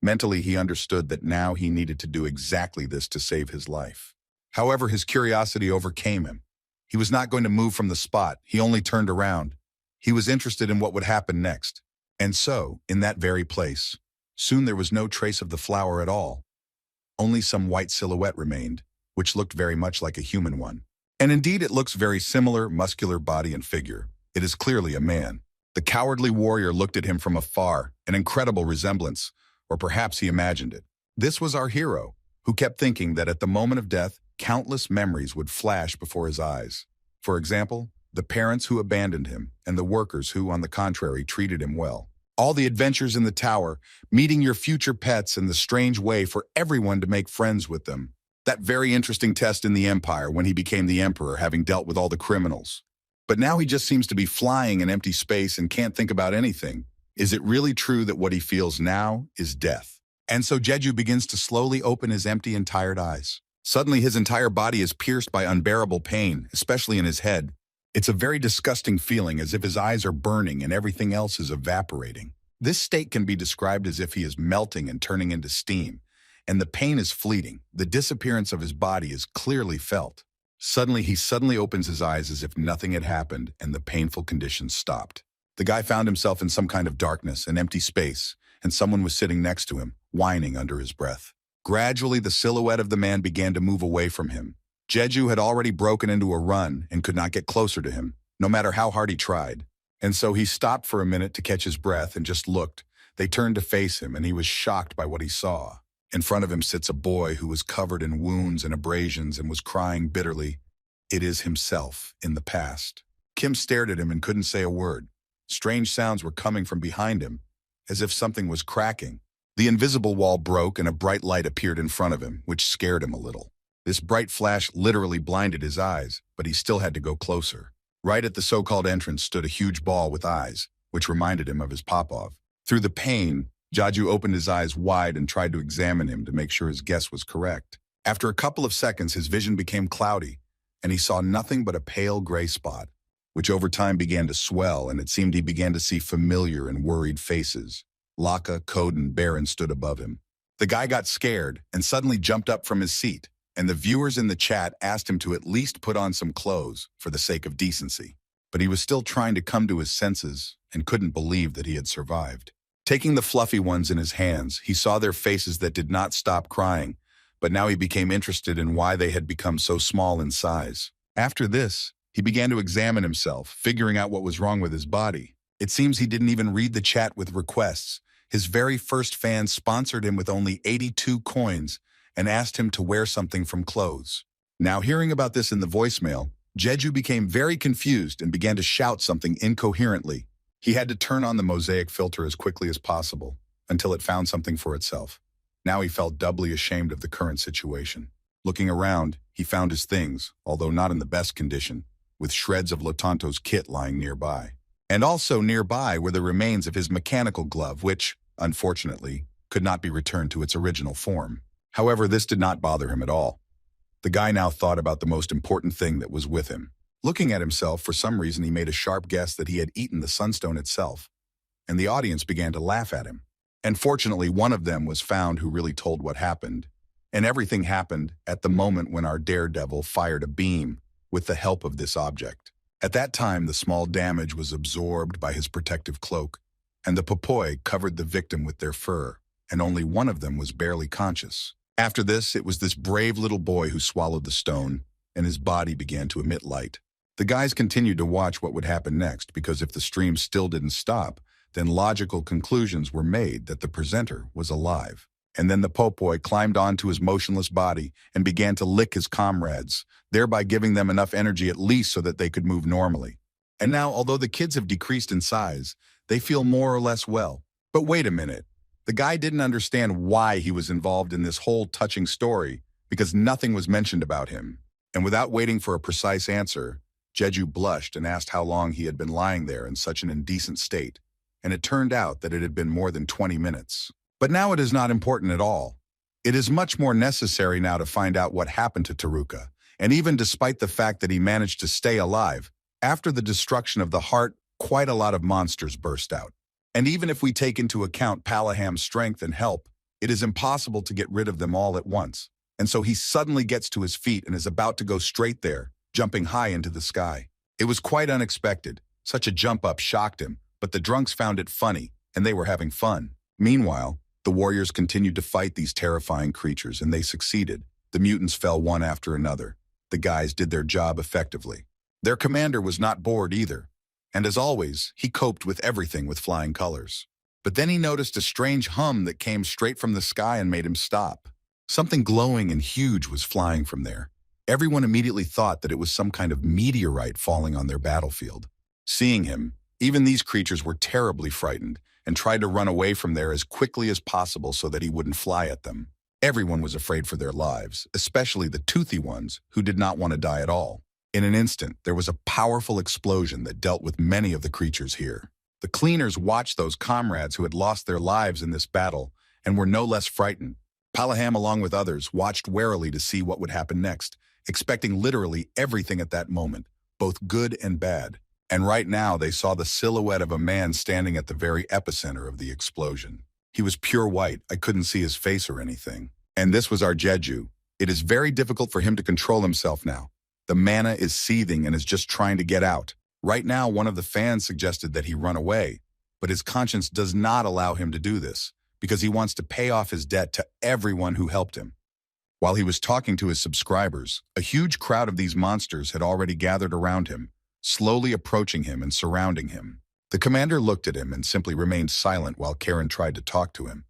Mentally, he understood that now he needed to do exactly this to save his life. However, his curiosity overcame him. He was not going to move from the spot. He only turned around. He was interested in what would happen next. And so, in that very place, soon there was no trace of the flower at all. Only some white silhouette remained, which looked very much like a human one. And indeed, it looks very similar, muscular body and figure. It is clearly a man. The cowardly warrior looked at him from afar, an incredible resemblance, or perhaps he imagined it. This was our hero, who kept thinking that at the moment of death, countless memories would flash before his eyes. For example, the parents who abandoned him, and the workers who, on the contrary, treated him well. All the adventures in the tower, meeting your future pets, and the strange way for everyone to make friends with them. That very interesting test in the Empire when he became the Emperor, having dealt with all the criminals. But now he just seems to be flying in empty space and can't think about anything. Is it really true that what he feels now is death? And so Jeju begins to slowly open his empty and tired eyes. Suddenly his entire body is pierced by unbearable pain, especially in his head. It's a very disgusting feeling, as if his eyes are burning and everything else is evaporating. This state can be described as if he is melting and turning into steam, and the pain is fleeting. The disappearance of his body is clearly felt. Suddenly, he opens his eyes as if nothing had happened and the painful conditions stopped. The guy found himself in some kind of darkness, an empty space, and someone was sitting next to him, whining under his breath. Gradually, the silhouette of the man began to move away from him. Jeju had already broken into a run and could not get closer to him, no matter how hard he tried. And so he stopped for a minute to catch his breath and just looked. They turned to face him, and he was shocked by what he saw. In front of him sits a boy who was covered in wounds and abrasions and was crying bitterly. It is himself, in the past. Kim stared at him and couldn't say a word. Strange sounds were coming from behind him, as if something was cracking. The invisible wall broke and a bright light appeared in front of him, which scared him a little. This bright flash literally blinded his eyes, but he still had to go closer. Right at the so-called entrance stood a huge ball with eyes, which reminded him of his Popov. Through the pain, Jeju opened his eyes wide and tried to examine him to make sure his guess was correct. After a couple of seconds, his vision became cloudy, and he saw nothing but a pale gray spot, which over time began to swell, and it seemed he began to see familiar and worried faces. Laka, Code, and Baron stood above him. The guy got scared and suddenly jumped up from his seat, and the viewers in the chat asked him to at least put on some clothes for the sake of decency. But he was still trying to come to his senses and couldn't believe that he had survived. Taking the fluffy ones in his hands, he saw their faces that did not stop crying, but now he became interested in why they had become so small in size. After this, he began to examine himself, figuring out what was wrong with his body. It seems he didn't even read the chat with requests. His very first fan sponsored him with only 82 coins and asked him to wear something from clothes. Now, hearing about this in the voicemail, Jeju became very confused and began to shout something incoherently. He had to turn on the mosaic filter as quickly as possible until it found something for itself. Now he felt doubly ashamed of the current situation. Looking around, he found his things, although not in the best condition, with shreds of Lotanto's kit lying nearby. And also nearby were the remains of his mechanical glove, which, unfortunately, could not be returned to its original form. However, this did not bother him at all. The guy now thought about the most important thing that was with him. Looking at himself, for some reason he made a sharp guess that he had eaten the sunstone itself, and the audience began to laugh at him. And fortunately, one of them was found who really told what happened. And everything happened at the moment when our daredevil fired a beam with the help of this object. At that time, the small damage was absorbed by his protective cloak, and the pulpoy covered the victim with their fur, and only one of them was barely conscious. After this, it was this brave little boy who swallowed the stone, and his body began to emit light. The guys continued to watch what would happen next, because if the stream still didn't stop, then logical conclusions were made that the presenter was alive. And then the pulpoy climbed onto his motionless body and began to lick his comrades, thereby giving them enough energy at least so that they could move normally. And now, although the kids have decreased in size, they feel more or less well. But wait a minute. The guy didn't understand why he was involved in this whole touching story, because nothing was mentioned about him. And without waiting for a precise answer, Jeju blushed and asked how long he had been lying there in such an indecent state. And it turned out that it had been more than 20 minutes. But now it is not important at all. It is much more necessary now to find out what happened to Taruka, and even despite the fact that he managed to stay alive, after the destruction of the heart, quite a lot of monsters burst out. And even if we take into account Palaham's strength and help, it is impossible to get rid of them all at once. And so he suddenly gets to his feet and is about to go straight there, jumping high into the sky. It was quite unexpected. Such a jump up shocked him, but the drunks found it funny, and they were having fun. Meanwhile, the warriors continued to fight these terrifying creatures, and they succeeded. The mutants fell one after another. The guys did their job effectively. Their commander was not bored either, and as always, he coped with everything with flying colors. But then he noticed a strange hum that came straight from the sky and made him stop. Something glowing and huge was flying from there. Everyone immediately thought that it was some kind of meteorite falling on their battlefield. Seeing him, even these creatures were terribly frightened and tried to run away from there as quickly as possible so that he wouldn't fly at them. Everyone was afraid for their lives, especially the toothy ones who did not want to die at all. In an instant, there was a powerful explosion that dealt with many of the creatures here. The cleaners watched those comrades who had lost their lives in this battle and were no less frightened. Palaham, along with others, watched warily to see what would happen next, expecting literally everything at that moment, both good and bad. And right now, they saw the silhouette of a man standing at the very epicenter of the explosion. He was pure white. I couldn't see his face or anything. And this was our Jeju. It is very difficult for him to control himself now. The mana is seething and is just trying to get out. Right now, one of the fans suggested that he run away, but his conscience does not allow him to do this because he wants to pay off his debt to everyone who helped him. While he was talking to his subscribers, a huge crowd of these monsters had already gathered around him, slowly approaching him and surrounding him. The commander looked at him and simply remained silent while Karen tried to talk to him,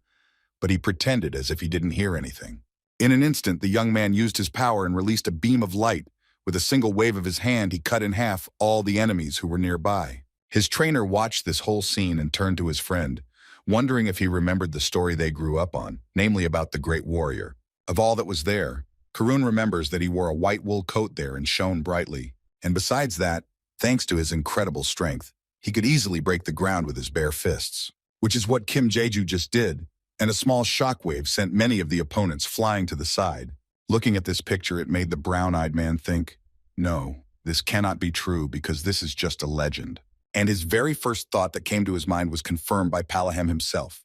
but he pretended as if he didn't hear anything. In an instant, the young man used his power and released a beam of light. With a single wave of his hand, he cut in half all the enemies who were nearby. His trainer watched this whole scene and turned to his friend, wondering if he remembered the story they grew up on, namely about the great warrior. Of all that was there, Karun remembers that he wore a white wool coat there and shone brightly. And besides that, thanks to his incredible strength, he could easily break the ground with his bare fists, which is what Kim Jeju just did, and a small shockwave sent many of the opponents flying to the side. Looking at this picture, it made the brown-eyed man think, no, this cannot be true because this is just a legend. And his very first thought that came to his mind was confirmed by Palaham himself.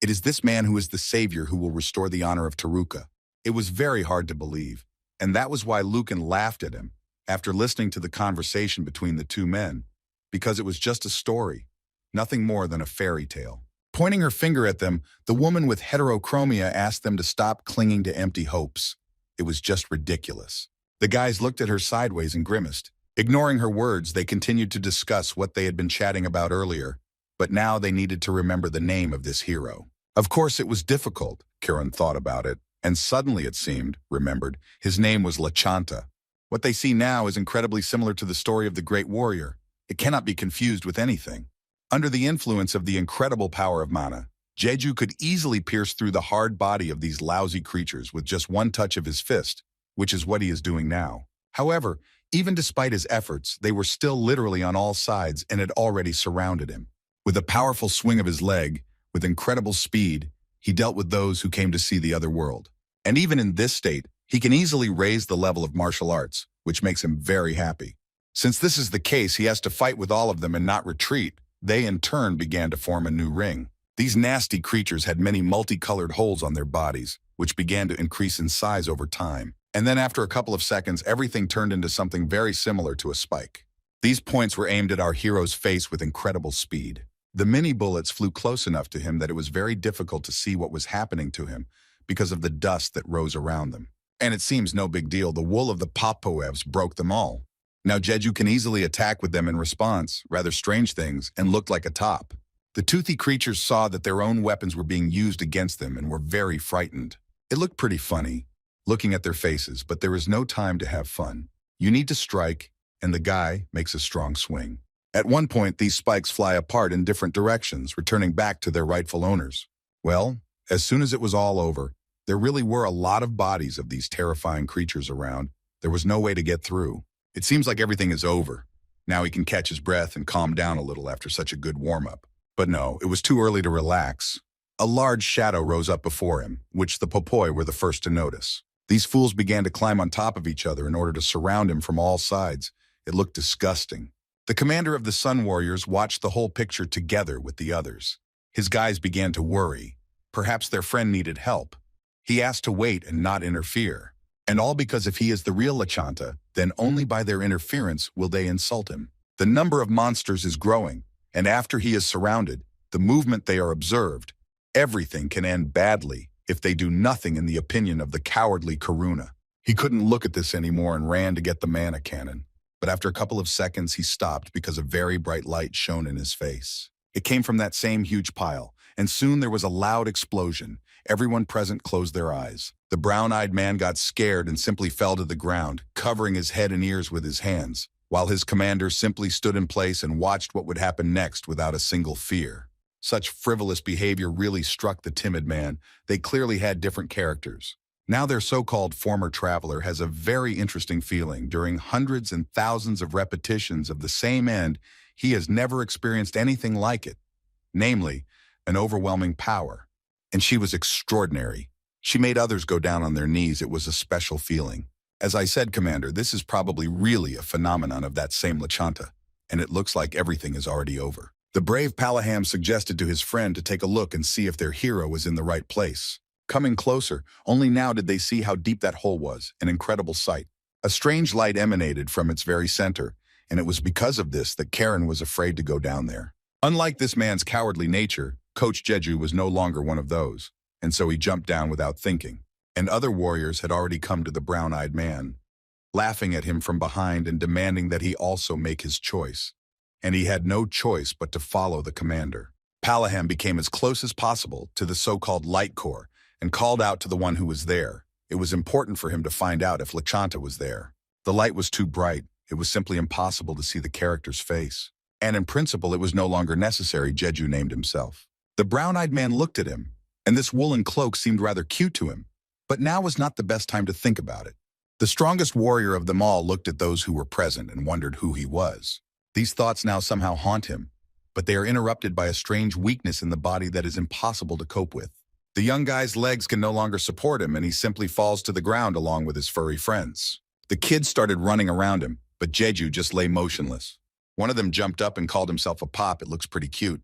It is this man who is the savior who will restore the honor of Taruka. It was very hard to believe, and that was why Lucan laughed at him after listening to the conversation between the two men, because it was just a story, nothing more than a fairy tale. Pointing her finger at them, the woman with heterochromia asked them to stop clinging to empty hopes. It was just ridiculous. The guys looked at her sideways and grimaced. Ignoring her words, they continued to discuss what they had been chatting about earlier, but now they needed to remember the name of this hero. Of course, it was difficult, Karen thought about it, and suddenly it seemed, remembered, his name was Lachanta. What they see now is incredibly similar to the story of the great warrior. It cannot be confused with anything. Under the influence of the incredible power of mana, Jeju could easily pierce through the hard body of these lousy creatures with just one touch of his fist, which is what he is doing now. However, even despite his efforts, they were still literally on all sides and had already surrounded him. With a powerful swing of his leg, with incredible speed, He dealt with those who came to see the other world. And even in this state, he can easily raise the level of martial arts, which makes him very happy. Since this is the case, he has to fight with all of them and not retreat. They, in turn, began to form a new ring. These nasty creatures had many multicolored holes on their bodies, which began to increase in size over time. And then after a couple of seconds, everything turned into something very similar to a spike. These points were aimed at our hero's face with incredible speed. The mini bullets flew close enough to him that it was very difficult to see what was happening to him because of the dust that rose around them. And it seems no big deal, the wool of the pulpoys broke them all. Now Jeju can easily attack with them in response, rather strange things, and looked like a top. The toothy creatures saw that their own weapons were being used against them and were very frightened. It looked pretty funny, looking at their faces, but there is no time to have fun. You need to strike, and the guy makes a strong swing. At one point, these spikes fly apart in different directions, returning back to their rightful owners. Well, as soon as it was all over, there really were a lot of bodies of these terrifying creatures around. There was no way to get through. It seems like everything is over. Now he can catch his breath and calm down a little after such a good warm-up. But no, it was too early to relax. A large shadow rose up before him, which the pulpoy were the first to notice. These fools began to climb on top of each other in order to surround him from all sides. It looked disgusting. The commander of the Sun Warriors watched the whole picture together with the others. His guys began to worry. Perhaps their friend needed help. He asked to wait and not interfere. And all because if he is the real Lachanta, then only by their interference will they insult him. The number of monsters is growing, and after he is surrounded, the movement they are observed, everything can end badly if they do nothing in the opinion of the cowardly Karuna. He couldn't look at this anymore and ran to get the mana cannon. But after a couple of seconds, he stopped because a very bright light shone in his face. It came from that same huge pile, and soon there was a loud explosion. Everyone present closed their eyes. The brown-eyed man got scared and simply fell to the ground, covering his head and ears with his hands, while his commander simply stood in place and watched what would happen next without a single fear. Such frivolous behavior really struck the timid man. They clearly had different characters. Now their so-called former traveler has a very interesting feeling. During hundreds and thousands of repetitions of the same end, he has never experienced anything like it, namely, an overwhelming power. And she was extraordinary. She made others go down on their knees. It was a special feeling. As I said, Commander, this is probably really a phenomenon of that same Lachanta, and it looks like everything is already over. The brave Palaham suggested to his friend to take a look and see if their hero was in the right place. Coming closer, only now did they see how deep that hole was, an incredible sight. A strange light emanated from its very center, and it was because of this that Karen was afraid to go down there. Unlike this man's cowardly nature, Coach Jeju was no longer one of those, and so he jumped down without thinking. And other warriors had already come to the brown-eyed man, laughing at him from behind and demanding that he also make his choice. And he had no choice but to follow the commander. Palaham became as close as possible to the so-called light core and called out to the one who was there. It was important for him to find out if Lachanta was there. The light was too bright. It was simply impossible to see the character's face. And in principle, it was no longer necessary, Jeju named himself. The brown-eyed man looked at him, and this woolen cloak seemed rather cute to him. But now was not the best time to think about it. The strongest warrior of them all looked at those who were present and wondered who he was. These thoughts now somehow haunt him, but they are interrupted by a strange weakness in the body that is impossible to cope with. The young guy's legs can no longer support him, and he simply falls to the ground along with his furry friends. The kids started running around him, but Jeju just lay motionless. One of them jumped up and called himself a pop. It looks pretty cute.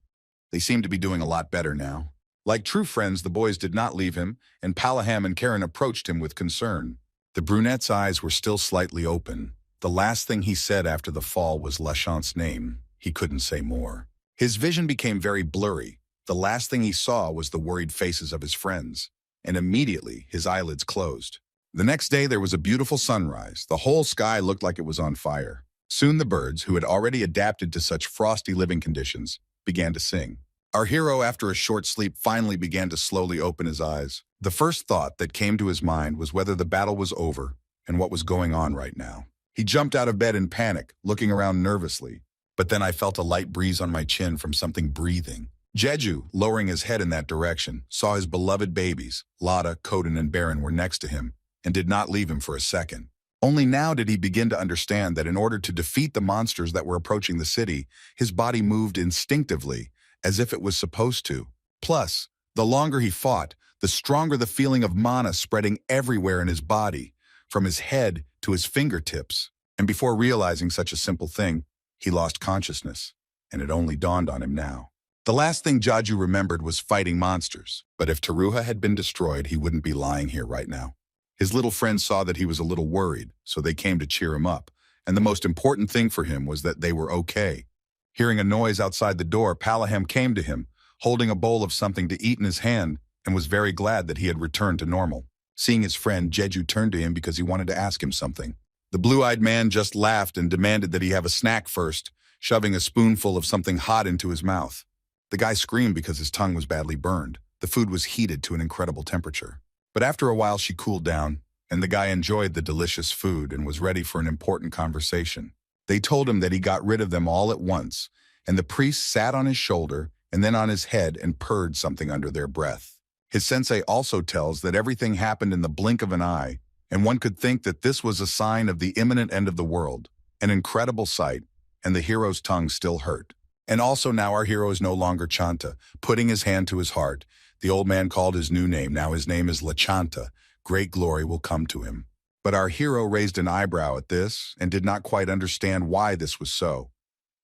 They seem to be doing a lot better now. Like true friends, the boys did not leave him, and Palaham and Karen approached him with concern. The brunette's eyes were still slightly open. The last thing he said after the fall was Lachant's name. He couldn't say more. His vision became very blurry. The last thing he saw was the worried faces of his friends, and immediately his eyelids closed. The next day there was a beautiful sunrise. The whole sky looked like it was on fire. Soon the birds, who had already adapted to such frosty living conditions, began to sing. Our hero, after a short sleep, finally began to slowly open his eyes. The first thought that came to his mind was whether the battle was over and what was going on right now. He jumped out of bed in panic, looking around nervously. But then I felt a light breeze on my chin from something breathing. Jeju, lowering his head in that direction, saw his beloved babies, Lada, Koden, and Baron, were next to him and did not leave him for a second. Only now did he begin to understand that in order to defeat the monsters that were approaching the city, his body moved instinctively, as if it was supposed to. Plus, The longer he fought, the stronger the feeling of mana spreading everywhere in his body, from his head to his fingertips. And before realizing such a simple thing, he lost consciousness, and it only dawned on him now. The last thing Jeju remembered was fighting monsters, but if Teruha had been destroyed, he wouldn't be lying here right now. His little friends saw that he was a little worried, so they came to cheer him up, and the most important thing for him was that they were okay. Hearing a noise outside the door, Palaham came to him, holding a bowl of something to eat in his hand, and was very glad that he had returned to normal. Seeing his friend, Jeju turned to him because he wanted to ask him something. The blue-eyed man just laughed and demanded that he have a snack first, shoving a spoonful of something hot into his mouth. The guy screamed because his tongue was badly burned. The food was heated to an incredible temperature. But after a while, she cooled down, and the guy enjoyed the delicious food and was ready for an important conversation. They told him that he got rid of them all at once, and the priest sat on his shoulder and then on his head and purred something under their breath. His sensei also tells that everything happened in the blink of an eye, and one could think that this was a sign of the imminent end of the world, an incredible sight, and the hero's tongue still hurt. And also now our hero is no longer Chanta, putting his hand to his heart. The old man called his new name. Now his name is Lachanta. Great glory will come to him. But our hero raised an eyebrow at this and did not quite understand why this was so.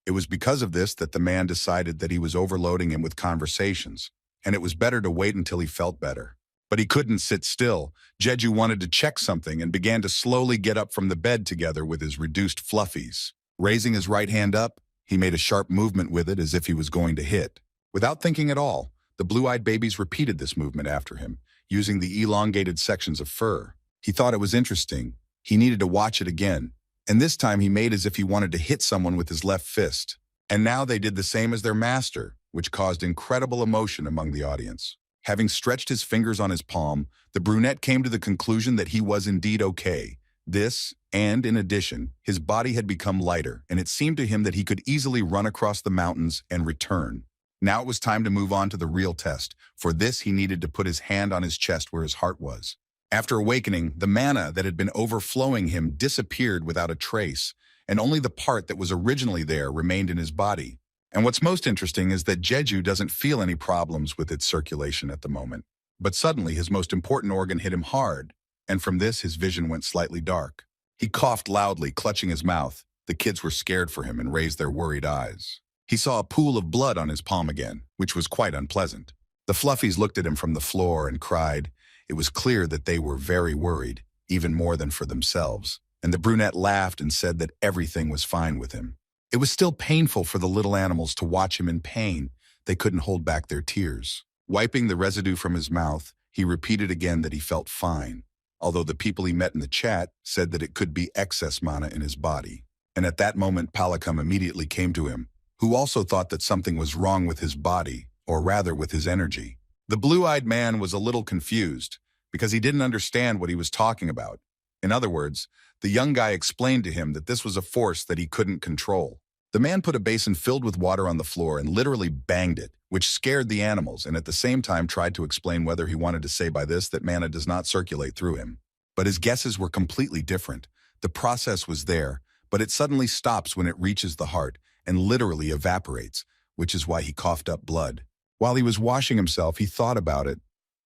It was because of this that the man decided that he was overloading him with conversations, and it was better to wait until he felt better. But he couldn't sit still. Jeju wanted to check something and began to slowly get up from the bed together with his reduced fluffies. Raising his right hand up, he made a sharp movement with it as if he was going to hit. Without thinking at all, the blue-eyed babies repeated this movement after him, using the elongated sections of fur. He thought it was interesting. He needed to watch it again, and this time he made as if he wanted to hit someone with his left fist. And now they did the same as their master, which caused incredible emotion among the audience. Having stretched his fingers on his palm, the brunette came to the conclusion that he was indeed okay. This, and in addition, his body had become lighter, and it seemed to him that he could easily run across the mountains and return. Now it was time to move on to the real test. For this, he needed to put his hand on his chest where his heart was. After awakening, the mana that had been overflowing him disappeared without a trace, and only the part that was originally there remained in his body. And what's most interesting is that Jeju doesn't feel any problems with its circulation at the moment. But suddenly, his most important organ hit him hard, and from this, his vision went slightly dark. He coughed loudly, clutching his mouth. The kids were scared for him and raised their worried eyes. He saw a pool of blood on his palm again, which was quite unpleasant. The fluffies looked at him from the floor and cried. It was clear that they were very worried, even more than for themselves. And the brunette laughed and said that everything was fine with him. It was still painful for the little animals to watch him in pain. They couldn't hold back their tears. Wiping the residue from his mouth, he repeated again that he felt fine, although the people he met in the chat said that it could be excess mana in his body. And at that moment, Palakam immediately came to him, who also thought that something was wrong with his body, or rather with his energy. The blue-eyed man was a little confused, because he didn't understand what he was talking about. In other words, the young guy explained to him that this was a force that he couldn't control. The man put a basin filled with water on the floor and literally banged it, which scared the animals, and at the same time tried to explain whether he wanted to say by this that mana does not circulate through him. But his guesses were completely different. The process was there, but it suddenly stops when it reaches the heart and literally evaporates, which is why he coughed up blood. While he was washing himself, he thought about it.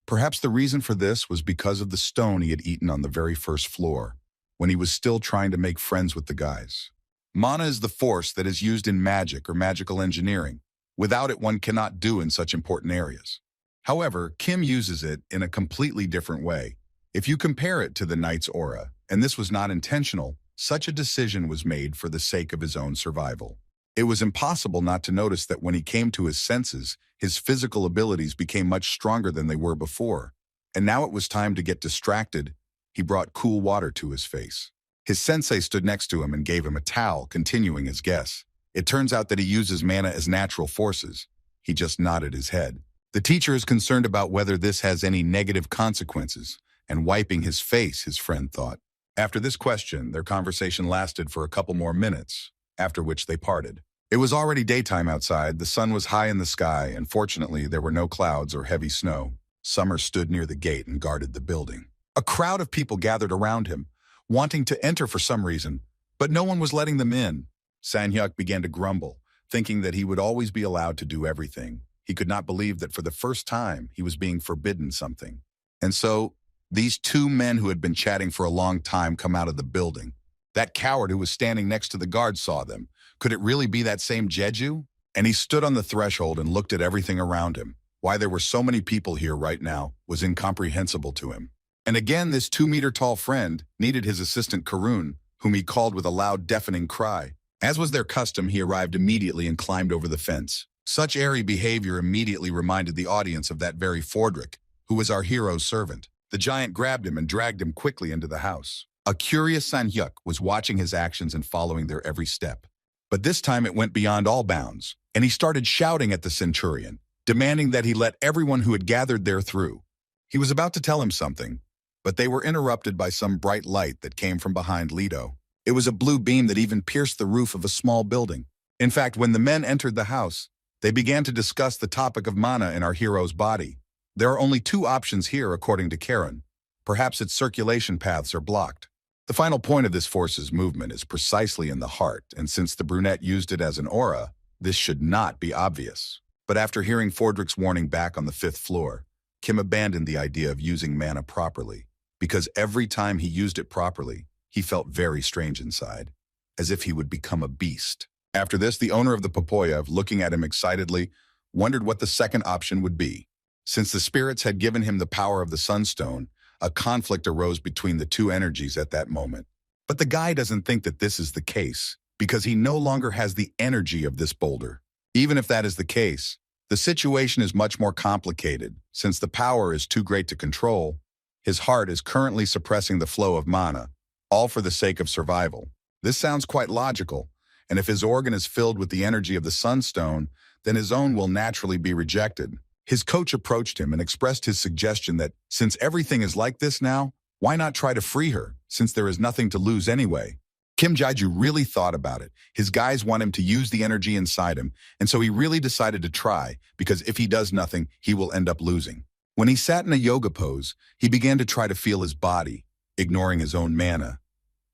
Perhaps the reason for this was because of the stone he had eaten on the very first floor, when he was still trying to make friends with the guys. Mana is the force that is used in magic or magical engineering. Without it, one cannot do in such important areas. However, Kim uses it in a completely different way. If you compare it to the knight's aura, and this was not intentional, such a decision was made for the sake of his own survival. It was impossible not to notice that when he came to his senses, his physical abilities became much stronger than they were before. And now it was time to get distracted. He brought cool water to his face. His sensei stood next to him and gave him a towel, continuing his guess. It turns out that he uses mana as natural forces. He just nodded his head. The teacher is concerned about whether this has any negative consequences, and wiping his face, his friend thought. After this question, their conversation lasted for a couple more minutes, after which they parted. It was already daytime outside, the sun was high in the sky, and fortunately there were no clouds or heavy snow. Summer stood near the gate and guarded the building. A crowd of people gathered around him, wanting to enter for some reason, but no one was letting them in. Sanhyuk began to grumble, thinking that he would always be allowed to do everything. he could not believe that for the first time he was being forbidden something. And so, these two men who had been chatting for a long time come out of the building. That coward who was standing next to the guard saw them. Could it really be that same Jeju? And he stood on the threshold and looked at everything around him. Why there were so many people here right now was incomprehensible to him. And again, this 2-meter-tall friend needed his assistant Karun, whom he called with a loud, deafening cry. As was their custom, he arrived immediately and climbed over the fence. Such airy behavior immediately reminded the audience of that very Fordrick, who was our hero's servant. The giant grabbed him and dragged him quickly into the house. A curious Sanhyuk was watching his actions and following their every step. But this time it went beyond all bounds, and he started shouting at the centurion, demanding that he let everyone who had gathered there through. He was about to tell him something, but they were interrupted by some bright light that came from behind Leto. It was a blue beam that even pierced the roof of a small building. In fact, when the men entered the house, they began to discuss the topic of mana in our hero's body. There are only 2 options here, according to Karen. Perhaps its circulation paths are blocked. The final point of this force's movement is precisely in the heart, and since the brunette used it as an aura, this should not be obvious. But after hearing Fordrick's warning back on the 5th floor, Kim abandoned the idea of using mana properly, because every time he used it properly, he felt very strange inside, as if he would become a beast. After this, the owner of the Popoyev, looking at him excitedly, wondered what the second option would be. Since the spirits had given him the power of the Sunstone, a conflict arose between the 2 energies at that moment. But the guy doesn't think that this is the case, because he no longer has the energy of this boulder. Even if that is the case, the situation is much more complicated. Since the power is too great to control, his heart is currently suppressing the flow of mana, all for the sake of survival. This sounds quite logical, and if his organ is filled with the energy of the Sunstone, then his own will naturally be rejected. His coach approached him and expressed his suggestion that, since everything is like this now, why not try to free her, since there is nothing to lose anyway? Kim Jaiju really thought about it. His guys want him to use the energy inside him, and so he really decided to try, because if he does nothing, he will end up losing. When he sat in a yoga pose, he began to try to feel his body, ignoring his own mana.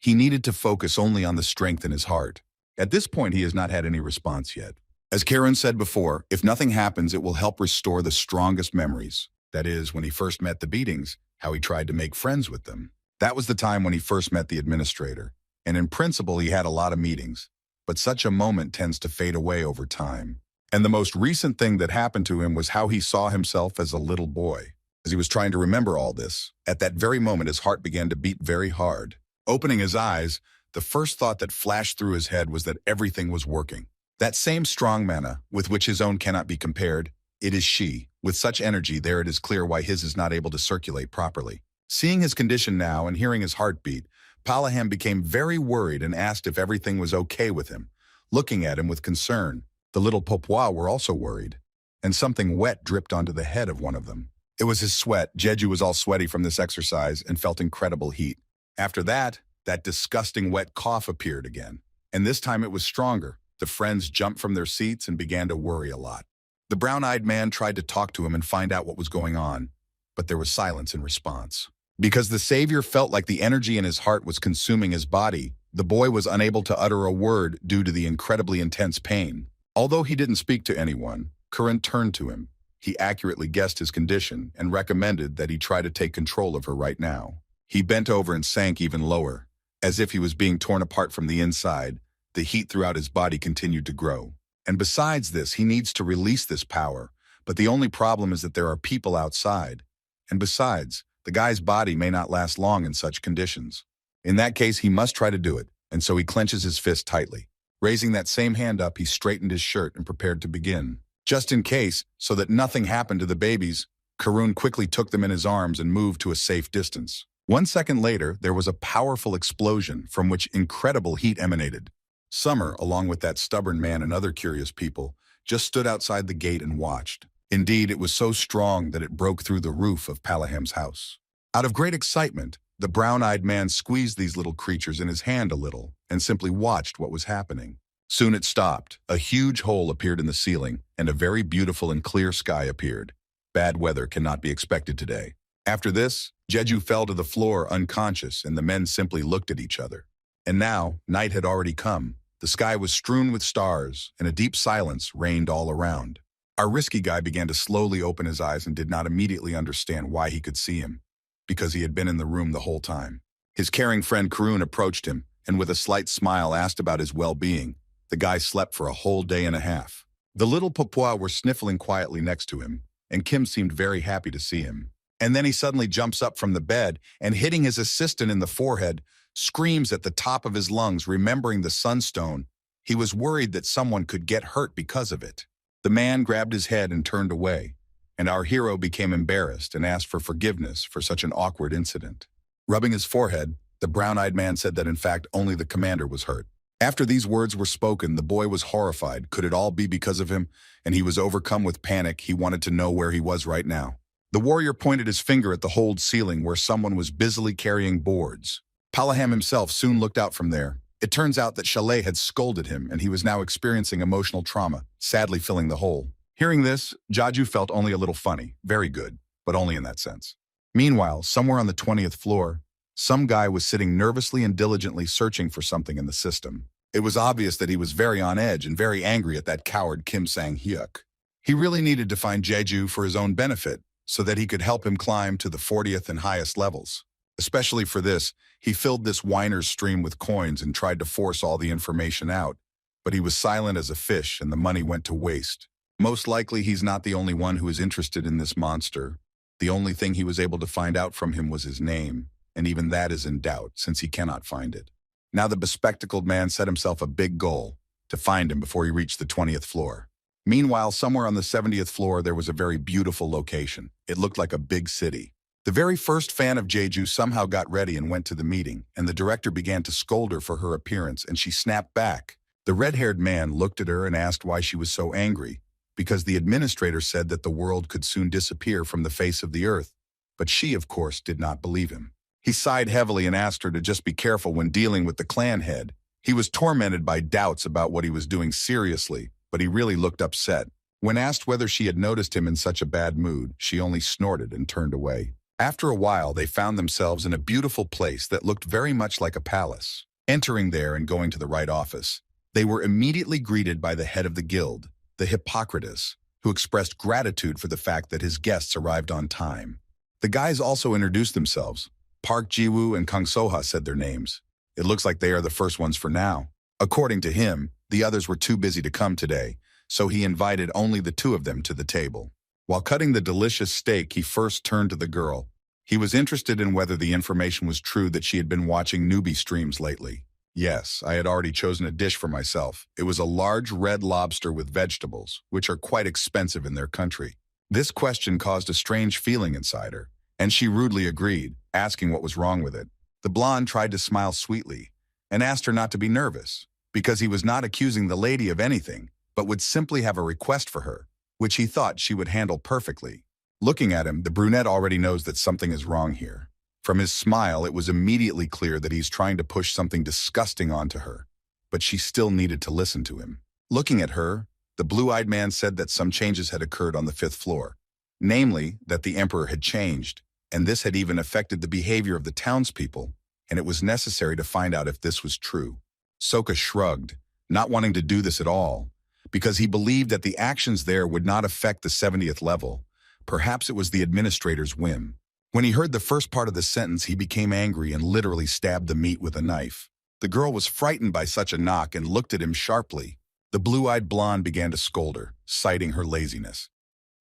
He needed to focus only on the strength in his heart. At this point, he has not had any response yet. As Karen said before, if nothing happens, it will help restore the strongest memories. That is, when he first met the beatings, how he tried to make friends with them. That was the time when he first met the administrator. And in principle, he had a lot of meetings. But such a moment tends to fade away over time. And the most recent thing that happened to him was how he saw himself as a little boy. As he was trying to remember all this, at that very moment his heart began to beat very hard. Opening his eyes, the first thought that flashed through his head was that everything was working. That same strong mana, with which his own cannot be compared, it is she. With such energy, there it is clear why his is not able to circulate properly. Seeing his condition now and hearing his heartbeat, Palaham became very worried and asked if everything was okay with him, looking at him with concern. The little Popois were also worried, and something wet dripped onto the head of one of them. It was his sweat. Jeju was all sweaty from this exercise and felt incredible heat. After that disgusting wet cough appeared again, and this time it was stronger. The friends jumped from their seats and began to worry a lot. The brown-eyed man tried to talk to him and find out what was going on, but there was silence in response. Because the savior felt like the energy in his heart was consuming his body, the boy was unable to utter a word due to the incredibly intense pain. Although he didn't speak to anyone, Curran turned to him. He accurately guessed his condition and recommended that he try to take control of her right now. He bent over and sank even lower. As if he was being torn apart from the inside, the heat throughout his body continued to grow. And besides this, he needs to release this power, but the only problem is that there are people outside. And besides, the guy's body may not last long in such conditions. In that case, he must try to do it, and so he clenches his fist tightly. Raising that same hand up, he straightened his shirt and prepared to begin. Just in case, so that nothing happened to the babies, Karun quickly took them in his arms and moved to a safe distance. 1 second later, there was a powerful explosion from which incredible heat emanated. Summer, along with that stubborn man and other curious people, just stood outside the gate and watched. Indeed, it was so strong that it broke through the roof of Palaham's house. Out of great excitement, the brown-eyed man squeezed these little creatures in his hand a little and simply watched what was happening. Soon it stopped. A huge hole appeared in the ceiling, and a very beautiful and clear sky appeared. Bad weather cannot be expected today. After this, Jeju fell to the floor unconscious, and the men simply looked at each other. And now, night had already come. The sky was strewn with stars, and a deep silence reigned all around. Our risky guy began to slowly open his eyes and did not immediately understand why he could see him, because he had been in the room the whole time. His caring friend Karun approached him, and with a slight smile asked about his well-being. The guy slept for a whole day and a half. The little pulpoy were sniffling quietly next to him, and Kim seemed very happy to see him. And then he suddenly jumps up from the bed and, hitting his assistant in the forehead, screams at the top of his lungs, remembering the sunstone. He was worried that someone could get hurt because of it. The man grabbed his head and turned away, and our hero became embarrassed and asked for forgiveness for such an awkward incident. Rubbing his forehead, the brown-eyed man said that in fact only the commander was hurt. After these words were spoken, the boy was horrified. Could it all be because of him? And he was overcome with panic. He wanted to know where he was right now. The warrior pointed his finger at the hold ceiling where someone was busily carrying boards. Palaham himself soon looked out from there. It turns out that Chalet had scolded him, and he was now experiencing emotional trauma, sadly filling the hole. Hearing this, Jaju felt only a little funny. Very good, but only in that sense. Meanwhile, somewhere on the 20th floor, some guy was sitting nervously and diligently searching for something in the system. It was obvious that he was very on edge and very angry at that coward Kim Sang-hyuk. He really needed to find Jeju for his own benefit, so that he could help him climb to the 40th and highest levels. Especially for this, he filled this whiner's stream with coins and tried to force all the information out, but he was silent as a fish and the money went to waste. Most likely he's not the only one who is interested in this monster. The only thing he was able to find out from him was his name, and even that is in doubt since he cannot find it. Now the bespectacled man set himself a big goal, to find him before he reached the 20th floor. Meanwhile, somewhere on the 70th floor there was a very beautiful location. It looked like a big city. The very first fan of Jeju somehow got ready and went to the meeting, and the director began to scold her for her appearance, and she snapped back. The red-haired man looked at her and asked why she was so angry, because the administrator said that the world could soon disappear from the face of the earth, but she, of course, did not believe him. He sighed heavily and asked her to just be careful when dealing with the clan head. He was tormented by doubts about what he was doing seriously, but he really looked upset. When asked whether she had noticed him in such a bad mood, she only snorted and turned away. After a while, they found themselves in a beautiful place that looked very much like a palace. Entering there and going to the right office, they were immediately greeted by the head of the guild, the Hippocrates, who expressed gratitude for the fact that his guests arrived on time. The guys also introduced themselves. Park Jiwoo and Kang Soha said their names. It looks like they are the first ones for now. According to him, the others were too busy to come today, so he invited only the two of them to the table. While cutting the delicious steak, he first turned to the girl. He was interested in whether the information was true that she had been watching newbie streams lately. Yes, I had already chosen a dish for myself. It was a large red lobster with vegetables, which are quite expensive in their country. This question caused a strange feeling inside her, and she rudely agreed, asking what was wrong with it. The blonde tried to smile sweetly and asked her not to be nervous, because he was not accusing the lady of anything, but would simply have a request for her, which he thought she would handle perfectly. Looking at him, the brunette already knows that something is wrong here. From his smile, it was immediately clear that he's trying to push something disgusting onto her, but she still needed to listen to him. Looking at her, the blue-eyed man said that some changes had occurred on the 5th floor, namely that the emperor had changed, and this had even affected the behavior of the townspeople, and it was necessary to find out if this was true. Soka shrugged, not wanting to do this at all, because he believed that the actions there would not affect the 70th level. Perhaps it was the administrator's whim. When he heard the first part of the sentence, he became angry and literally stabbed the meat with a knife. The girl was frightened by such a knock and looked at him sharply. The blue-eyed blonde began to scold her, citing her laziness.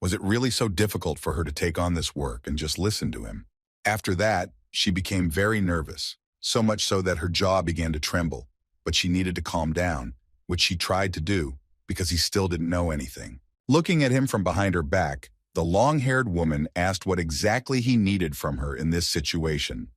Was it really so difficult for her to take on this work and just listen to him? After that, she became very nervous, so much so that her jaw began to tremble, but she needed to calm down, which she tried to do, because he still didn't know anything. Looking at him from behind her back, the long-haired woman asked what exactly he needed from her in this situation.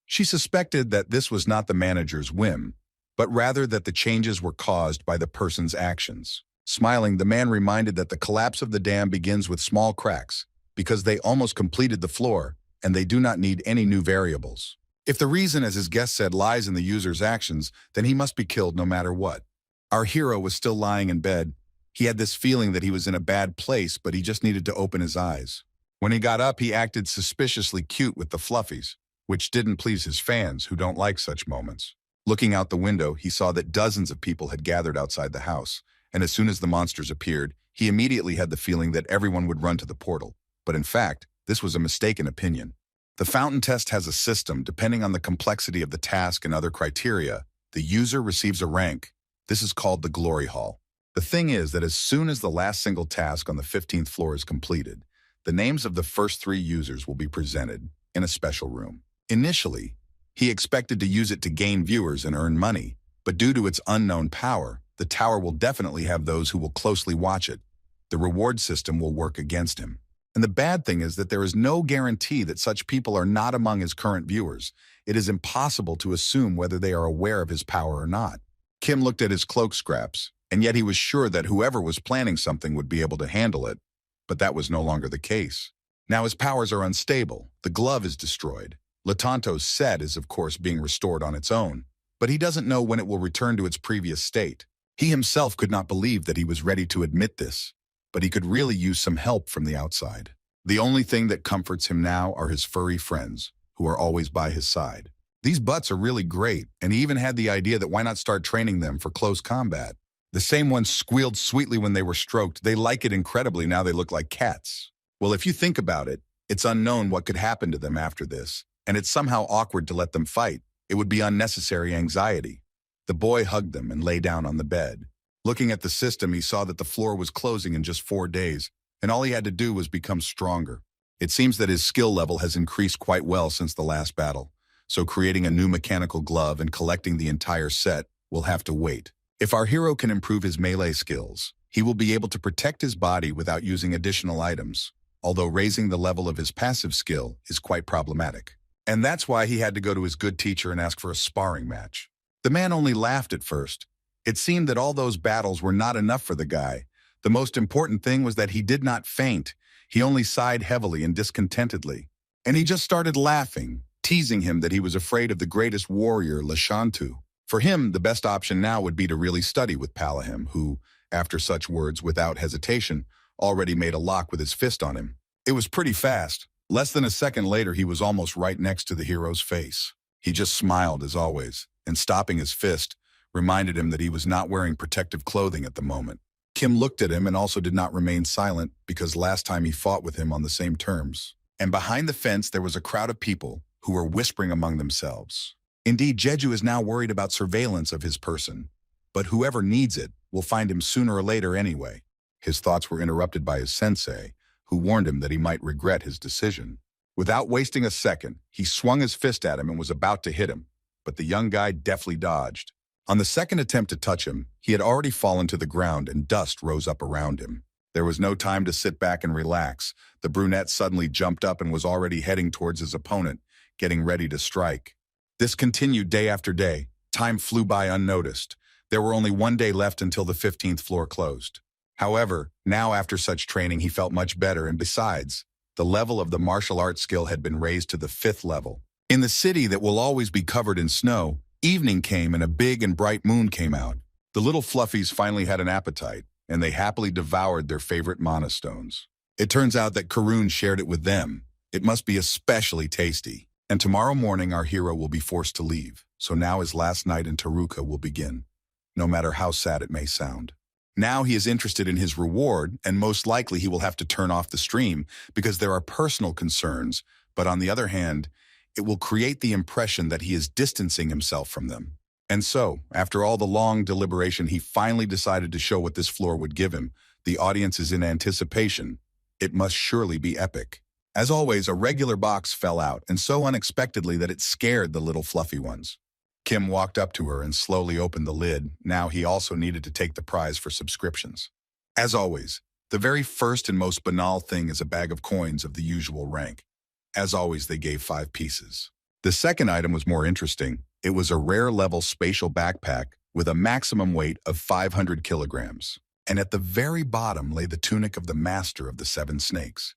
She suspected that this was not the manager's whim, but rather that the changes were caused by the person's actions. Smiling, the man reminded that the collapse of the dam begins with small cracks, because they almost completed the floor, and they do not need any new variables. If the reason, as his guest said, lies in the user's actions, then he must be killed no matter what. Our hero was still lying in bed. He had this feeling that he was in a bad place, but he just needed to open his eyes. When he got up, he acted suspiciously cute with the fluffies, which didn't please his fans, who don't like such moments. Looking out the window, he saw that dozens of people had gathered outside the house, and as soon as the monsters appeared, He immediately had the feeling that everyone would run to the portal, but in fact, this was a mistaken opinion. The fountain test has a system. Depending on the complexity of the task and other criteria, the user receives a rank. This is called the glory hall. The thing is that as soon as the last single task on the 15th floor is completed, the names of the first 3 users will be presented in a special room. Initially, he expected to use it to gain viewers and earn money, but due to its unknown power, the tower will definitely have those who will closely watch it. The reward system will work against him. And the bad thing is that there is no guarantee that such people are not among his current viewers. It is impossible to assume whether they are aware of his power or not. Kim looked at his cloak scraps, and yet he was sure that whoever was planning something would be able to handle it, but that was no longer the case. Now his powers are unstable, the glove is destroyed. Latanto's set is of course being restored on its own, but he doesn't know when it will return to its previous state. He himself could not believe that he was ready to admit this, but he could really use some help from the outside. The only thing that comforts him now are his furry friends, who are always by his side. These butts are really great, and he even had the idea that why not start training them for close combat. The same ones squealed sweetly when they were stroked. They like it incredibly now they look like cats. Well, if you think about it, it's unknown what could happen to them after this, and it's somehow awkward to let them fight. It would be unnecessary anxiety. The boy hugged them and lay down on the bed. Looking at the system, he saw that the floor was closing in just 4 days, and all he had to do was become stronger. It seems that his skill level has increased quite well since the last battle, so creating a new mechanical glove and collecting the entire set will have to wait. If our hero can improve his melee skills, he will be able to protect his body without using additional items, although raising the level of his passive skill is quite problematic. And that's why he had to go to his good teacher and ask for a sparring match. The man only laughed at first. It seemed that all those battles were not enough for the guy. The most important thing was that he did not faint. He only sighed heavily and discontentedly. And he just started laughing, teasing him that he was afraid of the greatest warrior, Lashantu. For him, the best option now would be to really study with Palahim, who, after such words without hesitation, already made a lock with his fist on him. It was pretty fast. Less than a second later, he was almost right next to the hero's face. He just smiled as always, and stopping his fist, reminded him that he was not wearing protective clothing at the moment. Kim looked at him and also did not remain silent because last time he fought with him on the same terms. And behind the fence there was a crowd of people who were whispering among themselves. Indeed, Jeju is now worried about surveillance of his person, but whoever needs it will find him sooner or later anyway. His thoughts were interrupted by his sensei, who warned him that he might regret his decision. Without wasting a second, he swung his fist at him and was about to hit him, but the young guy deftly dodged. On the second attempt to touch him, he had already fallen to the ground and dust rose up around him. There was no time to sit back and relax. The brunette suddenly jumped up and was already heading towards his opponent, getting ready to strike. This continued day after day. Time flew by unnoticed. There were only 1 day left until the 15th floor closed. However, now after such training he felt much better, and besides, the level of the martial arts skill had been raised to the 5th level. In the city that will always be covered in snow, evening came and a big and bright moon came out. The little fluffies finally had an appetite, and they happily devoured their favorite mana stones. It turns out that Karun shared it with them. It must be especially tasty. And tomorrow morning our hero will be forced to leave, so now his last night in Taruka will begin, no matter how sad it may sound. Now he is interested in his reward, and most likely he will have to turn off the stream because there are personal concerns, but on the other hand, it will create the impression that he is distancing himself from them. And so, after all the long deliberation, he finally decided to show what this floor would give him. The audience is in anticipation. It must surely be epic. As always, a regular box fell out, and so unexpectedly that it scared the little fluffy ones. Kim walked up to her and slowly opened the lid. Now he also needed to take the prize for subscriptions. As always, the very first and most banal thing is a bag of coins of the usual rank. As always, they gave 5 pieces. The second item was more interesting. It was a rare level spatial backpack with a maximum weight of 500 kilograms. And at the very bottom lay the tunic of the master of the 7 snakes.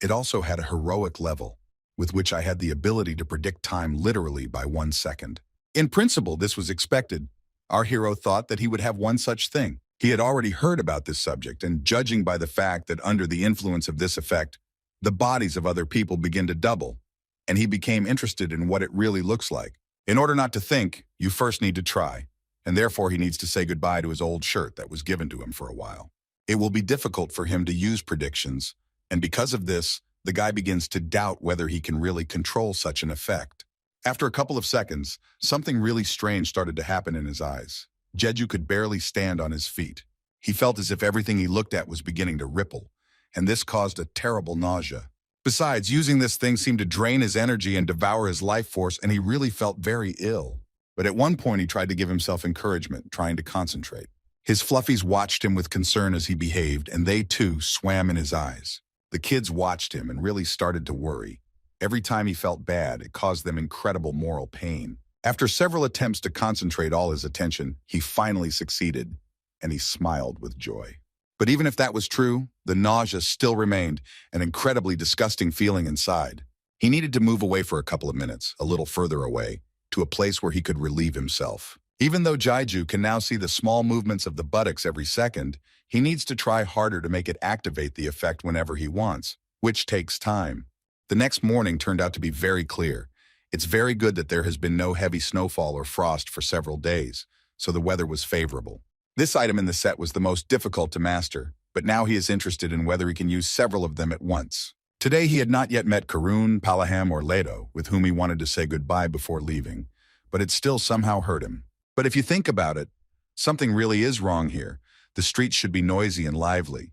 It also had a heroic level, with which I had the ability to predict time literally by 1 second. In principle, this was expected. Our hero thought that he would have one such thing. He had already heard about this subject, and judging by the fact that under the influence of this effect, the bodies of other people begin to double, and he became interested in what it really looks like. In order not to think, you first need to try, and therefore he needs to say goodbye to his old shirt that was given to him for a while. It will be difficult for him to use predictions, and because of this, the guy begins to doubt whether he can really control such an effect. After a couple of seconds, something really strange started to happen in his eyes. Jeju could barely stand on his feet. He felt as if everything he looked at was beginning to ripple, and this caused a terrible nausea. Besides, using this thing seemed to drain his energy and devour his life force, and he really felt very ill. But at one point, he tried to give himself encouragement, trying to concentrate. His fluffies watched him with concern as he behaved, and they too swam in his eyes. The kids watched him and really started to worry. Every time he felt bad, it caused them incredible moral pain. After several attempts to concentrate all his attention, he finally succeeded, and he smiled with joy. But even if that was true, the nausea still remained, an incredibly disgusting feeling inside. He needed to move away for a couple of minutes, a little further away, to a place where he could relieve himself. Even though Jaiju can now see the small movements of the buttocks every second, he needs to try harder to make it activate the effect whenever he wants, which takes time. The next morning turned out to be very clear. It's very good that there has been no heavy snowfall or frost for several days, so the weather was favorable. This item in the set was the most difficult to master, but now he is interested in whether he can use several of them at once. Today he had not yet met Karun, Palaham, or Leto, with whom he wanted to say goodbye before leaving, but it still somehow hurt him. But if you think about it, something really is wrong here. The streets should be noisy and lively,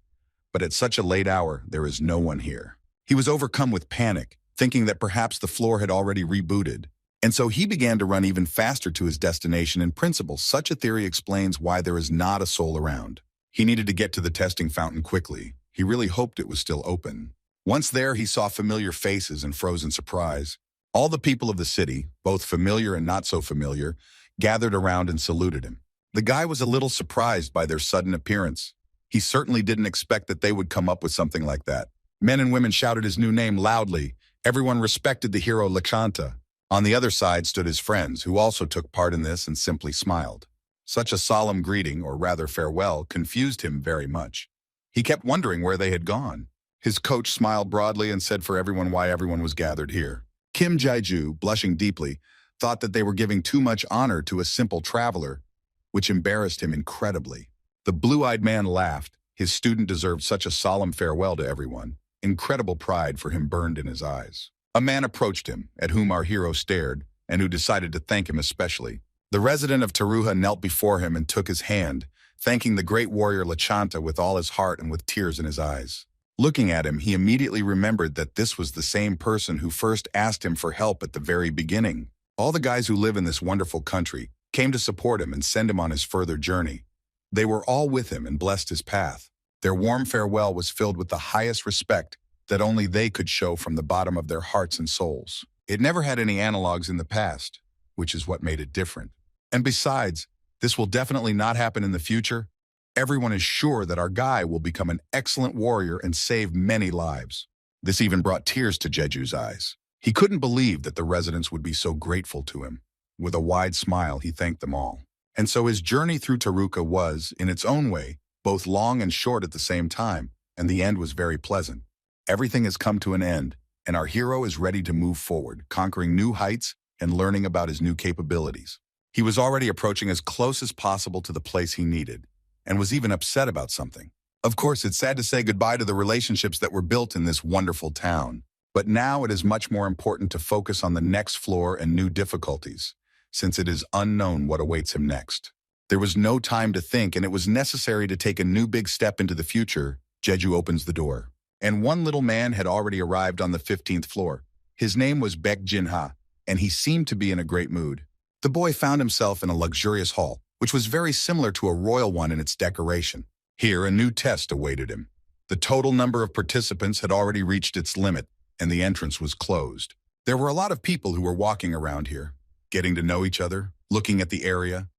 but at such a late hour, there is no one here. He was overcome with panic, thinking that perhaps the floor had already rebooted. And so he began to run even faster to his destination. In principle, such a theory explains why there is not a soul around. He needed to get to the testing fountain quickly. He really hoped it was still open. Once there, he saw familiar faces and froze in surprise. All the people of the city, both familiar and not so familiar, gathered around and saluted him. The guy was a little surprised by their sudden appearance. He certainly didn't expect that they would come up with something like that. Men and women shouted his new name loudly. Everyone respected the hero Lachanta. On the other side stood his friends, who also took part in this and simply smiled. Such a solemn greeting, or rather farewell, confused him very much. He kept wondering where they had gone. His coach smiled broadly and said for everyone why everyone was gathered here. Kim Jaiju, blushing deeply, thought that they were giving too much honor to a simple traveler, which embarrassed him incredibly. The blue-eyed man laughed. His student deserved such a solemn farewell to everyone. Incredible pride for him burned in his eyes. A man approached him, at whom our hero stared, and who decided to thank him especially. The resident of Taruha knelt before him and took his hand, thanking the great warrior Lachanta with all his heart and with tears in his eyes. Looking at him, he immediately remembered that this was the same person who first asked him for help at the very beginning. All the guys who live in this wonderful country came to support him and send him on his further journey. They were all with him and blessed his path. Their warm farewell was filled with the highest respect that only they could show from the bottom of their hearts and souls. It never had any analogs in the past, which is what made it different. And besides, this will definitely not happen in the future. Everyone is sure that our guy will become an excellent warrior and save many lives. This even brought tears to Jeju's eyes. He couldn't believe that the residents would be so grateful to him. With a wide smile, he thanked them all. And so his journey through Taruka was, in its own way, both long and short at the same time, and the end was very pleasant. Everything has come to an end, and our hero is ready to move forward, conquering new heights and learning about his new capabilities. He was already approaching as close as possible to the place he needed, and was even upset about something. Of course, it's sad to say goodbye to the relationships that were built in this wonderful town, but now it is much more important to focus on the next floor and new difficulties, since it is unknown what awaits him next. There was no time to think, and it was necessary to take a new big step into the future. Jeju opens the door, and one little man had already arrived on the 15th floor. His name was Baek Jin-ha, and he seemed to be in a great mood. The boy found himself in a luxurious hall, which was very similar to a royal one in its decoration. Here, a new test awaited him. The total number of participants had already reached its limit, and the entrance was closed. There were a lot of people who were walking around here, getting to know each other, looking at the area,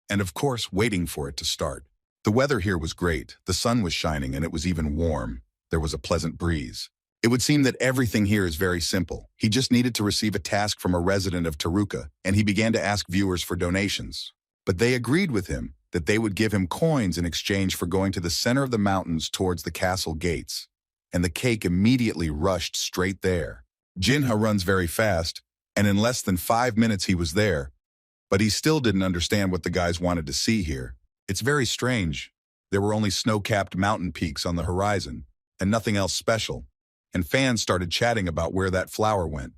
and of course, waiting for it to start. The weather here was great. The sun was shining, and it was even warm. There was a pleasant breeze. It would seem that everything here is very simple. He just needed to receive a task from a resident of Taruka, and he began to ask viewers for donations. But they agreed with him that they would give him coins in exchange for going to the center of the mountains towards the castle gates. And the cake immediately rushed straight there. Jinha runs very fast, and in less than 5 minutes he was there. But he still didn't understand what the guys wanted to see here. It's very strange. There were only snow-capped mountain peaks on the horizon, and nothing else special. And fans started chatting about where that flower went.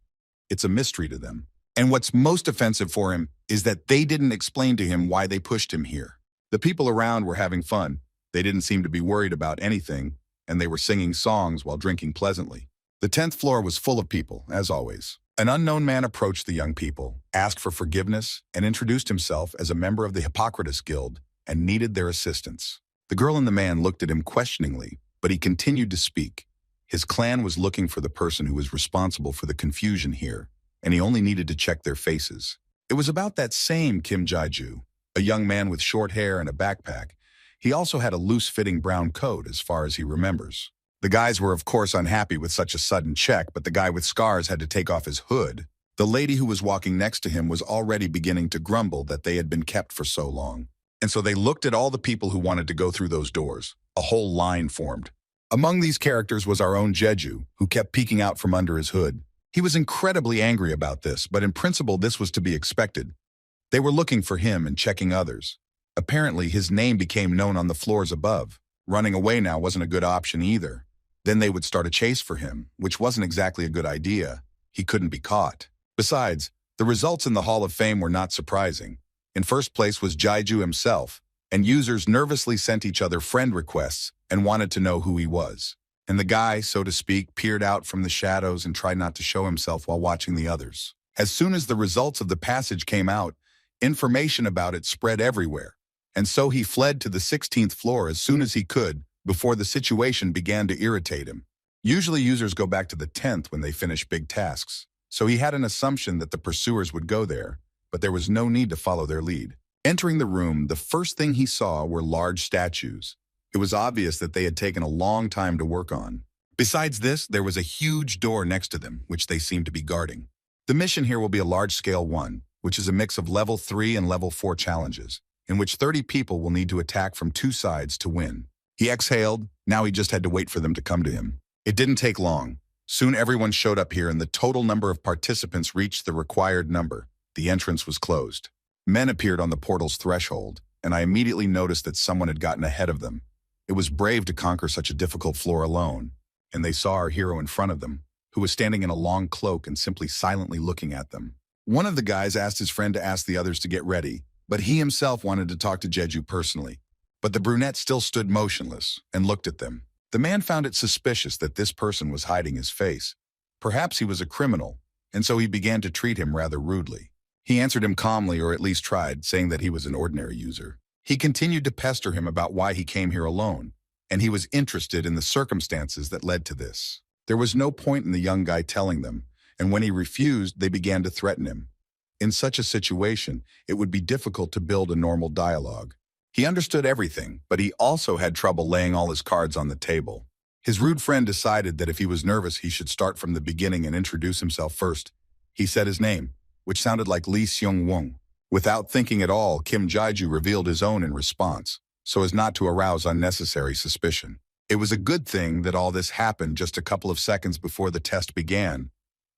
It's a mystery to them. And what's most offensive for him is that they didn't explain to him why they pushed him here. The people around were having fun. They didn't seem to be worried about anything, and they were singing songs while drinking pleasantly. The 10th floor was full of people, as always. An unknown man approached the young people, asked for forgiveness, and introduced himself as a member of the Hippocrates Guild and needed their assistance. The girl and the man looked at him questioningly, but he continued to speak. His clan was looking for the person who was responsible for the confusion here, and he only needed to check their faces. It was about that same Kim Jaiju, a young man with short hair and a backpack. He also had a loose-fitting brown coat as far as he remembers. The guys were of course unhappy with such a sudden check, but the guy with scars had to take off his hood. The lady who was walking next to him was already beginning to grumble that they had been kept for so long. And so they looked at all the people who wanted to go through those doors. A whole line formed. Among these characters was our own Jeju, who kept peeking out from under his hood. He was incredibly angry about this, but in principle this was to be expected. They were looking for him and checking others. Apparently his name became known on the floors above. Running away now wasn't a good option either. Then they would start a chase for him, which wasn't exactly a good idea. He couldn't be caught. Besides, the results in the Hall of Fame were not surprising. In first place was Jaiju himself, and users nervously sent each other friend requests and wanted to know who he was. And the guy, so to speak, peered out from the shadows and tried not to show himself while watching the others. As soon as the results of the passage came out, information about it spread everywhere. And so he fled to the 16th floor as soon as he could, before the situation began to irritate him. Usually users go back to the 10th when they finish big tasks, so he had an assumption that the pursuers would go there, but there was no need to follow their lead. Entering the room, the first thing he saw were large statues. It was obvious that they had taken a long time to work on. Besides this, there was a huge door next to them, which they seemed to be guarding. The mission here will be a large-scale one, which is a mix of level 3 and level 4 challenges, in which 30 people will need to attack from 2 sides to win. He exhaled. Now he just had to wait for them to come to him. It didn't take long. Soon everyone showed up here and the total number of participants reached the required number. The entrance was closed. Men appeared on the portal's threshold, and I immediately noticed that someone had gotten ahead of them. It was brave to conquer such a difficult floor alone, and they saw our hero in front of them, who was standing in a long cloak and simply silently looking at them. One of the guys asked his friend to ask the others to get ready, but he himself wanted to talk to Jeju personally. But the brunette still stood motionless and looked at them. The man found it suspicious that this person was hiding his face. Perhaps he was a criminal, and so he began to treat him rather rudely. He answered him calmly, or at least tried, saying that he was an ordinary user. He continued to pester him about why he came here alone, and he was interested in the circumstances that led to this. There was no point in the young guy telling them, and when he refused, they began to threaten him. In such a situation, it would be difficult to build a normal dialogue. He understood everything, but he also had trouble laying all his cards on the table. His rude friend decided that if he was nervous, he should start from the beginning and introduce himself first. He said his name, which sounded like Lee Seung-wong. Without thinking at all, Kim Jaiju revealed his own in response, so as not to arouse unnecessary suspicion. It was a good thing that all this happened just a couple of seconds before the test began,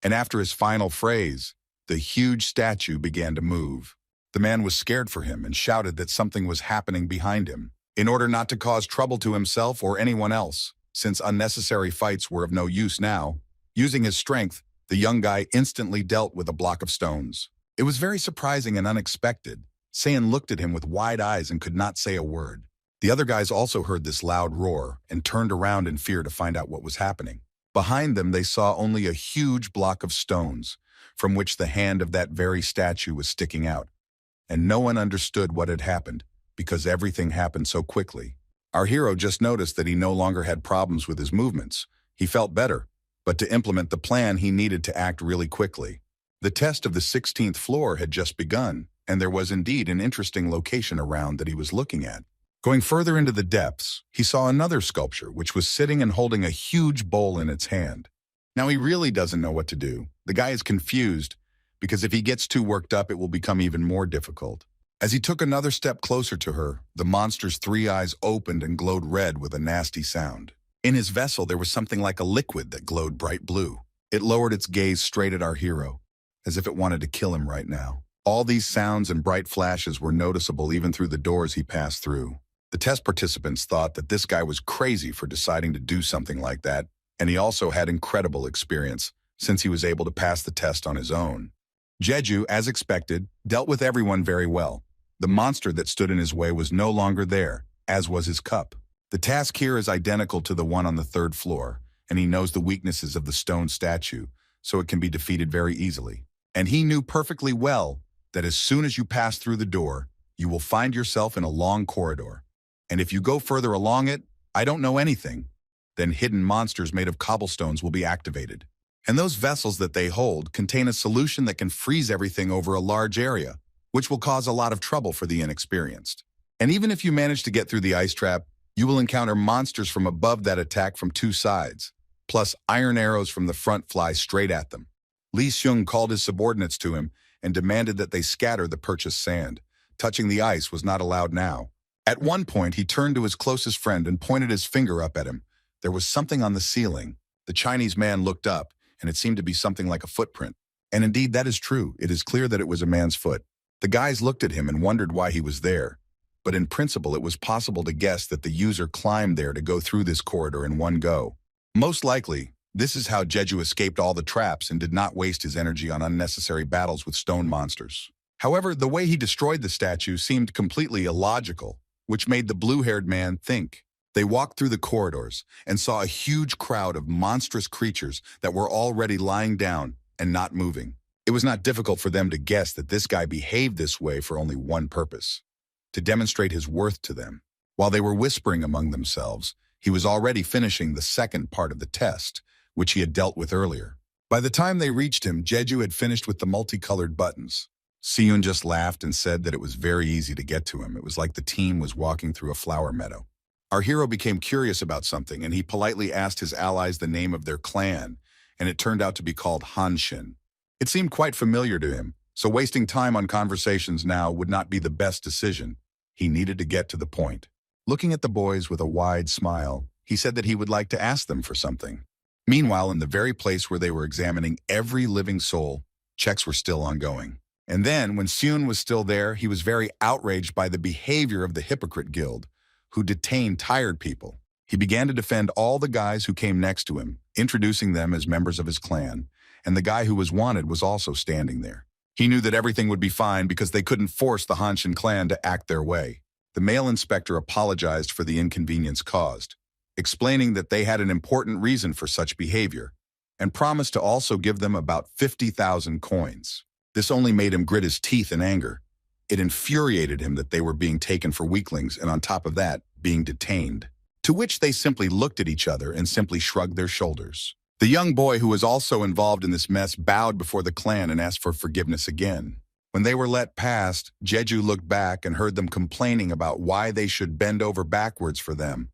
and after his final phrase, the huge statue began to move. The man was scared for him and shouted that something was happening behind him. In order not to cause trouble to himself or anyone else, since unnecessary fights were of no use now, using his strength, the young guy instantly dealt with a block of stones. It was very surprising and unexpected. Saiyan looked at him with wide eyes and could not say a word. The other guys also heard this loud roar and turned around in fear to find out what was happening. Behind them, they saw only a huge block of stones, from which the hand of that very statue was sticking out. And no one understood what had happened, because everything happened so quickly. Our hero just noticed that he no longer had problems with his movements. He felt better, but to implement the plan, he needed to act really quickly. The test of the 16th floor had just begun, and there was indeed an interesting location around that he was looking at. Going further into the depths, he saw another sculpture which was sitting and holding a huge bowl in its hand. Now he really doesn't know what to do. The guy is confused, because if he gets too worked up, it will become even more difficult. As he took another step closer to her, the monster's 3 eyes opened and glowed red with a nasty sound. In his vessel, there was something like a liquid that glowed bright blue. It lowered its gaze straight at our hero, as if it wanted to kill him right now. All these sounds and bright flashes were noticeable even through the doors he passed through. The test participants thought that this guy was crazy for deciding to do something like that, and he also had incredible experience, since he was able to pass the test on his own. Jeju, as expected, dealt with everyone very well. The monster that stood in his way was no longer there, as was his cup. The task here is identical to the one on the third floor, and he knows the weaknesses of the stone statue, so it can be defeated very easily. And he knew perfectly well that as soon as you pass through the door, you will find yourself in a long corridor. And if you go further along it, I don't know anything, then hidden monsters made of cobblestones will be activated. And those vessels that they hold contain a solution that can freeze everything over a large area, which will cause a lot of trouble for the inexperienced. And even if you manage to get through the ice trap, you will encounter monsters from above that attack from two sides, plus iron arrows from the front fly straight at them. Li Xiong called his subordinates to him and demanded that they scatter the purchased sand. Touching the ice was not allowed now. At one point, he turned to his closest friend and pointed his finger up at him. There was something on the ceiling. The Chinese man looked up, and it seemed to be something like a footprint. And indeed, that is true. It is clear that it was a man's foot. The guys looked at him and wondered why he was there. But in principle, it was possible to guess that the user climbed there to go through this corridor in one go. Most likely, this is how Jeju escaped all the traps and did not waste his energy on unnecessary battles with stone monsters. However, the way he destroyed the statue seemed completely illogical, which made the blue-haired man think. They walked through the corridors and saw a huge crowd of monstrous creatures that were already lying down and not moving. It was not difficult for them to guess that this guy behaved this way for only one purpose: to demonstrate his worth to them. While they were whispering among themselves, he was already finishing the second part of the test, which he had dealt with earlier. By the time they reached him, Jeju had finished with the multicolored buttons. Siyun just laughed and said that it was very easy to get to him. It was like the team was walking through a flower meadow. Our hero became curious about something, and he politely asked his allies the name of their clan, and it turned out to be called Hanshin. It seemed quite familiar to him, so wasting time on conversations now would not be the best decision. He needed to get to the point. Looking at the boys with a wide smile, he said that he would like to ask them for something. Meanwhile, in the very place where they were examining every living soul, checks were still ongoing. And then, when Siyun was still there, he was very outraged by the behavior of the Hypocrite Guild, who detained tired people. He began to defend all the guys who came next to him, introducing them as members of his clan, and the guy who was wanted was also standing there. He knew that everything would be fine because they couldn't force the Hanshin clan to act their way. The male inspector apologized for the inconvenience caused, explaining that they had an important reason for such behavior, and promised to also give them about 50,000 coins. This only made him grit his teeth in anger. It infuriated him that they were being taken for weaklings and on top of that, being detained. To which they simply looked at each other and simply shrugged their shoulders. The young boy who was also involved in this mess bowed before the clan and asked for forgiveness again. When they were let past, Jeju looked back and heard them complaining about why they should bend over backwards for them.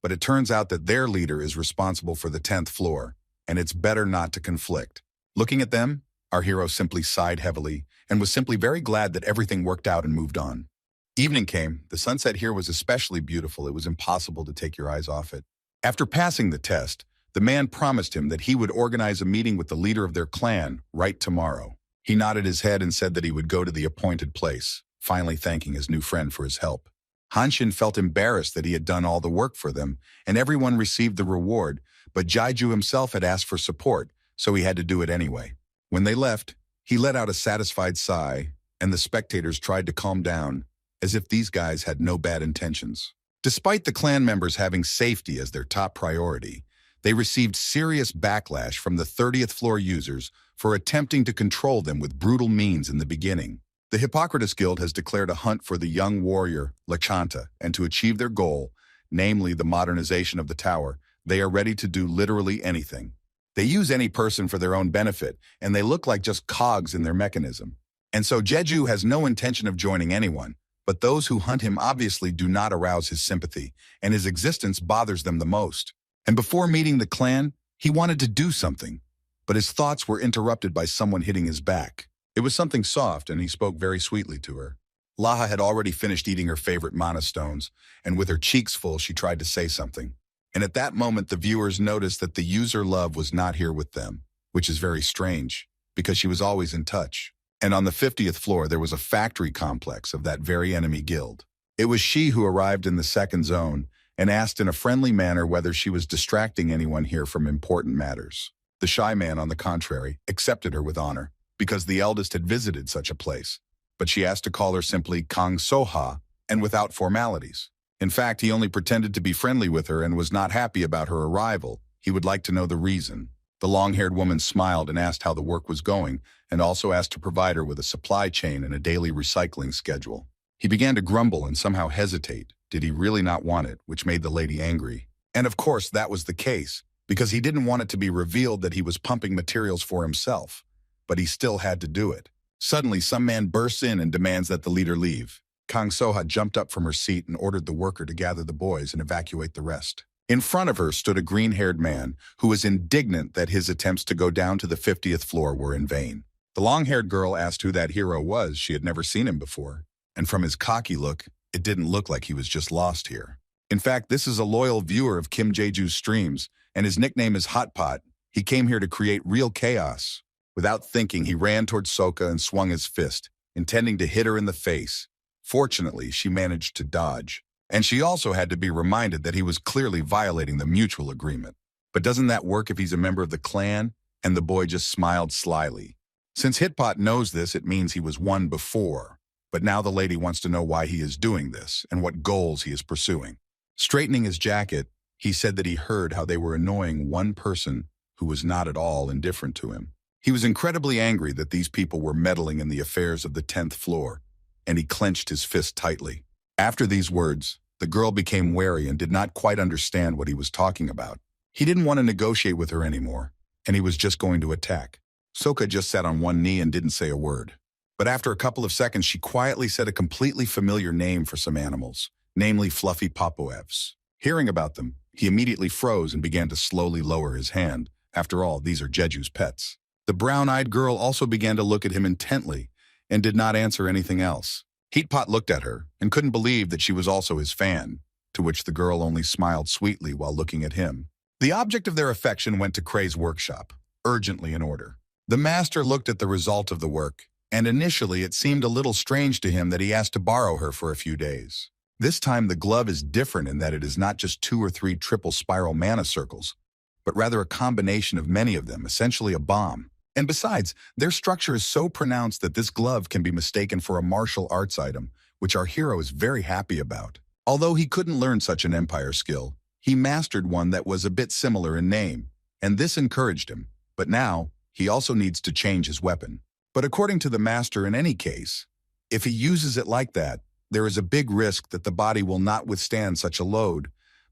But it turns out that their leader is responsible for the 10th floor, and it's better not to conflict. Looking at them, our hero simply sighed heavily and was simply very glad that everything worked out and moved on. Evening came. The sunset here was especially beautiful. It was impossible to take your eyes off it. After passing the test, the man promised him that he would organize a meeting with the leader of their clan right tomorrow. He nodded his head and said that he would go to the appointed place, finally thanking his new friend for his help. Hanshin felt embarrassed that he had done all the work for them, and everyone received the reward, but Jaiju himself had asked for support, so he had to do it anyway. When they left, he let out a satisfied sigh, and the spectators tried to calm down, as if these guys had no bad intentions. Despite the clan members having safety as their top priority, they received serious backlash from the 30th floor users for attempting to control them with brutal means in the beginning. The Hippocrates Guild has declared a hunt for the young warrior, Lachanta, and to achieve their goal, namely the modernization of the tower, they are ready to do literally anything. They use any person for their own benefit, and they look like just cogs in their mechanism. And so Jeju has no intention of joining anyone, but those who hunt him obviously do not arouse his sympathy, and his existence bothers them the most. And before meeting the clan, he wanted to do something, but his thoughts were interrupted by someone hitting his back. It was something soft, and he spoke very sweetly to her. Laha had already finished eating her favorite mana stones, and with her cheeks full, she tried to say something. And at that moment, the viewers noticed that the user love was not here with them, which is very strange, because she was always in touch. And on the 50th floor, there was a factory complex of that very enemy guild. It was she who arrived in the second zone and asked in a friendly manner whether she was distracting anyone here from important matters. The shy man, on the contrary, accepted her with honor, because the eldest had visited such a place. But she asked to call her simply Kang Soha, and without formalities. In fact, he only pretended to be friendly with her and was not happy about her arrival. He would like to know the reason. The long-haired woman smiled and asked how the work was going, and also asked to provide her with a supply chain and a daily recycling schedule. He began to grumble and somehow hesitate. Did he really not want it, which made the lady angry? And of course, that was the case, because he didn't want it to be revealed that he was pumping materials for himself. But he still had to do it. Suddenly, some man bursts in and demands that the leader leave. Kang Soha jumped up from her seat and ordered the worker to gather the boys and evacuate the rest. In front of her stood a green-haired man who was indignant that his attempts to go down to the 50th floor were in vain. The long-haired girl asked who that hero was. She had never seen him before. And from his cocky look, it didn't look like he was just lost here. In fact, this is a loyal viewer of Kim Jae-ju's streams, and his nickname is Hot Pot. He came here to create real chaos. Without thinking, he ran towards Soka and swung his fist, intending to hit her in the face. Fortunately, she managed to dodge. And she also had to be reminded that he was clearly violating the mutual agreement. But doesn't that work if he's a member of the clan? And the boy just smiled slyly. Since Hitpot knows this, it means he was won before. But now the lady wants to know why he is doing this and what goals he is pursuing. Straightening his jacket, he said that he heard how they were annoying one person who was not at all indifferent to him. He was incredibly angry that these people were meddling in the affairs of the 10th floor, and he clenched his fist tightly. After these words, the girl became wary and did not quite understand what he was talking about. He didn't want to negotiate with her anymore, and he was just going to attack. Soka just sat on one knee and didn't say a word. But after a couple of seconds, she quietly said a completely familiar name for some animals, namely fluffy popoevs. Hearing about them, he immediately froze and began to slowly lower his hand. After all, these are Jeju's pets. The brown-eyed girl also began to look at him intently and did not answer anything else. Heatpot looked at her and couldn't believe that she was also his fan, to which the girl only smiled sweetly while looking at him. The object of their affection went to Kray's workshop, urgently in order. The master looked at the result of the work, and initially it seemed a little strange to him that he asked to borrow her for a few days. This time the glove is different in that it is not just 2 or 3 triple spiral mana circles, but rather a combination of many of them, essentially a bomb. And besides, their structure is so pronounced that this glove can be mistaken for a martial arts item, which our hero is very happy about. Although he couldn't learn such an empire skill, he mastered one that was a bit similar in name, and this encouraged him. But now, he also needs to change his weapon. But according to the master in any case, if he uses it like that, there is a big risk that the body will not withstand such a load,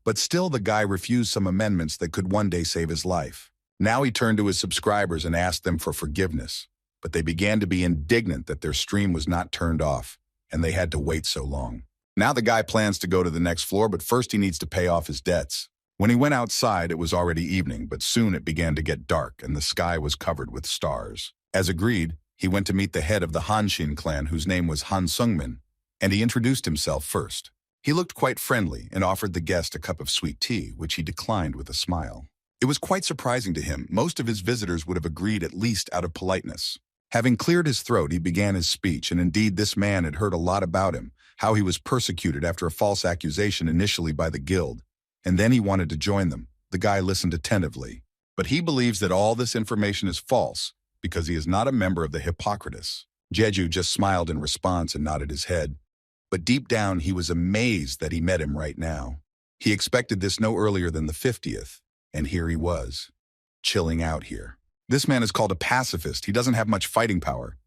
but still the guy refused some amendments that could one day save his life. Now he turned to his subscribers and asked them for forgiveness, but they began to be indignant that their stream was not turned off, and they had to wait so long. Now the guy plans to go to the next floor, but first he needs to pay off his debts. When he went outside, it was already evening, but soon it began to get dark, and the sky was covered with stars. As agreed, he went to meet the head of the Hanshin clan, whose name was Han Sungmin, and he introduced himself first. He looked quite friendly and offered the guest a cup of sweet tea, which he declined with a smile. It was quite surprising to him. Most of his visitors would have agreed at least out of politeness. Having cleared his throat, he began his speech, and indeed this man had heard a lot about him, how he was persecuted after a false accusation initially by the guild, and then he wanted to join them. The guy listened attentively. But he believes that all this information is false, because he is not a member of the Hippocrates. Jeju just smiled in response and nodded his head, but deep down he was amazed that he met him right now. He expected this no earlier than the 50th. And here he was, chilling out here. This man is called a pacifist. He doesn't have much fighting power,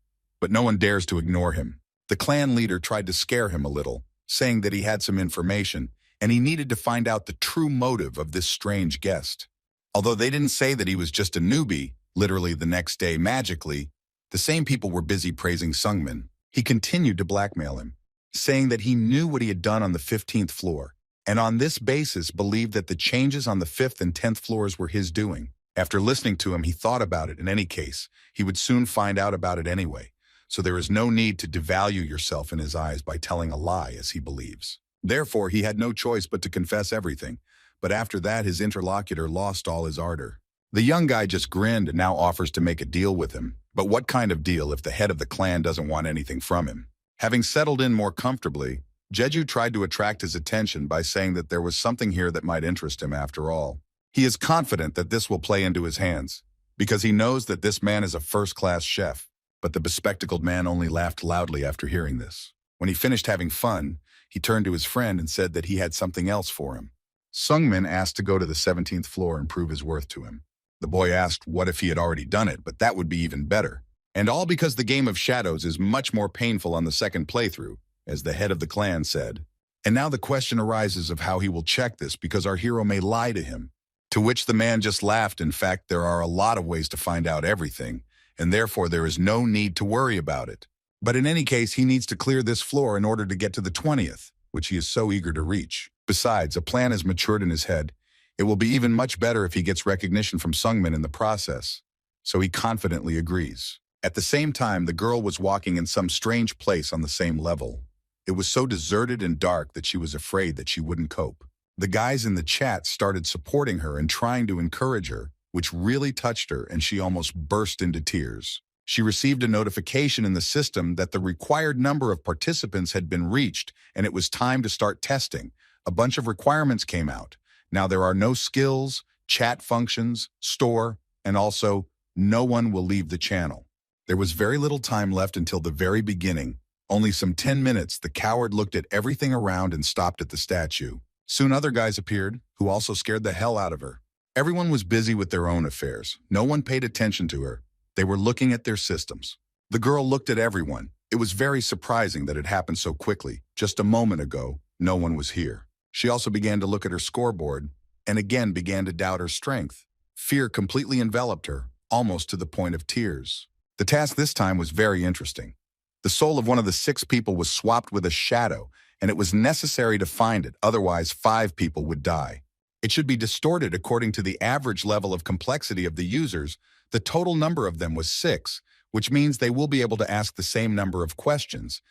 but no one dares to ignore him. The clan leader tried to scare him a little, saying that he had some information, and he needed to find out the true motive of this strange guest. Although they didn't say that he was just a newbie, literally the next day, magically, the same people were busy praising Sungmin. He continued to blackmail him, saying that he knew what he had done on the 15th floor, and on this basis believed that the changes on the 5th and 10th floors were his doing. After listening to him, he thought about it. In any case, he would soon find out about it anyway, so there is no need to devalue yourself in his eyes by telling a lie, as he believes. Therefore, he had no choice but to confess everything, but after that his interlocutor lost all his ardor. The young guy just grinned and now offers to make a deal with him. But what kind of deal if the head of the clan doesn't want anything from him? Having settled in more comfortably, Jeju tried to attract his attention by saying that there was something here that might interest him after all. He is confident that this will play into his hands, because he knows that this man is a first-class chef. But the bespectacled man only laughed loudly after hearing this. When he finished having fun, he turned to his friend and said that he had something else for him. Sungmin asked to go to the 17th floor and prove his worth to him. The boy asked what if he had already done it, but that would be even better. And all because the game of shadows is much more painful on the second playthrough, as the head of the clan said. And now the question arises of how he will check this, because our hero may lie to him. To which the man just laughed. In fact, there are a lot of ways to find out everything, and therefore there is no need to worry about it. But in any case, he needs to clear this floor in order to get to the 20th, which he is so eager to reach. Besides, a plan has matured in his head. It will be even much better if he gets recognition from Sungmin in the process. So he confidently agrees. At the same time, the girl was walking in some strange place on the same level. It was so deserted and dark that she was afraid that she wouldn't cope. The guys in the chat started supporting her and trying to encourage her, which really touched her, and she almost burst into tears. She received a notification in the system that the required number of participants had been reached, and it was time to start testing. A bunch of requirements came out. Now there are no skills, chat functions, store, and also no one will leave the channel. There was very little time left until the very beginning. Only some 10 minutes, the coward looked at everything around and stopped at the statue. Soon other guys appeared, who also scared the hell out of her. Everyone was busy with their own affairs. No one paid attention to her. They were looking at their systems. The girl looked at everyone. It was very surprising that it happened so quickly. Just a moment ago, no one was here. She also began to look at her scoreboard, and again began to doubt her strength. Fear completely enveloped her, almost to the point of tears. The task this time was very interesting. The soul of one of the 6 people was swapped with a shadow, and it was necessary to find it, otherwise 5 people would die. It should be distorted according to the average level of complexity of the users. The total number of them was 6, which means they will be able to ask the same number of questions.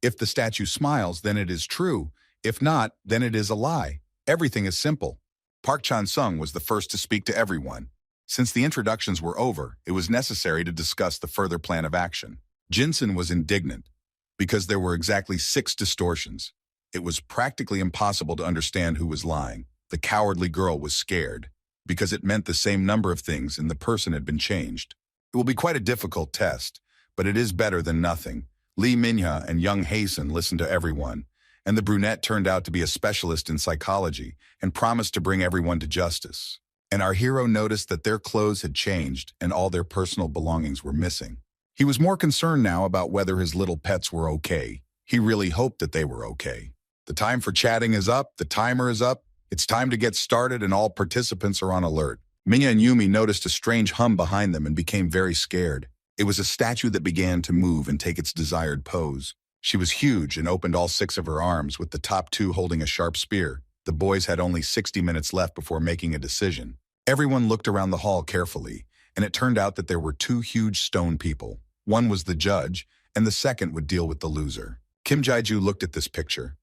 If the statue smiles, then it is true. If not, then it is a lie. Everything is simple. Park Chan-sung was the first to speak to everyone. Since the introductions were over, it was necessary to discuss the further plan of action. Jinsun was indignant, because there were exactly 6 distortions. It was practically impossible to understand who was lying. The cowardly girl was scared, because it meant the same number of things and the person had been changed. It will be quite a difficult test, but it is better than nothing. Lee Minhwa and young Hasten listened to everyone, and the brunette turned out to be a specialist in psychology and promised to bring everyone to justice. And our hero noticed that their clothes had changed and all their personal belongings were missing. He was more concerned now about whether his little pets were okay. He really hoped that they were okay. The time for chatting is up, the timer is up, it's time to get started, and all participants are on alert. Minhwa and Yumi noticed a strange hum behind them and became very scared. It was a statue that began to move and take its desired pose. She was huge and opened all 6 of her arms, with the top 2 holding a sharp spear. The boys had only 60 minutes left before making a decision. Everyone looked around the hall carefully, and it turned out that there were 2 huge stone people. One was the judge, and the second would deal with the loser. Kim Jae-ju looked at this picture,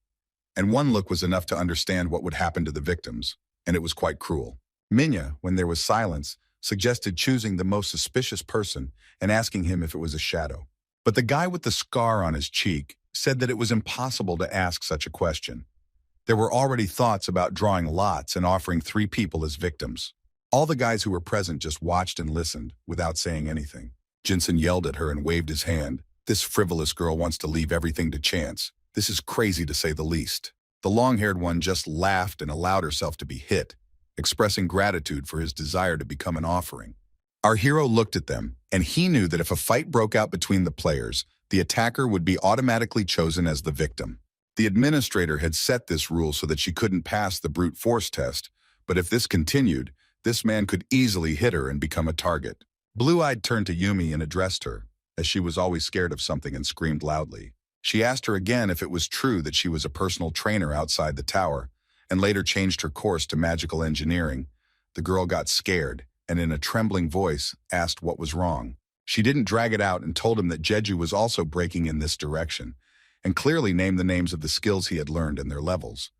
and one look was enough to understand what would happen to the victims, and it was quite cruel. Minhwa, when there was silence, suggested choosing the most suspicious person and asking him if it was a shadow. But the guy with the scar on his cheek said that it was impossible to ask such a question. There were already thoughts about drawing lots and offering 3 people as victims. All the guys who were present just watched and listened without saying anything. Jinsun yelled at her and waved his hand. This frivolous girl wants to leave everything to chance. This is crazy to say the least. The long-haired one just laughed and allowed herself to be hit, expressing gratitude for his desire to become an offering. Our hero looked at them, and he knew that if a fight broke out between the players, the attacker would be automatically chosen as the victim. The administrator had set this rule so that she couldn't pass the brute force test, but if this continued, this man could easily hit her and become a target. Blue-Eyed turned to Yumi and addressed her, as she was always scared of something and screamed loudly. She asked her again if it was true that she was a personal trainer outside the tower, and later changed her course to magical engineering. The girl got scared, and in a trembling voice, asked what was wrong. She didn't drag it out and told him that Jeju was also breaking in this direction, and clearly named the names of the skills he had learned and their levels.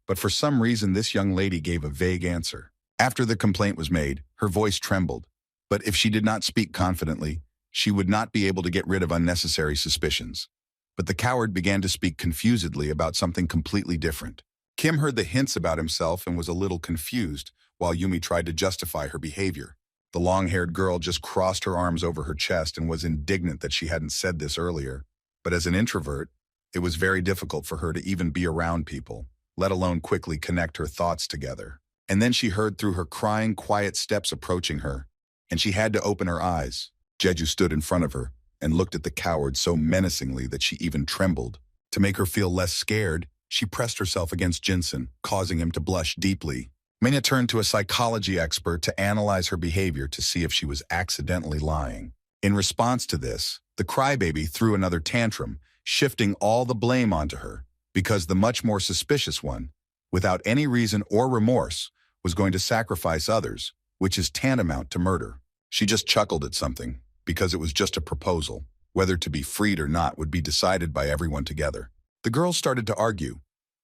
But for some reason, this young lady gave a vague answer. After the complaint was made, her voice trembled. But if she did not speak confidently, she would not be able to get rid of unnecessary suspicions. But the coward began to speak confusedly about something completely different. Kim heard the hints about himself and was a little confused, while Yumi tried to justify her behavior. The long-haired girl just crossed her arms over her chest and was indignant that she hadn't said this earlier. But as an introvert, it was very difficult for her to even be around people, let alone quickly connect her thoughts together. And then she heard through her crying, quiet steps approaching her, and she had to open her eyes. Jeju stood in front of her and looked at the coward so menacingly that she even trembled. To make her feel less scared, she pressed herself against Jinsen, causing him to blush deeply. Manya turned to a psychology expert to analyze her behavior to see if she was accidentally lying. In response to this, the crybaby threw another tantrum, shifting all the blame onto her, because the much more suspicious one, without any reason or remorse, was going to sacrifice others, which is tantamount to murder. She just chuckled at something, because it was just a proposal. Whether to be freed or not would be decided by everyone together. The girls started to argue.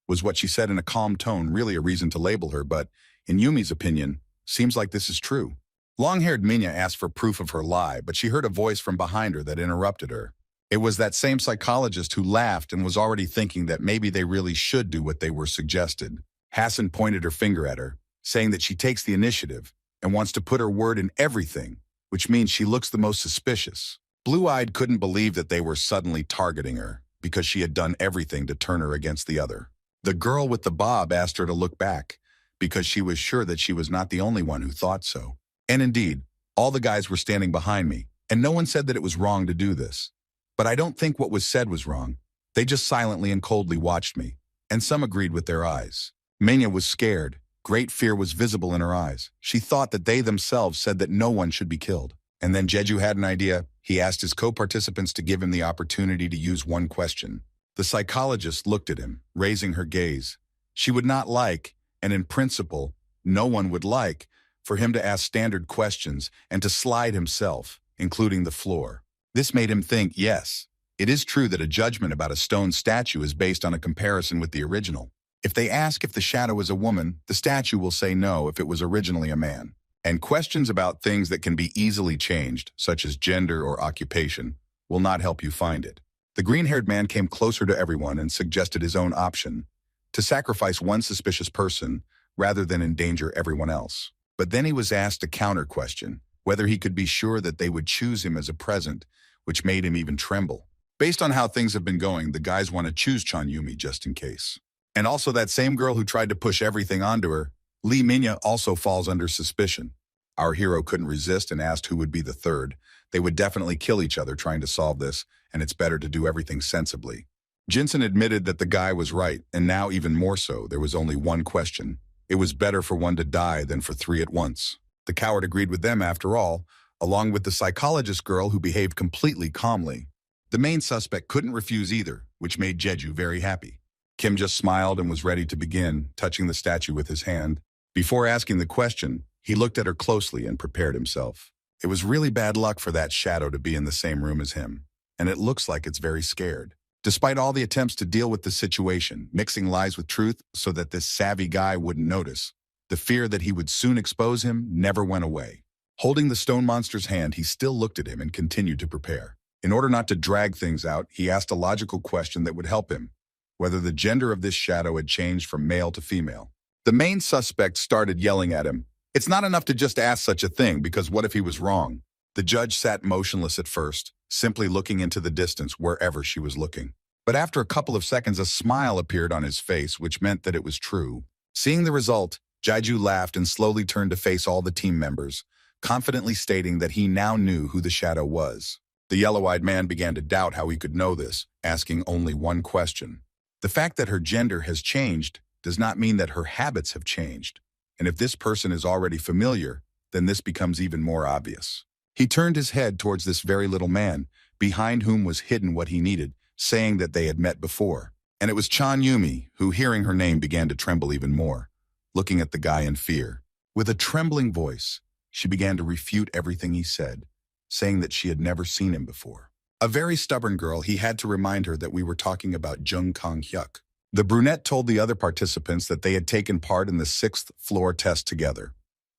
Was what she said in a calm tone really a reason to label her, but, in Yumi's opinion, seems like this is true. Long-haired Minya asked for proof of her lie, but she heard a voice from behind her that interrupted her. It was that same psychologist who laughed and was already thinking that maybe they really should do what they were suggested. Hassan pointed her finger at her, saying that she takes the initiative and wants to put her word in everything, which means she looks the most suspicious. Blue-Eyed couldn't believe that they were suddenly targeting her, because she had done everything to turn her against the other. The girl with the bob asked her to look back, because she was sure that she was not the only one who thought so. And indeed, all the guys were standing behind me, and no one said that it was wrong to do this. But I don't think what was said was wrong. They just silently and coldly watched me, and some agreed with their eyes. Manya was scared. Great fear was visible in her eyes. She thought that they themselves said that no one should be killed. And then Jeju had an idea. He asked his co-participants to give him the opportunity to use one question. The psychologist looked at him, raising her gaze. She would not like, and in principle, no one would like, for him to ask standard questions and to slide himself, including the floor. This made him think, yes, it is true that a judgment about a stone statue is based on a comparison with the original. If they ask if the shadow is a woman, the statue will say no if it was originally a man. And questions about things that can be easily changed, such as gender or occupation, will not help you find it. The green-haired man came closer to everyone and suggested his own option, to sacrifice one suspicious person rather than endanger everyone else. But then he was asked a counter-question, whether he could be sure that they would choose him as a present, which made him even tremble. Based on how things have been going, the guys want to choose Chan Yumi just in case. And also that same girl who tried to push everything onto her, Lee Minya, also falls under suspicion. Our hero couldn't resist and asked who would be the third. They would definitely kill each other trying to solve this, and it's better to do everything sensibly. Jinsen admitted that the guy was right, and now even more so, there was only one question. It was better for one to die than for three at once. The coward agreed with them after all, along with the psychologist girl who behaved completely calmly. The main suspect couldn't refuse either, which made Jeju very happy. Kim just smiled and was ready to begin, touching the statue with his hand. Before asking the question, he looked at her closely and prepared himself. It was really bad luck for that shadow to be in the same room as him, and it looks like it's very scared. Despite all the attempts to deal with the situation, mixing lies with truth so that this savvy guy wouldn't notice, the fear that he would soon expose him never went away. Holding the stone monster's hand, he still looked at him and continued to prepare. In order not to drag things out, he asked a logical question that would help him, whether the gender of this shadow had changed from male to female. The main suspect started yelling at him. It's not enough to just ask such a thing, because what if he was wrong? The judge sat motionless at first, simply looking into the distance wherever she was looking. But after a couple of seconds, a smile appeared on his face, which meant that it was true. Seeing the result, Jeju laughed and slowly turned to face all the team members, confidently stating that he now knew who the shadow was. The yellow-eyed man began to doubt how he could know this, asking only one question. The fact that her gender has changed does not mean that her habits have changed. And if this person is already familiar, then this becomes even more obvious. He turned his head towards this very little man, behind whom was hidden what he needed, saying that they had met before. And it was Chan Yumi, who, hearing her name, began to tremble even more, looking at the guy in fear. With a trembling voice, she began to refute everything he said, saying that she had never seen him before. A very stubborn girl, he had to remind her that we were talking about Jung Kang-hyuk. The brunette told the other participants that they had taken part in the 6th floor test together.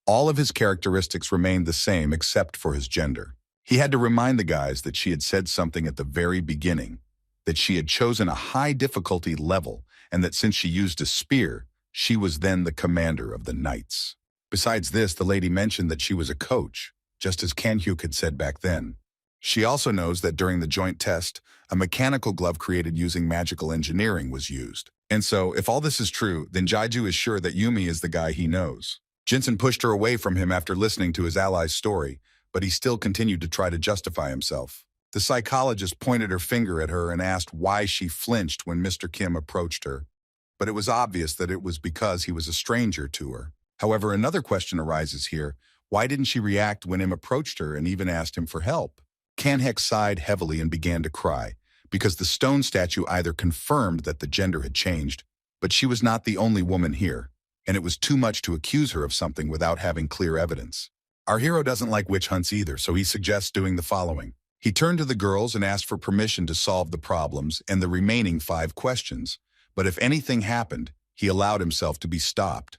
All of his characteristics remained the same except for his gender. He had to remind the guys that she had said something at the very beginning, that she had chosen a high difficulty level and that since she used a spear, she was then the commander of the knights. Besides this, the lady mentioned that she was a coach, just as Kanhyuk had said back then. She also knows that during the joint test, a mechanical glove created using magical engineering was used. And so, if all this is true, then Jaiju is sure that Yumi is the guy he knows. Jinsen pushed her away from him after listening to his ally's story, but he still continued to try to justify himself. The psychologist pointed her finger at her and asked why she flinched when Mr. Kim approached her, but it was obvious that it was because he was a stranger to her. However, another question arises here. Why didn't she react when him approached her and even asked him for help? Kanhek sighed heavily and began to cry, because the stone statue either confirmed that the gender had changed, but she was not the only woman here, and it was too much to accuse her of something without having clear evidence. Our hero doesn't like witch hunts either, so he suggests doing the following. He turned to the girls and asked for permission to solve the problems and the remaining 5 questions, but if anything happened, he allowed himself to be stopped.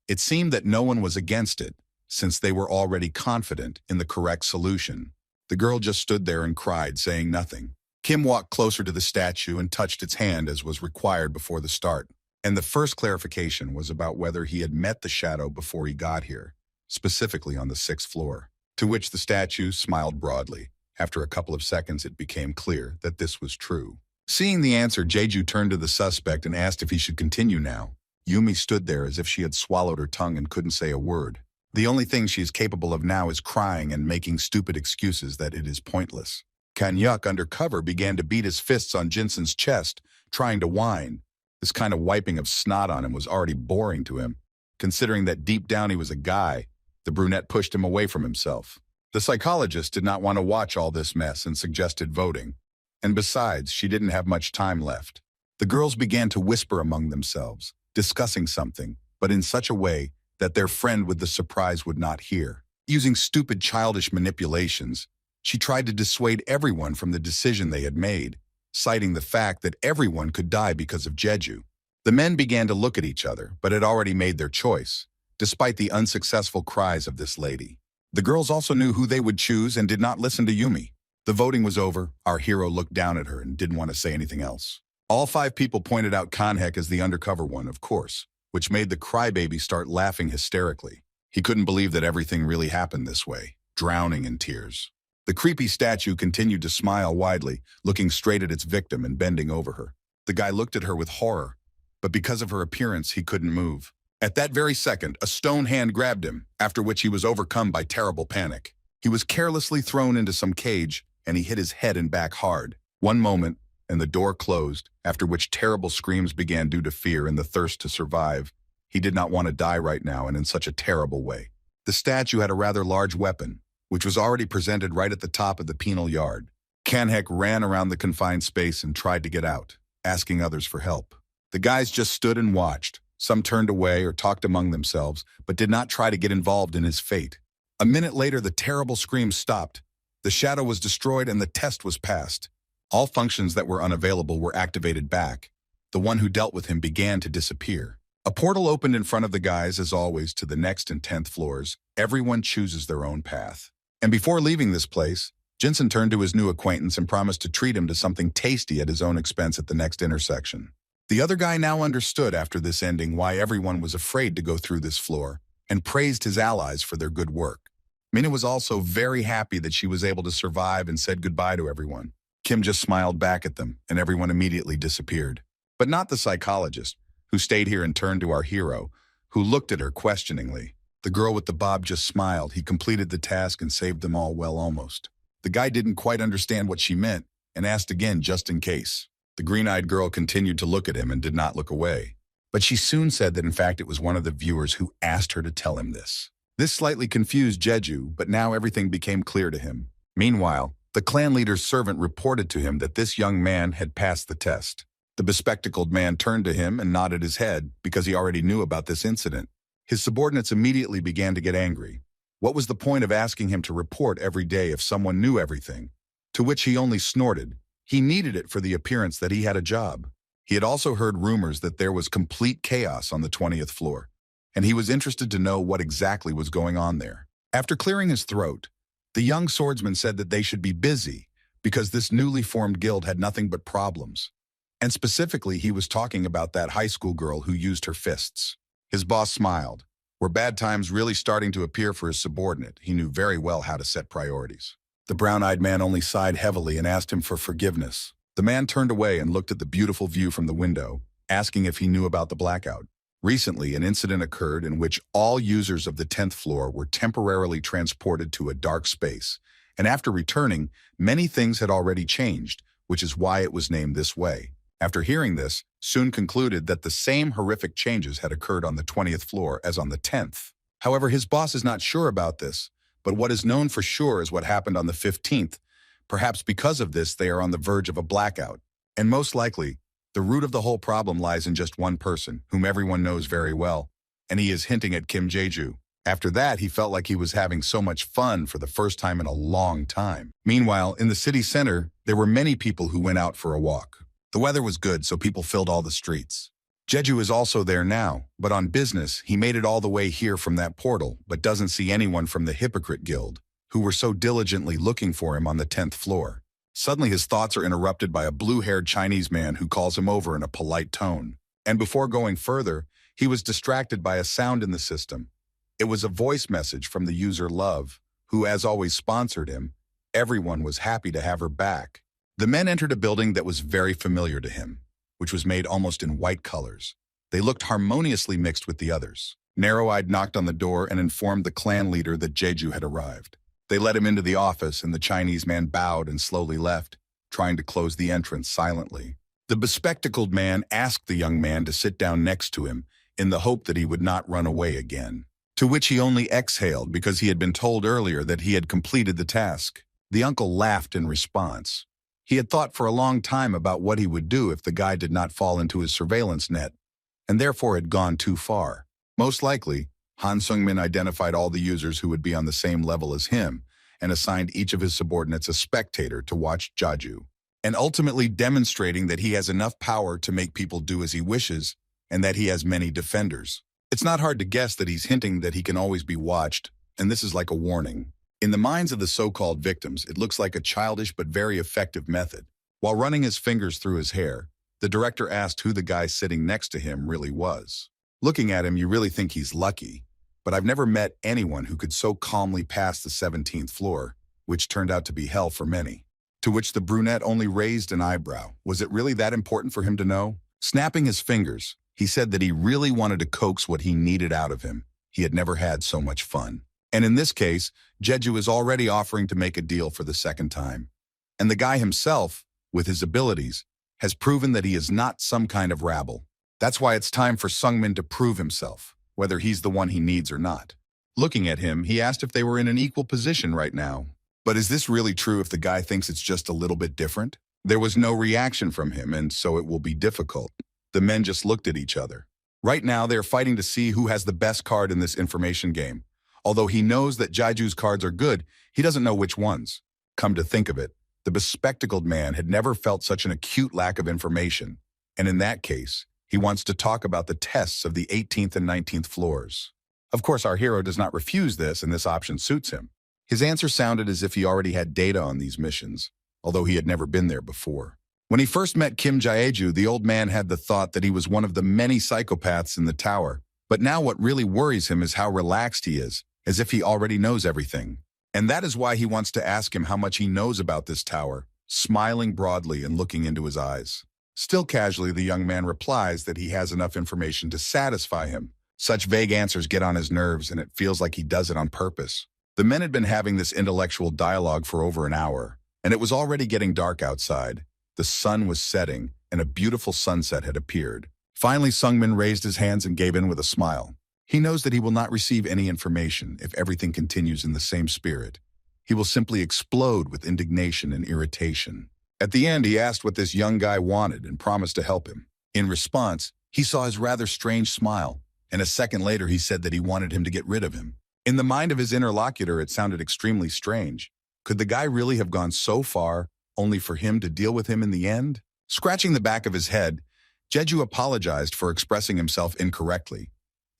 It seemed that no one was against it, since they were already confident in the correct solution. The girl just stood there and cried, saying nothing. Kim walked closer to the statue and touched its hand as was required before the start. And the first clarification was about whether he had met the shadow before he got here, specifically on the 6th floor, to which the statue smiled broadly. After a couple of seconds, it became clear that this was true. Seeing the answer, Jeju turned to the suspect and asked if he should continue now. Yumi stood there as if she had swallowed her tongue and couldn't say a word. The only thing she is capable of now is crying and making stupid excuses that it is pointless. Kanyuk, under cover, began to beat his fists on Jinsen's chest, trying to whine. This kind of wiping of snot on him was already boring to him. Considering that deep down he was a guy, the brunette pushed him away from himself. The psychologist did not want to watch all this mess and suggested voting. And besides, she didn't have much time left. The girls began to whisper among themselves, discussing something, but in such a way that their friend with the surprise would not hear. Using stupid childish manipulations, she tried to dissuade everyone from the decision they had made, citing the fact that everyone could die because of Jeju. The men began to look at each other, but had already made their choice, despite the unsuccessful cries of this lady. The girls also knew who they would choose and did not listen to Yumi. The voting was over. Our hero looked down at her and didn't want to say anything else. All 5 people pointed out Kanhek as the undercover one, of course, which made the crybaby start laughing hysterically. He couldn't believe that everything really happened this way, drowning in tears. The creepy statue continued to smile widely, looking straight at its victim and bending over her. The guy looked at her with horror, but because of her appearance, he couldn't move. At that very second, a stone hand grabbed him, after which he was overcome by terrible panic. He was carelessly thrown into some cage, and he hit his head and back hard. One moment, and the door closed, after which terrible screams began due to fear and the thirst to survive. He did not want to die right now and in such a terrible way. The statue had a rather large weapon, which was already presented right at the top of the penal yard. Kanhek ran around the confined space and tried to get out, asking others for help. The guys just stood and watched. Some turned away or talked among themselves, but did not try to get involved in his fate. A minute later, the terrible screams stopped. The shadow was destroyed and the test was passed. All functions that were unavailable were activated back. The one who dealt with him began to disappear. A portal opened in front of the guys, as always, to the next and 10th floors. Everyone chooses their own path. And before leaving this place, Jinsen turned to his new acquaintance and promised to treat him to something tasty at his own expense at the next intersection. The other guy now understood after this ending why everyone was afraid to go through this floor, and praised his allies for their good work. Mina was also very happy that she was able to survive and said goodbye to everyone. Kim just smiled back at them, and everyone immediately disappeared. But not the psychologist, who stayed here and turned to our hero, who looked at her questioningly. The girl with the bob just smiled. He completed the task and saved them all, well, almost. The guy didn't quite understand what she meant, and asked again just in case. The green-eyed girl continued to look at him and did not look away. But she soon said that in fact it was one of the viewers who asked her to tell him this. This slightly confused Jeju, but now everything became clear to him. Meanwhile, the clan leader's servant reported to him that this young man had passed the test. The bespectacled man turned to him and nodded his head because he already knew about this incident. His subordinates immediately began to get angry. What was the point of asking him to report every day if someone knew everything? To which he only snorted. He needed it for the appearance that he had a job. He had also heard rumors that there was complete chaos on the 20th floor, and he was interested to know what exactly was going on there. After clearing his throat, the young swordsman said that they should be busy because this newly formed guild had nothing but problems. And specifically, he was talking about that high school girl who used her fists. His boss smiled. Were bad times really starting to appear for his subordinate, he knew very well how to set priorities. The brown-eyed man only sighed heavily and asked him for forgiveness. The man turned away and looked at the beautiful view from the window, asking if he knew about the blackout. Recently, an incident occurred in which all users of the 10th floor were temporarily transported to a dark space, and after returning, many things had already changed, which is why it was named this way. After hearing this, Sun concluded that the same horrific changes had occurred on the 20th floor as on the 10th. However, his boss is not sure about this, but what is known for sure is what happened on the 15th. Perhaps because of this, they are on the verge of a blackout. And most likely, the root of the whole problem lies in just one person, whom everyone knows very well, and he is hinting at Kim Jae-ju. After that, he felt like he was having so much fun for the first time in a long time. Meanwhile, in the city center, there were many people who went out for a walk. The weather was good, so people filled all the streets. Jeju is also there now, but on business, he made it all the way here from that portal, but doesn't see anyone from the Hypocrite Guild, who were so diligently looking for him on the 10th floor. Suddenly, his thoughts are interrupted by a blue-haired Chinese man who calls him over in a polite tone. And before going further, he was distracted by a sound in the system. It was a voice message from the user Love, who as always sponsored him. Everyone was happy to have her back. The men entered a building that was very familiar to him, which was made almost in white colors. They looked harmoniously mixed with the others. Narrow-eyed knocked on the door and informed the clan leader that Jeju had arrived. They let him into the office, and the Chinese man bowed and slowly left, trying to close the entrance silently. The bespectacled man asked the young man to sit down next to him in the hope that he would not run away again, to which he only exhaled because he had been told earlier that he had completed the task. The uncle laughed in response. He had thought for a long time about what he would do if the guy did not fall into his surveillance net, and therefore had gone too far. Most likely, Han Sung-min identified all the users who would be on the same level as him and assigned each of his subordinates a spectator to watch Jeju, and ultimately demonstrating that he has enough power to make people do as he wishes and that he has many defenders. It's not hard to guess that he's hinting that he can always be watched, and this is like a warning. In the minds of the so-called victims, it looks like a childish but very effective method. While running his fingers through his hair, the director asked who the guy sitting next to him really was. Looking at him, you really think he's lucky, but I've never met anyone who could so calmly pass the 17th floor, which turned out to be hell for many. To which the brunette only raised an eyebrow. Was it really that important for him to know? Snapping his fingers, he said that he really wanted to coax what he needed out of him. He had never had so much fun. And in this case, Jeju is already offering to make a deal for the second time. And the guy himself, with his abilities, has proven that he is not some kind of rabble. That's why it's time for Sung-min to prove himself, whether he's the one he needs or not. Looking at him, he asked if they were in an equal position right now. But is this really true if the guy thinks it's just a little bit different? There was no reaction from him, and so it will be difficult. The men just looked at each other. Right now, they're fighting to see who has the best card in this information game. Although he knows that Jeju's cards are good, he doesn't know which ones. Come to think of it, the bespectacled man had never felt such an acute lack of information. And in that case, he wants to talk about the tests of the 18th and 19th floors. Of course, our hero does not refuse this, and this option suits him. His answer sounded as if he already had data on these missions, although he had never been there before. When he first met Kim Jae-ju, the old man had the thought that he was one of the many psychopaths in the tower. But now what really worries him is how relaxed he is, as if he already knows everything. And that is why he wants to ask him how much he knows about this tower, smiling broadly and looking into his eyes. Still casually, the young man replies that he has enough information to satisfy him. Such vague answers get on his nerves, and it feels like he does it on purpose. The men had been having this intellectual dialogue for over an hour, and it was already getting dark outside. The sun was setting, and a beautiful sunset had appeared. Finally, Sung-min raised his hands and gave in with a smile. He knows that he will not receive any information if everything continues in the same spirit. He will simply explode with indignation and irritation. At the end, he asked what this young guy wanted and promised to help him. In response, he saw his rather strange smile, and a second later he said that he wanted him to get rid of him. In the mind of his interlocutor, it sounded extremely strange. Could the guy really have gone so far, only for him to deal with him in the end? Scratching the back of his head, Jeju apologized for expressing himself incorrectly.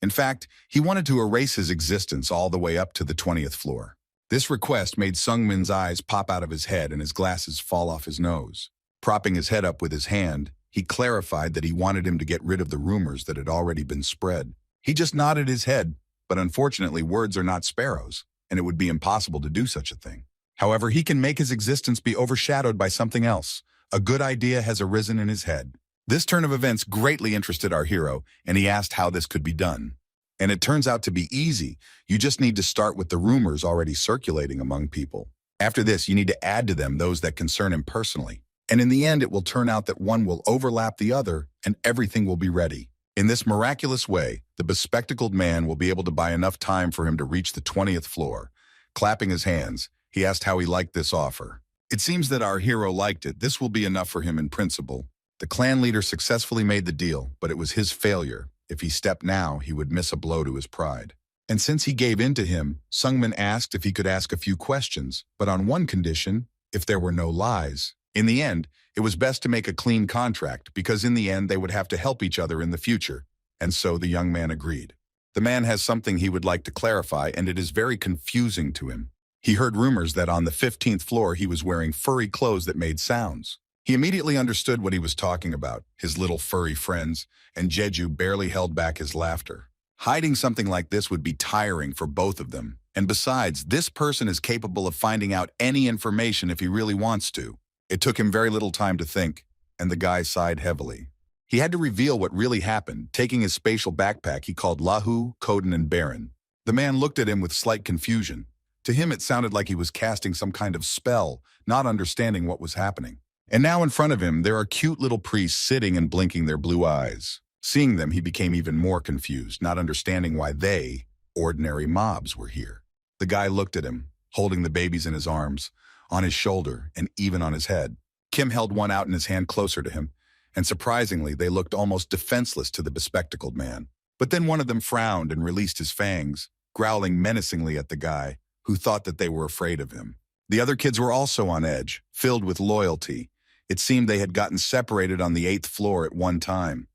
In fact, he wanted to erase his existence all the way up to the 20th floor. This request made Sungmin's eyes pop out of his head and his glasses fall off his nose. Propping his head up with his hand, he clarified that he wanted him to get rid of the rumors that had already been spread. He just nodded his head, but unfortunately words are not sparrows, and it would be impossible to do such a thing. However, he can make his existence be overshadowed by something else. A good idea has arisen in his head. This turn of events greatly interested our hero, and he asked how this could be done. And it turns out to be easy. You just need to start with the rumors already circulating among people. After this, you need to add to them those that concern him personally. And in the end, it will turn out that one will overlap the other, and everything will be ready. In this miraculous way, the bespectacled man will be able to buy enough time for him to reach the 20th floor. Clapping his hands, he asked how he liked this offer. It seems that our hero liked it. This will be enough for him in principle. The clan leader successfully made the deal, but it was his failure. If he stepped now, he would miss a blow to his pride. And since he gave in to him, Sungmin asked if he could ask a few questions, but on one condition, if there were no lies. In the end, it was best to make a clean contract, because in the end they would have to help each other in the future. And so the young man agreed. The man has something he would like to clarify, and it is very confusing to him. He heard rumors that on the 15th floor he was wearing furry clothes that made sounds. He immediately understood what he was talking about, his little furry friends, and Jeju barely held back his laughter. Hiding something like this would be tiring for both of them. And besides, this person is capable of finding out any information if he really wants to. It took him very little time to think, and the guy sighed heavily. He had to reveal what really happened. Taking his spatial backpack, he called Lahu, Koden, and Baron. The man looked at him with slight confusion. To him, it sounded like he was casting some kind of spell, not understanding what was happening. And now in front of him, there are cute little priests sitting and blinking their blue eyes. Seeing them, he became even more confused, not understanding why they, ordinary mobs, were here. The guy looked at him, holding the babies in his arms, on his shoulder, and even on his head. Kim held one out in his hand closer to him, and surprisingly, they looked almost defenseless to the bespectacled man. But then one of them frowned and released his fangs, growling menacingly at the guy, who thought that they were afraid of him. The other kids were also on edge, filled with loyalty. It seemed they had gotten separated on the 8th floor at one time.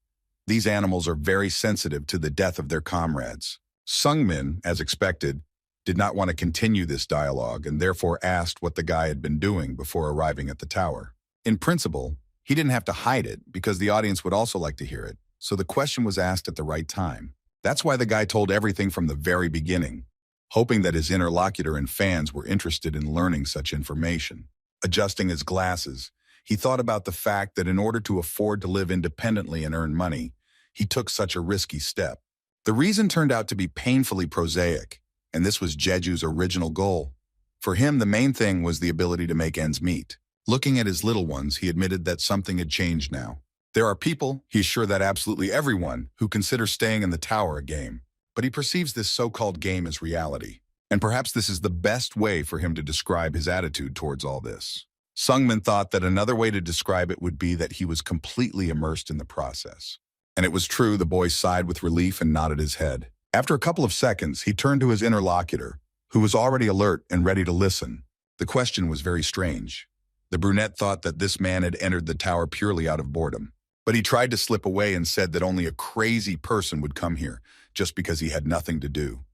These animals are very sensitive to the death of their comrades. Sungmin, as expected, did not want to continue this dialogue and therefore asked what the guy had been doing before arriving at the tower. In principle, he didn't have to hide it because the audience would also like to hear it, so the question was asked at the right time. That's why the guy told everything from the very beginning, hoping that his interlocutor and fans were interested in learning such information. Adjusting his glasses, he thought about the fact that in order to afford to live independently and earn money, he took such a risky step. The reason turned out to be painfully prosaic, and this was Jeju's original goal. For him, the main thing was the ability to make ends meet. Looking at his little ones, he admitted that something had changed now. There are people, he's sure that absolutely everyone, who consider staying in the tower a game. But he perceives this so-called game as reality. And perhaps this is the best way for him to describe his attitude towards all this. Sungmin thought that another way to describe it would be that he was completely immersed in the process. And it was true, the boy sighed with relief and nodded his head. After a couple of seconds, he turned to his interlocutor, who was already alert and ready to listen. The question was very strange. The brunette thought that this man had entered the tower purely out of boredom. But he tried to slip away and said that only a crazy person would come here, just because he had nothing to do.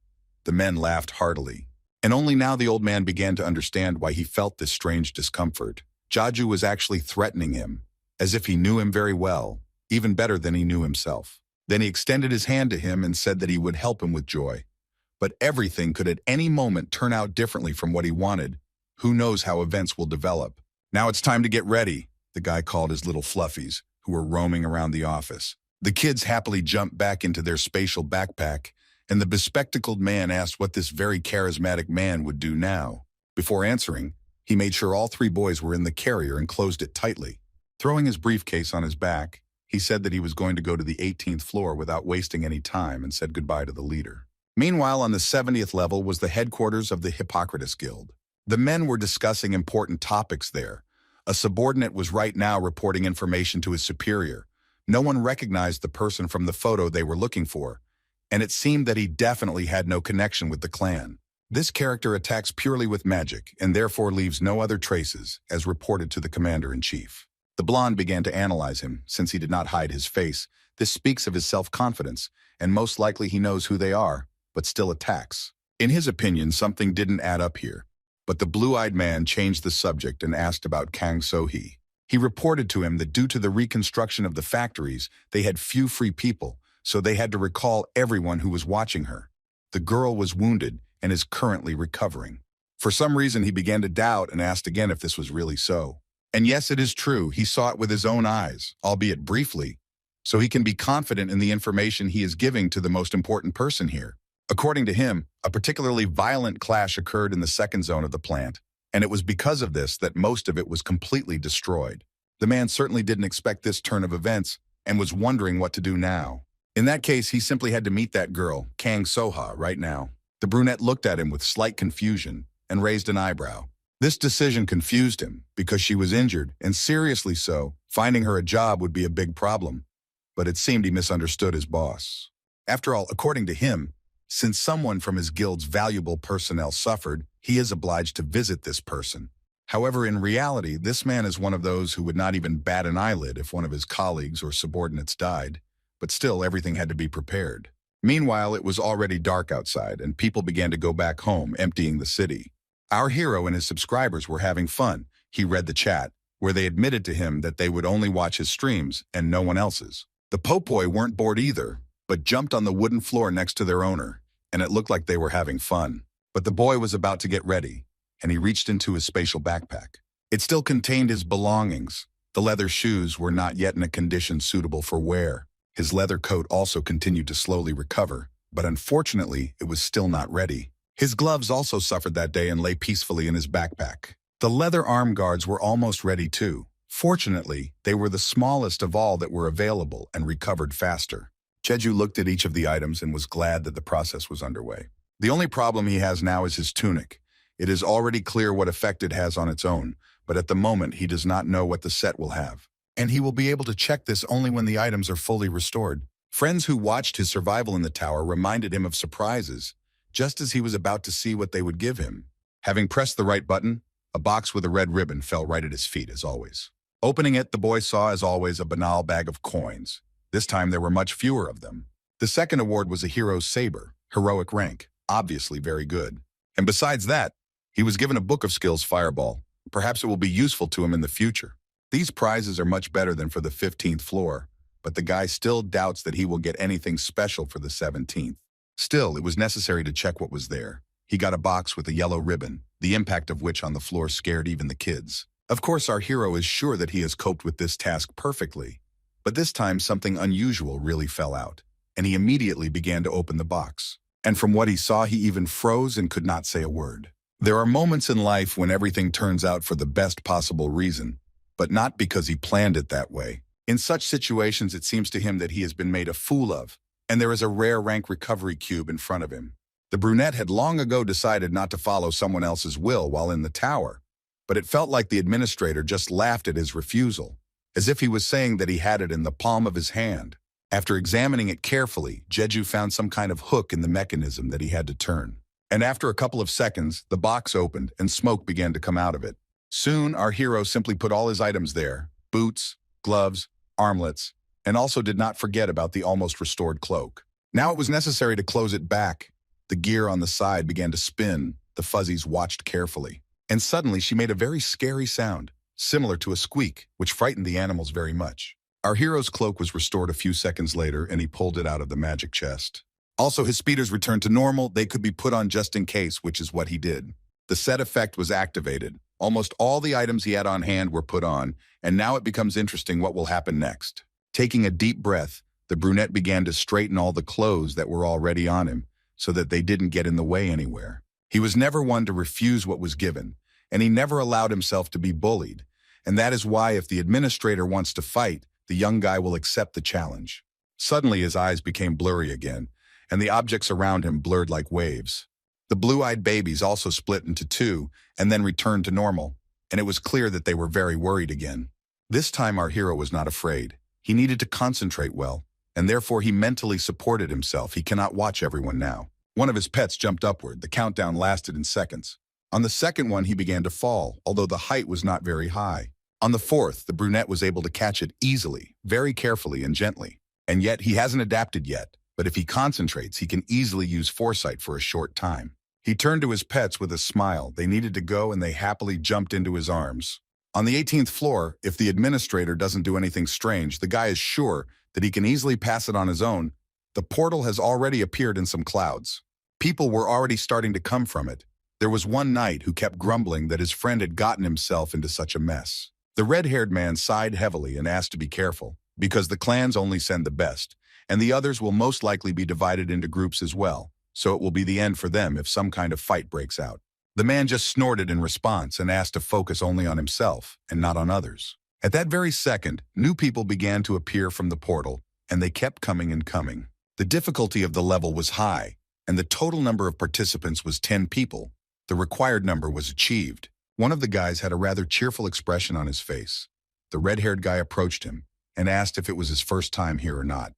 The men laughed heartily. And only now the old man began to understand why he felt this strange discomfort. Jeju was actually threatening him, as if he knew him very well, even better than he knew himself. Then he extended his hand to him and said that he would help him with joy. But everything could at any moment turn out differently from what he wanted. Who knows how events will develop? Now it's time to get ready, the guy called his little fluffies, who were roaming around the office. The kids happily jumped back into their spatial backpack, and the bespectacled man asked what this very charismatic man would do now. Before answering, he made sure all 3 boys were in the carrier and closed it tightly. Throwing his briefcase on his back, he said that he was going to go to the 18th floor without wasting any time and said goodbye to the leader. Meanwhile, on the 70th level was the headquarters of the Hippocrates Guild. The men were discussing important topics there. A subordinate was right now reporting information to his superior. No one recognized the person from the photo they were looking for, and it seemed that he definitely had no connection with the clan. This character attacks purely with magic and therefore leaves no other traces, as reported to the commander-in-chief. The blonde began to analyze him, since he did not hide his face. This speaks of his self-confidence, and most likely he knows who they are, but still attacks. In his opinion, something didn't add up here. But the blue-eyed man changed the subject and asked about Kang So-hee. He reported to him that due to the reconstruction of the factories, they had few free people, so they had to recall everyone who was watching her. The girl was wounded and is currently recovering. For some reason, he began to doubt and asked again if this was really so. And yes, it is true, he saw it with his own eyes, albeit briefly, so he can be confident in the information he is giving to the most important person here. According to him, a particularly violent clash occurred in the second zone of the plant, and it was because of this that most of it was completely destroyed. The man certainly didn't expect this turn of events and was wondering what to do now. In that case, he simply had to meet that girl, Kang So-ha, right now. The brunette looked at him with slight confusion and raised an eyebrow. This decision confused him because she was injured, and seriously so. Finding her a job would be a big problem. But it seemed he misunderstood his boss. After all, according to him, since someone from his guild's valuable personnel suffered, he is obliged to visit this person. However, in reality, this man is one of those who would not even bat an eyelid if one of his colleagues or subordinates died. But still, everything had to be prepared. Meanwhile, it was already dark outside, and people began to go back home, emptying the city. Our hero and his subscribers were having fun. He read the chat, where they admitted to him that they would only watch his streams and no one else's. The pulpoy weren't bored either, but jumped on the wooden floor next to their owner, and it looked like they were having fun. But the boy was about to get ready, and he reached into his spatial backpack. It still contained his belongings. The leather shoes were not yet in a condition suitable for wear. His leather coat also continued to slowly recover, but unfortunately, it was still not ready. His gloves also suffered that day and lay peacefully in his backpack. The leather arm guards were almost ready too. Fortunately, they were the smallest of all that were available and recovered faster. Jeju looked at each of the items and was glad that the process was underway. The only problem he has now is his tunic. It is already clear what effect it has on its own, but at the moment he does not know what the set will have. And he will be able to check this only when the items are fully restored. Friends who watched his survival in the tower reminded him of surprises, just as he was about to see what they would give him. Having pressed the right button, a box with a red ribbon fell right at his feet, as always. Opening it, the boy saw, as always, a banal bag of coins. This time there were much fewer of them. The second award was a hero's saber, heroic rank, obviously very good. And besides that, he was given a book of skills fireball. Perhaps it will be useful to him in the future. These prizes are much better than for the 15th floor, but the guy still doubts that he will get anything special for the 17th. Still, it was necessary to check what was there. He got a box with a yellow ribbon, the impact of which on the floor scared even the kids. Of course, our hero is sure that he has coped with this task perfectly, but this time something unusual really fell out, and he immediately began to open the box. And from what he saw, he even froze and could not say a word. There are moments in life when everything turns out for the best possible reason, but not because he planned it that way. In such situations, it seems to him that he has been made a fool of, and there is a rare rank recovery cube in front of him. The brunette had long ago decided not to follow someone else's will while in the tower, but it felt like the administrator just laughed at his refusal, as if he was saying that he had it in the palm of his hand. After examining it carefully, Jeju found some kind of hook in the mechanism that he had to turn. And after a couple of seconds, the box opened and smoke began to come out of it. Soon, our hero simply put all his items there, boots, gloves, armlets, and also did not forget about the almost restored cloak. Now it was necessary to close it back. The gear on the side began to spin. The fuzzies watched carefully. And suddenly she made a very scary sound, similar to a squeak, which frightened the animals very much. Our hero's cloak was restored a few seconds later, and he pulled it out of the magic chest. Also, his speeders returned to normal. They could be put on just in case, which is what he did. The set effect was activated. Almost all the items he had on hand were put on, and now it becomes interesting what will happen next. Taking a deep breath, the brunette began to straighten all the clothes that were already on him, so that they didn't get in the way anywhere. He was never one to refuse what was given, and he never allowed himself to be bullied. And that is why if the administrator wants to fight, the young guy will accept the challenge. Suddenly his eyes became blurry again, and the objects around him blurred like waves. The blue-eyed babies also split into two and then returned to normal, and it was clear that they were very worried again. This time our hero was not afraid. He needed to concentrate well, and therefore he mentally supported himself. He cannot watch everyone now. One of his pets jumped upward. The countdown lasted in seconds. On the second one, he began to fall, although the height was not very high. On the fourth, the brunette was able to catch it easily, very carefully and gently. And yet, he hasn't adapted yet, but if he concentrates, he can easily use foresight for a short time. He turned to his pets with a smile. They needed to go and they happily jumped into his arms. On the 18th floor, if the administrator doesn't do anything strange, the guy is sure that he can easily pass it on his own. The portal has already appeared in some clouds. People were already starting to come from it. There was one knight who kept grumbling that his friend had gotten himself into such a mess. The red-haired man sighed heavily and asked to be careful, because the clans only send the best, and the others will most likely be divided into groups as well, so it will be the end for them if some kind of fight breaks out. The man just snorted in response and asked to focus only on himself and not on others. At that very second, new people began to appear from the portal, and they kept coming and coming. The difficulty of the level was high, and the total number of participants was 10 people. The required number was achieved. One of the guys had a rather cheerful expression on his face. The red-haired guy approached him and asked if it was his first time here or not.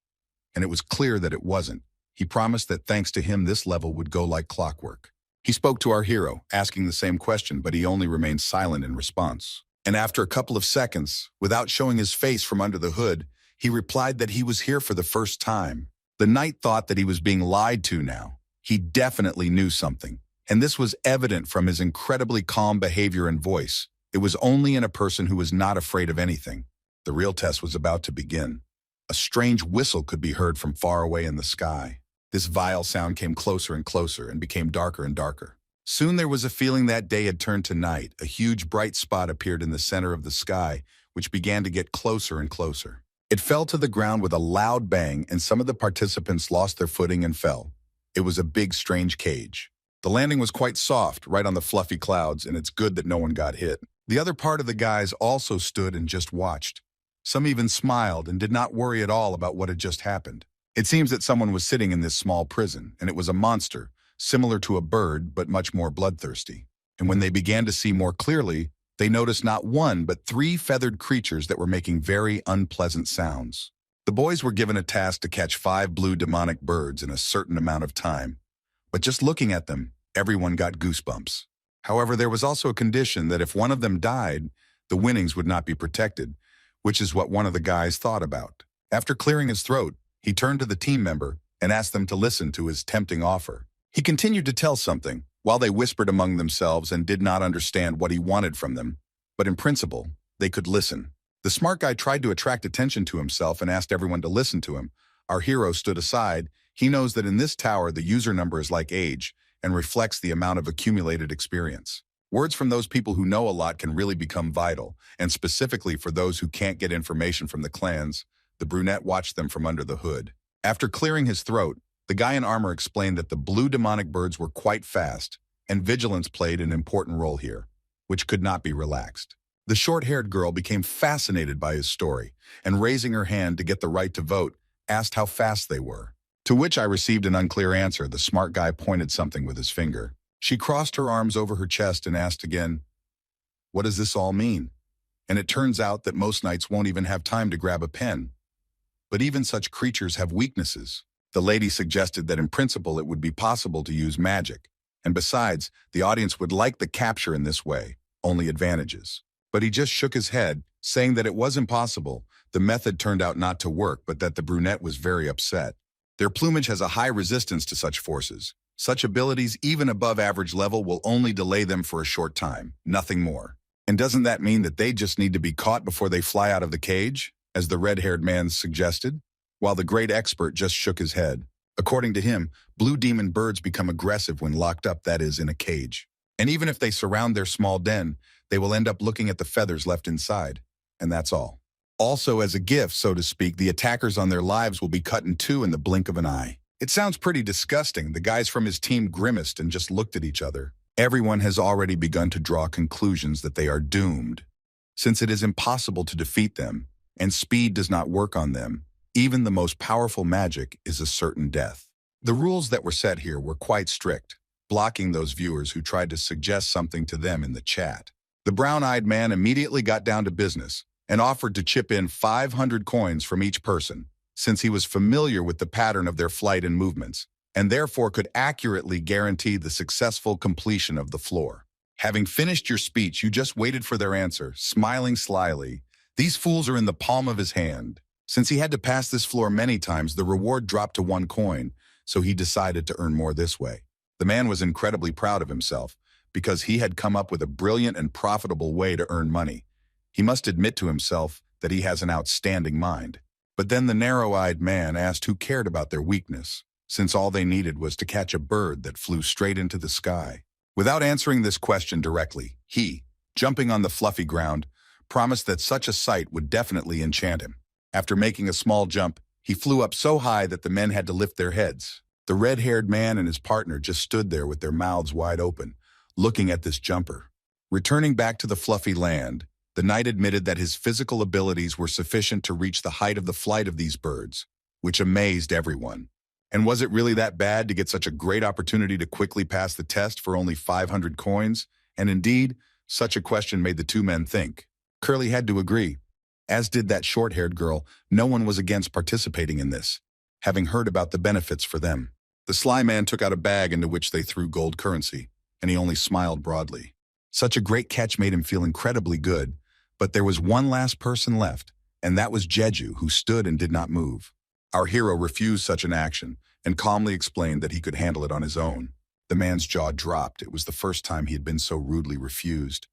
And it was clear that it wasn't. He promised that thanks to him this level would go like clockwork. He spoke to our hero, asking the same question, but he only remained silent in response. And after a couple of seconds, without showing his face from under the hood, he replied that he was here for the first time. The knight thought that he was being lied to now. He definitely knew something, and this was evident from his incredibly calm behavior and voice. It was only in a person who was not afraid of anything. The real test was about to begin. A strange whistle could be heard from far away in the sky. This vile sound came closer and closer and became darker and darker. Soon there was a feeling that day had turned to night. A huge bright spot appeared in the center of the sky, which began to get closer and closer. It fell to the ground with a loud bang, and some of the participants lost their footing and fell. It was a big, strange cage. The landing was quite soft, right on the fluffy clouds, and it's good that no one got hit. The other part of the guys also stood and just watched. Some even smiled and did not worry at all about what had just happened. It seems that someone was sitting in this small prison, and it was a monster, similar to a bird, but much more bloodthirsty. And when they began to see more clearly, they noticed not one, but 3 feathered creatures that were making very unpleasant sounds. The boys were given a task to catch 5 blue demonic birds in a certain amount of time. But just looking at them, everyone got goosebumps. However, there was also a condition that if one of them died, the winnings would not be protected, which is what one of the guys thought about. After clearing his throat, he turned to the team member and asked them to listen to his tempting offer. He continued to tell something, while they whispered among themselves and did not understand what he wanted from them. But in principle, they could listen. The smart guy tried to attract attention to himself and asked everyone to listen to him. Our hero stood aside. He knows that in this tower, the user number is like age and reflects the amount of accumulated experience. Words from those people who know a lot can really become vital, and specifically for those who can't get information from the clans. The brunette watched them from under the hood. After clearing his throat, the guy in armor explained that the blue demonic birds were quite fast, and vigilance played an important role here, which could not be relaxed. The short-haired girl became fascinated by his story, and raising her hand to get the right to vote, asked how fast they were. To which I received an unclear answer. The smart guy pointed something with his finger. She crossed her arms over her chest and asked again, "What does this all mean?" And it turns out that most knights won't even have time to grab a pen. But even such creatures have weaknesses. The lady suggested that in principle it would be possible to use magic, and besides, the audience would like the capture in this way, only advantages. But he just shook his head, saying that it was impossible. The method turned out not to work, but that the brunette was very upset. Their plumage has a high resistance to such forces. Such abilities, even above average level, will only delay them for a short time, nothing more. And doesn't that mean that they just need to be caught before they fly out of the cage, as the red-haired man suggested? While the great expert just shook his head. According to him, blue demon birds become aggressive when locked up, that is, in a cage. And even if they surround their small den, they will end up looking at the feathers left inside. And that's all. Also, as a gift, so to speak, the attackers on their lives will be cut in 2 in the blink of an eye. It sounds pretty disgusting. The guys from his team grimaced and just looked at each other. Everyone has already begun to draw conclusions that they are doomed. Since it is impossible to defeat them, and speed does not work on them, even the most powerful magic is a certain death. The rules that were set here were quite strict, blocking those viewers who tried to suggest something to them in the chat. The brown-eyed man immediately got down to business and offered to chip in 500 coins from each person, since he was familiar with the pattern of their flight and movements, and therefore could accurately guarantee the successful completion of the floor. Having finished your speech, you just waited for their answer, smiling slyly. These fools are in the palm of his hand. Since he had to pass this floor many times, the reward dropped to 1 coin, so he decided to earn more this way. The man was incredibly proud of himself because he had come up with a brilliant and profitable way to earn money. He must admit to himself that he has an outstanding mind. But then the narrow-eyed man asked who cared about their weakness, since all they needed was to catch a bird that flew straight into the sky. Without answering this question directly, he, jumping on the fluffy ground, promised that such a sight would definitely enchant him. After making a small jump, he flew up so high that the men had to lift their heads. The red-haired man and his partner just stood there with their mouths wide open, looking at this jumper. Returning back to the fluffy land, the knight admitted that his physical abilities were sufficient to reach the height of the flight of these birds, which amazed everyone. And was it really that bad to get such a great opportunity to quickly pass the test for only 500 coins? And indeed, such a question made the two men think. Curly had to agree. As did that short-haired girl, no one was against participating in this, having heard about the benefits for them. The sly man took out a bag into which they threw gold currency, and he only smiled broadly. Such a great catch made him feel incredibly good, but there was one last person left, and that was Jeju, who stood and did not move. Our hero refused such an action and calmly explained that he could handle it on his own. The man's jaw dropped. It was the first time he had been so rudely refused,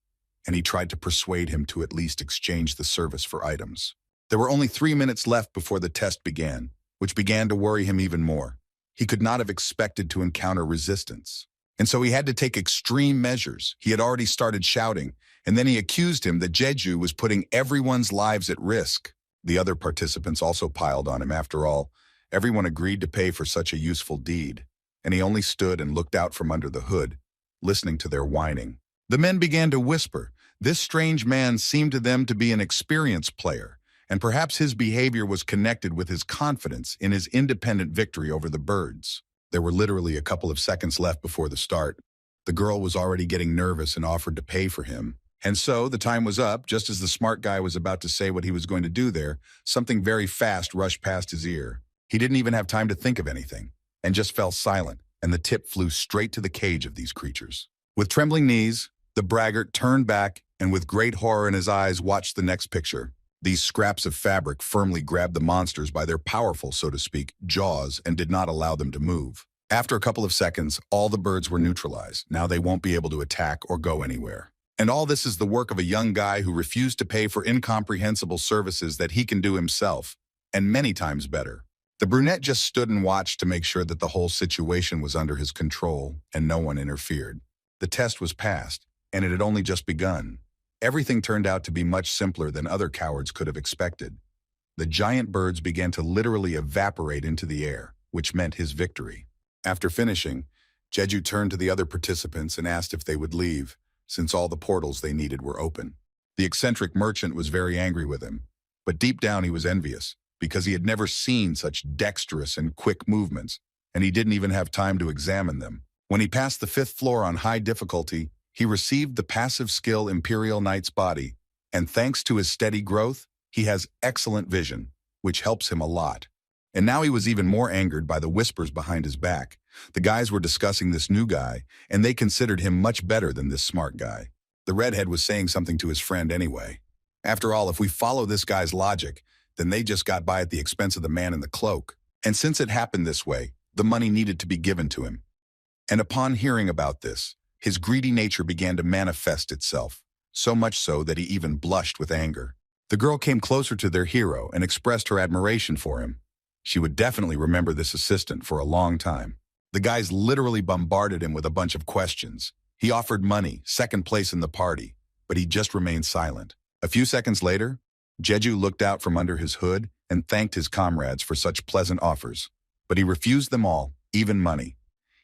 and he tried to persuade him to at least exchange the service for items. There were only 3 minutes left before the test began, which began to worry him even more. He could not have expected to encounter resistance, and so he had to take extreme measures. He had already started shouting, and then he accused him that Jeju was putting everyone's lives at risk. The other participants also piled on him. After all, everyone agreed to pay for such a useful deed, and he only stood and looked out from under the hood, listening to their whining. The men began to whisper. This strange man seemed to them to be an experienced player, and perhaps his behavior was connected with his confidence in his independent victory over the birds. There were literally a couple of seconds left before the start. The girl was already getting nervous and offered to pay for him. And so the time was up. Just as the smart guy was about to say what he was going to do there, something very fast rushed past his ear. He didn't even have time to think of anything, and just fell silent, and the tip flew straight to the cage of these creatures. With trembling knees, the braggart turned back and with great horror in his eyes watched the next picture. These scraps of fabric firmly grabbed the monsters by their powerful, so to speak, jaws and did not allow them to move. After a couple of seconds, all the birds were neutralized. Now they won't be able to attack or go anywhere. And all this is the work of a young guy who refused to pay for incomprehensible services that he can do himself, and many times better. The brunette just stood and watched to make sure that the whole situation was under his control and no one interfered. The test was passed, and it had only just begun. Everything turned out to be much simpler than other cowards could have expected. The giant birds began to literally evaporate into the air, which meant his victory. After finishing, Jeju turned to the other participants and asked if they would leave, since all the portals they needed were open. The eccentric merchant was very angry with him, but deep down he was envious, because he had never seen such dexterous and quick movements, and he didn't even have time to examine them. When he passed the 5th floor on high difficulty, he received the passive skill Imperial Knight's Body, and thanks to his steady growth, he has excellent vision, which helps him a lot. And now he was even more angered by the whispers behind his back. The guys were discussing this new guy, and they considered him much better than this smart guy. The redhead was saying something to his friend anyway. After all, if we follow this guy's logic, then they just got by at the expense of the man in the cloak. And since it happened this way, the money needed to be given to him. And upon hearing about this, his greedy nature began to manifest itself, so much so that he even blushed with anger. The girl came closer to their hero and expressed her admiration for him. She would definitely remember this assistant for a long time. The guys literally bombarded him with a bunch of questions. He offered money, second place in the party, but he just remained silent. A few seconds later, Jeju looked out from under his hood and thanked his comrades for such pleasant offers. But he refused them all, even money.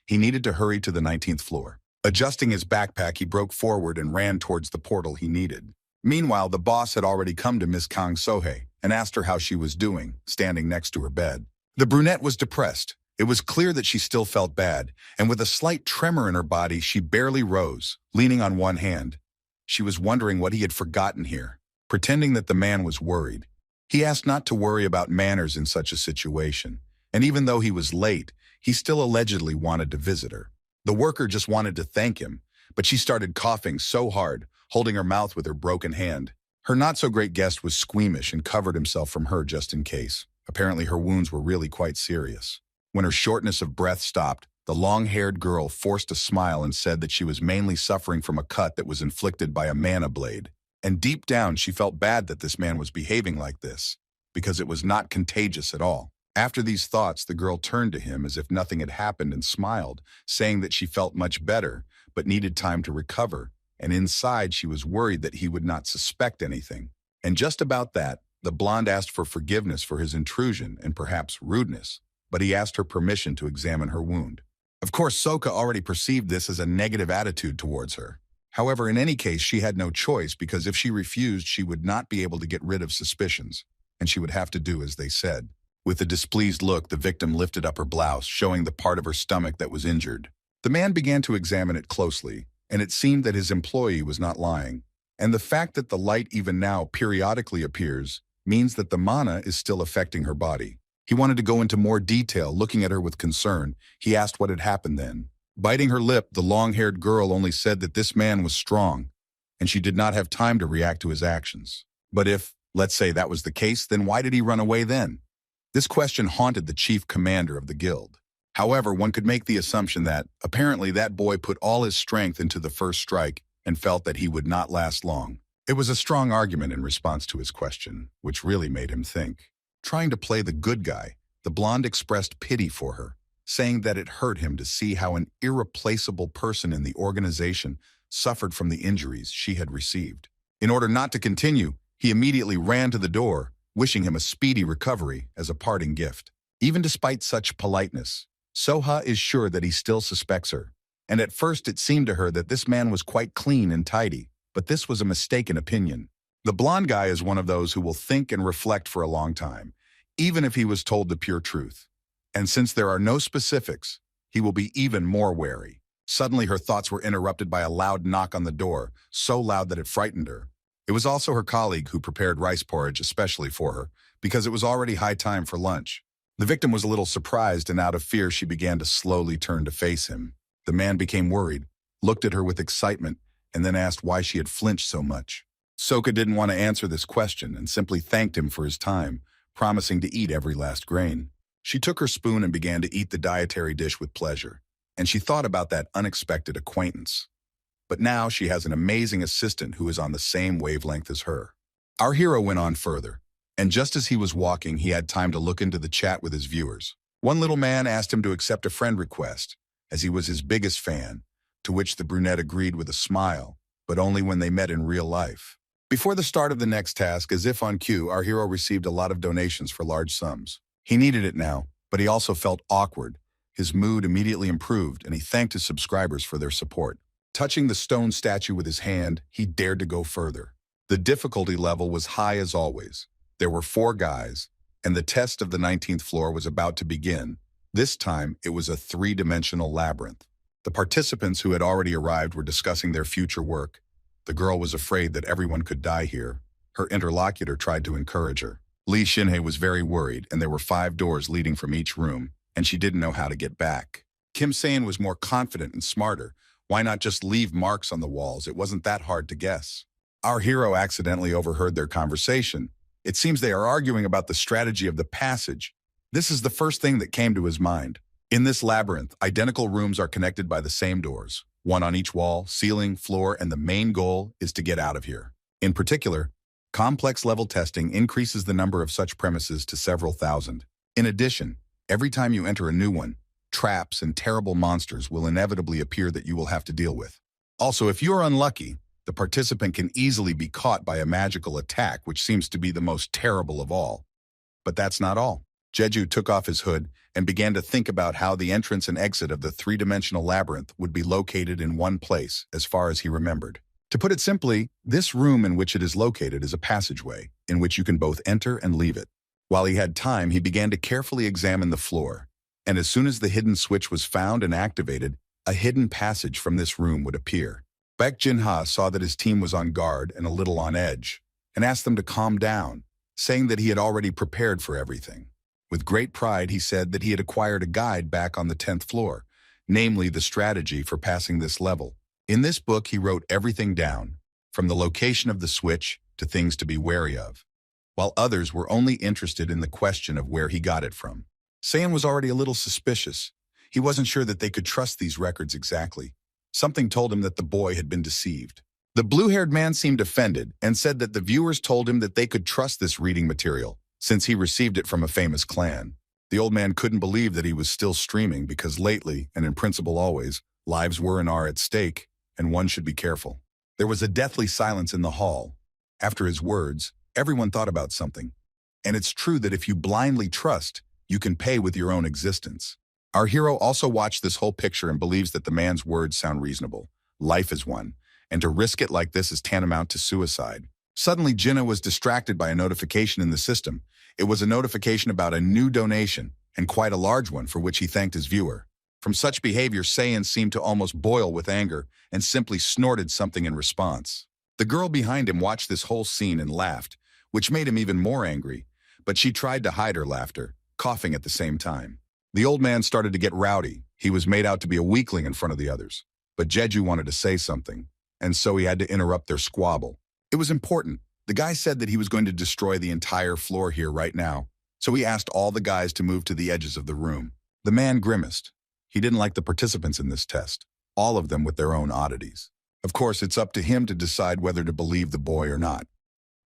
He needed to hurry to the 19th floor. Adjusting his backpack, he broke forward and ran towards the portal he needed. Meanwhile, the boss had already come to Miss Kang Sohei and asked her how she was doing, standing next to her bed. The brunette was depressed. It was clear that she still felt bad, and with a slight tremor in her body, she barely rose, leaning on one hand. She was wondering what he had forgotten here, pretending that the man was worried. He asked not to worry about manners in such a situation, and even though he was late, he still allegedly wanted to visit her. The worker just wanted to thank him, but she started coughing so hard, holding her mouth with her broken hand. Her not-so-great guest was squeamish and covered himself from her just in case. Apparently her wounds were really quite serious. When her shortness of breath stopped, The long-haired girl forced a smile and said that she was mainly suffering from a cut that was inflicted by a mana blade. And deep down, she felt bad that this man was behaving like this, because it was not contagious at all. After these thoughts, the girl turned to him as if nothing had happened and smiled, saying that she felt much better, but needed time to recover, and inside she was worried that he would not suspect anything. And just about that, the blonde asked for forgiveness for his intrusion and perhaps rudeness, but he asked her permission to examine her wound. Of course, Soka already perceived this as a negative attitude towards her. However, in any case, she had no choice because if she refused, she would not be able to get rid of suspicions, and she would have to do as they said. With a displeased look, the victim lifted up her blouse, showing the part of her stomach that was injured. The man began to examine it closely, and it seemed that his employee was not lying. And the fact that the light even now periodically appears means that the mana is still affecting her body. He wanted to go into more detail, looking at her with concern. He asked what had happened then. Biting her lip, the long-haired girl only said that this man was strong, and she did not have time to react to his actions. But if, let's say, that was the case, then why did he run away then? This question haunted the chief commander of the guild. However, one could make the assumption that, apparently, that boy put all his strength into the first strike and felt that he would not last long. It was a strong argument in response to his question, which really made him think. Trying to play the good guy, the blonde expressed pity for her, saying that it hurt him to see how an irreplaceable person in the organization suffered from the injuries she had received. In order not to continue, he immediately ran to the door, wishing him a speedy recovery as a parting gift. Even despite such politeness, Soha is sure that he still suspects her. And at first it seemed to her that this man was quite clean and tidy, but this was a mistaken opinion. The blonde guy is one of those who will think and reflect for a long time, even if he was told the pure truth. And since there are no specifics, he will be even more wary. Suddenly her thoughts were interrupted by a loud knock on the door, so loud that it frightened her. It was also her colleague who prepared rice porridge especially for her, because it was already high time for lunch. The victim was a little surprised, and out of fear she began to slowly turn to face him. The man became worried, looked at her with excitement, and then asked why she had flinched so much. Soka didn't want to answer this question and simply thanked him for his time, promising to eat every last grain. She took her spoon and began to eat the dietary dish with pleasure, and she thought about that unexpected acquaintance. But now she has an amazing assistant who is on the same wavelength as her. Our hero went on further, and just as he was walking, he had time to look into the chat with his viewers. One little man asked him to accept a friend request, as he was his biggest fan, to which the brunette agreed with a smile, but only when they met in real life. Before the start of the next task, as if on cue, our hero received a lot of donations for large sums. He needed it now, but he also felt awkward. His mood immediately improved, and he thanked his subscribers for their support. Touching the stone statue with his hand, he dared to go further. The difficulty level was high as always. There were 4 guys, and the test of the 19th floor was about to begin. This time, it was a 3-dimensional labyrinth. The participants who had already arrived were discussing their future work. The girl was afraid that everyone could die here. Her interlocutor tried to encourage her. Lee Shinhei was very worried, and there were 5 doors leading from each room, and she didn't know how to get back. Kim Sayan was more confident and smarter. Why not just leave marks on the walls? It wasn't that hard to guess. Our hero accidentally overheard their conversation. It seems they are arguing about the strategy of the passage. This is the first thing that came to his mind. In this labyrinth, identical rooms are connected by the same doors, one on each wall, ceiling, floor, and the main goal is to get out of here. In particular, complex level testing increases the number of such premises to several thousand. In addition, every time you enter a new one, traps and terrible monsters will inevitably appear that you will have to deal with. Also, if you're unlucky, the participant can easily be caught by a magical attack, which seems to be the most terrible of all. But that's not all. Jeju took off his hood and began to think about how the entrance and exit of the 3-dimensional labyrinth would be located in one place, as far as he remembered. To put it simply, this room in which it is located is a passageway, in which you can both enter and leave it. While he had time, he began to carefully examine the floor, and as soon as the hidden switch was found and activated, a hidden passage from this room would appear. Baek Jin-ha saw that his team was on guard and a little on edge, and asked them to calm down, saying that he had already prepared for everything. With great pride, he said that he had acquired a guide back on the 10th floor, namely the strategy for passing this level. In this book, he wrote everything down, from the location of the switch to things to be wary of, while others were only interested in the question of where he got it from. Sayan was already a little suspicious. He wasn't sure that they could trust these records exactly. Something told him that the boy had been deceived. The blue-haired man seemed offended and said that the viewers told him that they could trust this reading material, since he received it from a famous clan. The old man couldn't believe that he was still streaming because lately, and in principle always, lives were and are at stake, and one should be careful. There was a deathly silence in the hall. After his words, everyone thought about something. And it's true that if you blindly trust, you can pay with your own existence. Our hero also watched this whole picture and believes that the man's words sound reasonable. Life is one, and to risk it like this is tantamount to suicide. Suddenly, Jinnah was distracted by a notification in the system. It was a notification about a new donation, and quite a large one, for which he thanked his viewer. From such behavior, Saiyan seemed to almost boil with anger and simply snorted something in response. The girl behind him watched this whole scene and laughed, which made him even more angry, but she tried to hide her laughter, coughing at the same time. The old man started to get rowdy. He was made out to be a weakling in front of the others. But Jeju wanted to say something, and so he had to interrupt their squabble. It was important. The guy said that he was going to destroy the entire floor here right now, so he asked all the guys to move to the edges of the room. The man grimaced. He didn't like the participants in this test, all of them with their own oddities. Of course, it's up to him to decide whether to believe the boy or not.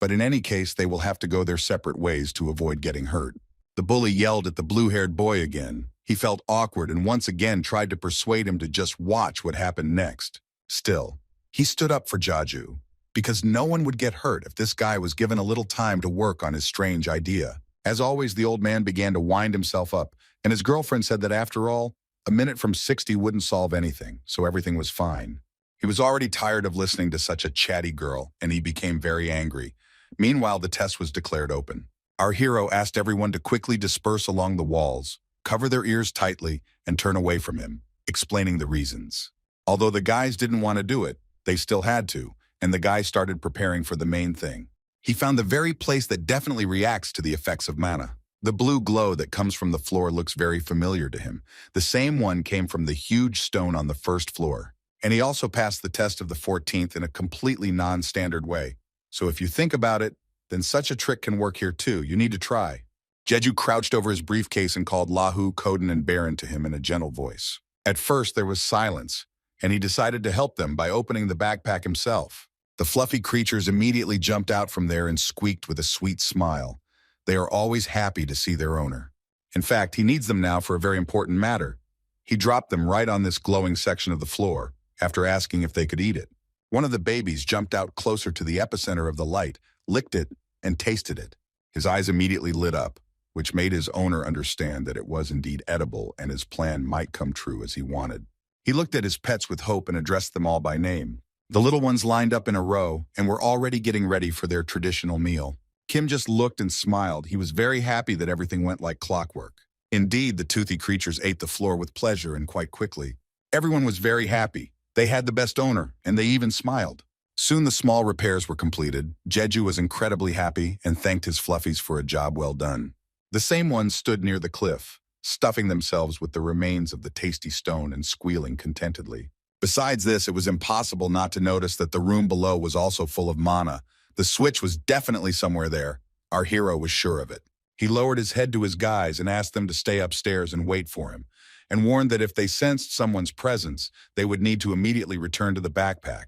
But in any case, they will have to go their separate ways to avoid getting hurt. The bully yelled at the blue-haired boy again. He felt awkward and once again tried to persuade him to just watch what happened next. Still, he stood up for Jeju, because no one would get hurt if this guy was given a little time to work on his strange idea. As always, the old man began to wind himself up, and his girlfriend said that after all, a minute from 60 wouldn't solve anything, so everything was fine. He was already tired of listening to such a chatty girl, and he became very angry. Meanwhile, the test was declared open. Our hero asked everyone to quickly disperse along the walls, cover their ears tightly, and turn away from him, explaining the reasons. Although the guys didn't want to do it, they still had to, and the guy started preparing for the main thing. He found the very place that definitely reacts to the effects of mana. The blue glow that comes from the floor looks very familiar to him. The same one came from the huge stone on the first floor. And he also passed the test of the 14th in a completely non-standard way. So if you think about it, then such a trick can work here too. You need to try. Jeju crouched over his briefcase and called Lahu, Koden, and Baron to him in a gentle voice. At first, there was silence, and he decided to help them by opening the backpack himself. The fluffy creatures immediately jumped out from there and squeaked with a sweet smile. They are always happy to see their owner. In fact, he needs them now for a very important matter. He dropped them right on this glowing section of the floor, after asking if they could eat it. One of the babies jumped out closer to the epicenter of the light, licked it, and tasted it. His eyes immediately lit up, which made his owner understand that it was indeed edible and his plan might come true as he wanted. He looked at his pets with hope and addressed them all by name. The little ones lined up in a row and were already getting ready for their traditional meal. Kim just looked and smiled. He was very happy that everything went like clockwork. Indeed, the toothy creatures ate the floor with pleasure and quite quickly. Everyone was very happy. They had the best owner, and they even smiled. Soon the small repairs were completed. Jeju was incredibly happy and thanked his fluffies for a job well done. The same ones stood near the cliff, stuffing themselves with the remains of the tasty stone and squealing contentedly. Besides this, it was impossible not to notice that the room below was also full of mana. The switch was definitely somewhere there. Our hero was sure of it. He lowered his head to his guys and asked them to stay upstairs and wait for him, and warned that if they sensed someone's presence, they would need to immediately return to the backpack.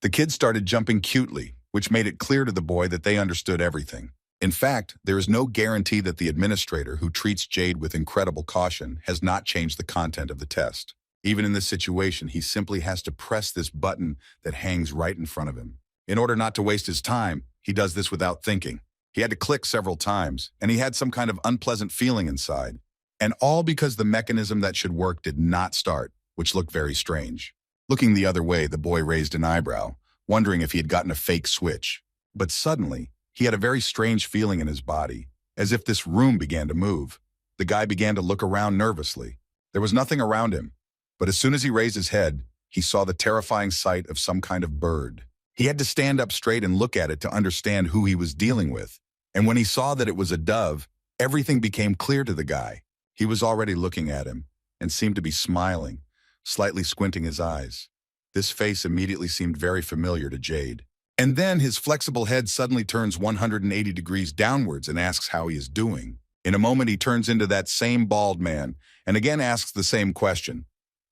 The kids started jumping cutely, which made it clear to the boy that they understood everything. In fact, there is no guarantee that the administrator, who treats Jade with incredible caution, has not changed the content of the test. Even in this situation, he simply has to press this button that hangs right in front of him. In order not to waste his time, he does this without thinking. He had to click several times, and he had some kind of unpleasant feeling inside. And all because the mechanism that should work did not start, which looked very strange. Looking the other way, the boy raised an eyebrow, wondering if he had gotten a fake switch. But suddenly, he had a very strange feeling in his body, as if this room began to move. The guy began to look around nervously. There was nothing around him, but as soon as he raised his head, he saw the terrifying sight of some kind of bird. He had to stand up straight and look at it to understand who he was dealing with. And when he saw that it was a dove, everything became clear to the guy. He was already looking at him and seemed to be smiling, slightly squinting his eyes. This face immediately seemed very familiar to Jade. And then his flexible head suddenly turns 180 degrees downwards and asks how he is doing. In a moment, he turns into that same bald man and again asks the same question.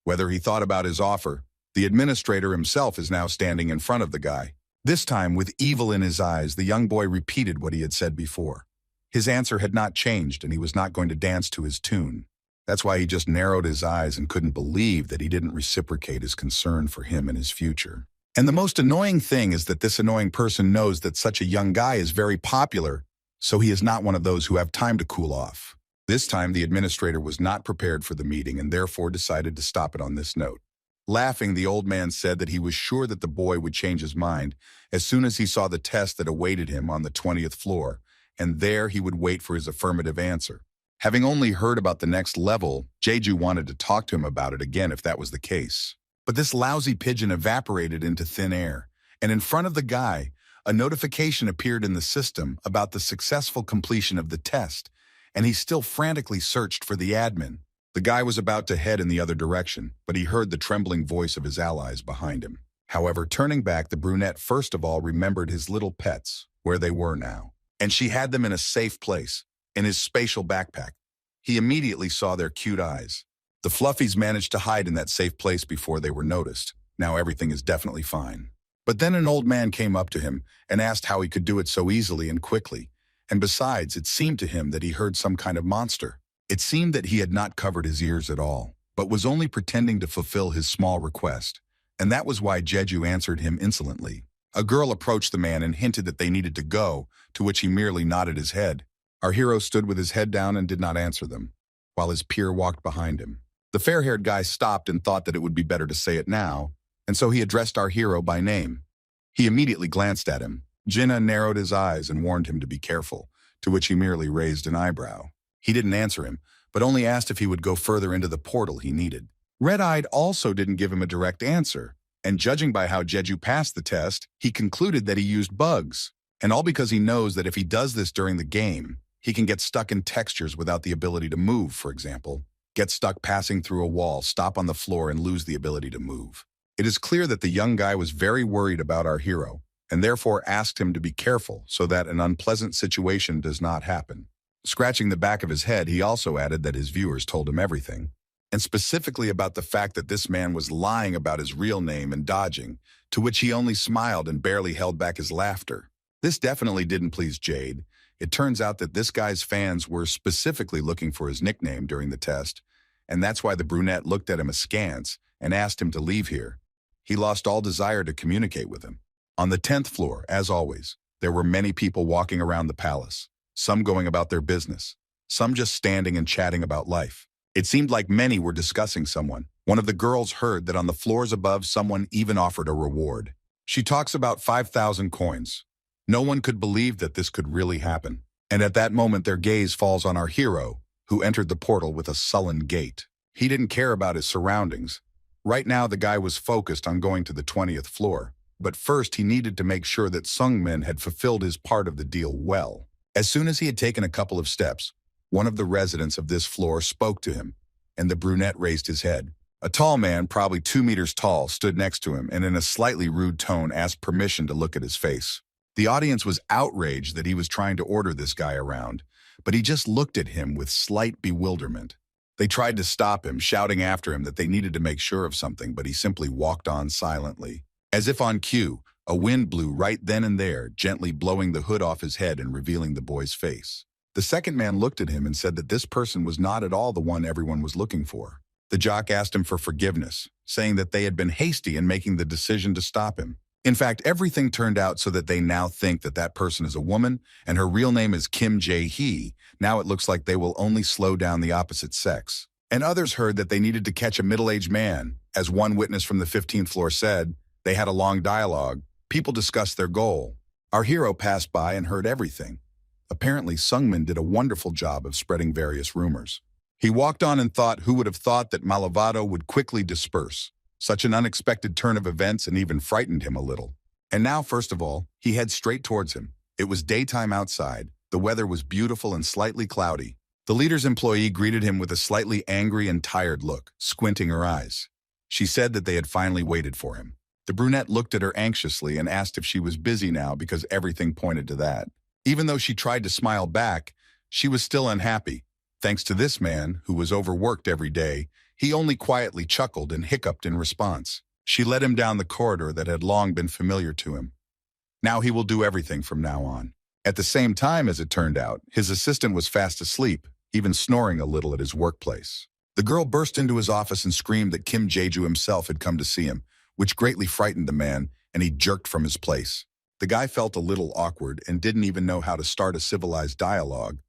Whether he thought about his offer, the administrator himself is now standing in front of the guy. This time, with evil in his eyes, the young boy repeated what he had said before. His answer had not changed, and he was not going to dance to his tune. That's why he just narrowed his eyes and couldn't believe that he didn't reciprocate his concern for him and his future. And the most annoying thing is that this annoying person knows that such a young guy is very popular, so he is not one of those who have time to cool off. This time, the administrator was not prepared for the meeting and therefore decided to stop it on this note. Laughing, the old man said that he was sure that the boy would change his mind as soon as he saw the test that awaited him on the 20th floor, and there he would wait for his affirmative answer. Having only heard about the next level, Jeju wanted to talk to him about it again if that was the case. But this lousy pigeon evaporated into thin air, and in front of the guy, a notification appeared in the system about the successful completion of the test, and he still frantically searched for the admin. The guy was about to head in the other direction, but he heard the trembling voice of his allies behind him. However, turning back, the brunette first of all remembered his little pets, where they were now. And she had them in a safe place, in his spatial backpack. He immediately saw their cute eyes. The fluffies managed to hide in that safe place before they were noticed. Now everything is definitely fine. But then an old man came up to him and asked how he could do it so easily and quickly. And besides, it seemed to him that he heard some kind of monster. It seemed that he had not covered his ears at all, but was only pretending to fulfill his small request. And that was why Jeju answered him insolently. A girl approached the man and hinted that they needed to go, to which he merely nodded his head. Our hero stood with his head down and did not answer them, while his peer walked behind him. The fair-haired guy stopped and thought that it would be better to say it now, and so he addressed our hero by name. He immediately glanced at him. Jinnah narrowed his eyes and warned him to be careful, to which he merely raised an eyebrow. He didn't answer him, but only asked if he would go further into the portal he needed. Red-Eyed also didn't give him a direct answer, and judging by how Jeju passed the test, he concluded that he used bugs. And all because he knows that if he does this during the game, he can get stuck in textures without the ability to move, for example. Get stuck passing through a wall, stop on the floor, and lose the ability to move. It is clear that the young guy was very worried about our hero, and therefore asked him to be careful so that an unpleasant situation does not happen. Scratching the back of his head, he also added that his viewers told him everything, and specifically about the fact that this man was lying about his real name and dodging, to which he only smiled and barely held back his laughter. This definitely didn't please Jade. It turns out that this guy's fans were specifically looking for his nickname during the test, and that's why the brunette looked at him askance and asked him to leave here. He lost all desire to communicate with him. On the 10th floor, as always, there were many people walking around the palace, some going about their business, some just standing and chatting about life. It seemed like many were discussing someone. One of the girls heard that on the floors above, someone even offered a reward. She talks about 5,000 coins. No one could believe that this could really happen. And at that moment, their gaze falls on our hero, who entered the portal with a sullen gait. He didn't care about his surroundings. Right now, the guy was focused on going to the 20th floor. But first, he needed to make sure that Sungmin had fulfilled his part of the deal well. As soon as he had taken a couple of steps, one of the residents of this floor spoke to him, and the brunette raised his head. A tall man, probably 2 meters tall, stood next to him and in a slightly rude tone asked permission to look at his face. The audience was outraged that he was trying to order this guy around, but he just looked at him with slight bewilderment. They tried to stop him, shouting after him that they needed to make sure of something, but he simply walked on silently. As if on cue, a wind blew right then and there, gently blowing the hood off his head and revealing the boy's face. The second man looked at him and said that this person was not at all the one everyone was looking for. The jock asked him for forgiveness, saying that they had been hasty in making the decision to stop him. In fact, everything turned out so that they now think that that person is a woman and her real name is Kim Jae-hee. Now it looks like they will only slow down the opposite sex. And others heard that they needed to catch a middle-aged man. As one witness from the 15th floor said, they had a long dialogue. People discussed their goal. Our hero passed by and heard everything. Apparently, Sungmin did a wonderful job of spreading various rumors. He walked on and thought, who would have thought that Malvado would quickly disperse? Such an unexpected turn of events and even frightened him a little. And now, first of all, he heads straight towards him. It was daytime outside. The weather was beautiful and slightly cloudy. The leader's employee greeted him with a slightly angry and tired look, squinting her eyes. She said that they had finally waited for him. The brunette looked at her anxiously and asked if she was busy now because everything pointed to that. Even though she tried to smile back, She was still unhappy. Thanks to this man, who was overworked every day, he only quietly chuckled and hiccuped in response. She led him down the corridor that had long been familiar to him. Now he will do everything from now on. At the same time, as it turned out, his assistant was fast asleep, even snoring a little at his workplace. The girl burst into his office and screamed that Kim Jae-ju himself had come to see him, which greatly frightened the man, and he jerked from his place. The guy felt a little awkward and didn't even know how to start a civilized dialogue.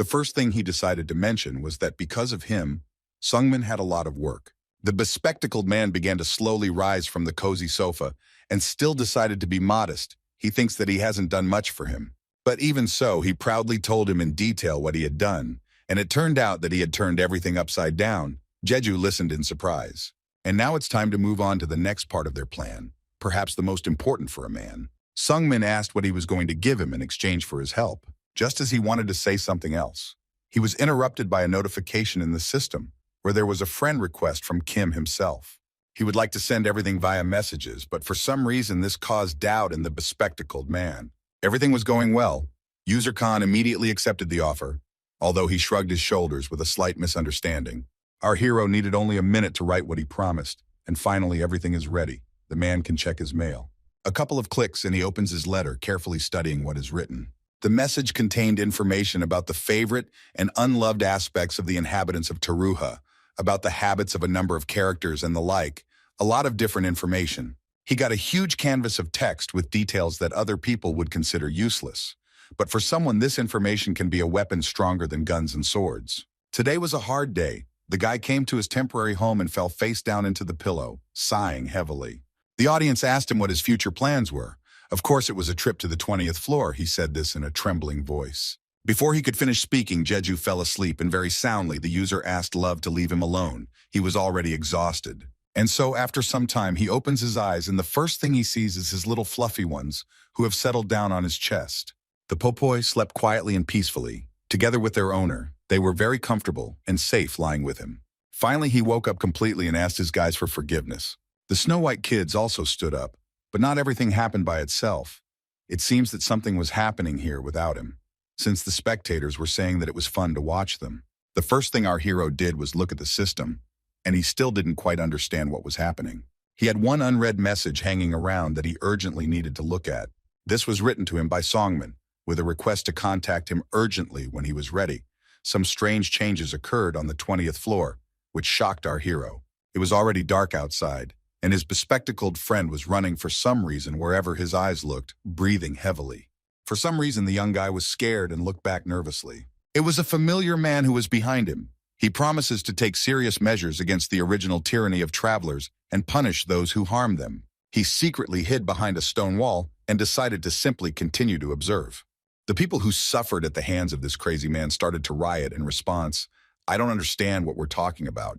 The first thing he decided to mention was that because of him, Sungmin had a lot of work. The bespectacled man began to slowly rise from the cozy sofa and still decided to be modest. He thinks that he hasn't done much for him. But even so, he proudly told him in detail what he had done, and it turned out that he had turned everything upside down. Jeju listened in surprise. And now it's time to move on to the next part of their plan, perhaps the most important for a man. Sungmin asked what he was going to give him in exchange for his help, just as he wanted to say something else. He was interrupted by a notification in the system, where there was a friend request from Kim himself. He would like to send everything via messages, but for some reason this caused doubt in the bespectacled man. Everything was going well. User Khan immediately accepted the offer, although he shrugged his shoulders with a slight misunderstanding. Our hero needed only a minute to write what he promised, and finally everything is ready. The man can check his mail. A couple of clicks and he opens his letter, carefully studying what is written. The message contained information about the favorite and unloved aspects of the inhabitants of Taruha, about the habits of a number of characters and the like, a lot of different information. He got a huge canvas of text with details that other people would consider useless. But for someone, this information can be a weapon stronger than guns and swords. Today was a hard day. The guy came to his temporary home and fell face down into the pillow, sighing heavily. The audience asked him what his future plans were. Of course, it was a trip to the 20th floor. He said this in a trembling voice. Before he could finish speaking, Jeju fell asleep, and very soundly the user asked Love to leave him alone. He was already exhausted. And so after some time, he opens his eyes, and the first thing he sees is his little fluffy ones, who have settled down on his chest. The pulpoy slept quietly and peacefully. Together with their owner, they were very comfortable and safe lying with him. Finally, he woke up completely and asked his guys for forgiveness. The Snow White kids also stood up, but not everything happened by itself. It seems that something was happening here without him, since the spectators were saying that it was fun to watch them. The first thing our hero did was look at the system, and he still didn't quite understand what was happening. He had one unread message hanging around that he urgently needed to look at. This was written to him by Songmin, with a request to contact him urgently when he was ready. Some strange changes occurred on the 20th floor, which shocked our hero. It was already dark outside, and his bespectacled friend was running for some reason wherever his eyes looked, breathing heavily. For some reason, the young guy was scared and looked back nervously. It was a familiar man who was behind him. He promises to take serious measures against the original tyranny of travelers and punish those who harm them. He secretly hid behind a stone wall and decided to simply continue to observe. The people who suffered at the hands of this crazy man started to riot in response. I don't understand what we're talking about.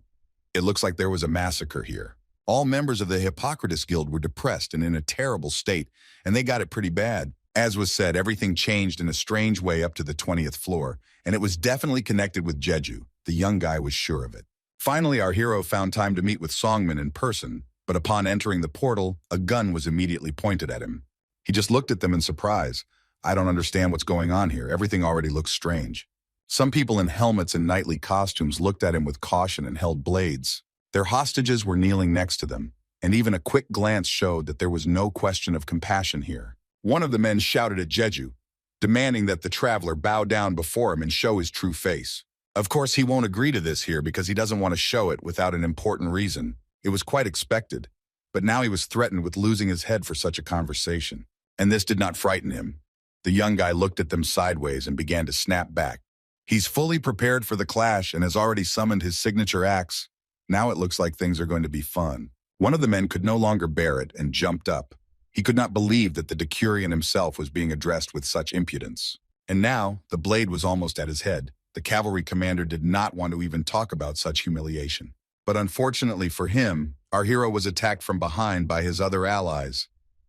It looks like there was a massacre here. All members of the Hippocrates Guild were depressed and in a terrible state, and they got it pretty bad. As was said, everything changed in a strange way up to the 20th floor, and it was definitely connected with Jeju. The young guy was sure of it. Finally, our hero found time to meet with Songmin in person, but upon entering the portal, a gun was immediately pointed at him. He just looked at them in surprise. I don't understand what's going on here. Everything already looks strange. Some people in helmets and knightly costumes looked at him with caution and held blades. Their hostages were kneeling next to them, and even a quick glance showed that there was no question of compassion here. One of the men shouted at Jeju, demanding that the traveler bow down before him and show his true face. Of course, he won't agree to this here because he doesn't want to show it without an important reason. It was quite expected, but now he was threatened with losing his head for such a conversation. And this did not frighten him. The young guy looked at them sideways and began to snap back. He's fully prepared for the clash and has already summoned his signature axe. Now it looks like things are going to be fun. One of the men could no longer bear it and jumped up. He could not believe that the Decurion himself was being addressed with such impudence. And now, the blade was almost at his head. The cavalry commander did not want to even talk about such humiliation. But unfortunately for him, our hero was attacked from behind by his other allies.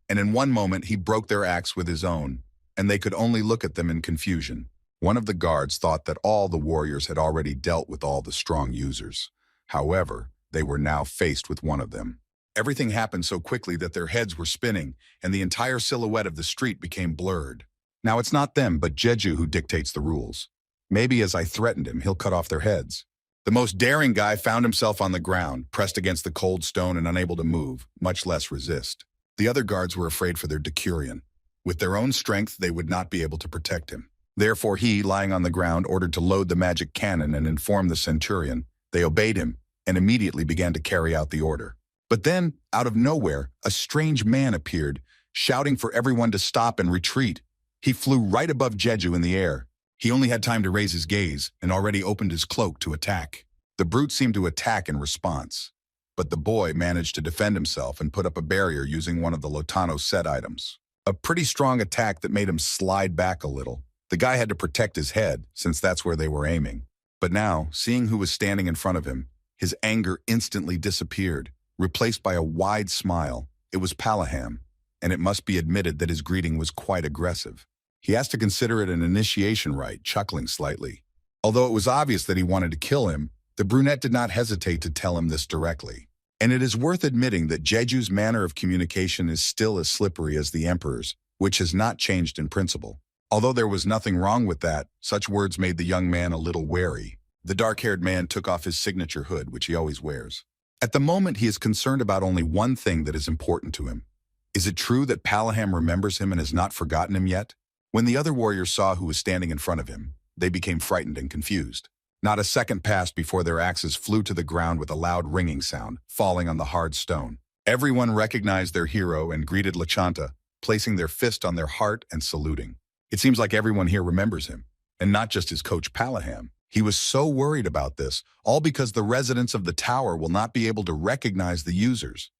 And in one moment, he broke their axe with his own, and they could only look at them in confusion. One of the guards thought that all the warriors had already dealt with all the strong users. However, they were now faced with one of them. Everything happened so quickly that their heads were spinning, and the entire silhouette of the street became blurred. Now it's not them, but Jeju who dictates the rules. Maybe as I threatened him, he'll cut off their heads. The most daring guy found himself on the ground, pressed against the cold stone and unable to move, much less resist. The other guards were afraid for their decurion. With their own strength, they would not be able to protect him. Therefore he, lying on the ground, ordered to load the magic cannon and inform the centurion. They obeyed him and immediately began to carry out the order. But then, out of nowhere, a strange man appeared, shouting for everyone to stop and retreat. He flew right above Jeju in the air. He only had time to raise his gaze and already opened his cloak to attack. The brute seemed to attack in response, but the boy managed to defend himself and put up a barrier using one of the Lotano set items. A pretty strong attack that made him slide back a little. The guy had to protect his head, since that's where they were aiming. But now, seeing who was standing in front of him, his anger instantly disappeared, replaced by a wide smile. It was Palaham, and it must be admitted that his greeting was quite aggressive. He has to consider it an initiation rite, chuckling slightly. Although it was obvious that he wanted to kill him, the brunette did not hesitate to tell him this directly. And it is worth admitting that Jeju's manner of communication is still as slippery as the Emperor's, which has not changed in principle. Although there was nothing wrong with that, such words made the young man a little wary. The dark-haired man took off his signature hood, which he always wears. At the moment, he is concerned about only one thing that is important to him. Is it true that Palaham remembers him and has not forgotten him yet? When the other warriors saw who was standing in front of him, they became frightened and confused. Not a second passed before their axes flew to the ground with a loud ringing sound, falling on the hard stone. Everyone recognized their hero and greeted Lachanta, placing their fist on their heart and saluting. It seems like everyone here remembers him, and not just his coach Palaham. He was so worried about this, all because the residents of the tower will not be able to recognize the users.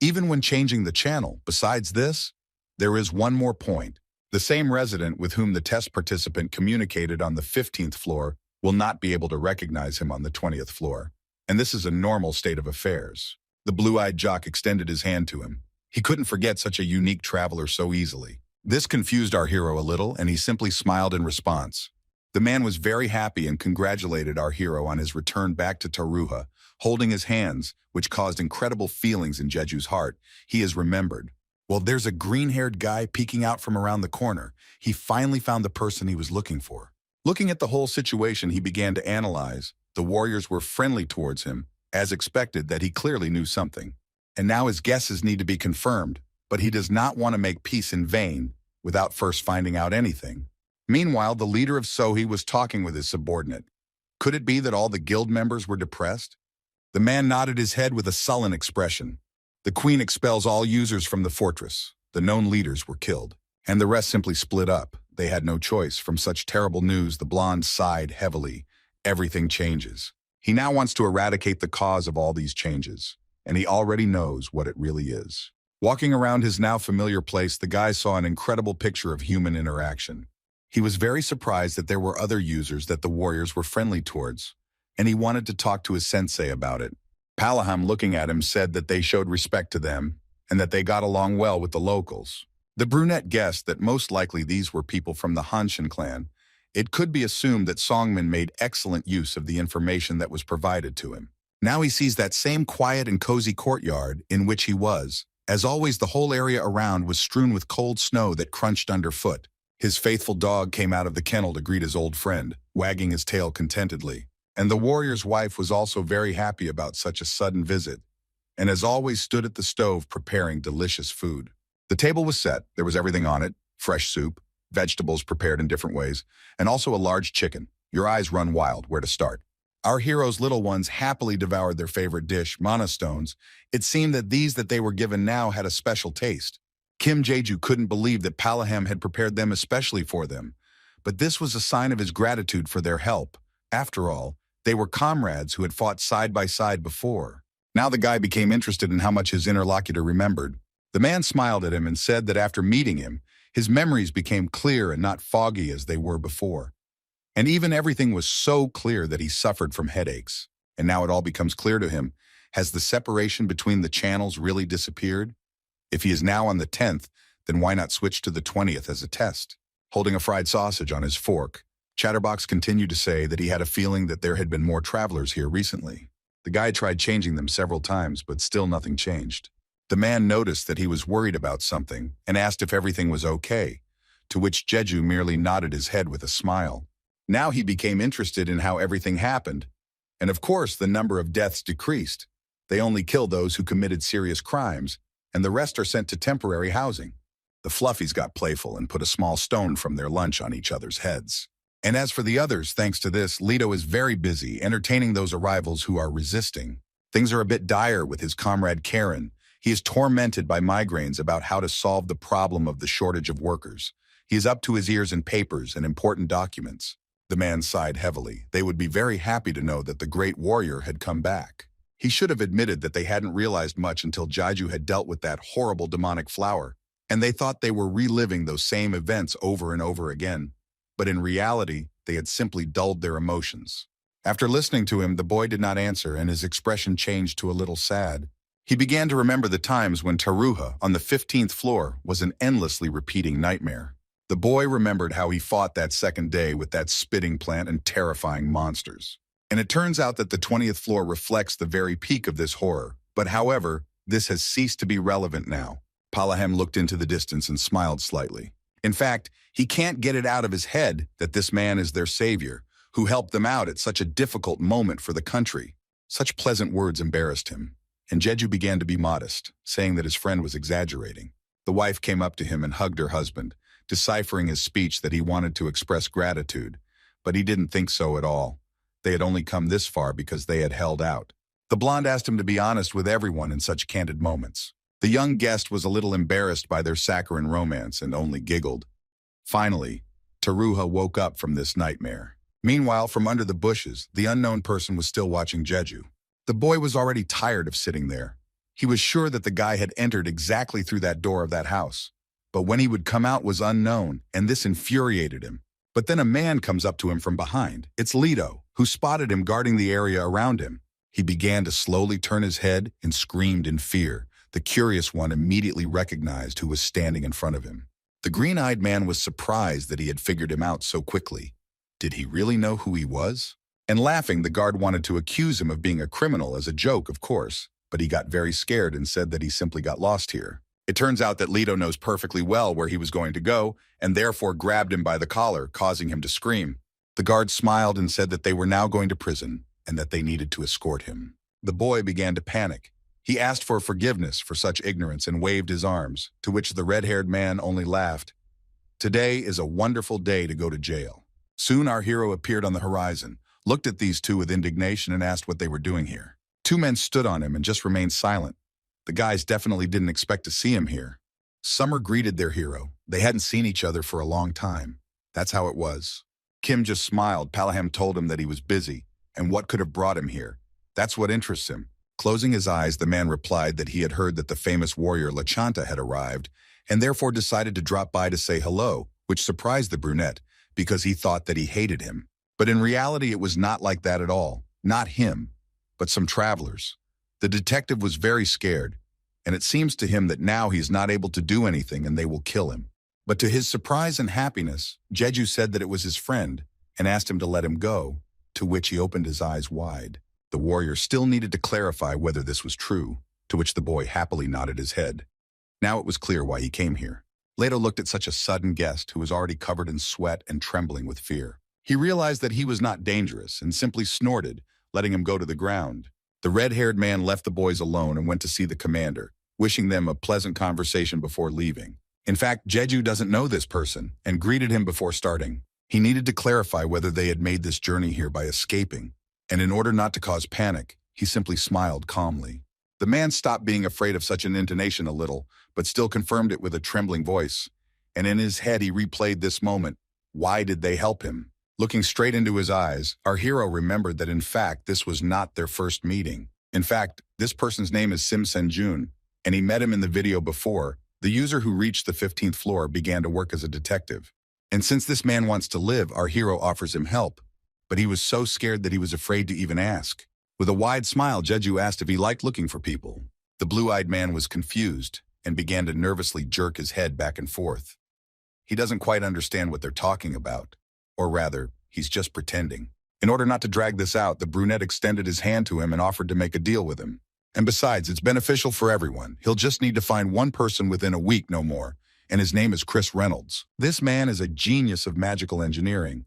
Even when changing the channel, besides this, there is one more point. The same resident with whom the test participant communicated on the 15th floor will not be able to recognize him on the 20th floor. And this is a normal state of affairs. The blue-eyed jock extended his hand to him. He couldn't forget such a unique traveler so easily. This confused our hero a little, and he simply smiled in response. The man was very happy and congratulated our hero on his return back to Taruha, holding his hands, which caused incredible feelings in Jeju's heart. He is remembered. Well, there's a green-haired guy peeking out from around the corner. He finally found the person he was looking for. Looking at the whole situation, he began to analyze. The warriors were friendly towards him, as expected that he clearly knew something. And now his guesses need to be confirmed, but he does not want to make peace in vain without first finding out anything. Meanwhile, the leader of Sohi was talking with his subordinate. Could it be that all the guild members were depressed? The man nodded his head with a sullen expression. The queen expels all users from the fortress. The known leaders were killed, and the rest simply split up. They had no choice. From such terrible news, the blonde sighed heavily. Everything changes. He now wants to eradicate the cause of all these changes, and he already knows what it really is. Walking around his now familiar place, the guy saw an incredible picture of human interaction. He was very surprised that there were other users that the warriors were friendly towards, and he wanted to talk to his sensei about it. Palaham, looking at him, said that they showed respect to them and that they got along well with the locals. The brunette guessed that most likely these were people from the Hanshin clan. It could be assumed that Songmin made excellent use of the information that was provided to him. Now he sees that same quiet and cozy courtyard in which he was. As always, the whole area around was strewn with cold snow that crunched underfoot. His faithful dog came out of the kennel to greet his old friend, wagging his tail contentedly. And the warrior's wife was also very happy about such a sudden visit, and as always stood at the stove preparing delicious food. The table was set, there was everything on it, fresh soup, vegetables prepared in different ways, and also a large chicken. Your eyes run wild, where to start. Our hero's little ones happily devoured their favorite dish, mana stones. It seemed that these that they were given now had a special taste. Kim Jeju couldn't believe that Palaham had prepared them especially for them, but this was a sign of his gratitude for their help. After all, they were comrades who had fought side by side before. Now the guy became interested in how much his interlocutor remembered. The man smiled at him and said that after meeting him, his memories became clear and not foggy as they were before. And even everything was so clear that he suffered from headaches. And now it all becomes clear to him. Has the separation between the channels really disappeared? If he is now on the 10th, then why not switch to the 20th as a test? Holding a fried sausage on his fork, Chatterbox continued to say that he had a feeling that there had been more travelers here recently. The guy tried changing them several times, but still nothing changed. The man noticed that he was worried about something and asked if everything was okay, to which Jeju merely nodded his head with a smile. Now he became interested in how everything happened. And of course, the number of deaths decreased. They only kill those who committed serious crimes, and the rest are sent to temporary housing. The fluffies got playful and put a small stone from their lunch on each other's heads. And as for the others, thanks to this, Leto is very busy entertaining those arrivals who are resisting. Things are a bit dire with his comrade Karen. He is tormented by migraines about how to solve the problem of the shortage of workers. He is up to his ears in papers and important documents. The man sighed heavily. They would be very happy to know that the great warrior had come back. He should have admitted that they hadn't realized much until Jaiju had dealt with that horrible demonic flower, and they thought they were reliving those same events over and over again. But in reality, they had simply dulled their emotions. After listening to him, the boy did not answer, and his expression changed to a little sad. He began to remember the times when Taruha, on the 15th floor, was an endlessly repeating nightmare. The boy remembered how he fought that second day with that spitting plant and terrifying monsters. And it turns out that the 20th floor reflects the very peak of this horror. But however, this has ceased to be relevant now. Palahem looked into the distance and smiled slightly. In fact, he can't get it out of his head that this man is their savior, who helped them out at such a difficult moment for the country. Such pleasant words embarrassed him, and Jeju began to be modest, saying that his friend was exaggerating. The wife came up to him and hugged her husband, deciphering his speech that he wanted to express gratitude, but he didn't think so at all. They had only come this far because they had held out. The blonde asked him to be honest with everyone in such candid moments. The young guest was a little embarrassed by their saccharine romance and only giggled. Finally, Taruha woke up from this nightmare. Meanwhile, from under the bushes, the unknown person was still watching Jeju. The boy was already tired of sitting there. He was sure that the guy had entered exactly through that door of that house. But when he would come out was unknown, and this infuriated him. But then a man comes up to him from behind. It's Leto, who spotted him guarding the area around him. He began to slowly turn his head and screamed in fear. The curious one immediately recognized who was standing in front of him. The green-eyed man was surprised that he had figured him out so quickly. Did he really know who he was? And laughing, the guard wanted to accuse him of being a criminal as a joke, of course, but he got very scared and said that he simply got lost here. It turns out that Leto knows perfectly well where he was going to go, and therefore grabbed him by the collar, causing him to scream. The guard smiled and said that they were now going to prison, and that they needed to escort him. The boy began to panic. He asked for forgiveness for such ignorance and waved his arms, to which the red-haired man only laughed. Today is a wonderful day to go to jail. Soon our hero appeared on the horizon, looked at these two with indignation and asked what they were doing here. Two men stood on him and just remained silent. The guys definitely didn't expect to see him here. Summer greeted their hero. They hadn't seen each other for a long time. That's how it was. Kim just smiled. Palahem told him that he was busy, and what could have brought him here. That's what interests him. Closing his eyes, the man replied that he had heard that the famous warrior Lachanta had arrived, and therefore decided to drop by to say hello, which surprised the brunette, because he thought that he hated him. But in reality, it was not like that at all. Not him, but some travelers. The detective was very scared, and it seems to him that now he's not able to do anything and they will kill him. But to his surprise and happiness, Jeju said that it was his friend and asked him to let him go, to which he opened his eyes wide. The warrior still needed to clarify whether this was true, to which the boy happily nodded his head. Now it was clear why he came here. Leto looked at such a sudden guest who was already covered in sweat and trembling with fear. He realized that he was not dangerous and simply snorted, letting him go to the ground. The red-haired man left the boys alone and went to see the commander, wishing them a pleasant conversation before leaving. In fact, Jeju doesn't know this person and greeted him before starting. He needed to clarify whether they had made this journey here by escaping, and in order not to cause panic, he simply smiled calmly. The man stopped being afraid of such an intonation a little, but still confirmed it with a trembling voice, and in his head he replayed this moment. Why did they help him? Looking straight into his eyes, our hero remembered that in fact this was not their first meeting. In fact, this person's name is Sim Senjun, and he met him in the video before. The user who reached the 15th floor began to work as a detective. And since this man wants to live, our hero offers him help. But he was so scared that he was afraid to even ask. With a wide smile, Jeju asked if he liked looking for people. The blue-eyed man was confused and began to nervously jerk his head back and forth. He doesn't quite understand what they're talking about. Or rather, he's just pretending. In order not to drag this out, the brunette extended his hand to him and offered to make a deal with him. And besides, it's beneficial for everyone. He'll just need to find one person within a week, no more. And his name is Chris Reynolds. This man is a genius of magical engineering.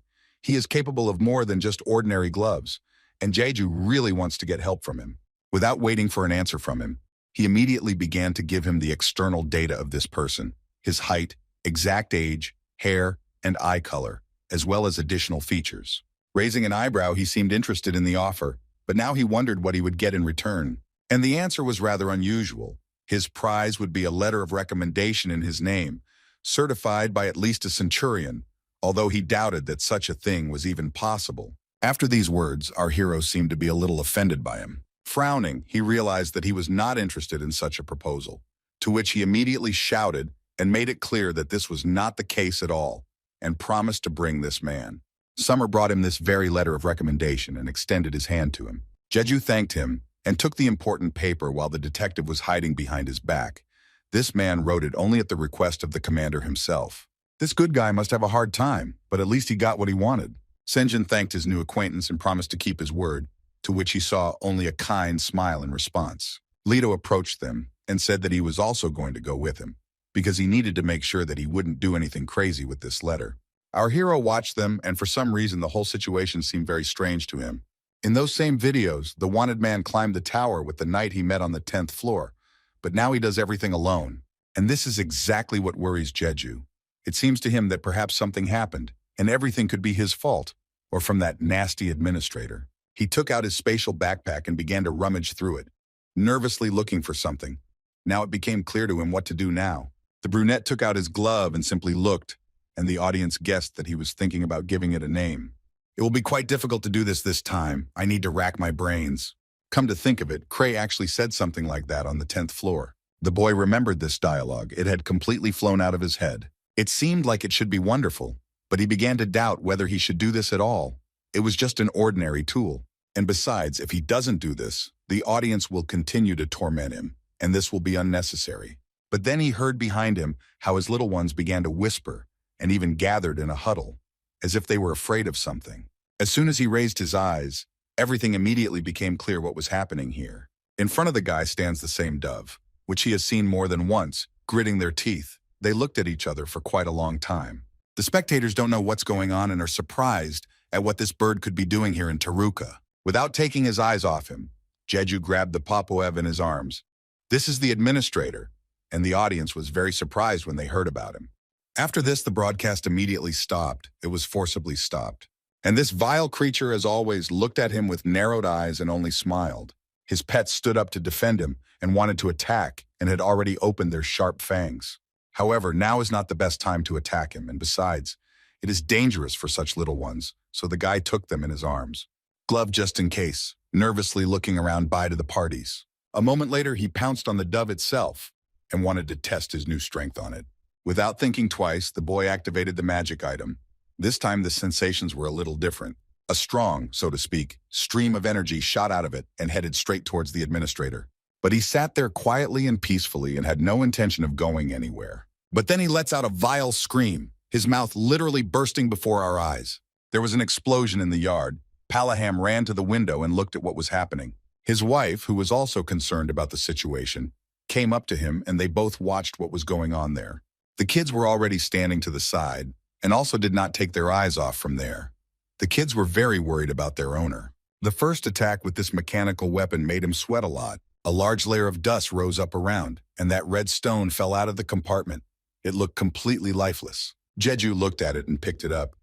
He is capable of more than just ordinary gloves, and Jeju really wants to get help from him. Without waiting for an answer from him, he immediately began to give him the external data of this person, his height, exact age, hair, and eye color, as well as additional features. Raising an eyebrow, he seemed interested in the offer, but now he wondered what he would get in return. And the answer was rather unusual. His prize would be a letter of recommendation in his name, certified by at least a centurion, although he doubted that such a thing was even possible. After these words, our hero seemed to be a little offended by him. Frowning, he realized that he was not interested in such a proposal, to which he immediately shouted and made it clear that this was not the case at all, and promised to bring this man. Summer brought him this very letter of recommendation and extended his hand to him. Jeju thanked him and took the important paper while the detective was hiding behind his back. This man wrote it only at the request of the commander himself. This good guy must have a hard time, but at least he got what he wanted. Senjin thanked his new acquaintance and promised to keep his word, to which he saw only a kind smile in response. Leto approached them and said that he was also going to go with him, because he needed to make sure that he wouldn't do anything crazy with this letter. Our hero watched them, and for some reason the whole situation seemed very strange to him. In those same videos, the wanted man climbed the tower with the knight he met on the 10th floor, but now he does everything alone. And this is exactly what worries Jeju. It seems to him that perhaps something happened, and everything could be his fault, or from that nasty administrator. He took out his spatial backpack and began to rummage through it, nervously looking for something. Now it became clear to him what to do now. The brunette took out his glove and simply looked, and the audience guessed that he was thinking about giving it a name. It will be quite difficult to do this time. I need to rack my brains. Come to think of it, Cray actually said something like that on the 10th floor. The boy remembered this dialogue. It had completely flown out of his head. It seemed like it should be wonderful, but he began to doubt whether he should do this at all. It was just an ordinary tool. And besides, if he doesn't do this, the audience will continue to torment him, and this will be unnecessary. But then he heard behind him how his little ones began to whisper, and even gathered in a huddle, as if they were afraid of something. As soon as he raised his eyes, everything immediately became clear what was happening here. In front of the guy stands the same dove, which he has seen more than once, gritting their teeth. They looked at each other for quite a long time. The spectators don't know what's going on and are surprised at what this bird could be doing here in Taruka. Without taking his eyes off him, Jeju grabbed the Popoev in his arms. This is the administrator, and the audience was very surprised when they heard about him. After this, the broadcast immediately stopped. It was forcibly stopped. And this vile creature, as always, looked at him with narrowed eyes and only smiled. His pets stood up to defend him and wanted to attack and had already opened their sharp fangs. However, now is not the best time to attack him, and besides, it is dangerous for such little ones, so the guy took them in his arms. Glove just in case, nervously looking around bye to the parties. A moment later, he pounced on the dove itself and wanted to test his new strength on it. Without thinking twice, the boy activated the magic item. This time the sensations were a little different. A strong, so to speak, stream of energy shot out of it and headed straight towards the administrator. But he sat there quietly and peacefully and had no intention of going anywhere. But then he lets out a vile scream, his mouth literally bursting before our eyes. There was an explosion in the yard. Palaham ran to the window and looked at what was happening. His wife, who was also concerned about the situation, came up to him and they both watched what was going on there. The kids were already standing to the side and also did not take their eyes off from there. The kids were very worried about their owner. The first attack with this mechanical weapon made him sweat a lot. A large layer of dust rose up around, and that red stone fell out of the compartment. It looked completely lifeless. Jeju looked at it and picked it up.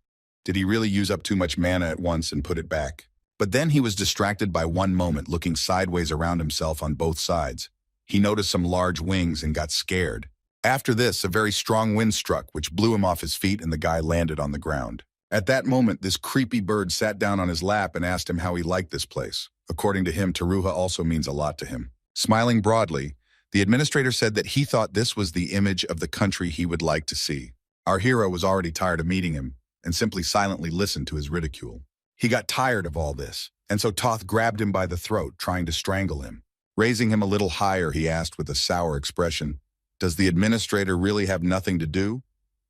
Did he really use up too much mana at once and put it back? But then he was distracted by one moment, looking sideways around himself on both sides. He noticed some large wings and got scared. After this, a very strong wind struck, which blew him off his feet, and the guy landed on the ground. At that moment, this creepy bird sat down on his lap and asked him how he liked this place. According to him, Taruha also means a lot to him. Smiling broadly, the administrator said that he thought this was the image of the country he would like to see. Our hero was already tired of meeting him and simply silently listened to his ridicule. He got tired of all this, and so Toth grabbed him by the throat, trying to strangle him. Raising him a little higher, he asked with a sour expression, "Does the administrator really have nothing to do?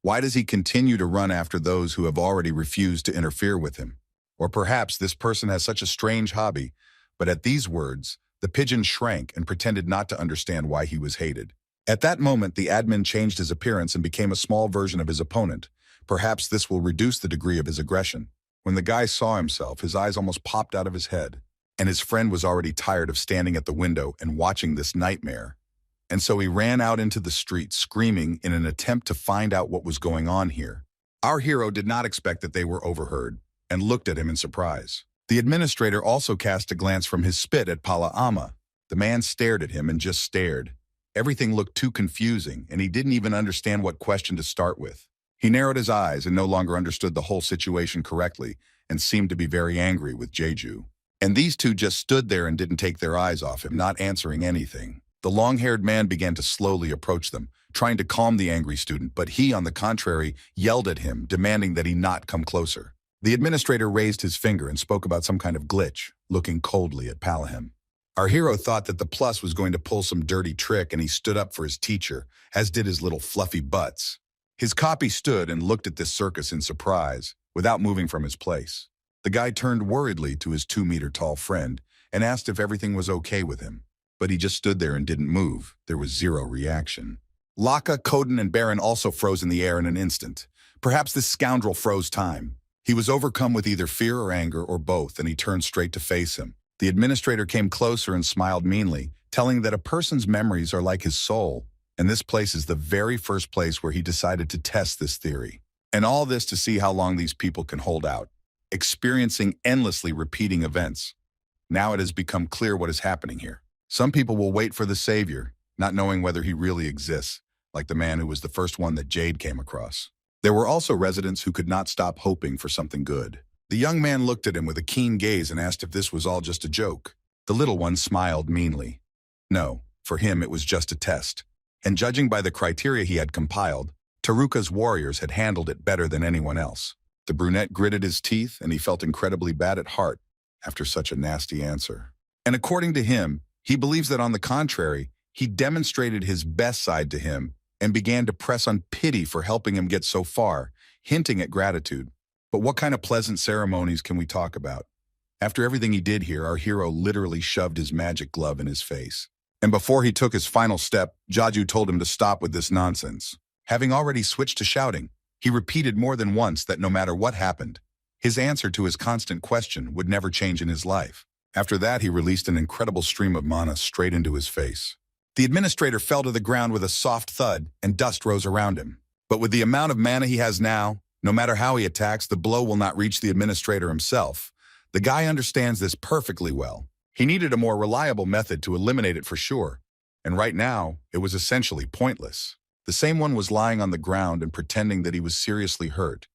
Why does he continue to run after those who have already refused to interfere with him? Or perhaps this person has such a strange hobby." But at these words, the pigeon shrank and pretended not to understand why he was hated. At that moment, the admin changed his appearance and became a small version of his opponent. Perhaps this will reduce the degree of his aggression. When the guy saw himself, his eyes almost popped out of his head, and his friend was already tired of standing at the window and watching this nightmare. And so he ran out into the street, screaming in an attempt to find out what was going on here. Our hero did not expect that they were overheard, and looked at him in surprise. The administrator also cast a glance from his spit at Pala'ama. The man stared at him and just stared. Everything looked too confusing, and he didn't even understand what question to start with. He narrowed his eyes and no longer understood the whole situation correctly, and seemed to be very angry with Jeju. And these two just stood there and didn't take their eyes off him, not answering anything. The long-haired man began to slowly approach them, trying to calm the angry student, but he, on the contrary, yelled at him, demanding that he not come closer. The administrator raised his finger and spoke about some kind of glitch, looking coldly at Palahim. Our hero thought that the plus was going to pull some dirty trick, and he stood up for his teacher, as did his little fluffy butts. His copy stood and looked at this circus in surprise, without moving from his place. The guy turned worriedly to his 2-meter-tall friend and asked if everything was okay with him. But he just stood there and didn't move. There was zero reaction. Laka, Koden, and Baron also froze in the air in an instant. Perhaps this scoundrel froze time. He was overcome with either fear or anger or both, and he turned straight to face him. The administrator came closer and smiled meanly, telling that a person's memories are like his soul, and this place is the very first place where he decided to test this theory. And all this to see how long these people can hold out, experiencing endlessly repeating events. Now it has become clear what is happening here. Some people will wait for the savior, not knowing whether he really exists, like the man who was the first one that Jade came across. There were also residents who could not stop hoping for something good. The young man looked at him with a keen gaze and asked if this was all just a joke. The little one smiled meanly. No, for him it was just a test. And judging by the criteria he had compiled, Taruka's warriors had handled it better than anyone else. The brunette gritted his teeth, and he felt incredibly bad at heart after such a nasty answer. And according to him, he believes that on the contrary, he demonstrated his best side to him and began to press on pity for helping him get so far, hinting at gratitude. But what kind of pleasant ceremonies can we talk about? After everything he did here, our hero literally shoved his magic glove in his face. And before he took his final step, Jeju told him to stop with this nonsense. Having already switched to shouting, he repeated more than once that no matter what happened, his answer to his constant question would never change in his life. After that, he released an incredible stream of mana straight into his face. The administrator fell to the ground with a soft thud, and dust rose around him. But with the amount of mana he has now, no matter how he attacks, the blow will not reach the administrator himself. The guy understands this perfectly well. He needed a more reliable method to eliminate it for sure, and right now, it was essentially pointless. The same one was lying on the ground and pretending that he was seriously hurt.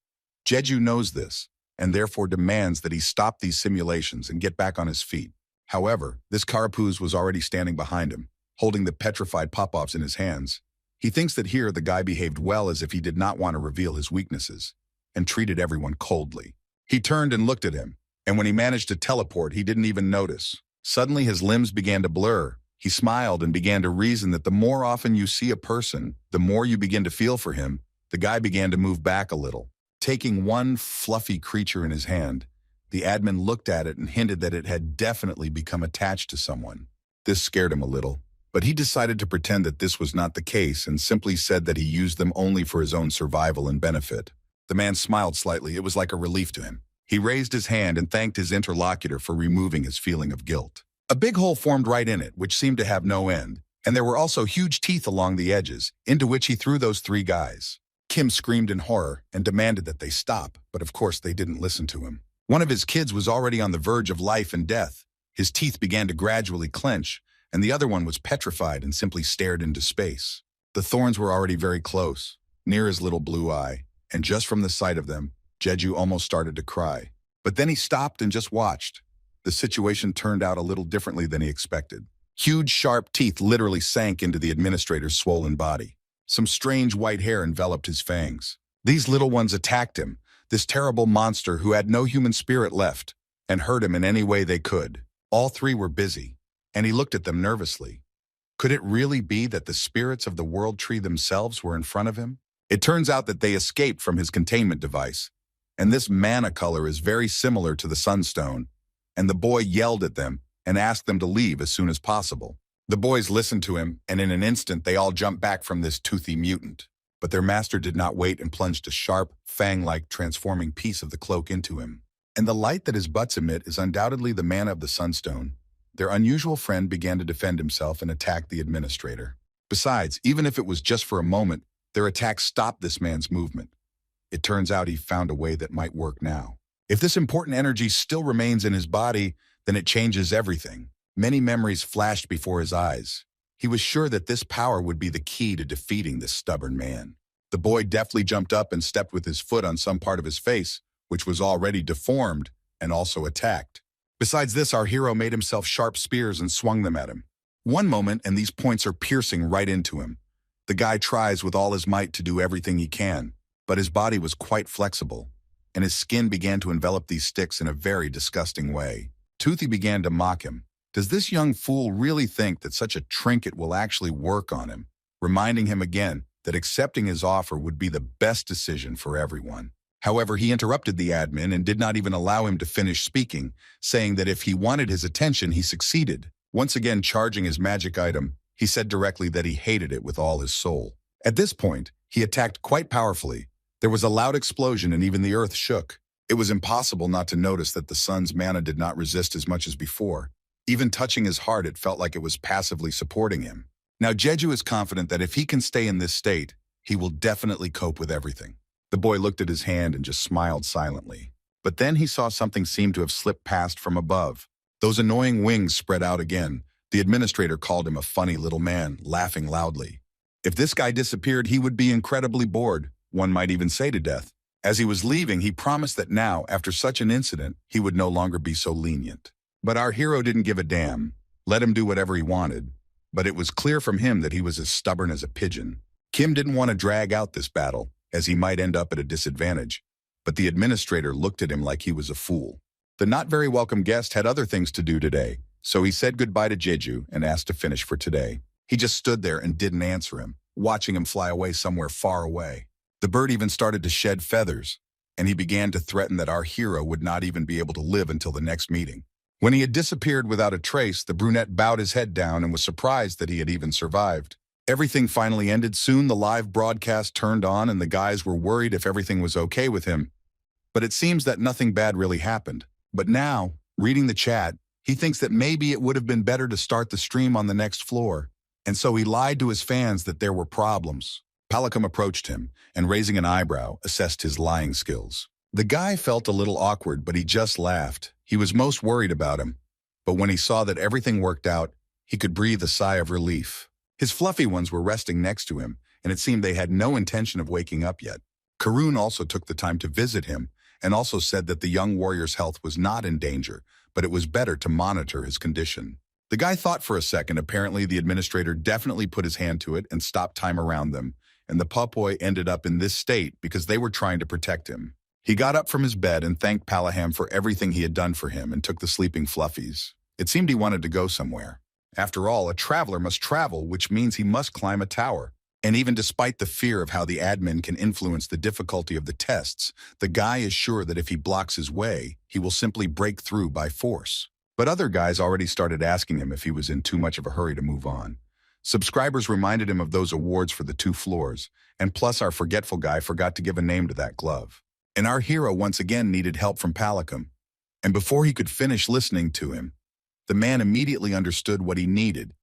Jeju knows this, and therefore demands that he stop these simulations and get back on his feet. However, this carapace was already standing behind him, holding the petrified pop-offs in his hands. He thinks that here the guy behaved well, as if he did not want to reveal his weaknesses, and treated everyone coldly. He turned and looked at him, and when he managed to teleport, he didn't even notice. Suddenly his limbs began to blur. He smiled and began to reason that the more often you see a person, the more you begin to feel for him. The guy began to move back a little. Taking one fluffy creature in his hand, the admin looked at it and hinted that it had definitely become attached to someone. This scared him a little, but he decided to pretend that this was not the case and simply said that he used them only for his own survival and benefit. The man smiled slightly. It was like a relief to him. He raised his hand and thanked his interlocutor for removing his feeling of guilt. A big hole formed right in it, which seemed to have no end, and there were also huge teeth along the edges, into which he threw those 3 guys. Kim screamed in horror and demanded that they stop, but of course they didn't listen to him. One of his kids was already on the verge of life and death. His teeth began to gradually clench, and the other one was petrified and simply stared into space. The thorns were already very close, near his little blue eye, and just from the sight of them, Jeju almost started to cry. But then he stopped and just watched. The situation turned out a little differently than he expected. Huge, sharp teeth literally sank into the administrator's swollen body. Some strange white hair enveloped his fangs. These little ones attacked him, this terrible monster who had no human spirit left, and hurt him in any way they could. All 3 were busy, and he looked at them nervously. Could it really be that the spirits of the world tree themselves were in front of him? It turns out that they escaped from his containment device, and this mana color is very similar to the sunstone, and the boy yelled at them and asked them to leave as soon as possible. The boys listened to him, and in an instant they all jumped back from this toothy mutant. But their master did not wait and plunged a sharp, fang-like transforming piece of the cloak into him. And the light that his butts emit is undoubtedly the mana of the sunstone. Their unusual friend began to defend himself and attack the administrator. Besides, even if it was just for a moment, their attack stopped this man's movement. It turns out he found a way that might work now. If this important energy still remains in his body, then it changes everything. Many memories flashed before his eyes. He was sure that this power would be the key to defeating this stubborn man. The boy deftly jumped up and stepped with his foot on some part of his face, which was already deformed and also attacked. Besides this, our hero made himself sharp spears and swung them at him. One moment, and these points are piercing right into him. The guy tries with all his might to do everything he can, but his body was quite flexible, and his skin began to envelop these sticks in a very disgusting way. Toothy began to mock him. Does this young fool really think that such a trinket will actually work on him? Reminding him again that accepting his offer would be the best decision for everyone. However, he interrupted the admin and did not even allow him to finish speaking, saying that if he wanted his attention, he succeeded. Once again charging his magic item, he said directly that he hated it with all his soul. At this point, he attacked quite powerfully. There was a loud explosion and even the earth shook. It was impossible not to notice that the sun's mana did not resist as much as before. Even touching his heart, it felt like it was passively supporting him. Now Jeju is confident that if he can stay in this state, he will definitely cope with everything. The boy looked at his hand and just smiled silently. But then he saw something seem to have slipped past from above. Those annoying wings spread out again. The administrator called him a funny little man, laughing loudly. If this guy disappeared, he would be incredibly bored, one might even say to death. As he was leaving, he promised that now, after such an incident, he would no longer be so lenient. But our hero didn't give a damn. Let him do whatever he wanted. But it was clear from him that he was as stubborn as a pigeon. Kim didn't want to drag out this battle, as he might end up at a disadvantage. But the administrator looked at him like he was a fool. The not very welcome guest had other things to do today, so he said goodbye to Jeju and asked to finish for today. He just stood there and didn't answer him, watching him fly away somewhere far away. The bird even started to shed feathers, and he began to threaten that our hero would not even be able to live until the next meeting. When he had disappeared without a trace, the brunette bowed his head down and was surprised that he had even survived. Everything finally ended. Soon the live broadcast turned on and the guys were worried if everything was okay with him. But it seems that nothing bad really happened. But now, reading the chat, he thinks that maybe it would have been better to start the stream on the next floor. And so he lied to his fans that there were problems. Palacum approached him and, raising an eyebrow, assessed his lying skills. The guy felt a little awkward, but he just laughed. He was most worried about him. But when he saw that everything worked out, he could breathe a sigh of relief. His fluffy ones were resting next to him, and it seemed they had no intention of waking up yet. Karun also took the time to visit him and also said that the young warrior's health was not in danger, but it was better to monitor his condition. The guy thought for a second. Apparently, the administrator definitely put his hand to it and stopped time around them, and the pulpoy ended up in this state because they were trying to protect him. He got up from his bed and thanked Palaham for everything he had done for him and took the sleeping fluffies. It seemed he wanted to go somewhere. After all, a traveler must travel, which means he must climb a tower. And even despite the fear of how the admin can influence the difficulty of the tests, the guy is sure that if he blocks his way, he will simply break through by force. But other guys already started asking him if he was in too much of a hurry to move on. Subscribers reminded him of those awards for the 2 floors, and plus our forgetful guy forgot to give a name to that glove. And our hero once again needed help from Palacum. And before he could finish listening to him, the man immediately understood what he needed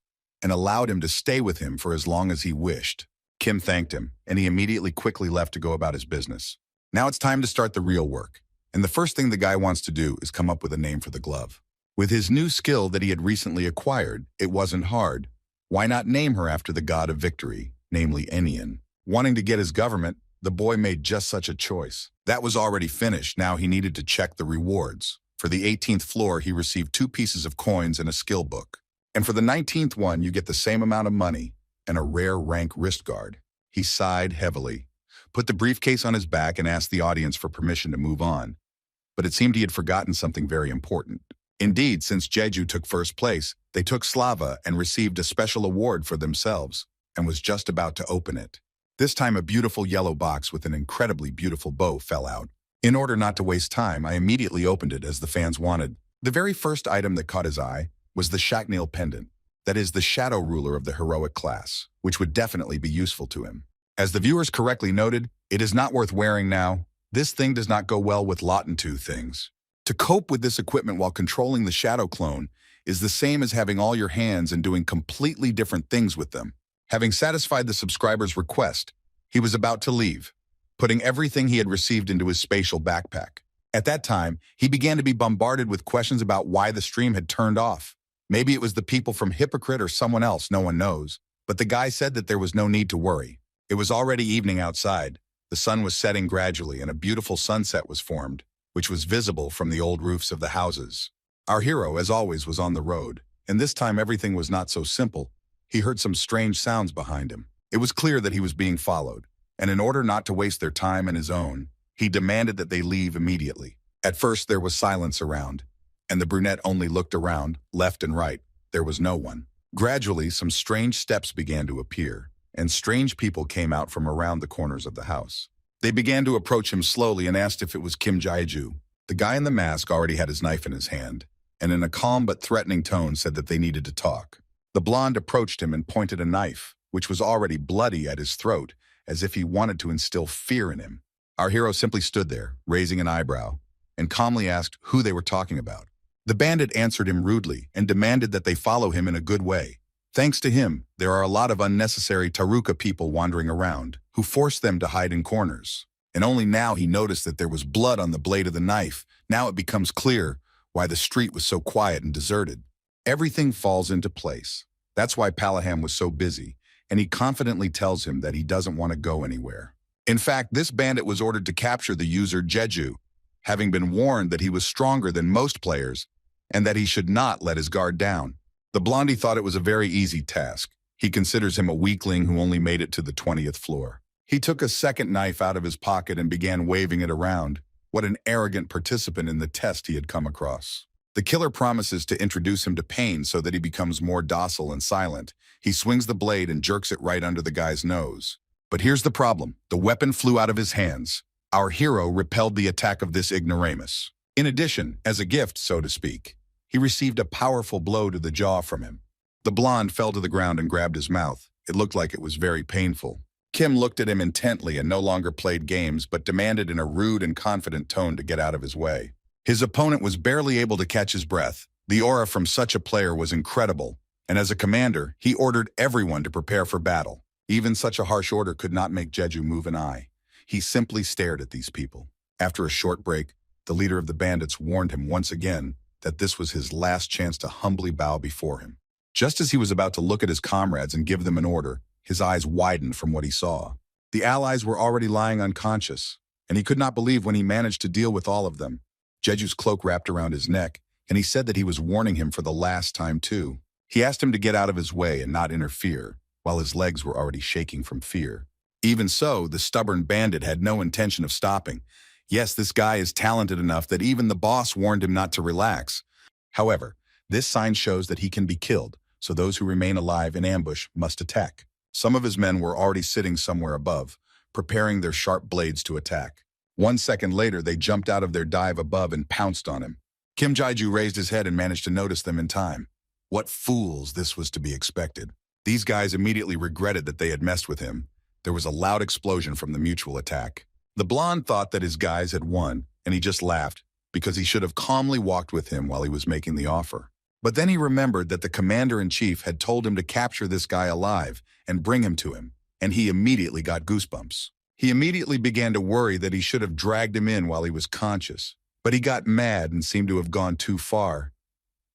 and allowed him to stay with him for as long as he wished. Kim thanked him, and he immediately quickly left to go about his business. Now it's time to start the real work, and the first thing the guy wants to do is come up with a name for the glove. With his new skill that he had recently acquired, it wasn't hard. Why not name her after the god of victory, namely Enian? Wanting to get his government, the boy made just such a choice. That was already finished. Now he needed to check the rewards. For the 18th floor, he received 2 pieces of coins and a skill book. And for the 19th one, you get the same amount of money and a rare rank wrist guard. He sighed heavily, put the briefcase on his back, and asked the audience for permission to move on. But it seemed he had forgotten something very important. Indeed, since Jeju took first place, they took Slava and received a special award for themselves, and was just about to open it. This time a beautiful yellow box with an incredibly beautiful bow fell out. In order not to waste time, I immediately opened it as the fans wanted. The very first item that caught his eye was the Shaknil pendant, that is the shadow ruler of the heroic class, which would definitely be useful to him. As the viewers correctly noted, it is not worth wearing now. This thing does not go well with Lot and 2 things. To cope with this equipment while controlling the shadow clone is the same as having all your hands and doing completely different things with them. Having satisfied the subscriber's request, he was about to leave, putting everything he had received into his spatial backpack. At that time, he began to be bombarded with questions about why the stream had turned off. Maybe it was the people from Hypocrite or someone else, no one knows. But the guy said that there was no need to worry. It was already evening outside. The sun was setting gradually and a beautiful sunset was formed, which was visible from the old roofs of the houses. Our hero, as always, was on the road, and this time everything was not so simple. He heard some strange sounds behind him. It was clear that he was being followed, and in order not to waste their time and his own, he demanded that they leave immediately. At first, there was silence around, and the brunette only looked around, left and right. There was no one. Gradually, some strange steps began to appear, and strange people came out from around the corners of the house. They began to approach him slowly and asked if it was Kim Jae-ju. The guy in the mask already had his knife in his hand, and in a calm but threatening tone said that they needed to talk. The blonde approached him and pointed a knife, which was already bloody, at his throat, as if he wanted to instill fear in him. Our hero simply stood there, raising an eyebrow, and calmly asked who they were talking about. The bandit answered him rudely and demanded that they follow him in a good way. Thanks to him, there are a lot of unnecessary Taruka people wandering around, who forced them to hide in corners. And only now he noticed that there was blood on the blade of the knife. Now it becomes clear why the street was so quiet and deserted. Everything falls into place. That's why Palaham was so busy, and he confidently tells him that he doesn't want to go anywhere. In fact, this bandit was ordered to capture the user Jeju, having been warned that he was stronger than most players and that he should not let his guard down. The blondie thought it was a very easy task. He considers him a weakling who only made it to the 20th floor. He took a second knife out of his pocket and began waving it around. What an arrogant participant in the test he had come across. The killer promises to introduce him to pain so that he becomes more docile and silent. He swings the blade and jerks it right under the guy's nose. But here's the problem. The weapon flew out of his hands. Our hero repelled the attack of this ignoramus. In addition, as a gift, so to speak, he received a powerful blow to the jaw from him. The blonde fell to the ground and grabbed his mouth. It looked like it was very painful. Kim looked at him intently and no longer played games, but demanded in a rude and confident tone to get out of his way. His opponent was barely able to catch his breath. The aura from such a player was incredible, and as a commander, he ordered everyone to prepare for battle. Even such a harsh order could not make Jeju move an eye. He simply stared at these people. After a short break, the leader of the bandits warned him once again that this was his last chance to humbly bow before him. Just as he was about to look at his comrades and give them an order, his eyes widened from what he saw. The allies were already lying unconscious, and he could not believe when he managed to deal with all of them. Jeju's cloak wrapped around his neck, and he said that he was warning him for the last time too. He asked him to get out of his way and not interfere, while his legs were already shaking from fear. Even so, the stubborn bandit had no intention of stopping. Yes, this guy is talented enough that even the boss warned him not to relax. However, this sign shows that he can be killed, so those who remain alive in ambush must attack. Some of his men were already sitting somewhere above, preparing their sharp blades to attack. 1 second later, they jumped out of their dive above and pounced on him. Kim Jae-ju raised his head and managed to notice them in time. What fools, this was to be expected. These guys immediately regretted that they had messed with him. There was a loud explosion from the mutual attack. The blonde thought that his guys had won, and he just laughed, because he should have calmly walked with him while he was making the offer. But then he remembered that the commander-in-chief had told him to capture this guy alive and bring him to him, and he immediately got goosebumps. He immediately began to worry that he should have dragged him in while he was conscious, but he got mad and seemed to have gone too far.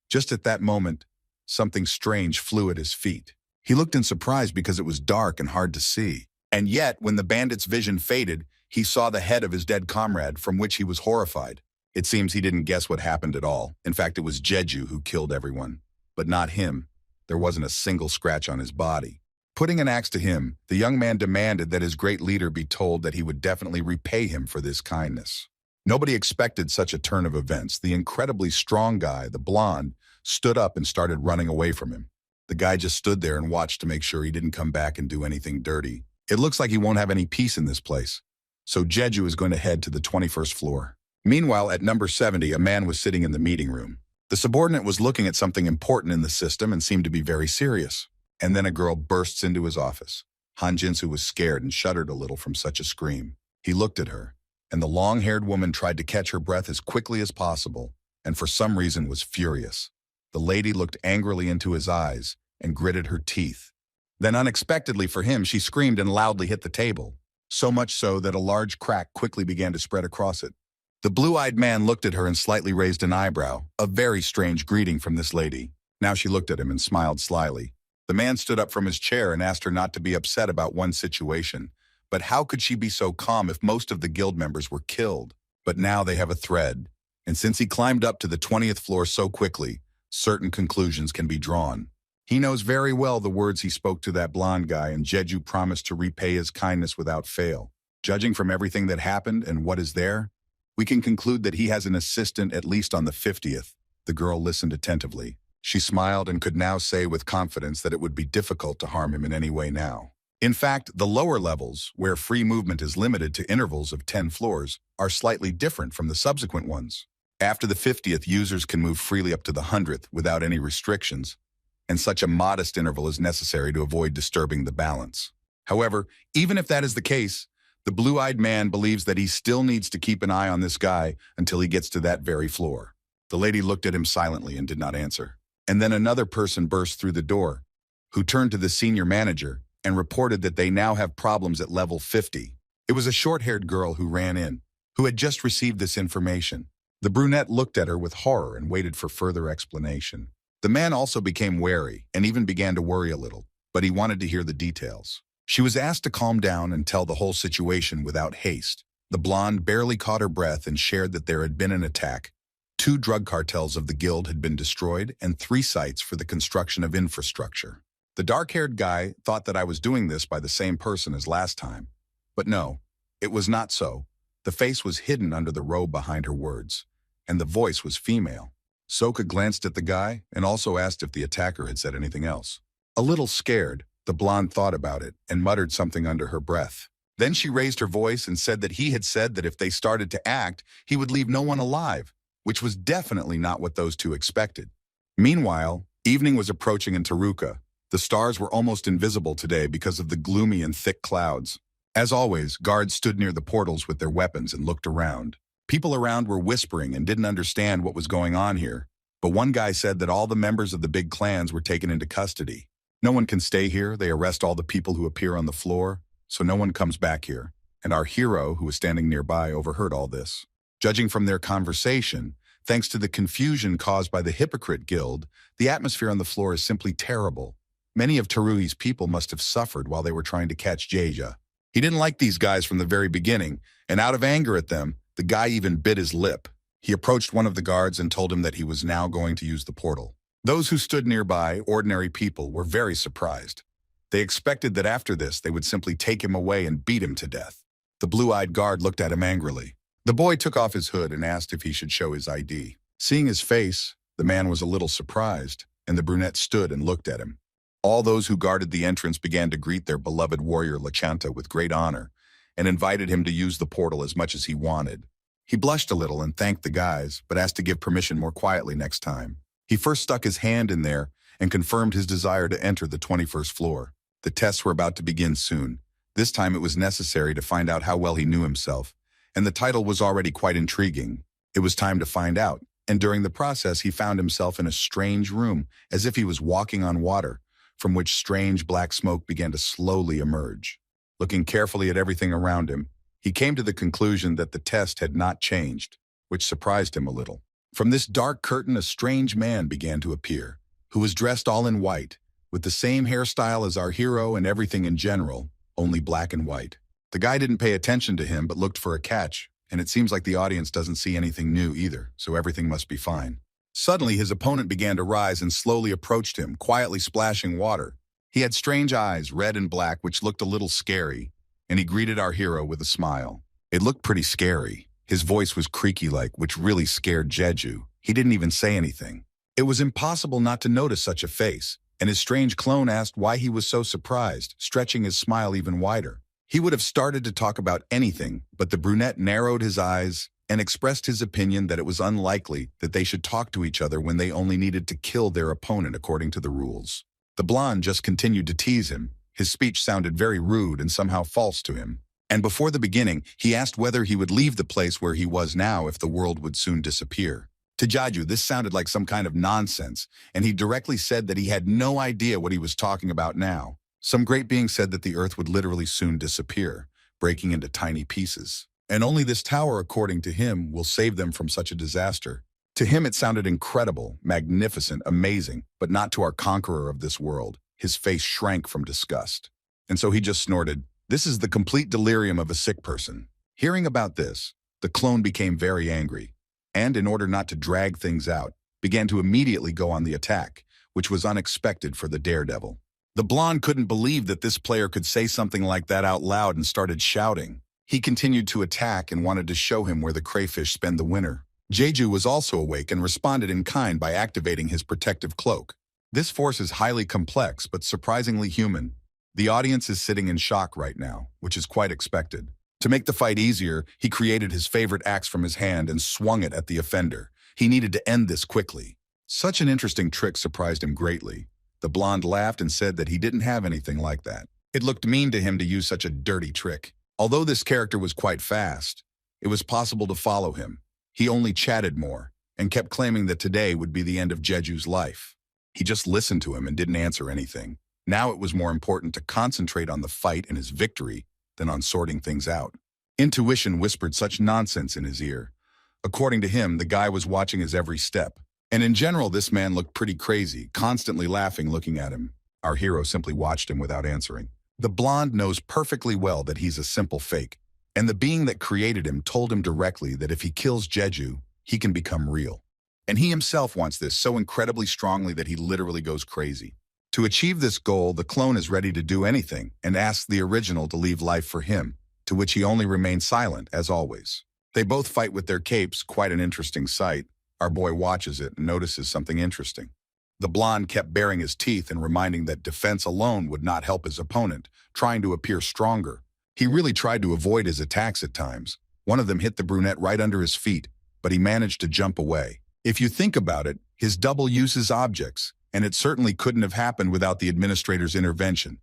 Just at that moment, something strange flew at his feet. He looked in surprise because it was dark and hard to see. And yet, when the bandit's vision faded, he saw the head of his dead comrade, from which he was horrified. It seems he didn't guess what happened at all. In fact, it was Jeju who killed everyone. But not him. There wasn't a single scratch on his body. Putting an axe to him, the young man demanded that his great leader be told that he would definitely repay him for this kindness. Nobody expected such a turn of events. The incredibly strong guy, the blonde, stood up and started running away from him. The guy just stood there and watched to make sure he didn't come back and do anything dirty. It looks like he won't have any peace in this place. So Jeju is going to head to the 21st floor. Meanwhile, at number 70, a man was sitting in the meeting room. The subordinate was looking at something important in the system and seemed to be very serious. And then a girl bursts into his office. Han Jinsu was scared and shuddered a little from such a scream. He looked at her, and the long-haired woman tried to catch her breath as quickly as possible, and for some reason was furious. The lady looked angrily into his eyes and gritted her teeth. Then unexpectedly for him, she screamed and loudly hit the table, so much so that a large crack quickly began to spread across it. The blue-eyed man looked at her and slightly raised an eyebrow, a very strange greeting from this lady. Now she looked at him and smiled slyly. The man stood up from his chair and asked her not to be upset about one situation. But how could she be so calm if most of the guild members were killed? But now they have a thread. And since he climbed up to the 20th floor so quickly, certain conclusions can be drawn. He knows very well the words he spoke to that blonde guy, and Jeju promised to repay his kindness without fail. Judging from everything that happened and what is there, we can conclude that he has an assistant at least on the 50th. The girl listened attentively. She smiled and could now say with confidence that it would be difficult to harm him in any way now. In fact, the lower levels, where free movement is limited to intervals of 10 floors, are slightly different from the subsequent ones. After the 50th, users can move freely up to the 100th without any restrictions, and such a modest interval is necessary to avoid disturbing the balance. However, even if that is the case, the blue-eyed man believes that he still needs to keep an eye on this guy until he gets to that very floor. The lady looked at him silently and did not answer. And then another person burst through the door, who turned to the senior manager and reported that they now have problems at level 50. It was a short-haired girl who ran in, who had just received this information. The brunette looked at her with horror and waited for further explanation. The man also became wary and even began to worry a little, but he wanted to hear the details. She was asked to calm down and tell the whole situation without haste. The blonde barely caught her breath and shared that there had been an attack. 2 drug cartels of the guild had been destroyed and 3 sites for the construction of infrastructure. The dark-haired guy thought that I was doing this by the same person as last time. But no, it was not so. The face was hidden under the robe behind her words, and the voice was female. Soka glanced at the guy and also asked if the attacker had said anything else. A little scared, the blonde thought about it and muttered something under her breath. Then she raised her voice and said that he had said that if they started to act, he would leave no one alive, which was definitely not what those 2 expected. Meanwhile, evening was approaching in Taruka. The stars were almost invisible today because of the gloomy and thick clouds. As always, guards stood near the portals with their weapons and looked around. People around were whispering and didn't understand what was going on here, but one guy said that all the members of the big clans were taken into custody. No one can stay here. They arrest all the people who appear on the floor, so no one comes back here. And our hero, who was standing nearby, overheard all this. Judging from their conversation, thanks to the confusion caused by the Hypocrite Guild, the atmosphere on the floor is simply terrible. Many of Teruhi's people must have suffered while they were trying to catch Jeja. He didn't like these guys from the very beginning, and out of anger at them, the guy even bit his lip. He approached one of the guards and told him that he was now going to use the portal. Those who stood nearby, ordinary people, were very surprised. They expected that after this, they would simply take him away and beat him to death. The blue-eyed guard looked at him angrily. The boy took off his hood and asked if he should show his ID. Seeing his face, the man was a little surprised, and the brunette stood and looked at him. All those who guarded the entrance began to greet their beloved warrior Lachanta with great honor and invited him to use the portal as much as he wanted. He blushed a little and thanked the guys, but asked to give permission more quietly next time. He first stuck his hand in there and confirmed his desire to enter the 21st floor. The tests were about to begin soon. This time it was necessary to find out how well he knew himself, and the title was already quite intriguing. It was time to find out, and during the process he found himself in a strange room, as if he was walking on water, from which strange black smoke began to slowly emerge. Looking carefully at everything around him, he came to the conclusion that the test had not changed, which surprised him a little. From this dark curtain, a strange man began to appear, who was dressed all in white, with the same hairstyle as our hero and everything in general, only black and white. The guy didn't pay attention to him but looked for a catch, and it seems like the audience doesn't see anything new either, so everything must be fine. Suddenly, his opponent began to rise and slowly approached him, quietly splashing water. He had strange eyes, red and black, which looked a little scary, and he greeted our hero with a smile. It looked pretty scary. His voice was creaky-like, which really scared Jeju. He didn't even say anything. It was impossible not to notice such a face, and his strange clone asked why he was so surprised, stretching his smile even wider. He would have started to talk about anything, but the brunette narrowed his eyes and expressed his opinion that it was unlikely that they should talk to each other when they only needed to kill their opponent according to the rules. The blonde just continued to tease him. His speech sounded very rude and somehow false to him. And before the beginning, he asked whether he would leave the place where he was now if the world would soon disappear. To Jeju, this sounded like some kind of nonsense, and he directly said that he had no idea what he was talking about now. Some great being said that the earth would literally soon disappear, breaking into tiny pieces. And only this tower, according to him, will save them from such a disaster. To him it sounded incredible, magnificent, amazing, but not to our conqueror of this world. His face shrank from disgust. And so he just snorted, "This is the complete delirium of a sick person." Hearing about this, the clone became very angry, and in order not to drag things out, began to immediately go on the attack, which was unexpected for the daredevil. The blonde couldn't believe that this player could say something like that out loud and started shouting. He continued to attack and wanted to show him where the crayfish spend the winter. Jeju was also awake and responded in kind by activating his protective cloak. This force is highly complex but surprisingly human. The audience is sitting in shock right now, which is quite expected. To make the fight easier, he created his favorite axe from his hand and swung it at the offender. He needed to end this quickly. Such an interesting trick surprised him greatly. The blonde laughed and said that he didn't have anything like that. It looked mean to him to use such a dirty trick. Although this character was quite fast, it was possible to follow him. He only chatted more and kept claiming that today would be the end of Jeju's life. He just listened to him and didn't answer anything. Now it was more important to concentrate on the fight and his victory than on sorting things out. Intuition whispered such nonsense in his ear. According to him, the guy was watching his every step. And in general, this man looked pretty crazy, constantly laughing looking at him. Our hero simply watched him without answering. The blonde knows perfectly well that he's a simple fake, and the being that created him told him directly that if he kills Jeju, he can become real. And he himself wants this so incredibly strongly that he literally goes crazy. To achieve this goal, the clone is ready to do anything and asks the original to leave life for him, to which he only remains silent, as always. They both fight with their capes, quite an interesting sight. Our boy watches it and notices something interesting. The blonde kept baring his teeth and reminding that defense alone would not help his opponent, trying to appear stronger. He really tried to avoid his attacks at times. One of them hit the brunette right under his feet, but he managed to jump away. If you think about it, his double uses objects, and it certainly couldn't have happened without the administrator's intervention.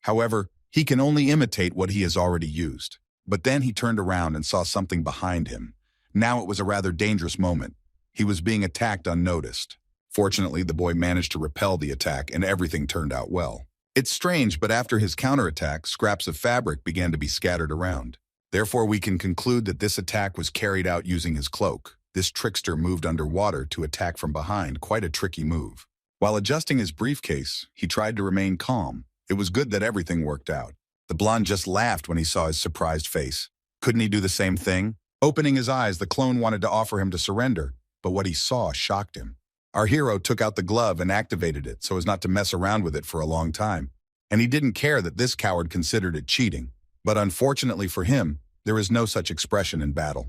However, he can only imitate what he has already used. But then he turned around and saw something behind him. Now it was a rather dangerous moment. He was being attacked unnoticed. Fortunately, the boy managed to repel the attack and everything turned out well. It's strange, but after his counterattack, scraps of fabric began to be scattered around. Therefore, we can conclude that this attack was carried out using his cloak. This trickster moved underwater to attack from behind, quite a tricky move. While adjusting his briefcase, he tried to remain calm. It was good that everything worked out. The blonde just laughed when he saw his surprised face. Couldn't he do the same thing? Opening his eyes, the clone wanted to offer him to surrender, but what he saw shocked him. Our hero took out the glove and activated it so as not to mess around with it for a long time. And he didn't care that this coward considered it cheating. But unfortunately for him, there is no such expression in battle.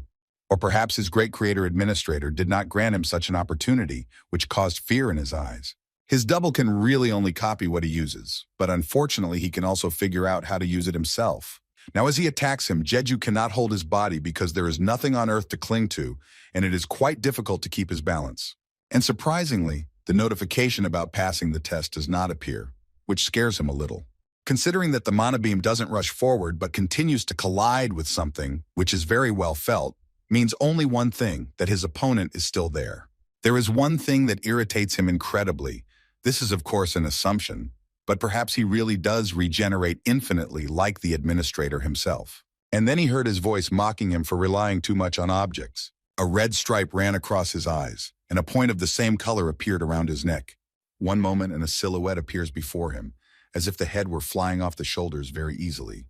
Or perhaps his great creator administrator did not grant him such an opportunity, which caused fear in his eyes. His double can really only copy what he uses, but unfortunately he can also figure out how to use it himself. Now as he attacks him, Jeju cannot hold his body because there is nothing on earth to cling to, and it is quite difficult to keep his balance. And surprisingly, the notification about passing the test does not appear, which scares him a little. Considering that the mana beam doesn't rush forward but continues to collide with something, which is very well felt, means only one thing, that his opponent is still there. There is one thing that irritates him incredibly. This is of course an assumption, but perhaps he really does regenerate infinitely like the administrator himself. And then he heard his voice mocking him for relying too much on objects. A red stripe ran across his eyes, and a point of the same color appeared around his neck. One moment and a silhouette appears before him, as if the head were flying off the shoulders very easily.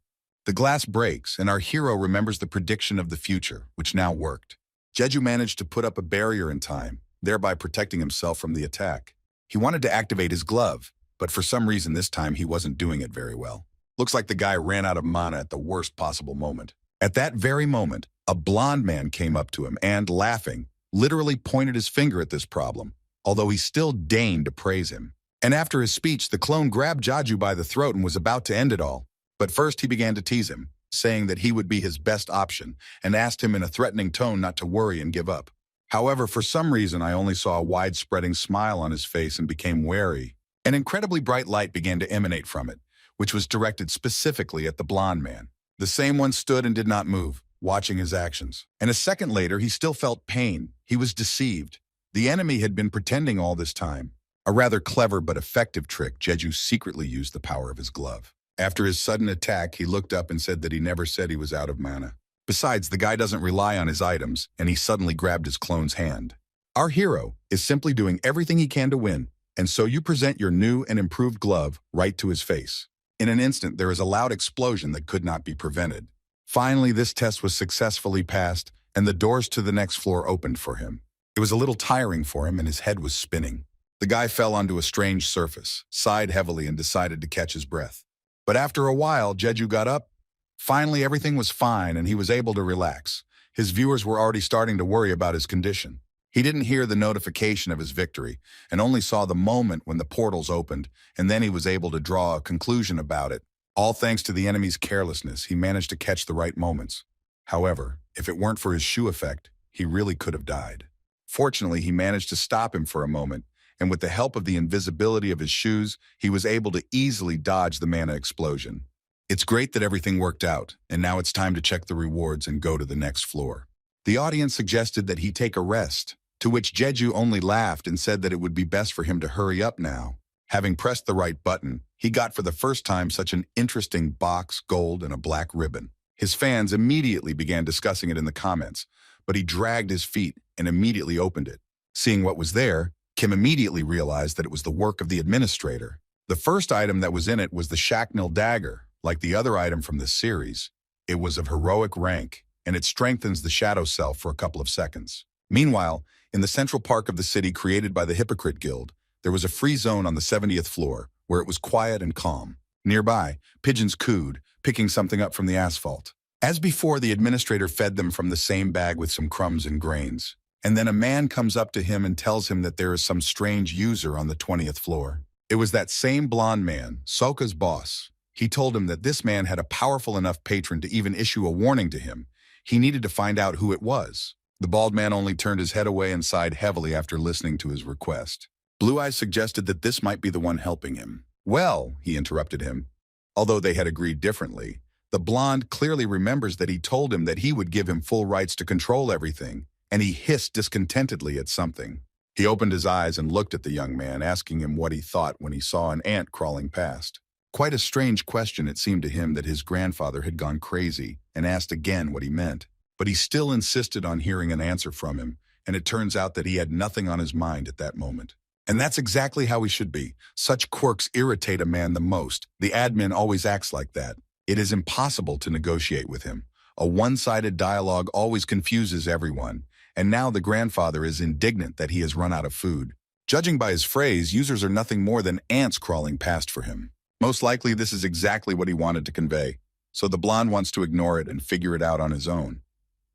The glass breaks, and our hero remembers the prediction of the future, which now worked. Jeju managed to put up a barrier in time, thereby protecting himself from the attack. He wanted to activate his glove, but for some reason this time he wasn't doing it very well. Looks like the guy ran out of mana at the worst possible moment. At that very moment, a blonde man came up to him and, laughing, literally pointed his finger at this problem, although he still deigned to praise him. And after his speech, the clone grabbed Jeju by the throat and was about to end it all. But first he began to tease him, saying that he would be his best option, and asked him in a threatening tone not to worry and give up. However, for some reason, I only saw a wide-spreading smile on his face and became wary. An incredibly bright light began to emanate from it, which was directed specifically at the blonde man. The same one stood and did not move, watching his actions. And a second later, he still felt pain. He was deceived. The enemy had been pretending all this time. A rather clever but effective trick, Jeju secretly used the power of his glove. After his sudden attack, he looked up and said that he never said he was out of mana. Besides, the guy doesn't rely on his items, and he suddenly grabbed his clone's hand. Our hero is simply doing everything he can to win, and so you present your new and improved glove right to his face. In an instant, there is a loud explosion that could not be prevented. Finally, this test was successfully passed, and the doors to the next floor opened for him. It was a little tiring for him, and his head was spinning. The guy fell onto a strange surface, sighed heavily, and decided to catch his breath. But after a while, Jeju got up. Finally, everything was fine, and he was able to relax. His viewers were already starting to worry about his condition. He didn't hear the notification of his victory, and only saw the moment when the portals opened, and then he was able to draw a conclusion about it. All thanks to the enemy's carelessness, he managed to catch the right moments. However, if it weren't for his shoe effect, he really could have died. Fortunately, he managed to stop him for a moment, and with the help of the invisibility of his shoes, he was able to easily dodge the mana explosion. It's great that everything worked out, and now it's time to check the rewards and go to the next floor. The audience suggested that he take a rest, to which Jeju only laughed and said that it would be best for him to hurry up now. Having pressed the right button, he got for the first time such an interesting box, gold, and a black ribbon. His fans immediately began discussing it in the comments, but he dragged his feet and immediately opened it. Seeing what was there, Kim immediately realized that it was the work of the administrator. The first item that was in it was the Shacknil dagger. Like the other item from this series, it was of heroic rank, and it strengthens the shadow self for a couple of seconds. Meanwhile, in the central park of the city created by the Hypocrite Guild, there was a free zone on the 70th floor, where it was quiet and calm. Nearby, pigeons cooed, picking something up from the asphalt. As before, the administrator fed them from the same bag with some crumbs and grains. And then a man comes up to him and tells him that there is some strange user on the 20th floor. It was that same blonde man, Soka's boss. He told him that this man had a powerful enough patron to even issue a warning to him. He needed to find out who it was. The bald man only turned his head away and sighed heavily after listening to his request. Blue Eyes suggested that this might be the one helping him. Well, he interrupted him. Although they had agreed differently, the blonde clearly remembers that he told him that he would give him full rights to control everything, and he hissed discontentedly at something. He opened his eyes and looked at the young man, asking him what he thought when he saw an ant crawling past. Quite a strange question it seemed to him that his grandfather had gone crazy and asked again what he meant. But he still insisted on hearing an answer from him, and it turns out that he had nothing on his mind at that moment. And that's exactly how he should be. Such quirks irritate a man the most. The admin always acts like that. It is impossible to negotiate with him. A one-sided dialogue always confuses everyone, and now the grandfather is indignant that he has run out of food. Judging by his phrase, users are nothing more than ants crawling past for him. Most likely this is exactly what he wanted to convey, so the blonde wants to ignore it and figure it out on his own.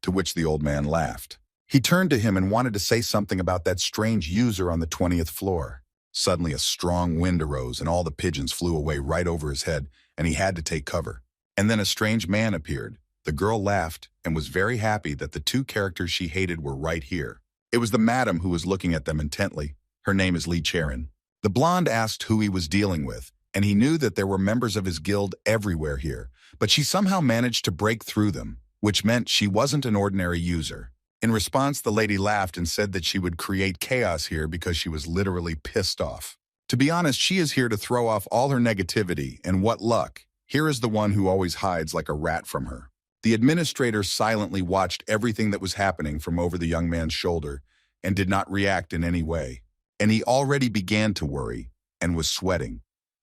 To which the old man laughed. He turned to him and wanted to say something about that strange user on the 20th floor. Suddenly a strong wind arose and all the pigeons flew away right over his head, and he had to take cover. And then a strange man appeared. The girl laughed and was very happy that the two characters she hated were right here. It was the madam who was looking at them intently. Her name is Lee Charon. The blonde asked who he was dealing with, and he knew that there were members of his guild everywhere here, but she somehow managed to break through them, which meant she wasn't an ordinary user. In response, the lady laughed and said that she would create chaos here because she was literally pissed off. To be honest, she is here to throw off all her negativity, and what luck. Here is the one who always hides like a rat from her. The administrator silently watched everything that was happening from over the young man's shoulder and did not react in any way. And he already began to worry and was sweating.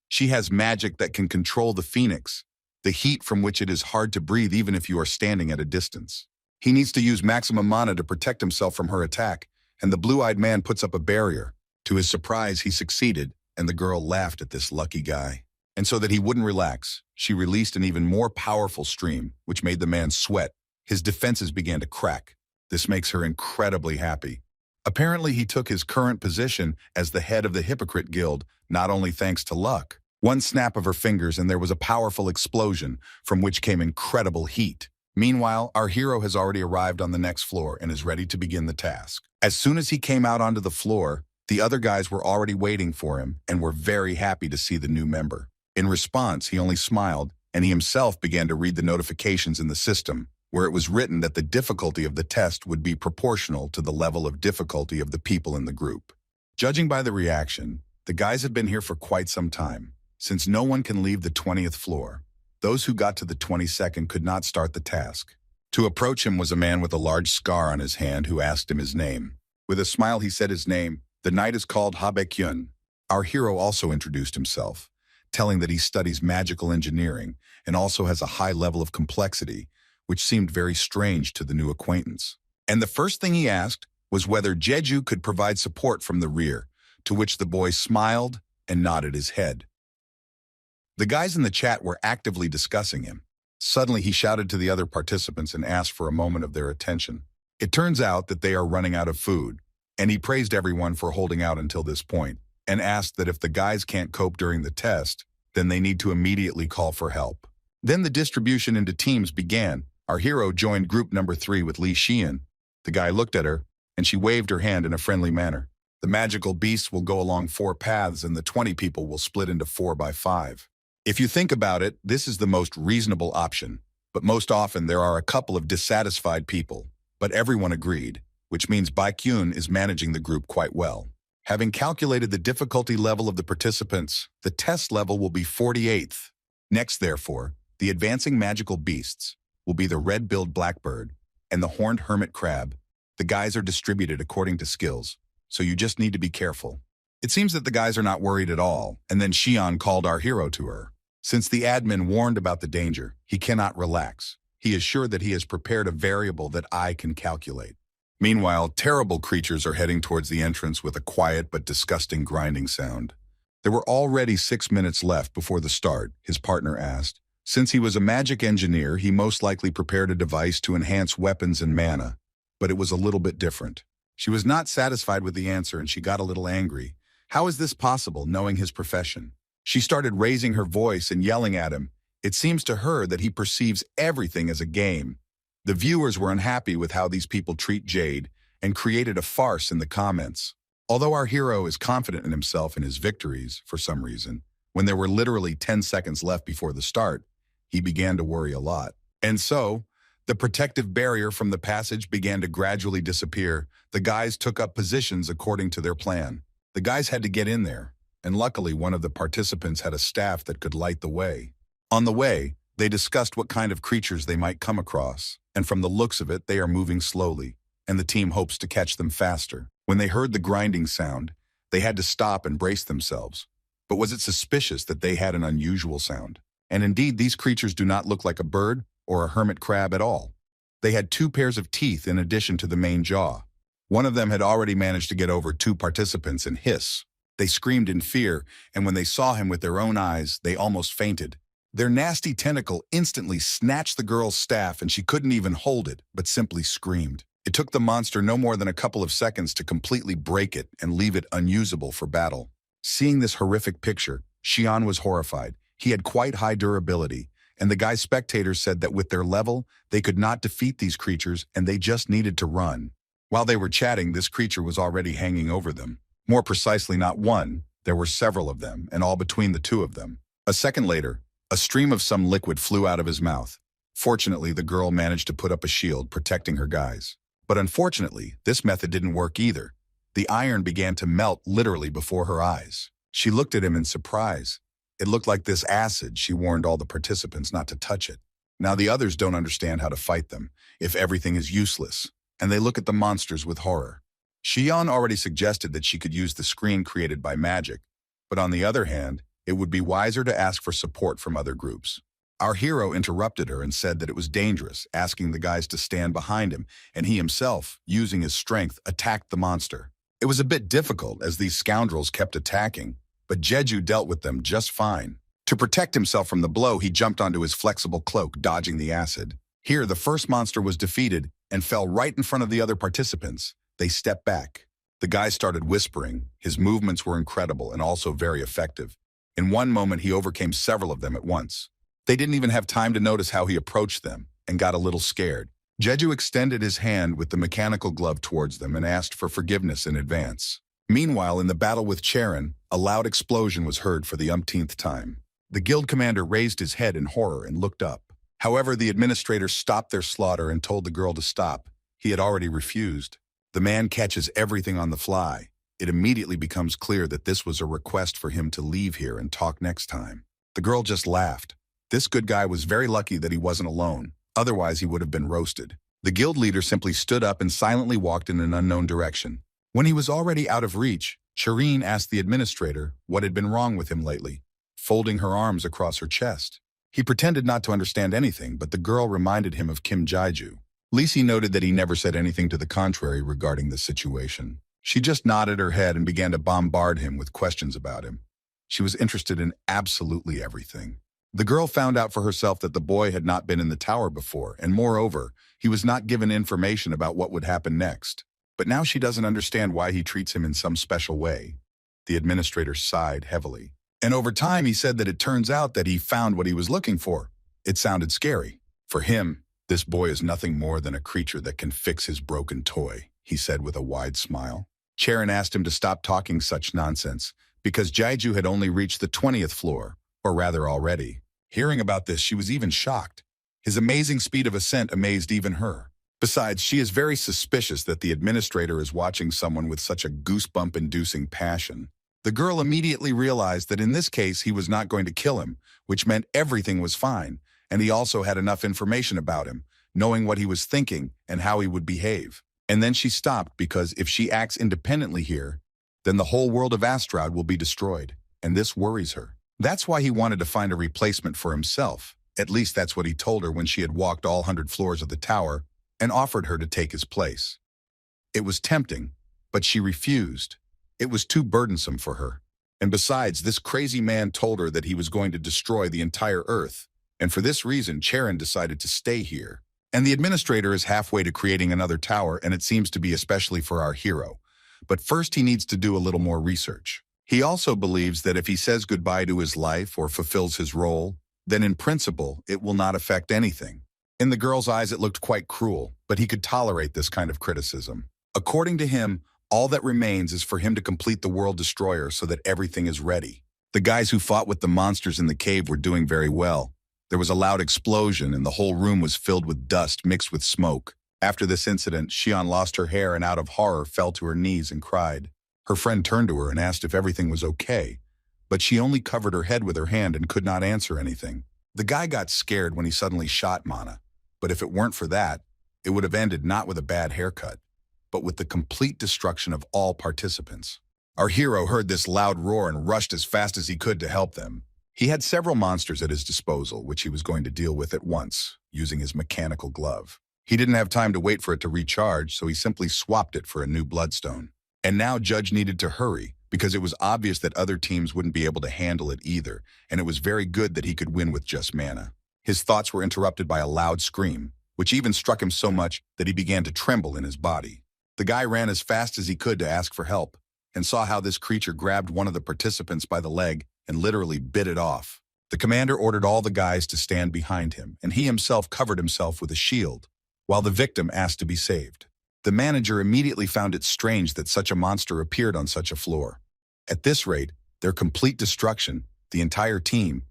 She has magic that can control the phoenix, the heat from which it is hard to breathe even if you are standing at a distance. He needs to use maximum mana to protect himself from her attack, and the blue-eyed man puts up a barrier. To his surprise, he succeeded, and the girl laughed at this lucky guy. And so that he wouldn't relax, she released an even more powerful stream, which made the man sweat. His defenses began to crack. This makes her incredibly happy. Apparently, he took his current position as the head of the Hypocrite Guild, not only thanks to luck. One snap of her fingers and there was a powerful explosion, from which came incredible heat. Meanwhile, our hero has already arrived on the next floor and is ready to begin the task. As soon as he came out onto the floor, the other guys were already waiting for him and were very happy to see the new member. In response, he only smiled and he himself began to read the notifications in the system, where it was written that the difficulty of the test would be proportional to the level of difficulty of the people in the group. Judging by the reaction, the guys had been here for quite some time. Since no one can leave the 20th floor, those who got to the 22nd could not start the task. To approach him was a man with a large scar on his hand who asked him his name. With a smile he said his name. The knight is called Habaek-yun. Our hero also introduced himself, telling that he studies magical engineering and also has a high level of complexity, which seemed very strange to the new acquaintance. And the first thing he asked was whether Jeju could provide support from the rear, to which the boy smiled and nodded his head. The guys in the chat were actively discussing him. Suddenly, he shouted to the other participants and asked for a moment of their attention. It turns out that they are running out of food, and he praised everyone for holding out until this point, and asked that if the guys can't cope during the test, then they need to immediately call for help. Then the distribution into teams began. Our hero joined group number 3 with Li Xian. The guy looked at her, and she waved her hand in a friendly manner. The magical beasts will go along 4 paths, and the 20 people will split into 4 by 5. If you think about it, this is the most reasonable option, but most often there are a couple of dissatisfied people, but everyone agreed, which means Baek-yun is managing the group quite well. Having calculated the difficulty level of the participants, the test level will be 48th. Next, therefore, the advancing magical beasts will be the red-billed blackbird and the horned hermit crab. The guys are distributed according to skills, so you just need to be careful. It seems that the guys are not worried at all, and then Xian called our hero to her. Since the admin warned about the danger, he cannot relax. He is sure that he has prepared a variable that I can calculate. Meanwhile, terrible creatures are heading towards the entrance with a quiet but disgusting grinding sound. There were already 6 minutes left before the start, his partner asked. Since he was a magic engineer, he most likely prepared a device to enhance weapons and mana, but it was a little bit different. She was not satisfied with the answer and she got a little angry. How is this possible, knowing his profession? She started raising her voice and yelling at him. It seems to her that he perceives everything as a game. The viewers were unhappy with how these people treat Jade and created a farce in the comments. Although our hero is confident in himself and his victories, for some reason, when there were literally 10 seconds left before the start, he began to worry a lot. And so, the protective barrier from the passage began to gradually disappear. The guys took up positions according to their plan. The guys had to get in there, and luckily one of the participants had a staff that could light the way. On the way, they discussed what kind of creatures they might come across, and from the looks of it, they are moving slowly, and the team hopes to catch them faster. When they heard the grinding sound, they had to stop and brace themselves. But was it suspicious that they had an unusual sound? And indeed, these creatures do not look like a bird or a hermit crab at all. They had 2 pairs of teeth in addition to the main jaw. One of them had already managed to get over 2 participants and hiss. They screamed in fear, and when they saw him with their own eyes, they almost fainted. Their nasty tentacle instantly snatched the girl's staff and she couldn't even hold it, but simply screamed. It took the monster no more than a couple of seconds to completely break it and leave it unusable for battle. Seeing this horrific picture, Xian was horrified. He had quite high durability, and the guy's spectators said that with their level, they could not defeat these creatures and they just needed to run. While they were chatting, this creature was already hanging over them. More precisely, not one, there were several of them, and all between the 2 of them. A second later, a stream of some liquid flew out of his mouth. Fortunately, the girl managed to put up a shield protecting her guys. But unfortunately, this method didn't work either. The iron began to melt literally before her eyes. She looked at him in surprise. It looked like this acid. She warned all the participants not to touch it. Now the others don't understand how to fight them, if everything is useless, and they look at the monsters with horror. Xian already suggested that she could use the screen created by magic, but on the other hand, it would be wiser to ask for support from other groups. Our hero interrupted her and said that it was dangerous, asking the guys to stand behind him, and he himself, using his strength, attacked the monster. It was a bit difficult as these scoundrels kept attacking, but Jeju dealt with them just fine. To protect himself from the blow, he jumped onto his flexible cloak, dodging the acid. Here, the first monster was defeated and fell right in front of the other participants. They stepped back. The guy started whispering. His movements were incredible and also very effective. In one moment, he overcame several of them at once. They didn't even have time to notice how he approached them and got a little scared. Jeju extended his hand with the mechanical glove towards them and asked for forgiveness in advance. Meanwhile, in the battle with Charon, a loud explosion was heard for the umpteenth time. The guild commander raised his head in horror and looked up. However, the administrator stopped their slaughter and told the girl to stop. He had already refused. The man catches everything on the fly. It immediately becomes clear that this was a request for him to leave here and talk next time. The girl just laughed. This good guy was very lucky that he wasn't alone. Otherwise, he would have been roasted. The guild leader simply stood up and silently walked in an unknown direction. When he was already out of reach, Shireen asked the administrator what had been wrong with him lately, folding her arms across her chest. He pretended not to understand anything, but the girl reminded him of Kim Jaiju. Lisi noted that he never said anything to the contrary regarding the situation. She just nodded her head and began to bombard him with questions about him. She was interested in absolutely everything. The girl found out for herself that the boy had not been in the tower before, and moreover, he was not given information about what would happen next. But now she doesn't understand why he treats him in some special way. The administrator sighed heavily. And over time, he said that it turns out that he found what he was looking for. It sounded scary. For him, this boy is nothing more than a creature that can fix his broken toy, he said with a wide smile. Charon asked him to stop talking such nonsense, because Jaiju had only reached the 20th floor, or rather already. Hearing about this, she was even shocked. His amazing speed of ascent amazed even her. Besides, she is very suspicious that the administrator is watching someone with such a goosebump-inducing passion. The girl immediately realized that in this case he was not going to kill him, which meant everything was fine, and he also had enough information about him, knowing what he was thinking and how he would behave. And then she stopped because if she acts independently here, then the whole world of Astrod will be destroyed, and this worries her. That's why he wanted to find a replacement for himself. At least that's what he told her when she had walked all 100 floors of the tower and offered her to take his place. It was tempting, but she refused. It was too burdensome for her. And besides, this crazy man told her that he was going to destroy the entire Earth. And for this reason, Charon decided to stay here. And the administrator is halfway to creating another tower, and it seems to be especially for our hero. But first he needs to do a little more research. He also believes that if he says goodbye to his life or fulfills his role, then in principle, it will not affect anything. In the girl's eyes, it looked quite cruel, but he could tolerate this kind of criticism. According to him, all that remains is for him to complete the World Destroyer so that everything is ready. The guys who fought with the monsters in the cave were doing very well. There was a loud explosion and the whole room was filled with dust mixed with smoke. After this incident, Xian lost her hair and out of horror fell to her knees and cried. Her friend turned to her and asked if everything was okay, but she only covered her head with her hand and could not answer anything. The guy got scared when he suddenly shot Mana, but if it weren't for that, it would have ended not with a bad haircut, but with the complete destruction of all participants. Our hero heard this loud roar and rushed as fast as he could to help them. He had several monsters at his disposal, which he was going to deal with at once, using his mechanical glove. He didn't have time to wait for it to recharge, so he simply swapped it for a new bloodstone. And now Judge needed to hurry, because it was obvious that other teams wouldn't be able to handle it either, and it was very good that he could win with just mana. His thoughts were interrupted by a loud scream, which even struck him so much that he began to tremble in his body. The guy ran as fast as he could to ask for help, and saw how this creature grabbed one of the participants by the leg and literally bit it off. The commander ordered all the guys to stand behind him, and he himself covered himself with a shield, while the victim asked to be saved. The manager immediately found it strange that such a monster appeared on such a floor. At this rate, their complete destruction, the entire team,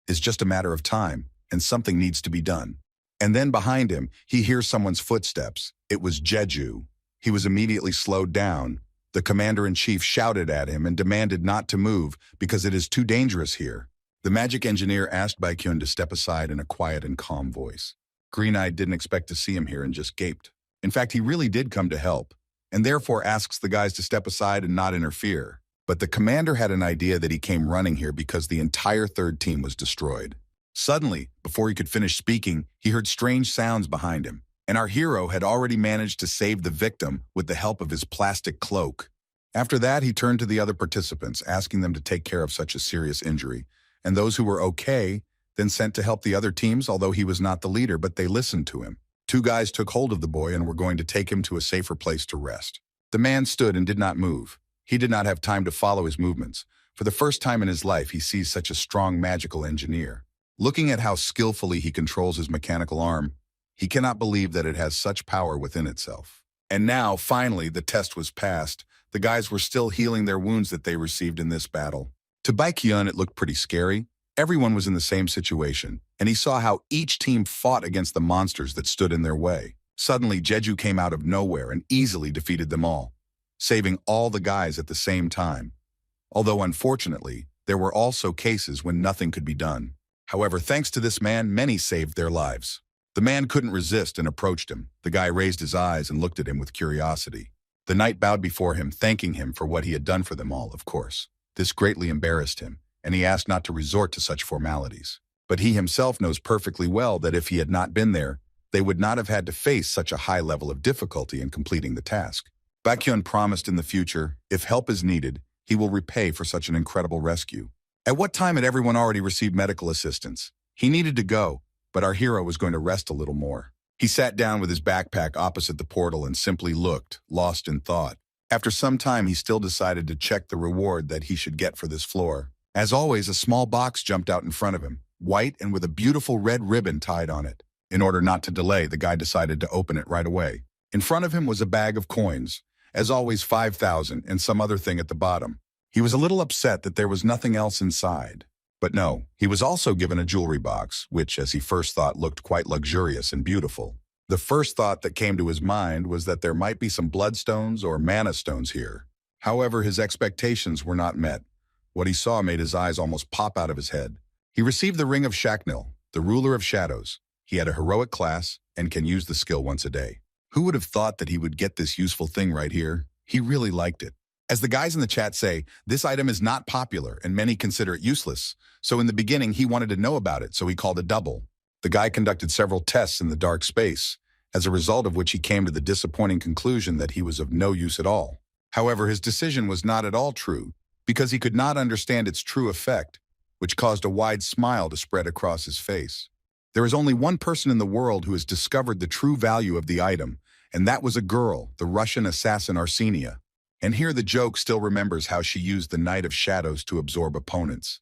is just a matter of time, and something needs to be done. And then behind him, he hears someone's footsteps. It was Jeju. He was immediately slowed down. The commander-in-chief shouted at him and demanded not to move because it is too dangerous here. The magic engineer asked Baikyun to step aside in a quiet and calm voice. Green-Eyed didn't expect to see him here and just gaped. In fact, he really did come to help, and therefore asks the guys to step aside and not interfere. But the commander had an idea that he came running here because the entire third team was destroyed. Suddenly, before he could finish speaking, he heard strange sounds behind him, and our hero had already managed to save the victim with the help of his plastic cloak. After that, he turned to the other participants, asking them to take care of such a serious injury, and those who were okay then sent to help the other teams, although he was not the leader, but they listened to him. 2 guys took hold of the boy and were going to take him to a safer place to rest. The man stood and did not move. He did not have time to follow his movements. For the first time in his life, he sees such a strong magical engineer. Looking at how skillfully he controls his mechanical arm, he cannot believe that it has such power within itself. And now, finally, the test was passed. The guys were still healing their wounds that they received in this battle. To Baikyun, it looked pretty scary, Everyone was in the same situation, and he saw how each team fought against the monsters that stood in their way. Suddenly, Jeju came out of nowhere and easily defeated them all, saving all the guys at the same time. Although unfortunately, there were also cases when nothing could be done. However, thanks to this man, many saved their lives. The man couldn't resist and approached him. The guy raised his eyes and looked at him with curiosity. The knight bowed before him, thanking him for what he had done for them all, of course. This greatly embarrassed him, and he asked not to resort to such formalities. But he himself knows perfectly well that if he had not been there, they would not have had to face such a high level of difficulty in completing the task. Baekhyun promised in the future, if help is needed, he will repay for such an incredible rescue. At what time had everyone already received medical assistance? He needed to go, but our hero was going to rest a little more. He sat down with his backpack opposite the portal and simply looked, lost in thought. After some time, he still decided to check the reward that he should get for this floor. As always, a small box jumped out in front of him, white and with a beautiful red ribbon tied on it. In order not to delay, the guy decided to open it right away. In front of him was a bag of coins, as always 5,000 and some other thing at the bottom. He was a little upset that there was nothing else inside. But no, he was also given a jewelry box, which, as he first thought, looked quite luxurious and beautiful. The first thought that came to his mind was that there might be some bloodstones or mana stones here. However, his expectations were not met. What he saw made his eyes almost pop out of his head. He received the Ring of Shaknil, the ruler of shadows. He had a heroic class and can use the skill once a day. Who would have thought that he would get this useful thing right here? He really liked it. As the guys in the chat say, this item is not popular and many consider it useless. So in the beginning, he wanted to know about it, so he called a double. The guy conducted several tests in the dark space, as a result of which he came to the disappointing conclusion that he was of no use at all. However, his decision was not at all true, because he could not understand its true effect, which caused a wide smile to spread across his face. There is only one person in the world who has discovered the true value of the item, and that was a girl, the Russian assassin Arsenia. And here the joke still remembers how she used the Knight of Shadows to absorb opponents.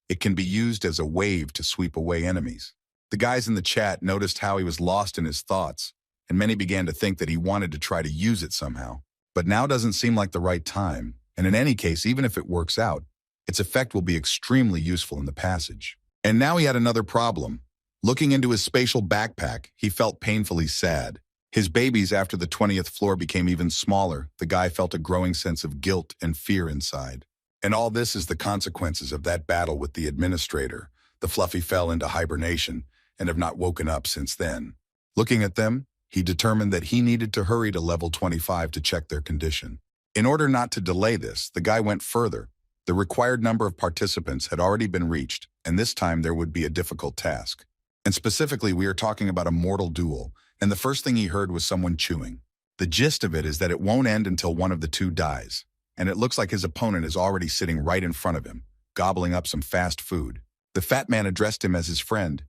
It can be used as a wave to sweep away enemies. The guys in the chat noticed how he was lost in his thoughts, and many began to think that he wanted to try to use it somehow. But now doesn't seem like the right time, and in any case, even if it works out, its effect will be extremely useful in the passage. And now he had another problem. Looking into his spatial backpack, he felt painfully sad. His babies after the 20th floor became even smaller. The guy felt a growing sense of guilt and fear inside. And all this is the consequences of that battle with the administrator. The Fluffy fell into hibernation and have not woken up since then. Looking at them, he determined that he needed to hurry to level 25 to check their condition. In order not to delay this, the guy went further. The required number of participants had already been reached, and this time there would be a difficult task. And specifically, we are talking about a mortal duel, and the first thing he heard was someone chewing. The gist of it is that it won't end until one of the two dies, and it looks like his opponent is already sitting right in front of him, gobbling up some fast food. The fat man addressed him as his friend,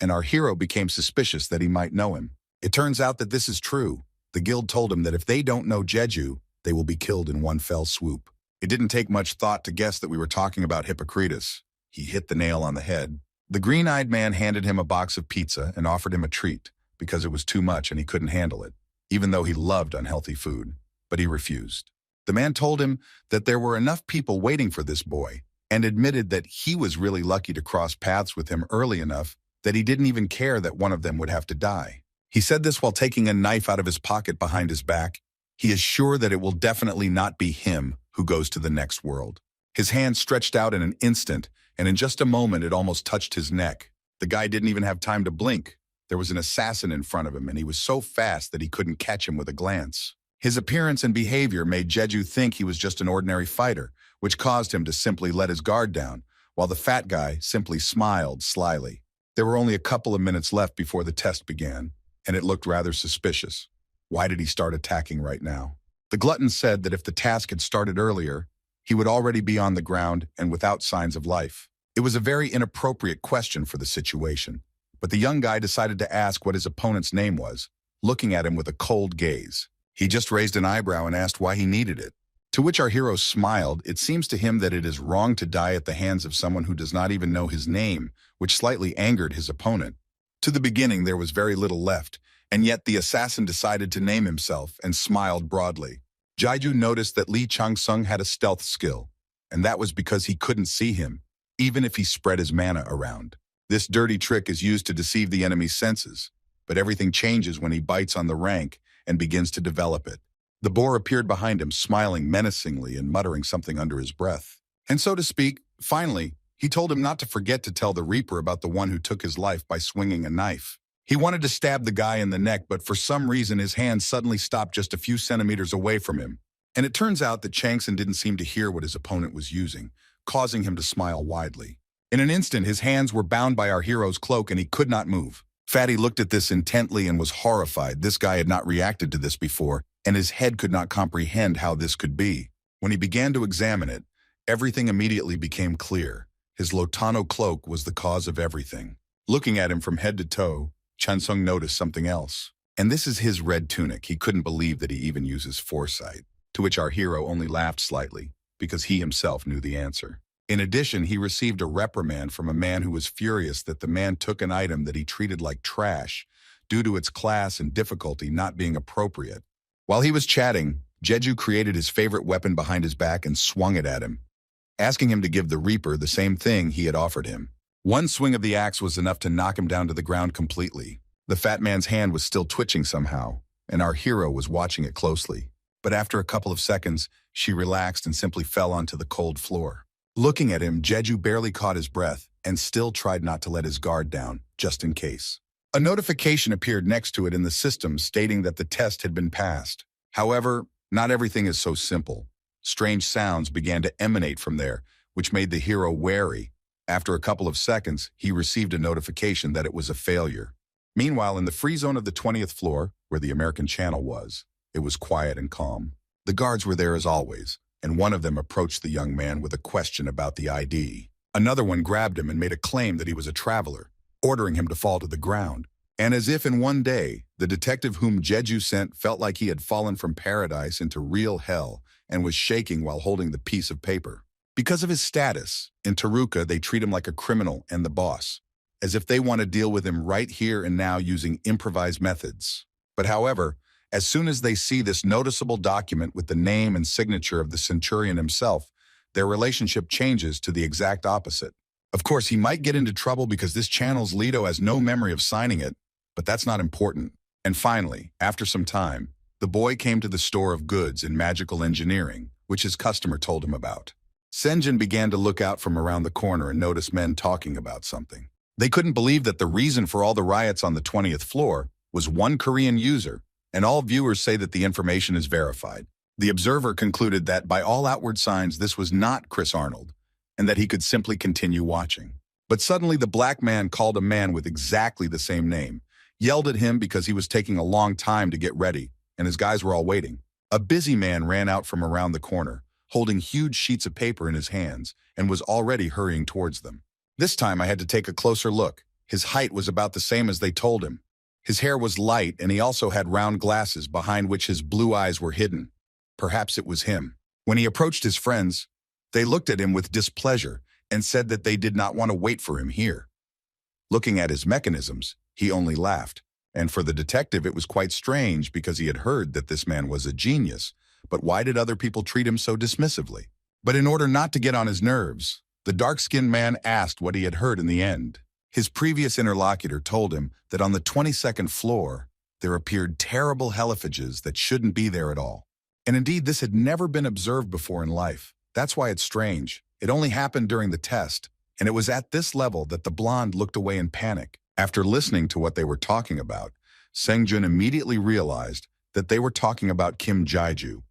and our hero became suspicious that he might know him. It turns out that this is true. The guild told him that if they don't know Jeju, they will be killed in one fell swoop. It didn't take much thought to guess that we were talking about Hippocrates. He hit the nail on the head. The green-eyed man handed him a box of pizza and offered him a treat, because it was too much and he couldn't handle it, even though he loved unhealthy food. But he refused. The man told him that there were enough people waiting for this boy, and admitted that he was really lucky to cross paths with him early enough that he didn't even care that one of them would have to die. He said this while taking a knife out of his pocket behind his back. He is sure that it will definitely not be him who goes to the next world. His hand stretched out in an instant, and in just a moment it almost touched his neck. The guy didn't even have time to blink. There was an assassin in front of him, and he was so fast that he couldn't catch him with a glance. His appearance and behavior made Jeju think he was just an ordinary fighter, which caused him to simply let his guard down, while the fat guy simply smiled slyly. There were only a couple of minutes left before the test began, and it looked rather suspicious. Why did he start attacking right now? The glutton said that if the task had started earlier, he would already be on the ground and without signs of life. It was a very inappropriate question for the situation, but the young guy decided to ask what his opponent's name was, looking at him with a cold gaze. He just raised an eyebrow and asked why he needed it. To which our hero smiled. It seems to him that it is wrong to die at the hands of someone who does not even know his name, which slightly angered his opponent. To the beginning, there was very little left, and yet the assassin decided to name himself and smiled broadly. Jeju noticed that Lee Chang-sung had a stealth skill, and that was because he couldn't see him. even if he spread his mana around. This dirty trick is used to deceive the enemy's senses, but everything changes when he bites on the rank and begins to develop it. The boar appeared behind him, smiling menacingly and muttering something under his breath. And so to speak, finally, he told him not to forget to tell the Reaper about the one who took his life by swinging a knife. He wanted to stab the guy in the neck, but for some reason his hand suddenly stopped just a few centimeters away from him. And it turns out that Changson didn't seem to hear what his opponent was using, causing him to smile widely. In an instant, his hands were bound by our hero's cloak and he could not move. Fatty looked at this intently and was horrified. This guy had not reacted to this before, and his head could not comprehend how this could be. When he began to examine it, everything immediately became clear. His Lotano cloak was the cause of everything. Looking at him from head to toe, Chansung noticed something else. And this is his red tunic. He couldn't believe that he even uses foresight, to which our hero only laughed slightly, because he himself knew the answer. In addition, he received a reprimand from a man who was furious that the man took an item that he treated like trash due to its class and difficulty not being appropriate. While he was chatting, Jeju created his favorite weapon behind his back and swung it at him, asking him to give the Reaper the same thing he had offered him. One swing of the axe was enough to knock him down to the ground completely. The fat man's hand was still twitching somehow, and our hero was watching it closely. But after a couple of seconds, she relaxed and simply fell onto the cold floor. Looking at him, Jeju barely caught his breath and still tried not to let his guard down, just in case. A notification appeared next to it in the system stating that the test had been passed. However, not everything is so simple. Strange sounds began to emanate from there, which made the hero wary. After a couple of seconds, he received a notification that it was a failure. Meanwhile, in the free zone of the 20th floor, where the American Channel was, it was quiet and calm. The guards were there as always, and one of them approached the young man with a question about the ID. Another one grabbed him and made a claim that he was a traveler, ordering him to fall to the ground. And as if in one day, the detective whom Jeju sent felt like he had fallen from paradise into real hell and was shaking while holding the piece of paper. Because of his status, in Taruka they treat him like a criminal and the boss, as if they want to deal with him right here and now using improvised methods. But however, as soon as they see this noticeable document with the name and signature of the Centurion himself, their relationship changes to the exact opposite. Of course, he might get into trouble because this channel's Leto has no memory of signing it, but that's not important. And finally, after some time, the boy came to the store of goods in magical engineering, which his customer told him about. Senjin began to look out from around the corner and notice men talking about something. They couldn't believe that the reason for all the riots on the 20th floor was one Korean user, and all viewers say that the information is verified. The observer concluded that by all outward signs this was not Chris Arnold, and that he could simply continue watching. But suddenly the black man called a man with exactly the same name, yelled at him because he was taking a long time to get ready, and his guys were all waiting. A busy man ran out from around the corner, holding huge sheets of paper in his hands, and was already hurrying towards them. This time I had to take a closer look. His height was about the same as they told him. His hair was light, and he also had round glasses behind which his blue eyes were hidden. Perhaps it was him. When he approached his friends, they looked at him with displeasure and said that they did not want to wait for him here. Looking at his mechanisms, he only laughed. And for the detective, it was quite strange because he had heard that this man was a genius. But why did other people treat him so dismissively? But in order not to get on his nerves, the dark-skinned man asked what he had heard in the end. His previous interlocutor told him that on the 22nd floor, there appeared terrible hellifages that shouldn't be there at all. And indeed, this had never been observed before in life. That's why it's strange. It only happened during the test, and it was at this level that the blonde looked away in panic. After listening to what they were talking about, Sengjun immediately realized that they were talking about Kim Jaiju.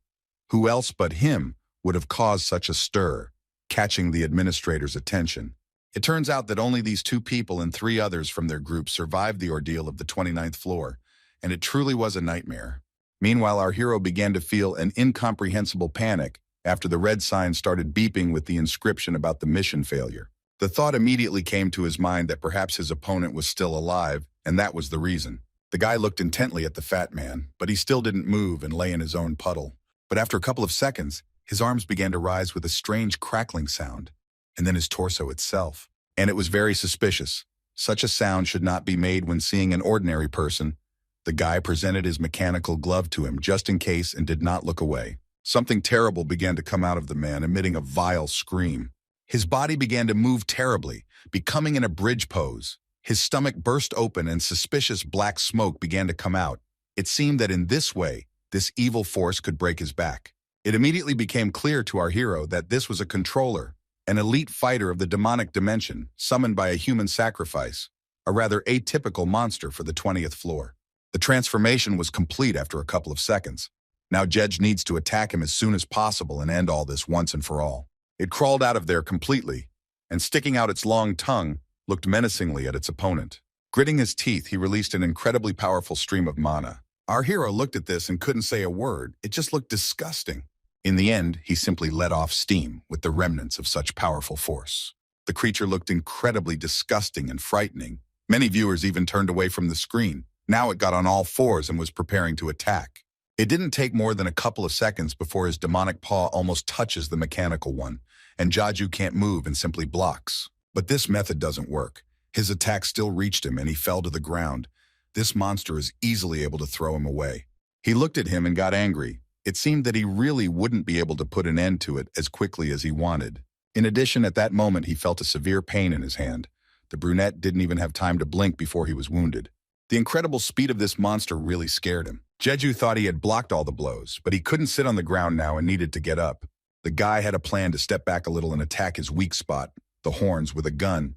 Who else but him would have caused such a stir, catching the administrator's attention? It turns out that only these two people and 3 others from their group survived the ordeal of the 29th floor, and it truly was a nightmare. Meanwhile, our hero began to feel an incomprehensible panic after the red sign started beeping with the inscription about the mission failure. The thought immediately came to his mind that perhaps his opponent was still alive, and that was the reason. The guy looked intently at the fat man, but he still didn't move and lay in his own puddle. But after a couple of seconds, his arms began to rise with a strange crackling sound, and then his torso itself. And it was very suspicious. Such a sound should not be made when seeing an ordinary person. The guy presented his mechanical glove to him just in case and did not look away. Something terrible began to come out of the man, emitting a vile scream. His body began to move terribly, becoming in a bridge pose. His stomach burst open and suspicious black smoke began to come out. It seemed that in this way, this evil force could break his back. It immediately became clear to our hero that this was a controller, an elite fighter of the demonic dimension, summoned by a human sacrifice, a rather atypical monster for the 20th floor. The transformation was complete after a couple of seconds. Now Jedge needs to attack him as soon as possible and end all this once and for all. It crawled out of there completely, and sticking out its long tongue, looked menacingly at its opponent. Gritting his teeth, he released an incredibly powerful stream of mana. Our hero looked at this and couldn't say a word. It just looked disgusting. In the end, he simply let off steam with the remnants of such powerful force. The creature looked incredibly disgusting and frightening. Many viewers even turned away from the screen. Now it got on all fours and was preparing to attack. It didn't take more than a couple of seconds before his demonic paw almost touches the mechanical one, and Jeju can't move and simply blocks. But this method doesn't work. His attack still reached him and he fell to the ground. This monster is easily able to throw him away. He looked at him and got angry. It seemed that he really wouldn't be able to put an end to it as quickly as he wanted. In addition, at that moment, he felt a severe pain in his hand. The brunette didn't even have time to blink before he was wounded. The incredible speed of this monster really scared him. Jeju thought he had blocked all the blows, but he couldn't sit on the ground now and needed to get up. The guy had a plan to step back a little and attack his weak spot, the horns, with a gun.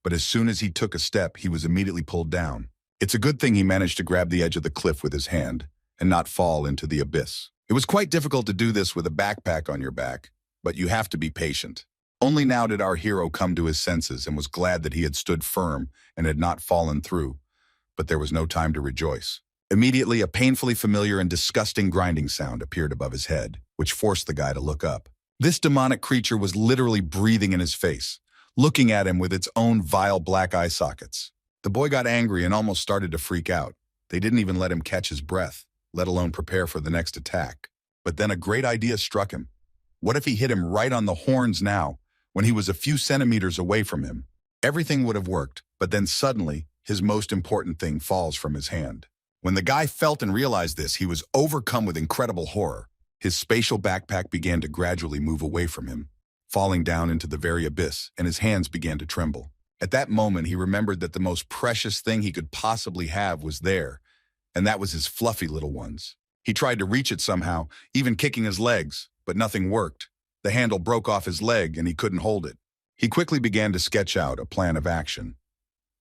But as soon as he took a step, he was immediately pulled down. It's a good thing he managed to grab the edge of the cliff with his hand and not fall into the abyss. It was quite difficult to do this with a backpack on your back, but you have to be patient. Only now did our hero come to his senses and was glad that he had stood firm and had not fallen through. But there was no time to rejoice. Immediately, a painfully familiar and disgusting grinding sound appeared above his head, which forced the guy to look up. This demonic creature was literally breathing in his face, looking at him with its own vile black eye sockets. The boy got angry and almost started to freak out. They didn't even let him catch his breath, let alone prepare for the next attack. But then a great idea struck him. What if he hit him right on the horns now, when he was a few centimeters away from him? Everything would have worked, but then suddenly, his most important thing falls from his hand. When the guy felt and realized this, he was overcome with incredible horror. His spatial backpack began to gradually move away from him, falling down into the very abyss, and his hands began to tremble. At that moment, he remembered that the most precious thing he could possibly have was there, and that was his fluffy little ones. He tried to reach it somehow, even kicking his legs, but nothing worked. The handle broke off his leg and he couldn't hold it. He quickly began to sketch out a plan of action.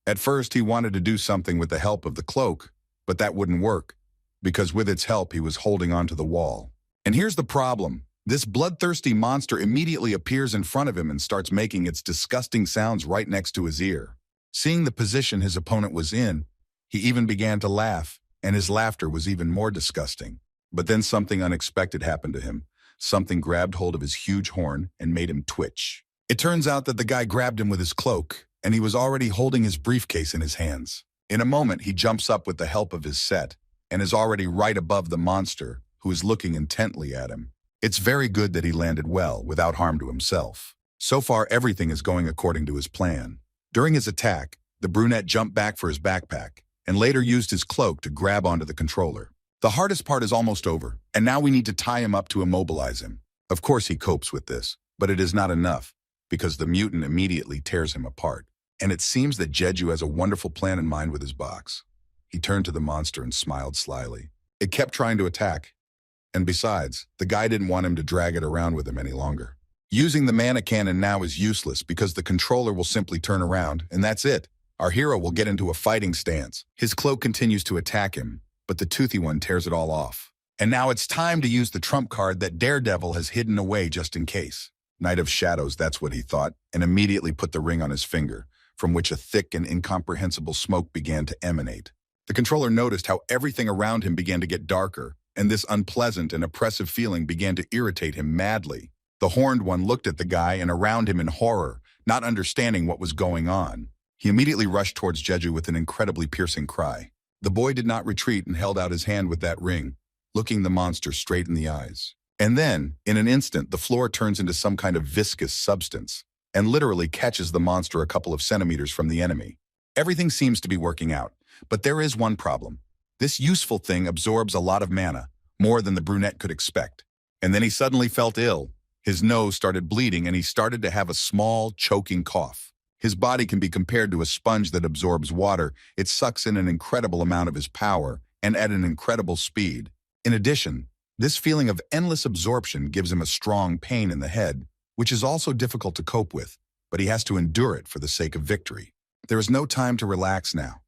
At first, he wanted to do something with the help of the cloak, but that wouldn't work, because with its help, he was holding onto the wall. And here's the problem. This bloodthirsty monster immediately appears in front of him and starts making its disgusting sounds right next to his ear. Seeing the position his opponent was in, he even began to laugh, and his laughter was even more disgusting. But then something unexpected happened to him. Something grabbed hold of his huge horn and made him twitch. It turns out that the guy grabbed him with his cloak, and he was already holding his briefcase in his hands. In a moment, he jumps up with the help of his set and is already right above the monster, who is looking intently at him. It's very good that he landed well, without harm to himself. So far, everything is going according to his plan. During his attack, the brunette jumped back for his backpack, and later used his cloak to grab onto the controller. The hardest part is almost over, and now we need to tie him up to immobilize him. Of course he copes with this, but it is not enough, because the mutant immediately tears him apart. And it seems that Jeju has a wonderful plan in mind with his box. He turned to the monster and smiled slyly. It kept trying to attack, and besides, the guy didn't want him to drag it around with him any longer. Using the mana cannon now is useless because the controller will simply turn around, and that's it. Our hero will get into a fighting stance. His cloak continues to attack him, but the toothy one tears it all off. And now it's time to use the trump card that Daredevil has hidden away just in case. Knight of Shadows, that's what he thought, and immediately put the ring on his finger, from which a thick and incomprehensible smoke began to emanate. The controller noticed how everything around him began to get darker, and this unpleasant and oppressive feeling began to irritate him madly. The horned one looked at the guy and around him in horror, not understanding what was going on. He immediately rushed towards Jeju with an incredibly piercing cry. The boy did not retreat and held out his hand with that ring, looking the monster straight in the eyes. And then, in an instant, the floor turns into some kind of viscous substance, and literally catches the monster a couple of centimeters from the enemy. Everything seems to be working out, but there is one problem. This useful thing absorbs a lot of mana, more than the brunette could expect. And then he suddenly felt ill. His nose started bleeding and he started to have a small, choking cough. His body can be compared to a sponge that absorbs water. It sucks in an incredible amount of his power and at an incredible speed. In addition, this feeling of endless absorption gives him a strong pain in the head, which is also difficult to cope with, but he has to endure it for the sake of victory. There is no time to relax now.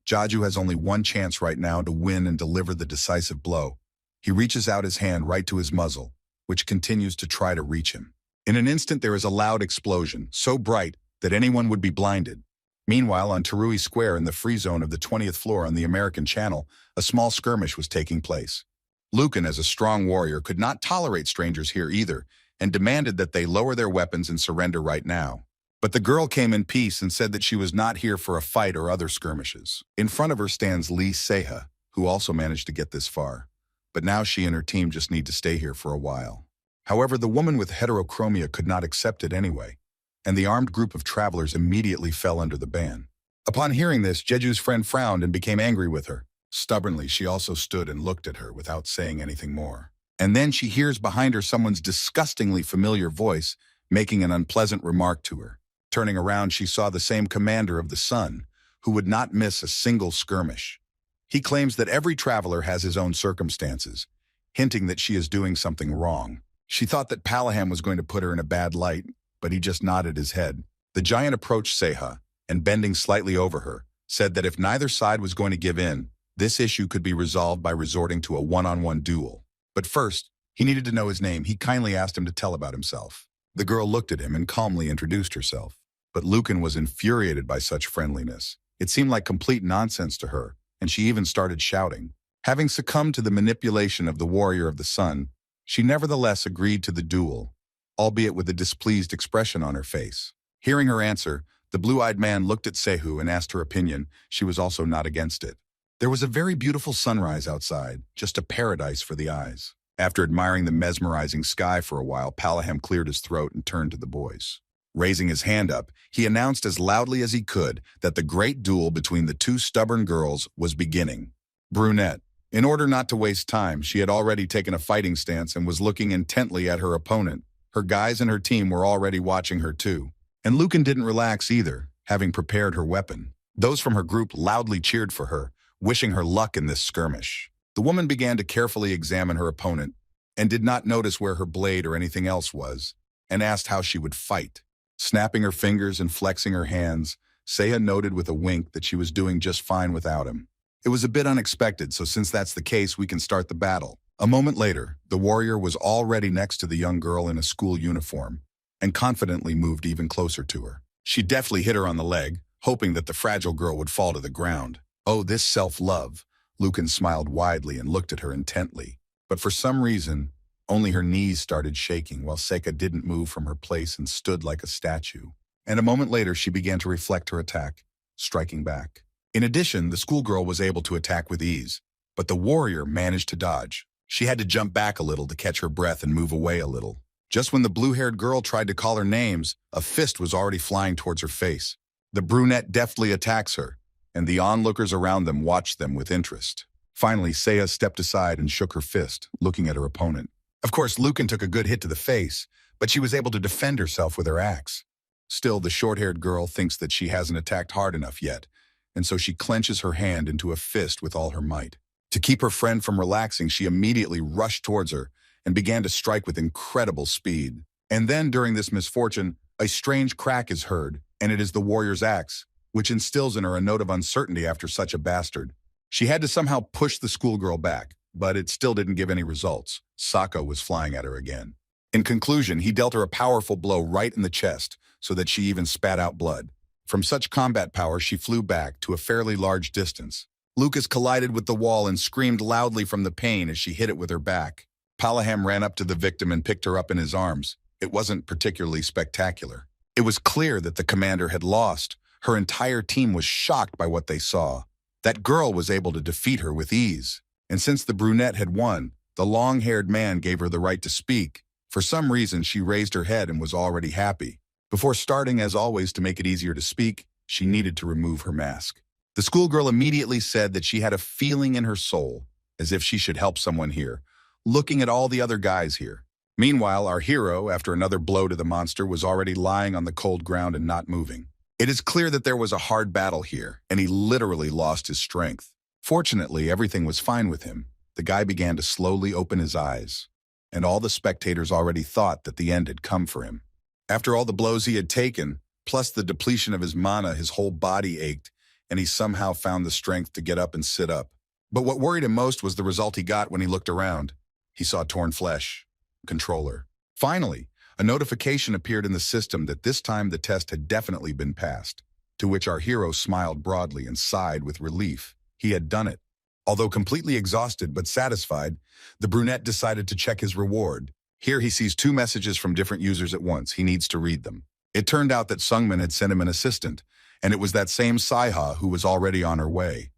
Jeju has only one chance right now to win and deliver the decisive blow. He reaches out his hand right to his muzzle, which continues to try to reach him. In an instant, there is a loud explosion, so bright that anyone would be blinded. Meanwhile, on Tarui Square in the free zone of the 20th floor on the American Channel, a small skirmish was taking place. Lucan, as a strong warrior, could not tolerate strangers here either, and demanded that they lower their weapons and surrender right now. But the girl came in peace and said that she was not here for a fight or other skirmishes. In front of her stands Lee Seha, who also managed to get this far. But now she and her team just need to stay here for a while. However, the woman with heterochromia could not accept it anyway, and the armed group of travelers immediately fell under the ban. Upon hearing this, Jeju's friend frowned and became angry with her. Stubbornly, she also stood and looked at her without saying anything more. And then she hears behind her someone's disgustingly familiar voice making an unpleasant remark to her. Turning around, she saw the same commander of the Sun, who would not miss a single skirmish. He claims that every traveler has his own circumstances, hinting that she is doing something wrong. She thought that Palaham was going to put her in a bad light, but he just nodded his head. The giant approached Seha, and bending slightly over her, said that if neither side was going to give in, this issue could be resolved by resorting to a one-on-one duel. But first, he needed to know his name. He kindly asked him to tell about himself. The girl looked at him and calmly introduced herself. But Lucan was infuriated by such friendliness. It seemed like complete nonsense to her, and she even started shouting. Having succumbed to the manipulation of the warrior of the sun, she nevertheless agreed to the duel, albeit with a displeased expression on her face. Hearing her answer, the blue-eyed man looked at Sehu and asked her opinion. She was also not against it. There was a very beautiful sunrise outside, just a paradise for the eyes. After admiring the mesmerizing sky for a while, Palaham cleared his throat and turned to the boys. Raising his hand up, he announced as loudly as he could that the great duel between the two stubborn girls was beginning. Brunette. In order not to waste time, she had already taken a fighting stance and was looking intently at her opponent. Her guys and her team were already watching her too. And Lucan didn't relax either, having prepared her weapon. Those from her group loudly cheered for her, wishing her luck in this skirmish. The woman began to carefully examine her opponent and did not notice where her blade or anything else was, and asked how she would fight. Snapping her fingers and flexing her hands, Seha noted with a wink that she was doing just fine without him. It was a bit unexpected, so since that's the case, we can start the battle. A moment later, the warrior was already next to the young girl in a school uniform and confidently moved even closer to her. She deftly hit her on the leg, hoping that the fragile girl would fall to the ground. Oh, this self-love. Lucan smiled widely and looked at her intently. But for some reason, only her knees started shaking while Seika didn't move from her place and stood like a statue. And a moment later, she began to reflect her attack, striking back. In addition, the schoolgirl was able to attack with ease, but the warrior managed to dodge. She had to jump back a little to catch her breath and move away a little. Just when the blue-haired girl tried to call her names, a fist was already flying towards her face. The brunette deftly attacks her, and the onlookers around them watched them with interest. Finally, Seya stepped aside and shook her fist, looking at her opponent. Of course, Lucan took a good hit to the face, but she was able to defend herself with her axe. Still, the short-haired girl thinks that she hasn't attacked hard enough yet, and so she clenches her hand into a fist with all her might. To keep her friend from relaxing, she immediately rushed towards her and began to strike with incredible speed. And then, during this misfortune, a strange crack is heard, and it is the warrior's axe, which instills in her a note of uncertainty after such a bastard. She had to somehow push the schoolgirl back, but it still didn't give any results. Sako was flying at her again. In conclusion, he dealt her a powerful blow right in the chest, so that she even spat out blood. From such combat power, she flew back to a fairly large distance. Lucas collided with the wall and screamed loudly from the pain as she hit it with her back. Palaham ran up to the victim and picked her up in his arms. It wasn't particularly spectacular. It was clear that the commander had lost. Her entire team was shocked by what they saw. That girl was able to defeat her with ease. And since the brunette had won, the long-haired man gave her the right to speak. For some reason, she raised her head and was already happy. Before starting, as always, to make it easier to speak, she needed to remove her mask. The schoolgirl immediately said that she had a feeling in her soul, as if she should help someone here, looking at all the other guys here. Meanwhile, our hero, after another blow to the monster, was already lying on the cold ground and not moving. It is clear that there was a hard battle here, and he literally lost his strength. Fortunately, everything was fine with him. The guy began to slowly open his eyes, and all the spectators already thought that the end had come for him. After all the blows he had taken, plus the depletion of his mana, his whole body ached, and he somehow found the strength to get up and sit up. But what worried him most was the result he got when he looked around. He saw torn flesh. Controller. Finally, a notification appeared in the system that this time the test had definitely been passed, to which our hero smiled broadly and sighed with relief. He had done it. Although completely exhausted but satisfied, the brunette decided to check his reward. Here he sees 2 messages from different users at once. He needs to read them. It turned out that Sungmin had sent him an assistant, and it was that same Saiha who was already on her way.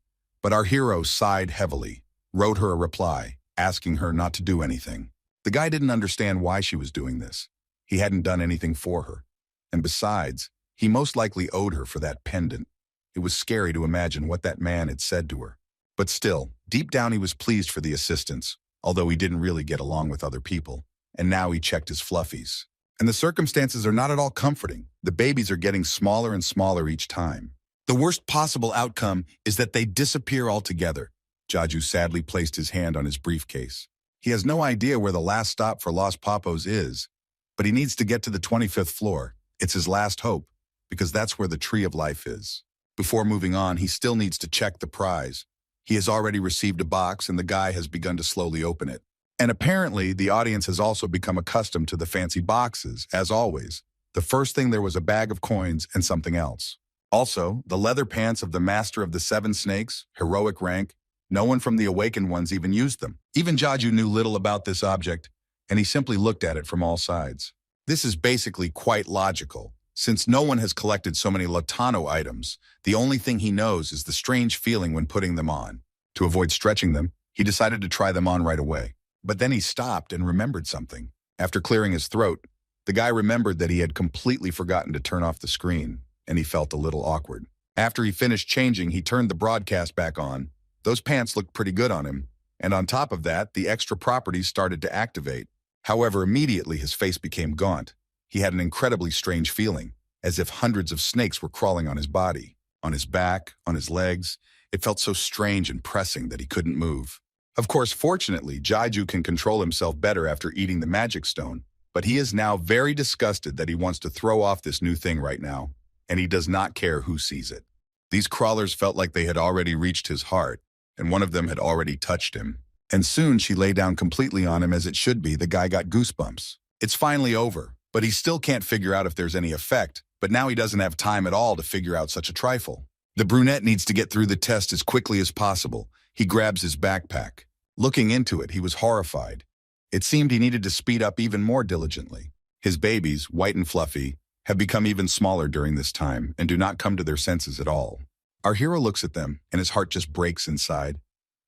But our hero sighed heavily, wrote her a reply, asking her not to do anything. The guy didn't understand why she was doing this. He hadn't done anything for her. And besides, he most likely owed her for that pendant. It was scary to imagine what that man had said to her. But still, deep down he was pleased for the assistance, although he didn't really get along with other people. And now he checked his fluffies. And the circumstances are not at all comforting. The babies are getting smaller and smaller each time. The worst possible outcome is that they disappear altogether. Jeju sadly placed his hand on his briefcase. He has no idea where the last stop for Los Papos is, but he needs to get to the 25th floor. It's his last hope, because that's where the Tree of Life is. Before moving on, he still needs to check the prize. He has already received a box, and the guy has begun to slowly open it. And apparently, the audience has also become accustomed to the fancy boxes, as always. The first thing there was a bag of coins and something else. Also, the leather pants of the Master of the 7 Snakes, heroic rank. No one from the Awakened Ones even used them. Even Jeju knew little about this object, and he simply looked at it from all sides. This is basically quite logical. Since no one has collected so many Latano items, the only thing he knows is the strange feeling when putting them on. To avoid stretching them, he decided to try them on right away. But then he stopped and remembered something. After clearing his throat, the guy remembered that he had completely forgotten to turn off the screen, and he felt a little awkward. After he finished changing, he turned the broadcast back on. Those pants looked pretty good on him, and on top of that, the extra properties started to activate. However, immediately his face became gaunt. He had an incredibly strange feeling, as if hundreds of snakes were crawling on his body, on his back, on his legs. It felt so strange and pressing that he couldn't move. Of course, fortunately, Jeju can control himself better after eating the magic stone, but he is now very disgusted that he wants to throw off this new thing right now, and he does not care who sees it. These crawlers felt like they had already reached his heart, and one of them had already touched him. And soon she lay down completely on him as it should be. The guy got goosebumps. It's finally over, but he still can't figure out if there's any effect, but now he doesn't have time at all to figure out such a trifle. The brunette needs to get through the test as quickly as possible. He grabs his backpack. Looking into it, he was horrified. It seemed he needed to speed up even more diligently. His babies, white and fluffy, have become even smaller during this time and do not come to their senses at all. Our hero looks at them, and his heart just breaks inside.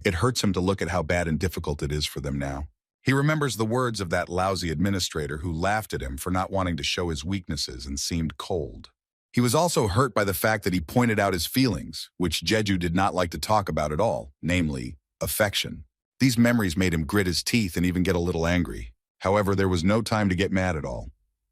It hurts him to look at how bad and difficult it is for them now. He remembers the words of that lousy administrator who laughed at him for not wanting to show his weaknesses and seemed cold. He was also hurt by the fact that he pointed out his feelings, which Jeju did not like to talk about at all, namely, affection. These memories made him grit his teeth and even get a little angry. However, there was no time to get mad at all.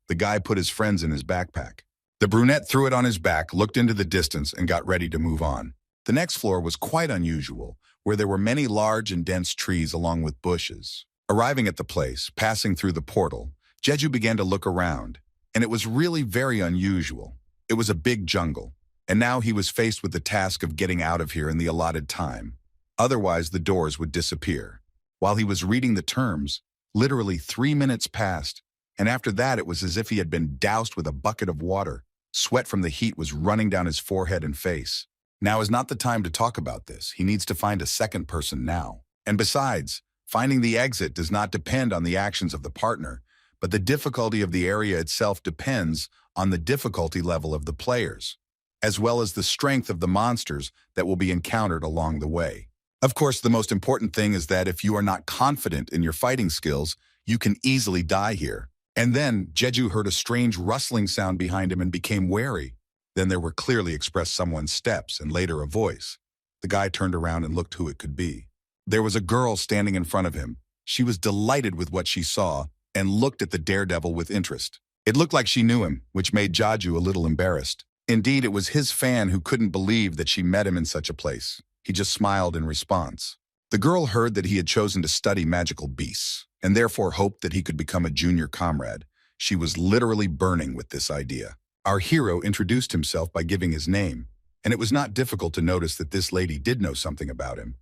The guy put his friends in his backpack. The brunette threw it on his back, looked into the distance, and got ready to move on. The next floor was quite unusual, where there were many large and dense trees along with bushes. Arriving at the place, passing through the portal, Jeju began to look around, and it was really very unusual. It was a big jungle, and now he was faced with the task of getting out of here in the allotted time. Otherwise, the doors would disappear. While he was reading the terms, literally 3 minutes passed, and after that it was as if he had been doused with a bucket of water. Sweat from the heat was running down his forehead and face. Now is not the time to talk about this. He needs to find a second person now. And besides, finding the exit does not depend on the actions of the partner, but the difficulty of the area itself depends on the difficulty level of the players, as well as the strength of the monsters that will be encountered along the way. Of course, the most important thing is that if you are not confident in your fighting skills, you can easily die here. And then, Jeju heard a strange rustling sound behind him and became wary. Then there were clearly expressed someone's steps and later a voice. The guy turned around and looked who it could be. There was a girl standing in front of him. She was delighted with what she saw, and looked at the daredevil with interest. It looked like she knew him, which made Jeju a little embarrassed. Indeed, it was his fan who couldn't believe that she met him in such a place. He just smiled in response. The girl heard that he had chosen to study magical beasts, and therefore hoped that he could become a junior comrade. She was literally burning with this idea. Our hero introduced himself by giving his name, and it was not difficult to notice that this lady did know something about him.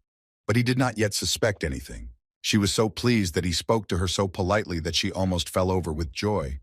But he did not yet suspect anything. She was so pleased that he spoke to her so politely that she almost fell over with joy.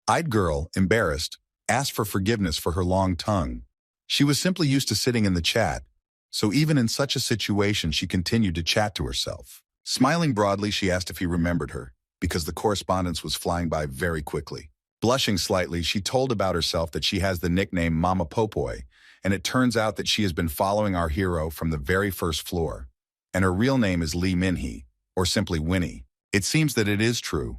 Eyed girl, embarrassed, asked for forgiveness for her long tongue. She was simply used to sitting in the chat, so even in such a situation she continued to chat to herself. Smiling broadly, she asked if he remembered her, because the correspondence was flying by very quickly. Blushing slightly, she told about herself that she has the nickname Mama Pulpoy, and it turns out that she has been following our hero from the very first floor. And her real name is Lee Minhee, or simply Winnie. It seems that it is true.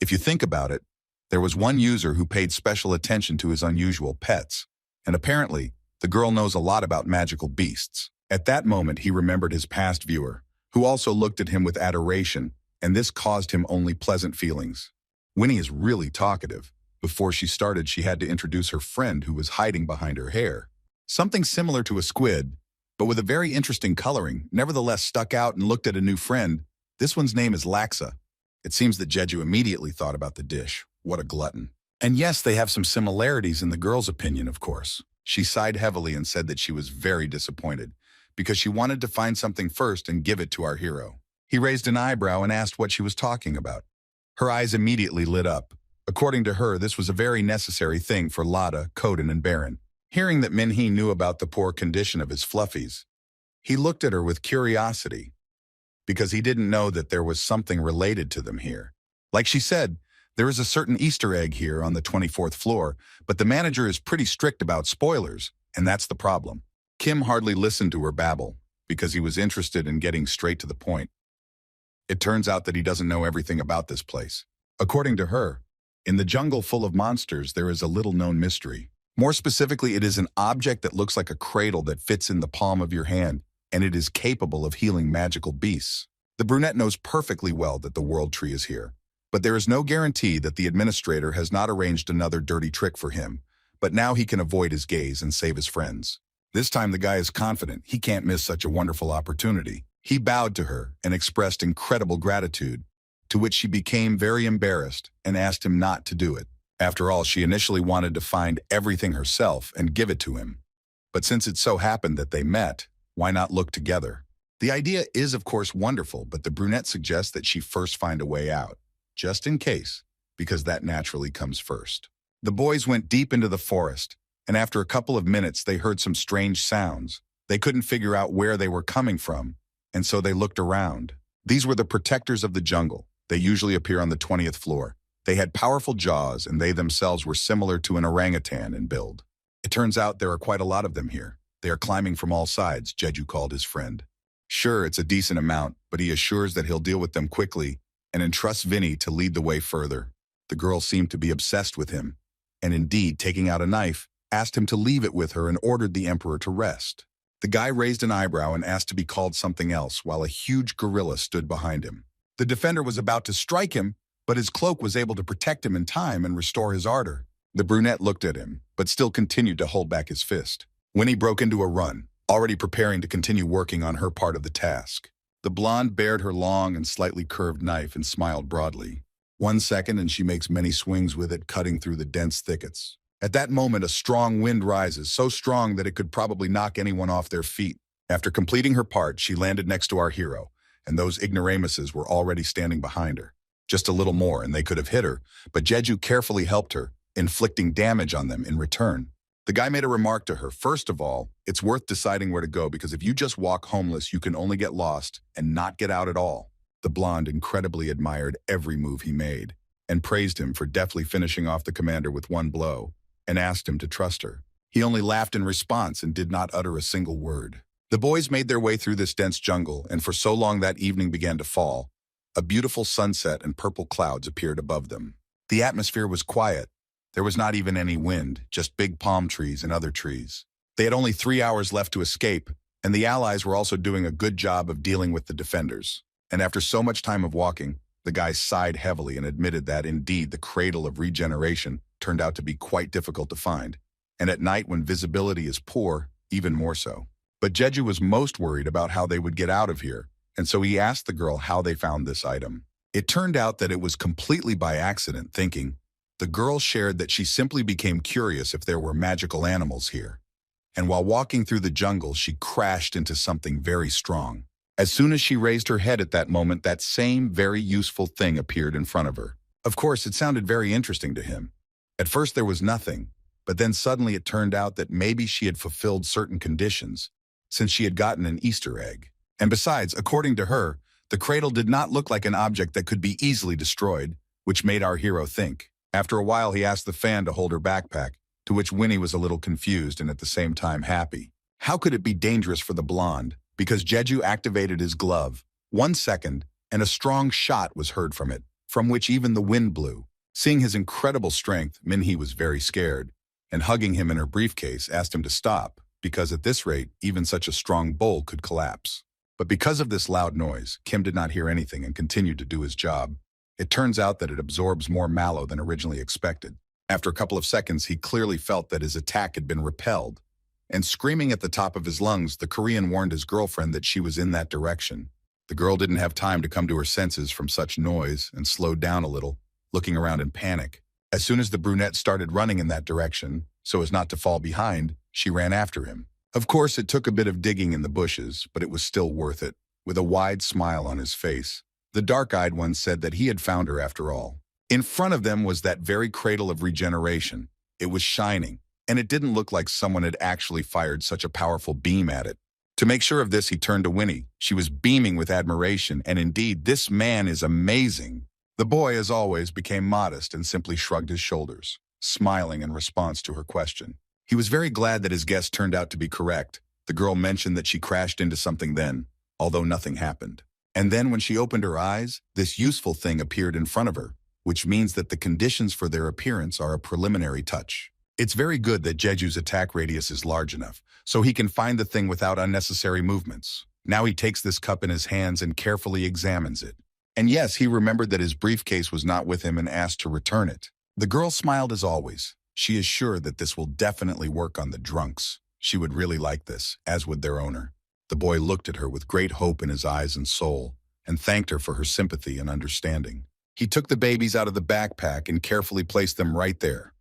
If you think about it, there was one user who paid special attention to his unusual pets, and apparently, the girl knows a lot about magical beasts. At that moment, he remembered his past viewer, who also looked at him with adoration, and this caused him only pleasant feelings. Winnie is really talkative. Before she started, she had to introduce her friend who was hiding behind her hair. Something similar to a squid, but with a very interesting coloring, nevertheless stuck out and looked at a new friend. This one's name is Laxa. It seems that Jeju immediately thought about the dish. What a glutton. And yes, they have some similarities in the girl's opinion, of course. She sighed heavily and said that she was very disappointed, because she wanted to find something first and give it to our hero. He raised an eyebrow and asked what she was talking about. Her eyes immediately lit up. According to her, this was a very necessary thing for Lada, Koden, and Baron. Hearing that Minhee knew about the poor condition of his fluffies, he looked at her with curiosity, because he didn't know that there was something related to them here. Like she said, there is a certain Easter egg here on the 24th floor, but the manager is pretty strict about spoilers, and that's the problem. Kim hardly listened to her babble, because he was interested in getting straight to the point. It turns out that he doesn't know everything about this place. According to her, in the jungle full of monsters, there is a little-known mystery. More specifically, it is an object that looks like a cradle that fits in the palm of your hand, and it is capable of healing magical beasts. The brunette knows perfectly well that the world tree is here, but there is no guarantee that the administrator has not arranged another dirty trick for him, but now he can avoid his gaze and save his friends. This time the guy is confident he can't miss such a wonderful opportunity. He bowed to her and expressed incredible gratitude, to which she became very embarrassed and asked him not to do it. After all, she initially wanted to find everything herself and give it to him. But since it so happened that they met, why not look together? The idea is, of course, wonderful, but the brunette suggests that she first find a way out, just in case, because that naturally comes first. The boys went deep into the forest, and after a couple of minutes, they heard some strange sounds. They couldn't figure out where they were coming from, and so they looked around. These were the protectors of the jungle. They usually appear on the 20th floor. They had powerful jaws, and they themselves were similar to an orangutan in build. It turns out there are quite a lot of them here. They are climbing from all sides, Jeju called his friend. Sure, it's a decent amount, but he assures that he'll deal with them quickly and entrusts Vinny to lead the way further. The girl seemed to be obsessed with him, and indeed, taking out a knife, asked him to leave it with her and ordered the emperor to rest. The guy raised an eyebrow and asked to be called something else while a huge gorilla stood behind him. The defender was about to strike him, but his cloak was able to protect him in time and restore his ardor. The brunette looked at him, but still continued to hold back his fist. Winnie broke into a run, already preparing to continue working on her part of the task. The blonde bared her long and slightly curved knife and smiled broadly. 1 second and she makes many swings with it, cutting through the dense thickets. At that moment, a strong wind rises, so strong that it could probably knock anyone off their feet. After completing her part, she landed next to our hero, and those ignoramuses were already standing behind her. Just a little more and they could have hit her, but Jeju carefully helped her, inflicting damage on them in return. The guy made a remark to her. First of all, it's worth deciding where to go, because if you just walk homeless, you can only get lost and not get out at all. The blonde incredibly admired every move he made and praised him for deftly finishing off the commander with one blow and asked him to trust her. He only laughed in response and did not utter a single word. The boys made their way through this dense jungle, and for so long that evening began to fall. A beautiful sunset and purple clouds appeared above them. The atmosphere was quiet. There was not even any wind, just big palm trees and other trees. They had only 3 hours left to escape, and the allies were also doing a good job of dealing with the defenders. And after so much time of walking, The guy sighed heavily and admitted that, indeed, the cradle of regeneration turned out to be quite difficult to find, and at night when visibility is poor, even more so. But Jeju was most worried about how they would get out of here, and so he asked the girl how they found this item. It turned out that it was completely by accident thinking. The girl shared that she simply became curious if there were magical animals here. And while walking through the jungle, she crashed into something very strong. As soon as she raised her head at that moment, that same very useful thing appeared in front of her. Of course, it sounded very interesting to him. At first there was nothing, but then suddenly it turned out that maybe she had fulfilled certain conditions, since she had gotten an Easter egg. And besides, according to her, the cradle did not look like an object that could be easily destroyed, which made our hero think. After a while, he asked the fan to hold her backpack, to which Winnie was a little confused and at the same time happy. How could it be dangerous for the blonde? Because Jeju activated his glove. 1 second, and a strong shot was heard from it, from which even the wind blew. Seeing his incredible strength, Minhee was very scared, and hugging him in her briefcase, asked him to stop, because at this rate, even such a strong bowl could collapse. But because of this loud noise, Kim did not hear anything and continued to do his job. It turns out that it absorbs more mallow than originally expected. After a couple of seconds, he clearly felt that his attack had been repelled. And screaming at the top of his lungs, the Korean warned his girlfriend that she was in that direction. The girl didn't have time to come to her senses from such noise and slowed down a little, looking around in panic. As soon as the brunette started running in that direction, so as not to fall behind, she ran after him. Of course, it took a bit of digging in the bushes, but it was still worth it. With a wide smile on his face, the dark-eyed one said that he had found her after all. In front of them was that very cradle of regeneration. It was shining, and it didn't look like someone had actually fired such a powerful beam at it. To make sure of this, he turned to Winnie. She was beaming with admiration, and indeed, this man is amazing. The boy, as always, became modest and simply shrugged his shoulders, smiling in response to her question. He was very glad that his guess turned out to be correct. The girl mentioned that she crashed into something then, although nothing happened. And then when she opened her eyes, this useful thing appeared in front of her, which means that the conditions for their appearance are a preliminary touch. It's very good that Jeju's attack radius is large enough, so he can find the thing without unnecessary movements. Now he takes this cup in his hands and carefully examines it. And yes, he remembered that his briefcase was not with him and asked to return it. The girl smiled as always. She is sure that this will definitely work on the drunks. She would really like this, as would their owner. The boy looked at her with great hope in his eyes and soul, and thanked her for her sympathy and understanding. He took the babies out of the backpack and carefully placed them right there.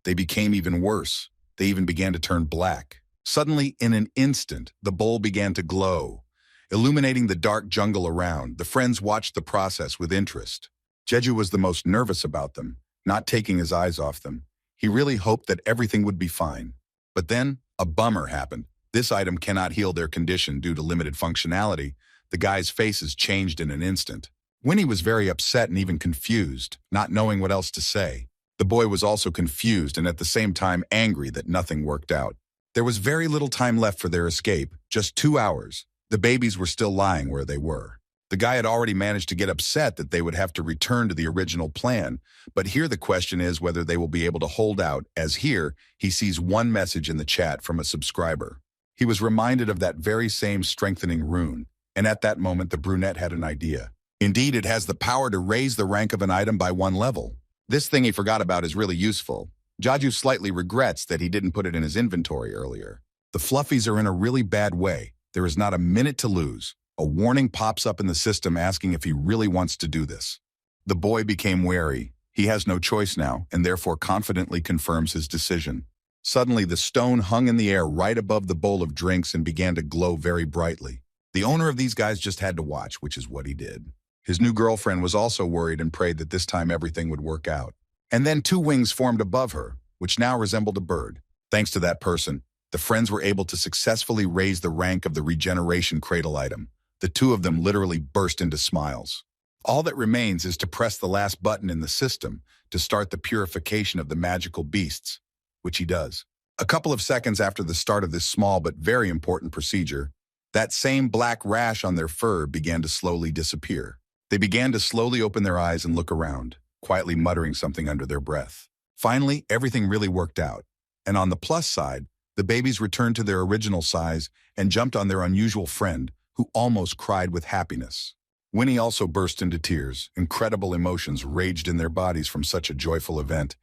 They became even worse. They even began to turn black. Suddenly, in an instant, the bowl began to glow, illuminating the dark jungle around. The friends watched the process with interest. Jeju was the most nervous about them, not taking his eyes off them. He really hoped that everything would be fine. But then, a bummer happened. This item cannot heal their condition due to limited functionality. The guy's faces changed in an instant. Winnie was very upset and even confused, not knowing what else to say. The boy was also confused and at the same time angry that nothing worked out. There was very little time left for their escape, just 2 hours. The babies were still lying where they were. The guy had already managed to get upset that they would have to return to the original plan, but here the question is whether they will be able to hold out, as here he sees one message in the chat from a subscriber. He was reminded of that very same strengthening rune, and at that moment the brunette had an idea. Indeed, it has the power to raise the rank of an item by 1 level. This thing he forgot about is really useful. Jeju slightly regrets that he didn't put it in his inventory earlier. The fluffies are in a really bad way. There is not a minute to lose. A warning pops up in the system asking if he really wants to do this. The boy became wary. He has no choice now, and therefore confidently confirms his decision. Suddenly, the stone hung in the air right above the bowl of drinks and began to glow very brightly. The owner of these guys just had to watch, which is what he did. His new girlfriend was also worried and prayed that this time everything would work out. And then 2 wings formed above her, which now resembled a bird. Thanks to that person, the friends were able to successfully raise the rank of the regeneration cradle item. The 2 of them literally burst into smiles. All that remains is to press the last button in the system to start the purification of the magical beasts, which he does. A couple of seconds after the start of this small but very important procedure, that same black rash on their fur began to slowly disappear. They began to slowly open their eyes and look around, quietly muttering something under their breath. Finally, everything really worked out. And on the plus side, the babies returned to their original size and jumped on their unusual friend, who almost cried with happiness. Winnie also burst into tears. Incredible emotions raged in their bodies from such a joyful event,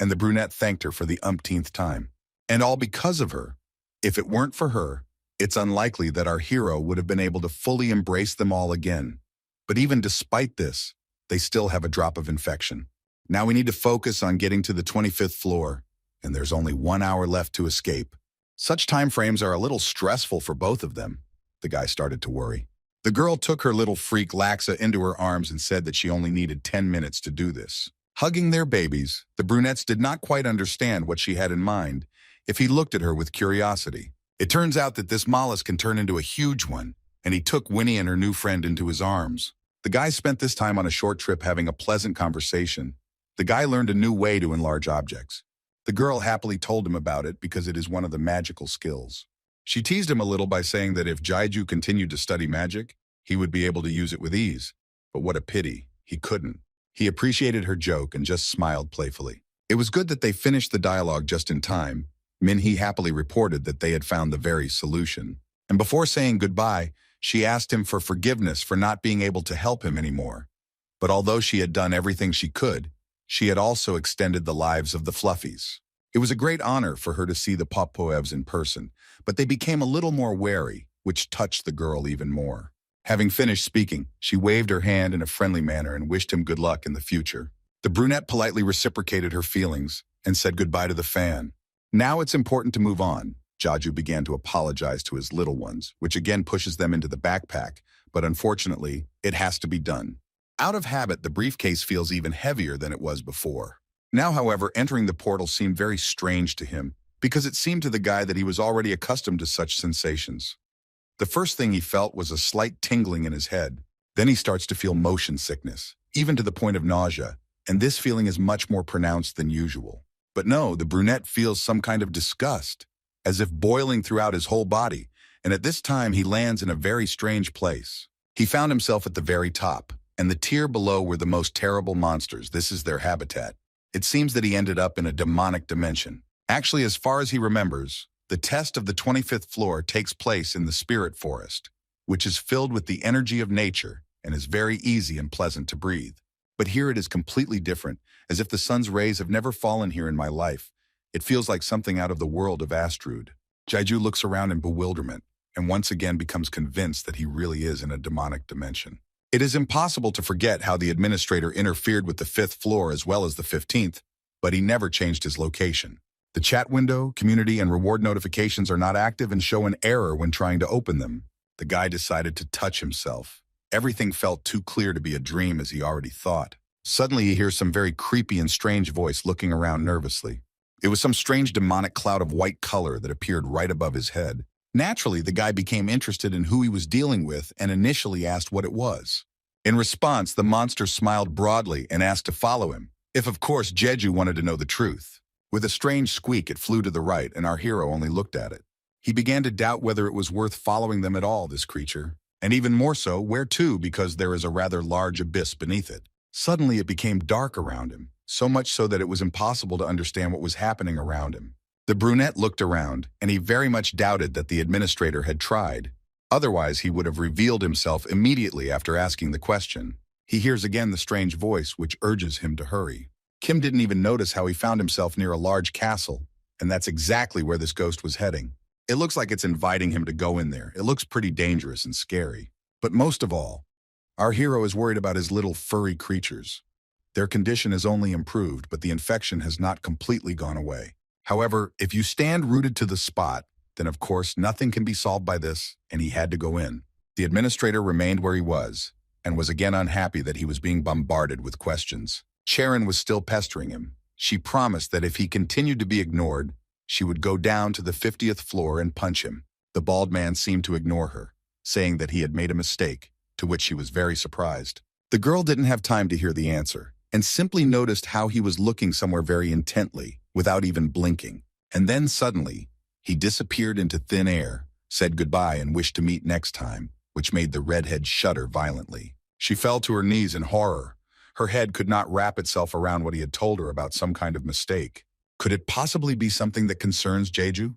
and the brunette thanked her for the umpteenth time. And all because of her. If it weren't for her, it's unlikely that our hero would have been able to fully embrace them all again. But even despite this, they still have a drop of infection. Now we need to focus on getting to the 25th floor, and there's only 1 hour left to escape. Such time frames are a little stressful for both of them. The guy started to worry. The girl took her little freak Laxa into her arms and said that she only needed 10 minutes to do this. Hugging their babies, the brunettes did not quite understand what she had in mind if he looked at her with curiosity. It turns out that this mollusk can turn into a huge one, and he took Winnie and her new friend into his arms. The guy spent this time on a short trip having a pleasant conversation. The guy learned a new way to enlarge objects. The girl happily told him about it because it is one of the magical skills. She teased him a little by saying that if Jaiju continued to study magic, he would be able to use it with ease. But what a pity, he couldn't. He appreciated her joke and just smiled playfully. It was good that they finished the dialogue just in time. Minhee happily reported that they had found the very solution. And before saying goodbye, she asked him for forgiveness for not being able to help him anymore. But although she had done everything she could, she had also extended the lives of the Fluffies. It was a great honor for her to see the Pulpoys in person, but they became a little more wary, which touched the girl even more. Having finished speaking, she waved her hand in a friendly manner and wished him good luck in the future. The brunette politely reciprocated her feelings and said goodbye to the fan. Now it's important to move on. Jaiju began to apologize to his little ones, which again pushes them into the backpack, but unfortunately, it has to be done. Out of habit, the briefcase feels even heavier than it was before. Now, however, entering the portal seemed very strange to him, because it seemed to the guy that he was already accustomed to such sensations. The first thing he felt was a slight tingling in his head. Then he starts to feel motion sickness, even to the point of nausea, and this feeling is much more pronounced than usual. But no, the brunette feels some kind of disgust, as if boiling throughout his whole body, and at this time he lands in a very strange place. He found himself at the very top, and the tier below were the most terrible monsters. This is their habitat. It seems that he ended up in a demonic dimension. Actually, as far as he remembers, the test of the 25th floor takes place in the spirit forest, which is filled with the energy of nature and is very easy and pleasant to breathe. But here it is completely different, as if the sun's rays have never fallen here in my life. It feels like something out of the world of Astrud. Jaiju looks around in bewilderment and once again becomes convinced that he really is in a demonic dimension. It is impossible to forget how the administrator interfered with the 5th floor as well as the 15th, but he never changed his location. The chat window, community, and reward notifications are not active and show an error when trying to open them. The guy decided to touch himself. Everything felt too clear to be a dream as he already thought. Suddenly he hears some very creepy and strange voice looking around nervously. It was some strange demonic cloud of white color that appeared right above his head. Naturally, the guy became interested in who he was dealing with and initially asked what it was. In response, the monster smiled broadly and asked to follow him, if of course Jeju wanted to know the truth. With a strange squeak, it flew to the right, and our hero only looked at it. He began to doubt whether it was worth following them at all, this creature, and even more so, where to, because there is a rather large abyss beneath it. Suddenly it became dark around him, so much so that it was impossible to understand what was happening around him. The brunette looked around, and he very much doubted that the administrator had tried. Otherwise, he would have revealed himself immediately after asking the question. He hears again the strange voice, which urges him to hurry. Kim didn't even notice how he found himself near a large castle, and that's exactly where this ghost was heading. It looks like it's inviting him to go in there. It looks pretty dangerous and scary. But most of all, our hero is worried about his little furry creatures. Their condition has only improved, but the infection has not completely gone away. However, if you stand rooted to the spot, then of course nothing can be solved by this, and he had to go in. The administrator remained where he was, and was again unhappy that he was being bombarded with questions. Charon was still pestering him. She promised that if he continued to be ignored, she would go down to the 50th floor and punch him. The bald man seemed to ignore her, saying that he had made a mistake, to which she was very surprised. The girl didn't have time to hear the answer, and simply noticed how he was looking somewhere very intently, without even blinking. And then suddenly, he disappeared into thin air, said goodbye and wished to meet next time, which made the redhead shudder violently. She fell to her knees in horror. Her head could not wrap itself around what he had told her about some kind of mistake. Could it possibly be something that concerns Jeju?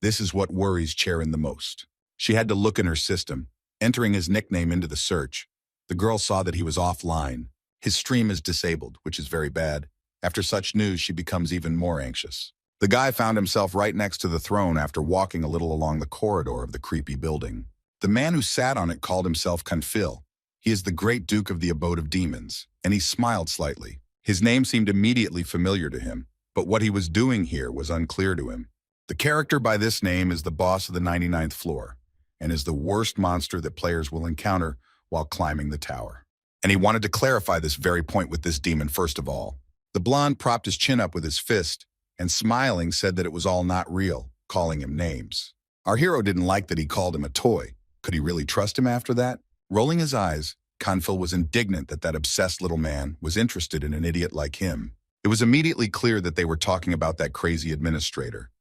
This is what worries Charon the most. She had to look in her system, entering his nickname into the search, The girl saw that he was offline. His stream is disabled, which is very bad. After such news, she becomes even more anxious. The guy found himself right next to the throne after walking a little along the corridor of the creepy building. The man who sat on it called himself Cunning. He is the great duke of the abode of demons, and he smiled slightly. His name seemed immediately familiar to him, but what he was doing here was unclear to him. The character by this name is the boss of the 99th floor, and is the worst monster that players will encounter while climbing the tower. And he wanted to clarify this very point with this demon first of all. The blonde propped his chin up with his fist, and smiling said that it was all not real, calling him names. Our hero didn't like that he called him a toy. Could he really trust him after that? Rolling his eyes, Cunning was indignant that that obsessed little man was interested in an idiot like him. It was immediately clear that they were talking about that crazy administrator,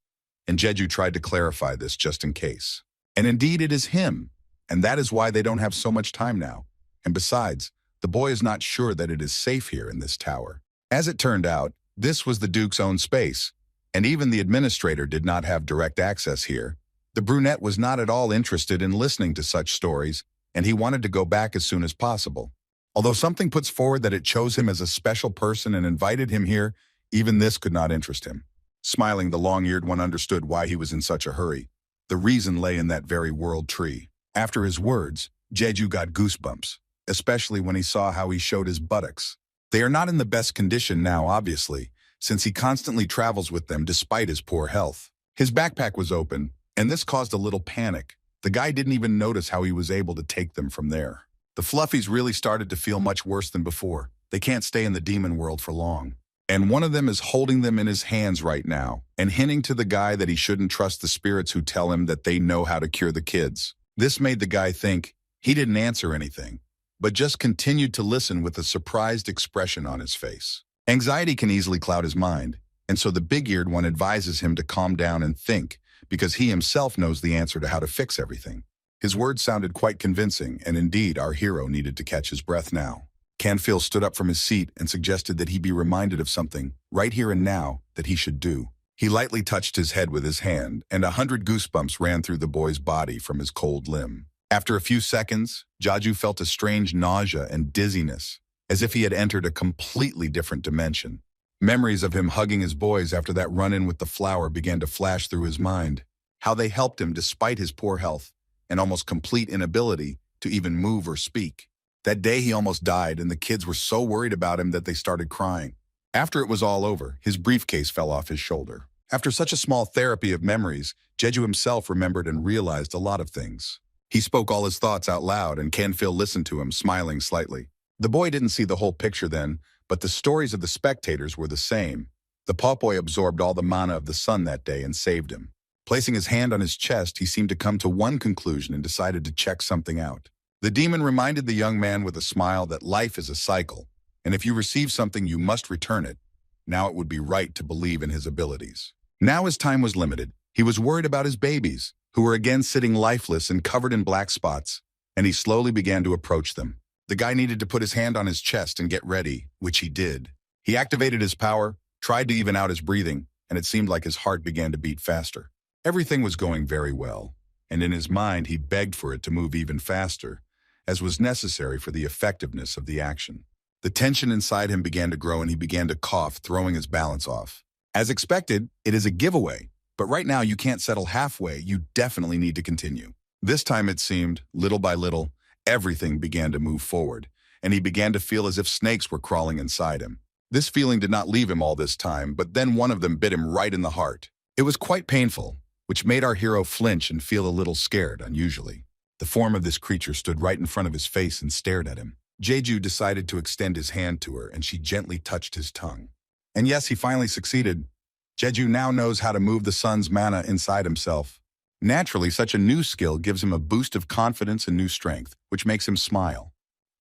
and Jeju tried to clarify this just in case. And indeed it is him, and that is why they don't have so much time now. And besides, the boy is not sure that it is safe here in this tower. As it turned out, this was the Duke's own space, and even the administrator did not have direct access here. The brunette was not at all interested in listening to such stories, and he wanted to go back as soon as possible. Although something puts forward that it chose him as a special person and invited him here, even this could not interest him. Smiling, the long-eared one understood why he was in such a hurry. The reason lay in that very world tree. After his words, Jeju got goosebumps, especially when he saw how he showed his buttocks. They are not in the best condition now, obviously, since he constantly travels with them despite his poor health. His backpack was open, and this caused a little panic. The guy didn't even notice how he was able to take them from there. The fluffies really started to feel much worse than before. They can't stay in the demon world for long. And one of them is holding them in his hands right now and hinting to the guy that he shouldn't trust the spirits who tell him that they know how to cure the kids. This made the guy think. He didn't answer anything, but just continued to listen with a surprised expression on his face. Anxiety can easily cloud his mind, and so the big-eared one advises him to calm down and think, because he himself knows the answer to how to fix everything. His words sounded quite convincing, and indeed our hero needed to catch his breath now. Canfield stood up from his seat and suggested that he be reminded of something, right here and now, that he should do. He lightly touched his head with his hand, and 100 goosebumps ran through the boy's body from his cold limb. After a few seconds, Jeju felt a strange nausea and dizziness, as if he had entered a completely different dimension. Memories of him hugging his boys after that run-in with the flower began to flash through his mind. How they helped him despite his poor health and almost complete inability to even move or speak. That day he almost died, and the kids were so worried about him that they started crying. After it was all over, his briefcase fell off his shoulder. After such a small therapy of memories, Jeju himself remembered and realized a lot of things. He spoke all his thoughts out loud, and Canfield listened to him, smiling slightly. The boy didn't see the whole picture then, but the stories of the spectators were the same. The pulpoy absorbed all the mana of the sun that day and saved him. Placing his hand on his chest, he seemed to come to one conclusion and decided to check something out. The demon reminded the young man with a smile that life is a cycle, and if you receive something, you must return it. Now it would be right to believe in his abilities. Now his time was limited. He was worried about his babies, who were again sitting lifeless and covered in black spots, and he slowly began to approach them. The guy needed to put his hand on his chest and get ready, which he did. He activated his power, tried to even out his breathing, and it seemed like his heart began to beat faster. Everything was going very well, and in his mind he begged for it to move even faster, as was necessary for the effectiveness of the action. The tension inside him began to grow, and he began to cough, throwing his balance off. As expected, it is a giveaway, but right now you can't settle halfway. You definitely need to continue. This time it seemed, little by little, everything began to move forward, and he began to feel as if snakes were crawling inside him. This feeling did not leave him all this time, but then one of them bit him right in the heart. It was quite painful, which made our hero flinch and feel a little scared, unusually. The form of this creature stood right in front of his face and stared at him. Jeju decided to extend his hand to her, and she gently touched his tongue. And yes, he finally succeeded. Jeju now knows how to move the sun's mana inside himself. Naturally, such a new skill gives him a boost of confidence and new strength, which makes him smile.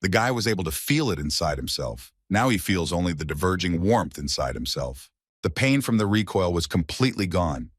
The guy was able to feel it inside himself. Now he feels only the diverging warmth inside himself. The pain from the recoil was completely gone,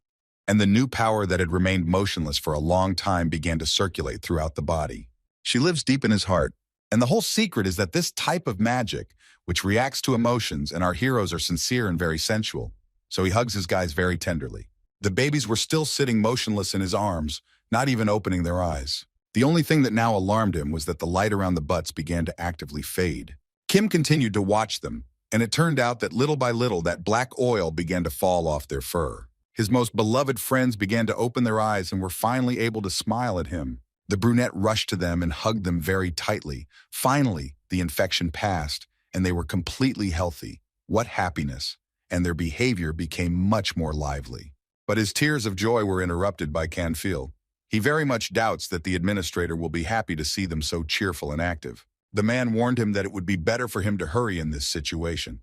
and the new power that had remained motionless for a long time began to circulate throughout the body. She lives deep in his heart, and the whole secret is that this type of magic, which reacts to emotions, and our heroes are sincere and very sensual, so he hugs his guys very tenderly. The babies were still sitting motionless in his arms, not even opening their eyes. The only thing that now alarmed him was that the light around the butts began to actively fade. Kim continued to watch them, and it turned out that little by little that black oil began to fall off their fur. His most beloved friends began to open their eyes and were finally able to smile at him. The brunette rushed to them and hugged them very tightly. Finally, the infection passed, and they were completely healthy. What happiness! And their behavior became much more lively. But his tears of joy were interrupted by Canfield. He very much doubts that the administrator will be happy to see them so cheerful and active. The man warned him that it would be better for him to hurry in this situation.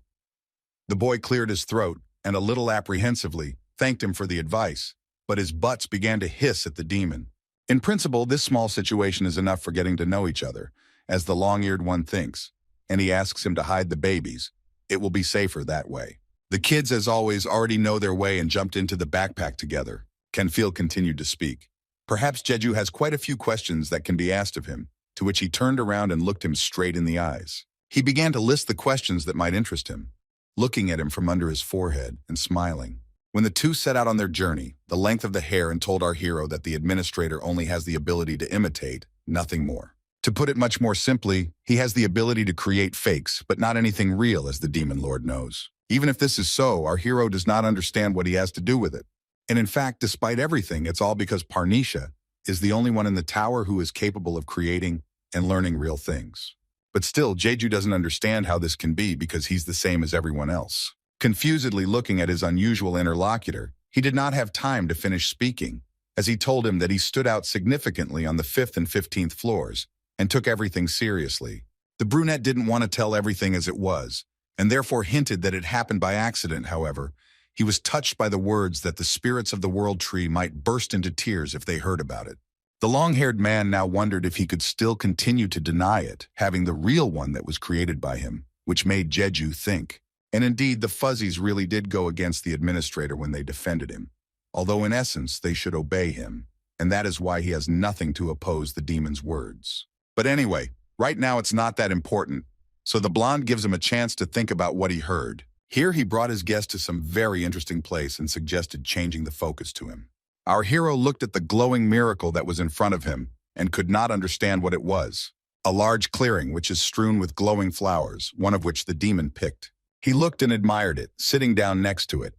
The boy cleared his throat and, a little apprehensively, thanked him for the advice, but his butts began to hiss at the demon. In principle, this small situation is enough for getting to know each other, as the long-eared one thinks, and he asks him to hide the babies. It will be safer that way. The kids, as always, already know their way and jumped into the backpack together. Canfield continued to speak. Perhaps Jeju has quite a few questions that can be asked of him, to which he turned around and looked him straight in the eyes. He began to list the questions that might interest him, looking at him from under his forehead and smiling. When the two set out on their journey, the length of the hair and told our hero that the administrator only has the ability to imitate, nothing more. To put it much more simply, he has the ability to create fakes, but not anything real, as the demon lord knows. Even if this is so, our hero does not understand what he has to do with it. And in fact, despite everything, it's all because Parnisha is the only one in the tower who is capable of creating and learning real things. But still, Jeju doesn't understand how this can be because he's the same as everyone else. Confusedly looking at his unusual interlocutor, he did not have time to finish speaking, as he told him that he stood out significantly on the 5th and 15th floors and took everything seriously. The brunette didn't want to tell everything as it was, and therefore hinted that it happened by accident. However, he was touched by the words that the spirits of the world tree might burst into tears if they heard about it. The long-haired man now wondered if he could still continue to deny it, having the real one that was created by him, which made Jeju think. And indeed, the fuzzies really did go against the administrator when they defended him, although in essence they should obey him, and that is why he has nothing to oppose the demon's words. But anyway, right now it's not that important, so the blonde gives him a chance to think about what he heard. Here he brought his guest to some very interesting place and suggested changing the focus to him. Our hero looked at the glowing miracle that was in front of him and could not understand what it was. A large clearing which is strewn with glowing flowers, one of which the demon picked. He looked and admired it, sitting down next to it.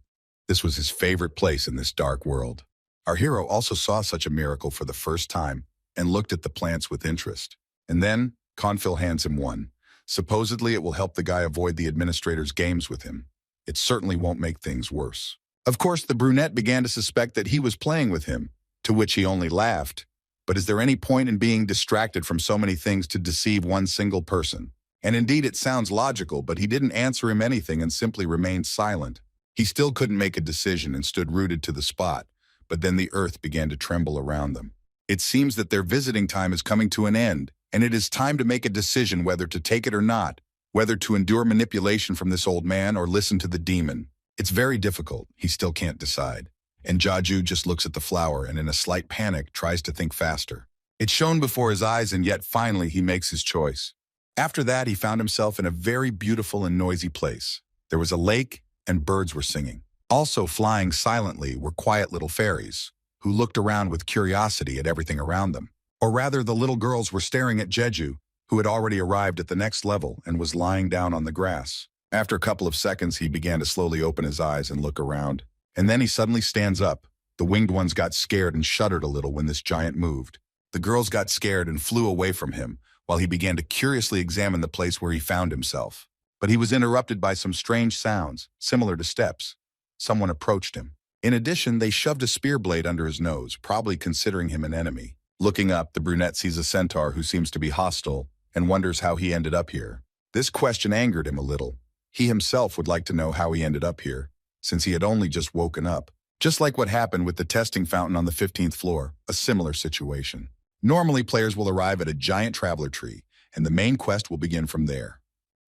This was his favorite place in this dark world. Our hero also saw such a miracle for the first time and looked at the plants with interest. And then, Confil hands him one. Supposedly it will help the guy avoid the administrator's games with him. It certainly won't make things worse. Of course, the brunette began to suspect that he was playing with him, to which he only laughed. But is there any point in being distracted from so many things to deceive one single person? And indeed, it sounds logical, but he didn't answer him anything and simply remained silent. He still couldn't make a decision and stood rooted to the spot, but then the earth began to tremble around them. It seems that their visiting time is coming to an end, and it is time to make a decision whether to take it or not, whether to endure manipulation from this old man or listen to the demon. It's very difficult. He still can't decide. And Jeju just looks at the flower and in a slight panic tries to think faster. It shone before his eyes, and yet finally he makes his choice. After that, he found himself in a very beautiful and noisy place. There was a lake and birds were singing. Also flying silently were quiet little fairies, who looked around with curiosity at everything around them. Or rather, the little girls were staring at Jeju, who had already arrived at the next level and was lying down on the grass. After a couple of seconds, he began to slowly open his eyes and look around. And then he suddenly stands up. The winged ones got scared and shuddered a little when this giant moved. The girls got scared and flew away from him, while he began to curiously examine the place where he found himself. But he was interrupted by some strange sounds, similar to steps. Someone approached him. In addition, they shoved a spear blade under his nose, probably considering him an enemy. Looking up, the brunette sees a centaur who seems to be hostile and wonders how he ended up here. This question angered him a little. He himself would like to know how he ended up here, since he had only just woken up. Just like what happened with the testing fountain on the 15th floor, a similar situation. Normally, players will arrive at a giant traveler tree, and the main quest will begin from there.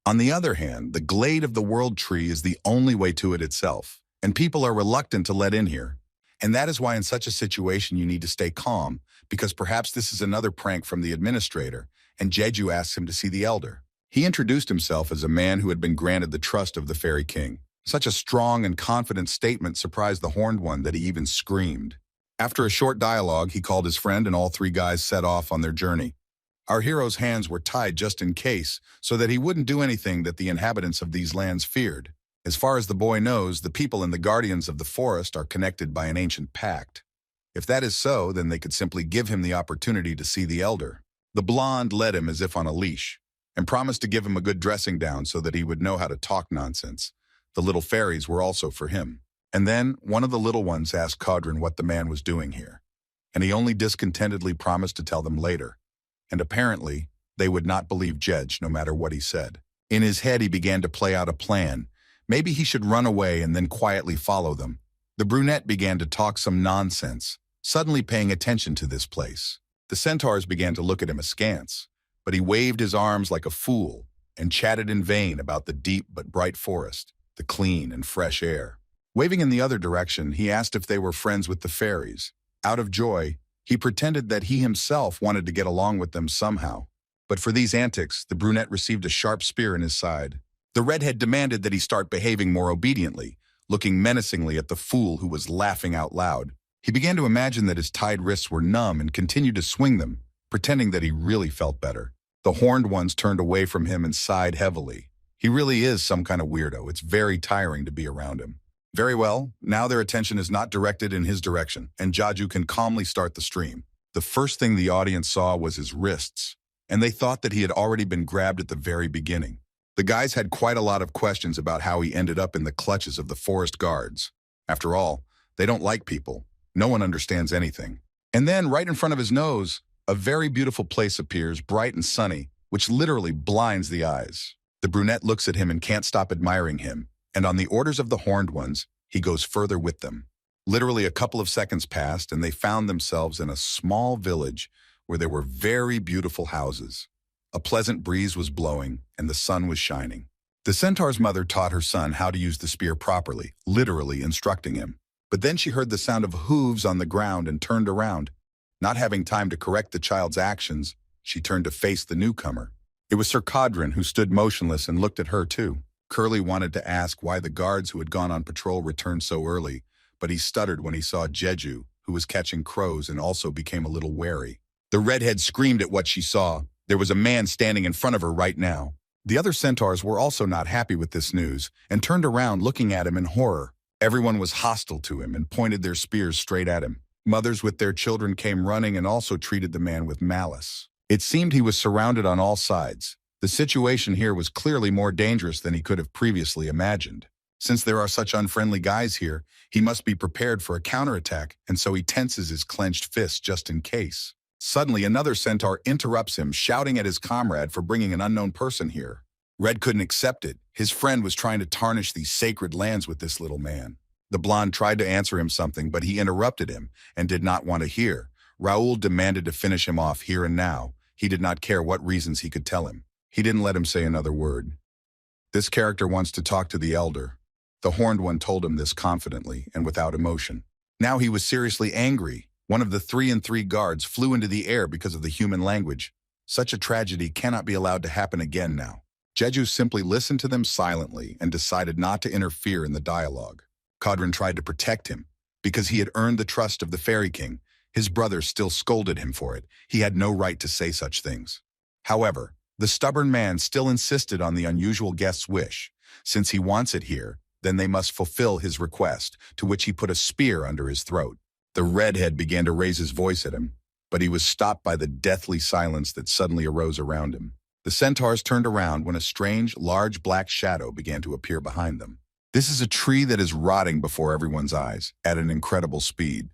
On the other hand, the glade of the world tree is the only way to it itself, and people are reluctant to let in here. And that is why in such a situation you need to stay calm, because perhaps this is another prank from the administrator, and Jeju asks him to see the elder. He introduced himself as a man who had been granted the trust of the Fairy King. Such a strong and confident statement surprised the horned one that he even screamed. After a short dialogue, he called his friend and all three guys set off on their journey. Our hero's hands were tied just in case, so that he wouldn't do anything that the inhabitants of these lands feared. As far as the boy knows, the people and the guardians of the forest are connected by an ancient pact. If that is so, then they could simply give him the opportunity to see the elder. The blonde led him as if on a leash, and promised to give him a good dressing down so that he would know how to talk nonsense. The little fairies were also for him. And then one of the little ones asked Codrin what the man was doing here, and he only discontentedly promised to tell them later. And apparently, they would not believe Jedge no matter what he said. In his head, he began to play out a plan. Maybe he should run away and then quietly follow them. The brunette began to talk some nonsense, suddenly paying attention to this place. The centaurs began to look at him askance, but he waved his arms like a fool and chatted in vain about the deep but bright forest, the clean and fresh air. Waving in the other direction, he asked if they were friends with the fairies. Out of joy, he pretended that he himself wanted to get along with them somehow. But for these antics, the brunette received a sharp spear in his side. The redhead demanded that he start behaving more obediently, looking menacingly at the fool who was laughing out loud. He began to imagine that his tied wrists were numb and continued to swing them, pretending that he really felt better. The horned ones turned away from him and sighed heavily. He really is some kind of weirdo. It's very tiring to be around him. Very well, now their attention is not directed in his direction, and Jaju can calmly start the stream. The first thing the audience saw was his wrists, and they thought that he had already been grabbed at the very beginning. The guys had quite a lot of questions about how he ended up in the clutches of the forest guards. After all, they don't like people. No one understands anything. And then, right in front of his nose, a very beautiful place appears, bright and sunny, which literally blinds the eyes. The brunette looks at him and can't stop admiring him, and on the orders of the horned ones, he goes further with them. Literally a couple of seconds passed, and they found themselves in a small village where there were very beautiful houses. A pleasant breeze was blowing, and the sun was shining. The centaur's mother taught her son how to use the spear properly, literally instructing him. But then she heard the sound of hooves on the ground and turned around. Not having time to correct the child's actions, she turned to face the newcomer. It was Sir Codrin, who stood motionless and looked at her too. Curly wanted to ask why the guards who had gone on patrol returned so early, but he stuttered when he saw Jeju, who was catching crows, and also became a little wary. The redhead screamed at what she saw. There was a man standing in front of her right now. The other centaurs were also not happy with this news and turned around looking at him in horror. Everyone was hostile to him and pointed their spears straight at him. Mothers with their children came running and also treated the man with malice. It seemed he was surrounded on all sides. The situation here was clearly more dangerous than he could have previously imagined. Since there are such unfriendly guys here, he must be prepared for a counterattack, and so he tenses his clenched fist just in case. Suddenly, another centaur interrupts him, shouting at his comrade for bringing an unknown person here. Red couldn't accept it. His friend was trying to tarnish these sacred lands with this little man. The blonde tried to answer him something, but he interrupted him and did not want to hear. Raoul demanded to finish him off here and now. He did not care what reasons he could tell him. He didn't let him say another word. This character wants to talk to the elder. The horned one told him this confidently and without emotion. Now he was seriously angry. One of the 3 and 3 guards flew into the air because of the human language. Such a tragedy cannot be allowed to happen again now. Jeju simply listened to them silently and decided not to interfere in the dialogue. Codrin tried to protect him. Because he had earned the trust of the Fairy King, his brother still scolded him for it. He had no right to say such things. However, the stubborn man still insisted on the unusual guest's wish. Since he wants it here, then they must fulfill his request, to which he put a spear under his throat. The redhead began to raise his voice at him, but he was stopped by the deathly silence that suddenly arose around him. The centaurs turned around when a strange, large black shadow began to appear behind them. This is a tree that is rotting before everyone's eyes, at an incredible speed.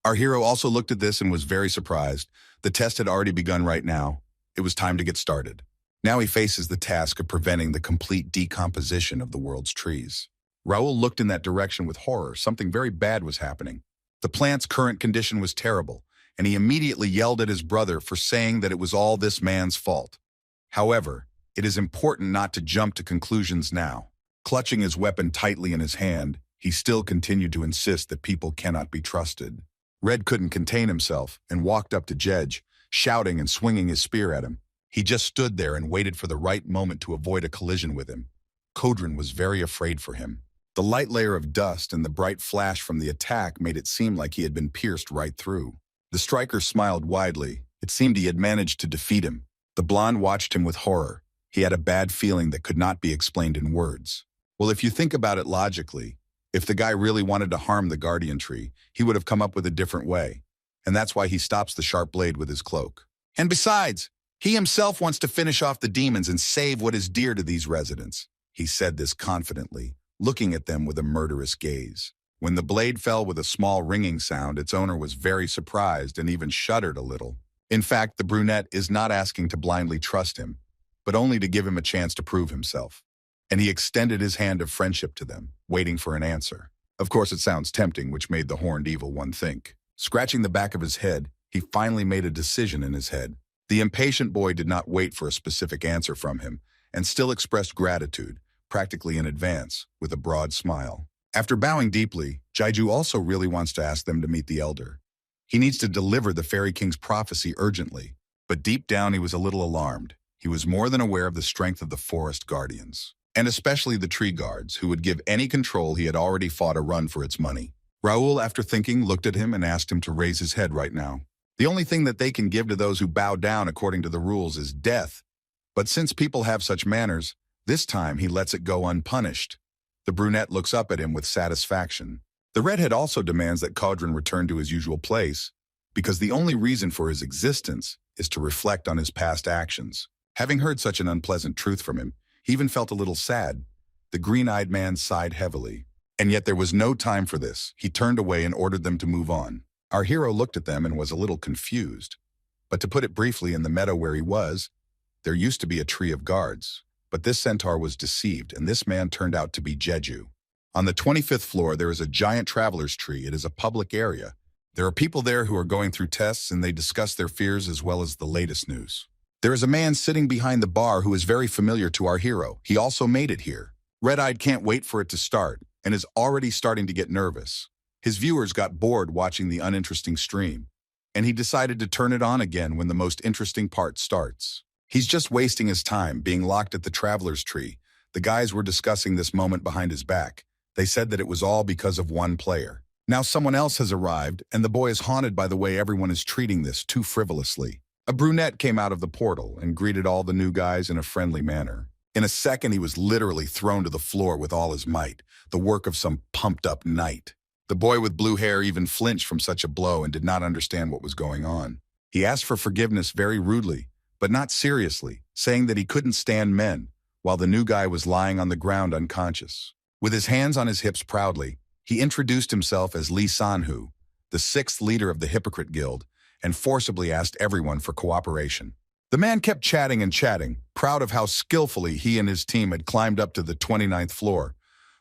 Our hero also looked at this and was very surprised. The test had already begun right now. It was time to get started. Now he faces the task of preventing the complete decomposition of the world's trees. Raoul looked in that direction with horror. Something very bad was happening. The plant's current condition was terrible, and he immediately yelled at his brother for saying that it was all this man's fault. However, it is important not to jump to conclusions now. Clutching his weapon tightly in his hand, he still continued to insist that people cannot be trusted. Red couldn't contain himself and walked up to Jedge, shouting and swinging his spear at him. He just stood there and waited for the right moment to avoid a collision with him. Codrin was very afraid for him. The light layer of dust and the bright flash from the attack made it seem like he had been pierced right through. The striker smiled widely. It seemed he had managed to defeat him. The blonde watched him with horror. He had a bad feeling that could not be explained in words. Well, if you think about it logically, if the guy really wanted to harm the guardian tree, he would have come up with a different way. And that's why he stops the sharp blade with his cloak. And besides, he himself wants to finish off the demons and save what is dear to these residents. He said this confidently, looking at them with a murderous gaze. When the blade fell with a small ringing sound, its owner was very surprised and even shuddered a little. In fact, the brunette is not asking to blindly trust him, but only to give him a chance to prove himself. And he extended his hand of friendship to them, waiting for an answer. Of course, it sounds tempting, which made the horned evil one think. Scratching the back of his head, he finally made a decision in his head. The impatient boy did not wait for a specific answer from him, and still expressed gratitude, practically in advance, with a broad smile. After bowing deeply, Jaiju also really wants to ask them to meet the elder. He needs to deliver the Fairy King's prophecy urgently, but deep down he was a little alarmed. He was more than aware of the strength of the forest guardians, and especially the tree guards, who would give any control he had already fought a run for its money. Raoul, after thinking, looked at him and asked him to raise his head right now. The only thing that they can give to those who bow down according to the rules is death. But since people have such manners, this time he lets it go unpunished. The brunette looks up at him with satisfaction. The redhead also demands that Caudron return to his usual place, because the only reason for his existence is to reflect on his past actions. Having heard such an unpleasant truth from him, he even felt a little sad. The green-eyed man sighed heavily. And yet there was no time for this. He turned away and ordered them to move on. Our hero looked at them and was a little confused. But to put it briefly, in the meadow where he was, there used to be a tree of guards. But this centaur was deceived, and this man turned out to be Jeju. On the 25th floor, there is a giant traveler's tree. It is a public area. There are people there who are going through tests, and they discuss their fears as well as the latest news. There is a man sitting behind the bar who is very familiar to our hero. He also made it here. Red-eyed can't wait for it to start, and is already starting to get nervous. His viewers got bored watching the uninteresting stream, and he decided to turn it on again when the most interesting part starts. He's just wasting his time being locked at the traveler's tree. The guys were discussing this moment behind his back. They said that it was all because of one player. Now someone else has arrived, and the boy is haunted by the way everyone is treating this too frivolously. A brunette came out of the portal and greeted all the new guys in a friendly manner. In a second, he was literally thrown to the floor with all his might, the work of some pumped-up knight. The boy with blue hair even flinched from such a blow and did not understand what was going on. He asked for forgiveness very rudely, but not seriously, saying that he couldn't stand men, while the new guy was lying on the ground unconscious. With his hands on his hips proudly, he introduced himself as Lee Sanhu, the 6th leader of the Hypocrite Guild, and forcibly asked everyone for cooperation. The man kept chatting and chatting, proud of how skillfully he and his team had climbed up to the 29th floor,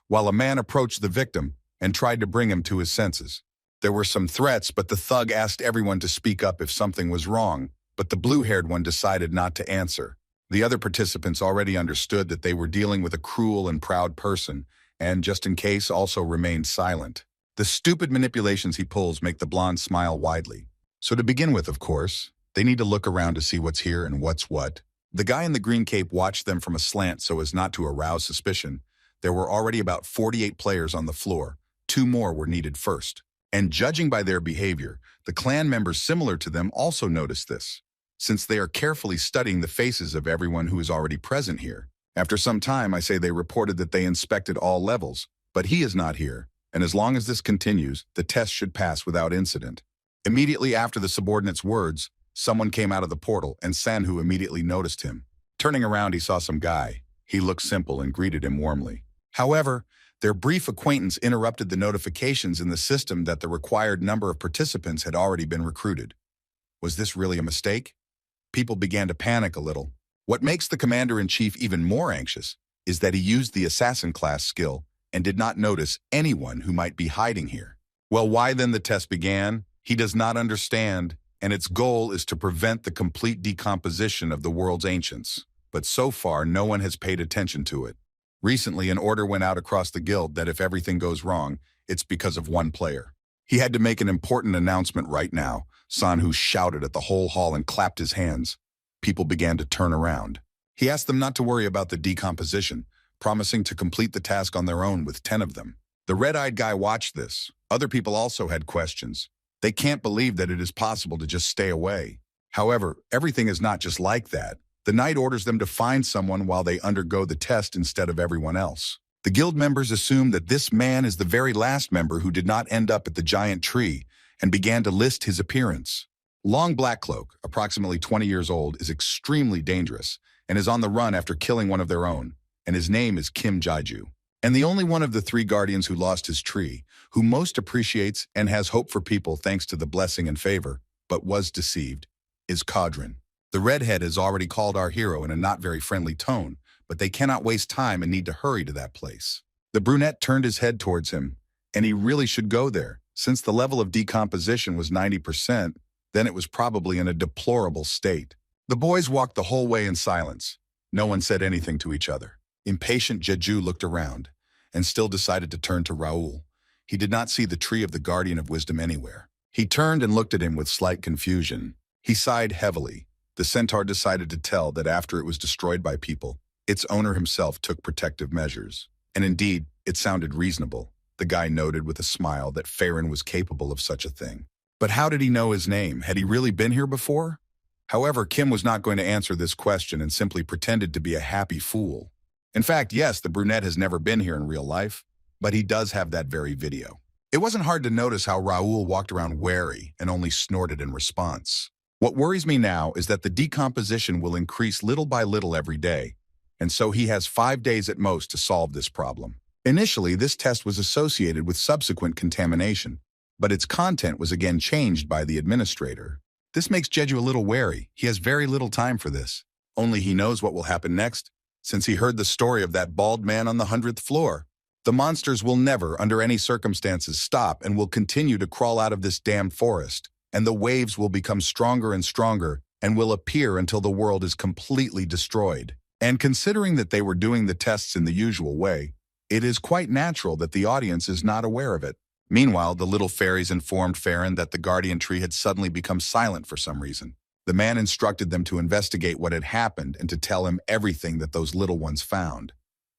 while a man approached the victim and tried to bring him to his senses. There were some threats, but the thug asked everyone to speak up if something was wrong, but the blue-haired one decided not to answer. The other participants already understood that they were dealing with a cruel and proud person, and, just in case, also remained silent. The stupid manipulations he pulls make the blonde smile widely. So to begin with, of course, they need to look around to see what's here and what's what. The guy in the green cape watched them from a slant so as not to arouse suspicion. There were already about 48 players on the floor. 2 more were needed first. And judging by their behavior, the clan members similar to them also noticed this, since they are carefully studying the faces of everyone who is already present here. After some time, I say they reported that they inspected all levels, but he is not here, and as long as this continues, the test should pass without incident. Immediately after the subordinate's words, someone came out of the portal, and Sanhu immediately noticed him. Turning around, he saw some guy. He looked simple and greeted him warmly. However, their brief acquaintance interrupted the notifications in the system that the required number of participants had already been recruited. Was this really a mistake? People began to panic a little. What makes the commander-in-chief even more anxious is that he used the assassin class skill and did not notice anyone who might be hiding here. Well, why then the test began? He does not understand, and its goal is to prevent the complete decomposition of the world's ancients. But so far, no one has paid attention to it. Recently, an order went out across the guild that if everything goes wrong, it's because of one player. He had to make an important announcement right now. Sanhu shouted at the whole hall and clapped his hands. People began to turn around. He asked them not to worry about the decomposition, promising to complete the task on their own with 10 of them. The red-eyed guy watched this. Other people also had questions. They can't believe that it is possible to just stay away. However, everything is not just like that. The knight orders them to find someone while they undergo the test instead of everyone else. The guild members assume that this man is the very last member who did not end up at the giant tree and began to list his appearance. Long Blackcloak, approximately 20 years old, is extremely dangerous and is on the run after killing one of their own, and his name is Kim Jaiju. And the only one of the 3 guardians who lost his tree, who most appreciates and has hope for people thanks to the blessing and favor, but was deceived, is Codrin. The redhead has already called our hero in a not very friendly tone, but they cannot waste time and need to hurry to that place. The brunette turned his head towards him, and he really should go there. Since the level of decomposition was 90%, then it was probably in a deplorable state. The boys walked the whole way in silence. No one said anything to each other. Impatient Jeju looked around, and still decided to turn to Raoul. He did not see the tree of the Guardian of Wisdom anywhere. He turned and looked at him with slight confusion. He sighed heavily. The centaur decided to tell that after it was destroyed by people, its owner himself took protective measures. And indeed, it sounded reasonable. The guy noted with a smile that Farron was capable of such a thing. But how did he know his name? Had he really been here before? However, Kim was not going to answer this question and simply pretended to be a happy fool. In fact, yes, the brunette has never been here in real life, but he does have that very video. It wasn't hard to notice how Raoul walked around wary and only snorted in response. What worries me now is that the decomposition will increase little by little every day, and so he has 5 days at most to solve this problem. Initially, this test was associated with subsequent contamination, but its content was again changed by the administrator. This makes Jeju a little wary. He has very little time for this. Only he knows what will happen next, since he heard the story of that bald man on the 100th floor. The monsters will never, under any circumstances, stop and will continue to crawl out of this damned forest, and the waves will become stronger and stronger and will appear until the world is completely destroyed. And considering that they were doing the tests in the usual way, it is quite natural that the audience is not aware of it. Meanwhile, the little fairies informed Farron that the guardian tree had suddenly become silent for some reason. The man instructed them to investigate what had happened and to tell him everything that those little ones found.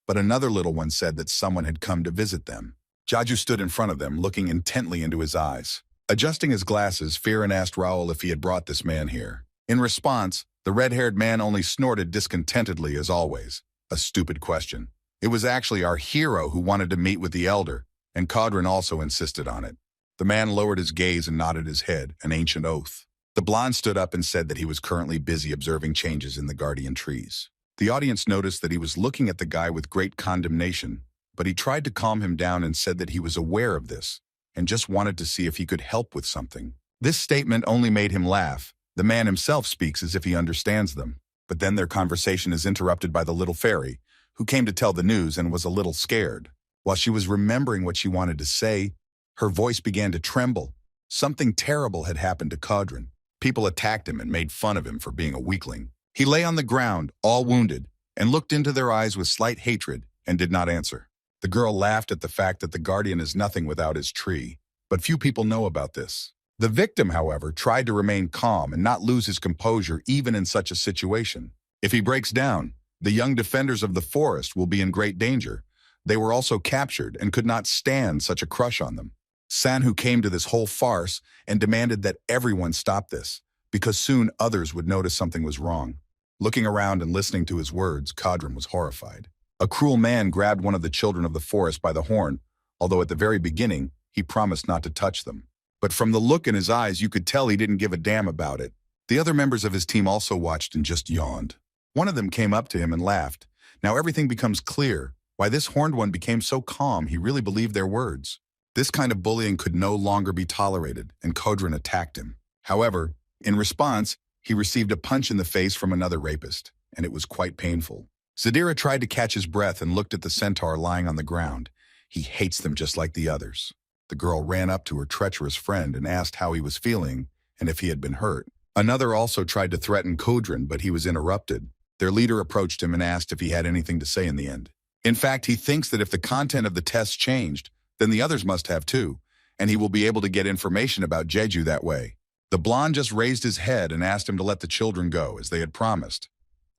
But another little one said that someone had come to visit them. Jeju stood in front of them, looking intently into his eyes. Adjusting his glasses, Farron asked Raoul if he had brought this man here. In response, the red-haired man only snorted discontentedly as always. A stupid question. It was actually our hero who wanted to meet with the elder, and Codrin also insisted on it. The man lowered his gaze and nodded his head, an ancient oath. The blonde stood up and said that he was currently busy observing changes in the guardian trees. The audience noticed that he was looking at the guy with great condemnation, but he tried to calm him down and said that he was aware of this and just wanted to see if he could help with something. This statement only made him laugh. The man himself speaks as if he understands them, but then their conversation is interrupted by the little fairy, who came to tell the news and was a little scared. While she was remembering what she wanted to say, her voice began to tremble. Something terrible had happened to Codrin. People attacked him and made fun of him for being a weakling. He lay on the ground, all wounded, and looked into their eyes with slight hatred and did not answer. The girl laughed at the fact that the guardian is nothing without his tree, but few people know about this. The victim, however, tried to remain calm and not lose his composure even in such a situation. If he breaks down, the young defenders of the forest will be in great danger. They were also captured and could not stand such a crush on them. Sanhu came to this whole farce and demanded that everyone stop this, because soon others would notice something was wrong. Looking around and listening to his words, Codrin was horrified. A cruel man grabbed one of the children of the forest by the horn, although at the very beginning, he promised not to touch them. But from the look in his eyes, you could tell he didn't give a damn about it. The other members of his team also watched and just yawned. One of them came up to him and laughed. Now everything becomes clear. Why this horned one became so calm, he really believed their words. This kind of bullying could no longer be tolerated, and Codrin attacked him. However, in response, he received a punch in the face from another rapist, and it was quite painful. Zadira tried to catch his breath and looked at the centaur lying on the ground. He hates them just like the others. The girl ran up to her treacherous friend and asked how he was feeling and if he had been hurt. Another also tried to threaten Codrin, but he was interrupted. Their leader approached him and asked if he had anything to say in the end. In fact, he thinks that if the content of the test changed, then the others must have too, and he will be able to get information about Jeju that way. The blonde just raised his head and asked him to let the children go, as they had promised,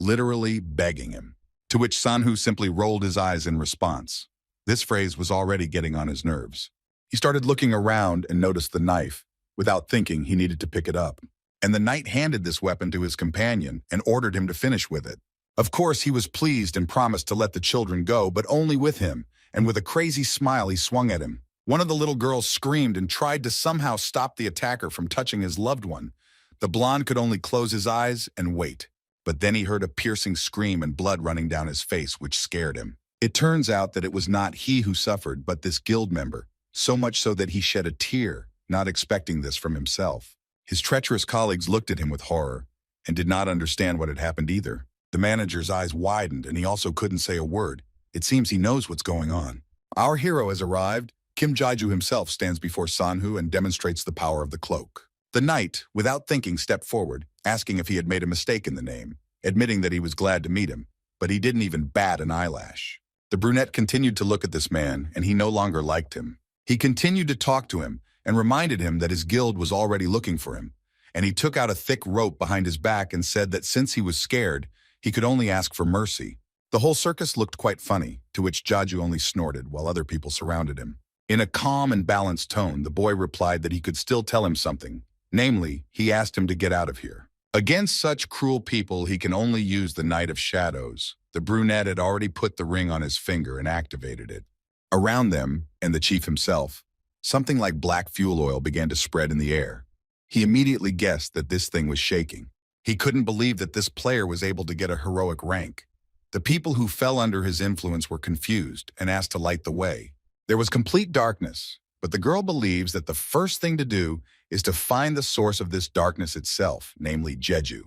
literally begging him. to which Sanhu simply rolled his eyes in response. This phrase was already getting on his nerves. He started looking around and noticed the knife. Without thinking, he needed to pick it up. And the knight handed this weapon to his companion and ordered him to finish with it. Of course, he was pleased and promised to let the children go, but only with him, and with a crazy smile he swung at him. One of the little girls screamed and tried to somehow stop the attacker from touching his loved one. The blonde could only close his eyes and wait. But then he heard a piercing scream and blood running down his face, which scared him. It turns out that it was not he who suffered, but this guild member, so much so that he shed a tear, not expecting this from himself. His treacherous colleagues looked at him with horror and did not understand what had happened either. The manager's eyes widened, and he also couldn't say a word. It seems he knows what's going on. Our hero has arrived. Kim Jae-ju himself stands before Sanhu and demonstrates the power of the cloak. The knight, without thinking, stepped forward, asking if he had made a mistake in the name, admitting that he was glad to meet him, but he didn't even bat an eyelash. The brunette continued to look at this man, and he no longer liked him. He continued to talk to him and reminded him that his guild was already looking for him, and he took out a thick rope behind his back and said that since he was scared, he could only ask for mercy. The whole circus looked quite funny, to which Jae-ju only snorted while other people surrounded him. In a calm and balanced tone, the boy replied that he could still tell him something. Namely, he asked him to get out of here. Against such cruel people, he can only use the Knight of Shadows. The brunette had already put the ring on his finger and activated it. Around them, and the chief himself, something like black fuel oil began to spread in the air. He immediately guessed that this thing was shaking. He couldn't believe that this player was able to get a heroic rank. The people who fell under his influence were confused and asked to light the way. There was complete darkness, but the girl believes that the first thing to do is to find the source of this darkness itself, namely Jeju.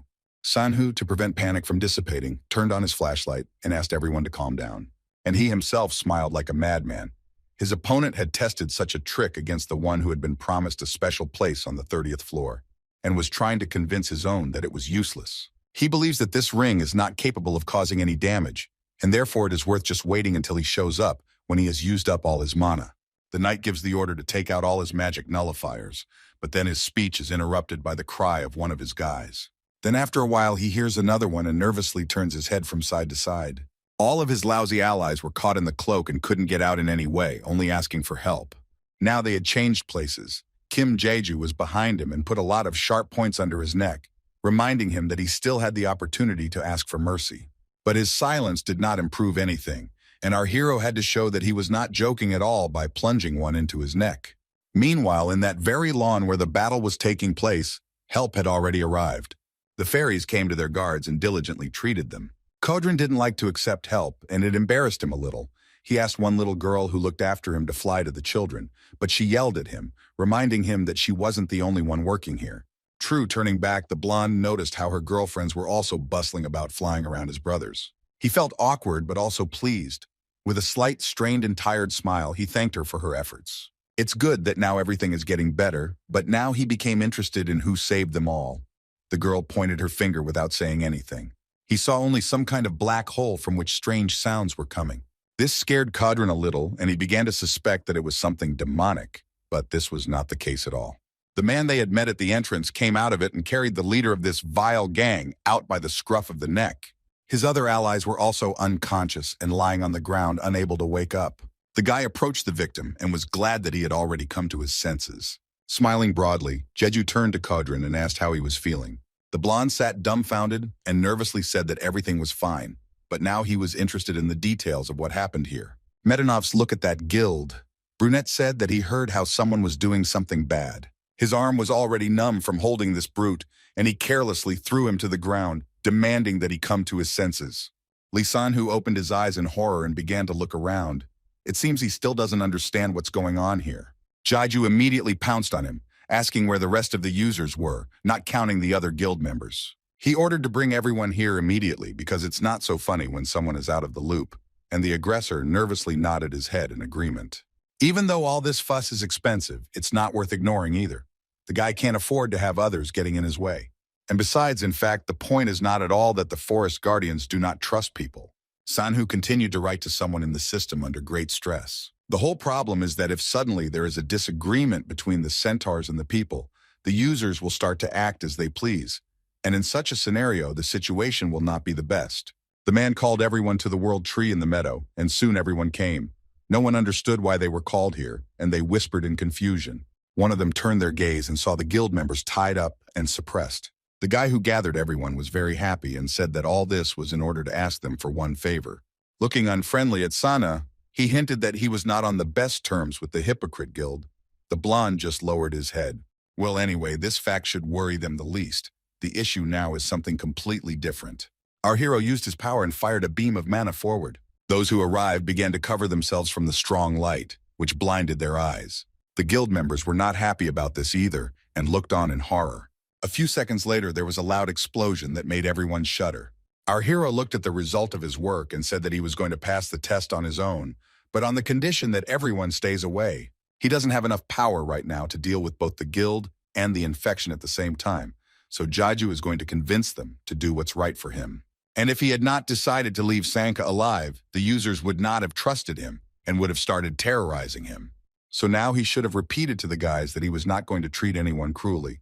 Sanhu, to prevent panic from dissipating, turned on his flashlight and asked everyone to calm down. And he himself smiled like a madman. His opponent had tested such a trick against the one who had been promised a special place on the 30th floor, and was trying to convince his own that it was useless. He believes that this ring is not capable of causing any damage, and therefore it is worth just waiting until he shows up when he has used up all his mana. The knight gives the order to take out all his magic nullifiers, but then his speech is interrupted by the cry of one of his guys. Then after a while he hears another one and nervously turns his head from side to side. All of his lousy allies were caught in the cloak and couldn't get out in any way, only asking for help. Now they had changed places. Kim Jae-ju was behind him and put a lot of sharp points under his neck, reminding him that he still had the opportunity to ask for mercy. But his silence did not improve anything, and our hero had to show that he was not joking at all by plunging one into his neck. Meanwhile, in that very lawn where the battle was taking place, help had already arrived. The fairies came to their guards and diligently treated them. Kodrin didn't like to accept help, and it embarrassed him a little. He asked one little girl who looked after him to fly to the children, but she yelled at him, reminding him that she wasn't the only one working here. True, turning back, the blonde noticed how her girlfriends were also bustling about flying around his brothers. He felt awkward but also pleased. With a slight, strained and tired smile, he thanked her for her efforts. It's good that now everything is getting better, but now he became interested in who saved them all. The girl pointed her finger without saying anything. He saw only some kind of black hole from which strange sounds were coming. This scared Kodrin a little, and he began to suspect that it was something demonic, but this was not the case at all. The man they had met at the entrance came out of it and carried the leader of this vile gang out by the scruff of the neck. His other allies were also unconscious and lying on the ground, unable to wake up. The guy approached the victim and was glad that he had already come to his senses. Smiling broadly, Jeju turned to Kodrin and asked how he was feeling. The blonde sat dumbfounded and nervously said that everything was fine, but now he was interested in the details of what happened here. Medinov's look at that guild. Brunette said that he heard how someone was doing something bad. His arm was already numb from holding this brute, and he carelessly threw him to the ground, demanding that he come to his senses. Lee Sanhu opened his eyes in horror and began to look around. It seems he still doesn't understand what's going on here. Jae-ju immediately pounced on him, asking where the rest of the users were, not counting the other guild members. He ordered to bring everyone here immediately because it's not so funny when someone is out of the loop, and the aggressor nervously nodded his head in agreement. Even though all this fuss is expensive, it's not worth ignoring either. The guy can't afford to have others getting in his way. And besides, in fact, the point is not at all that the forest guardians do not trust people. Sanhu continued to write to someone in the system under great stress. The whole problem is that if suddenly there is a disagreement between the centaurs and the people, the users will start to act as they please. And in such a scenario, the situation will not be the best. The man called everyone to the world tree in the meadow, and soon everyone came. No one understood why they were called here, and they whispered in confusion. One of them turned their gaze and saw the guild members tied up and suppressed. The guy who gathered everyone was very happy and said that all this was in order to ask them for one favor. Looking unfriendly at Sana, he hinted that he was not on the best terms with the hypocrite guild. The blonde just lowered his head. Well, anyway, this fact should worry them the least. The issue now is something completely different. Our hero used his power and fired a beam of mana forward. Those who arrived began to cover themselves from the strong light, which blinded their eyes. The guild members were not happy about this either and looked on in horror. A few seconds later, there was a loud explosion that made everyone shudder. Our hero looked at the result of his work and said that he was going to pass the test on his own, but on the condition that everyone stays away. He doesn't have enough power right now to deal with both the guild and the infection at the same time, so Jaju is going to convince them to do what's right for him. And if he had not decided to leave Sanka alive, the users would not have trusted him and would have started terrorizing him. So now he should have repeated to the guys that he was not going to treat anyone cruelly,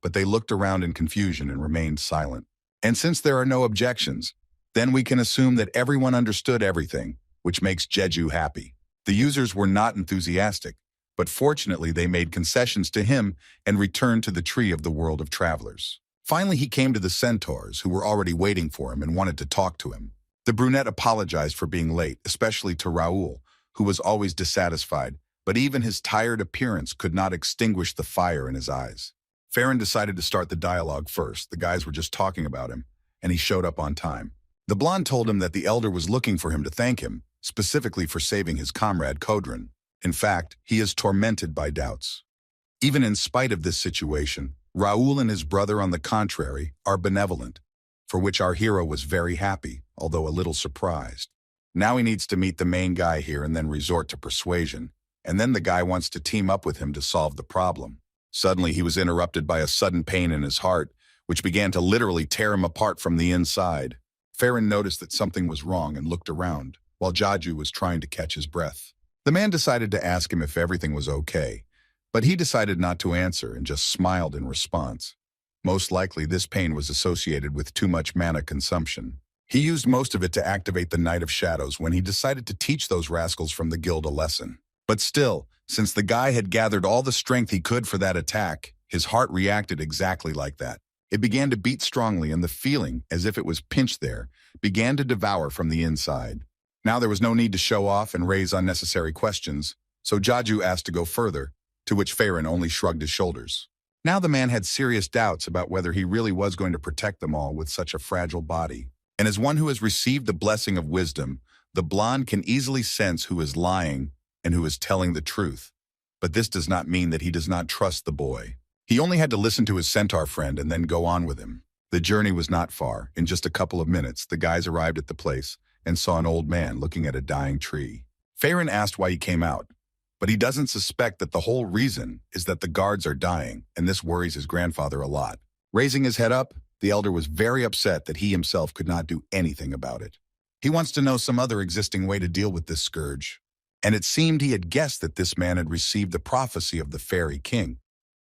but they looked around in confusion and remained silent. And since there are no objections, then we can assume that everyone understood everything, which makes Jeju happy. The users were not enthusiastic, but fortunately they made concessions to him and returned to the tree of the world of travelers. Finally, he came to the centaurs, who were already waiting for him and wanted to talk to him. The brunette apologized for being late, especially to Raoul, who was always dissatisfied, but even his tired appearance could not extinguish the fire in his eyes. Farron decided to start the dialogue first. The guys were just talking about him, and he showed up on time. The blonde told him that the elder was looking for him to thank him, specifically for saving his comrade Kodran. In fact, he is tormented by doubts. Even in spite of this situation, Raoul and his brother, on the contrary, are benevolent, for which our hero was very happy, although a little surprised. Now he needs to meet the main guy here and then resort to persuasion, and then the guy wants to team up with him to solve the problem. Suddenly, he was interrupted by a sudden pain in his heart, which began to literally tear him apart from the inside. Farron noticed that something was wrong and looked around, while Jaju was trying to catch his breath. The man decided to ask him if everything was okay, but he decided not to answer and just smiled in response. Most likely, this pain was associated with too much mana consumption. He used most of it to activate the Knight of Shadows when he decided to teach those rascals from the guild a lesson. But still, since the guy had gathered all the strength he could for that attack, his heart reacted exactly like that. It began to beat strongly, and the feeling, as if it was pinched there, began to devour from the inside. Now there was no need to show off and raise unnecessary questions, so Jaju asked to go further, to which Farron only shrugged his shoulders. Now the man had serious doubts about whether he really was going to protect them all with such a fragile body. And as one who has received the blessing of wisdom, the blonde can easily sense who is lying and who is telling the truth. But this does not mean that he does not trust the boy. He only had to listen to his centaur friend and then go on with him. The journey was not far. In just a couple of minutes, the guys arrived at the place and saw an old man looking at a dying tree. Farron asked why he came out, but he doesn't suspect that the whole reason is that the guards are dying, and this worries his grandfather a lot. Raising his head up, the elder was very upset that he himself could not do anything about it. He wants to know some other existing way to deal with this scourge. And it seemed he had guessed that this man had received the prophecy of the fairy king.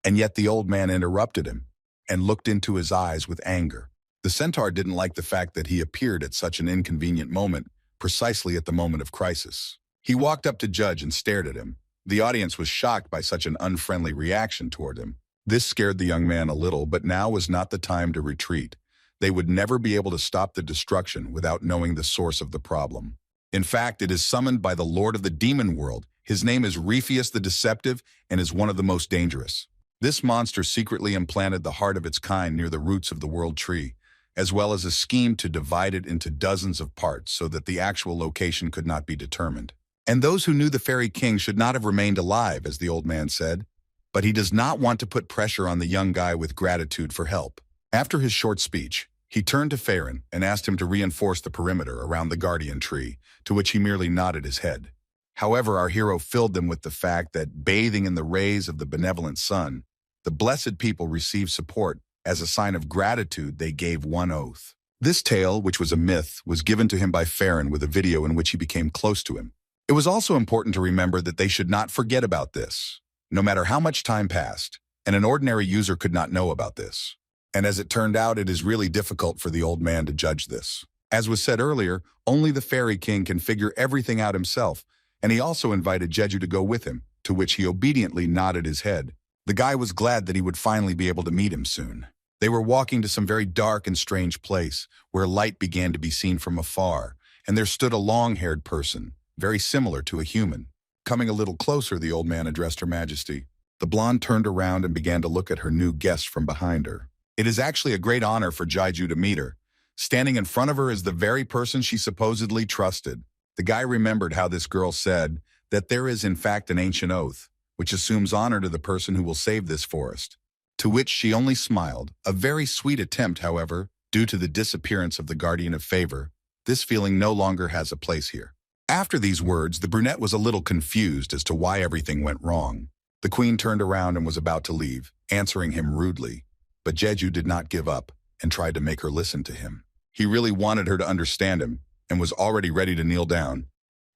And yet the old man interrupted him and looked into his eyes with anger. The centaur didn't like the fact that he appeared at such an inconvenient moment, precisely at the moment of crisis. He walked up to Judge and stared at him. The audience was shocked by such an unfriendly reaction toward him. This scared the young man a little, but now was not the time to retreat. They would never be able to stop the destruction without knowing the source of the problem. In fact, it is summoned by the Lord of the Demon World. His name is Rephius the Deceptive and is one of the most dangerous. This monster secretly implanted the heart of its kind near the roots of the world tree, as well as a scheme to divide it into dozens of parts so that the actual location could not be determined. And those who knew the fairy king should not have remained alive, as the old man said. But he does not want to put pressure on the young guy with gratitude for help. After his short speech, he turned to Farron and asked him to reinforce the perimeter around the guardian tree, to which he merely nodded his head. However, our hero filled them with the fact that, bathing in the rays of the benevolent sun, the blessed people received support. As a sign of gratitude, they gave one oath. This tale, which was a myth, was given to him by Farron with a video in which he became close to him. It was also important to remember that they should not forget about this, no matter how much time passed, and an ordinary user could not know about this. And as it turned out, it is really difficult for the old man to judge this. As was said earlier, only the Fairy King can figure everything out himself, and he also invited Jeju to go with him, to which he obediently nodded his head. The guy was glad that he would finally be able to meet him soon. They were walking to some very dark and strange place, where light began to be seen from afar, and there stood a long-haired person, very similar to a human. Coming a little closer, the old man addressed Her Majesty. The blonde turned around and began to look at her new guest from behind her. It is actually a great honor for Jeju to meet her. Standing in front of her is the very person she supposedly trusted. The guy remembered how this girl said that there is in fact an ancient oath, which assumes honor to the person who will save this forest. To which she only smiled, a very sweet attempt, however, due to the disappearance of the Guardian of Favor. This feeling no longer has a place here. After these words, the brunette was a little confused as to why everything went wrong. The queen turned around and was about to leave, answering him rudely. But Jeju did not give up and tried to make her listen to him. He really wanted her to understand him and was already ready to kneel down.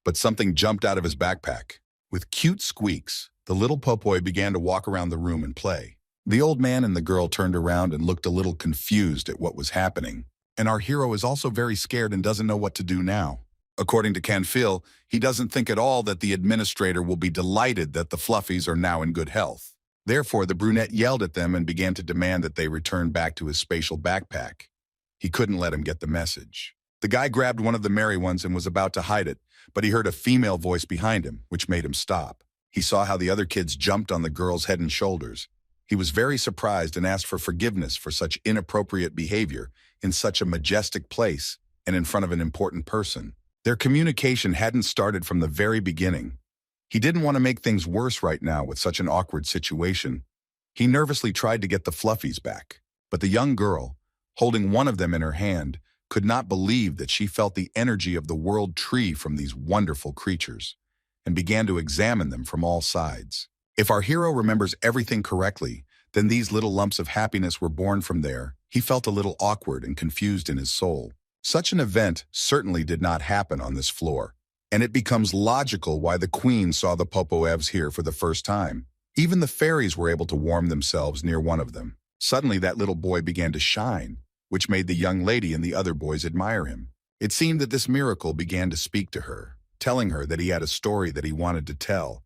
But something jumped out of his backpack. With cute squeaks, the little pulpoy began to walk around the room and play. The old man and the girl turned around and looked a little confused at what was happening. And our hero is also very scared and doesn't know what to do now. According to Canfil, he doesn't think at all that the administrator will be delighted that the Fluffies are now in good health. Therefore, the brunette yelled at them and began to demand that they return back to his spatial backpack. He couldn't let him get the message. The guy grabbed one of the merry ones and was about to hide it, but he heard a female voice behind him, which made him stop. He saw how the other kids jumped on the girl's head and shoulders. He was very surprised and asked for forgiveness for such inappropriate behavior in such a majestic place and in front of an important person. Their communication hadn't started from the very beginning. He didn't want to make things worse right now with such an awkward situation. He nervously tried to get the Fluffies back, but the young girl, holding one of them in her hand, could not believe that she felt the energy of the world tree from these wonderful creatures, and began to examine them from all sides. If our hero remembers everything correctly, then these little lumps of happiness were born from there. He felt a little awkward and confused in his soul. Such an event certainly did not happen on this floor, and it becomes logical why the queen saw the Popoevs here for the first time. Even the fairies were able to warm themselves near one of them. Suddenly that little boy began to shine, which made the young lady and the other boys admire him. It seemed that this miracle began to speak to her, telling her that he had a story that he wanted to tell,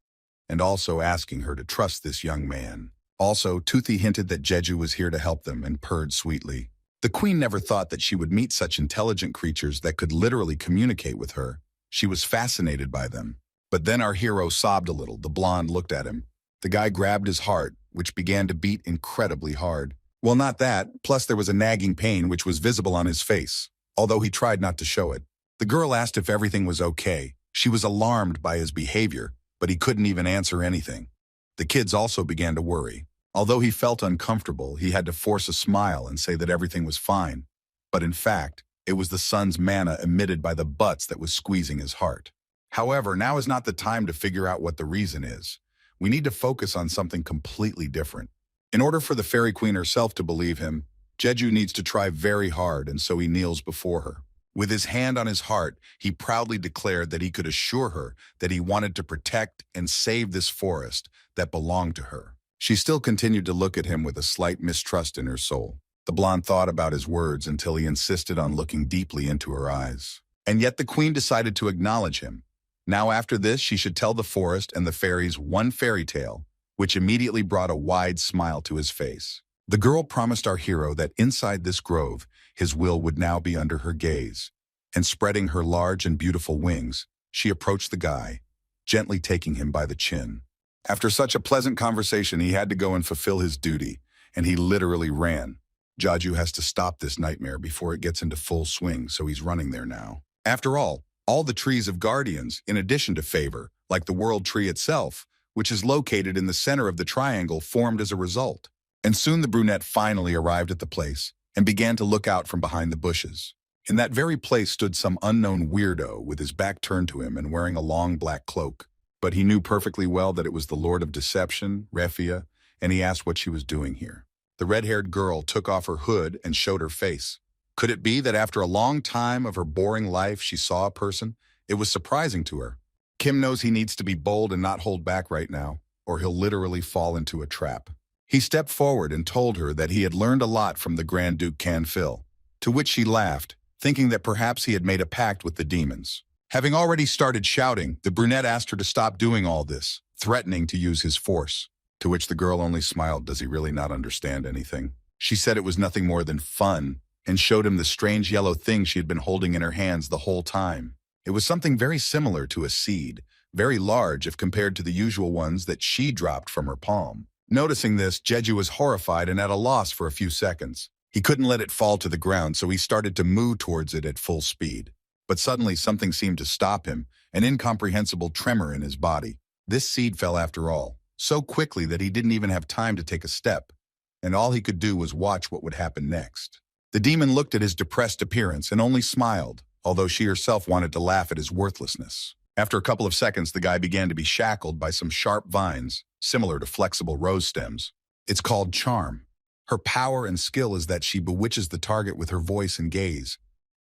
and also asking her to trust this young man. Also, Toothy hinted that Jeju was here to help them and purred sweetly. The queen never thought that she would meet such intelligent creatures that could literally communicate with her. She was fascinated by them. But then our hero sobbed a little. The blonde looked at him. The guy grabbed his heart, which began to beat incredibly hard. Well, not that, plus there was a nagging pain which was visible on his face, although he tried not to show it. The girl asked if everything was okay. She was alarmed by his behavior, but he couldn't even answer anything. The kids also began to worry. Although he felt uncomfortable, he had to force a smile and say that everything was fine. But in fact, it was the sun's mana emitted by the butts that was squeezing his heart. However, now is not the time to figure out what the reason is. We need to focus on something completely different. In order for the Fairy Queen herself to believe him, Jeju needs to try very hard, and so he kneels before her. With his hand on his heart, he proudly declared that he could assure her that he wanted to protect and save this forest that belonged to her. She still continued to look at him with a slight mistrust in her soul. The blonde thought about his words until he insisted on looking deeply into her eyes. And yet the queen decided to acknowledge him. Now after this, she should tell the forest and the fairies one fairy tale, which immediately brought a wide smile to his face. The girl promised our hero that inside this grove, his will would now be under her gaze. And spreading her large and beautiful wings, she approached the guy, gently taking him by the chin. After such a pleasant conversation, he had to go and fulfill his duty, and he literally ran. Jeju has to stop this nightmare before it gets into full swing, so he's running there now. After all the trees of guardians, in addition to favor, like the world tree itself, which is located in the center of the triangle, formed as a result. And soon the brunette finally arrived at the place and began to look out from behind the bushes. In that very place stood some unknown weirdo with his back turned to him and wearing a long black cloak. But he knew perfectly well that it was the Lord of Deception, Refia, and he asked what she was doing here. The red-haired girl took off her hood and showed her face. Could it be that after a long time of her boring life she saw a person? It was surprising to her. Kim knows he needs to be bold and not hold back right now, or he'll literally fall into a trap. He stepped forward and told her that he had learned a lot from the Grand Duke Canfil, to which she laughed, thinking that perhaps he had made a pact with the demons. Having already started shouting, the brunette asked her to stop doing all this, threatening to use his force, to which the girl only smiled. Does he really not understand anything? She said it was nothing more than fun, and showed him the strange yellow thing she had been holding in her hands the whole time. It was something very similar to a seed, very large if compared to the usual ones that she dropped from her palm. Noticing this, Jeju was horrified and at a loss for a few seconds. He couldn't let it fall to the ground, so he started to moo towards it at full speed. But suddenly something seemed to stop him, an incomprehensible tremor in his body. This seed fell after all, so quickly that he didn't even have time to take a step, and all he could do was watch what would happen next. The demon looked at his depressed appearance and only smiled, although she herself wanted to laugh at his worthlessness. After a couple of seconds, the guy began to be shackled by some sharp vines, similar to flexible rose stems. It's called charm. Her power and skill is that she bewitches the target with her voice and gaze,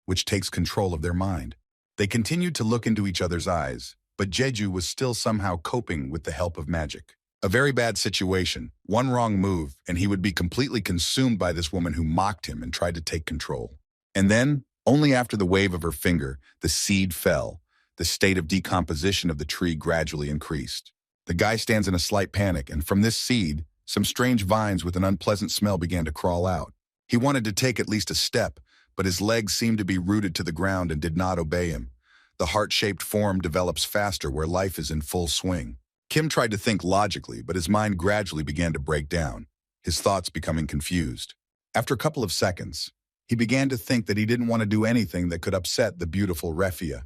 which takes control of their mind. They continued to look into each other's eyes, but Jeju was still somehow coping with the help of magic. A very bad situation, one wrong move, and he would be completely consumed by this woman who mocked him and tried to take control. And then, only after the wave of her finger, the seed fell. The state of decomposition of the tree gradually increased. The guy stands in a slight panic, and from this seed, some strange vines with an unpleasant smell began to crawl out. He wanted to take at least a step, but his legs seemed to be rooted to the ground and did not obey him. The heart-shaped form develops faster where life is in full swing. Kim tried to think logically, but his mind gradually began to break down, his thoughts becoming confused. After a couple of seconds, he began to think that he didn't want to do anything that could upset the beautiful Refia.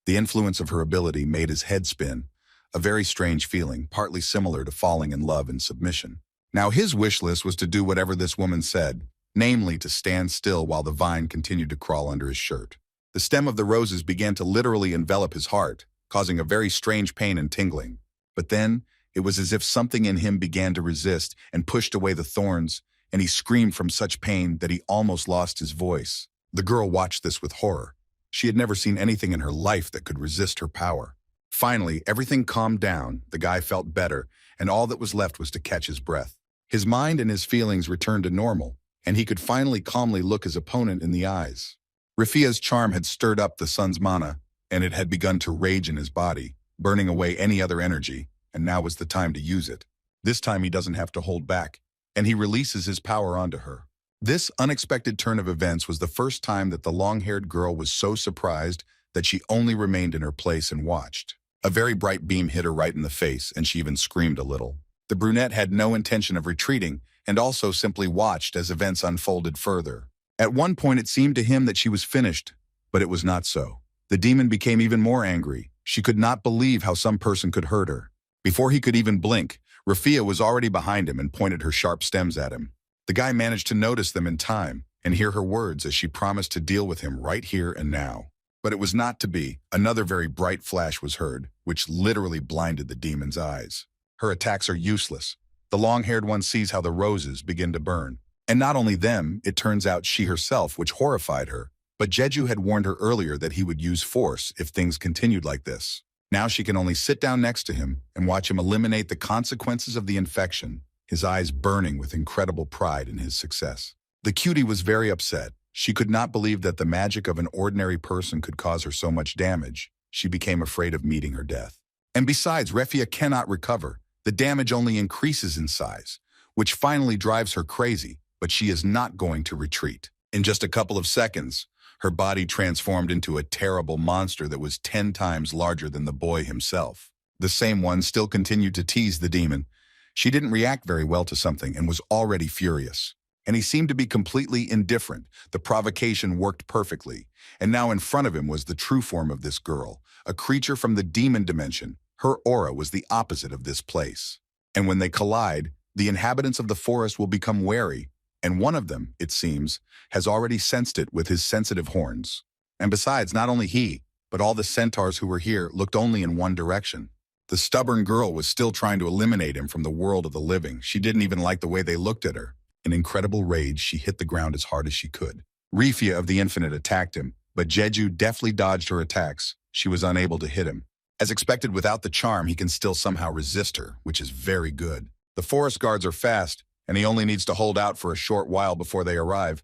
The influence of her ability made his head spin, a very strange feeling, partly similar to falling in love and submission. Now his wish list was to do whatever this woman said, namely to stand still while the vine continued to crawl under his shirt. The stem of the roses began to literally envelop his heart, causing a very strange pain and tingling. But then, it was as if something in him began to resist and pushed away the thorns, and he screamed from such pain that he almost lost his voice. The girl watched this with horror. She had never seen anything in her life that could resist her power. Finally, everything calmed down, the guy felt better, and all that was left was to catch his breath. His mind and his feelings returned to normal, and he could finally calmly look his opponent in the eyes. Refia's charm had stirred up the sun's mana, and it had begun to rage in his body, burning away any other energy, and now was the time to use it. This time he doesn't have to hold back, and he releases his power onto her. This unexpected turn of events was the first time that the long-haired girl was so surprised that she only remained in her place and watched. A very bright beam hit her right in the face, and she even screamed a little. The brunette had no intention of retreating, and also simply watched as events unfolded further. At one point it seemed to him that she was finished, but it was not so. The demon became even more angry. She could not believe how some person could hurt her. Before he could even blink, Refia was already behind him and pointed her sharp stems at him. The guy managed to notice them in time and hear her words as she promised to deal with him right here and now. But it was not to be. Another very bright flash was heard, which literally blinded the demon's eyes. Her attacks are useless. The long-haired one sees how the roses begin to burn. And not only them, it turns out she herself, which horrified her. But Jeju had warned her earlier that he would use force if things continued like this. Now she can only sit down next to him and watch him eliminate the consequences of the infection, his eyes burning with incredible pride in his success. The cutie was very upset. She could not believe that the magic of an ordinary person could cause her so much damage. She became afraid of meeting her death. And besides, Refia cannot recover. The damage only increases in size, which finally drives her crazy, but she is not going to retreat. In just a couple of seconds, her body transformed into a terrible monster that was 10 times larger than the boy himself. The same one still continued to tease the demon. She didn't react very well to something and was already furious. And he seemed to be completely indifferent. The provocation worked perfectly. And now in front of him was the true form of this girl, a creature from the demon dimension. Her aura was the opposite of this place. And when they collide, the inhabitants of the forest will become wary. And one of them, it seems, has already sensed it with his sensitive horns. And besides, not only he, but all the centaurs who were here looked only in one direction. The stubborn girl was still trying to eliminate him from the world of the living. She didn't even like the way they looked at her. In incredible rage, she hit the ground as hard as she could. Refia of the Infinite attacked him, but Jeju deftly dodged her attacks. She was unable to hit him. As expected, without the charm, he can still somehow resist her, which is very good. The forest guards are fast, and he only needs to hold out for a short while before they arrive.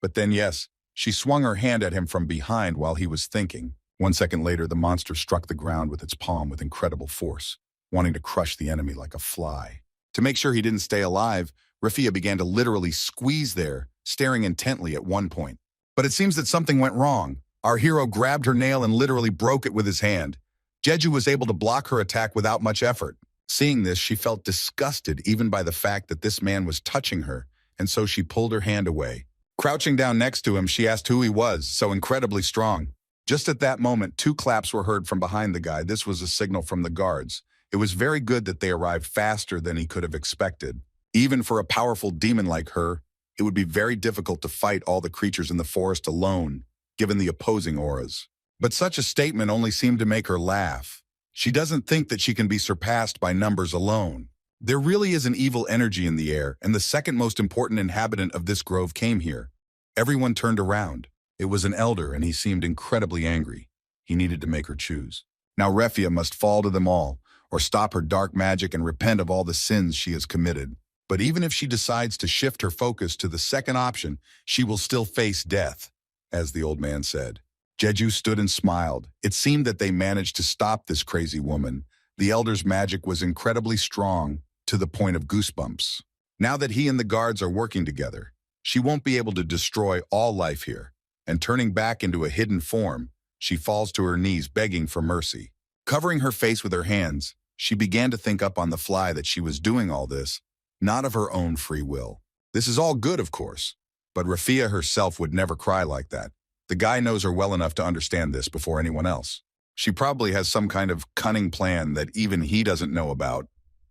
But then, yes, She swung her hand at him from behind while he was thinking. 1 second later, the monster struck the ground with its palm with incredible force, wanting to crush the enemy like a fly. To make sure he didn't stay alive, Rafia began to literally squeeze there, staring intently at one point. But it seems that something went wrong. Our hero grabbed her nail and literally broke it with his hand. Jeju was able to block her attack without much effort. Seeing this, she felt disgusted even by the fact that this man was touching her, and so she pulled her hand away. Crouching down next to him, she asked who he was, so incredibly strong. Just at that moment, 2 claps were heard from behind the guy. This was a signal from the guards. It was very good that they arrived faster than he could have expected. Even for a powerful demon like her, it would be very difficult to fight all the creatures in the forest alone, given the opposing auras. But such a statement only seemed to make her laugh. She doesn't think that she can be surpassed by numbers alone. There really is an evil energy in the air, and the second most important inhabitant of this grove came here. Everyone turned around. It was an elder, and he seemed incredibly angry. He needed to make her choose. Now Rafia must fall to them all, or stop her dark magic and repent of all the sins she has committed. But even if she decides to shift her focus to the second option, she will still face death, as the old man said. Jeju stood and smiled. It seemed that they managed to stop this crazy woman. The elder's magic was incredibly strong, to the point of goosebumps. Now that he and the guards are working together, she won't be able to destroy all life here. And turning back into a hidden form, she falls to her knees begging for mercy. Covering her face with her hands, she began to think up on the fly that she was doing all this, not of her own free will. This is all good, of course, but Rafia herself would never cry like that. The guy knows her well enough to understand this before anyone else. She probably has some kind of cunning plan that even he doesn't know about.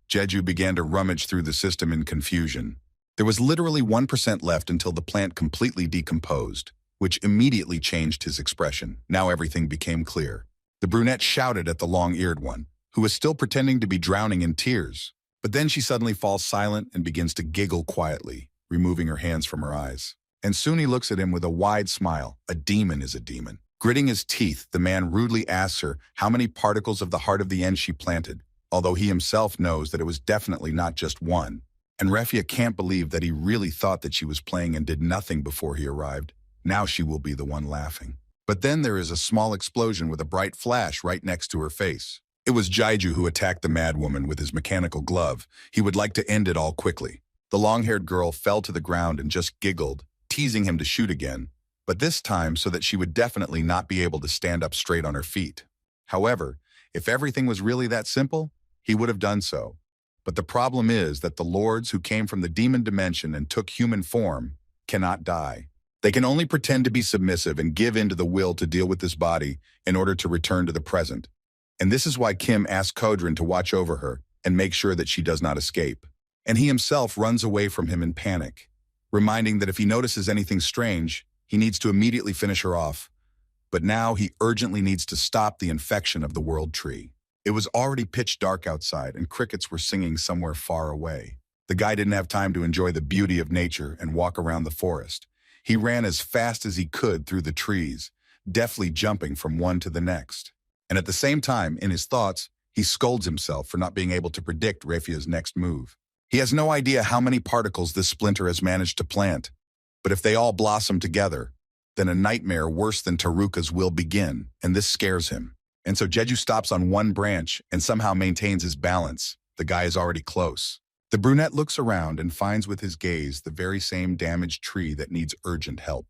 Jeju began to rummage through the system in confusion. There was literally 1% left until the plant completely decomposed, which immediately changed his expression. Now everything became clear. The brunette shouted at the long-eared one, who was still pretending to be drowning in tears. But then she suddenly falls silent and begins to giggle quietly, removing her hands from her eyes. And soon he looks at him with a wide smile. A demon is a demon. Gritting his teeth, the man rudely asks her how many particles of the heart of the end she planted, although he himself knows that it was definitely not just one. And Rafia can't believe that he really thought that she was playing and did nothing before he arrived. Now she will be the one laughing. But then there is a small explosion with a bright flash right next to her face. It was Jaiju who attacked the madwoman with his mechanical glove. He would like to end it all quickly. The long-haired girl fell to the ground and just giggled, teasing him to shoot again, but this time so that she would definitely not be able to stand up straight on her feet. However, if everything was really that simple, he would have done so. But the problem is that the lords who came from the demon dimension and took human form cannot die. They can only pretend to be submissive and give in to the will to deal with this body in order to return to the present. And this is why Kim asked Kodrin to watch over her and make sure that she does not escape. And he himself runs away from him in panic, reminding that if he notices anything strange, he needs to immediately finish her off. But now he urgently needs to stop the infection of the world tree. It was already pitch dark outside and crickets were singing somewhere far away. The guy didn't have time to enjoy the beauty of nature and walk around the forest. He ran as fast as he could through the trees, deftly jumping from one to the next. And at the same time, in his thoughts, he scolds himself for not being able to predict Rafia's next move. He has no idea how many particles this splinter has managed to plant, but if they all blossom together, then a nightmare worse than Taruka's will begin, and this scares him. And so Jeju stops on one branch and somehow maintains his balance. The guy is already close. The brunette looks around and finds with his gaze the very same damaged tree that needs urgent help.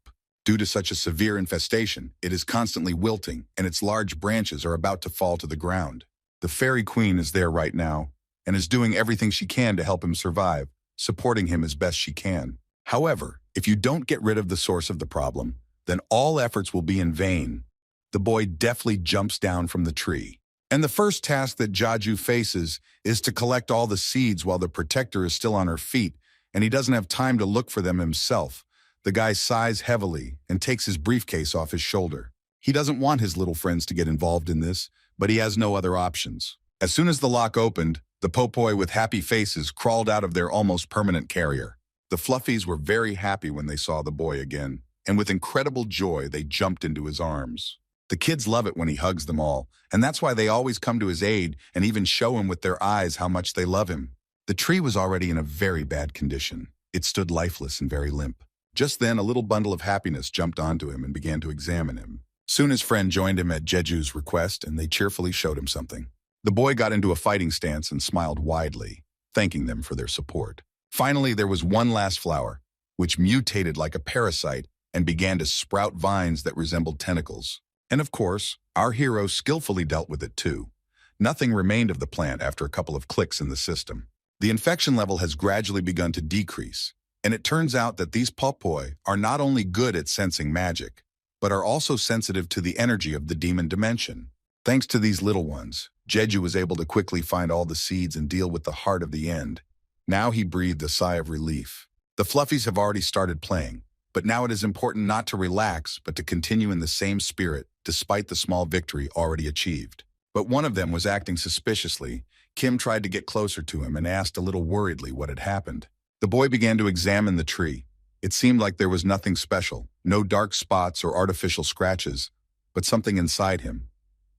Due to such a severe infestation, it is constantly wilting, and its large branches are about to fall to the ground. The fairy queen is there right now, and is doing everything she can to help him survive, supporting him as best she can. However, if you don't get rid of the source of the problem, then all efforts will be in vain. The boy deftly jumps down from the tree. And the first task that Jaju faces is to collect all the seeds while the protector is still on her feet, and he doesn't have time to look for them himself. The guy sighs heavily and takes his briefcase off his shoulder. He doesn't want his little friends to get involved in this, but he has no other options. As soon as the lock opened, the pulpoy with happy faces crawled out of their almost permanent carrier. The fluffies were very happy when they saw the boy again, and with incredible joy they jumped into his arms. The kids love it when he hugs them all, and that's why they always come to his aid and even show him with their eyes how much they love him. The tree was already in a very bad condition. It stood lifeless and very limp. Just then, a little bundle of happiness jumped onto him and began to examine him. Soon his friend joined him at Jeju's request, and they cheerfully showed him something. The boy got into a fighting stance and smiled widely, thanking them for their support. Finally, there was one last flower, which mutated like a parasite and began to sprout vines that resembled tentacles. And of course, our hero skillfully dealt with it too. Nothing remained of the plant after a couple of clicks in the system. The infection level has gradually begun to decrease, and it turns out that these pulpoy are not only good at sensing magic, but are also sensitive to the energy of the demon dimension. Thanks to these little ones, Jeju was able to quickly find all the seeds and deal with the heart of the end. Now he breathed a sigh of relief. The Fluffies have already started playing, but now it is important not to relax, but to continue in the same spirit, despite the small victory already achieved. But one of them was acting suspiciously. Kim tried to get closer to him and asked a little worriedly what had happened. The boy began to examine the tree. It seemed like there was nothing special, no dark spots or artificial scratches, but something inside him.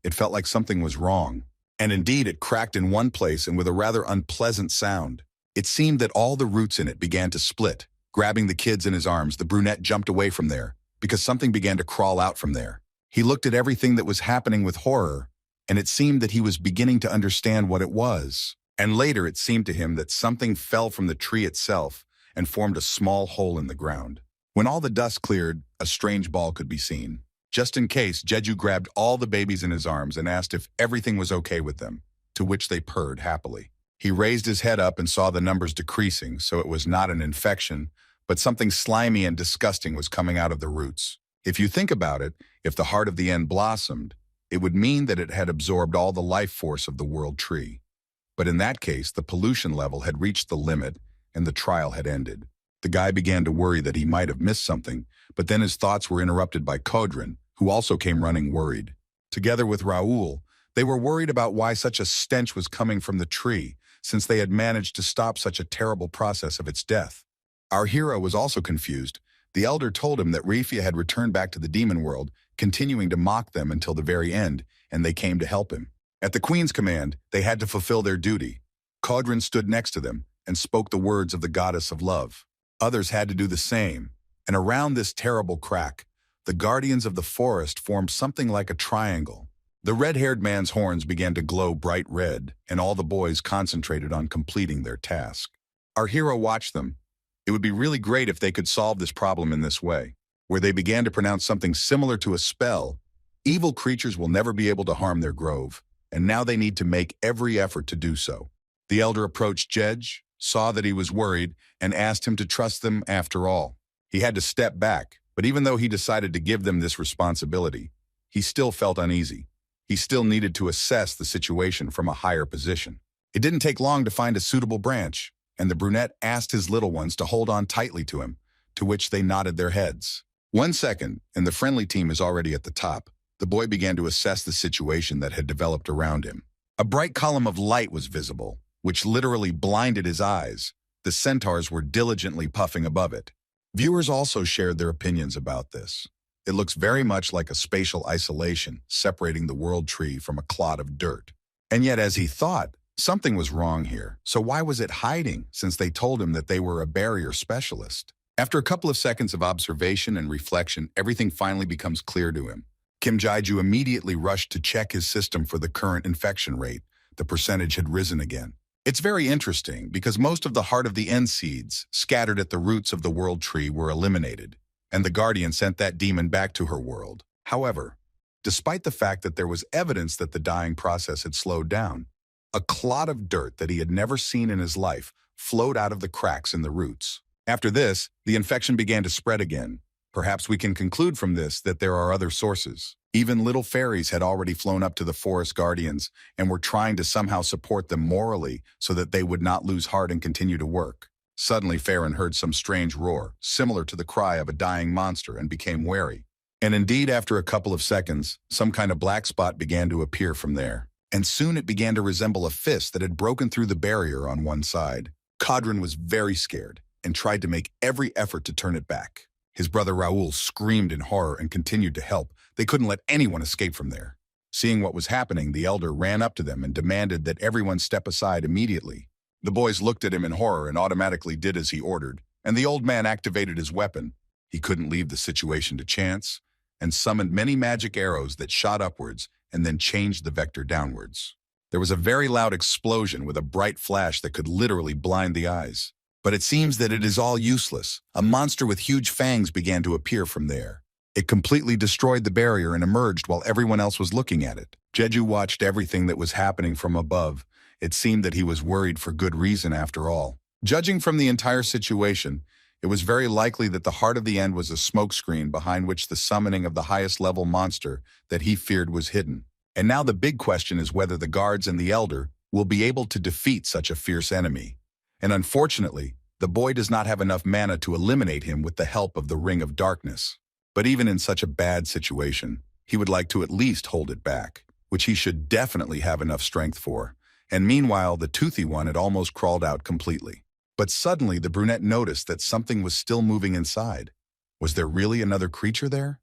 It felt like something was wrong. And indeed, it cracked in one place and with a rather unpleasant sound. It seemed that all the roots in it began to split. Grabbing the kids in his arms, the brunette jumped away from there, because something began to crawl out from there. He looked at everything that was happening with horror, and it seemed that he was beginning to understand what it was. And later it seemed to him that something fell from the tree itself and formed a small hole in the ground. When all the dust cleared, a strange ball could be seen. Just in case, Jeju grabbed all the babies in his arms and asked if everything was okay with them, to which they purred happily. He raised his head up and saw the numbers decreasing, so it was not an infection, but something slimy and disgusting was coming out of the roots. If you think about it, if the heart of the end blossomed, it would mean that it had absorbed all the life force of the world tree. But in that case, the pollution level had reached the limit and the trial had ended. The guy began to worry that he might have missed something, but then his thoughts were interrupted by Kodrin, who also came running worried. Together with Raoul, they were worried about why such a stench was coming from the tree, since they had managed to stop such a terrible process of its death. Our hero was also confused. The elder told him that Rafia had returned back to the demon world, continuing to mock them until the very end, and they came to help him. At the queen's command, they had to fulfill their duty. Kodrin stood next to them and spoke the words of the goddess of love. Others had to do the same, and around this terrible crack, the guardians of the forest formed something like a triangle. The red-haired man's horns began to glow bright red, and all the boys concentrated on completing their task. Our hero watched them. It would be really great if they could solve this problem in this way, where they began to pronounce something similar to a spell. Evil creatures will never be able to harm their grove, and now they need to make every effort to do so. The elder approached Jej, saw that he was worried, and asked him to trust them after all. He had to step back, but even though he decided to give them this responsibility, he still felt uneasy. He still needed to assess the situation from a higher position. It didn't take long to find a suitable branch, and the brunette asked his little ones to hold on tightly to him, to which they nodded their heads. 1 second, and the friendly team is already at the top. The boy began to assess the situation that had developed around him. A bright column of light was visible, which literally blinded his eyes. The centaurs were diligently puffing above it. Viewers also shared their opinions about this. It looks very much like a spatial isolation, separating the world tree from a clod of dirt. And yet, as he thought, something was wrong here. So why was it hiding, since they told him that they were a barrier specialist? After a couple of seconds of observation and reflection, everything finally becomes clear to him. Kim Jaiju immediately rushed to check his system for the current infection rate. The percentage had risen again. It's very interesting because most of the heart of the end seeds scattered at the roots of the world tree were eliminated, and the guardian sent that demon back to her world. However, despite the fact that there was evidence that the dying process had slowed down, a clod of dirt that he had never seen in his life flowed out of the cracks in the roots. After this, the infection began to spread again. Perhaps we can conclude from this that there are other sources. Even little fairies had already flown up to the forest guardians and were trying to somehow support them morally so that they would not lose heart and continue to work. Suddenly, Farron heard some strange roar, similar to the cry of a dying monster, and became wary. And indeed, after a couple of seconds, some kind of black spot began to appear from there. And soon it began to resemble a fist that had broken through the barrier on one side. Kodrin was very scared and tried to make every effort to turn it back. His brother Raoul screamed in horror and continued to help. They couldn't let anyone escape from there. Seeing what was happening, the elder ran up to them and demanded that everyone step aside immediately. The boys looked at him in horror and automatically did as he ordered, and the old man activated his weapon, He couldn't leave the situation to chance, and summoned many magic arrows that shot upwards and then changed the vector downwards. There was a very loud explosion with a bright flash that could literally blind the eyes. But it seems that it is all useless. A monster with huge fangs began to appear from there. It completely destroyed the barrier and emerged while everyone else was looking at it. Jeju watched everything that was happening from above. It seemed that he was worried for good reason after all. Judging from the entire situation, it was very likely that the heart of the end was a smokescreen behind which the summoning of the highest level monster that he feared was hidden. And now the big question is whether the guards and the elder will be able to defeat such a fierce enemy. And unfortunately, the boy does not have enough mana to eliminate him with the help of the Ring of Darkness. But even in such a bad situation, he would like to at least hold it back, which he should definitely have enough strength for. And meanwhile, the toothy one had almost crawled out completely. But suddenly the brunette noticed that something was still moving inside. Was there really another creature there?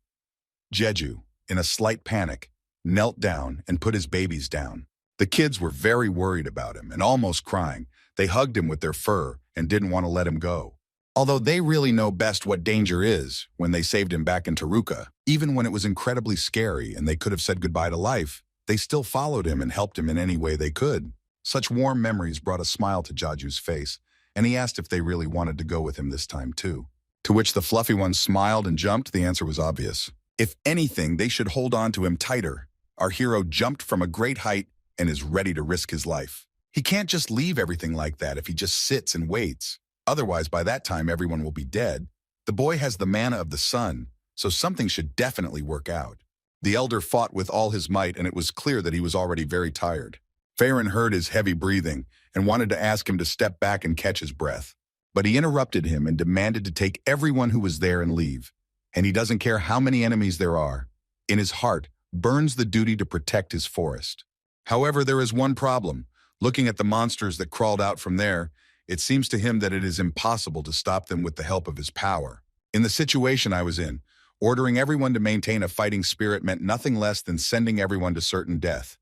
Jeju, in a slight panic, knelt down and put his babies down. The kids were very worried about him and almost crying. They hugged him with their fur and didn't want to let him go. Although they really know best what danger is when they saved him back in Taruka, even when it was incredibly scary and they could have said goodbye to life, they still followed him and helped him in any way they could. Such warm memories brought a smile to Jeju's face, and he asked if they really wanted to go with him this time too. To which the fluffy one smiled and jumped. The answer was obvious. If anything, they should hold on to him tighter. Our hero jumped from a great height and is ready to risk his life. He can't just leave everything like that if he just sits and waits. Otherwise, by that time, everyone will be dead. The boy has the mana of the sun, so something should definitely work out. The elder fought with all his might, and it was clear that he was already very tired. Farron heard his heavy breathing and wanted to ask him to step back and catch his breath. But he interrupted him and demanded to take everyone who was there and leave. And he doesn't care how many enemies there are. In his heart burns the duty to protect his forest. However, there is one problem. Looking at the monsters that crawled out from there, it seems to him that it is impossible to stop them with the help of his power. In the situation I was in, ordering everyone to maintain a fighting spirit meant nothing less than sending everyone to certain death.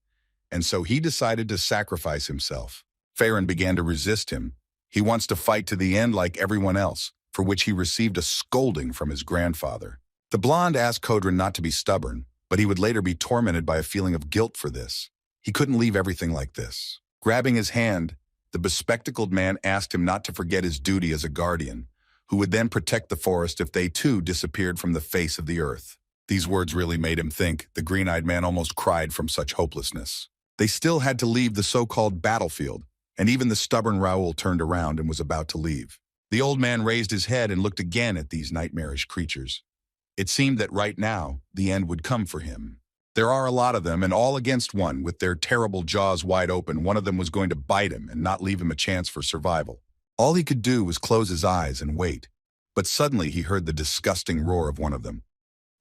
And so he decided to sacrifice himself. Farron began to resist him. He wants to fight to the end like everyone else, for which he received a scolding from his grandfather. The blonde asked Kodrin not to be stubborn, but he would later be tormented by a feeling of guilt for this. He couldn't leave everything like this. Grabbing his hand, the bespectacled man asked him not to forget his duty as a guardian, who would then protect the forest if they too disappeared from the face of the earth. These words really made him think. The green-eyed man almost cried from such hopelessness. They still had to leave the so-called battlefield, and even the stubborn Raoul turned around and was about to leave. The old man raised his head and looked again at these nightmarish creatures. It seemed that right now, the end would come for him. There are a lot of them, and all against one, with their terrible jaws wide open. One of them was going to bite him and not leave him a chance for survival. All he could do was close his eyes and wait. But suddenly he heard the disgusting roar of one of them.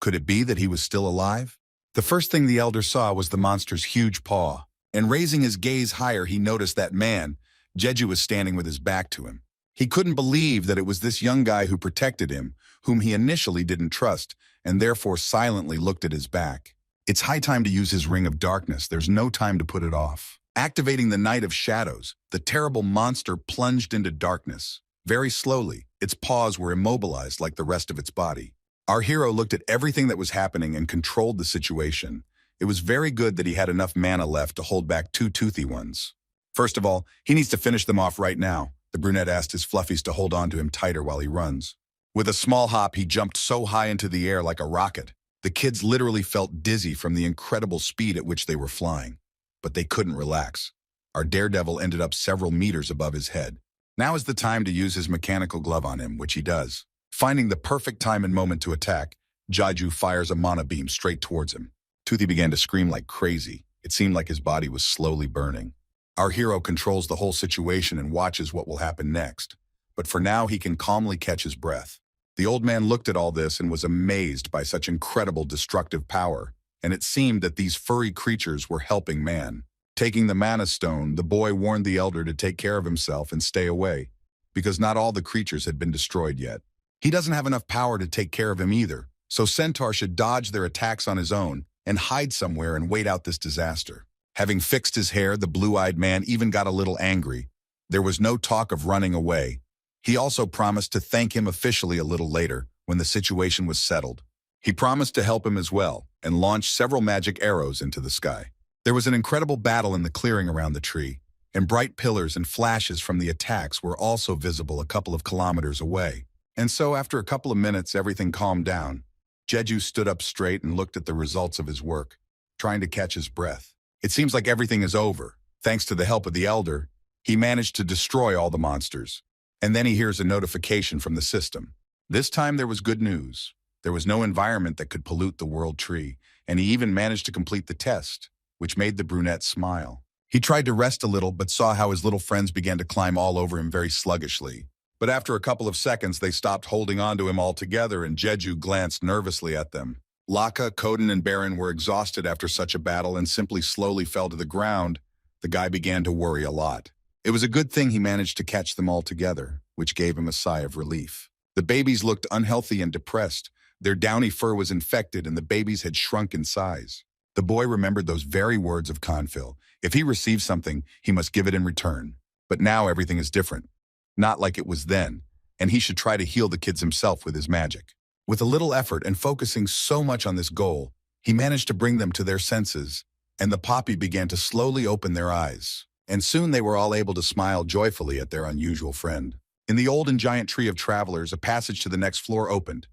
Could it be that he was still alive? The first thing the elder saw was the monster's huge paw, and raising his gaze higher, he noticed that man, Jeju, was standing with his back to him. He couldn't believe that it was this young guy who protected him, whom he initially didn't trust, and therefore silently looked at his back. It's high time to use his Ring of Darkness. There's no time to put it off. Activating the Night of Shadows, the terrible monster plunged into darkness. Very slowly, its paws were immobilized like the rest of its body. Our hero looked at everything that was happening and controlled the situation. It was very good that he had enough mana left to hold back two toothy ones. First of all, he needs to finish them off right now. The brunette asked his fluffies to hold on to him tighter while he runs. With a small hop, he jumped so high into the air like a rocket. The kids literally felt dizzy from the incredible speed at which they were flying. But they couldn't relax. Our daredevil ended up several meters above his head. Now is the time to use his mechanical glove on him, which he does. Finding the perfect time and moment to attack, Jeju fires a mana beam straight towards him. Toothy began to scream like crazy. It seemed like his body was slowly burning. Our hero controls the whole situation and watches what will happen next. But for now, he can calmly catch his breath. The old man looked at all this and was amazed by such incredible destructive power, and it seemed that these furry creatures were helping man. Taking the mana stone, the boy warned the elder to take care of himself and stay away, because not all the creatures had been destroyed yet. He doesn't have enough power to take care of him either, so Centaur should dodge their attacks on his own and hide somewhere and wait out this disaster. Having fixed his hair, the blue-eyed man even got a little angry. There was no talk of running away. He also promised to thank him officially a little later, when the situation was settled. He promised to help him as well and launched several magic arrows into the sky. There was an incredible battle in the clearing around the tree, and bright pillars and flashes from the attacks were also visible a couple of kilometers away. And so after a couple of minutes, everything calmed down. Jeju stood up straight and looked at the results of his work, trying to catch his breath. It seems like everything is over. Thanks to the help of the Elder, he managed to destroy all the monsters. And then he hears a notification from the system. This time there was good news. There was no environment that could pollute the world tree, and he even managed to complete the test, which made the brunette smile. He tried to rest a little, but saw how his little friends began to climb all over him very sluggishly. But after a couple of seconds, they stopped holding on to him altogether, and Jeju glanced nervously at them. Laka, Koden, and Baron were exhausted after such a battle and simply slowly fell to the ground. The guy began to worry a lot. It was a good thing he managed to catch them all together, which gave him a sigh of relief. The babies looked unhealthy and depressed. Their downy fur was infected, and the babies had shrunk in size. The boy remembered those very words of Confil. If he received something, he must give it in return. But now everything is different. Not like it was then, and he should try to heal the kids himself with his magic. With a little effort and focusing so much on this goal, he managed to bring them to their senses, and the poppy began to slowly open their eyes. And soon they were all able to smile joyfully at their unusual friend. In the old and giant tree of travelers, a passage to the next floor opened.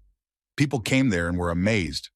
People came there and were amazed.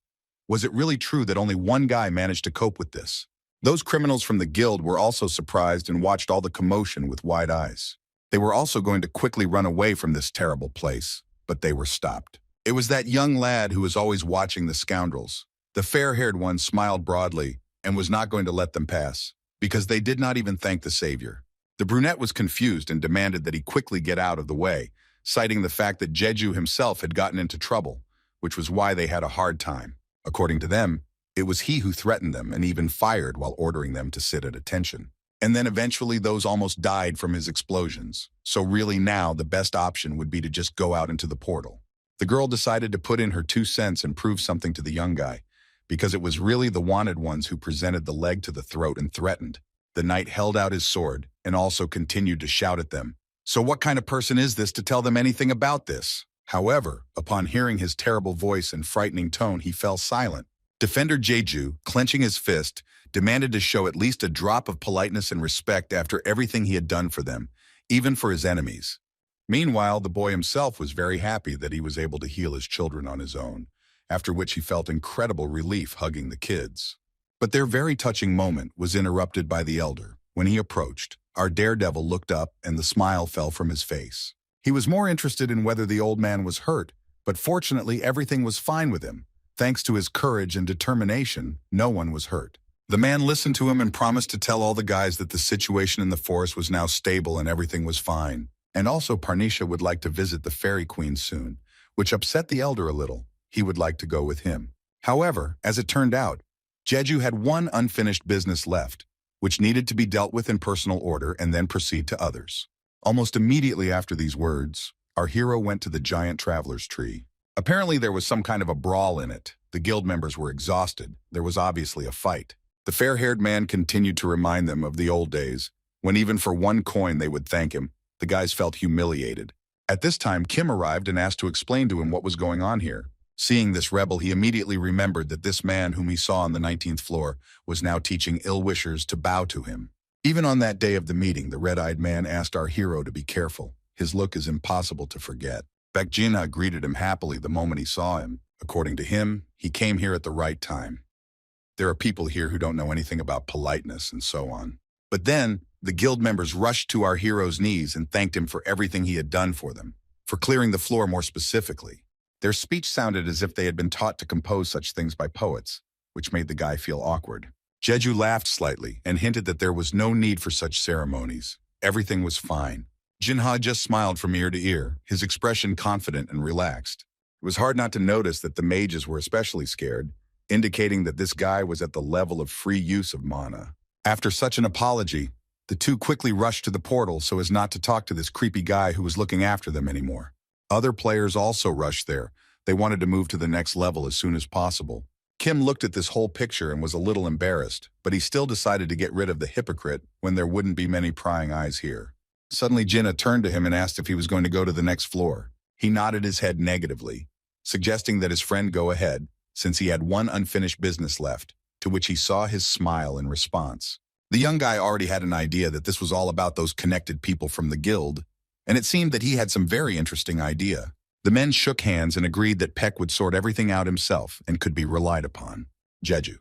Was it really true that only one guy managed to cope with this? Those criminals from the guild were also surprised and watched all the commotion with wide eyes. They were also going to quickly run away from this terrible place, but they were stopped. It was that young lad who was always watching the scoundrels. The fair-haired one smiled broadly and was not going to let them pass, because they did not even thank the savior. The brunette was confused and demanded that he quickly get out of the way, citing the fact that Jeju himself had gotten into trouble, which was why they had a hard time. According to them, it was he who threatened them and even fired while ordering them to sit at attention. And then eventually those almost died from his explosions. So really now the best option would be to just go out into the portal. The girl decided to put in her 2 cents and prove something to the young guy, because it was really the wanted ones who presented the leg to the throat and threatened. The knight held out his sword and also continued to shout at them. So what kind of person is this to tell them anything about this? However, upon hearing his terrible voice and frightening tone, he fell silent. Defender Jeju, clenching his fist, demanded to show at least a drop of politeness and respect after everything he had done for them, even for his enemies. Meanwhile, the boy himself was very happy that he was able to heal his children on his own, after which he felt incredible relief hugging the kids. But their very touching moment was interrupted by the elder. When he approached, our daredevil looked up and the smile fell from his face. He was more interested in whether the old man was hurt, but fortunately everything was fine with him. Thanks to his courage and determination, no one was hurt. The man listened to him and promised to tell all the guys that the situation in the forest was now stable and everything was fine. And also Parnisha would like to visit the fairy queen soon, which upset the elder a little. He would like to go with him. However, as it turned out, Jeju had one unfinished business left, which needed to be dealt with in personal order and then proceed to others. Almost immediately after these words, our hero went to the giant traveler's tree. Apparently there was some kind of a brawl in it. The guild members were exhausted. There was obviously a fight. The fair-haired man continued to remind them of the old days, when even for 1 coin they would thank him. The guys felt humiliated. At this time, Kim arrived and asked to explain to him what was going on here. Seeing this rebel, he immediately remembered that this man whom he saw on the 19th floor was now teaching ill-wishers to bow to him. Even on that day of the meeting, the red-eyed man asked our hero to be careful. His look is impossible to forget. Baekjinha greeted him happily the moment he saw him. According to him, he came here at the right time. There are people here who don't know anything about politeness and so on. But then, the guild members rushed to our hero's knees and thanked him for everything he had done for them, for clearing the floor more specifically. Their speech sounded as if they had been taught to compose such things by poets, which made the guy feel awkward. Jeju laughed slightly and hinted that there was no need for such ceremonies. Everything was fine. Jinha just smiled from ear to ear, his expression confident and relaxed. It was hard not to notice that the mages were especially scared, indicating that this guy was at the level of free use of mana. After such an apology, the two quickly rushed to the portal so as not to talk to this creepy guy who was looking after them anymore. Other players also rushed there. They wanted to move to the next level as soon as possible. Kim looked at this whole picture and was a little embarrassed, but he still decided to get rid of the hypocrite when there wouldn't be many prying eyes here. Suddenly Jinna turned to him and asked if he was going to go to the next floor. He nodded his head negatively. suggesting that his friend go ahead, since he had one unfinished business left, to which he saw his smile in response. The young guy already had an idea that this was all about those connected people from the guild, and it seemed that he had some very interesting idea. The men shook hands and agreed that Peck would sort everything out himself and could be relied upon. Jeju.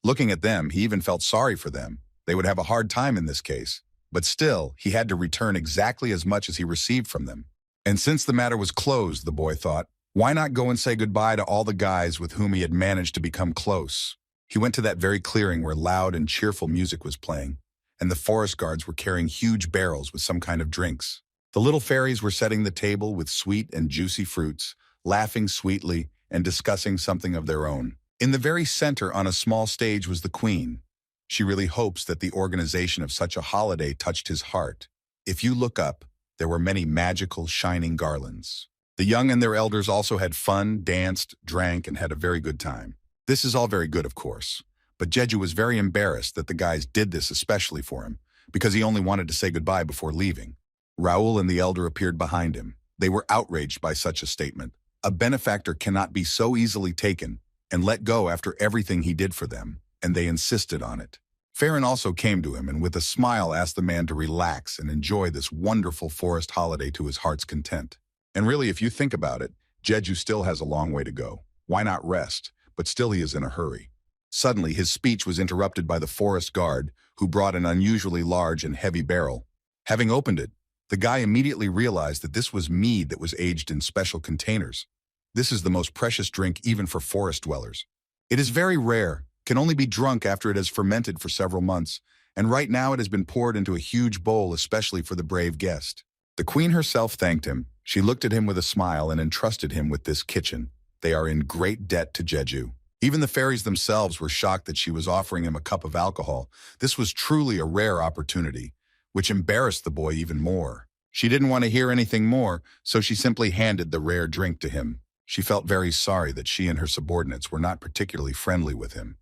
Looking at them, he even felt sorry for them. They would have a hard time in this case, but still, he had to return exactly as much as he received from them. And since the matter was closed, the boy thought, why not go and say goodbye to all the guys with whom he had managed to become close? He went to that very clearing where loud and cheerful music was playing, and the forest guards were carrying huge barrels with some kind of drinks. The little fairies were setting the table with sweet and juicy fruits, laughing sweetly and discussing something of their own. In the very center on a small stage was the queen. She really hopes that the organization of such a holiday touched his heart. If you look up, there were many magical, shining garlands. The young and their elders also had fun, danced, drank, and had a very good time. This is all very good, of course, but Jeju was very embarrassed that the guys did this especially for him, because he only wanted to say goodbye before leaving. Raoul and the elder appeared behind him. They were outraged by such a statement. A benefactor cannot be so easily taken and let go after everything he did for them, and they insisted on it. Farron also came to him and with a smile asked the man to relax and enjoy this wonderful forest holiday to his heart's content. And really, if you think about it, Jeju still has a long way to go. Why not rest? But still he is in a hurry. Suddenly, his speech was interrupted by the forest guard, who brought an unusually large and heavy barrel. Having opened it, the guy immediately realized that this was mead that was aged in special containers. This is the most precious drink even for forest dwellers. It is very rare, can only be drunk after it has fermented for several months, and right now it has been poured into a huge bowl especially for the brave guest. The queen herself thanked him. She looked at him with a smile and entrusted him with this kitchen. They are in great debt to Jeju. Even the fairies themselves were shocked that she was offering him a cup of alcohol. This was truly a rare opportunity, which embarrassed the boy even more. She didn't want to hear anything more, so she simply handed the rare drink to him. She felt very sorry that she and her subordinates were not particularly friendly with him.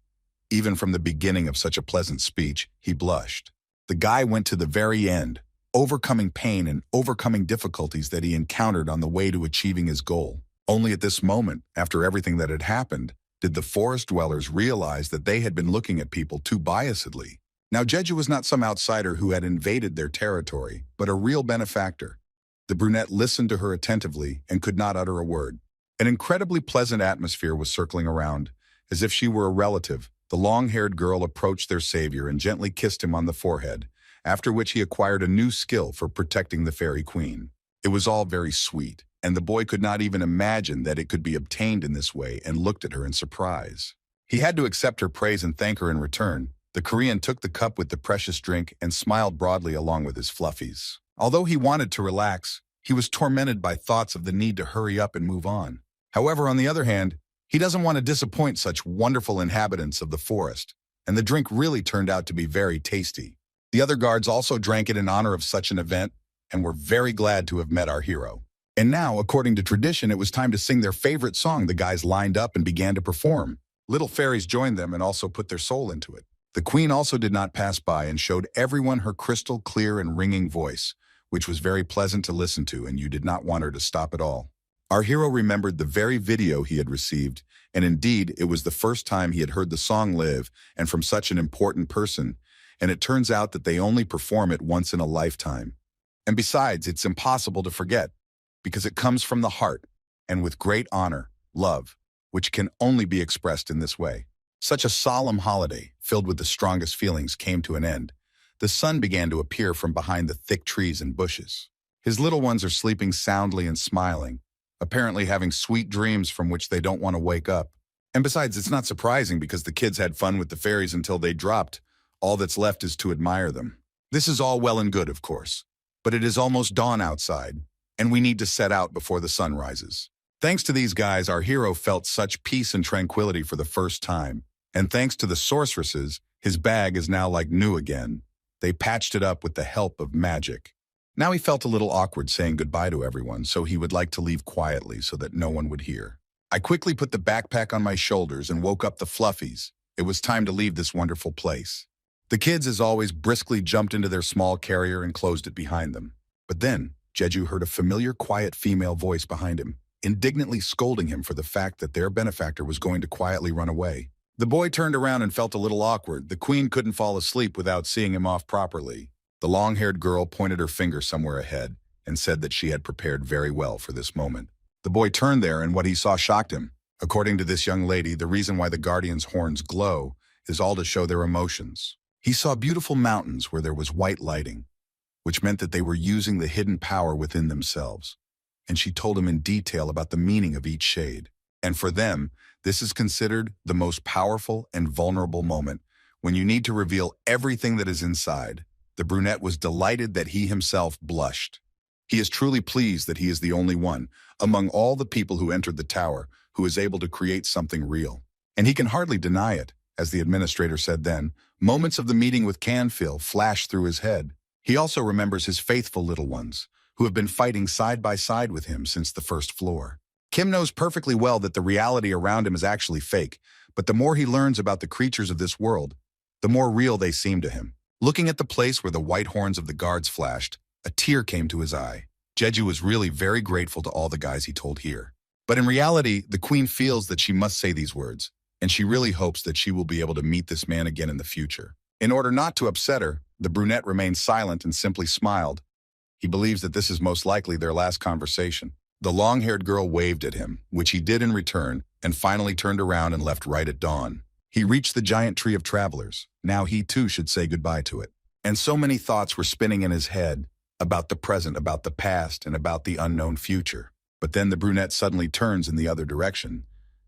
Even from the beginning of such a pleasant speech, he blushed. The guy went to the very end, overcoming pain and overcoming difficulties that he encountered on the way to achieving his goal. Only at this moment, after everything that had happened, did the forest dwellers realize that they had been looking at people too biasedly. Now Jeju was not some outsider who had invaded their territory, but a real benefactor. The brunette listened to her attentively and could not utter a word. An incredibly pleasant atmosphere was circling around. As if she were a relative, the long-haired girl approached their savior and gently kissed him on the forehead, after which he acquired a new skill for protecting the fairy queen. It was all very sweet, and the boy could not even imagine that it could be obtained in this way and looked at her in surprise. He had to accept her praise and thank her in return. The Korean took the cup with the precious drink and smiled broadly along with his fluffies. Although he wanted to relax, he was tormented by thoughts of the need to hurry up and move on. However, on the other hand, he doesn't want to disappoint such wonderful inhabitants of the forest, and the drink really turned out to be very tasty. The other guards also drank it in honor of such an event and were very glad to have met our hero. And now, according to tradition, it was time to sing their favorite song. The guys lined up and began to perform. Little fairies joined them and also put their soul into it. The queen also did not pass by and showed everyone her crystal clear and ringing voice, which was very pleasant to listen to, and you did not want her to stop at all. Our hero remembered the very video he had received, and indeed, it was the first time he had heard the song live and from such an important person, and it turns out that they only perform it once in a lifetime. And besides, it's impossible to forget, because it comes from the heart, and with great honor, love, which can only be expressed in this way. Such a solemn holiday, filled with the strongest feelings, came to an end. The sun began to appear from behind the thick trees and bushes. His little ones are sleeping soundly and smiling, apparently having sweet dreams from which they don't want to wake up. And besides, it's not surprising because the kids had fun with the fairies until they dropped. All that's left is to admire them. This is all well and good, of course, but it is almost dawn outside, and we need to set out before the sun rises. Thanks to these guys, our hero felt such peace and tranquility for the first time. And thanks to the sorceresses, his bag is now like new again. They patched it up with the help of magic. Now he felt a little awkward saying goodbye to everyone, so he would like to leave quietly so that no one would hear. I quickly put the backpack on my shoulders and woke up the fluffies. It was time to leave this wonderful place. The kids, as always, briskly jumped into their small carrier and closed it behind them. But then, Jeju heard a familiar, quiet female voice behind him. indignantly scolding him for the fact that their benefactor was going to quietly run away. The boy turned around and felt a little awkward. The queen couldn't fall asleep without seeing him off properly. The long-haired girl pointed her finger somewhere ahead and said that she had prepared very well for this moment. The boy turned there, and what he saw shocked him. According to this young lady, the reason why the guardian's horns glow is all to show their emotions. He saw beautiful mountains where there was white lighting, which meant that they were using the hidden power within themselves. And she told him in detail about the meaning of each shade. And for them, this is considered the most powerful and vulnerable moment, when you need to reveal everything that is inside. The brunette was delighted that he himself blushed. He is truly pleased that he is the only one, among all the people who entered the tower, who is able to create something real. And he can hardly deny it, as the administrator said then. Moments of the meeting with Canfield flashed through his head. He also remembers his faithful little ones, who have been fighting side by side with him since the first floor. Kim knows perfectly well that the reality around him is actually fake, but the more he learns about the creatures of this world, the more real they seem to him. Looking at the place where the white horns of the guards flashed, a tear came to his eye. Jeju was really very grateful to all the guys he told Heir. But in reality, the queen feels that she must say these words, and she really hopes that she will be able to meet this man again in the future. In order not to upset her, the brunette remained silent and simply smiled. He believes that this is most likely their last conversation. The long-haired girl waved at him, which he did in return, and finally turned around and left right at dawn. He reached the giant tree of travelers. Now he too should say goodbye to it. And so many thoughts were spinning in his head, about the present, about the past, and about the unknown future. But then the brunette suddenly turns in the other direction.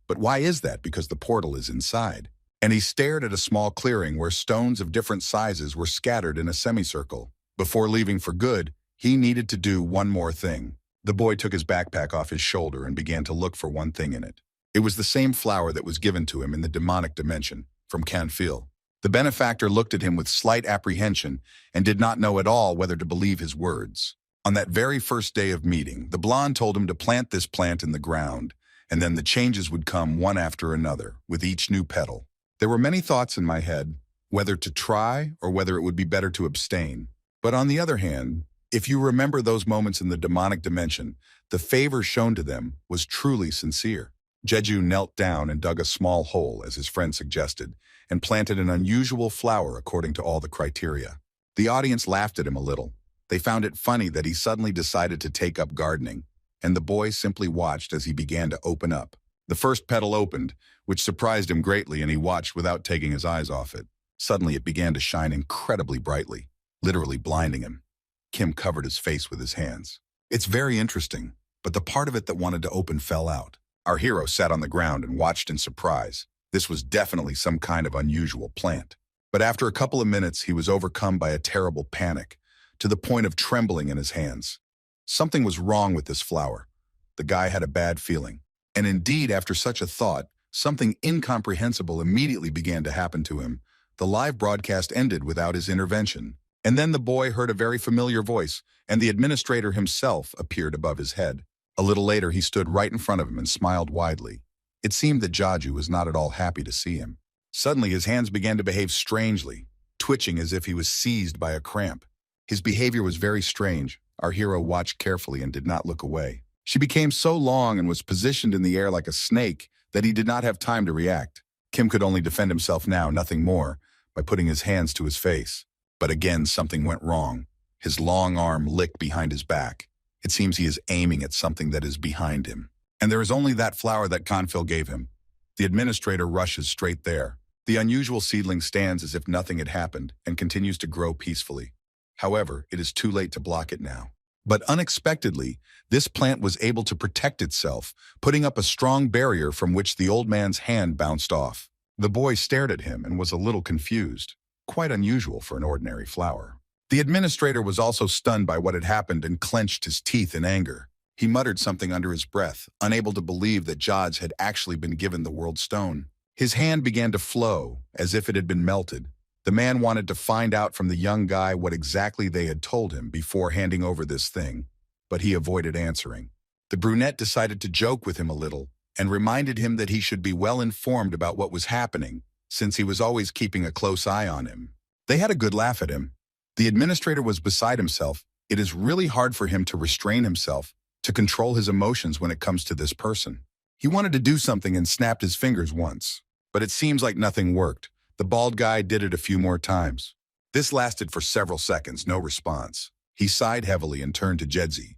But why is that? Because the portal is inside. And he stared at a small clearing where stones of different sizes were scattered in a semicircle. Before leaving for good, he needed to do one more thing. The boy took his backpack off his shoulder and began to look for one thing in it. It was the same flower that was given to him in the demonic dimension, from Canfield. The benefactor looked at him with slight apprehension and did not know at all whether to believe his words. On that very first day of meeting, the blonde told him to plant this plant in the ground, and then the changes would come one after another, with each new petal. There were many thoughts in my head, whether to try or whether it would be better to abstain. But on the other hand, if you remember those moments in the demonic dimension, the favor shown to them was truly sincere. Jeju knelt down and dug a small hole, as his friend suggested, and planted an unusual flower according to all the criteria. The audience laughed at him a little. They found it funny that he suddenly decided to take up gardening, and the boy simply watched as he began to open up. The first petal opened, which surprised him greatly, and he watched without taking his eyes off it. Suddenly it began to shine incredibly brightly, literally blinding him. Kim covered his face with his hands. It's very interesting, but the part of it that wanted to open fell out. Our hero sat on the ground and watched in surprise. This was definitely some kind of unusual plant. But after a couple of minutes, he was overcome by a terrible panic, to the point of trembling in his hands. Something was wrong with this flower. The guy had a bad feeling. And indeed, after such a thought, something incomprehensible immediately began to happen to him. The live broadcast ended without his intervention. And then the boy heard a very familiar voice, and the administrator himself appeared above his head. A little later, he stood right in front of him and smiled widely. It seemed that Jeju was not at all happy to see him. Suddenly, his hands began to behave strangely, twitching as if he was seized by a cramp. His behavior was very strange. Our hero watched carefully and did not look away. She became so long and was positioned in the air like a snake that he did not have time to react. Kim could only defend himself now, nothing more, by putting his hands to his face. But again, something went wrong. His long arm licked behind his back. It seems he is aiming at something that is behind him. And there is only that flower that Canfield gave him. The administrator rushes straight there. The unusual seedling stands as if nothing had happened and continues to grow peacefully. However, it is too late to block it now. But unexpectedly, this plant was able to protect itself, putting up a strong barrier from which the old man's hand bounced off. The boy stared at him and was a little confused. Quite unusual for an ordinary flower. The administrator was also stunned by what had happened and clenched his teeth in anger. He muttered something under his breath, unable to believe that Jeju had actually been given the world stone. His hand began to flow, as if it had been melted. The man wanted to find out from the young guy what exactly they had told him before handing over this thing, but he avoided answering. The brunette decided to joke with him a little and reminded him that he should be well informed about what was happening, since he was always keeping a close eye on him. They had a good laugh at him. The administrator was beside himself. It is really hard for him to restrain himself, to control his emotions when it comes to this person. He wanted to do something and snapped his fingers once, but it seems like nothing worked. The bald guy did it a few more times. This lasted for several seconds, no response. He sighed heavily and turned to Jedzi.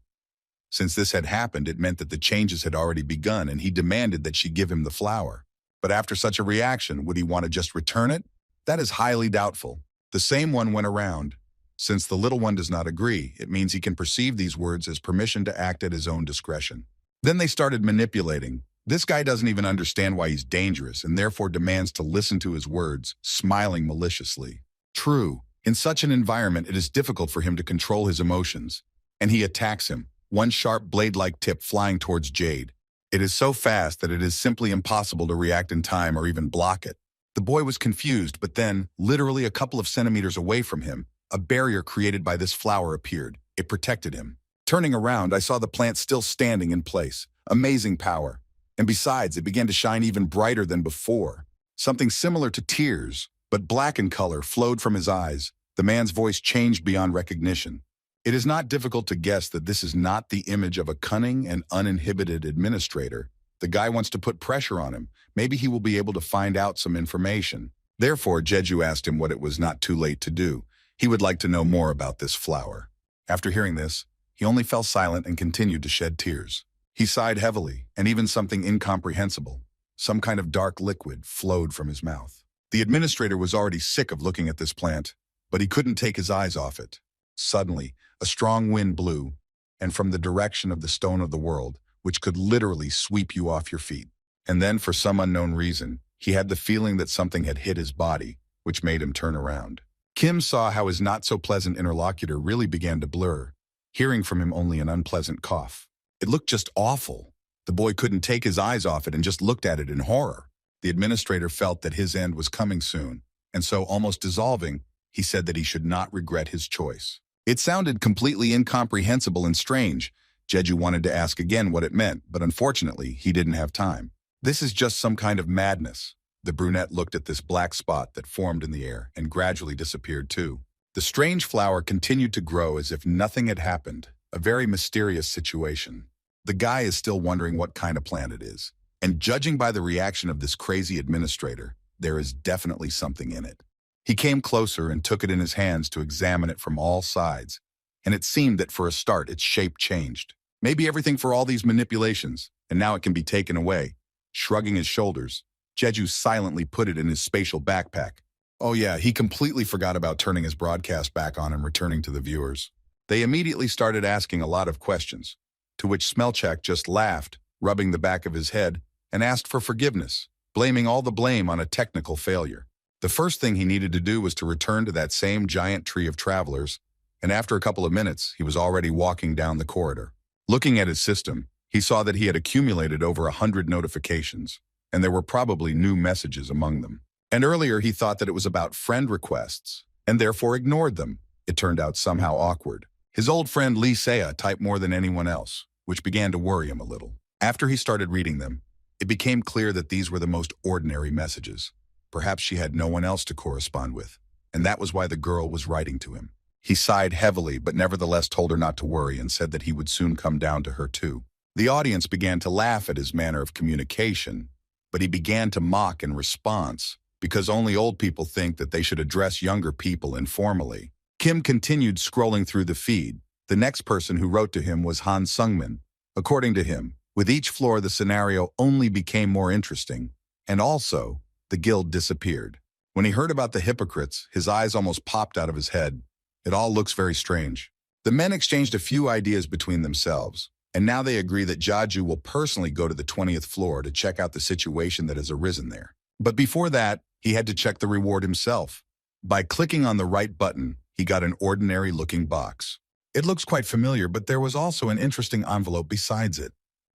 Since this had happened, it meant that the changes had already begun, and he demanded that she give him the flower. But after such a reaction, would he want to just return it? That is highly doubtful. The same one went around. Since the little one does not agree, it means he can perceive these words as permission to act at his own discretion. Then they started manipulating. This guy doesn't even understand why he's dangerous and therefore demands to listen to his words, smiling maliciously. True, in such an environment it is difficult for him to control his emotions, and he attacks him, one sharp blade-like tip flying towards Jade. It is so fast that it is simply impossible to react in time or even block it. The boy was confused, but then, literally a couple of centimeters away from him, a barrier created by this flower appeared. It protected him. Turning around, I saw the plant still standing in place. Amazing power. And besides, it began to shine even brighter than before. Something similar to tears, but black in color, flowed from his eyes. The man's voice changed beyond recognition. It is not difficult to guess that this is not the image of a cunning and uninhibited administrator. The guy wants to put pressure on him. Maybe he will be able to find out some information. Therefore, Jeju asked him what it was not too late to do. He would like to know more about this flower. After hearing this, he only fell silent and continued to shed tears. He sighed heavily, and even something incomprehensible, some kind of dark liquid, flowed from his mouth. The administrator was already sick of looking at this plant, but he couldn't take his eyes off it. Suddenly, a strong wind blew, and from the direction of the stone of the world, which could literally sweep you off your feet. And then, for some unknown reason, he had the feeling that something had hit his body, which made him turn around. Kim saw how his not-so-pleasant interlocutor really began to blur, hearing from him only an unpleasant cough. It looked just awful. The boy couldn't take his eyes off it and just looked at it in horror. The administrator felt that his end was coming soon, and so, almost dissolving, he said that he should not regret his choice. It sounded completely incomprehensible and strange. Jeju wanted to ask again what it meant, but unfortunately, he didn't have time. This is just some kind of madness. The brunette looked at this black spot that formed in the air and gradually disappeared too. The strange flower continued to grow as if nothing had happened, a very mysterious situation. The guy is still wondering what kind of plant it is, and judging by the reaction of this crazy administrator, there is definitely something in it. He came closer and took it in his hands to examine it from all sides, and it seemed that for a start its shape changed. Maybe everything for all these manipulations, and now it can be taken away. Shrugging his shoulders, Jeju silently put it in his spatial backpack. Oh yeah, he completely forgot about turning his broadcast back on and returning to the viewers. They immediately started asking a lot of questions, to which Smelchak just laughed, rubbing the back of his head, and asked for forgiveness, blaming all the blame on a technical failure. The first thing he needed to do was to return to that same giant tree of travelers, and after a couple of minutes, he was already walking down the corridor. Looking at his system, he saw that he had accumulated over 100 notifications, and there were probably new messages among them. And earlier he thought that it was about friend requests, and therefore ignored them. It turned out somehow awkward. His old friend Lee Seiya typed more than anyone else, which began to worry him a little. After he started reading them, it became clear that these were the most ordinary messages. Perhaps she had no one else to correspond with, and that was why the girl was writing to him. He sighed heavily, but nevertheless told her not to worry and said that he would soon come down to her too. The audience began to laugh at his manner of communication, but he began to mock in response, because only old people think that they should address younger people informally. Kim continued scrolling through the feed. The next person who wrote to him was Han Sungmin. According to him, with each floor the scenario only became more interesting, and also, the guild disappeared. When he heard about the hypocrites, his eyes almost popped out of his head. It all looks very strange. The men exchanged a few ideas between themselves, and now they agree that Jeju will personally go to the 20th floor to check out the situation that has arisen there. But before that, he had to check the reward himself. By clicking on the right button, he got an ordinary-looking box. It looks quite familiar, but there was also an interesting envelope besides it.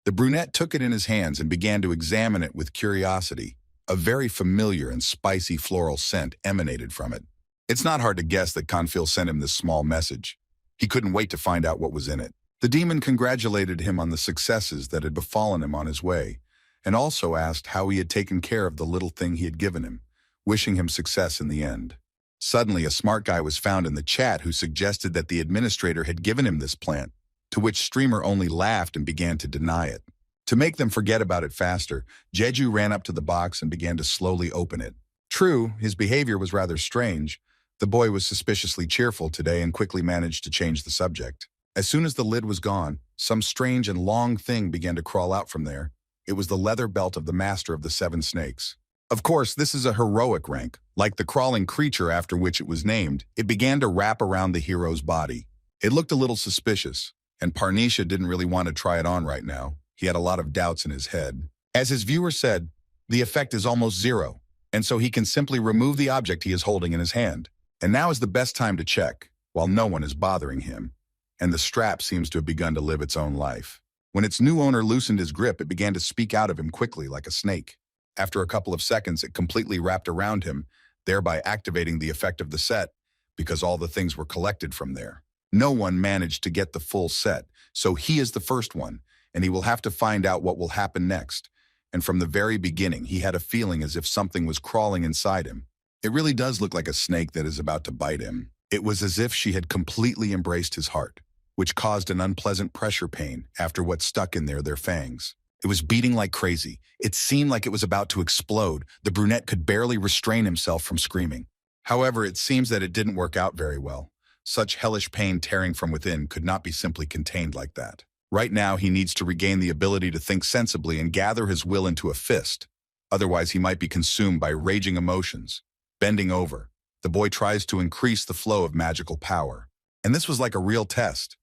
The brunette took it in his hands and began to examine it with curiosity. A very familiar and spicy floral scent emanated from it. It's not hard to guess that Confil sent him this small message. He couldn't wait to find out what was in it. The demon congratulated him on the successes that had befallen him on his way, and also asked how he had taken care of the little thing he had given him, wishing him success in the end. Suddenly, a smart guy was found in the chat who suggested that the administrator had given him this plant, to which Streamer only laughed and began to deny it. To make them forget about it faster, Jeju ran up to the box and began to slowly open it. True, his behavior was rather strange. The boy was suspiciously cheerful today and quickly managed to change the subject. As soon as the lid was gone, some strange and long thing began to crawl out from there. It was the leather belt of the master of the 7 snakes. Of course, this is a heroic rank. Like the crawling creature after which it was named, it began to wrap around the hero's body. It looked a little suspicious, and Parnisha didn't really want to try it on right now. He had a lot of doubts in his head. As his viewer said, the effect is almost zero, and so he can simply remove the object he is holding in his hand. And now is the best time to check, while no one is bothering him. And the strap seems to have begun to live its own life. When its new owner loosened his grip, it began to speak out of him quickly like a snake. After a couple of seconds, it completely wrapped around him, thereby activating the effect of the set, because all the things were collected from there. No one managed to get the full set, so he is the first one, and he will have to find out what will happen next. And from the very beginning, he had a feeling as if something was crawling inside him. It really does look like a snake that is about to bite him. It was as if she had completely embraced his heart, which caused an unpleasant pressure pain after what stuck in there, their fangs. It was beating like crazy. It seemed like it was about to explode. The brunette could barely restrain himself from screaming. However, it seems that it didn't work out very well. Such hellish pain tearing from within could not be simply contained like that. Right now, he needs to regain the ability to think sensibly and gather his will into a fist. Otherwise, he might be consumed by raging emotions. Bending over, the boy tries to increase the flow of magical power. And this was like a real test.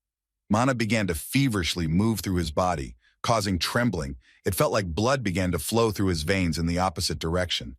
Mana began to feverishly move through his body, causing trembling. It felt like blood began to flow through his veins in the opposite direction.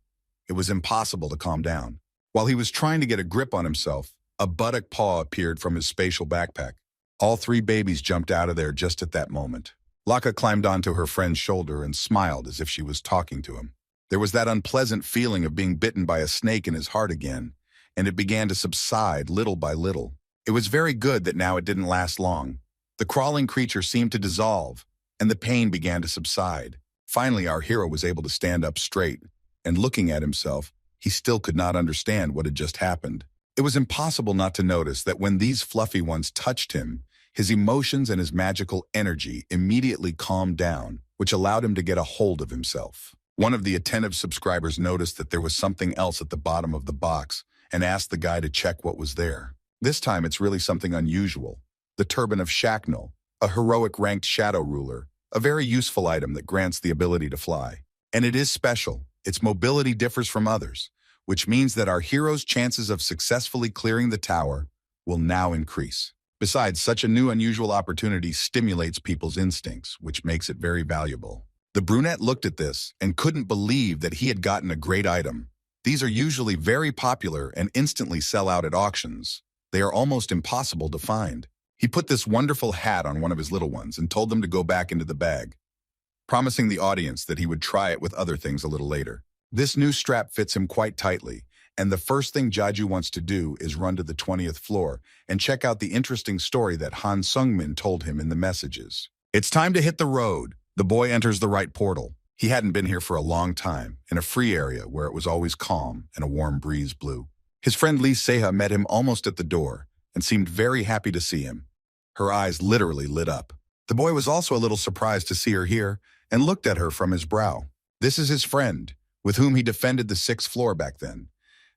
It was impossible to calm down. While he was trying to get a grip on himself, a buttock paw appeared from his spatial backpack. All 3 babies jumped out of there just at that moment. Laka climbed onto her friend's shoulder and smiled as if she was talking to him. There was that unpleasant feeling of being bitten by a snake in his heart again, and it began to subside little by little. It was very good that now it didn't last long. The crawling creature seemed to dissolve, and the pain began to subside. Finally, our hero was able to stand up straight, and looking at himself, he still could not understand what had just happened. It was impossible not to notice that when these fluffy ones touched him, his emotions and his magical energy immediately calmed down, which allowed him to get a hold of himself. One of the attentive subscribers noticed that there was something else at the bottom of the box and asked the guy to check what was there. This time it's really something unusual. The turban of Shaknal, a heroic ranked shadow ruler, a very useful item that grants the ability to fly. And it is special. Its mobility differs from others, which means that our hero's chances of successfully clearing the tower will now increase. Besides, such a new unusual opportunity stimulates people's instincts, which makes it very valuable. The brunette looked at this and couldn't believe that he had gotten a great item. These are usually very popular and instantly sell out at auctions. They are almost impossible to find. He put this wonderful hat on one of his little ones and told them to go back into the bag, promising the audience that he would try it with other things a little later. This new strap fits him quite tightly, and the first thing Jeju wants to do is run to the 20th floor and check out the interesting story that Han Sungmin told him in the messages. It's time to hit the road. The boy enters the right portal. He hadn't been here for a long time, in a free area where it was always calm and a warm breeze blew. His friend Lee Seha met him almost at the door and seemed very happy to see him. Her eyes literally lit up. The boy was also a little surprised to see her here and looked at her from his brow. This is his friend, with whom he defended the 6th floor back then.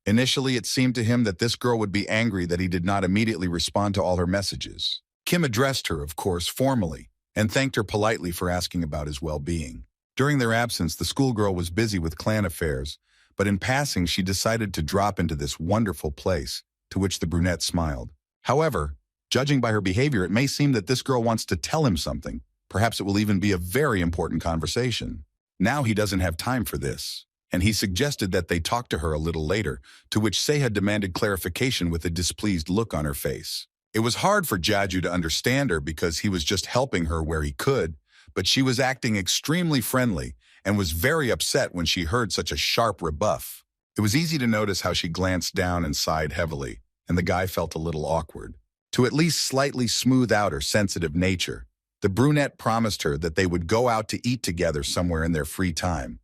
Initially, it seemed to him that this girl would be angry that he did not immediately respond to all her messages. Kim addressed her, of course, formally, and thanked her politely for asking about his well-being. During their absence, the schoolgirl was busy with clan affairs, but in passing, she decided to drop into this wonderful place, to which the brunette smiled. However, judging by her behavior, it may seem that this girl wants to tell him something. Perhaps it will even be a very important conversation. Now he doesn't have time for this, and he suggested that they talk to her a little later, to which Seha demanded clarification with a displeased look on her face. It was hard for Jeju to understand her because he was just helping her where he could, but she was acting extremely friendly and was very upset when she heard such a sharp rebuff. It was easy to notice how she glanced down and sighed heavily, and the guy felt a little awkward. To at least slightly smooth out her sensitive nature, the brunette promised her that they would go out to eat together somewhere in their free time,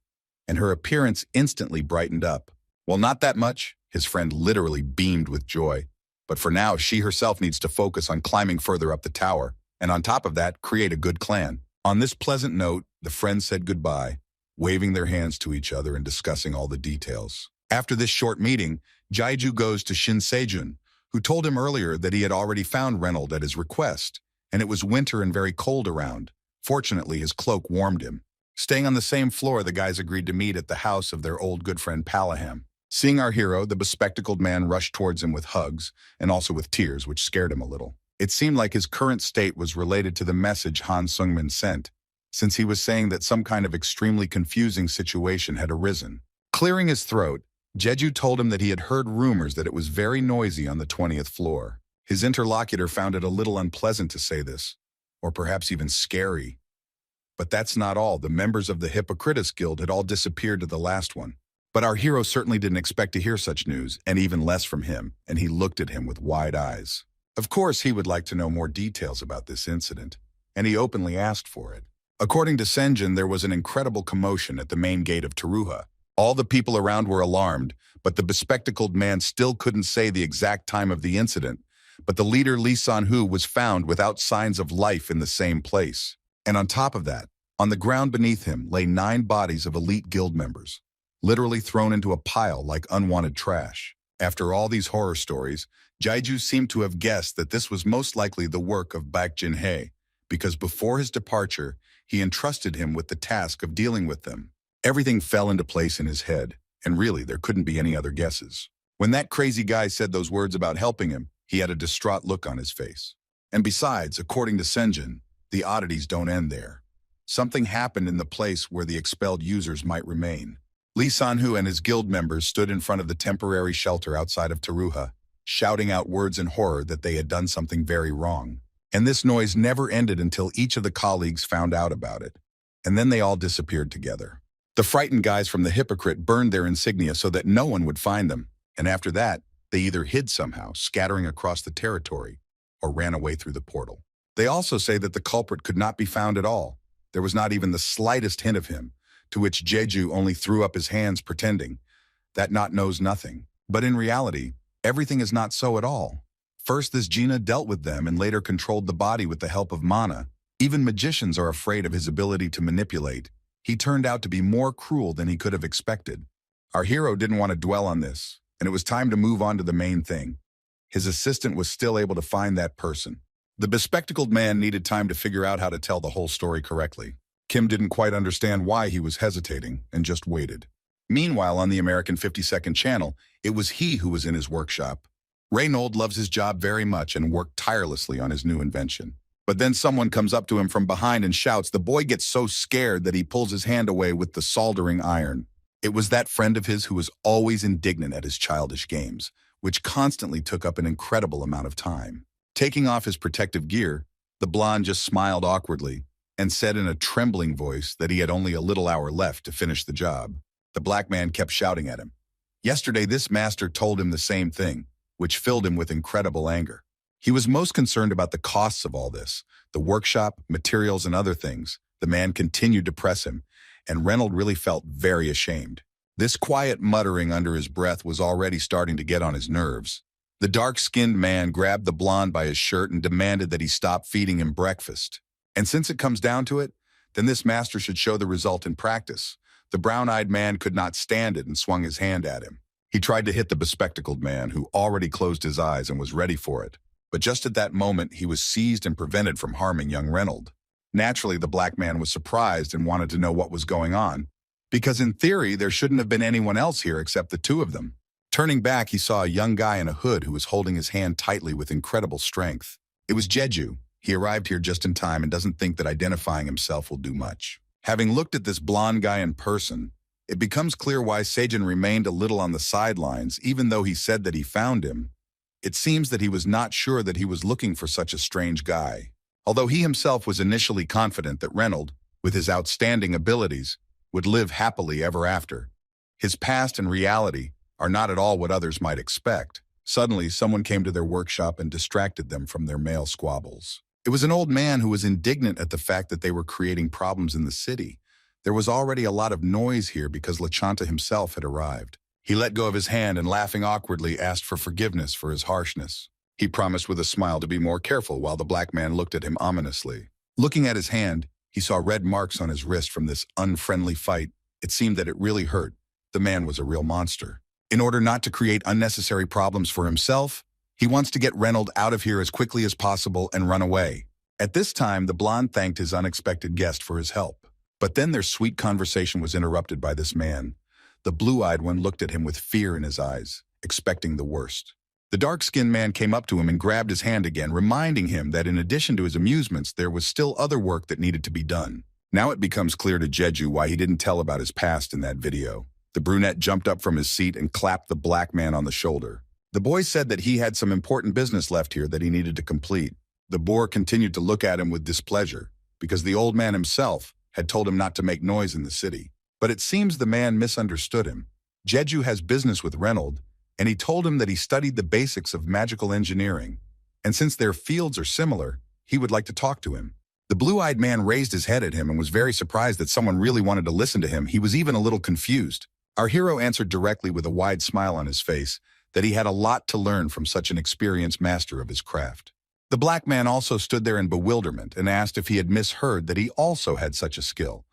and her appearance instantly brightened up. Well, not that much. His friend literally beamed with joy. But for now, she herself needs to focus on climbing further up the tower. And on top of that, create a good clan. On this pleasant note, the friends said goodbye, waving their hands to each other and discussing all the details. After this short meeting, Jaiju goes to Shin Sejun, who told him earlier that he had already found Reynold at his request, and it was winter and very cold around. Fortunately, his cloak warmed him. Staying on the same floor, the guys agreed to meet at the house of their old good friend Palaham. Seeing our hero, the bespectacled man rushed towards him with hugs, and also with tears, which scared him a little. It seemed like his current state was related to the message Han Sungmin sent, since he was saying that some kind of extremely confusing situation had arisen. Clearing his throat, Jeju told him that he had heard rumors that it was very noisy on the 20th floor. His interlocutor found it a little unpleasant to say this, or perhaps even scary. But that's not all. The members of the Hypocritus Guild had all disappeared to the last one. But our hero certainly didn't expect to hear such news, and even less from him, and he looked at him with wide eyes. Of course, he would like to know more details about this incident, and he openly asked for it. According to Senjin, there was an incredible commotion at the main gate of Teruha. All the people around were alarmed, but the bespectacled man still couldn't say the exact time of the incident. But the leader Lee San-hu was found without signs of life in the same place. And on top of that, on the ground beneath him lay 9 bodies of elite guild members, literally thrown into a pile like unwanted trash. After all these horror stories, Jaiju seemed to have guessed that this was most likely the work of Baek Jin-hae, because before his departure, he entrusted him with the task of dealing with them. Everything fell into place in his head, and really there couldn't be any other guesses. When that crazy guy said those words about helping him, he had a distraught look on his face. And besides, according to Senjin, the oddities don't end there. Something happened in the place where the expelled users might remain. Lee San-hu and his guild members stood in front of the temporary shelter outside of Teruha, shouting out words in horror that they had done something very wrong. And this noise never ended until each of the colleagues found out about it. And then they all disappeared together. The frightened guys from the Hypocrite burned their insignia so that no one would find them. And after that, they either hid somehow, scattering across the territory, or ran away through the portal. They also say that the culprit could not be found at all. There was not even the slightest hint of him, to which Jeju only threw up his hands pretending that not knows nothing. But in reality, everything is not so at all. First, this Gina dealt with them and later controlled the body with the help of mana. Even magicians are afraid of his ability to manipulate. He turned out to be more cruel than he could have expected. Our hero didn't want to dwell on this, and it was time to move on to the main thing. His assistant was still able to find that person. The bespectacled man needed time to figure out how to tell the whole story correctly. Kim didn't quite understand why he was hesitating and just waited. Meanwhile, on the American 52nd channel, it was he who was in his workshop. Reynold loves his job very much and worked tirelessly on his new invention. But then someone comes up to him from behind and shouts. The boy gets so scared that he pulls his hand away with the soldering iron. It was that friend of his who was always indignant at his childish games, which constantly took up an incredible amount of time. Taking off his protective gear, the blonde just smiled awkwardly and said in a trembling voice that he had only a little hour left to finish the job. The black man kept shouting at him. Yesterday, this master told him the same thing, which filled him with incredible anger. He was most concerned about the costs of all this, the workshop, materials, and other things. The man continued to press him, and Reynold really felt very ashamed. This quiet muttering under his breath was already starting to get on his nerves. The dark-skinned man grabbed the blonde by his shirt and demanded that he stop feeding him breakfast. And since it comes down to it, then this master should show the result in practice. The brown-eyed man could not stand it and swung his hand at him. He tried to hit the bespectacled man, who already closed his eyes and was ready for it. But just at that moment, he was seized and prevented from harming young Reynold. Naturally, the black man was surprised and wanted to know what was going on, because in theory, there shouldn't have been anyone else here except the two of them. Turning back, he saw a young guy in a hood who was holding his hand tightly with incredible strength. It was Jeju. He arrived here just in time and doesn't think that identifying himself will do much. Having looked at this blonde guy in person, it becomes clear why Seijin remained a little on the sidelines, even though he said that he found him. It seems that he was not sure that he was looking for such a strange guy. Although he himself was initially confident that Reynold, with his outstanding abilities, would live happily ever after. His past and reality are not at all what others might expect. Suddenly, someone came to their workshop and distracted them from their male squabbles. It was an old man who was indignant at the fact that they were creating problems in the city. There was already a lot of noise here because Lachanta himself had arrived. He let go of his hand and, laughing awkwardly, asked for forgiveness for his harshness. He promised with a smile to be more careful while the black man looked at him ominously. Looking at his hand, he saw red marks on his wrist from this unfriendly fight. It seemed that it really hurt. The man was a real monster. In order not to create unnecessary problems for himself, he wants to get Reynolds out of here as quickly as possible and run away. At this time, the blonde thanked his unexpected guest for his help. But then their sweet conversation was interrupted by this man. The blue-eyed one looked at him with fear in his eyes, expecting the worst. The dark-skinned man came up to him and grabbed his hand again, reminding him that in addition to his amusements, there was still other work that needed to be done. Now it becomes clear to Jeju why he didn't tell about his past in that video. The brunette jumped up from his seat and clapped the black man on the shoulder. The boy said that he had some important business left here that he needed to complete. The boar continued to look at him with displeasure, because the old man himself had told him not to make noise in the city. But it seems the man misunderstood him. Jeju has business with Reynolds, and he told him that he studied the basics of magical engineering, and since their fields are similar, he would like to talk to him. The blue-eyed man raised his head at him and was very surprised that someone really wanted to listen to him. He was even a little confused. Our hero answered directly with a wide smile on his face that he had a lot to learn from such an experienced master of his craft. The black man also stood there in bewilderment and asked if he had misheard that he also had such a skill,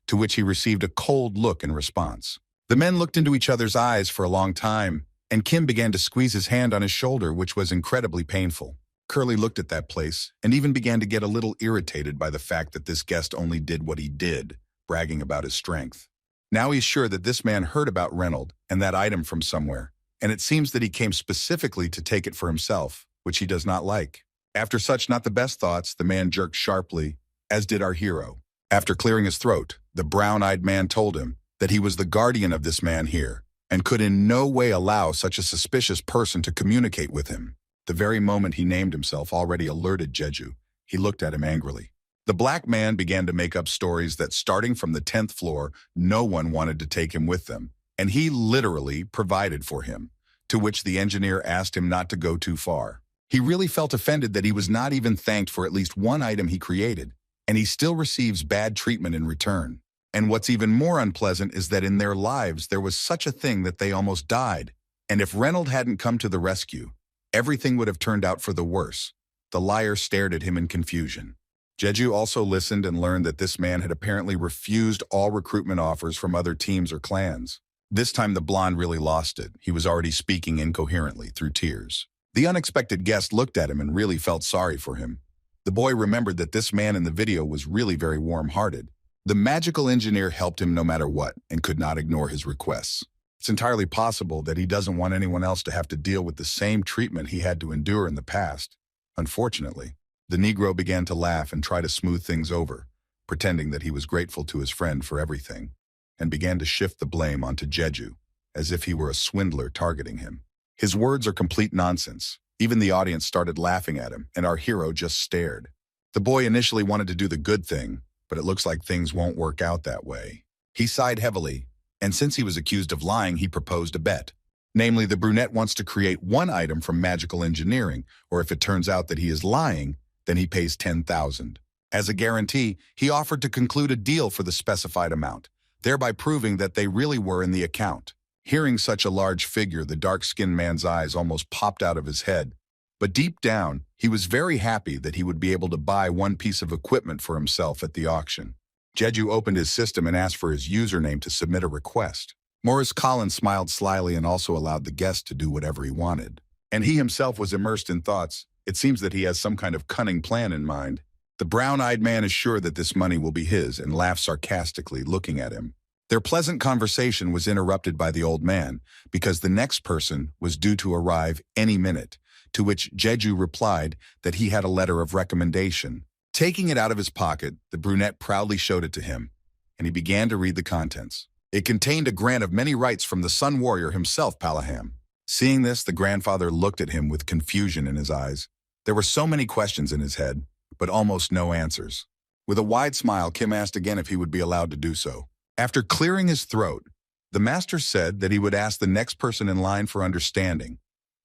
to which he received a cold look in response. The men looked into each other's eyes for a long time, and Kim began to squeeze his hand on his shoulder, which was incredibly painful. Curly looked at that place and even began to get a little irritated by the fact that this guest only did what he did, bragging about his strength. Now he's sure that this man heard about Reynolds and that item from somewhere, and it seems that he came specifically to take it for himself, which he does not like. After such not the best thoughts, the man jerked sharply, as did our hero. After clearing his throat, the brown-eyed man told him that he was the guardian of this man here, and could in no way allow such a suspicious person to communicate with him. The very moment he named himself already alerted Jeju. He looked at him angrily. The black man began to make up stories that starting from the 10th floor, no one wanted to take him with them, and he literally provided for him, to which the engineer asked him not to go too far. He really felt offended that he was not even thanked for at least one item he created, and he still receives bad treatment in return. And what's even more unpleasant is that in their lives there was such a thing that they almost died, and if Reynolds hadn't come to the rescue, everything would have turned out for the worse. The liar stared at him in confusion. Jeju also listened and learned that this man had apparently refused all recruitment offers from other teams or clans. This time the blonde really lost it. He was already speaking incoherently through tears. The unexpected guest looked at him and really felt sorry for him. The boy remembered that this man in the video was really very warm-hearted. The magical engineer helped him no matter what and could not ignore his requests. It's entirely possible that he doesn't want anyone else to have to deal with the same treatment he had to endure in the past. Unfortunately, the Negro began to laugh and try to smooth things over, pretending that he was grateful to his friend for everything, and began to shift the blame onto Jeju, as if he were a swindler targeting him. His words are complete nonsense. Even the audience started laughing at him, and our hero just stared. The boy initially wanted to do the good thing, but it looks like things won't work out that way. He sighed heavily, and since he was accused of lying, he proposed a bet. Namely, the brunette wants to create one item from magical engineering, or if it turns out that he is lying, then he pays 10,000. As a guarantee, he offered to conclude a deal for the specified amount, thereby proving that they really were in the account. Hearing such a large figure, the dark-skinned man's eyes almost popped out of his head. But deep down, he was very happy that he would be able to buy one piece of equipment for himself at the auction. Jeju opened his system and asked for his username to submit a request. Morris Collins smiled slyly and also allowed the guest to do whatever he wanted. And he himself was immersed in thoughts. It seems that he has some kind of cunning plan in mind. The brown-eyed man is sure that this money will be his and laughs sarcastically, looking at him. Their pleasant conversation was interrupted by the old man because the next person was due to arrive any minute, to which Jeju replied that he had a letter of recommendation. Taking it out of his pocket, the brunette proudly showed it to him, and he began to read the contents. It contained a grant of many rights from the Sun Warrior himself, Palaham. Seeing this, the grandfather looked at him with confusion in his eyes. There were so many questions in his head, but almost no answers. With a wide smile, Kim asked again if he would be allowed to do so. After clearing his throat, the master said that he would ask the next person in line for understanding,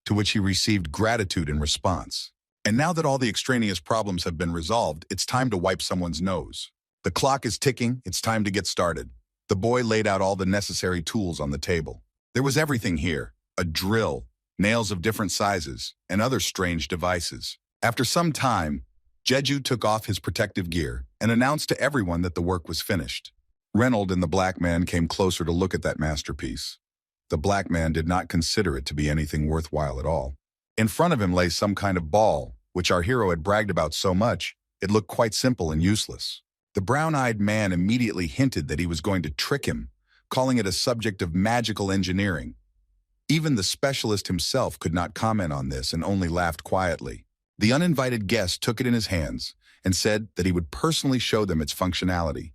to which he received gratitude in response. And now that all the extraneous problems have been resolved, it's time to wipe someone's nose. The clock is ticking, it's time to get started. The boy laid out all the necessary tools on the table. There was everything here: a drill, nails of different sizes, and other strange devices. After some time, Jeju took off his protective gear and announced to everyone that the work was finished. Reynold and the black man came closer to look at that masterpiece. The black man did not consider it to be anything worthwhile at all. In front of him lay some kind of ball, which our hero had bragged about so much, it looked quite simple and useless. The brown-eyed man immediately hinted that he was going to trick him, calling it a subject of magical engineering. Even the specialist himself could not comment on this and only laughed quietly. The uninvited guest took it in his hands and said that he would personally show them its functionality.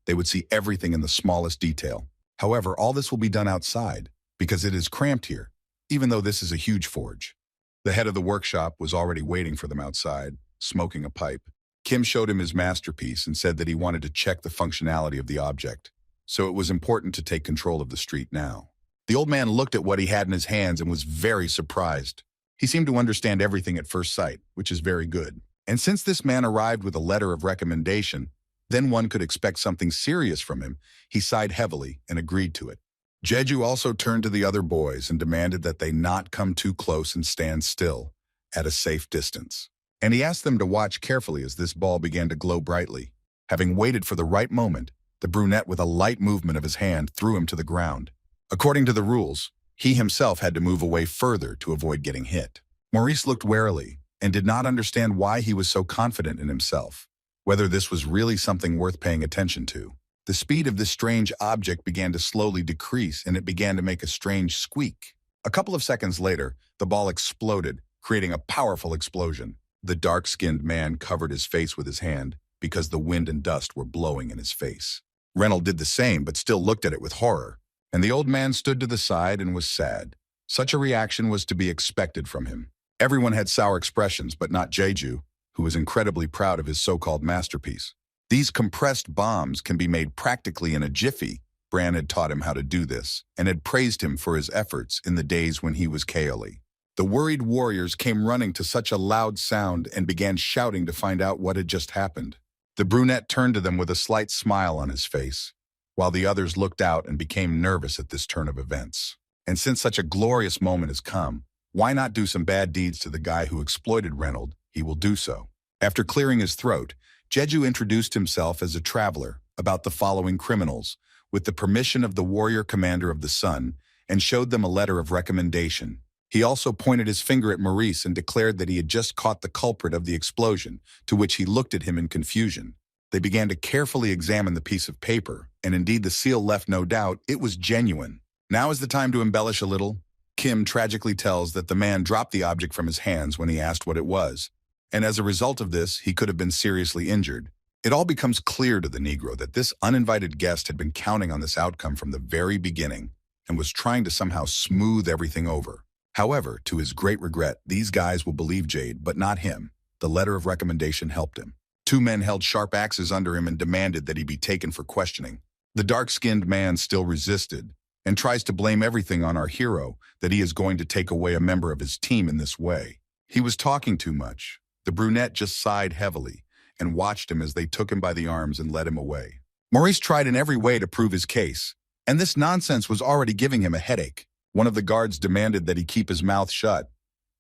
They would see everything in the smallest detail. However, all this will be done outside, because it is cramped here, even though this is a huge forge. The head of the workshop was already waiting for them outside, smoking a pipe. Kim showed him his masterpiece and said that he wanted to check the functionality of the object, so it was important to take control of the street now. The old man looked at what he had in his hands and was very surprised. He seemed to understand everything at first sight, which is very good. And since this man arrived with a letter of recommendation, then one could expect something serious from him. He sighed heavily and agreed to it. Jeju also turned to the other boys and demanded that they not come too close and stand still, at a safe distance. And he asked them to watch carefully as this ball began to glow brightly. Having waited for the right moment, the brunette with a light movement of his hand threw him to the ground. According to the rules, he himself had to move away further to avoid getting hit. Maurice looked warily and did not understand why he was so confident in himself, whether this was really something worth paying attention to. The speed of this strange object began to slowly decrease and it began to make a strange squeak. A couple of seconds later, the ball exploded, creating a powerful explosion. The dark-skinned man covered his face with his hand because the wind and dust were blowing in his face. Reynold did the same but still looked at it with horror, and the old man stood to the side and was sad. Such a reaction was to be expected from him. Everyone had sour expressions, but not Jeju, who was incredibly proud of his so-called masterpiece. These compressed bombs can be made practically in a jiffy. Bran had taught him how to do this, and had praised him for his efforts in the days when he was Kaoli. The worried warriors came running to such a loud sound and began shouting to find out what had just happened. The brunette turned to them with a slight smile on his face, while the others looked out and became nervous at this turn of events. And since such a glorious moment has come, why not do some bad deeds to the guy who exploited Reynold? He will do so. After clearing his throat, Jeju introduced himself as a traveler about the following criminals, with the permission of the warrior commander of the Sun, and showed them a letter of recommendation. He also pointed his finger at Maurice and declared that he had just caught the culprit of the explosion, to which he looked at him in confusion. They began to carefully examine the piece of paper, and indeed the seal left no doubt it was genuine. Now is the time to embellish a little. Kim tragically tells that the man dropped the object from his hands when he asked what it was, and as a result of this, he could have been seriously injured. It all becomes clear to the Negro that this uninvited guest had been counting on this outcome from the very beginning and was trying to somehow smooth everything over. However, to his great regret, these guys will believe Jade, but not him. The letter of recommendation helped him. Two men held sharp axes under him and demanded that he be taken for questioning. The dark-skinned man still resisted and tries to blame everything on our hero, that he is going to take away a member of his team in this way. He was talking too much. The brunette just sighed heavily and watched him as they took him by the arms and led him away. Maurice tried in every way to prove his case, and this nonsense was already giving him a headache. One of the guards demanded that he keep his mouth shut.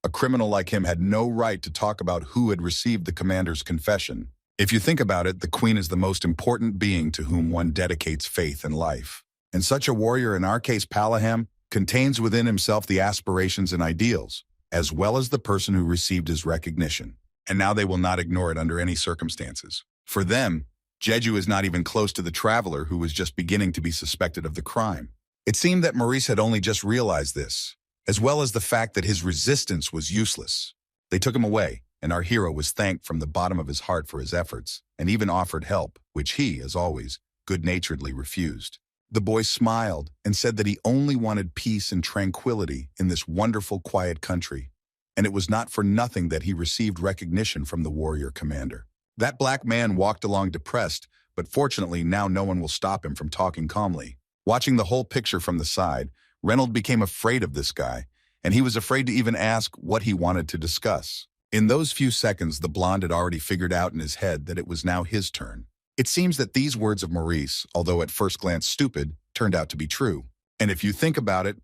A criminal like him had no right to talk about who had received the commander's confession. If you think about it, the queen is the most important being to whom one dedicates faith and life. And such a warrior, in our case Palaham, contains within himself the aspirations and ideals, as well as the person who received his recognition. And now they will not ignore it under any circumstances. For them, Jeju is not even close to the traveler who was just beginning to be suspected of the crime. It seemed that Maurice had only just realized this, as well as the fact that his resistance was useless. They took him away, and our hero was thanked from the bottom of his heart for his efforts, and even offered help, which he, as always, good-naturedly refused. The boy smiled and said that he only wanted peace and tranquility in this wonderful, quiet country, and it was not for nothing that he received recognition from the warrior commander. That black man walked along depressed, but fortunately now no one will stop him from talking calmly. Watching the whole picture from the side, Reynold became afraid of this guy, and he was afraid to even ask what he wanted to discuss. In those few seconds, the blonde had already figured out in his head that it was now his turn. It seems that these words of Maurice, although at first glance stupid, turned out to be true. And if you think about it,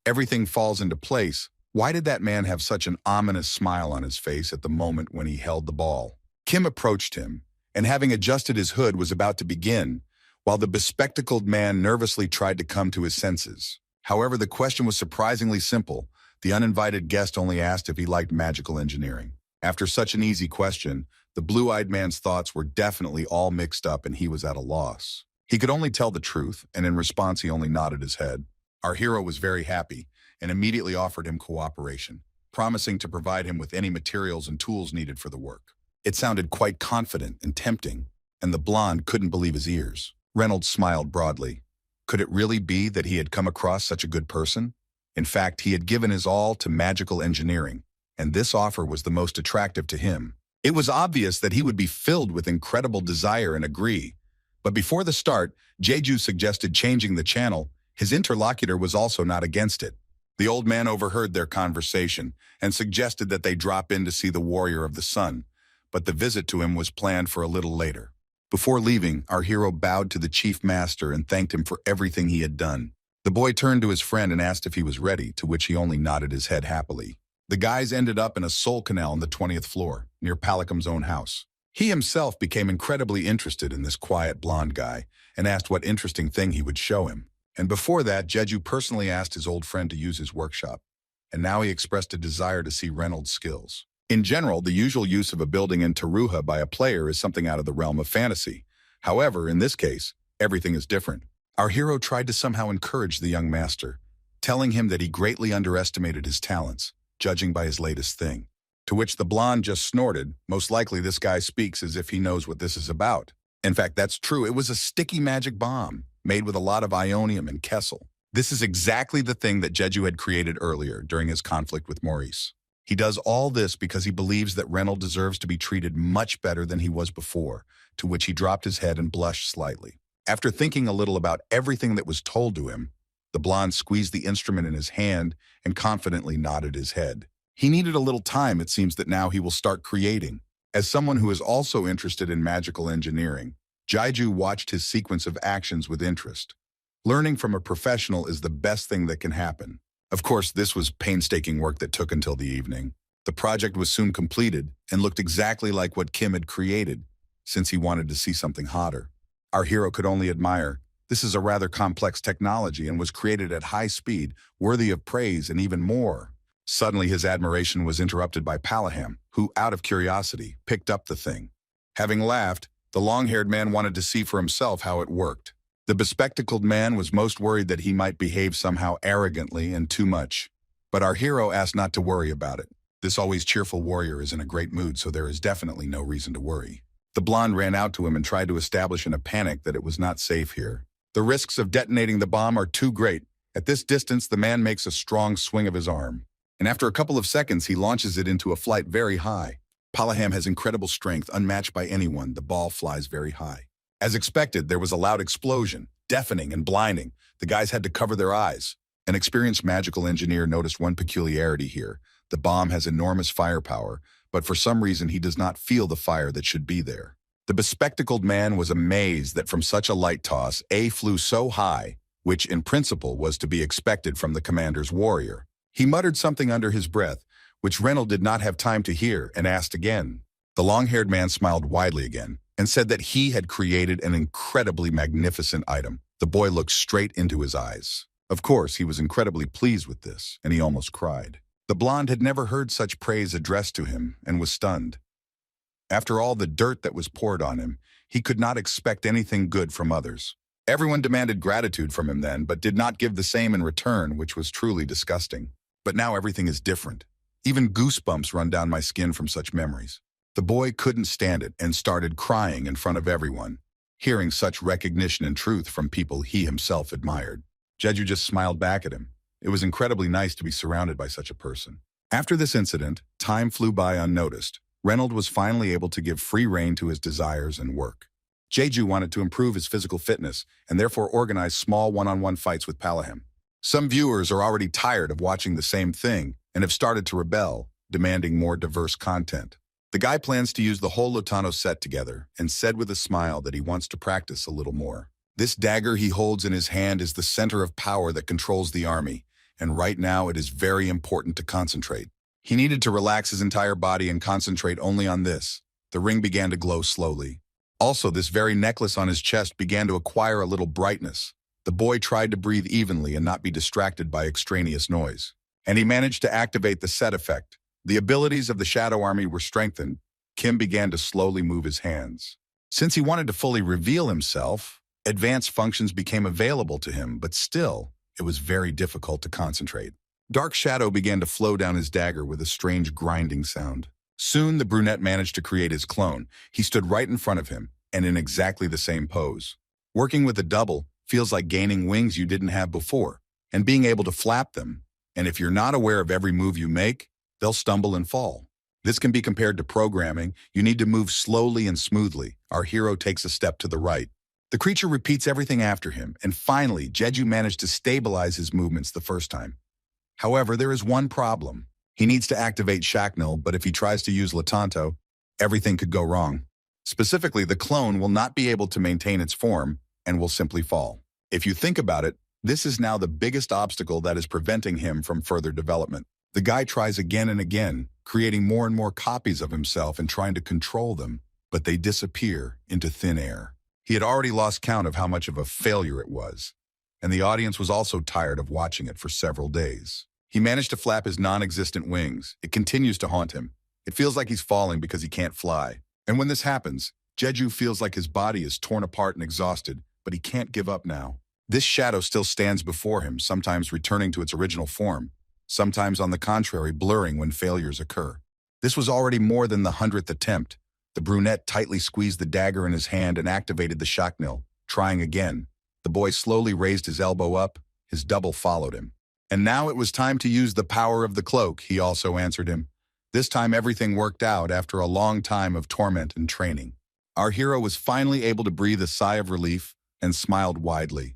everything falls into place Why did that man have such an ominous smile on his face at the moment when he held the ball? Kim approached him, and having adjusted his hood was about to begin, while the bespectacled man nervously tried to come to his senses. However, the question was surprisingly simple. The uninvited guest only asked if he liked magical engineering. After such an easy question, the blue-eyed man's thoughts were definitely all mixed up and he was at a loss. He could only tell the truth, and in response he only nodded his head. Our hero was very happy and immediately offered him cooperation, promising to provide him with any materials and tools needed for the work. It sounded quite confident and tempting, and the blonde couldn't believe his ears. Reynolds smiled broadly. Could it really be that he had come across such a good person? In fact, he had given his all to magical engineering, and this offer was the most attractive to him. It was obvious that he would be filled with incredible desire and agree. But before the start, Jeju suggested changing the channel. His interlocutor was also not against it. The old man overheard their conversation and suggested that they drop in to see the Warrior of the Sun, but the visit to him was planned for a little later. Before leaving, our hero bowed to the chief master and thanked him for everything he had done. The boy turned to his friend and asked if he was ready, to which he only nodded his head happily. The guys ended up in a soul canal on the 20th floor, near Palicum's own house. He himself became incredibly interested in this quiet blonde guy and asked what interesting thing he would show him. And before that, Jeju personally asked his old friend to use his workshop, and now he expressed a desire to see Reynolds' skills. In general, the usual use of a building in Taruha by a player is something out of the realm of fantasy. However, in this case, everything is different. Our hero tried to somehow encourage the young master, telling him that he greatly underestimated his talents, judging by his latest thing. To which the blonde just snorted. Most likely this guy speaks as if he knows what this is about. In fact, that's true. It was a sticky magic bomb, made with a lot of ionium and Kessel. This is exactly the thing that Jeju had created earlier during his conflict with Maurice. He does all this because he believes that Reynolds deserves to be treated much better than he was before, to which he dropped his head and blushed slightly. After thinking a little about everything that was told to him, the blonde squeezed the instrument in his hand and confidently nodded his head. He needed a little time. It seems that now he will start creating. As someone who is also interested in magical engineering, Jeju watched his sequence of actions with interest. Learning from a professional is the best thing that can happen. Of course, this was painstaking work that took until the evening. The project was soon completed and looked exactly like what Kim had created, since he wanted to see something hotter. Our hero could only admire. This is a rather complex technology and was created at high speed, worthy of praise and even more. Suddenly his admiration was interrupted by Palaham, who, out of curiosity, picked up the thing. Having laughed, the long-haired man wanted to see for himself how it worked. The bespectacled man was most worried that he might behave somehow arrogantly and too much. But our hero asked not to worry about it. This always cheerful warrior is in a great mood, so there is definitely no reason to worry. The blonde ran out to him and tried to establish in a panic that it was not safe here. The risks of detonating the bomb are too great. At this distance, the man makes a strong swing of his arm, and after a couple of seconds, he launches it into a flight very high. Palaham has incredible strength, unmatched by anyone. The ball flies very high. As expected, there was a loud explosion, deafening and blinding. The guys had to cover their eyes. An experienced magical engineer noticed one peculiarity here. The bomb has enormous firepower, but for some reason he does not feel the fire that should be there. The bespectacled man was amazed that from such a light toss, A flew so high, which in principle was to be expected from the commander's warrior. He muttered something under his breath, which Reynolds did not have time to hear, and asked again. The long-haired man smiled widely again and said that he had created an incredibly magnificent item. The boy looked straight into his eyes. Of course, he was incredibly pleased with this, and he almost cried. The blonde had never heard such praise addressed to him and was stunned. After all the dirt that was poured on him, he could not expect anything good from others. Everyone demanded gratitude from him then, but did not give the same in return, which was truly disgusting. But now everything is different. Even goosebumps run down my skin from such memories. The boy couldn't stand it and started crying in front of everyone, hearing such recognition and truth from people he himself admired. Jeju just smiled back at him. It was incredibly nice to be surrounded by such a person. After this incident, time flew by unnoticed. Reynolds was finally able to give free rein to his desires and work. Jeju wanted to improve his physical fitness and therefore organized small one-on-one fights with Palaham. Some viewers are already tired of watching the same thing and have started to rebel, demanding more diverse content. The guy plans to use the whole Lotano set together and said with a smile that he wants to practice a little more. This dagger he holds in his hand is the center of power that controls the army, and right now it is very important to concentrate. He needed to relax his entire body and concentrate only on this. The ring began to glow slowly. Also, this very necklace on his chest began to acquire a little brightness. The boy tried to breathe evenly and not be distracted by extraneous noise. And he managed to activate the set effect. The abilities of the Shadow Army were strengthened. Kim began to slowly move his hands. Since he wanted to fully reveal himself, advanced functions became available to him, but still, it was very difficult to concentrate. Dark shadow began to flow down his dagger with a strange grinding sound. Soon, the brunette managed to create his clone. He stood right in front of him, and in exactly the same pose. Working with a double feels like gaining wings you didn't have before, and being able to flap them. And if you're not aware of every move you make, they'll stumble and fall. This can be compared to programming. You need to move slowly and smoothly. Our hero takes a step to the right. The creature repeats everything after him, and finally, Jeju managed to stabilize his movements the first time. However, there is one problem. He needs to activate Shaknil, but if he tries to use Latanto, everything could go wrong. Specifically, the clone will not be able to maintain its form and will simply fall. If you think about it, this is now the biggest obstacle that is preventing him from further development. The guy tries again and again, creating more and more copies of himself and trying to control them, but they disappear into thin air. He had already lost count of how much of a failure it was, and the audience was also tired of watching it for several days. He managed to flap his non-existent wings. It continues to haunt him. It feels like he's falling because he can't fly. And when this happens, Jeju feels like his body is torn apart and exhausted, but he can't give up now. This shadow still stands before him, sometimes returning to its original form, sometimes on the contrary blurring when failures occur. This was already more than the 100th attempt. The brunette tightly squeezed the dagger in his hand and activated the Shaknil, trying again. The boy slowly raised his elbow up. His double followed him. And now it was time to use the power of the cloak, he also answered him. This time everything worked out after a long time of torment and training. Our hero was finally able to breathe a sigh of relief and smiled widely.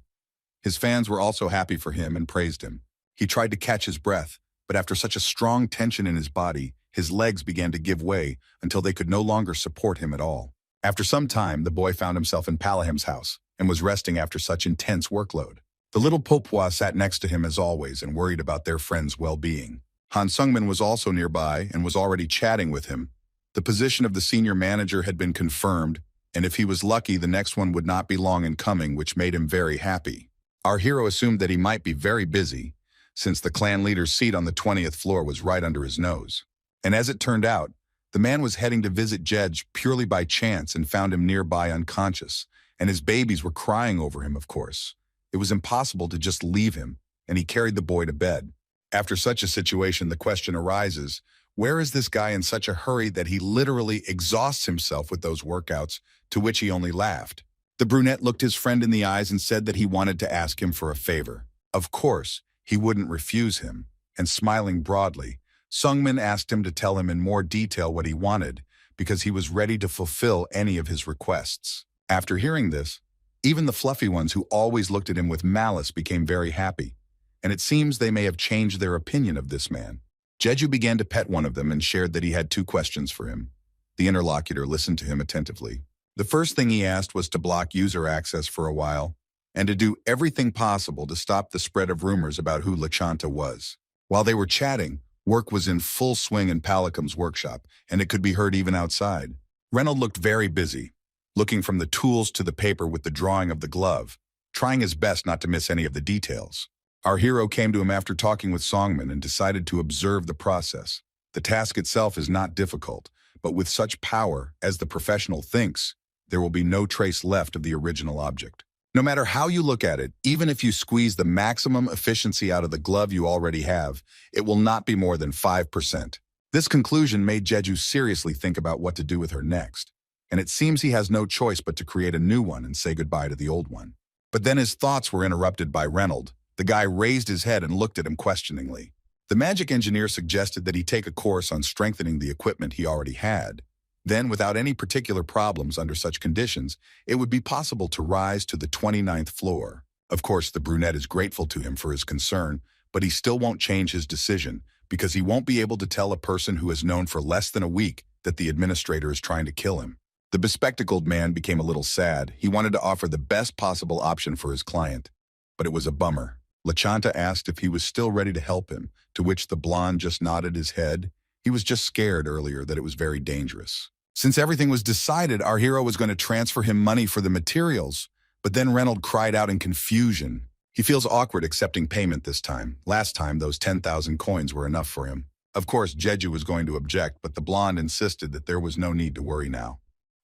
His fans were also happy for him and praised him. He tried to catch his breath, but after such a strong tension in his body, his legs began to give way until they could no longer support him at all. After some time, the boy found himself in Palahim's house and was resting after such intense workload. The little pulpoy sat next to him as always and worried about their friend's well-being. Han Sungmin was also nearby and was already chatting with him. The position of the senior manager had been confirmed, and if he was lucky, the next one would not be long in coming, which made him very happy. Our hero assumed that he might be very busy, since the clan leader's seat on the 20th floor was right under his nose. And as it turned out, the man was heading to visit Jej purely by chance and found him nearby unconscious, and his babies were crying over him, of course. It was impossible to just leave him, and he carried the boy to bed. After such a situation, the question arises, where is this guy in such a hurry that he literally exhausts himself with those workouts, to which he only laughed? The brunette looked his friend in the eyes and said that he wanted to ask him for a favor. Of course, he wouldn't refuse him, and smiling broadly, Sungmin asked him to tell him in more detail what he wanted, because he was ready to fulfill any of his requests. After hearing this, even the fluffy ones who always looked at him with malice became very happy, and it seems they may have changed their opinion of this man. Jeju began to pet one of them and shared that he had 2 questions for him. The interlocutor listened to him attentively. The first thing he asked was to block user access for a while, and to do everything possible to stop the spread of rumors about who Lachanta was. While they were chatting, work was in full swing in Palicum's workshop, and it could be heard even outside. Reynolds looked very busy, looking from the tools to the paper with the drawing of the glove, trying his best not to miss any of the details. Our hero came to him after talking with Songmin and decided to observe the process. The task itself is not difficult, but with such power as the professional thinks, there will be no trace left of the original object. No matter how you look at it, even if you squeeze the maximum efficiency out of the glove you already have, it will not be more than 5%. This conclusion made Jeju seriously think about what to do with her next, and it seems he has no choice but to create a new one and say goodbye to the old one. But then his thoughts were interrupted by Reynolds. The guy raised his head and looked at him questioningly. The magic engineer suggested that he take a course on strengthening the equipment he already had. Then, without any particular problems under such conditions, it would be possible to rise to the 29th floor. Of course, the brunette is grateful to him for his concern, but he still won't change his decision because he won't be able to tell a person who has known for less than a week that the administrator is trying to kill him. The bespectacled man became a little sad. He wanted to offer the best possible option for his client, but it was a bummer. Lachanta asked if he was still ready to help him, to which the blonde just nodded his head. He was just scared earlier that it was very dangerous. Since everything was decided, our hero was going to transfer him money for the materials, but then Reynolds cried out in confusion. He feels awkward accepting payment this time. Last time, those 10,000 coins were enough for him. Of course, Jeju was going to object, but the blonde insisted that there was no need to worry now.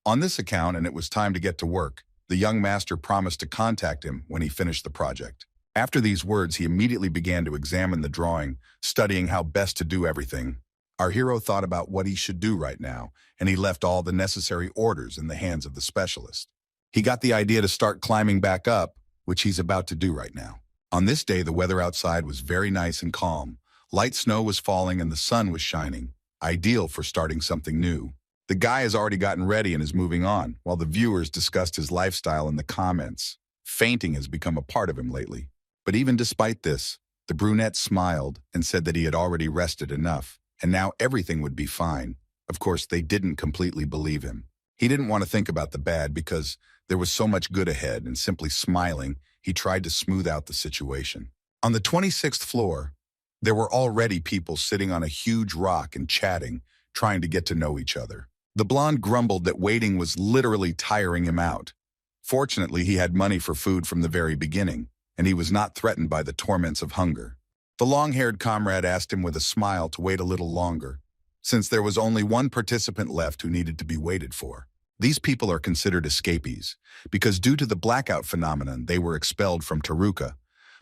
On this account, and it was time to get to work, the young master promised to contact him when he finished the project. After these words, he immediately began to examine the drawing, studying how best to do everything. Our hero thought about what he should do right now, and he left all the necessary orders in the hands of the specialist. He got the idea to start climbing back up, which he's about to do right now. On this day, the weather outside was very nice and calm. Light snow was falling and the sun was shining, ideal for starting something new. The guy has already gotten ready and is moving on, while the viewers discussed his lifestyle in the comments. Fainting has become a part of him lately. But even despite this, the brunette smiled and said that he had already rested enough, and now everything would be fine. Of course, they didn't completely believe him. He didn't want to think about the bad because there was so much good ahead, and simply smiling, he tried to smooth out the situation. On the 26th floor, there were already people sitting on a huge rock and chatting, trying to get to know each other. The blonde grumbled that waiting was literally tiring him out. Fortunately, he had money for food from the very beginning, and he was not threatened by the torments of hunger. The long-haired comrade asked him with a smile to wait a little longer, since there was only one participant left who needed to be waited for. These people are considered escapees, because due to the blackout phenomenon, they were expelled from Taruka.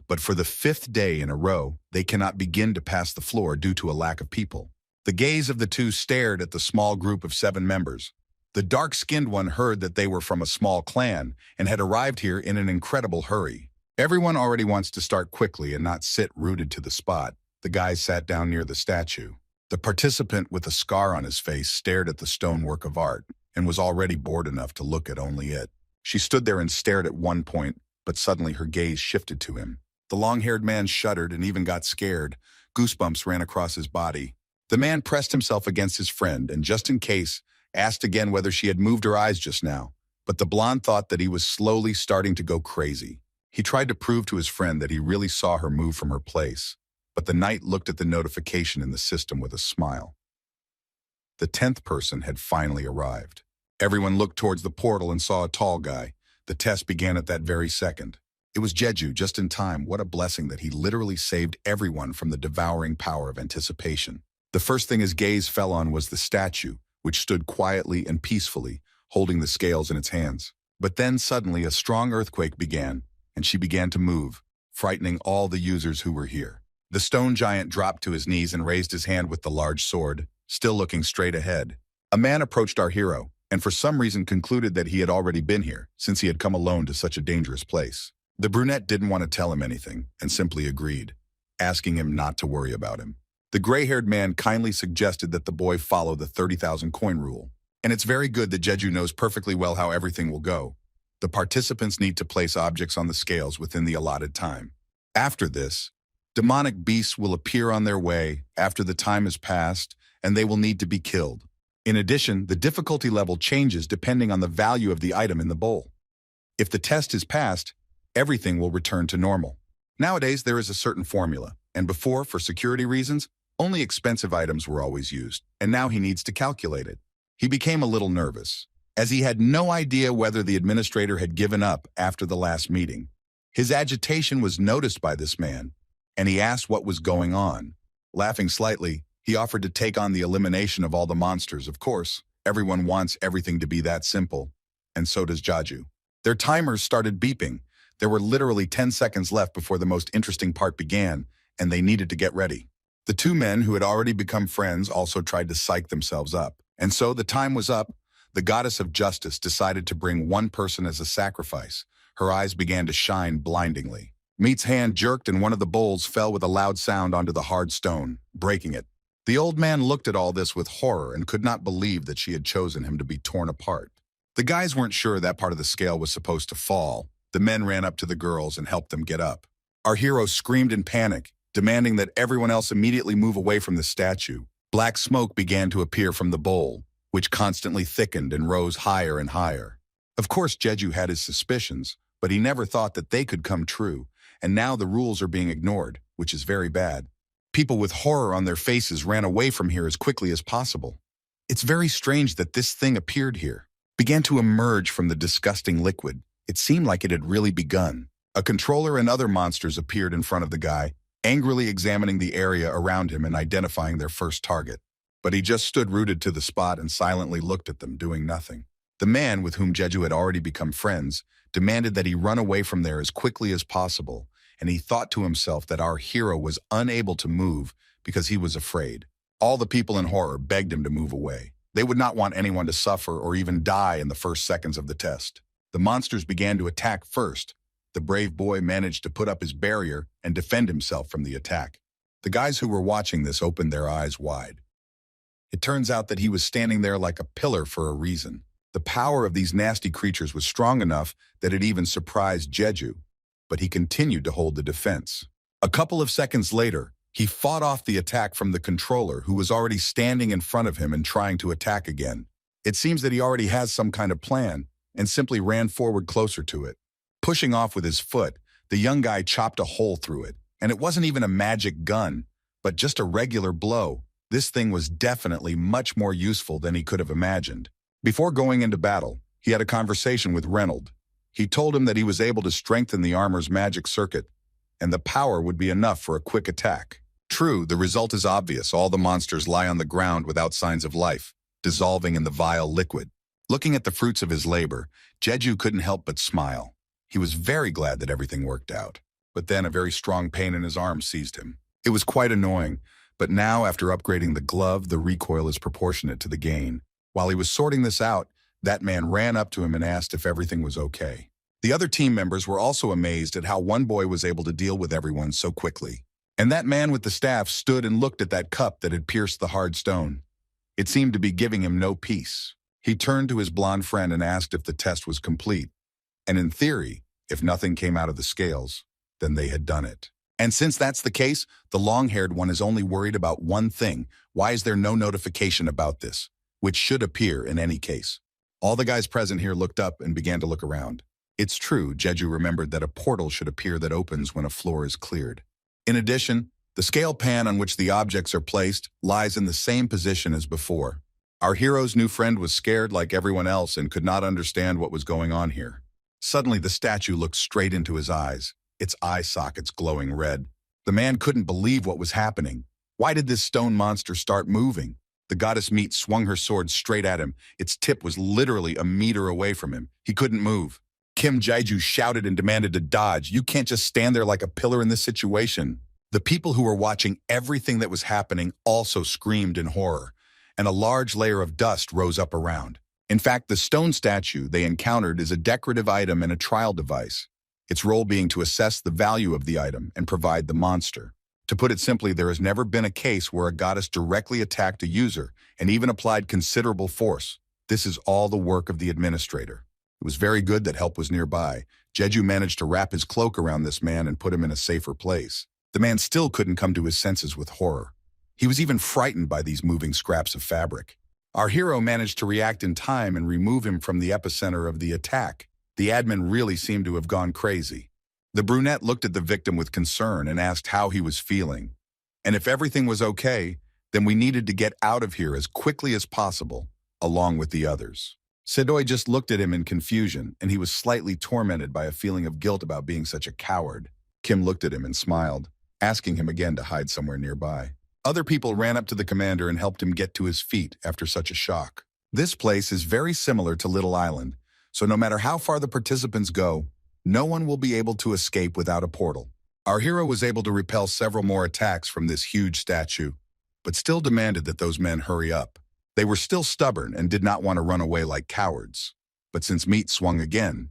But for the 5th day in a row, they cannot begin to pass the floor due to a lack of people. The gaze of the two stared at the small group of 7 members. The dark-skinned one heard that they were from a small clan and had arrived here in an incredible hurry. Everyone already wants to start quickly and not sit rooted to the spot. The guy sat down near the statue. The participant with a scar on his face stared at the stonework of art and was already bored enough to look at only it. She stood there and stared at one point, but suddenly her gaze shifted to him. The long-haired man shuddered and even got scared. Goosebumps ran across his body. The man pressed himself against his friend and, just in case, asked again whether she had moved her eyes just now. But the blonde thought that he was slowly starting to go crazy. He tried to prove to his friend that he really saw her move from her place, but the knight looked at the notification in the system with a smile. The 10th person had finally arrived. Everyone looked towards the portal and saw a tall guy. The test began at that very second. It was Jeju, just in time. What a blessing that he literally saved everyone from the devouring power of anticipation. The first thing his gaze fell on was the statue, which stood quietly and peacefully, holding the scales in its hands. But then suddenly a strong earthquake began, and she began to move, frightening all the users who were here. The stone giant dropped to his knees and raised his hand with the large sword, still looking straight ahead. A man approached our hero, and for some reason concluded that he had already been here, since he had come alone to such a dangerous place. The brunette didn't want to tell him anything, and simply agreed, asking him not to worry about him. The gray-haired man kindly suggested that the boy follow the 30,000 coin rule. And it's very good that Jeju knows perfectly well how everything will go. The participants need to place objects on the scales within the allotted time. After this, demonic beasts will appear on their way after the time has passed, and they will need to be killed. In addition, the difficulty level changes depending on the value of the item in the bowl. If the test is passed, everything will return to normal. Nowadays, there is a certain formula, and before, for security reasons, only expensive items were always used, and now he needs to calculate it. He became a little nervous, as he had no idea whether the administrator had given up after the last meeting. His agitation was noticed by this man, and he asked what was going on. Laughing slightly, he offered to take on the elimination of all the monsters. Of course, everyone wants everything to be that simple, and so does Jeju. Their timers started beeping. There were literally 10 seconds left before the most interesting part began, and they needed to get ready. The 2 men who had already become friends also tried to psych themselves up. And so the time was up. The goddess of justice decided to bring one person as a sacrifice. Her eyes began to shine blindingly. Meat's hand jerked and one of the bowls fell with a loud sound onto the hard stone, breaking it. The old man looked at all this with horror and could not believe that she had chosen him to be torn apart. The guys weren't sure that part of the scale was supposed to fall. The men ran up to the girls and helped them get up. Our hero screamed in panic, demanding that everyone else immediately move away from the statue. Black smoke began to appear from the bowl, which constantly thickened and rose higher and higher. Of course, Jeju had his suspicions, but he never thought that they could come true, and now the rules are being ignored, which is very bad. People with horror on their faces ran away from here as quickly as possible. It's very strange that this thing appeared here, began to emerge from the disgusting liquid. It seemed like it had really begun. A controller and other monsters appeared in front of the guy, angrily examining the area around him and identifying their first target. But he just stood rooted to the spot and silently looked at them, doing nothing. The man, with whom Jeju had already become friends, demanded that he run away from there as quickly as possible, and he thought to himself that our hero was unable to move because he was afraid. All the people in horror begged him to move away. They would not want anyone to suffer or even die in the first seconds of the test. The monsters began to attack first. The brave boy managed to put up his barrier and defend himself from the attack. The guys who were watching this opened their eyes wide. It turns out that he was standing there like a pillar for a reason. The power of these nasty creatures was strong enough that it even surprised Jeju, but he continued to hold the defense. A couple of seconds later, he fought off the attack from the controller, who was already standing in front of him and trying to attack again. It seems that he already has some kind of plan and simply ran forward closer to it. Pushing off with his foot, the young guy chopped a hole through it, and it wasn't even a magic gun, but just a regular blow. This thing was definitely much more useful than he could have imagined. Before going into battle, he had a conversation with Reynolds. He told him that he was able to strengthen the armor's magic circuit, and the power would be enough for a quick attack. True, the result is obvious. All the monsters lie on the ground without signs of life, dissolving in the vile liquid. Looking at the fruits of his labor, Jeju couldn't help but smile. He was very glad that everything worked out. But then a very strong pain in his arm seized him. It was quite annoying, but now after upgrading the glove, the recoil is proportionate to the gain. While he was sorting this out, that man ran up to him and asked if everything was okay. The other team members were also amazed at how one boy was able to deal with everyone so quickly. And that man with the staff stood and looked at that cup that had pierced the hard stone. It seemed to be giving him no peace. He turned to his blonde friend and asked if the test was complete. And in theory, if nothing came out of the scales, then they had done it. And since that's the case, the long-haired one is only worried about one thing. Why is there no notification about this? Which should appear in any case. All the guys present here looked up and began to look around. It's true, Jeju remembered that a portal should appear that opens when a floor is cleared. In addition, the scale pan on which the objects are placed lies in the same position as before. Our hero's new friend was scared like everyone else and could not understand what was going on here. Suddenly, the statue looked straight into his eyes, its eye sockets glowing red. The man couldn't believe what was happening. Why did this stone monster start moving? The goddess Meat swung her sword straight at him. Its tip was literally a meter away from him. He couldn't move. Kim Jaiju shouted and demanded to dodge. You can't just stand there like a pillar in this situation. The people who were watching everything that was happening also screamed in horror, and a large layer of dust rose up around. In fact, the stone statue they encountered is a decorative item and a trial device, its role being to assess the value of the item and provide the monster. To put it simply, there has never been a case where a goddess directly attacked a user and even applied considerable force. This is all the work of the administrator. It was very good that help was nearby. Jeju managed to wrap his cloak around this man and put him in a safer place. The man still couldn't come to his senses with horror. He was even frightened by these moving scraps of fabric. Our hero managed to react in time and remove him from the epicenter of the attack. The admin really seemed to have gone crazy. The brunette looked at the victim with concern and asked how he was feeling. And if everything was okay, then we needed to get out of here as quickly as possible, along with the others. Sedoi just looked at him in confusion, and he was slightly tormented by a feeling of guilt about being such a coward. Kim looked at him and smiled, asking him again to hide somewhere nearby. Other people ran up to the commander and helped him get to his feet after such a shock. This place is very similar to Little Island, so no matter how far the participants go, no one will be able to escape without a portal. Our hero was able to repel several more attacks from this huge statue, but still demanded that those men hurry up. They were still stubborn and did not want to run away like cowards. But since Meat swung again,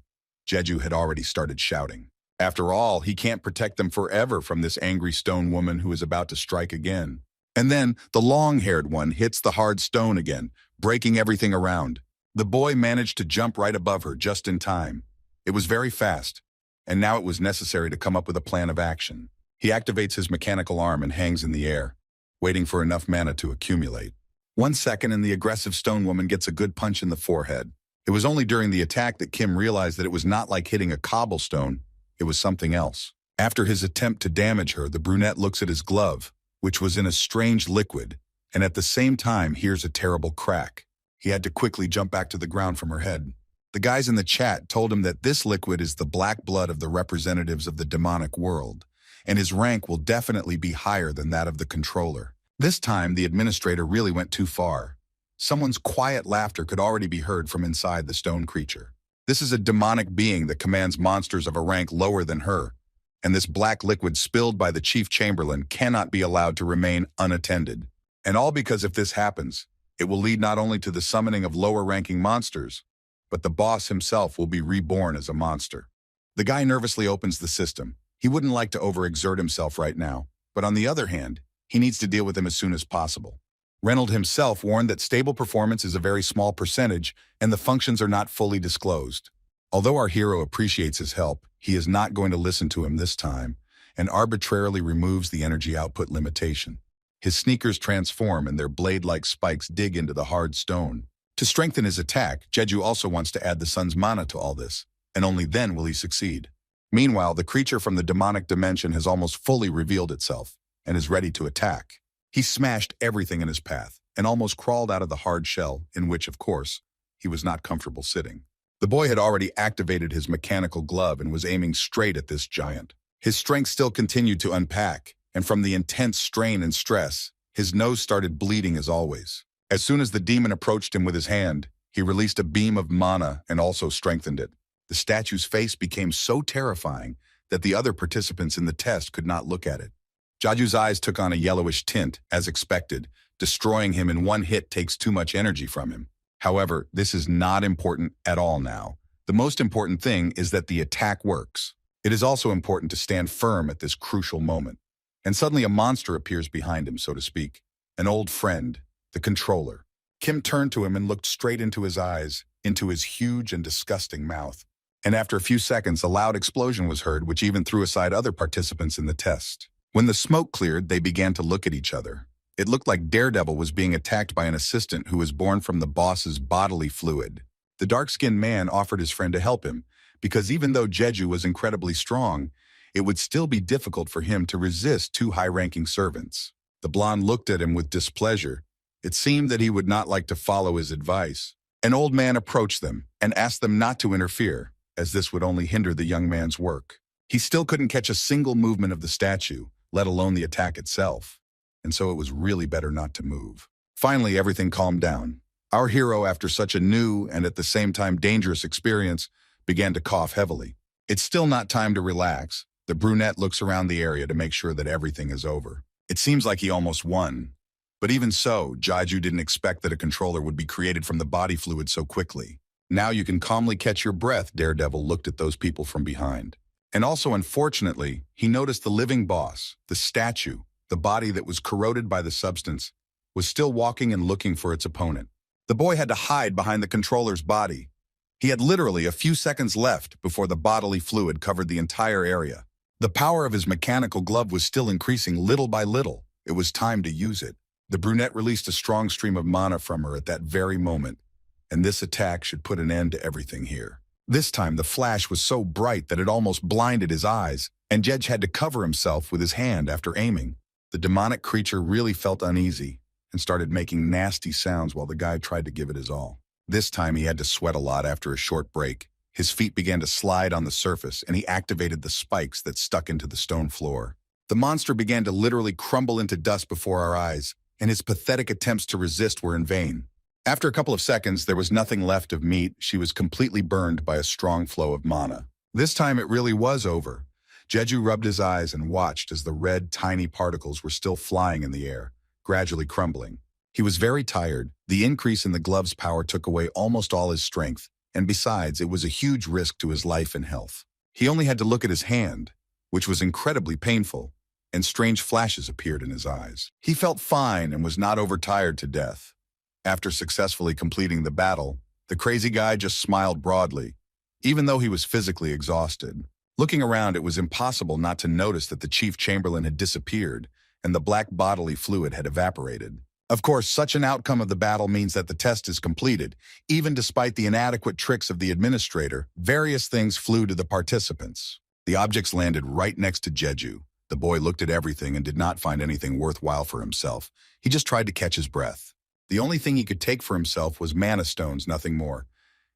Jeju had already started shouting. After all, he can't protect them forever from this angry stone woman who is about to strike again. And then the long-haired one hits the hard stone again, breaking everything around. The boy managed to jump right above her just in time. It was very fast, and now it was necessary to come up with a plan of action. He activates his mechanical arm and hangs in the air, waiting for enough mana to accumulate. 1 second and the aggressive stone woman gets a good punch in the forehead. It was only during the attack that Kim realized that it was not like hitting a cobblestone, it was something else. After his attempt to damage her, the brunette looks at his glove, which was in a strange liquid, and at the same time hears a terrible crack. He had to quickly jump back to the ground from her head. The guys in the chat told him that this liquid is the black blood of the representatives of the demonic world, and his rank will definitely be higher than that of the controller. This time, the administrator really went too far. Someone's quiet laughter could already be heard from inside the stone creature. This is a demonic being that commands monsters of a rank lower than her, and this black liquid spilled by the chief chamberlain cannot be allowed to remain unattended. And all because if this happens, it will lead not only to the summoning of lower-ranking monsters, but the boss himself will be reborn as a monster. The guy nervously opens the system. He wouldn't like to overexert himself right now, but on the other hand, he needs to deal with him as soon as possible. Reynolds himself warned that stable performance is a very small percentage and the functions are not fully disclosed. Although our hero appreciates his help, he is not going to listen to him this time and arbitrarily removes the energy output limitation. His sneakers transform and their blade-like spikes dig into the hard stone. To strengthen his attack, Jeju also wants to add the sun's mana to all this, and only then will he succeed. Meanwhile, the creature from the demonic dimension has almost fully revealed itself and is ready to attack. He smashed everything in his path and almost crawled out of the hard shell in which, of course, he was not comfortable sitting. The boy had already activated his mechanical glove and was aiming straight at this giant. His strength still continued to unpack, and from the intense strain and stress, his nose started bleeding as always. As soon as the demon approached him with his hand, he released a beam of mana and also strengthened it. The statue's face became so terrifying that the other participants in the test could not look at it. Jeju's eyes took on a yellowish tint, as expected. Destroying him in one hit takes too much energy from him. However, this is not important at all now. The most important thing is that the attack works. It is also important to stand firm at this crucial moment. And suddenly a monster appears behind him, so to speak. An old friend, the controller. Kim turned to him and looked straight into his eyes, into his huge and disgusting mouth. And after a few seconds, a loud explosion was heard, which even threw aside other participants in the test. When the smoke cleared, they began to look at each other. It looked like Daredevil was being attacked by an assistant who was born from the boss's bodily fluid. The dark-skinned man offered his friend to help him, because even though Jeju was incredibly strong, it would still be difficult for him to resist two high-ranking servants. The blonde looked at him with displeasure. It seemed that he would not like to follow his advice. An old man approached them and asked them not to interfere, as this would only hinder the young man's work. He still couldn't catch a single movement of the statue, let alone the attack itself, and so it was really better not to move. Finally, everything calmed down. Our hero, after such a new and at the same time dangerous experience, began to cough heavily. It's still not time to relax. The brunette looks around the area to make sure that everything is over. It seems like he almost won. But even so, Jeju didn't expect that a controller would be created from the body fluid so quickly. Now you can calmly catch your breath, Daredevil looked at those people from behind. And also, unfortunately, he noticed the living boss, the statue, the body that was corroded by the substance, was still walking and looking for its opponent. The boy had to hide behind the controller's body. He had literally a few seconds left before the bodily fluid covered the entire area. The power of his mechanical glove was still increasing little by little. It was time to use it. The brunette released a strong stream of mana from her at that very moment, and this attack should put an end to everything here. This time, the flash was so bright that it almost blinded his eyes, and Jej had to cover himself with his hand after aiming. The demonic creature really felt uneasy and started making nasty sounds while the guy tried to give it his all. This time, he had to sweat a lot after a short break. His feet began to slide on the surface, and he activated the spikes that stuck into the stone floor. The monster began to literally crumble into dust before our eyes, and his pathetic attempts to resist were in vain. After a couple of seconds, there was nothing left of meat. She was completely burned by a strong flow of mana. This time it really was over. Jeju rubbed his eyes and watched as the red, tiny particles were still flying in the air, gradually crumbling. He was very tired. The increase in the glove's power took away almost all his strength, and besides, it was a huge risk to his life and health. He only had to look at his hand, which was incredibly painful, and strange flashes appeared in his eyes. He felt fine and was not overtired to death. After successfully completing the battle, the crazy guy just smiled broadly, even though he was physically exhausted. Looking around, it was impossible not to notice that the chief chamberlain had disappeared and the black bodily fluid had evaporated. Of course, such an outcome of the battle means that the test is completed. Even despite the inadequate tricks of the administrator, various things flew to the participants. The objects landed right next to Jeju. The boy looked at everything and did not find anything worthwhile for himself. He just tried to catch his breath. The only thing he could take for himself was mana stones, nothing more.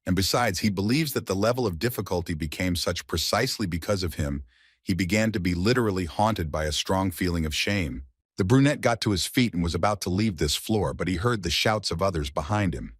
And besides, he believes that the level of difficulty became such precisely because of him, he began to be literally haunted by a strong feeling of shame. The brunette got to his feet and was about to leave this floor, but he heard the shouts of others behind him.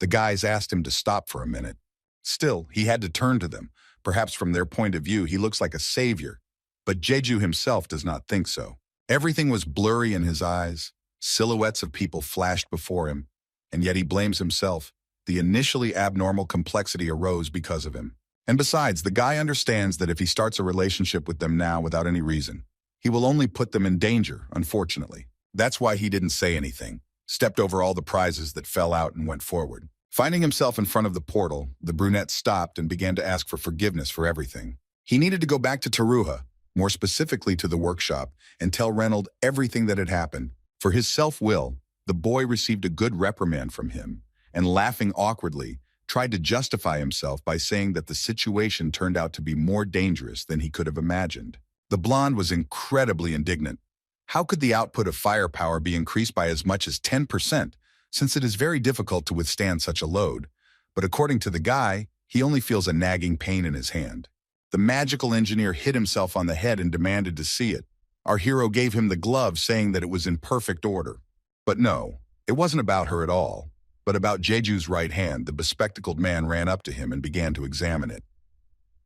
The guys asked him to stop for a minute. Still, he had to turn to them. Perhaps from their point of view, he looks like a savior. But Jeju himself does not think so. Everything was blurry in his eyes. Silhouettes of people flashed before him, and yet he blames himself. The initially abnormal complexity arose because of him. And besides, the guy understands that if he starts a relationship with them now without any reason, he will only put them in danger, unfortunately. That's why he didn't say anything, stepped over all the prizes that fell out and went forward. Finding himself in front of the portal, the brunette stopped and began to ask for forgiveness for everything. He needed to go back to Taruha, more specifically to the workshop, and tell Reynold everything that had happened. For his self-will, the boy received a good reprimand from him, and laughing awkwardly, tried to justify himself by saying that the situation turned out to be more dangerous than he could have imagined. The blonde was incredibly indignant. How could the output of firepower be increased by as much as 10%, since it is very difficult to withstand such a load? But according to the guy, he only feels a nagging pain in his hand. The magical engineer hit himself on the head and demanded to see it. Our hero gave him the glove, saying that it was in perfect order. But no, it wasn't about her at all, but about Jeju's right hand. The bespectacled man ran up to him and began to examine it.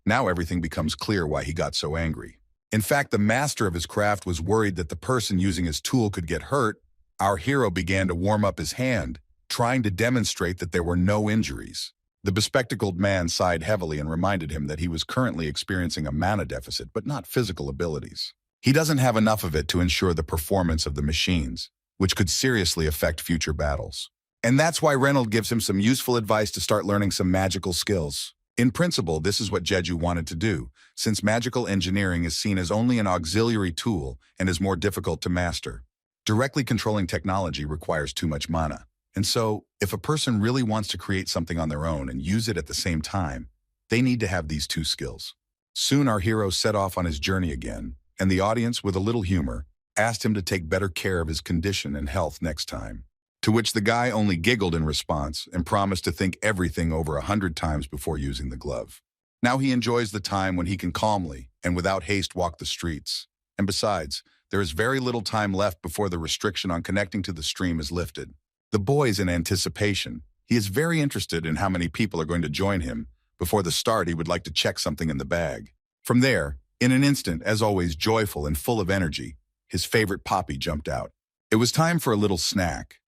Now everything becomes clear why he got so angry. In fact, the master of his craft was worried that the person using his tool could get hurt. Our hero began to warm up his hand, trying to demonstrate that there were no injuries. The bespectacled man sighed heavily and reminded him that he was currently experiencing a mana deficit, but not physical abilities. He doesn't have enough of it to ensure the performance of the machines, which could seriously affect future battles. And that's why Reynold gives him some useful advice to start learning some magical skills. In principle, this is what Jeju wanted to do, since magical engineering is seen as only an auxiliary tool and is more difficult to master. Directly controlling technology requires too much mana. And so, if a person really wants to create something on their own and use it at the same time, they need to have these two skills. Soon our hero set off on his journey again, and the audience, with a little humor, asked him to take better care of his condition and health next time. To which the guy only giggled in response and promised to think everything over 100 times before using the glove. Now he enjoys the time when he can calmly and without haste walk the streets. And besides, there is very little time left before the restriction on connecting to the stream is lifted. The boy's in anticipation. He is very interested in how many people are going to join him. Before the start, he would like to check something in the bag. From there, in an instant, as always joyful and full of energy, his favorite poppy jumped out. It was time for a little snack.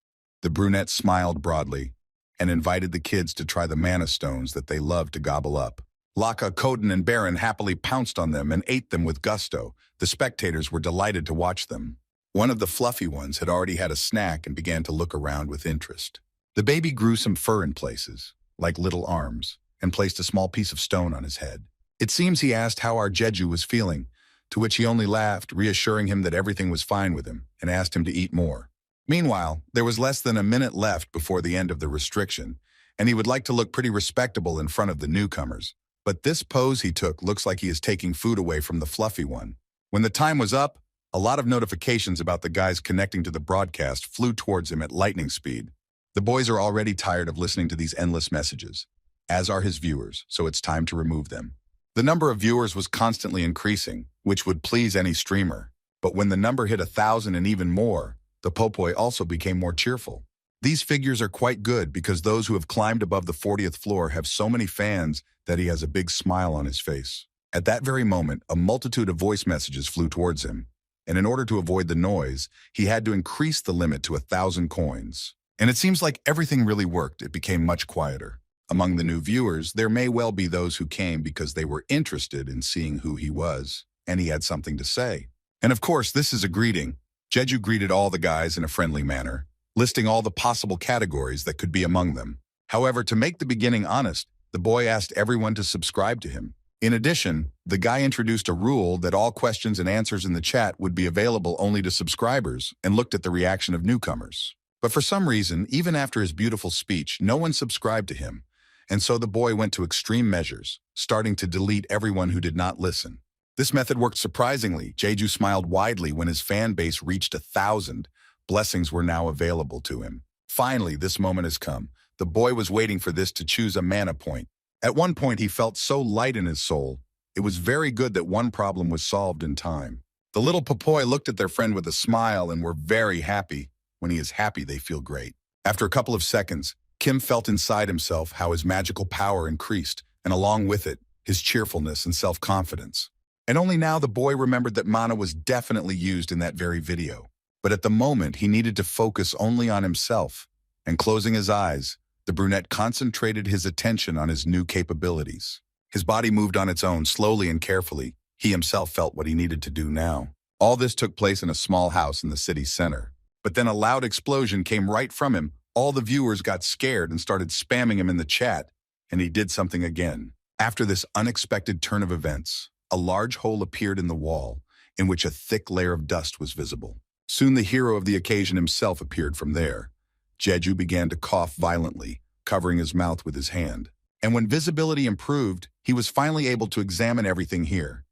The brunette smiled broadly and invited the kids to try the mana stones that they loved to gobble up. Laka, Koden, and Baron happily pounced on them and ate them with gusto. The spectators were delighted to watch them. One of the fluffy ones had already had a snack and began to look around with interest. The baby grew some fur in places, like little arms, and placed a small piece of stone on his head. It seems he asked how our Jeju was feeling, to which he only laughed, reassuring him that everything was fine with him, and asked him to eat more. Meanwhile, there was less than a minute left before the end of the restriction, and he would like to look pretty respectable in front of the newcomers. But this pose he took looks like he is taking food away from the fluffy one. When the time was up, a lot of notifications about the guys connecting to the broadcast flew towards him at lightning speed. The boys are already tired of listening to these endless messages, as are his viewers, so it's time to remove them. The number of viewers was constantly increasing, which would please any streamer. But when the number hit 1,000 and even more, the pulpoy also became more cheerful. These figures are quite good because those who have climbed above the 40th floor have so many fans that he has a big smile on his face. At that very moment, a multitude of voice messages flew towards him, and in order to avoid the noise, he had to increase the limit to 1,000 coins. And it seems like everything really worked. It became much quieter. Among the new viewers, there may well be those who came because they were interested in seeing who he was, and he had something to say. And of course, this is a greeting. Jeju greeted all the guys in a friendly manner, listing all the possible categories that could be among them. However, to make the beginning honest, the boy asked everyone to subscribe to him. In addition, the guy introduced a rule that all questions and answers in the chat would be available only to subscribers and looked at the reaction of newcomers. But for some reason, even after his beautiful speech, no one subscribed to him. And so the boy went to extreme measures, starting to delete everyone who did not listen. This method worked surprisingly. Jeju smiled widely when his fan base reached 1,000. Blessings were now available to him. Finally, this moment has come. The boy was waiting for this to choose a mana point. At one point, he felt so light in his soul. It was very good that one problem was solved in time. The little pulpoy looked at their friend with a smile and were very happy. When he is happy, they feel great. After a couple of seconds, Kim felt inside himself how his magical power increased, and along with it, his cheerfulness and self-confidence. And only now the boy remembered that mana was definitely used in that very video. But at the moment, he needed to focus only on himself. And closing his eyes, the brunette concentrated his attention on his new capabilities. His body moved on its own, slowly and carefully. He himself felt what he needed to do now. All this took place in a small house in the city's center. But then a loud explosion came right from him. All the viewers got scared and started spamming him in the chat, and he did something again. After this unexpected turn of events, a large hole appeared in the wall, in which a thick layer of dust was visible. Soon the hero of the occasion himself appeared from there. Jeju began to cough violently, covering his mouth with his hand. And when visibility improved, he was finally able to examine everything here.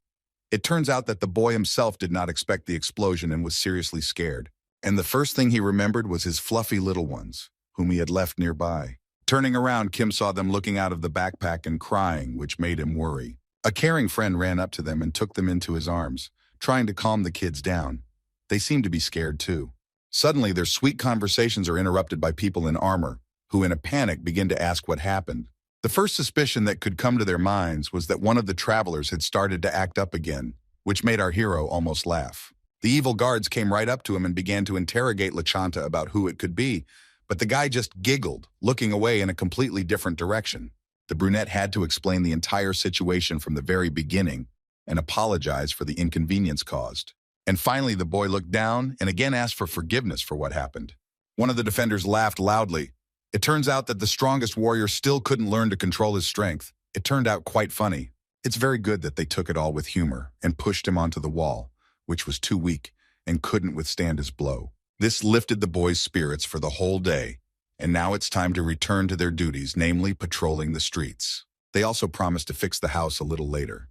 It turns out that the boy himself did not expect the explosion and was seriously scared. And the first thing he remembered was his fluffy little ones, whom he had left nearby. Turning around, Kim saw them looking out of the backpack and crying, which made him worry. A caring friend ran up to them and took them into his arms, trying to calm the kids down. They seemed to be scared too. Suddenly, their sweet conversations are interrupted by people in armor, who in a panic begin to ask what happened. The first suspicion that could come to their minds was that one of the travelers had started to act up again, which made our hero almost laugh. The evil guards came right up to him and began to interrogate Lachanta about who it could be, but the guy just giggled, looking away in a completely different direction. The brunette had to explain the entire situation from the very beginning and apologize for the inconvenience caused. And finally, the boy looked down and again asked for forgiveness for what happened. One of the defenders laughed loudly. It turns out that the strongest warrior still couldn't learn to control his strength. It turned out quite funny. It's very good that they took it all with humor and pushed him onto the wall, which was too weak and couldn't withstand his blow. This lifted the boys' spirits for the whole day, and now it's time to return to their duties, namely patrolling the streets. They also promised to fix the house a little later.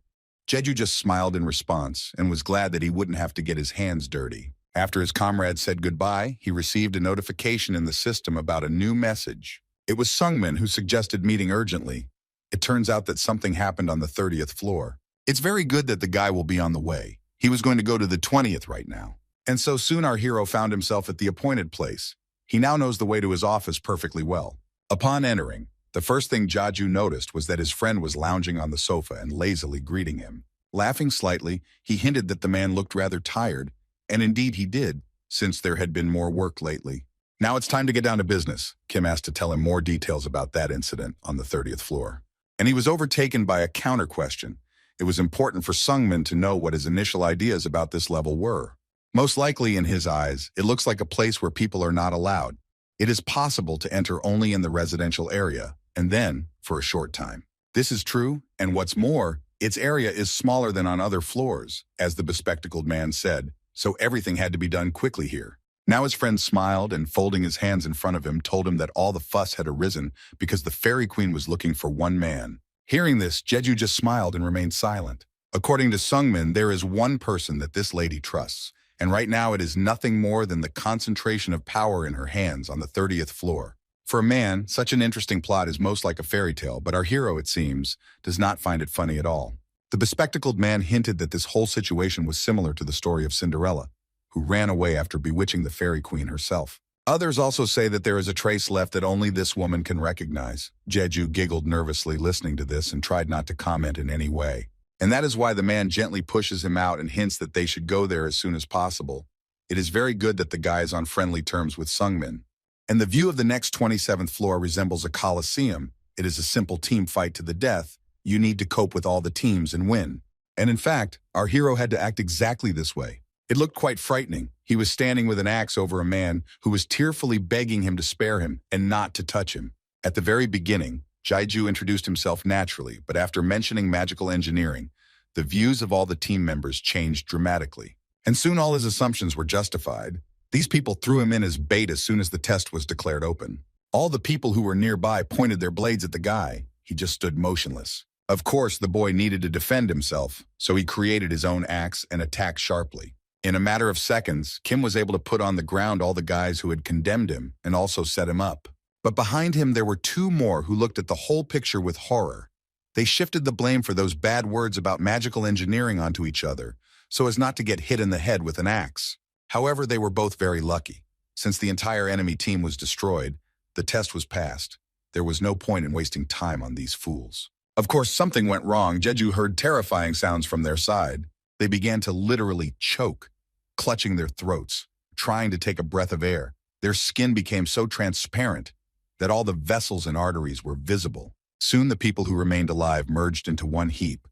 Jeju just smiled in response and was glad that he wouldn't have to get his hands dirty. After his comrade said goodbye, he received a notification in the system about a new message. It was Sungmin who suggested meeting urgently. It turns out that something happened on the 30th floor. It's very good that the guy will be on the way. He was going to go to the 20th right now. And so soon our hero found himself at the appointed place. He now knows the way to his office perfectly well. Upon entering, the first thing Jeju noticed was that his friend was lounging on the sofa and lazily greeting him. Laughing slightly, he hinted that the man looked rather tired, and indeed he did, since there had been more work lately. Now it's time to get down to business, Kim asked to tell him more details about that incident on the 30th floor. And he was overtaken by a counter question. It was important for Sungmin to know what his initial ideas about this level were. Most likely, in his eyes, it looks like a place where people are not allowed. It is possible to enter only in the residential area, and then for a short time. This is true, and what's more, its area is smaller than on other floors, as the bespectacled man said, so everything had to be done quickly here. Now his friend smiled and, folding his hands in front of him, told him that all the fuss had arisen because the fairy queen was looking for one man. Hearing this, Jeju just smiled and remained silent. According to Sungmin, there is one person that this lady trusts, and right now it is nothing more than the concentration of power in her hands on the 30th floor. For a man, such an interesting plot is most like a fairy tale, but our hero, it seems, does not find it funny at all. The bespectacled man hinted that this whole situation was similar to the story of Cinderella, who ran away after bewitching the fairy queen herself. Others also say that there is a trace left that only this woman can recognize. Jeju giggled nervously listening to this and tried not to comment in any way. And that is why the man gently pushes him out and hints that they should go there as soon as possible. It is very good that the guy is on friendly terms with Sungmin. And the view of the next 27th floor resembles a coliseum. It is a simple team fight to the death. You need to cope with all the teams and win. And in fact, our hero had to act exactly this way. It looked quite frightening. He was standing with an axe over a man who was tearfully begging him to spare him and not to touch him. At the very beginning, Jeju introduced himself naturally, but after mentioning magical engineering, the views of all the team members changed dramatically. And soon all his assumptions were justified. These people threw him in as bait as soon as the test was declared open. All the people who were nearby pointed their blades at the guy. He just stood motionless. Of course, the boy needed to defend himself, so he created his own axe and attacked sharply. In a matter of seconds, Kim was able to put on the ground all the guys who had condemned him and also set him up. But behind him there were two more who looked at the whole picture with horror. They shifted the blame for those bad words about magical engineering onto each other, so as not to get hit in the head with an axe. However, they were both very lucky. Since the entire enemy team was destroyed, the test was passed. There was no point in wasting time on these fools. Of course, something went wrong. Jeju heard terrifying sounds from their side. They began to literally choke, clutching their throats, trying to take a breath of air. Their skin became so transparent that all the vessels and arteries were visible. Soon the people who remained alive merged into one heap,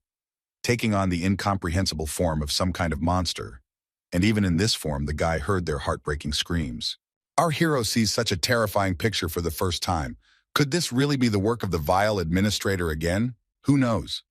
taking on the incomprehensible form of some kind of monster. And even in this form, the guy heard their heartbreaking screams. Our hero sees such a terrifying picture for the first time. Could this really be the work of the vile administrator again? Who knows?